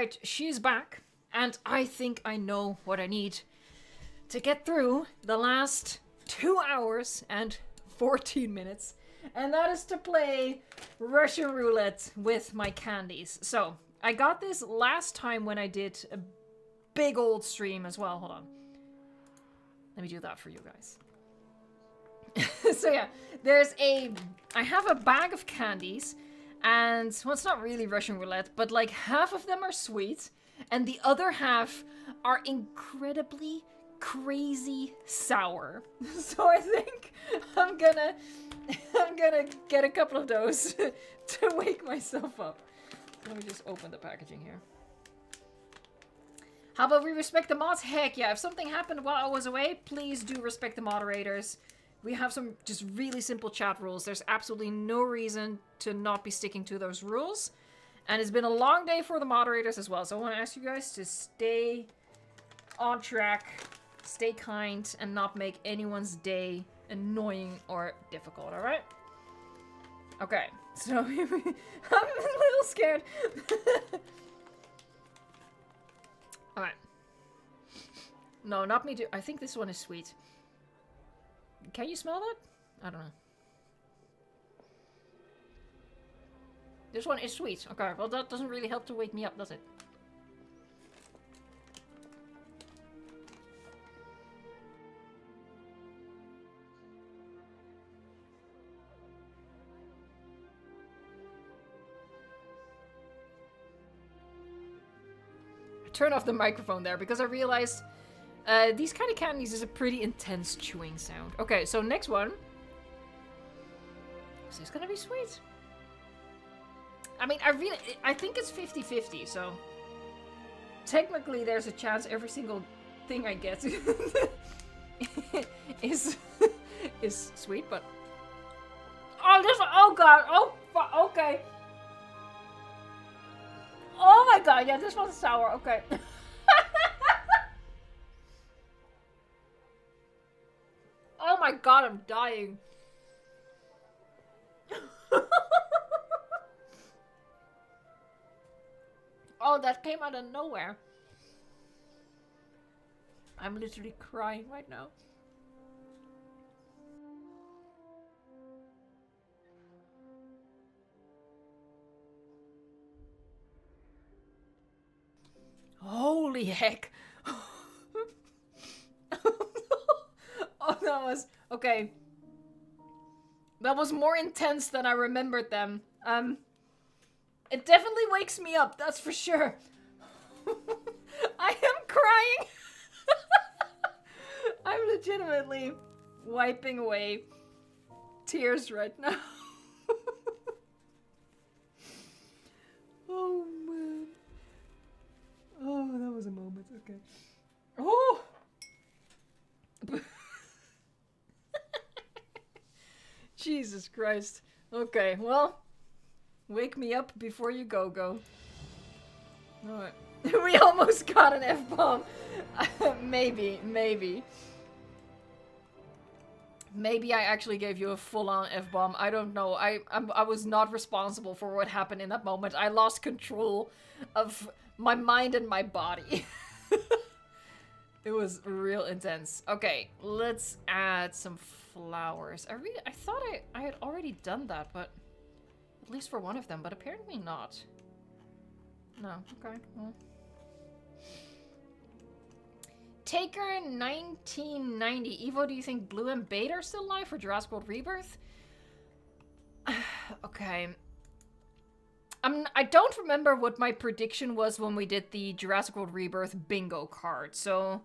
Alright, she's back. And I think I know what I need to get through the last 2 hours and 14 minutes. And that is to play Russian roulette with my candies. So, I got this last time when I did a big old stream as well. Hold on. Let me do that for you guys. So yeah, I have a bag of candies, and, well, it's not really Russian roulette, but like half of them are sweet, and the other half are incredibly crazy sour. So I think I'm gonna get a couple of those to wake myself up. Let me just open the packaging here. How about we respect the mods? Heck yeah, if something happened while I was away, please do respect the moderators. We have some just really simple chat rules. There's absolutely no reason to not be sticking to those rules. And it's been a long day for the moderators as well. So I want to ask you guys to stay on track, stay kind, and not make anyone's day annoying or difficult, alright? Okay, so I'm a little scared. Alright. No, not me too. I think this one is sweet. Can you smell that? I don't know. This one is sweet. Okay, well that doesn't really help to wake me up, does it? I turned off the microphone there because I realized these kind of candies is a pretty intense chewing sound. Okay, so next one. Is this gonna be sweet? I mean, I think it's 50-50, so technically there's a chance every single thing I get is sweet, but oh, this one, oh god, oh, okay. Oh my god, yeah, this one's sour, okay. Oh my god, I'm dying. Oh, that came out of nowhere. I'm literally crying right now. Holy heck. Oh, that was... Okay. That was more intense than I remembered them. It definitely wakes me up, that's for sure. I am crying. I'm legitimately wiping away tears right now. Oh, man. Oh, that was a moment, okay. Oh! Jesus Christ. Okay, well, wake me up before you go. Alright. We almost got an F-bomb. Maybe. Maybe I actually gave you a full-on F-bomb. I don't know. I was not responsible for what happened in that moment. I lost control of my mind and my body. It was real intense. Okay, let's add some flowers. I thought I had already done that, but at least for one of them, but apparently not. No, okay, well. Taker 1990. Evo, do you think Blue and Beta are still alive for Jurassic World Rebirth? Okay. I don't remember what my prediction was when we did the Jurassic World Rebirth bingo card, so...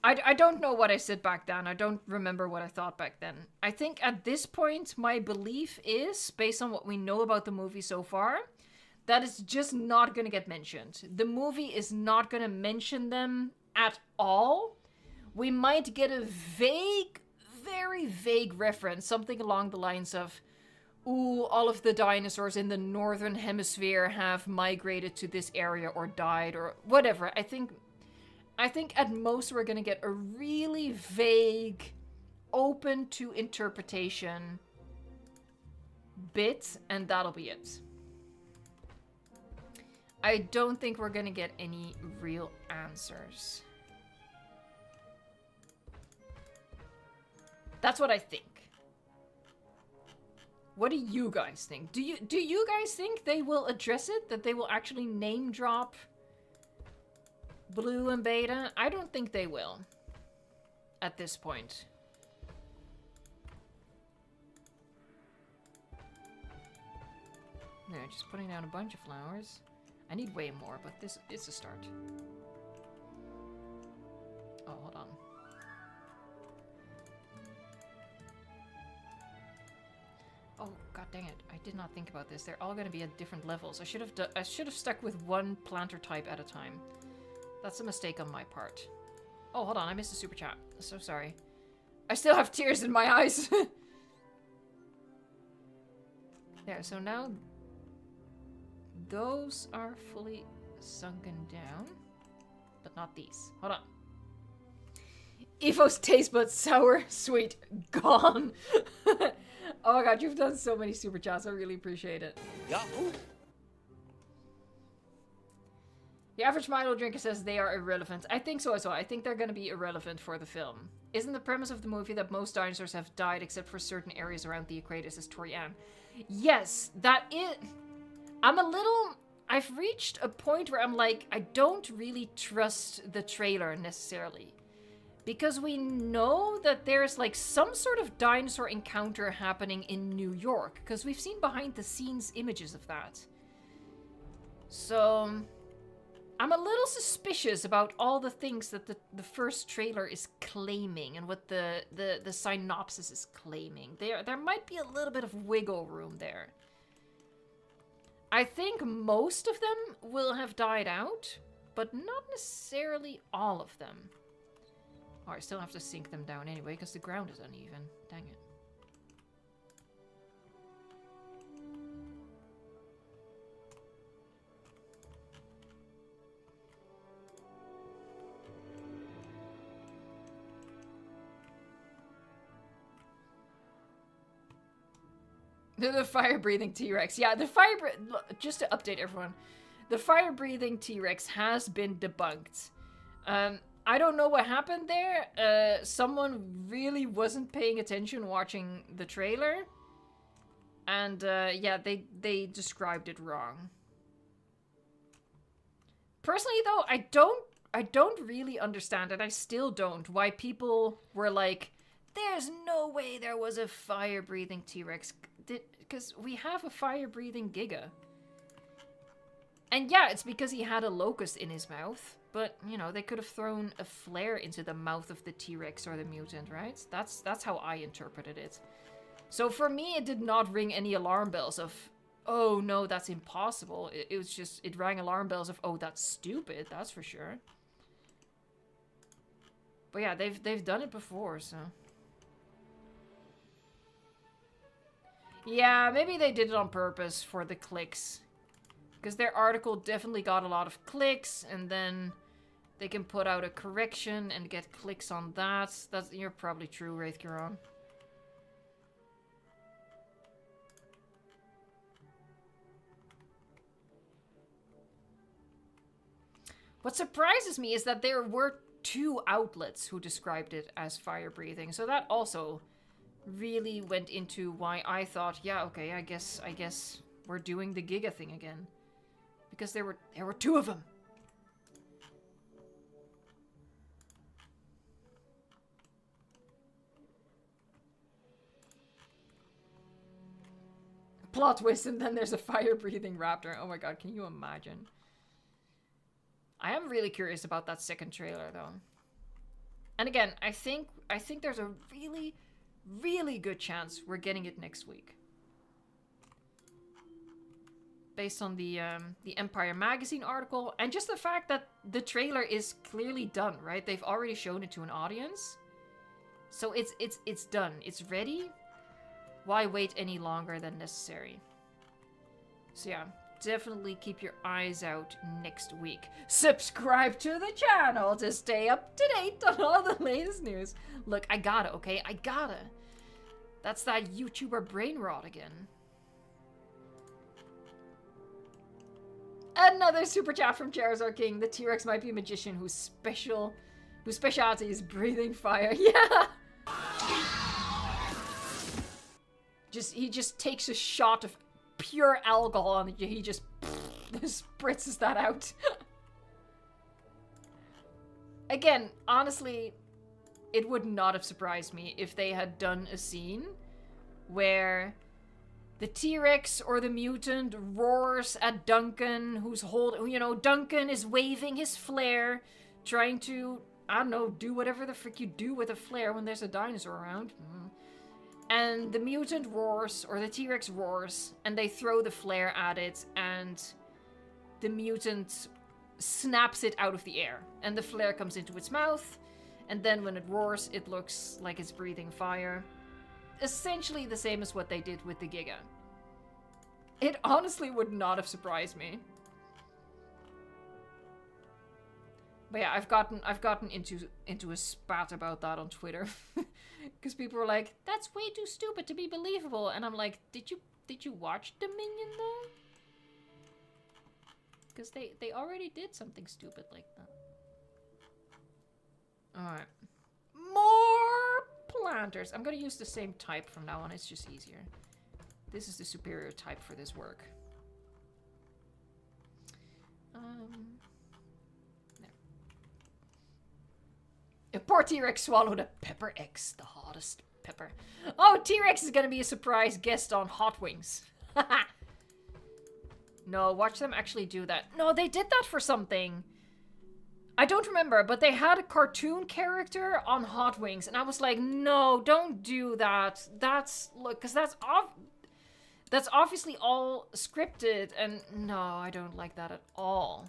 I don't know what I said back then. I don't remember what I thought back then. I think at this point, my belief is, based on what we know about the movie so far, that it's just not going to get mentioned. The movie is not going to mention them at all. We might get a vague, very vague reference, something along the lines of, ooh, all of the dinosaurs in the northern hemisphere have migrated to this area or died or whatever. I think at most we're gonna get a really vague, open to interpretation bit, and that'll be it. I don't think we're gonna get any real answers. That's what I think. What do you guys think? Do you guys think they will address it? That they will actually name drop Blue and Beta? I don't think they will. At this point. No, just putting down a bunch of flowers. I need way more, but this is a start. Oh, hold on. Oh, god dang it. I did not think about this. They're all going to be at different levels. I should have stuck with one planter type at a time. That's a mistake on my part. Oh, hold on. I missed a super chat. So sorry. I still have tears in my eyes. There, so now those are fully sunken down, but not these. Hold on. Evo's taste buds sour, sweet, gone. Oh my god, you've done so many super chats. I really appreciate it. Yahoo! The average Milo drinker says they are irrelevant. I think so as well. I think they're going to be irrelevant for the film. Isn't the premise of the movie that most dinosaurs have died except for certain areas around the equator, says Torianne? Yes, that is... I've reached a point where I'm like, I don't really trust the trailer necessarily. Because we know that there's like some sort of dinosaur encounter happening in New York. Because we've seen behind the scenes images of that. So... I'm a little suspicious about all the things that the first trailer is claiming and what the synopsis is claiming. There might be a little bit of wiggle room there. I think most of them will have died out, but not necessarily all of them. Oh, I still have to sink them down anyway because the ground is uneven. Dang it. The fire-breathing T-Rex. Yeah, just to update everyone, the fire-breathing T-Rex has been debunked. I don't know what happened there. Someone really wasn't paying attention watching the trailer. And, yeah, they described it wrong. Personally, though, I don't really understand, and I still don't, why people were like, there's no way there was a fire-breathing T-Rex. Because we have a fire-breathing Giga. And yeah, it's because he had a locust in his mouth. But, you know, they could have thrown a flare into the mouth of the T-Rex or the mutant, right? That's how I interpreted it. So for me, it did not ring any alarm bells of, oh no, that's impossible. It was just, it rang alarm bells of, oh, that's stupid, that's for sure. But yeah, they've done it before, so... Yeah, maybe they did it on purpose for the clicks. Because their article definitely got a lot of clicks, and then they can put out a correction and get clicks on that. You're probably true, Wraith Giron. What surprises me is that there were 2 outlets who described it as fire breathing, so that also really went into why I thought, yeah, okay, I guess we're doing the Giga thing again. Because there were 2 of them. Plot twist, and then there's a fire-breathing raptor. Oh my god, can you imagine? I am really curious about that second trailer, though. And again, I think there's a really, really good chance we're getting it next week. Based on the Empire magazine article, and just the fact that the trailer is clearly done, right? They've already shown it to an audience. So it's done. It's ready. Why wait any longer than necessary? So yeah, definitely keep your eyes out next week. Subscribe to the channel to stay up to date on all the latest news. Look, I gotta, okay? I gotta. That's that YouTuber brain rot again. Another super chat from Charizard King. The T-Rex might be a magician whose specialty is breathing fire. Yeah. He just takes a shot of pure alcohol and he just spritzes that out. Again, honestly, it would not have surprised me if they had done a scene where the T-Rex or the mutant roars at Duncan, who's Duncan is waving his flare, trying to, I don't know, do whatever the frick you do with a flare when there's a dinosaur around. And the mutant roars, or the T-Rex roars, and they throw the flare at it, and the mutant snaps it out of the air. And the flare comes into its mouth, and then when it roars, it looks like it's breathing fire. Essentially the same as what they did with the Giga. It honestly would not have surprised me. But yeah, I've gotten into a spat about that on Twitter. Because people were like, that's way too stupid to be believable. And I'm like, did you watch Dominion though? Because they already did something stupid like that. Alright. More planters. I'm gonna use the same type from now on, it's just easier. This is the superior type for this work. A poor T-Rex swallowed a Pepper X, the hottest pepper. Oh, T-Rex is gonna be a surprise guest on Hot Wings. No, watch them actually do that. No, they did that for something. I don't remember, but they had a cartoon character on Hot Wings, and I was like, no, don't do that. Because that's obviously all scripted, and no, I don't like that at all.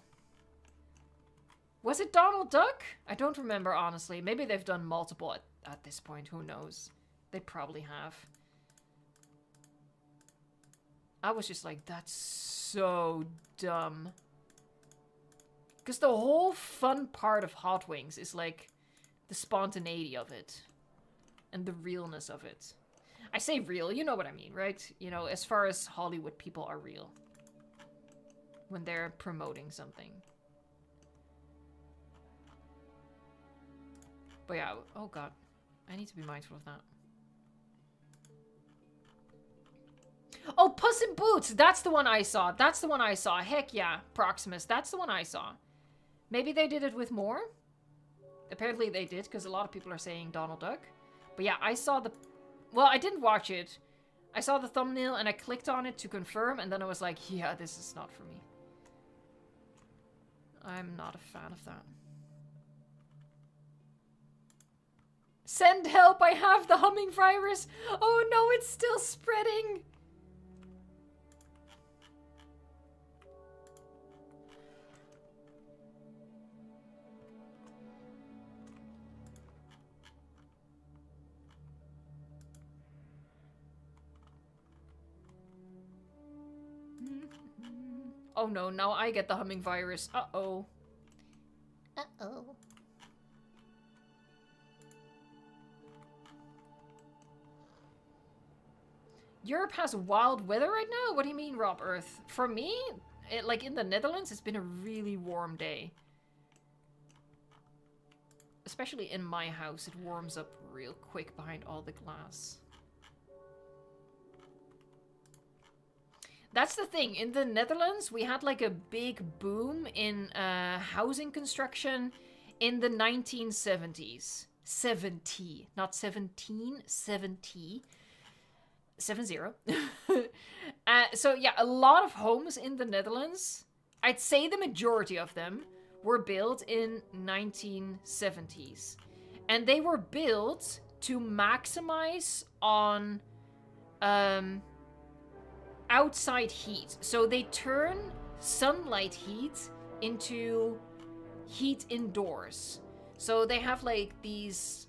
Was it Donald Duck? I don't remember, honestly. Maybe they've done multiple at this point. Who knows? They probably have. I was just like, that's so dumb. Because the whole fun part of Hot Wings is like the spontaneity of it. And the realness of it. I say real, you know what I mean, right? You know, as far as Hollywood people are real. When they're promoting something. But yeah, oh god. I need to be mindful of that. Oh, Puss in Boots! That's the one I saw. That's the one I saw. Heck yeah, Proximus. That's the one I saw. Maybe they did it with more? Apparently they did, because a lot of people are saying Donald Duck. But yeah, I saw the... Well, I didn't watch it. I saw the thumbnail and I clicked on it to confirm, and then I was like, yeah, this is not for me. I'm not a fan of that. Send help, I have the humming virus. Oh no, it's still spreading. Oh no, now I get the humming virus. Uh-oh. Uh-oh. Europe has wild weather right now? What do you mean, Rob Earth? For me, like in the Netherlands, it's been a really warm day. Especially in my house, it warms up real quick behind all the glass. That's the thing, in the Netherlands, we had like a big boom in housing construction in the 1970s. 70, not 17, 70. 70. So yeah, a lot of homes in the Netherlands, I'd say the majority of them, were built in 1970s. And they were built to maximize on outside heat. So they turn sunlight heat into heat indoors. So they have like these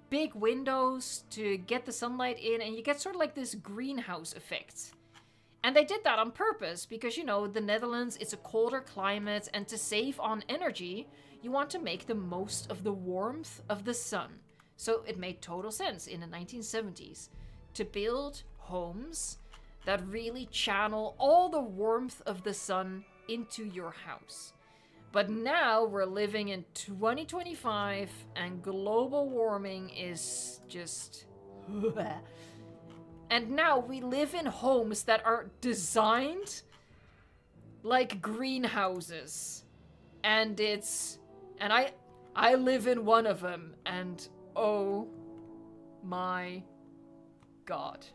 big windows to get the sunlight in, and you get sort of like this greenhouse effect. And they did that on purpose because, you know, the Netherlands, it's a colder climate, and to save on energy, you want to make the most of the warmth of the sun. So it made total sense in the 1970s to build homes that really channel all the warmth of the sun into your house. But now we're living in 2025 and global warming is just... And now we live in homes that are designed like greenhouses. And it's... And I live in one of them. And oh my god.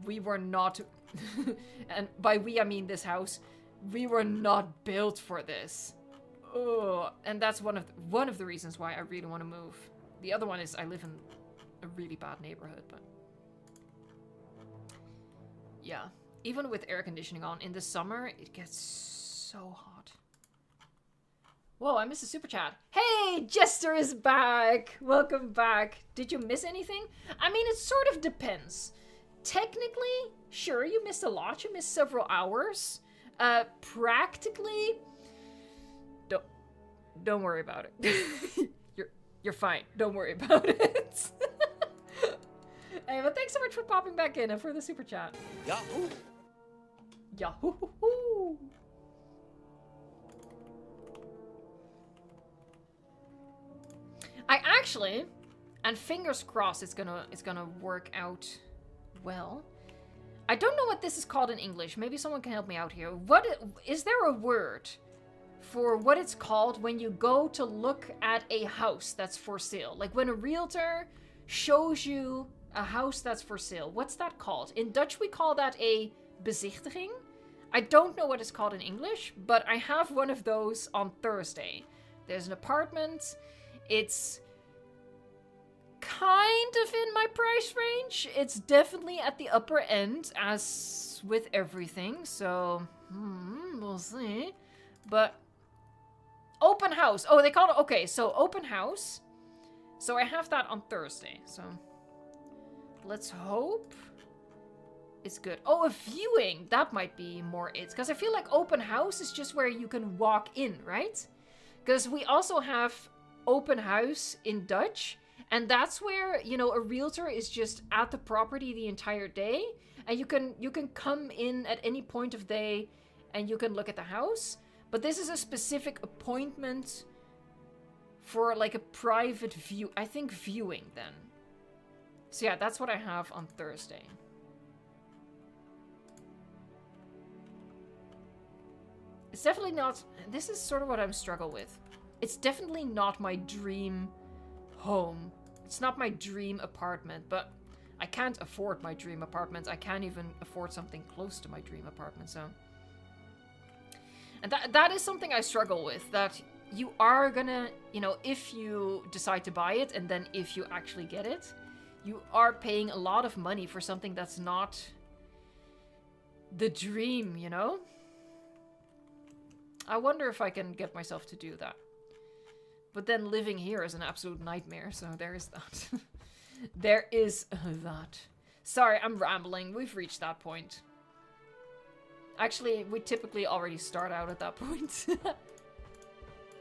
We were not... and by we I mean this house. We were not built for this. Oh, and that's one of the reasons why I really want to move. The other one is I live in a really bad neighborhood, but yeah, even with air conditioning on in the summer, it gets so hot. Whoa, I missed a super chat. Hey, Jester is back. Welcome back. Did you miss anything? I mean, it sort of depends. Technically, sure, you missed a lot. You missed several hours. Practically, don't worry about it. You're fine. Don't worry about it. Hey, but thanks so much for popping back in and for the super chat. Yahoo! Yahoo! I actually, and fingers crossed, it's gonna work out well. I don't know what this is called in English. Maybe someone can help me out here. What is there a word for what it's called when you go to look at a house that's for sale? Like when a realtor shows you a house that's for sale. What's that called? In Dutch, we call that a bezichtiging. I don't know what it's called in English, but I have one of those on Thursday. There's an apartment. It's kind of in my price range. It's definitely at the upper end, as with everything. So, we'll see. But open house. Oh, they call it... Okay, so open house. So I have that on Thursday. So let's hope it's good. Oh, a viewing. That might be more it. Because I feel like open house is just where you can walk in, right? Because we also have open house in Dutch. And that's where, you know, a realtor is just at the property the entire day. And you can come in at any point of day and you can look at the house. But this is a specific appointment for like a private view. I think viewing then. So yeah, that's what I have on Thursday. It's definitely not... This is sort of what I'm struggling with. It's definitely not my dream home. It's not my dream apartment, but I can't afford my dream apartment. I can't even afford something close to my dream apartment, so... And that is something I struggle with, that you are gonna, you know, if you decide to buy it, and then if you actually get it, you are paying a lot of money for something that's not the dream, you know? I wonder if I can get myself to do that. But then living here is an absolute nightmare, so there is that. There is that. Sorry, I'm rambling. We've reached that point. Actually, we typically already start out at that point.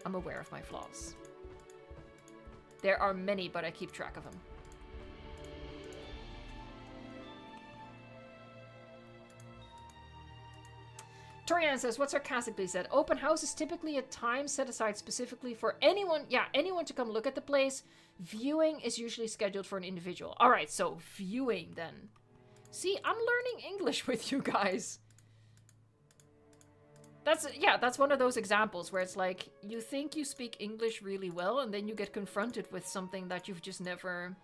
I'm aware of my flaws. There are many, but I keep track of them. Torian says, what sarcastically said, open house is typically a time set aside specifically for anyone to come look at the place. Viewing is usually scheduled for an individual. Alright, so viewing then. See, I'm learning English with you guys. That's one of those examples where it's like, you think you speak English really well, and then you get confronted with something that you've never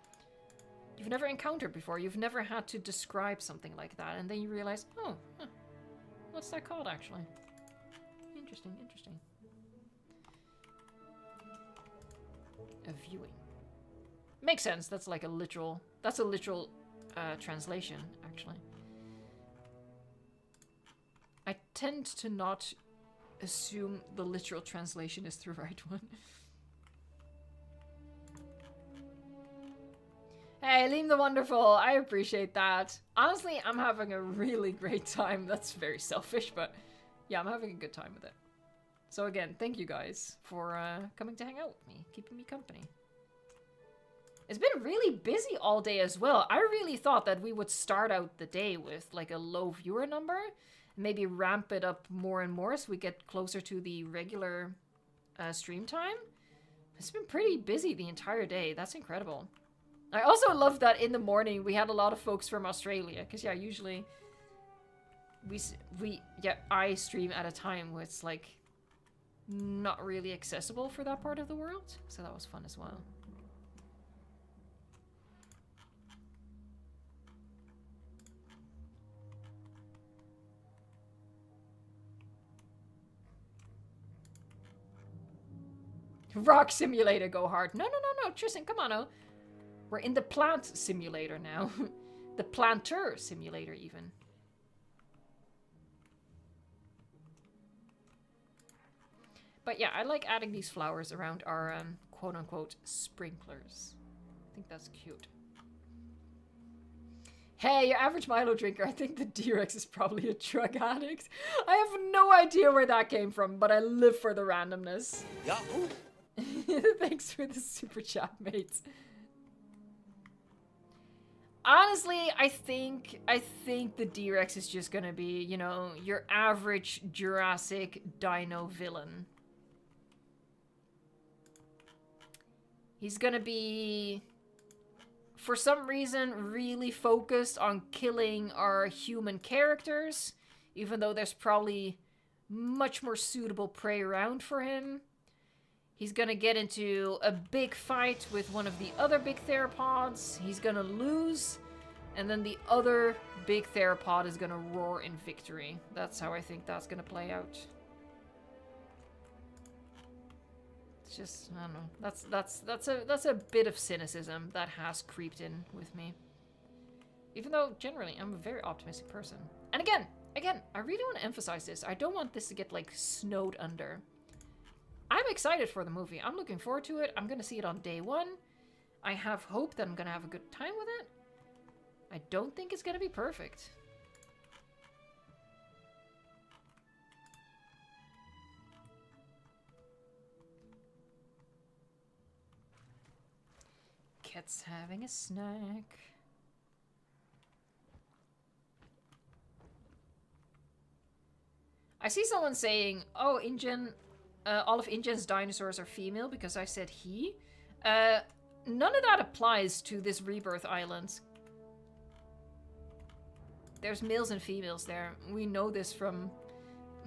encountered before. You've never had to describe something like that, and then you realize, oh, huh. What's that called, actually? Interesting, interesting. A viewing. Makes sense. That's like a literal... That's a literal translation, actually. I tend to not assume the literal translation is the right one. Hey, Liam the Wonderful, I appreciate that. Honestly, I'm having a really great time. That's very selfish, but yeah, I'm having a good time with it. So again, thank you guys for coming to hang out with me, keeping me company. It's been really busy all day as well. I really thought that we would start out the day with like a low viewer number, Maybe ramp it up more and more as we get closer to the regular stream time. It's been pretty busy the entire day. That's incredible. I also love that in the morning we had a lot of folks from Australia. Because, yeah, usually I stream at a time where it's, like, not really accessible for that part of the world. So that was fun as well. Rock simulator, go hard. No, Tristan, come on, oh. We're in the plant simulator now. The planter simulator, even. But yeah, I like adding these flowers around our quote-unquote sprinklers. I think that's cute. Hey, your average Milo drinker, I think the D-Rex is probably a drug addict. I have no idea where that came from, but I live for the randomness. Yahoo! Thanks for the super chat, mates. Honestly, I think the D-Rex is just gonna be, you know, your average Jurassic dino villain. He's gonna be, for some reason, really focused on killing our human characters, even though there's probably much more suitable prey around for him. He's gonna get into a big fight with one of the other big theropods. He's gonna lose. And then the other big theropod is gonna roar in victory. That's how I think that's gonna play out. It's just, I don't know. That's a bit of cynicism that has creeped in with me. Even though, generally, I'm a very optimistic person. And again, I really want to emphasize this. I don't want this to get, like, snowed under. I'm excited for the movie. I'm looking forward to it. I'm going to see it on day one. I have hope that I'm going to have a good time with it. I don't think it's going to be perfect. Cat's having a snack. I see someone saying, oh, InGen... all of InGen's dinosaurs are female because I said he. None of that applies to this rebirth island. There's males and females there. We know this from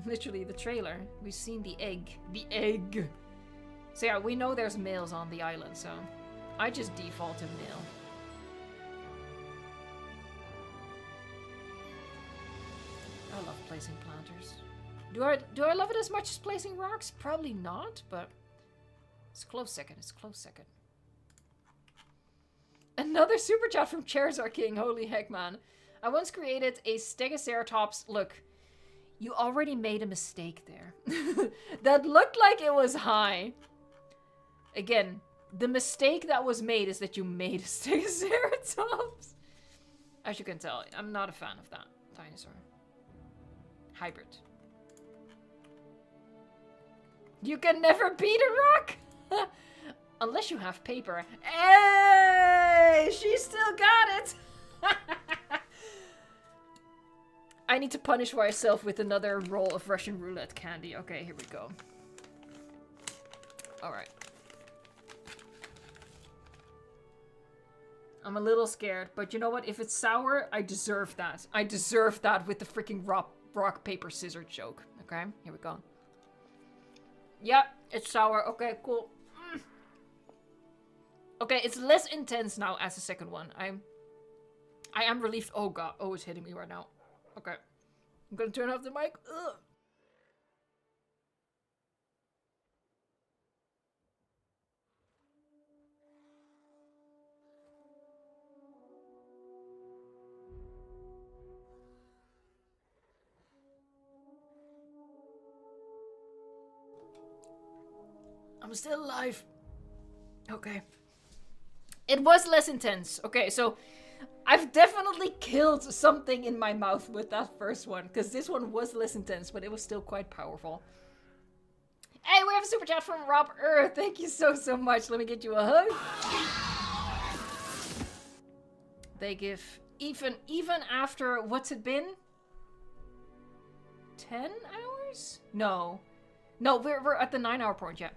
literally the trailer. We've seen the egg. The egg! So yeah, we know there's males on the island, so I just default to male. I love placing planters. Do I love it as much as placing rocks? Probably not, but it's a close second. It's a close second. Another super chat from Charizard King. Holy heck, man. I once created a Stegoceratops. Look, you already made a mistake there. That looked like it was high. Again, the mistake that was made is that you made a Stegoceratops. As you can tell, I'm not a fan of that dinosaur. Hybrid. You can never beat a rock! Unless you have paper. Hey! She still got it! I need to punish myself with another roll of Russian roulette candy. Okay, here we go. Alright. I'm a little scared, but you know what? If it's sour, I deserve that. I deserve that with the freaking rock, paper, scissors joke. Okay, here we go. Yep, it's sour. Okay, cool. Okay, it's less intense now as the second one. I am relieved. Oh god, oh, it's hitting me right now. Okay, I'm gonna turn off the mic. Ugh. I'm still alive. Okay. It was less intense. Okay, so I've definitely killed something in my mouth with that first one, because this one was less intense, but it was still quite powerful. Hey, we have a super chat from Raptor. Thank you so much. Let me get you a hug. They give even after what's it been? 10 hours? No. No, we're at the 9-hour point, yeah.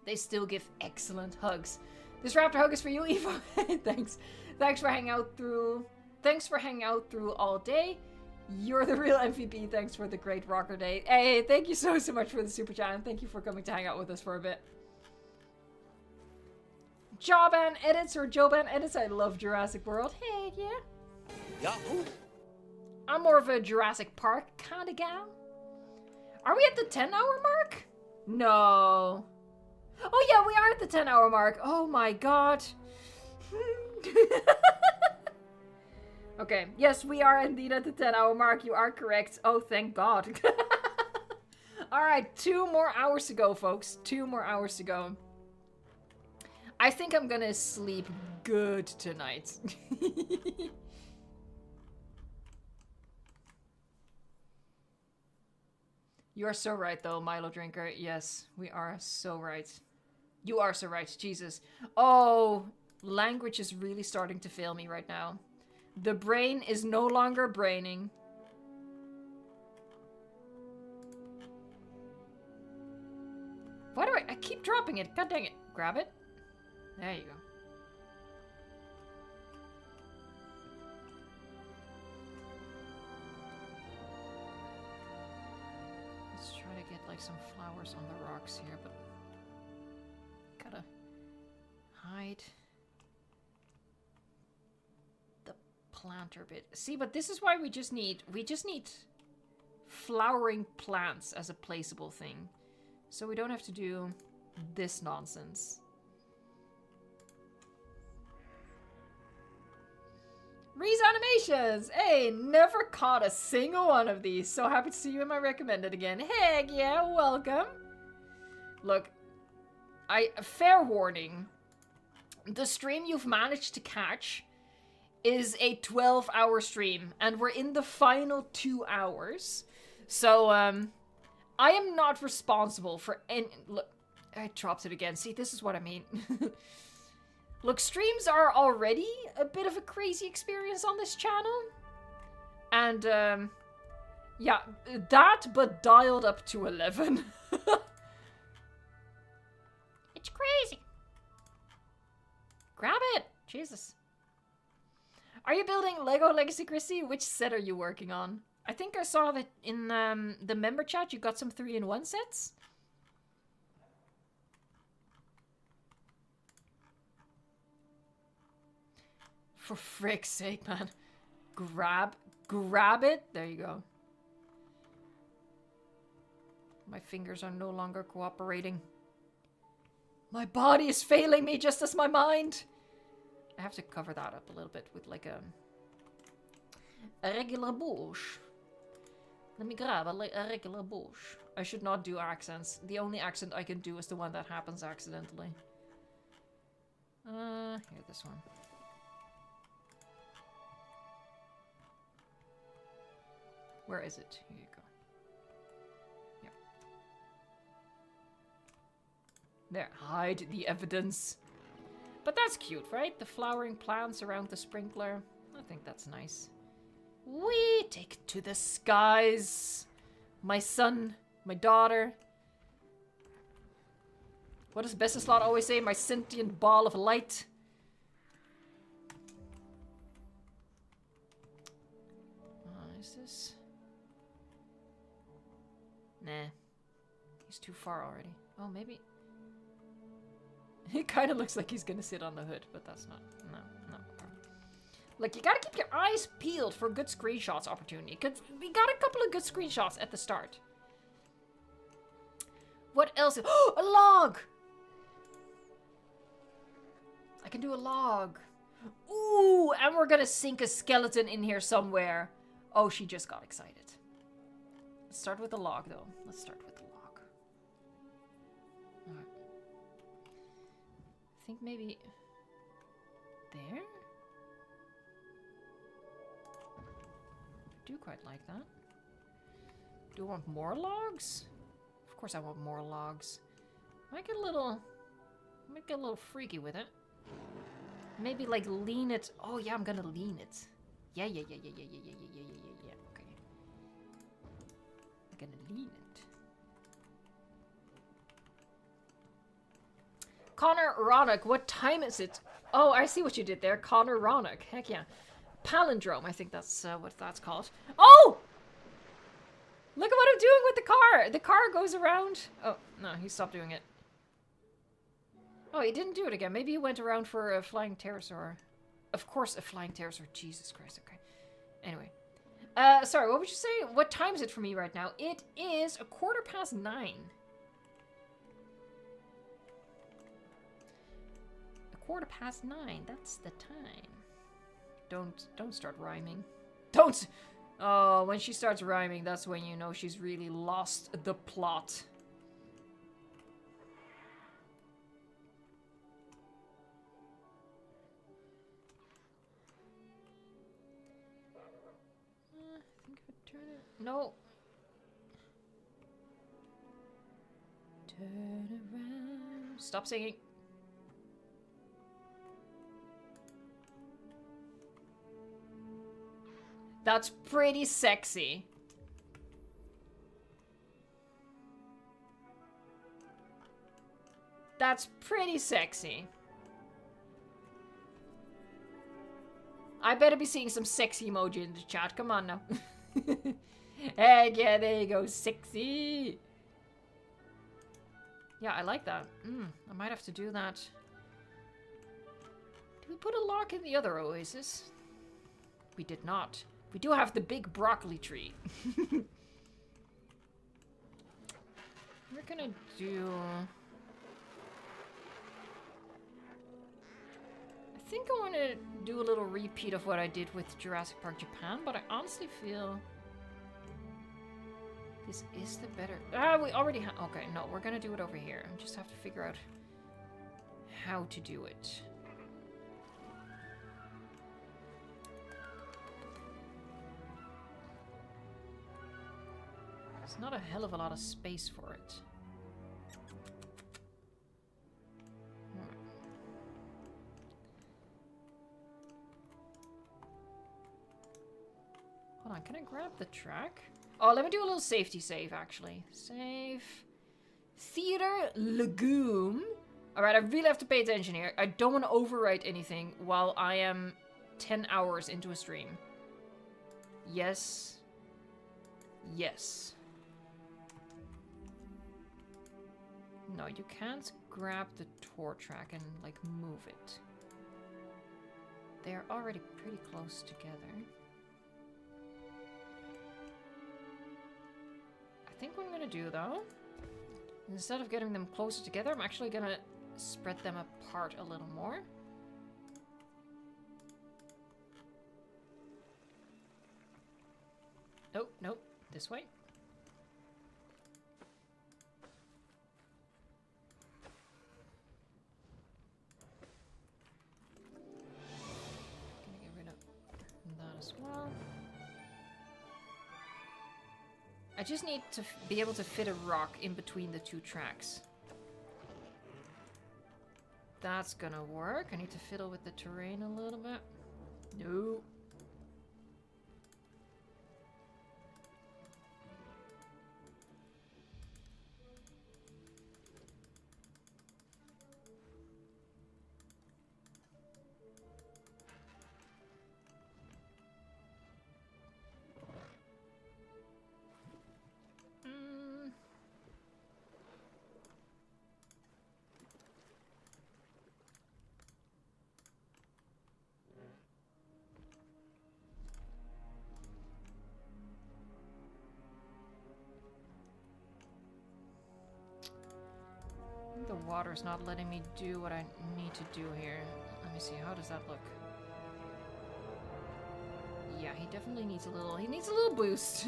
They still give excellent hugs. This raptor hug is for you, Evo. Thanks. Thanks for hanging out through all day. You're the real MVP. Thanks for the great rocker day. Hey, thank you so much for the super chat, and thank you for coming to hang out with us for a bit. Joban edits or Joban edits. I love Jurassic World. Hey, yeah. Yahoo! I'm more of a Jurassic Park kind of gal. Are we at the 10-hour mark? No. Oh yeah, we are at the 10-hour mark. Oh my god. Okay, yes, we are indeed at the 10-hour mark. You are correct. Oh, thank god. Alright, 2 more hours to go, folks. 2 more hours to go. I think I'm gonna sleep good tonight. You are so right, though, Milo Drinker. Yes, we are so right. You are so right. Jesus. Oh, language is really starting to fail me right now. The brain is no longer braining. Why do I keep dropping it? God dang it. Grab it. There you go. Let's try to get like some flowers on the rocks here, but gotta hide the planter bit. See, but this is why we just need flowering plants as a placeable thing. So we don't have to do this nonsense. Reese Animations! Hey, never caught a single one of these. So happy to see you in my recommended again. Heck yeah, welcome. Look, fair warning. The stream you've managed to catch is a 12-hour stream, and we're in the final 2 hours. So, I am not responsible for any... Look, I dropped it again. See, this is what I mean. Look, streams are already a bit of a crazy experience on this channel. And, yeah, that, but dialed up to 11. It's crazy. Grab it. Jesus. Are you building Lego Legacy Christie? Which set are you working on? I think I saw that in the member chat you got some 3-in-1 sets. For frick's sake, man. Grab it. There you go. My fingers are no longer cooperating. My body is failing me just as my mind. I have to cover that up a little bit with like a regular bush. Let me grab a regular bush. I should not do accents. The only accent I can do is the one that happens accidentally. Here, this one. Where is it? Here you go. Yep. There, hide the evidence. But that's cute, right? The flowering plants around the sprinkler. I think that's nice. We take it to the skies. My son, my daughter. What does Besseslot always say? My sentient ball of light. Is this... Nah. He's too far already. Oh, maybe... It kind of looks like he's gonna sit on the hood, but that's not... No. Like, you gotta keep your eyes peeled for good screenshots opportunity, because we got a couple of good screenshots at the start. What else? Oh, a log! I can do a log. Ooh, and we're gonna sink a skeleton in here somewhere. Oh, she just got excited. Let's start with the log, though. Let's start with the log. Alright. I think maybe... there? I do quite like that. Do I want more logs? Of course I want more logs. Might get a little freaky with it. Maybe like lean it. Oh yeah, I'm gonna lean it. Yeah. Okay. gonna lean it. Connor Ronick, what time is it? Oh, I see what you did there. Connor Ronick. Heck yeah. Palindrome, I think that's what that's called. Oh! Look at what I'm doing with the car! The car goes around. Oh, no, he stopped doing it. Oh, he didn't do it again. Maybe he went around for a flying pterosaur. Of course, a flying pterosaur. Jesus Christ, okay. Anyway. Sorry, what would you say? What time is it for me right now? It is 9:15. 9:15. That's the time. Don't start rhyming. Don't! Oh, when she starts rhyming, that's when you know she's really lost the plot. I think I turn it. No. Turn around. Stop singing. That's pretty sexy. That's pretty sexy. I better be seeing some sexy emoji in the chat. Come on now. Heck yeah, there you go. Sexy. Yeah, I like that. I might have to do that. Did we put a lock in the other oasis? We did not. We do have the big broccoli tree. We're gonna do... I think I want to do a little repeat of what I did with Jurassic Park Japan, but I honestly feel this is the better... we already have... Okay, no, we're gonna do it over here. I just have to figure out how to do it. There's not a hell of a lot of space for it. Hold on, can I grab the track? Oh, let me do a little safety save, actually. Save. Theater Legume. Alright, I really have to pay attention here. I don't want to overwrite anything while I am 10 hours into a stream. Yes. Yes. No, you can't grab the tour track and, like, move it. They're already pretty close together. I think what I'm gonna do, though, instead of getting them closer together, I'm actually gonna spread them apart a little more. Oh, nope, this way. As well. I just need to be able to fit a rock in between the two tracks. That's gonna work. I need to fiddle with the terrain a little bit. No. The water's not letting me do what I need to do here. Let me see, how does that look? Yeah, he definitely needs a little, boost.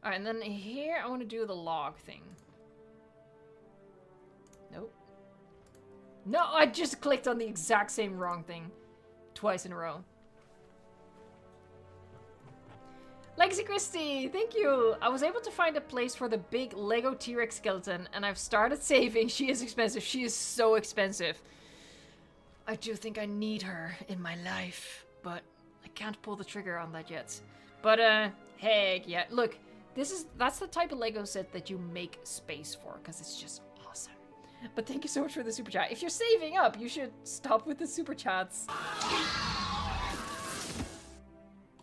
Alright, and then here I want to do the log thing. Nope. No, I just clicked on the exact same wrong thing. Twice in a row. Legacy Christie, thank you! I was able to find a place for the big Lego T-Rex skeleton, and I've started saving. She is expensive. She is so expensive. I do think I need her in my life, but I can't pull the trigger on that yet. But, heck yeah. Look, that's the type of Lego set that you make space for, because it's just awesome. But thank you so much for the super chat. If you're saving up, you should stop with the super chats.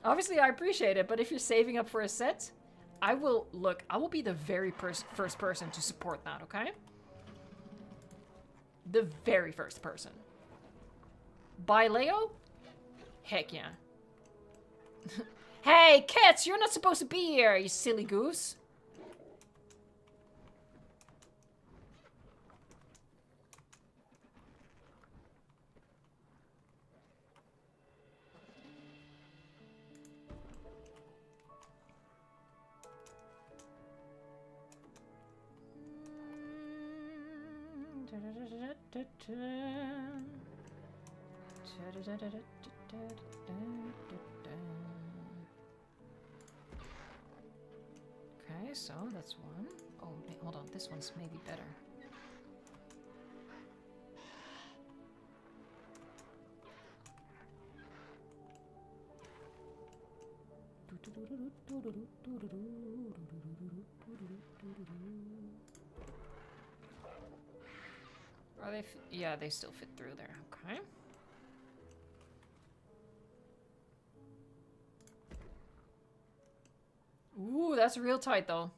Obviously, I appreciate it, but if you're saving up for a set, I will be the very first person to support that, okay? The very first person. Buy Lego? Heck yeah. Hey, Kits, you're not supposed to be here, you silly goose. Okay, so that's one. Oh, hold on, this one's maybe better. Are they? Yeah, they still fit through there. Okay. Ooh, that's real tight though.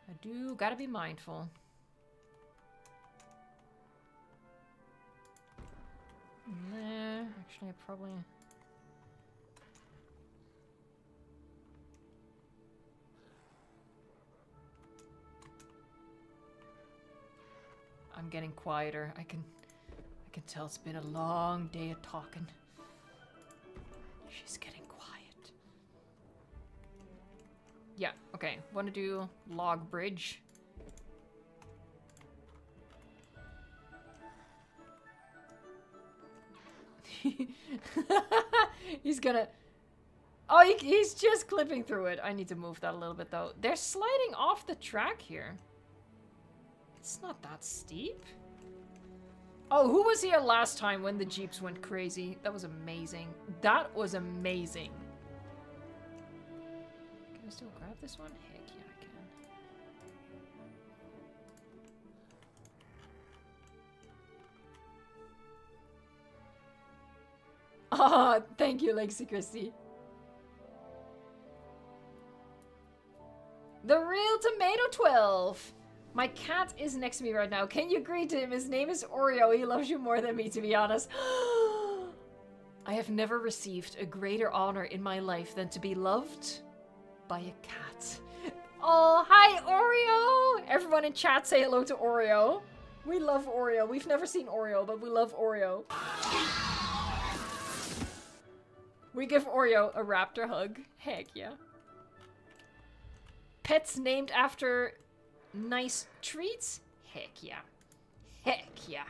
I do gotta be mindful. Nah, actually, I probably. I'm getting quieter. I can tell it's been a long day of talking. She's getting quiet. Yeah, okay. Want to do log bridge? He's gonna... Oh, he's just clipping through it. I need to move that a little bit, though. They're sliding off the track here. It's not that steep. Oh, who was here last time when the Jeeps went crazy? That was amazing. That was amazing. Can I still grab this one? Heck yeah, I can. Ah, thank you, Lexi Christie. The real Tomato 12. My cat is next to me right now. Can you greet him? His name is Oreo. He loves you more than me, to be honest. I have never received a greater honor in my life than to be loved by a cat. Oh, hi, Oreo! Everyone in chat say hello to Oreo. We love Oreo. We've never seen Oreo, but we love Oreo. We give Oreo a raptor hug. Heck yeah. Pets named after... nice treats? Heck yeah. Heck yeah.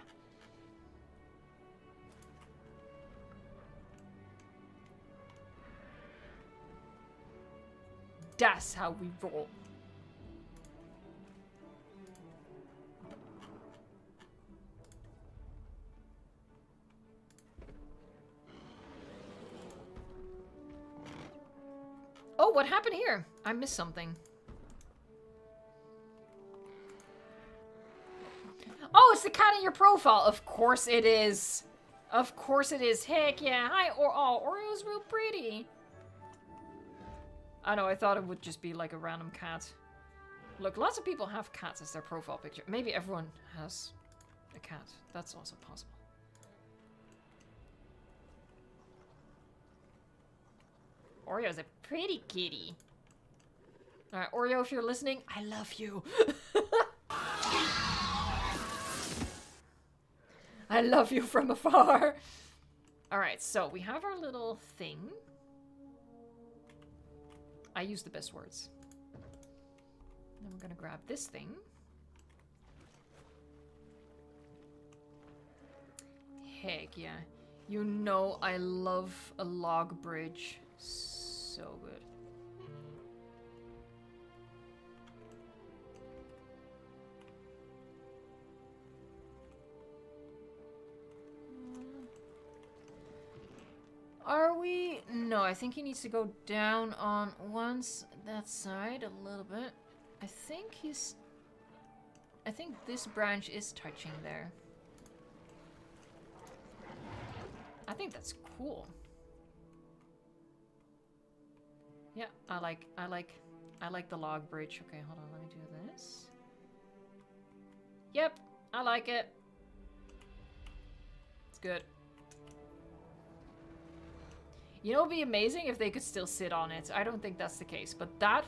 That's how we roll. Oh, what happened here? I missed something. Oh, it's the cat in your profile. Of course it is. Of course it is. Heck yeah. Hi, oh, Oreo's real pretty. I know, I thought it would just be like a random cat. Look, lots of people have cats as their profile picture. Maybe everyone has a cat. That's also possible. Oreo's a pretty kitty. Alright, Oreo, if you're listening, I love you. I love you from afar. Alright, so we have our little thing. I use the best words. Then we're gonna grab this thing. Heck yeah. You know I love a log bridge. So good. No, I think he needs to go down on that side a little bit. I think this branch is touching there. I think that's cool. Yeah, I like the log bridge. Okay, hold on, let me do this. Yep, I like it. It's good. You know, it'd be amazing if they could still sit on it. I don't think that's the case, but that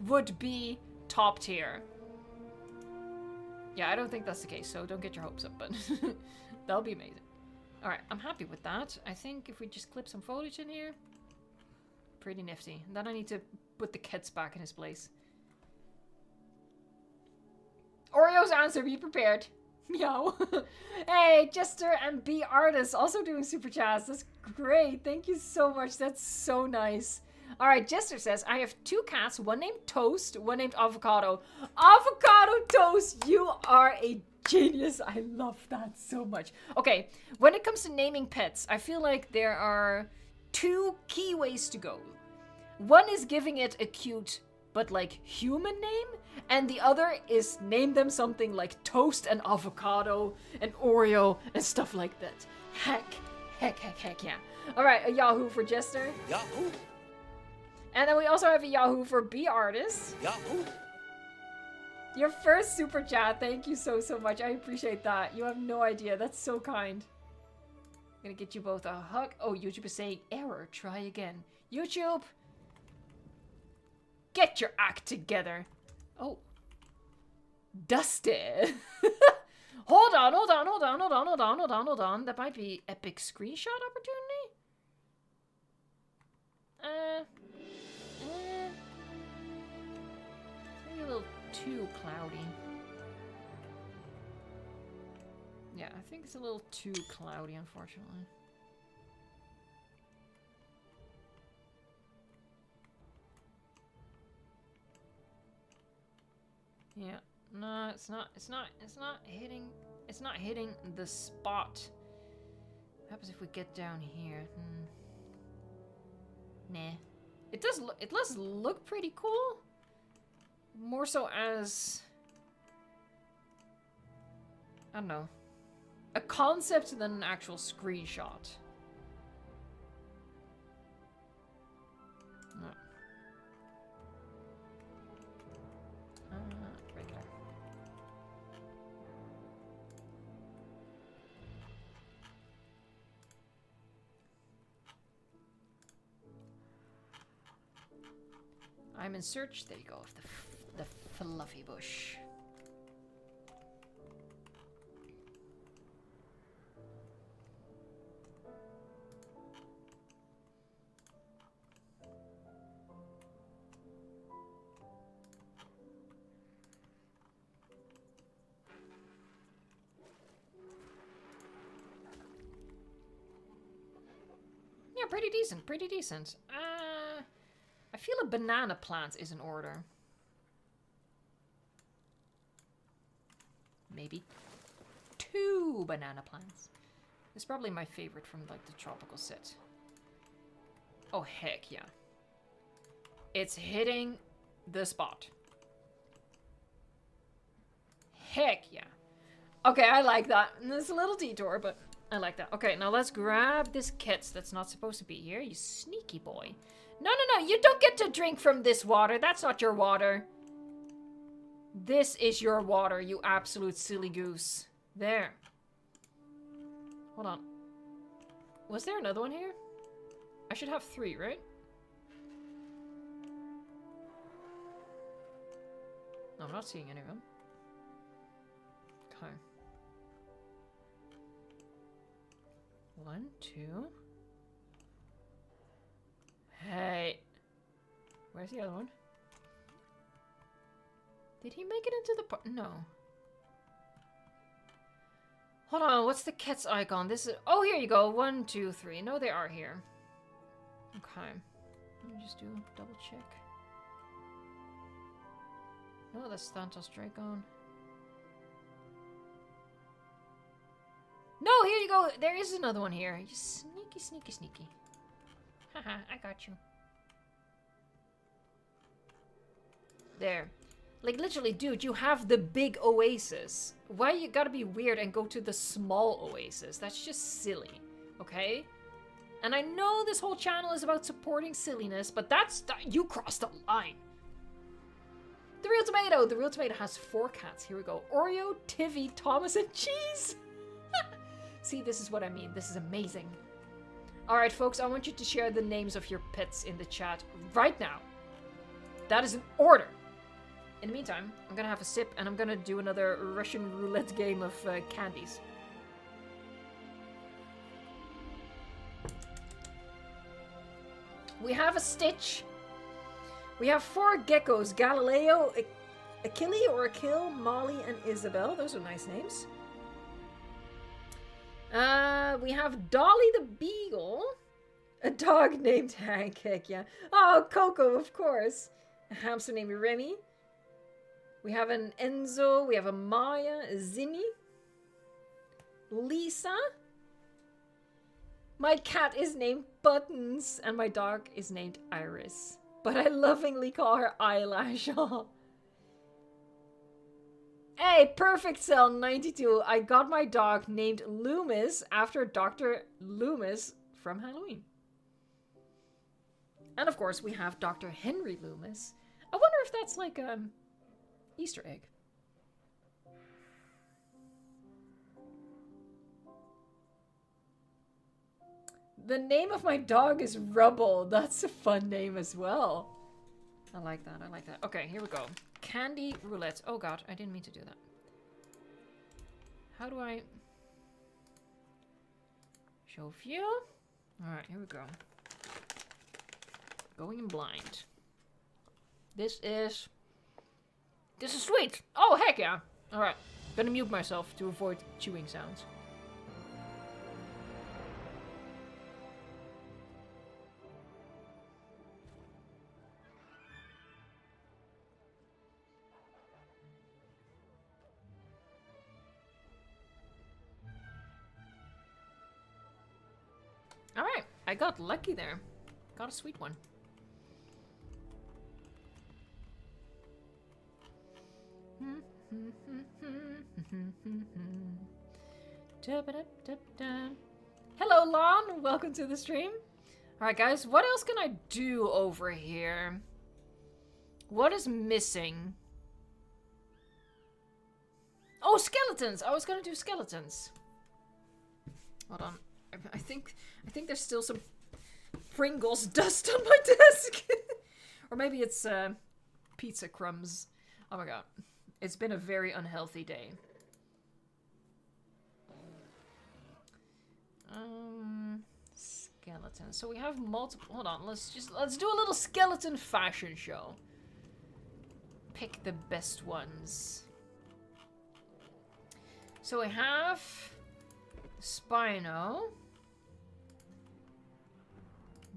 would be top tier. Yeah, I don't think that's the case, so don't get your hopes up, but that'll be amazing. Alright, I'm happy with that. I think if we just clip some foliage in here, pretty nifty. And then I need to put the kits back in his place. Oreo's answer, be prepared. Meow. Hey, Jester and B Artist also doing super chats. That's great. Thank you so much. That's so nice. Alright, Jester says, I have 2 cats, one named Toast, one named Avocado. Avocado Toast, you are a genius. I love that so much. Okay, when it comes to naming pets, I feel like there are 2 key ways to go. One is giving it a cute but like human name, and the other is name them something like Toast and Avocado and Oreo and stuff like that. Heck, yeah. Alright, a Yahoo for Jester. Yahoo! And then we also have a Yahoo for B Artist. Yahoo! Your first super chat, thank you so much. I appreciate that. You have no idea. That's so kind. I'm gonna get you both a hug. Oh, YouTube is saying error. Try again. YouTube! Get your act together. Oh. Dusted. Hold on. That might be epic screenshot opportunity? Maybe a little too cloudy. Yeah, I think it's a little too cloudy, unfortunately. Yeah, no, it's not hitting the spot. What happens if we get down here? Nah. It does look pretty cool. More so as, I don't know, a concept than an actual screenshot. No. Regular. I'm in search, there you go, of the fluffy bush. Yeah, pretty decent. I feel a banana plant is in order. Maybe 2 banana plants. It's probably my favorite from like the tropical set. Oh heck yeah. It's hitting the spot. Heck yeah. Okay, I like that. It's a little detour, but I like that. Okay, now let's grab this kit that's not supposed to be here. You sneaky boy. No, you don't get to drink from this water. That's not your water. This is your water, you absolute silly goose. There. Hold on. Was there another one here? I should have 3, right? No, I'm not seeing any of them. Okay. 1, 2. Hey. Where's the other one? Did he make it into the part? No. Hold on, what's the cat's icon? This is... Oh, here you go. 1, 2, 3. No, they are here. Okay. Let me just do a double check. No, that's Thanatos Dracon. No, here you go. There is another one here. You sneaky. Haha, I got you. There. Like, literally, dude, you have the big oasis. Why you gotta be weird and go to the small oasis? That's just silly, okay? And I know this whole channel is about supporting silliness, but you crossed the line. The Real Tomato. The Real Tomato has 4 cats. Here we go. Oreo, Tivy, Thomas, and Cheese. See, this is what I mean. This is amazing. Alright, folks, I want you to share the names of your pets in the chat right now. That is an order. In the meantime, I'm gonna have a sip and I'm gonna do another Russian roulette game of candies. We have a Stitch. We have 4 geckos. Galileo, Achille or Achille, Molly, and Isabel. Those are nice names. We have Dolly the Beagle. A dog named Hank, heck yeah. Oh, Coco, of course. A hamster named Remy. We have an Enzo, we have a Maya, a Zinni, Lisa. My cat is named Buttons, and my dog is named Iris. But I lovingly call her Eyelash. Hey, Perfect Cell 92. I got my dog named Loomis after Dr. Loomis from Halloween. And of course, we have Dr. Henry Loomis. I wonder if that's like Easter egg. The name of my dog is Rubble. That's a fun name as well. I like that. I like that. Okay, here we go. Candy roulette. Oh god, I didn't mean to do that. How do I... Show view? Alright, here we go. Going in blind. This is sweet! Oh, heck yeah! Alright, gonna mute myself to avoid chewing sounds. Alright, I got lucky there. Got a sweet one. Hello, Lon. Welcome to the stream. Alright, guys. What else can I do over here? What is missing? Oh, skeletons. I was gonna do skeletons. Hold on. I think there's still some Pringles dust on my desk. Or maybe it's pizza crumbs. Oh my god. It's been a very unhealthy day. Skeleton. So we have multiple. Hold on. Let's do a little skeleton fashion show. Pick the best ones. So we have Spino,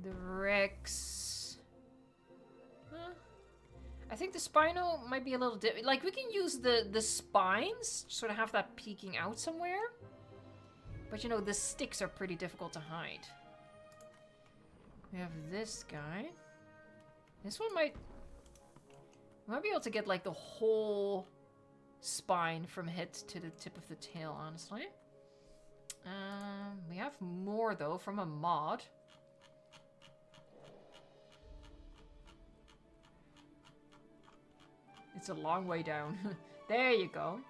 the Rex. I think the Spino might be a little like we can use the spines, sort of have that peeking out somewhere. But you know, the sticks are pretty difficult to hide. We have this guy. This one might be able to get like the whole spine from head to the tip of the tail, honestly. We have more though from a mod. It's a long way down. There you go.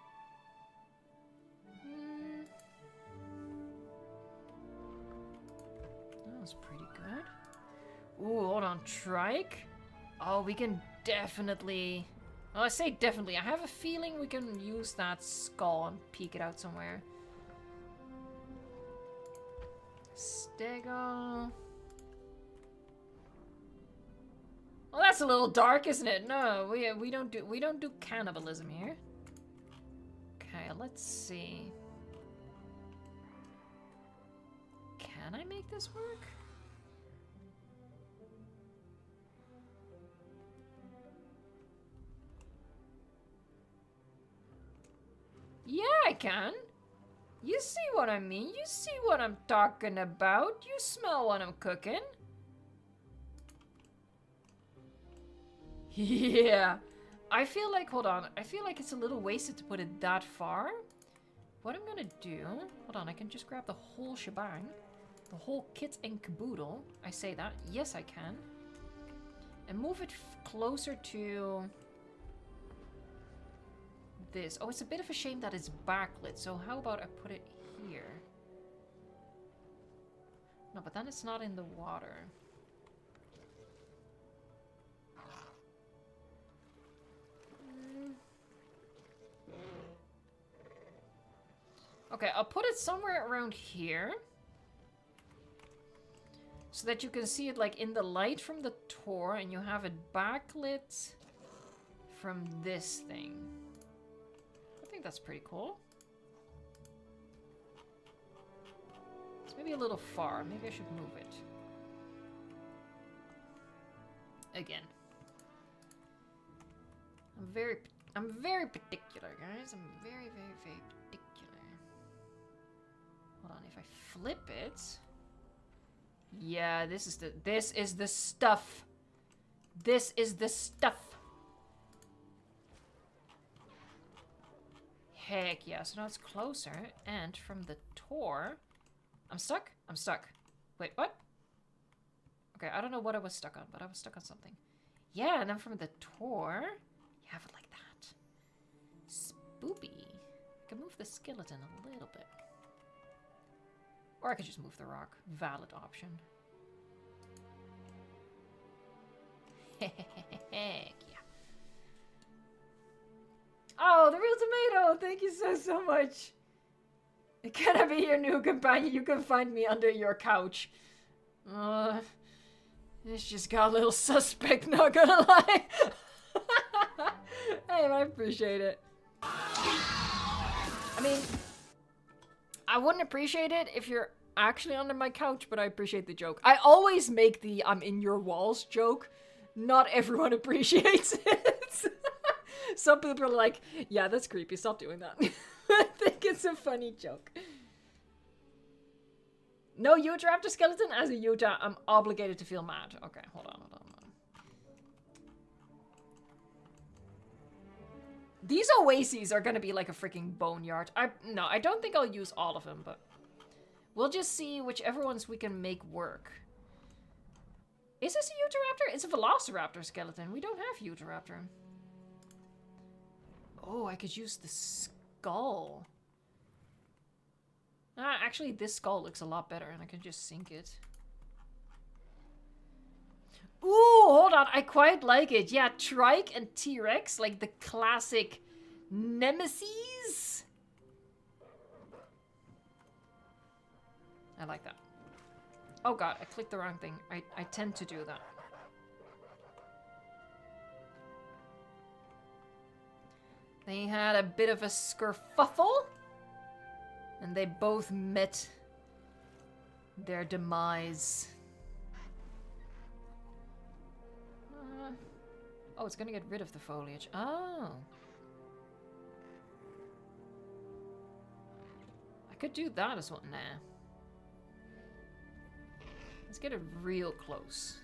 That was pretty good. Ooh, hold on. Trike? Oh, we can definitely... Well, I say definitely. I have a feeling we can use that skull and peek it out somewhere. Stego. Well, that's a little dark, isn't it? No, we don't do cannibalism here. Okay, let's see. Can I make this work? Yeah, I can. You see what I mean? You see what I'm talking about? You smell what I'm cooking? Yeah. I feel like, hold on, I feel like it's a little wasted to put it that far. What I'm gonna do, hold on, I can just grab the whole shebang. The whole kit and caboodle. I say that, yes I can. And move it closer to this. Oh, it's a bit of a shame that it's backlit, so how about I put it here? No, but then it's not in the water. Okay, I'll put it somewhere around here. So that you can see it like in the light from the tour and you have it backlit from this thing. I think that's pretty cool. It's maybe a little far. Maybe I should move it. Again. I'm very particular, guys. I'm very particular. Hold on, if I flip it. Yeah, this is the stuff. This is the stuff. Heck yeah, so now it's closer. And from the tour... I'm stuck? I'm stuck. Wait, what? Okay, I don't know what I was stuck on, but I was stuck on something. Yeah, and then from the tour, you have it like that. Spoopy. I can move the skeleton a little bit. Or I could just move the rock. Valid option. Heck yeah. Oh, the real tomato! Thank you so much. Can I be your new companion? You can find me under your couch. This just got a little suspect, not gonna lie. Hey, I appreciate it. I mean, I wouldn't appreciate it if you're actually under my couch, but I appreciate the joke. I always make the I'm in your walls joke. Not everyone appreciates it. Some people are like, yeah, that's creepy, stop doing that. I think it's a funny joke. No Utah Raptor skeleton? As a Utah, I'm obligated to feel mad. Okay, hold on. These oases are gonna be like a freaking boneyard. No, I don't think I'll use all of them, but we'll just see whichever ones we can make work. Is this a Utahraptor? It's a Velociraptor skeleton. We don't have Utahraptor. Oh, I could use the skull. Actually, this skull looks a lot better, and I can just sink it. Ooh, hold on. I quite like it. Yeah, Trike and T-Rex, like the classic nemesis. I like that. Oh god, I clicked the wrong thing. I tend to do that. They had a bit of a skerfuffle, and they both met their demise. Oh, it's gonna get rid of the foliage. Oh. I could do that as well. Nah. Let's get it real close.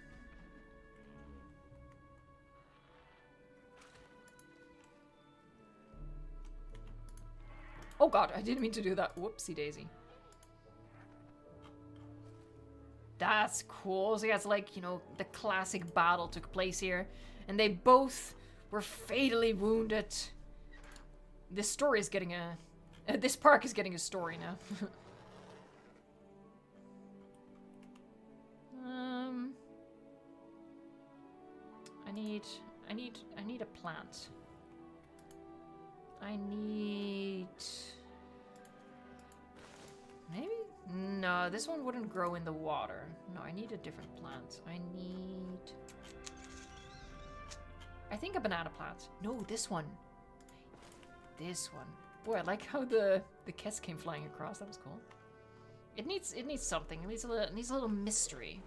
Oh god, I didn't mean to do that. Whoopsie daisy. That's cool. So yeah, it's like, you know, the classic battle took place here. And they both were fatally wounded. This story is getting a... this park is getting a story now. I need a plant. I need... Maybe? No, this one wouldn't grow in the water. No, I need a different plant. I think a banana plant. No, this one. This one. Boy, I like how the kiss came flying across. That was cool. It needs something. It needs a little mystery.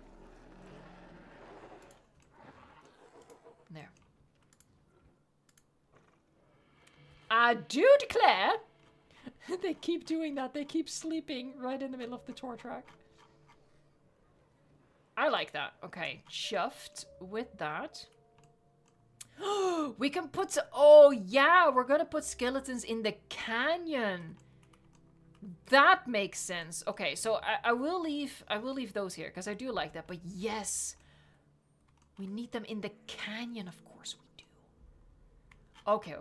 There. I do declare. They keep doing that. They keep sleeping right in the middle of the tour track. I like that. Okay, chuffed with that. We can put... Oh, yeah, we're gonna put skeletons in the canyon. That makes sense. Okay, so I will leave those here, because I do like that. But yes, we need them in the canyon, of course we do. Okay.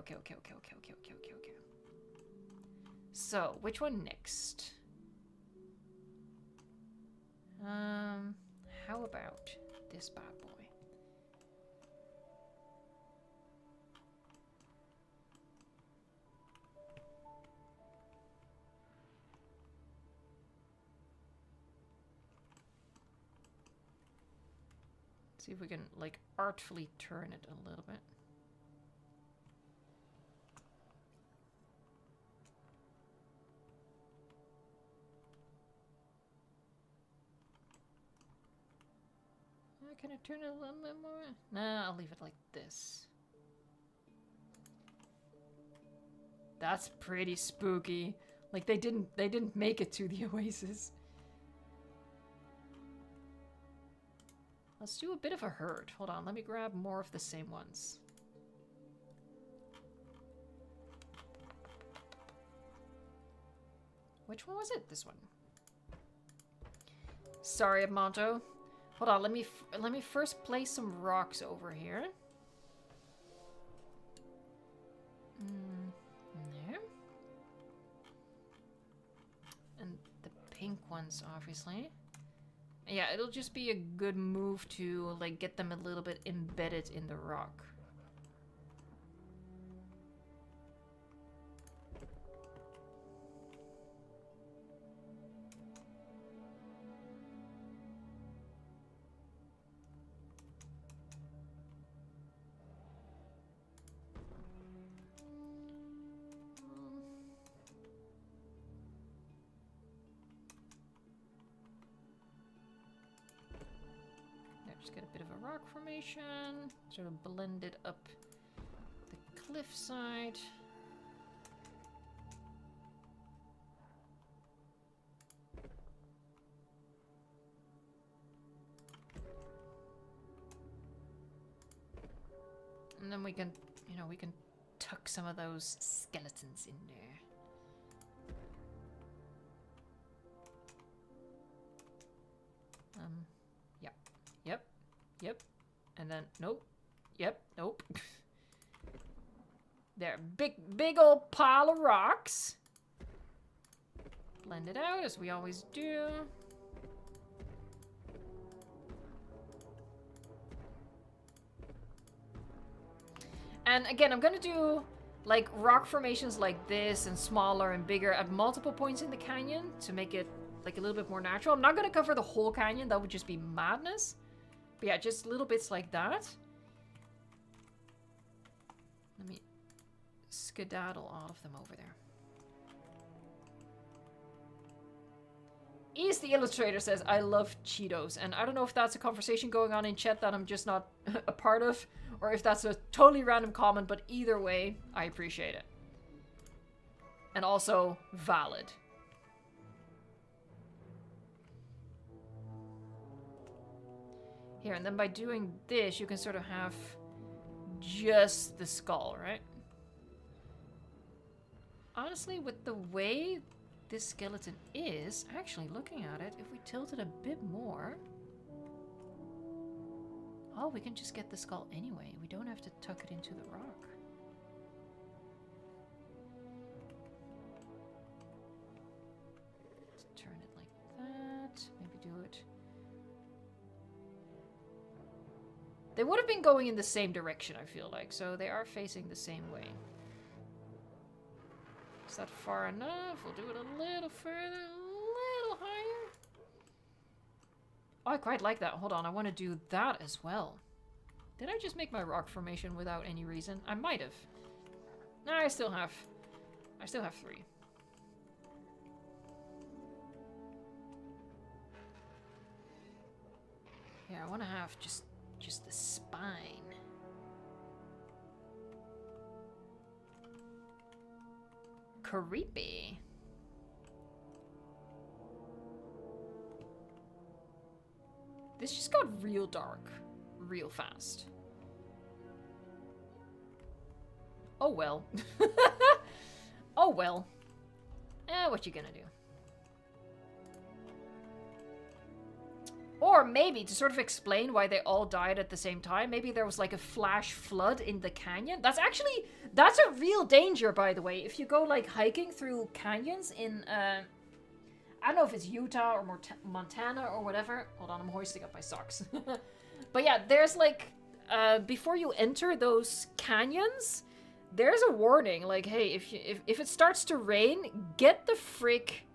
So, which one next? How about this bad boy? See if we can, like, artfully turn it a little bit. Can I turn it a little bit more? Nah, I'll leave it like this. That's pretty spooky. Like they didn't make it to the oasis. Let's do a bit of a herd. Hold on, let me grab more of the same ones. Which one was it? This one. Sorry, Monto. Hold on, let me first place some rocks over here. There. And the pink ones, obviously. Yeah, it'll just be a good move to, like, get them a little bit embedded in the rock. Formation, sort of blend it up the cliffside. And then we can, you know, we can tuck some of those skeletons in there. Yep. And then, nope. Yep, nope. There, big old pile of rocks. Blend it out, as we always do. And again, I'm gonna do, like, rock formations like this and smaller and bigger at multiple points in the canyon to make it, like, a little bit more natural. I'm not gonna cover the whole canyon, that would just be madness. But yeah, just little bits like that. Let me skedaddle all of them over there. Ease the Illustrator says, I love Cheetos. And I don't know if that's a conversation going on in chat that I'm just not a part of, or if that's a totally random comment, but either way, I appreciate it. And also, valid. Here, and then by doing this, you can sort of have just the skull, right? Honestly, with the way this skeleton is, actually looking at it, if we tilt it a bit more... Oh, we can just get the skull anyway. We don't have to tuck it into the rock. Let's turn it like that. Maybe do it... They would have been going in the same direction, I feel like, so they are facing the same way. Is that far enough? We'll do it a little further, a little higher. Oh, I quite like that. Hold on, I want to do that as well. Did I just make my rock formation without any reason? I might have. No, I still have 3. Yeah, I want to have just the spine. Creepy. This just got real dark real fast. Oh well. Oh well. What you gonna do? Or maybe, to sort of explain why they all died at the same time, maybe there was like a flash flood in the canyon. That's a real danger, by the way. If you go like hiking through canyons in, I don't know if it's Utah or Montana or whatever. Hold on, I'm hoisting up my socks. But yeah, there's like, before you enter those canyons, there's a warning. Like, hey, if it starts to rain, get the frick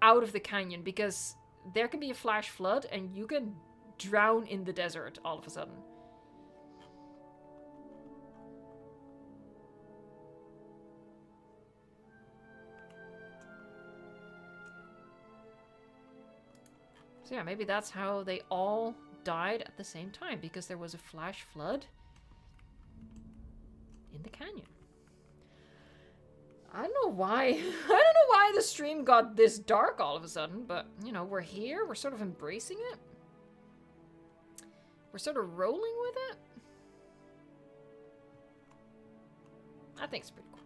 out of the canyon, because there can be a flash flood and you can drown in the desert all of a sudden. So yeah, maybe that's how they all died at the same time, because there was a flash flood in the canyon. I don't know why. I don't know why the stream got this dark all of a sudden, but, you know, we're here. We're sort of embracing it. We're sort of rolling with it. I think it's pretty cool.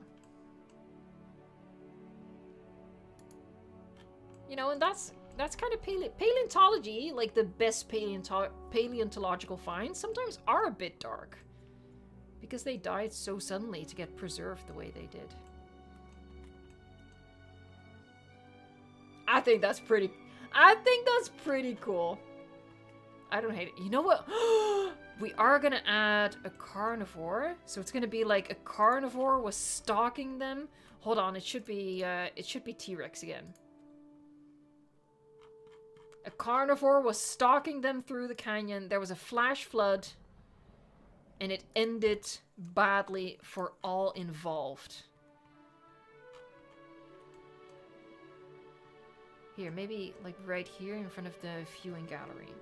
You know, and that's kind of paleontology, like the best paleontological finds, sometimes are a bit dark. Because they died so suddenly to get preserved the way they did. I think that's pretty cool. I don't hate it. You know what? We are gonna add a carnivore. So it's gonna be like a carnivore was stalking them. Hold on, it should be T-Rex again. A carnivore was stalking them through the canyon. There was a flash flood. And it ended badly for all involved. Here, maybe like right here in front of the viewing gallery.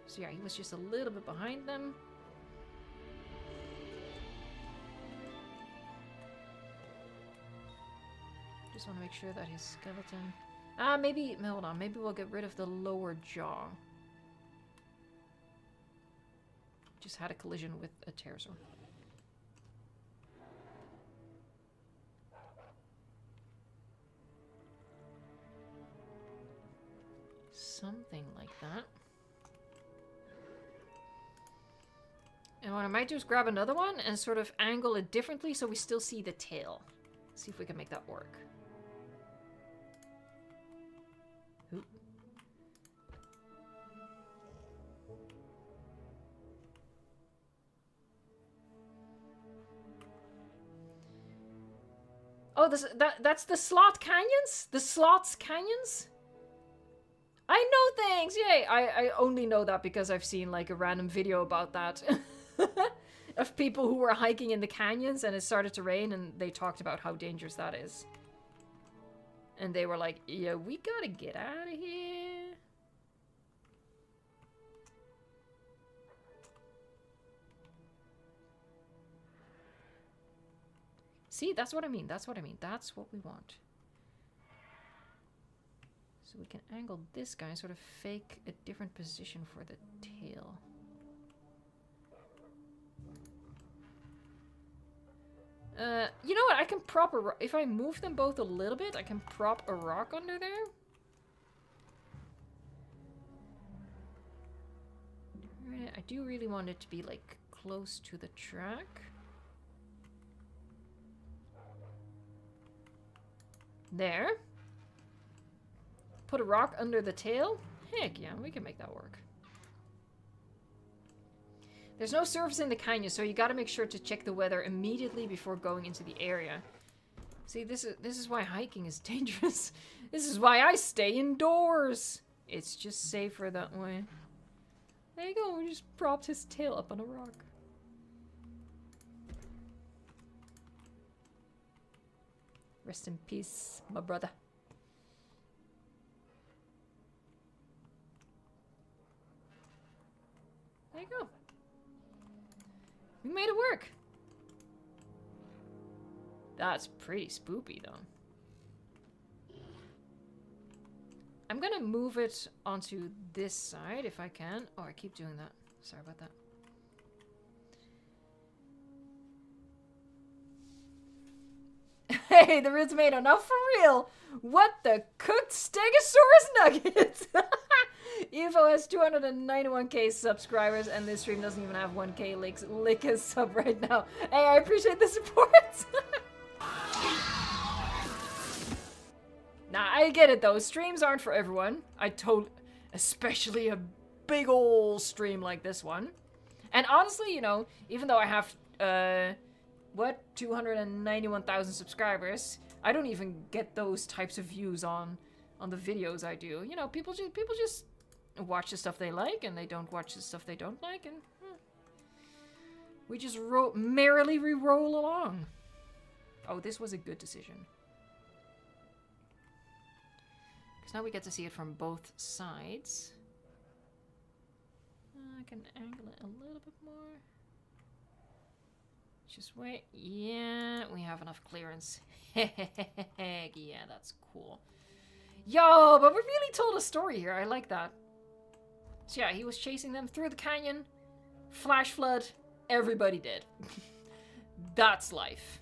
So yeah, he was just a little bit behind them. Just want to make sure that his skeleton... maybe, hold on, maybe we'll get rid of the lower jaw. Just had a collision with a pterosaur. Something like that. And what I might do is grab another one and sort of angle it differently so we still see the tail. See if we can make that work. Oop. Oh, that's the slot canyons? The slots canyons? I know things! Yay! I only know that because I've seen like a random video about that. Of people who were hiking in the canyons and it started to rain and they talked about how dangerous that is. And they were like, yeah, we gotta get out of here. See, that's what I mean. That's what I mean. That's what we want. So we can angle this guy and sort of fake a different position for the tail. You know what? I can prop a rock. If I move them both a little bit, I can prop a rock under there. I do really want it to be like close to the track. There. Put a rock under the tail. Heck yeah, we can make that work. There's no surface in the canyon, so you gotta make sure to check the weather immediately before going into the area. See, this is why hiking is dangerous. This is why I stay indoors. It's just safer that way. There you go, we just propped his tail up on a rock. Rest in peace, my brother. There you go. We made it work. That's pretty spoopy, though. I'm gonna move it onto this side if I can. Oh, I keep doing that. Sorry about that. Hey, the tomato, now for real. What the cooked Stegosaurus nuggets? Evo has 291k subscribers, and this stream doesn't even have 1k lick his sub right now. Hey, I appreciate the support. Nah, I get it though. Streams aren't for everyone. Especially a big ol' stream like this one. And honestly, you know, even though I have 291,000 subscribers, I don't even get those types of views on the videos I do. You know, people just watch the stuff they like, and they don't watch the stuff they don't like, and we just merrily roll along. Oh, this was a good decision. Because now we get to see it from both sides. I can angle it a little bit more. Just wait. Yeah, we have enough clearance. Yeah, that's cool. Yo, but we really told a story here. I like that. So yeah, he was chasing them through the canyon. Flash flood. Everybody dead. That's life.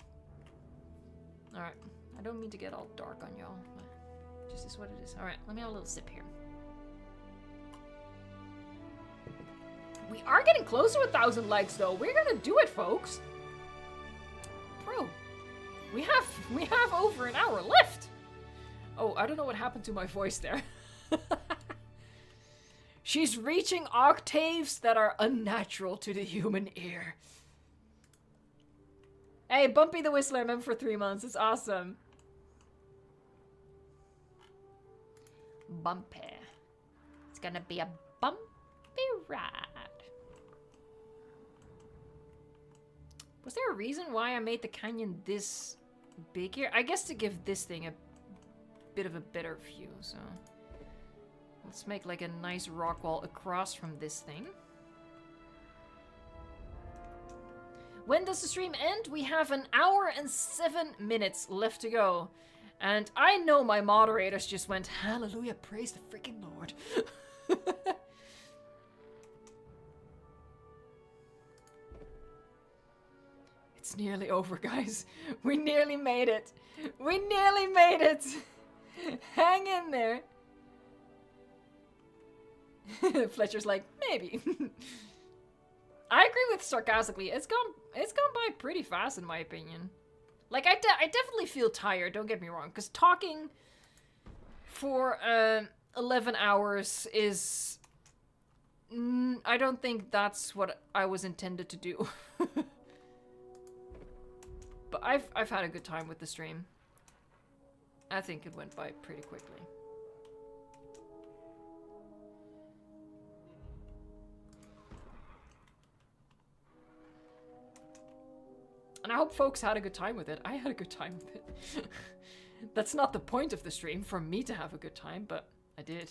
Alright. I don't mean to get all dark on y'all. Just is what it is. Alright, let me have a little sip here. We are getting close to 1,000 likes though. We're gonna do it, folks. Bro, we have over an hour left. Oh, I don't know what happened to my voice there. She's reaching octaves that are unnatural to the human ear. Hey, Bumpy the Whistler, I'm in for 3 months. It's awesome. Bumpy. It's gonna be a bumpy ride. Was there a reason why I made the canyon this big here? I guess to give this thing a bit of a better view, so... Let's make like a nice rock wall across from this thing. When does the stream end? We have 1 hour and 7 minutes left to go. And I know my moderators just went, hallelujah, praise the freaking Lord. It's nearly over, guys. We nearly made it. We nearly made it. Hang in there. Fletcher's like, maybe. I agree with sarcastically. It's gone by pretty fast in my opinion. Like, I definitely feel tired, don't get me wrong. Because talking for 11 hours is... I don't think that's what I was intended to do. But I've had a good time with the stream. I think it went by pretty quickly. And I hope folks had a good time with it. I had a good time with it. That's not the point of the stream, for me to have a good time, but I did.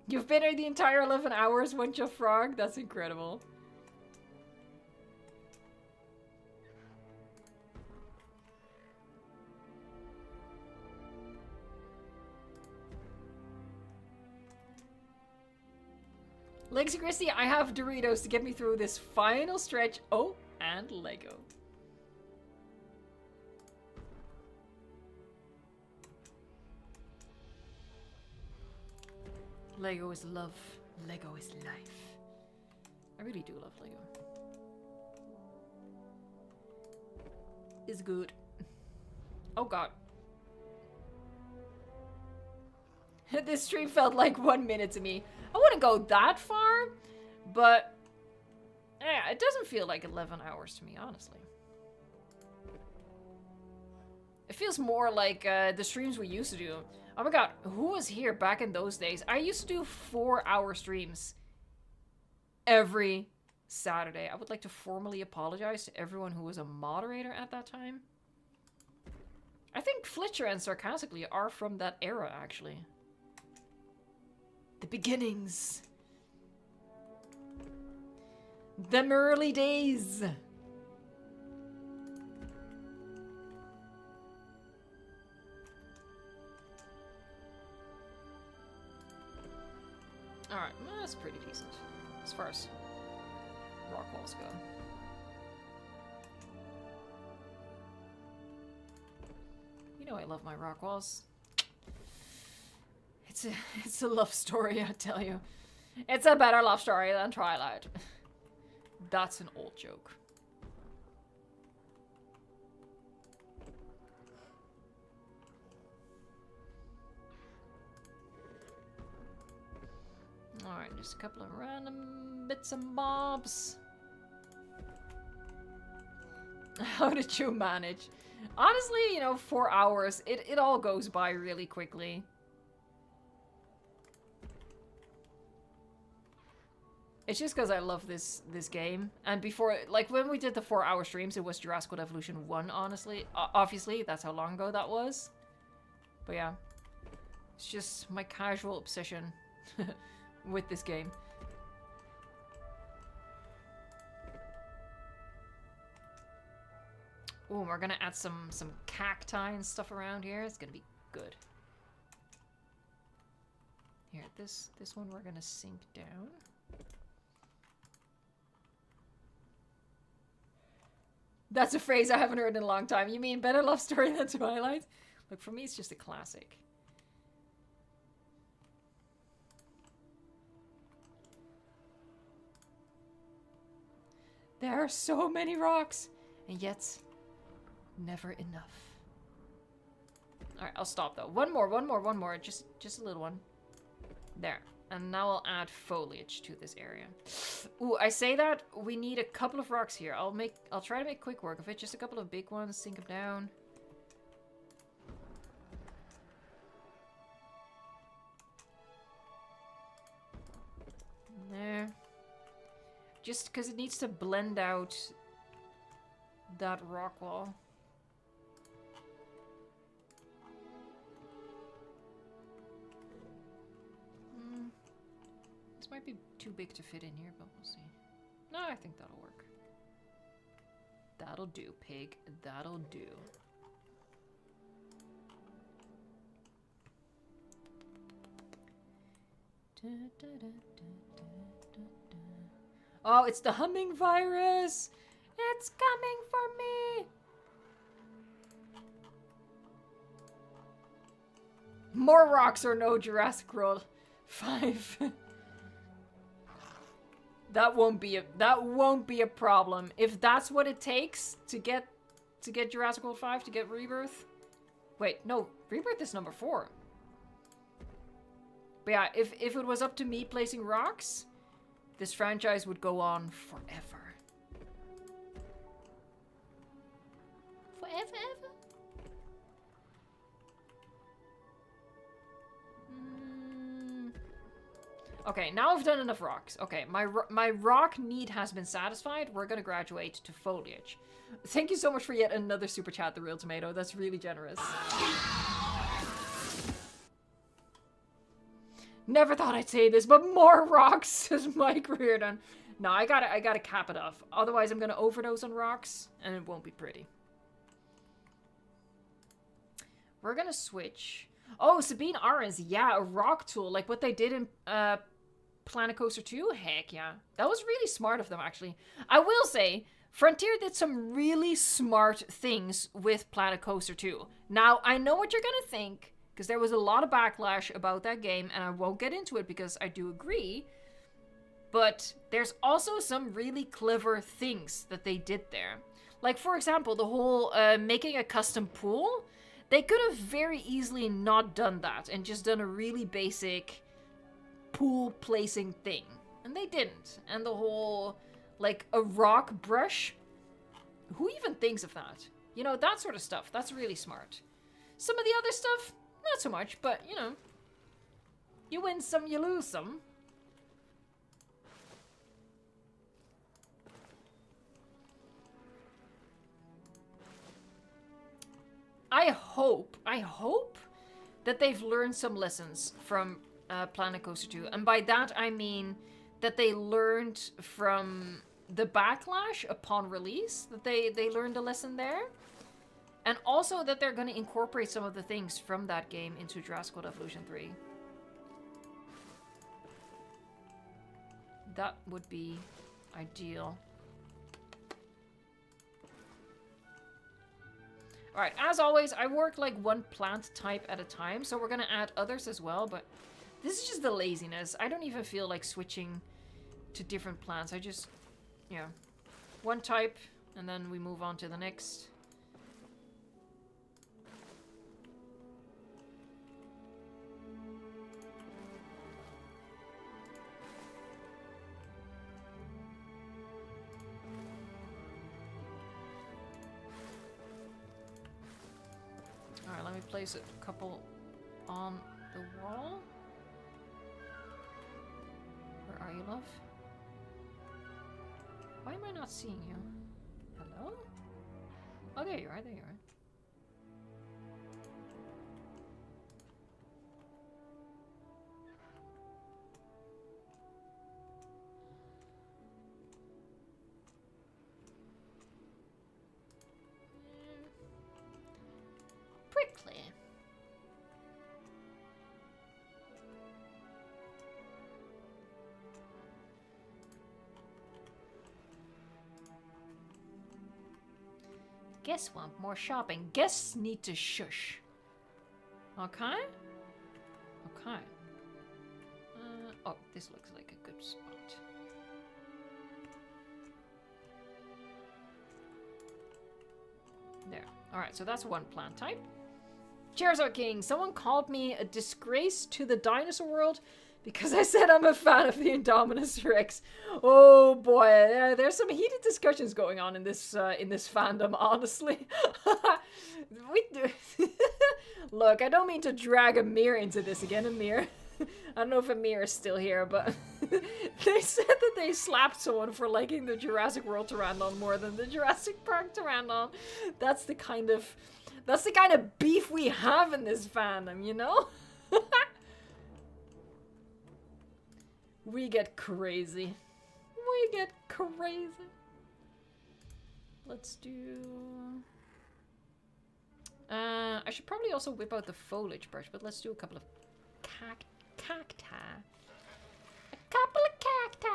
You've been here the entire 11 hours, won't you, Frog? That's incredible. Lexi Christie, I have Doritos to get me through this final stretch. Oh, and Lego. Lego is love. Lego is life. I really do love Lego. It's good. Oh god. This stream felt like 1 minute to me. I wouldn't go that far, but yeah, it doesn't feel like 11 hours to me, honestly. It feels more like the streams we used to do. Oh my god, who was here back in those days? I used to do 4-hour streams every Saturday. I would like to formally apologize to everyone who was a moderator at that time. I think Fletcher and Sarcastically are from that era, actually. The beginnings. Them early days. Alright, well, that's pretty decent. as far as rock walls go. You know I love my rock walls. It's a love story, I tell you. It's a better love story than Twilight. That's an old joke. Alright, just a couple of random bits and bobs. How did you manage? Honestly, you know, 4 hours, it all goes by really quickly. It's just because I love this game. And before, like, when we did the 4-hour streams, it was Jurassic World Evolution 1, honestly. Obviously, that's how long ago that was. But yeah. It's just my casual obsession with this game. Ooh, we're gonna add some cacti and stuff around here. It's gonna be good. Here, this one we're gonna sink down. That's a phrase I haven't heard in a long time. You mean better love story than Twilight? Look, for me, it's just a classic. There are so many rocks, and yet never enough. All right, I'll stop though. One more. Just a little one. There. And now I'll add foliage to this area. Ooh, I say that we need a couple of rocks here. I'll try to make quick work of it. Just a couple of big ones, sink them down. There. Just because it needs to blend out that rock wall. This might be too big to fit in here, but we'll see. No, I think that'll work. That'll do, pig. That'll do. Oh, it's the humming virus! It's coming for me! More rocks or no Jurassic World 5. That won't be a problem. If that's what it takes to get Jurassic World 5, to get Rebirth. Wait, no, Rebirth is number 4. But yeah, if it was up to me placing rocks, this franchise would go on forever. Forever, ever? Okay, now I've done enough rocks. Okay, my rock need has been satisfied. We're gonna graduate to foliage. Thank you so much for yet another super chat, The Real Tomato. That's really generous. Never thought I'd say this, but more rocks, says Mike Reardon. No, I gotta cap it off. Otherwise, I'm gonna overdose on rocks, and it won't be pretty. We're gonna switch. Oh, Sabine Arens, yeah, a rock tool, like what they did in Planet Coaster 2? Heck yeah. That was really smart of them, actually. I will say, Frontier did some really smart things with Planet Coaster 2. Now, I know what you're gonna think, because there was a lot of backlash about that game, and I won't get into it because I do agree. But there's also some really clever things that they did there. Like, for example, the whole making a custom pool. They could have very easily not done that and just done a really basic pool placing thing. And they didn't. And the whole, like, a rock brush. Who even thinks of that? You know, that sort of stuff. That's really smart. Some of the other stuff, not so much, but, you know. You win some, you lose some. I hope that they've learned some lessons from Planet Coaster 2. And by that, I mean that they learned from the backlash upon release, that they learned a lesson there. And also that they're going to incorporate some of the things from that game into Jurassic World Evolution 3. that would be ideal. Alright, as always, I work like one plant type at a time, so we're gonna add others as well, but this is just the laziness. I don't even feel like switching to different plants. I just, yeah, one type, and then we move on to the next. Alright, let me place a couple on the wall. Where are you, love? Why am I not seeing you? Hello? Oh, there you are, there you are. Prickly. Guests want more shopping. Guests need to shush. Okay? Okay. Oh, this looks like a good spot. There. Alright, so that's one plant type. Charizard King, someone called me a disgrace to the dinosaur world because I said I'm a fan of the Indominus Rex. Oh boy, there's some heated discussions going on in this fandom, honestly. Look, I don't mean to drag Amir into this again, Amir. I don't know if Amir is still here, but they said that they slapped someone for liking the Jurassic World Pteranodon more than the Jurassic Park Pteranodon. That's the kind of beef we have in this fandom, you know? We get crazy. We get crazy. Let's do... I should probably also whip out the foliage brush, but let's do a couple of cacti. A couple of cacti.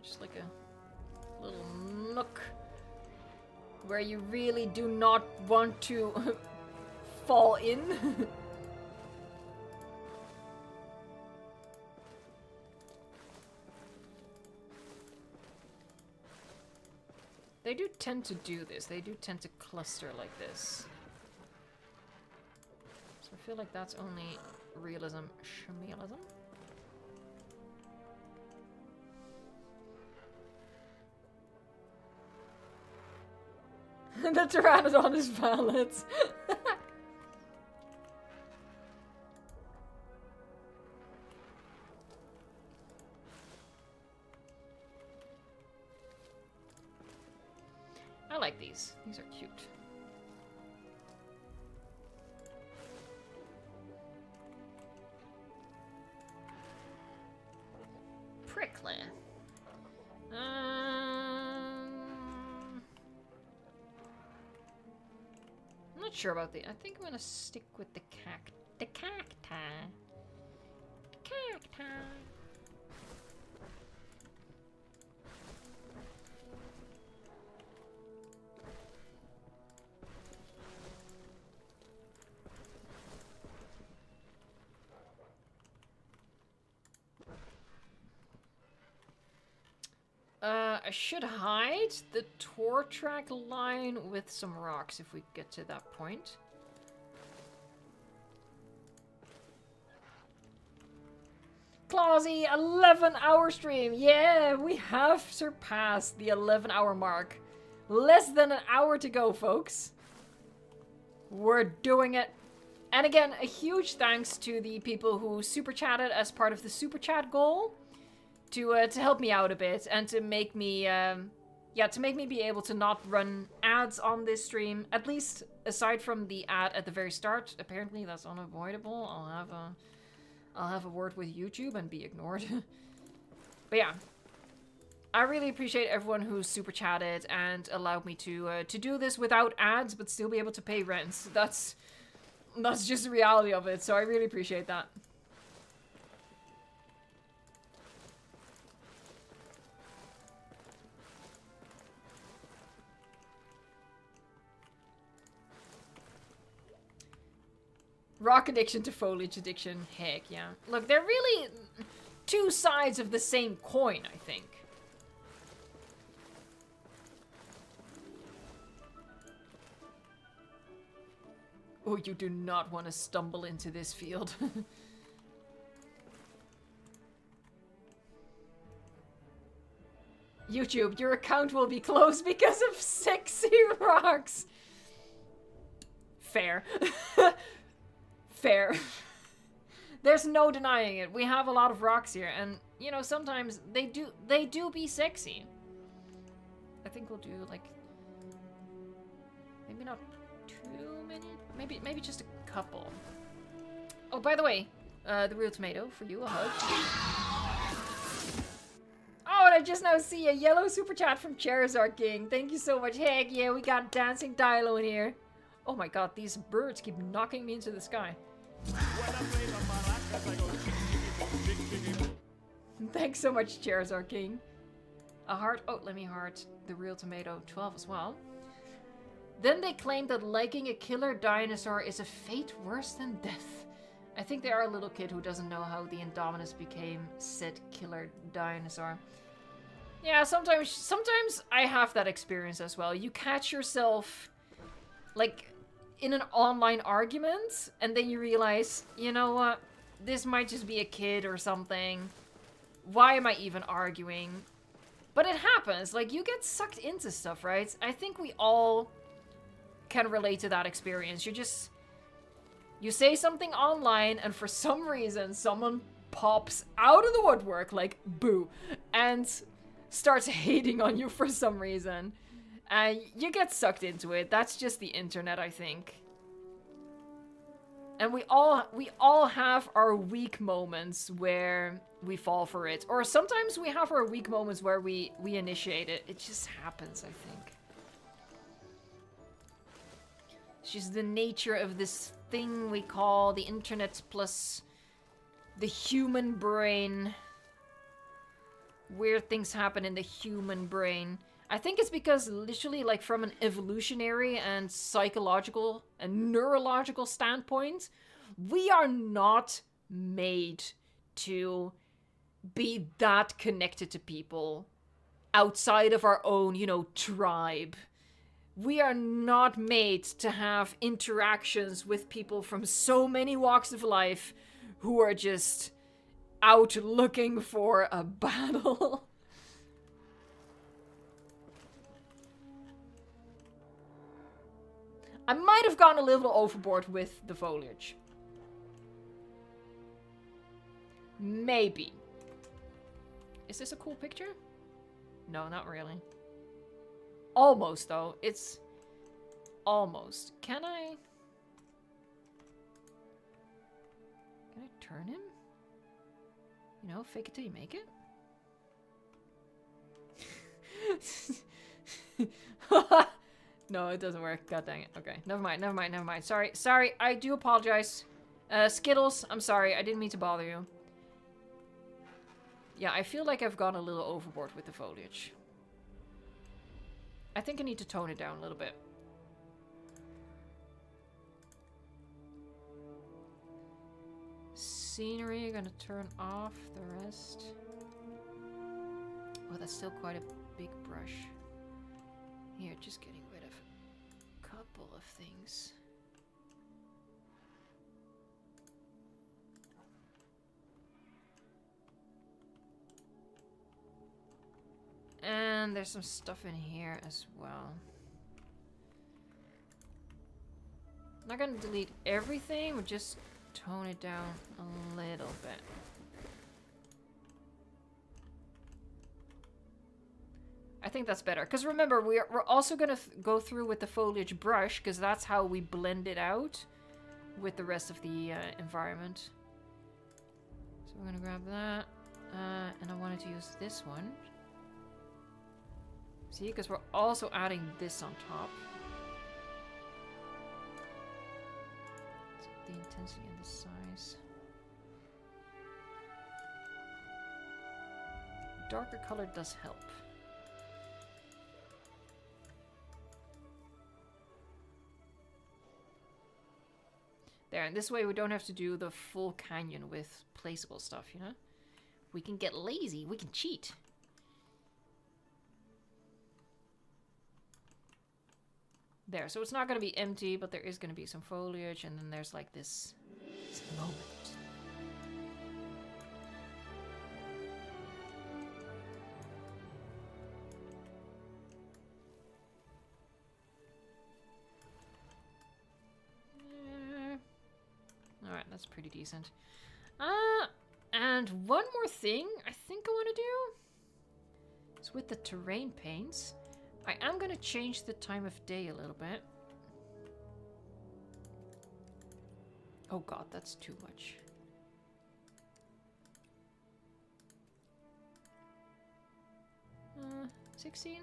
Just like a little nook where you really do not want to fall in. They do tend to do this. They do tend to cluster like this. So I feel like that's only realism, shmealism. The Pteranodon is valid. I like these. These are cute. Prickly. I'm not sure about the. I think I'm gonna stick with the cacti. The cacti. Cacti. I should hide the tour track line with some rocks if we get to that point. Clausy, 11-hour stream. Yeah, we have surpassed the 11-hour mark. Less than an hour to go, folks. We're doing it. And again, a huge thanks to the people who super chatted as part of the super chat goal. To help me out a bit and to make me to make me be able to not run ads on this stream, at least aside from the ad at the very start. Apparently that's unavoidable. I'll have a word with YouTube and be ignored. But yeah. I really appreciate everyone who super chatted and allowed me to do this without ads, but still be able to pay rent. That's just the reality of it, so I really appreciate that. Rock addiction to foliage addiction. Heck yeah. Look, they're really two sides of the same coin, I think. Oh, you do not want to stumble into this field. YouTube, your account will be closed because of sexy rocks. Fair. Fair. There's no denying it. We have a lot of rocks here, and you know, sometimes they do be sexy. I think we'll do like maybe not too many, maybe just a couple. Oh, by the way, the real tomato for you, a hug. Oh, and I just now see a yellow super chat from Charizard King. Thank you so much. Heck yeah, we got dancing Dilo in here. Oh my god, these birds keep knocking me into the sky. Thanks so much, Charizard King. A heart. Oh, let me heart the real tomato 12 as well. Then they claim that liking a killer dinosaur is a fate worse than death. I think they are a little kid who doesn't know how the Indominus became said killer dinosaur. Yeah, sometimes I have that experience as well. You catch yourself, like, in an online argument, and then you realize, you know what, this might just be a kid or something. Why am I even arguing? But it happens, like, you get sucked into stuff, right? I think we all can relate to that experience. You say something online, and for some reason, someone pops out of the woodwork, like, boo, and starts hating on you for some reason. And you get sucked into it. That's just the internet, I think. And we all have our weak moments where we fall for it. Or sometimes we have our weak moments where we initiate it. It just happens, I think. It's just the nature of this thing we call the internet plus the human brain. Weird things happen in the human brain. I think it's because literally, like, from an evolutionary and psychological and neurological standpoint, we are not made to be that connected to people outside of our own, you know, tribe. We are not made to have interactions with people from so many walks of life who are just out looking for a battle. I might have gone a little overboard with the foliage. Maybe. Is this a cool picture? No, not really. Almost, though. It's almost. Can I turn him? You know, fake it till you make it? No, it doesn't work. God dang it. Okay, never mind. Sorry, I do apologize. Skittles, I'm sorry. I didn't mean to bother you. Yeah, I feel like I've gone a little overboard with the foliage. I think I need to tone it down a little bit. Scenery, gonna turn off the rest. Oh, that's still quite a big brush. Here, just getting rid of a couple of things. And there's some stuff in here as well. I'm not gonna delete everything, we'll just tone it down a little bit. I think that's better. Because remember, we're also going to go through with the foliage brush, because that's how we blend it out with the rest of the environment. So we're gonna grab that. And I wanted to use this one. See, because we're also adding this on top. So the intensity and the size. Darker color does help. There, and this way we don't have to do the full canyon with placeable stuff, you know? We can get lazy, we can cheat. There, so it's not going to be empty, but there is going to be some foliage, and then there's like this moment. Alright, that's pretty decent. And one more thing I think I want to do is with the terrain paints. I am going to change the time of day a little bit. Oh god, that's too much. Uh, 16?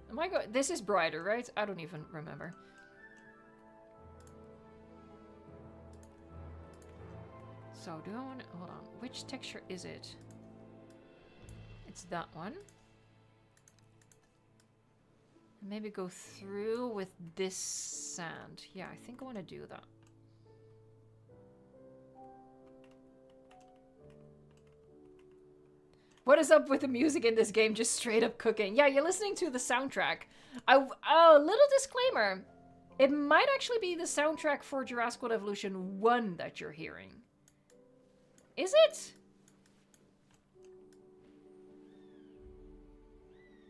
Am I going? This is brighter, right? I don't even remember. So, do I want to... Hold on. Which texture is it? It's that one. Maybe go through with this sand. Yeah, I think I want to do that. What is up with the music in this game? Just straight up cooking. Yeah, you're listening to the soundtrack. A little disclaimer. It might actually be the soundtrack for Jurassic World Evolution 1 that you're hearing. Is it?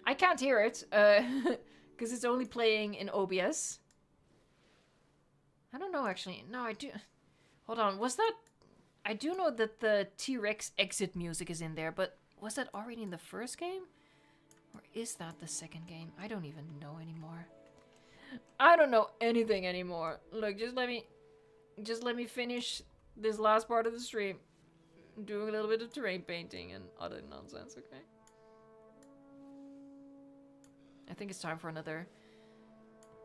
I can't hear it, because it's only playing in OBS. I don't know, actually. No, I do... Hold on, was that... I do know that the T-Rex exit music is in there, but was that already in the first game? Or is that the second game? I don't even know anymore. I don't know anything anymore. Look, just let me finish this last part of the stream. Doing a little bit of terrain painting and other nonsense, okay? I think it's time for another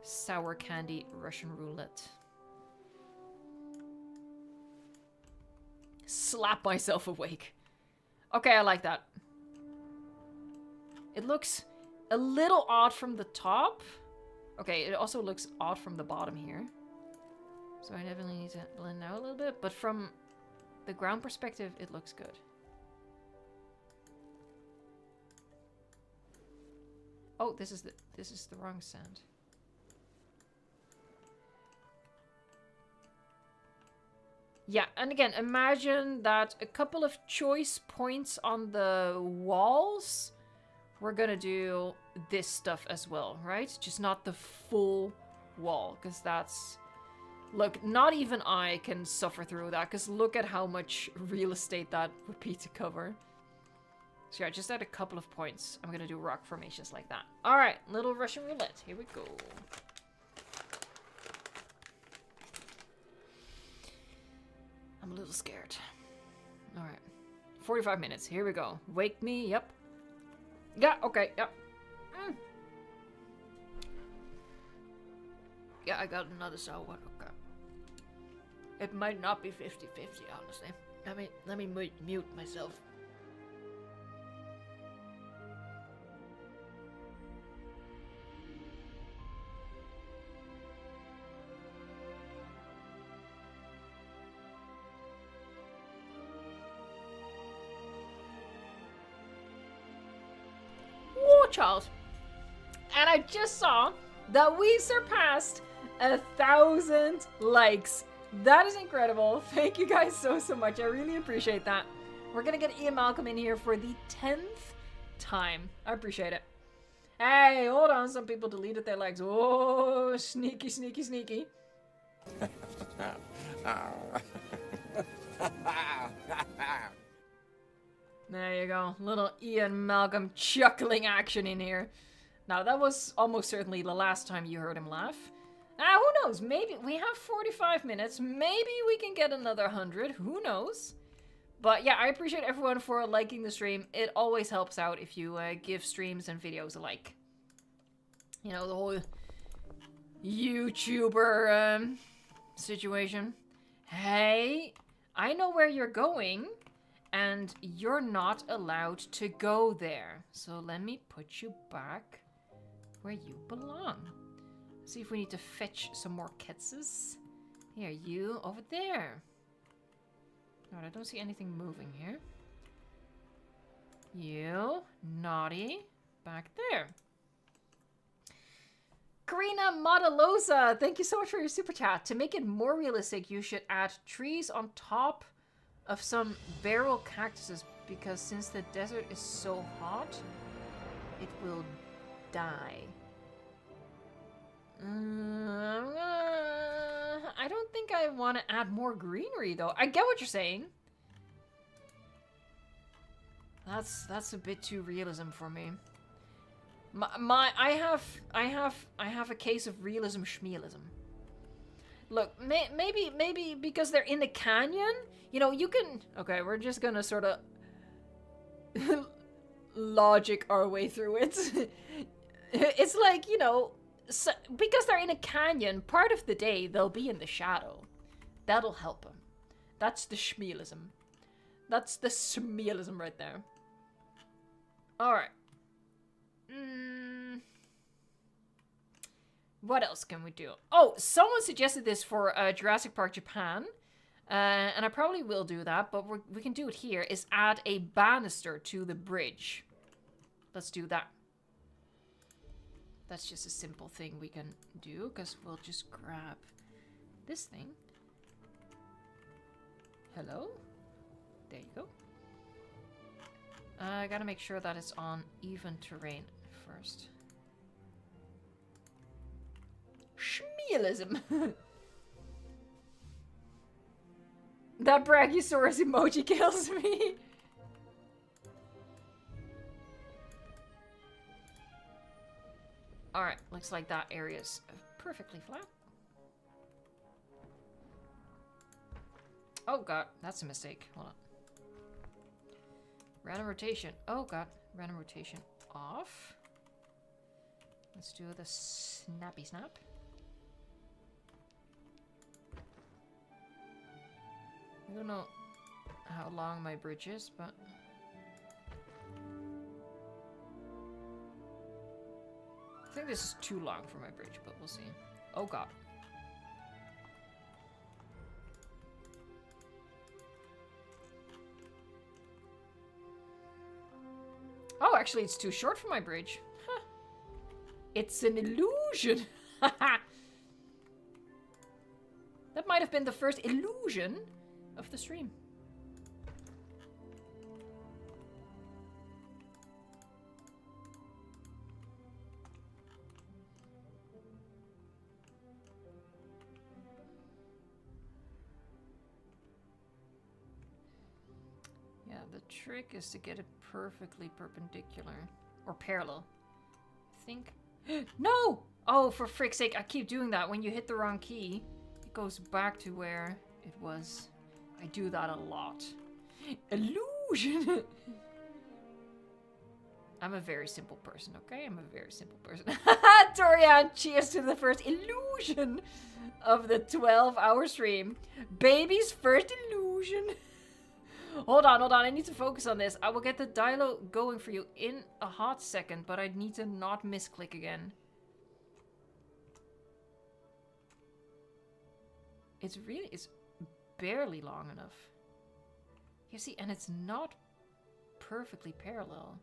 sour candy Russian roulette. Slap myself awake. Okay, I like that. It looks a little odd from the top. Okay, it also looks odd from the bottom here. So I definitely need to blend out a little bit, but from the ground perspective, it looks good. Oh, this is the wrong sand. Yeah, and again, imagine that a couple of choice points on the walls, we're gonna do this stuff as well, right? Just not the full wall, because that's... Look, not even I can suffer through that, because look at how much real estate that would be to cover. So yeah, just at a couple of points, I'm gonna do rock formations like that. Alright, little Russian roulette. Here we go. I'm a little scared. Alright. 45 minutes. Here we go. Wake me. Yep. Yeah, okay. Yep. Yeah, I got another sour one. Okay. It might not be 50-50, honestly. Let me mute myself. War Child. And I just saw that we surpassed 1,000 likes. That is incredible. Thank you guys so much. I really appreciate that. We're gonna get Ian Malcolm in here for the 10th time. I appreciate it. Hey, hold on. Some people deleted their likes. Oh, sneaky, sneaky, sneaky. There you go. Little Ian Malcolm chuckling action in here. Now, that was almost certainly the last time you heard him laugh. Who knows? Maybe we have 45 minutes. Maybe we can get another 100. Who knows? But yeah, I appreciate everyone for liking the stream. It always helps out if you give streams and videos a like. You know, the whole YouTuber situation. Hey, I know where you're going, and you're not allowed to go there. So let me put you back where you belong. See if we need to fetch some more kitses. Here, you over there. No, I don't see anything moving here. You, naughty, back there. Karina Modalosa, thank you so much for your super chat. To make it more realistic, you should add trees on top of some barrel cactuses, because since the desert is so hot, it will die. I don't think I want to add more greenery though. I get what you're saying. That's a bit too realism for me. I have a case of realism schmealism. Look, maybe because they're in the canyon, you know, you can. Okay, we're just gonna sort of logic our way through it. It's like, you know. So, because they're in a canyon, part of the day they'll be in the shadow. That'll help them. That's the schmealism. That's the schmealism right there. Alright. What else can we do? Oh, someone suggested this for Jurassic Park Japan. And I probably will do that, but we can do it here. Is add a banister to the bridge. Let's do that. That's just a simple thing we can do, because we'll just grab this thing. Hello? There you go. I gotta make sure that it's on even terrain first. Schmealism! That Brachiosaurus emoji kills me! Alright, looks like that area's perfectly flat. Oh god, that's a mistake. Hold on. Random rotation. Oh god, random rotation off. Let's do the snappy snap. I don't know how long my bridge is, but... I think this is too long for my bridge, but we'll see. Oh god. Oh, actually it's too short for my bridge. Huh. It's an illusion. That might have been the first illusion of the stream. The trick is to get it perfectly perpendicular. Or parallel. I think. No! Oh, for frick's sake, I keep doing that. When you hit the wrong key, it goes back to where it was. I do that a lot. Illusion! I'm a very simple person, okay? I'm a very simple person. Torian, cheers to the first illusion of the 12-hour stream. Baby's first illusion. Hold on, I need to focus on this. I will get the dialogue going for you in a hot second, but I need to not misclick again. It's barely long enough. You see, and it's not perfectly parallel.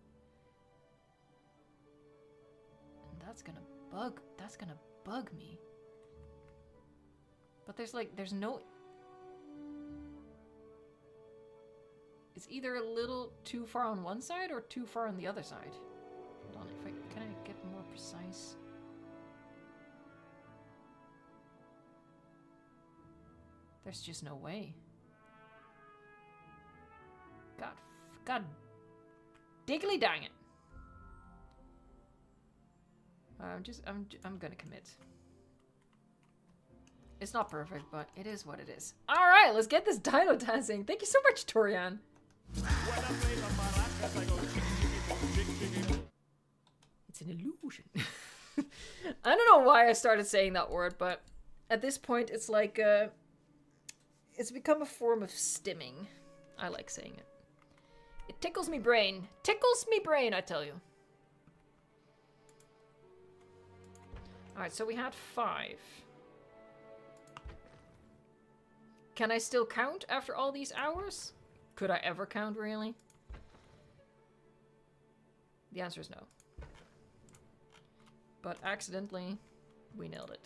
And that's gonna bug me. But there's no... It's either a little too far on one side or too far on the other side. Hold on, can I get more precise? There's just no way. God diggly dang it. I'm gonna commit. It's not perfect, but it is what it is. Alright, let's get this dino dancing. Thank you so much, Torian. It's an illusion. I don't know why I started saying that word, but at this point it's like it's become a form of stimming. I like saying it. It tickles me brain. Tickles me brain, I tell you. Alright, so we had 5. Can I still count after all these hours? Could I ever count, really? The answer is no. But accidentally, we nailed it.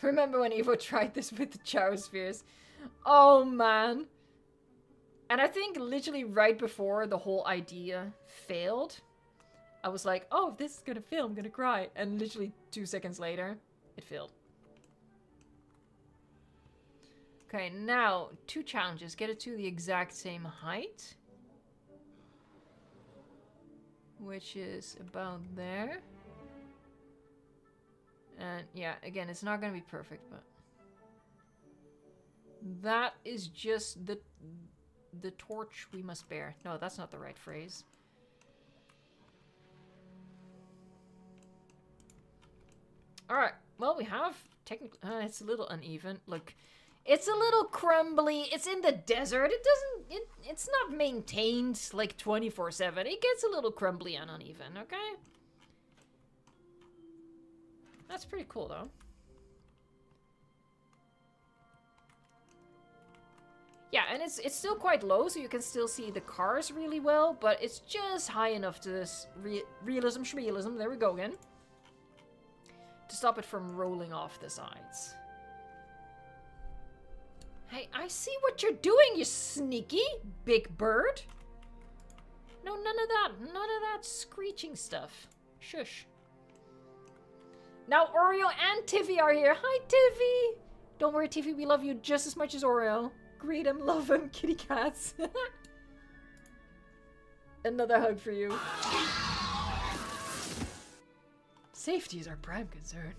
Remember when Evo tried this with the Chow spheres? Oh man. And I think literally right before the whole idea failed, I was like, oh, if this is gonna fail, I'm gonna cry. And literally 2 seconds later, it failed. Okay, now 2 challenges. Get it to the exact same height. Which is about there. And yeah, again, it's not gonna be perfect, but that is just the torch we must bear. No, that's not the right phrase. Alright, well, we have technically... it's a little uneven. Look, it's a little crumbly. It's in the desert. It doesn't... It's not maintained, like, 24/7. It gets a little crumbly and uneven, okay? That's pretty cool, though. Yeah, and it's still quite low, so you can still see the cars really well, but it's just high enough to this realism schmealism. There we go again. To stop it from rolling off the sides. Hey, I see what you're doing, you sneaky big bird. No, none of that. None of that screeching stuff. Shush. Now Oreo and Tiffy are here. Hi, Tiffy. Don't worry, Tiffy. We love you just as much as Oreo. Greet him, love him, kitty cats. Another hug for you. Safety is our prime concern.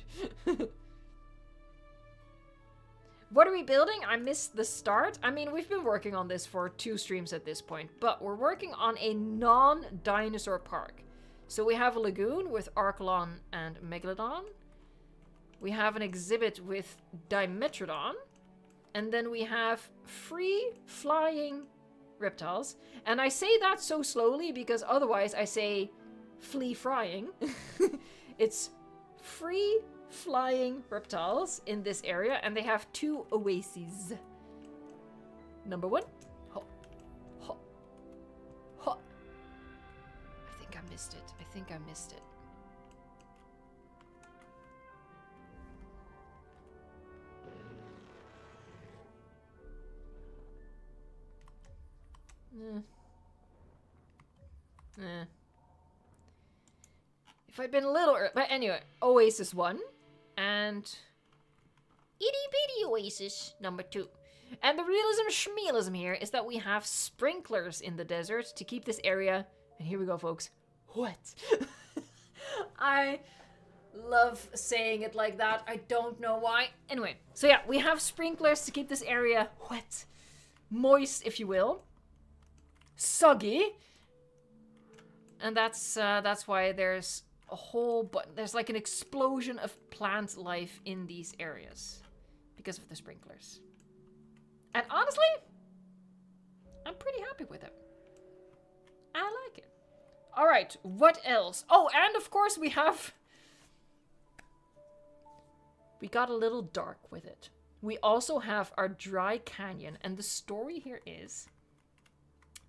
What are we building? I missed the start. I mean, we've been working on this for 2 streams at this point, but we're working on a non-dinosaur park. So we have a lagoon with Archelon and Megalodon. We have an exhibit with Dimetrodon. And then we have free-flying reptiles. And I say that so slowly because otherwise I say flea-frying. It's free-flying reptiles in this area, and they have 2 oases. Number 1. Ho. Ho. Ho. I think I missed it. I think I missed it. If I'd been a little but anyway, Oasis 1 and itty bitty Oasis number 2. And the realism schmealism here is that we have sprinklers in the desert to keep this area, and here we go folks, wet. I love saying it like that. I don't know why. Anyway, so yeah, we have sprinklers to keep this area wet, moist if you will. Soggy, and that's why there's a whole there's like an explosion of plant life in these areas because of the sprinklers. And honestly, I'm pretty happy with it. I like it. All right, what else? Oh, and of course we got a little dark with it. We also have our dry canyon, and the story here is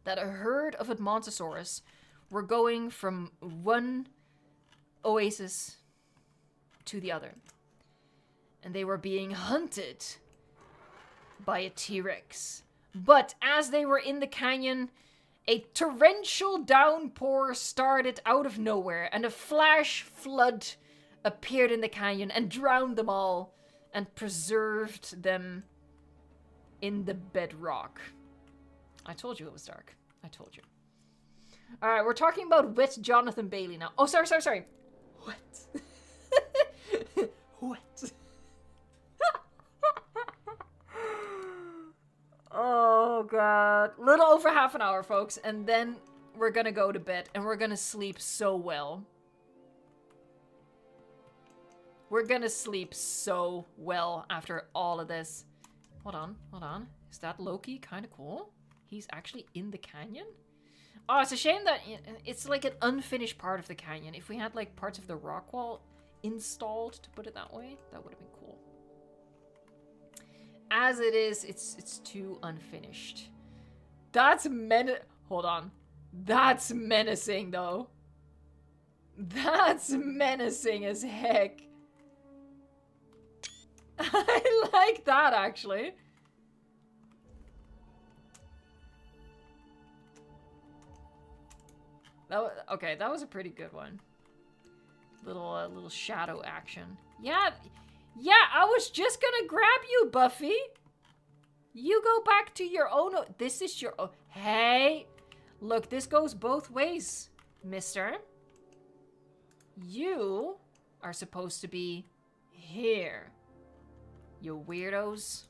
that a herd of Edmontosaurus were going from one oasis to the other. And they were being hunted by a T-Rex. But as they were in the canyon, a torrential downpour started out of nowhere, and a flash flood appeared in the canyon and drowned them all and preserved them in the bedrock. I told you it was dark. I told you. Alright, we're talking about wet Jonathan Bailey now. Oh, sorry. What? What? Oh, God. Little over half an hour, folks. And then we're gonna go to bed. And we're gonna sleep so well. We're gonna sleep so well after all of this. Hold on. Is that Loki kind of cool? He's actually in the canyon? Oh, it's a shame that it's like an unfinished part of the canyon. If we had like parts of the rock wall installed, to put it that way, that would have been cool. As it is, it's too unfinished. That's hold on. That's menacing though. That's menacing as heck. I like that actually. Okay, that was a pretty good one. Little shadow action. Yeah, I was just gonna grab you, Buffy. You go back to your own. This is your own. Hey, look, this goes both ways, mister. You are supposed to be here. You weirdos.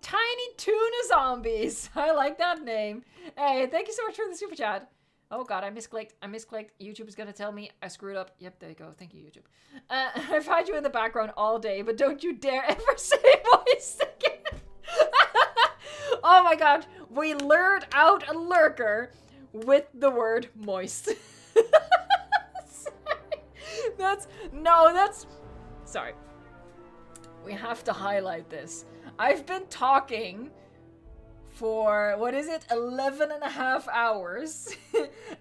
Tiny Tuna Zombies. I like that name. Hey, thank you so much for the super chat. Oh god, I misclicked. YouTube is gonna tell me I screwed up. Yep, there you go. Thank you, YouTube. I've had you in the background all day, but don't you dare ever say moist again. Oh my god, we lured out a lurker with the word moist. Sorry. We have to highlight this. I've been talking for, 11.5 hours,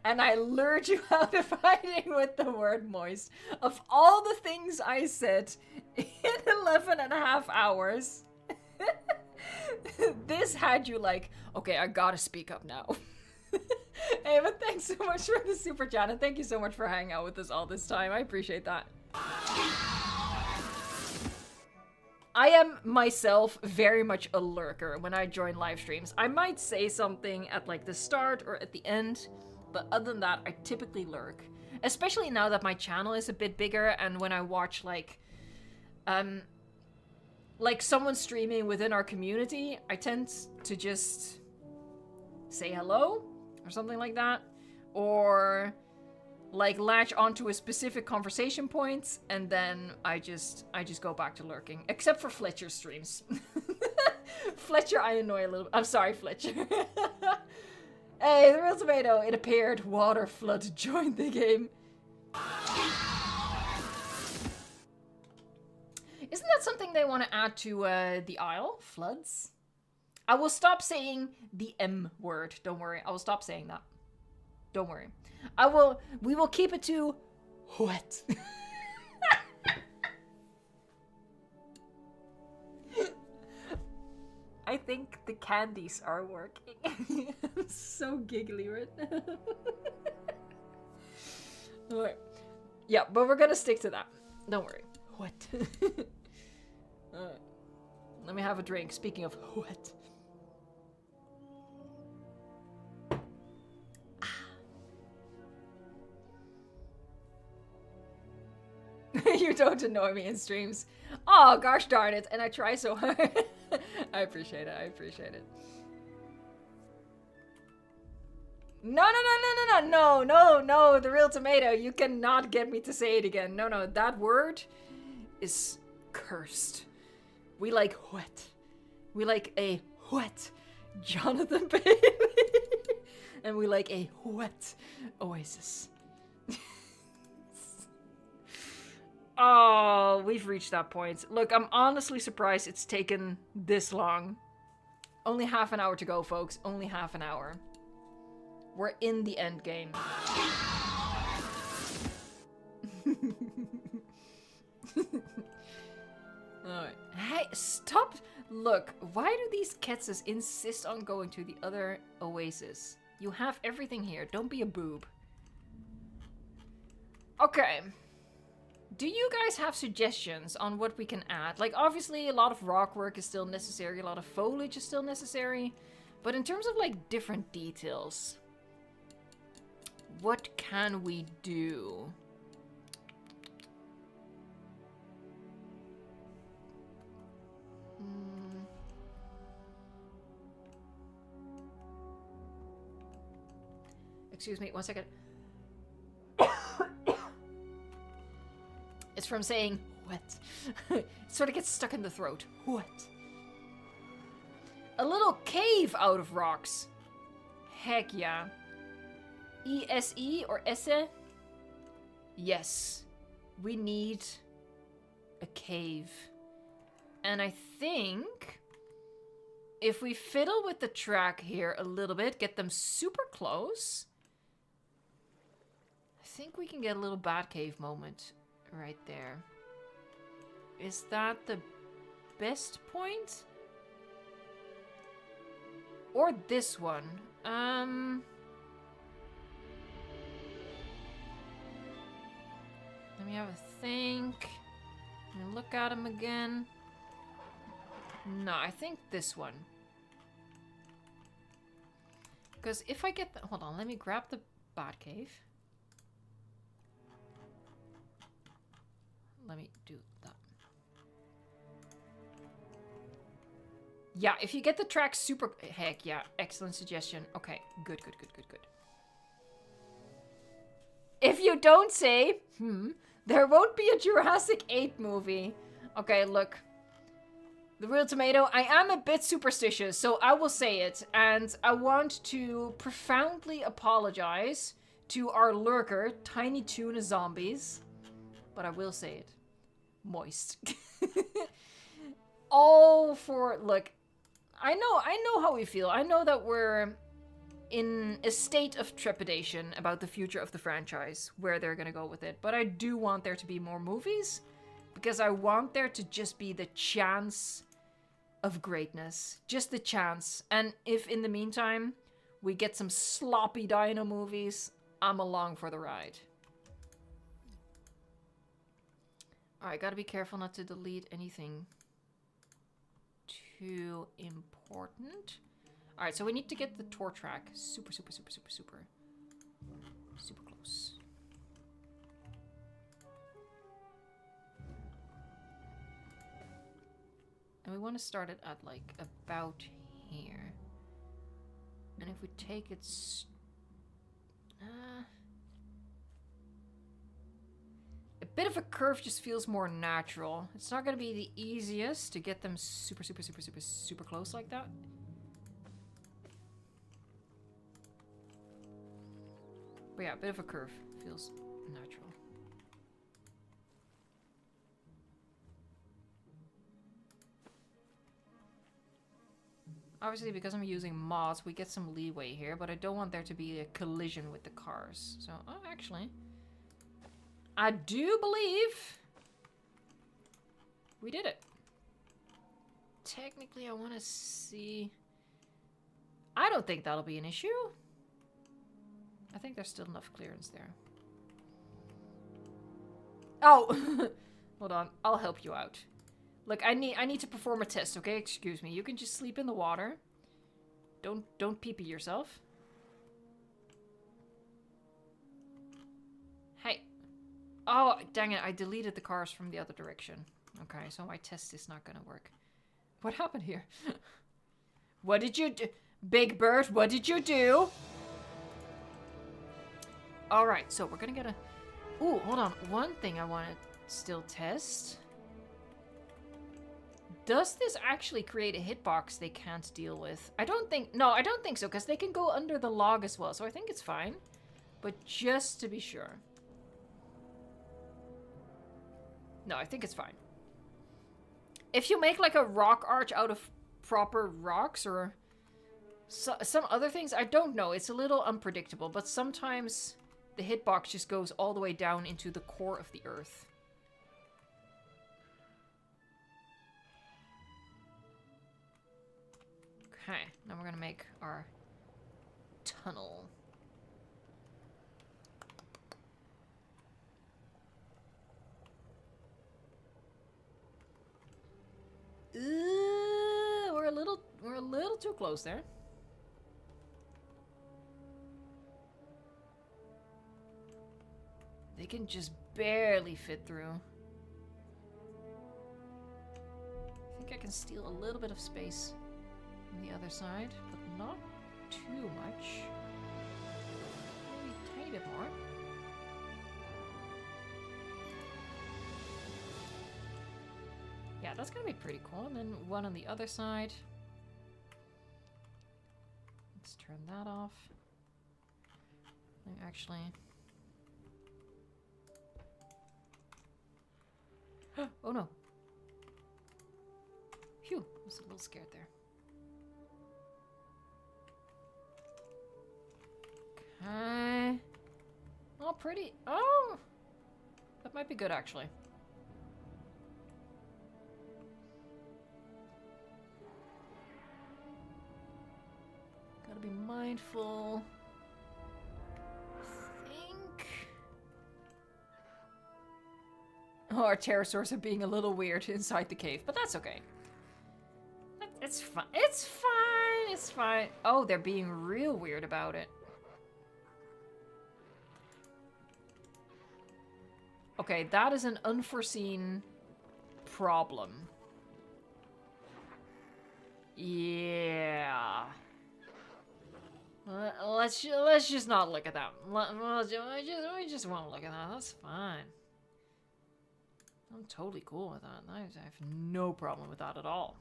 and I lured you out of hiding with the word moist. Of all the things I said in 11.5 hours, this had you like, okay, I gotta speak up now. Hey, but thanks so much for the super chat, and thank you so much for hanging out with us all this time. I appreciate that. I am myself very much a lurker when I join live streams. I might say something at like the start or at the end, but other than that, I typically lurk. Especially now that my channel is a bit bigger, and when I watch like someone streaming within our community, I tend to just say hello or something like that, or like latch onto a specific conversation point, and then I just go back to lurking. Except for Fletcher's streams. Fletcher I annoy a little. I'm sorry, Fletcher. Hey, the real tomato. It appeared. Water flood joined the game. Isn't that something they want to add to the Isle? Floods? I will stop saying the M word. Don't worry. I will stop saying that. Don't worry. We will keep it to what? I think the candies are working. I'm so giggly right now. Alright. Yeah, but we're gonna stick to that. Don't worry. What? Alright. Let me have a drink. Speaking of what? You don't annoy me in streams. Oh, gosh darn it. And I try so hard. I appreciate it. I appreciate it. No. The real tomato. You cannot get me to say it again. No. That word is cursed. We like what? We like a what? Jonathan Bailey. And we like a what? Oasis. Oh, we've reached that point. Look, I'm honestly surprised it's taken this long. Only half an hour to go, folks. Only half an hour. We're in the end game. Alright. Hey, stop! Look, why do these Ketses insist on going to the other oasis? You have everything here. Don't be a boob. Okay. Do you guys have suggestions on what we can add? Like, obviously, a lot of rock work is still necessary, a lot of foliage is still necessary, but in terms of, like, different details, What can we do? Excuse me, 1 second. It's from saying what? It sort of gets stuck in the throat. What? A little cave out of rocks. Heck yeah. ESE or esse? Yes. We need a cave. And I think if we fiddle with the track here a little bit, get them super close, I think we can get a little bat cave moment right there. Is that the best point? Or this one? Let me have a think. Let me look at him again. No, I think this one. Because if I get the... Hold on, let me grab the bat cave. Let me do that. Yeah, if you get the track super... Heck yeah, excellent suggestion. Okay, good. If you don't say, there won't be a Jurassic 8 movie. Okay, look. The real tomato, I am a bit superstitious, so I will say it. And I want to profoundly apologize to our lurker, Tiny Tuna Zombies. But I will say it. Moist. All for... Look, I know how we feel. I know that we're in a state of trepidation about the future of the franchise, where they're gonna go with it. But I do want there to be more movies, because I want there to just be the chance of greatness. Just the chance. And if in the meantime we get some sloppy dino movies, I'm along for the ride. Alright, gotta be careful not to delete anything too important. Alright, so we need to get the tour track super close. And we want to start it at like about here. And if we take it... a bit of a curve just feels more natural. It's not going to be the easiest to get them super close like that. But yeah, a bit of a curve feels natural. Obviously, because I'm using mods, we get some leeway here, but I don't want there to be a collision with the cars. So, oh, actually, I do believe we did it. Technically, I want to see... I don't think that'll be an issue. I think there's still enough clearance there. Oh! Hold on, I'll help you out. Look, I need to perform a test, okay? Excuse me. You can just sleep in the water. Don't pee-pee yourself. Hey. Oh, dang it. I deleted the cars from the other direction. Okay, so my test is not gonna work. What happened here? What did you do? Big Bird, what did you do? Alright, so we're gonna get a... Ooh, hold on. One thing I want to still test... Does this actually create a hitbox they can't deal with? I don't think... No, I don't think so, because they can go under the log as well, so I think it's fine. But just to be sure. No, I think it's fine. If you make like a rock arch out of proper rocks or some other things, I don't know. It's a little unpredictable, but sometimes the hitbox just goes all the way down into the core of the earth. Okay, now we're gonna make our tunnel. We're a little too close there. They can just barely fit through. I think I can steal a little bit of space on the other side, but not too much. Maybe a tiny bit more. Yeah, that's gonna be pretty cool. And then one on the other side. Let's turn that off. Actually... oh no. Phew, I was a little scared there. Okay. Oh, pretty. Oh! That might be good, actually. Gotta be mindful. Oh, our pterosaurs are being a little weird inside the cave, but that's okay. It's fine. It's fine. It's fine. Oh, they're being real weird about it. Okay, that is an unforeseen problem. Yeah. Let's just not look at that. We just won't look at that. That's fine. I'm totally cool with that. I have no problem with that at all.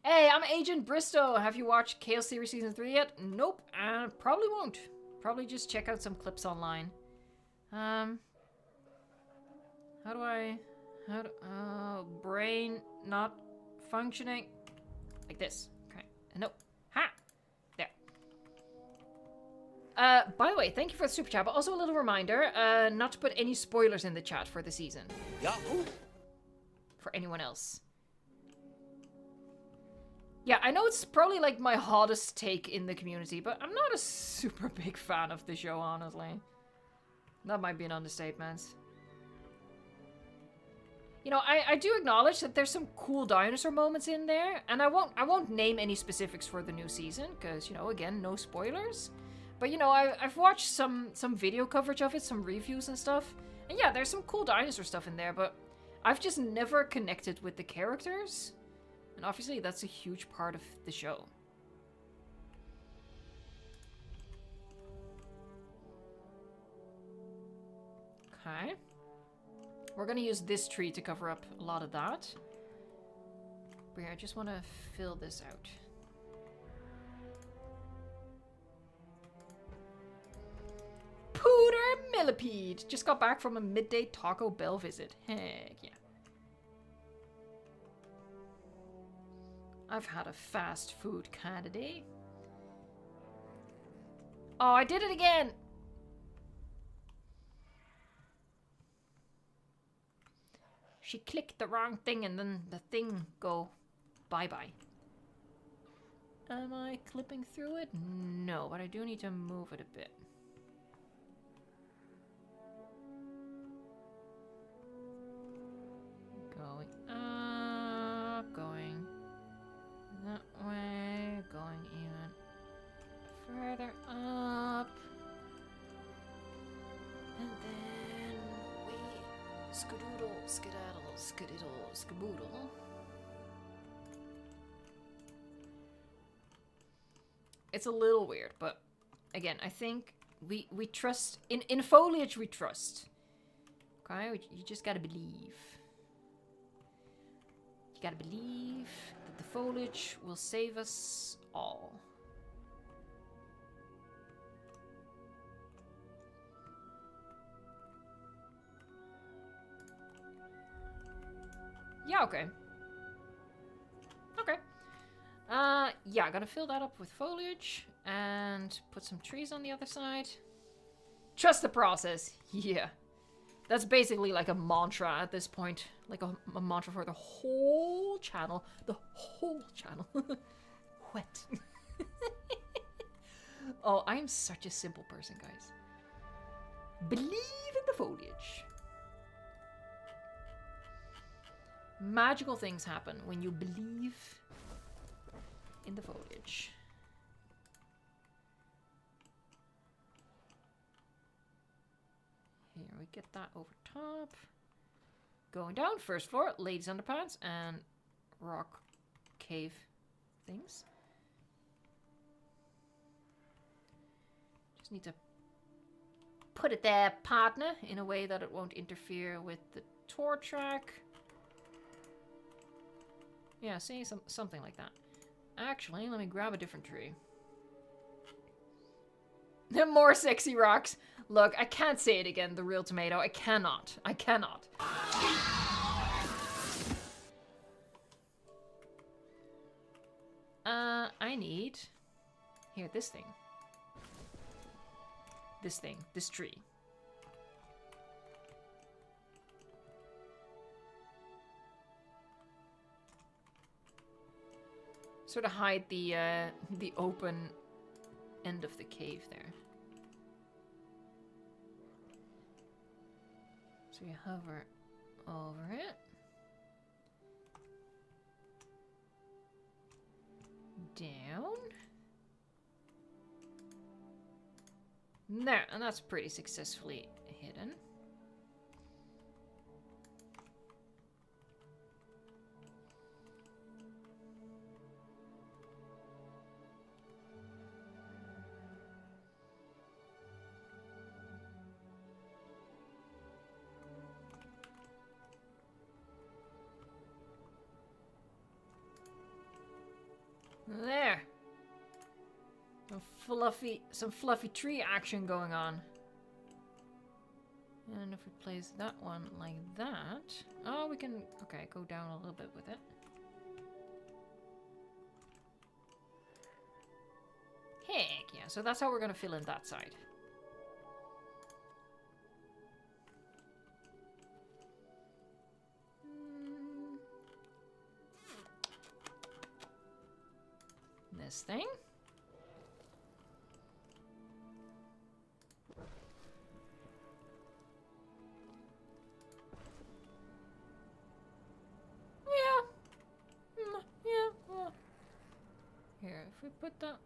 Hey, I'm Agent Bristow. Have you watched Chaos Theory Season 3 yet? Nope. Probably won't. Probably just check out some clips online. How do brain not functioning? Like this. Okay. Nope. Ha! There. By the way, thank you for the super chat, but also a little reminder, not to put any spoilers in the chat for the season. Yahoo! For anyone else. Yeah, I know it's probably like my hottest take in the community, but I'm not a super big fan of the show, honestly. That might be an understatement. You know, I do acknowledge that there's some cool dinosaur moments in there, and I won't name any specifics for the new season, because, you know, again, no spoilers. But, you know, I've watched some video coverage of it, some reviews and stuff. And yeah, there's some cool dinosaur stuff in there, but I've just never connected with the characters. And obviously, that's a huge part of the show. Okay. We're gonna use this tree to cover up a lot of that. But yeah, I just want to fill this out. Pooter Millipede! Just got back from a midday Taco Bell visit. Heck yeah. I've had a fast food kind of day. Oh, I did it again! She clicked the wrong thing and then the thing go bye-bye. Am I clipping through it? No, but I do need to move it a bit. Going up, going that way, going even further up. And then we skadoodle, skedaddle, skadiddle, skaboodle. It's a little weird, but again, I think we trust in foliage. We trust. Okay, you just gotta believe. You gotta believe that the foliage will save us all. Yeah, okay. Okay. Yeah, gotta fill that up with foliage and put some trees on the other side. Trust the process. Yeah. That's basically like a mantra at this point. Like a mantra for the whole channel. The whole channel. Wet. Oh, I am such a simple person, guys. Believe in the foliage. Magical things happen when you believe in the foliage. we get that over top. Going down, first floor, ladies' underpants and rock cave things. Just need to put it there, partner, in a way that it won't interfere with the tour track. Yeah, see, something like that. Actually, let me grab a different tree. More sexy rocks. Look, I can't say it again, the real tomato. I cannot. I cannot. I need... Here, this thing. This thing. This tree. Sort of hide the open end of the cave there. So you hover over it. Down. There, and that's pretty successfully hidden. There. Some fluffy tree action going on. And if we place that one like that... Oh, we can... Okay, go down a little bit with it. Heck yeah, so that's how we're gonna fill in that side. This thing. Yeah. Here, if we put that...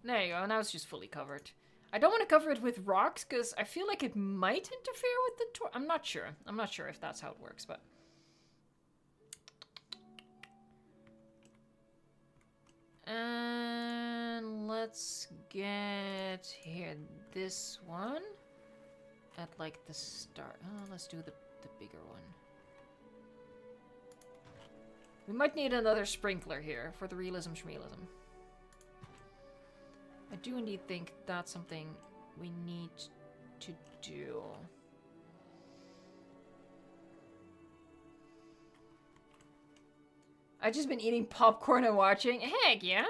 There you go, now it's just fully covered. I don't want to cover it with rocks, because I feel like it might interfere with the tour. I'm not sure. I'm not sure if that's how it works, but... And let's get here this one at like the start. Oh, let's do the bigger one. We might need another sprinkler here for the realism schmealism. I do indeed think that's something we need to do. I've just been eating popcorn and watching. Heck yeah.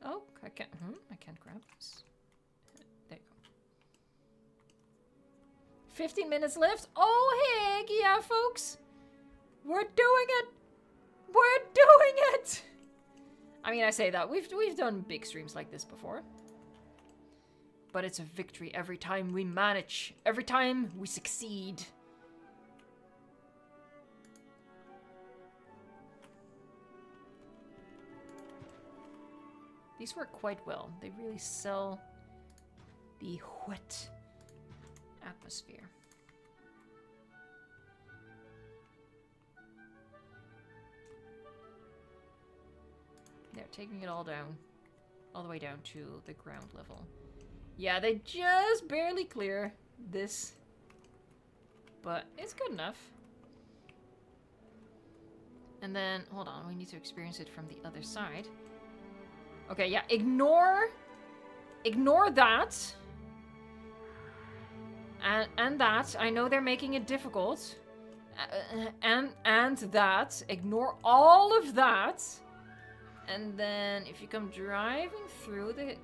Oh, I can't grab this. There you go. 15 minutes left. Oh, heck yeah, folks. We're doing it. We're doing it. I mean, I say that. We've done big streams like this before. But it's a victory every time we manage. Every time we succeed. These work quite well. They really sell the wet atmosphere. They're taking it all down. All the way down to the ground level. Yeah, they just barely clear this. But it's good enough. And then, hold on, we need to experience it from the other side. Okay, yeah, ignore that. And that. I know they're making it difficult. And that. Ignore all of that. And then if you come driving through the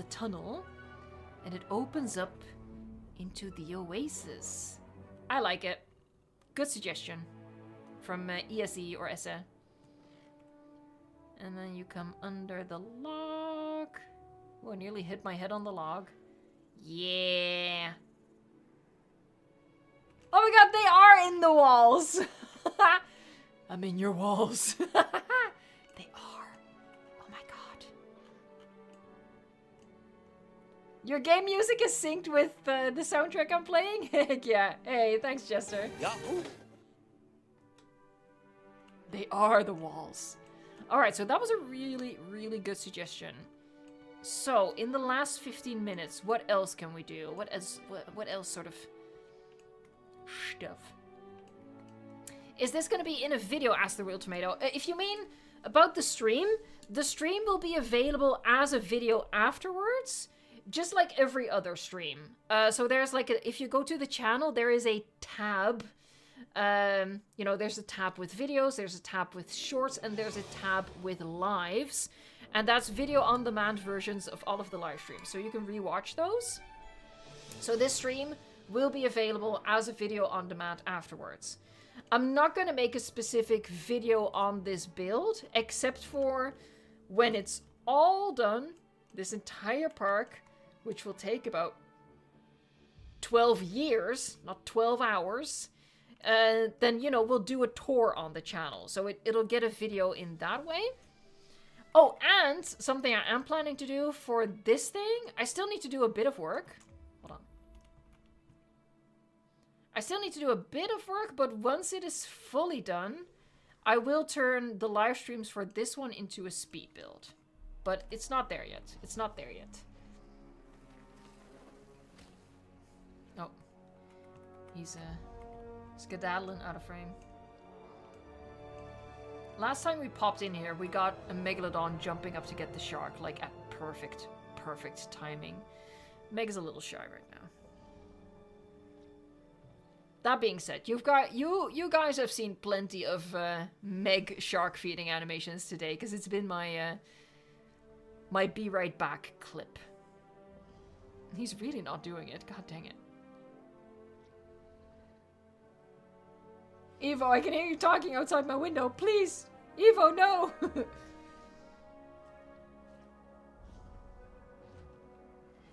tunnel, and it opens up into the oasis. I like it. Good suggestion from ESE or ESE. And then you come under the log. Oh, I nearly hit my head on the log. Yeah. Oh my god, they are in the walls. I'm in your walls. They are. Oh my god. Your game music is synced with the soundtrack I'm playing? Heck yeah. Hey, thanks, Jester. Yahoo! They are the walls. Alright, so that was a really, really good suggestion. So, in the last 15 minutes, what else can we do? What else sort of stuff? Is this going to be in a video, asked the Real Tomato? If you mean about the stream will be available as a video afterwards, just like every other stream. So there's like, if you go to the channel, there is a tab. You know, there's a tab with videos, there's a tab with shorts, and there's a tab with lives. And that's video on demand versions of all of the live streams. So you can rewatch those. So this stream will be available as a video on demand afterwards. I'm not going to make a specific video on this build, except for when it's all done, this entire park, which will take about 12 years, not 12 hours, then, you know, we'll do a tour on the channel. So it'll get a video in that way. Oh, and something I am planning to do for this thing, I still need to do a bit of work. Hold on. I still need to do a bit of work, but once it is fully done, I will turn the live streams for this one into a speed build. But it's not there yet. It's not there yet. Oh. He's skedaddling out of frame. Last time we popped in here, we got a Megalodon jumping up to get the shark, like at perfect timing. Meg is a little shy right now. That being said, you guys have seen plenty of Meg shark feeding animations today, because it's been my my be right back clip. He's really not doing it. God dang it. Evo, I can hear you talking outside my window. Please! Evo, no!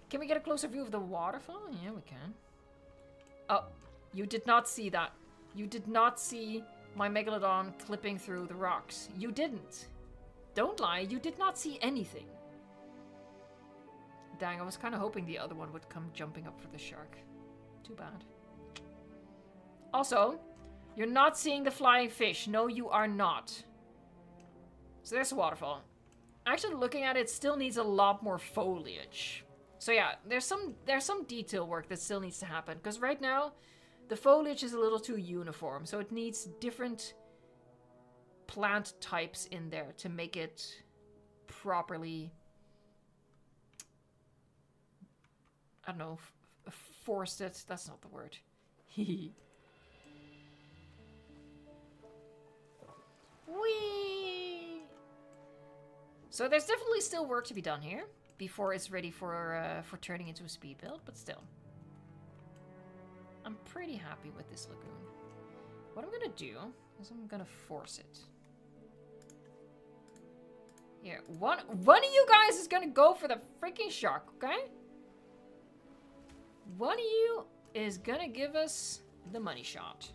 Can we get a closer view of the waterfall? Yeah, we can. Oh, you did not see that. You did not see my Megalodon clipping through the rocks. You didn't. Don't lie, you did not see anything. Dang, I was kind of hoping the other one would come jumping up for the shark. Too bad. Also, you're not seeing the flying fish. No, you are not. So there's a waterfall. Actually, looking at it, still needs a lot more foliage. So yeah, there's some detail work that still needs to happen. Because right now, the foliage is a little too uniform. So it needs different plant types in there to make it properly, I don't know, forested. That's not the word. Whee! So there's definitely still work to be done here before it's ready for turning into a speed build, but still. I'm pretty happy with this lagoon. What I'm gonna do is I'm gonna force it. Here, one of you guys is gonna go for the freaking shark, okay? One of you is gonna give us the money shot.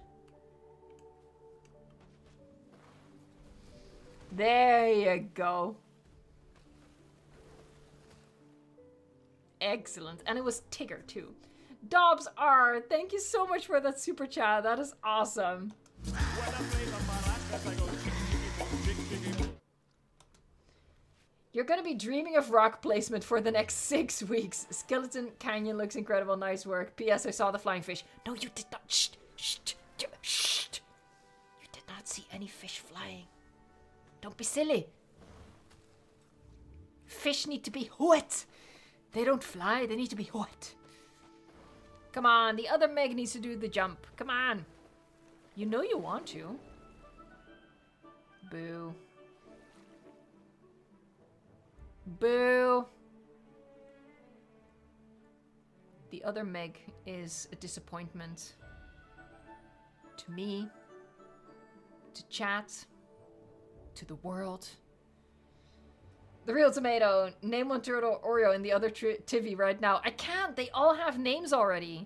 There you go. Excellent. And it was Tigger, too. Dobbs R, thank you so much for that super chat. That is awesome. You're gonna be dreaming of rock placement for the next 6 weeks. Skeleton Canyon looks incredible. Nice work. P.S. I saw the flying fish. No, you did not. Shh. Shh. Shh. You did not see any fish flying. Don't be silly. Fish need to be wet. They don't fly, they need to be wet. Come on, the other Meg needs to do the jump. Come on. You know you want to. Boo. Boo. The other Meg is a disappointment. To me. To chat. To the world. The Real Tomato, name one turtle Oreo and the other Tivy right now. I can't, they all have names already.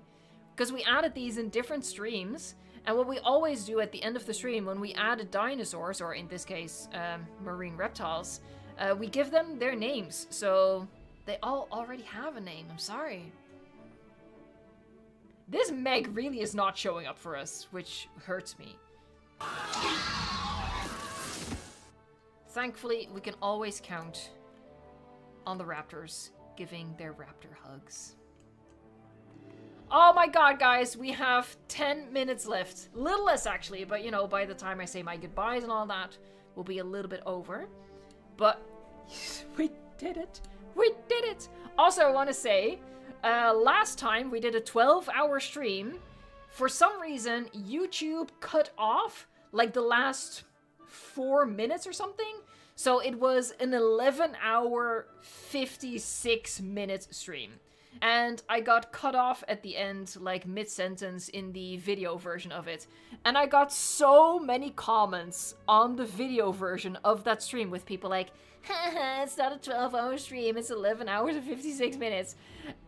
Because we added these in different streams. And what we always do at the end of the stream, when we add dinosaurs, or in this case, marine reptiles, we give them their names. So They all already have a name. I'm sorry. This Meg really is not showing up for us, which hurts me. Thankfully, we can always count on the raptors giving their raptor hugs. Oh my god, guys, we have 10 minutes left. A little less, actually, but you know, by the time I say my goodbyes and all that, we'll be a little bit over. But we did it. We did it. Also, I want to say, last time we did a 12-hour stream. For some reason, YouTube cut off like the last 4 minutes or something. So it was an 11-hour, 56-minute stream. And I got cut off at the end, like mid-sentence in the video version of it. And I got so many comments on the video version of that stream with people like, haha, it's not a 12-hour stream, it's 11 hours and 56 minutes.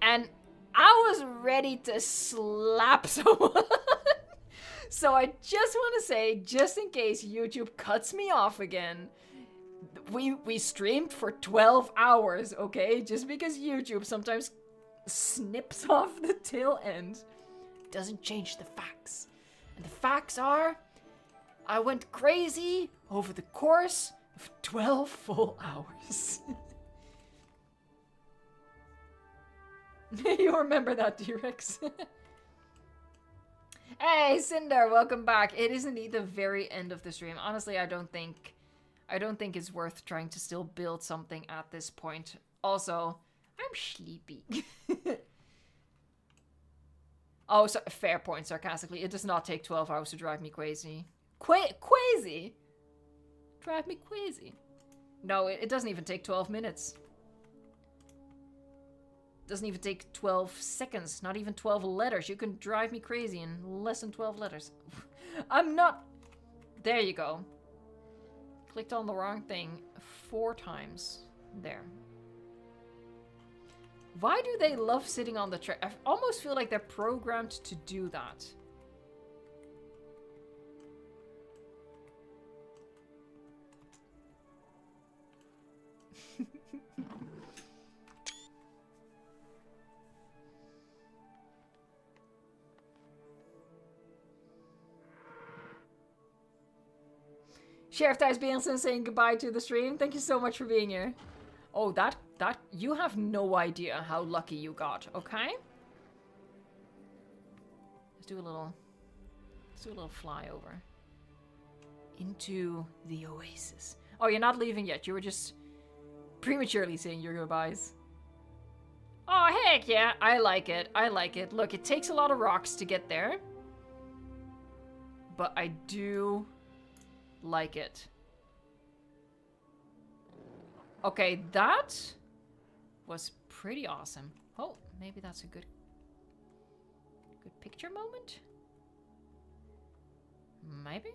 And I was ready to slap someone. So I just want to say, just in case YouTube cuts me off again, we streamed for 12 hours, okay? Just because YouTube sometimes snips off the tail end doesn't change the facts. And the facts are, I went crazy over the course of 12 full hours. You remember that, T-Rex? Hey, Cinder, welcome back. It is indeed the very end of the stream. Honestly, I don't think it's worth trying to still build something at this point. Also, I'm sleepy. Oh, so, fair point, sarcastically. It does not take 12 hours to drive me crazy. Crazy? Drive me crazy. No, it doesn't even take 12 minutes. It doesn't even take 12 seconds. Not even 12 letters. You can drive me crazy in less than 12 letters. I'm not... There you go. Clicked on the wrong thing 4 times. There. Why do they love sitting on the track? I almost feel like they're programmed to do that. Sheriff Thijs Berensen saying goodbye to the stream. Thank you so much for being here. Oh, that, you have no idea how lucky you got, okay? Let's do a little flyover. Into the oasis. Oh, you're not leaving yet. You were just prematurely saying your goodbyes. Oh, heck yeah. I like it. I like it. Look, it takes a lot of rocks to get there. But I do like it. Okay, that was pretty awesome. Oh, maybe that's a good picture moment? Maybe?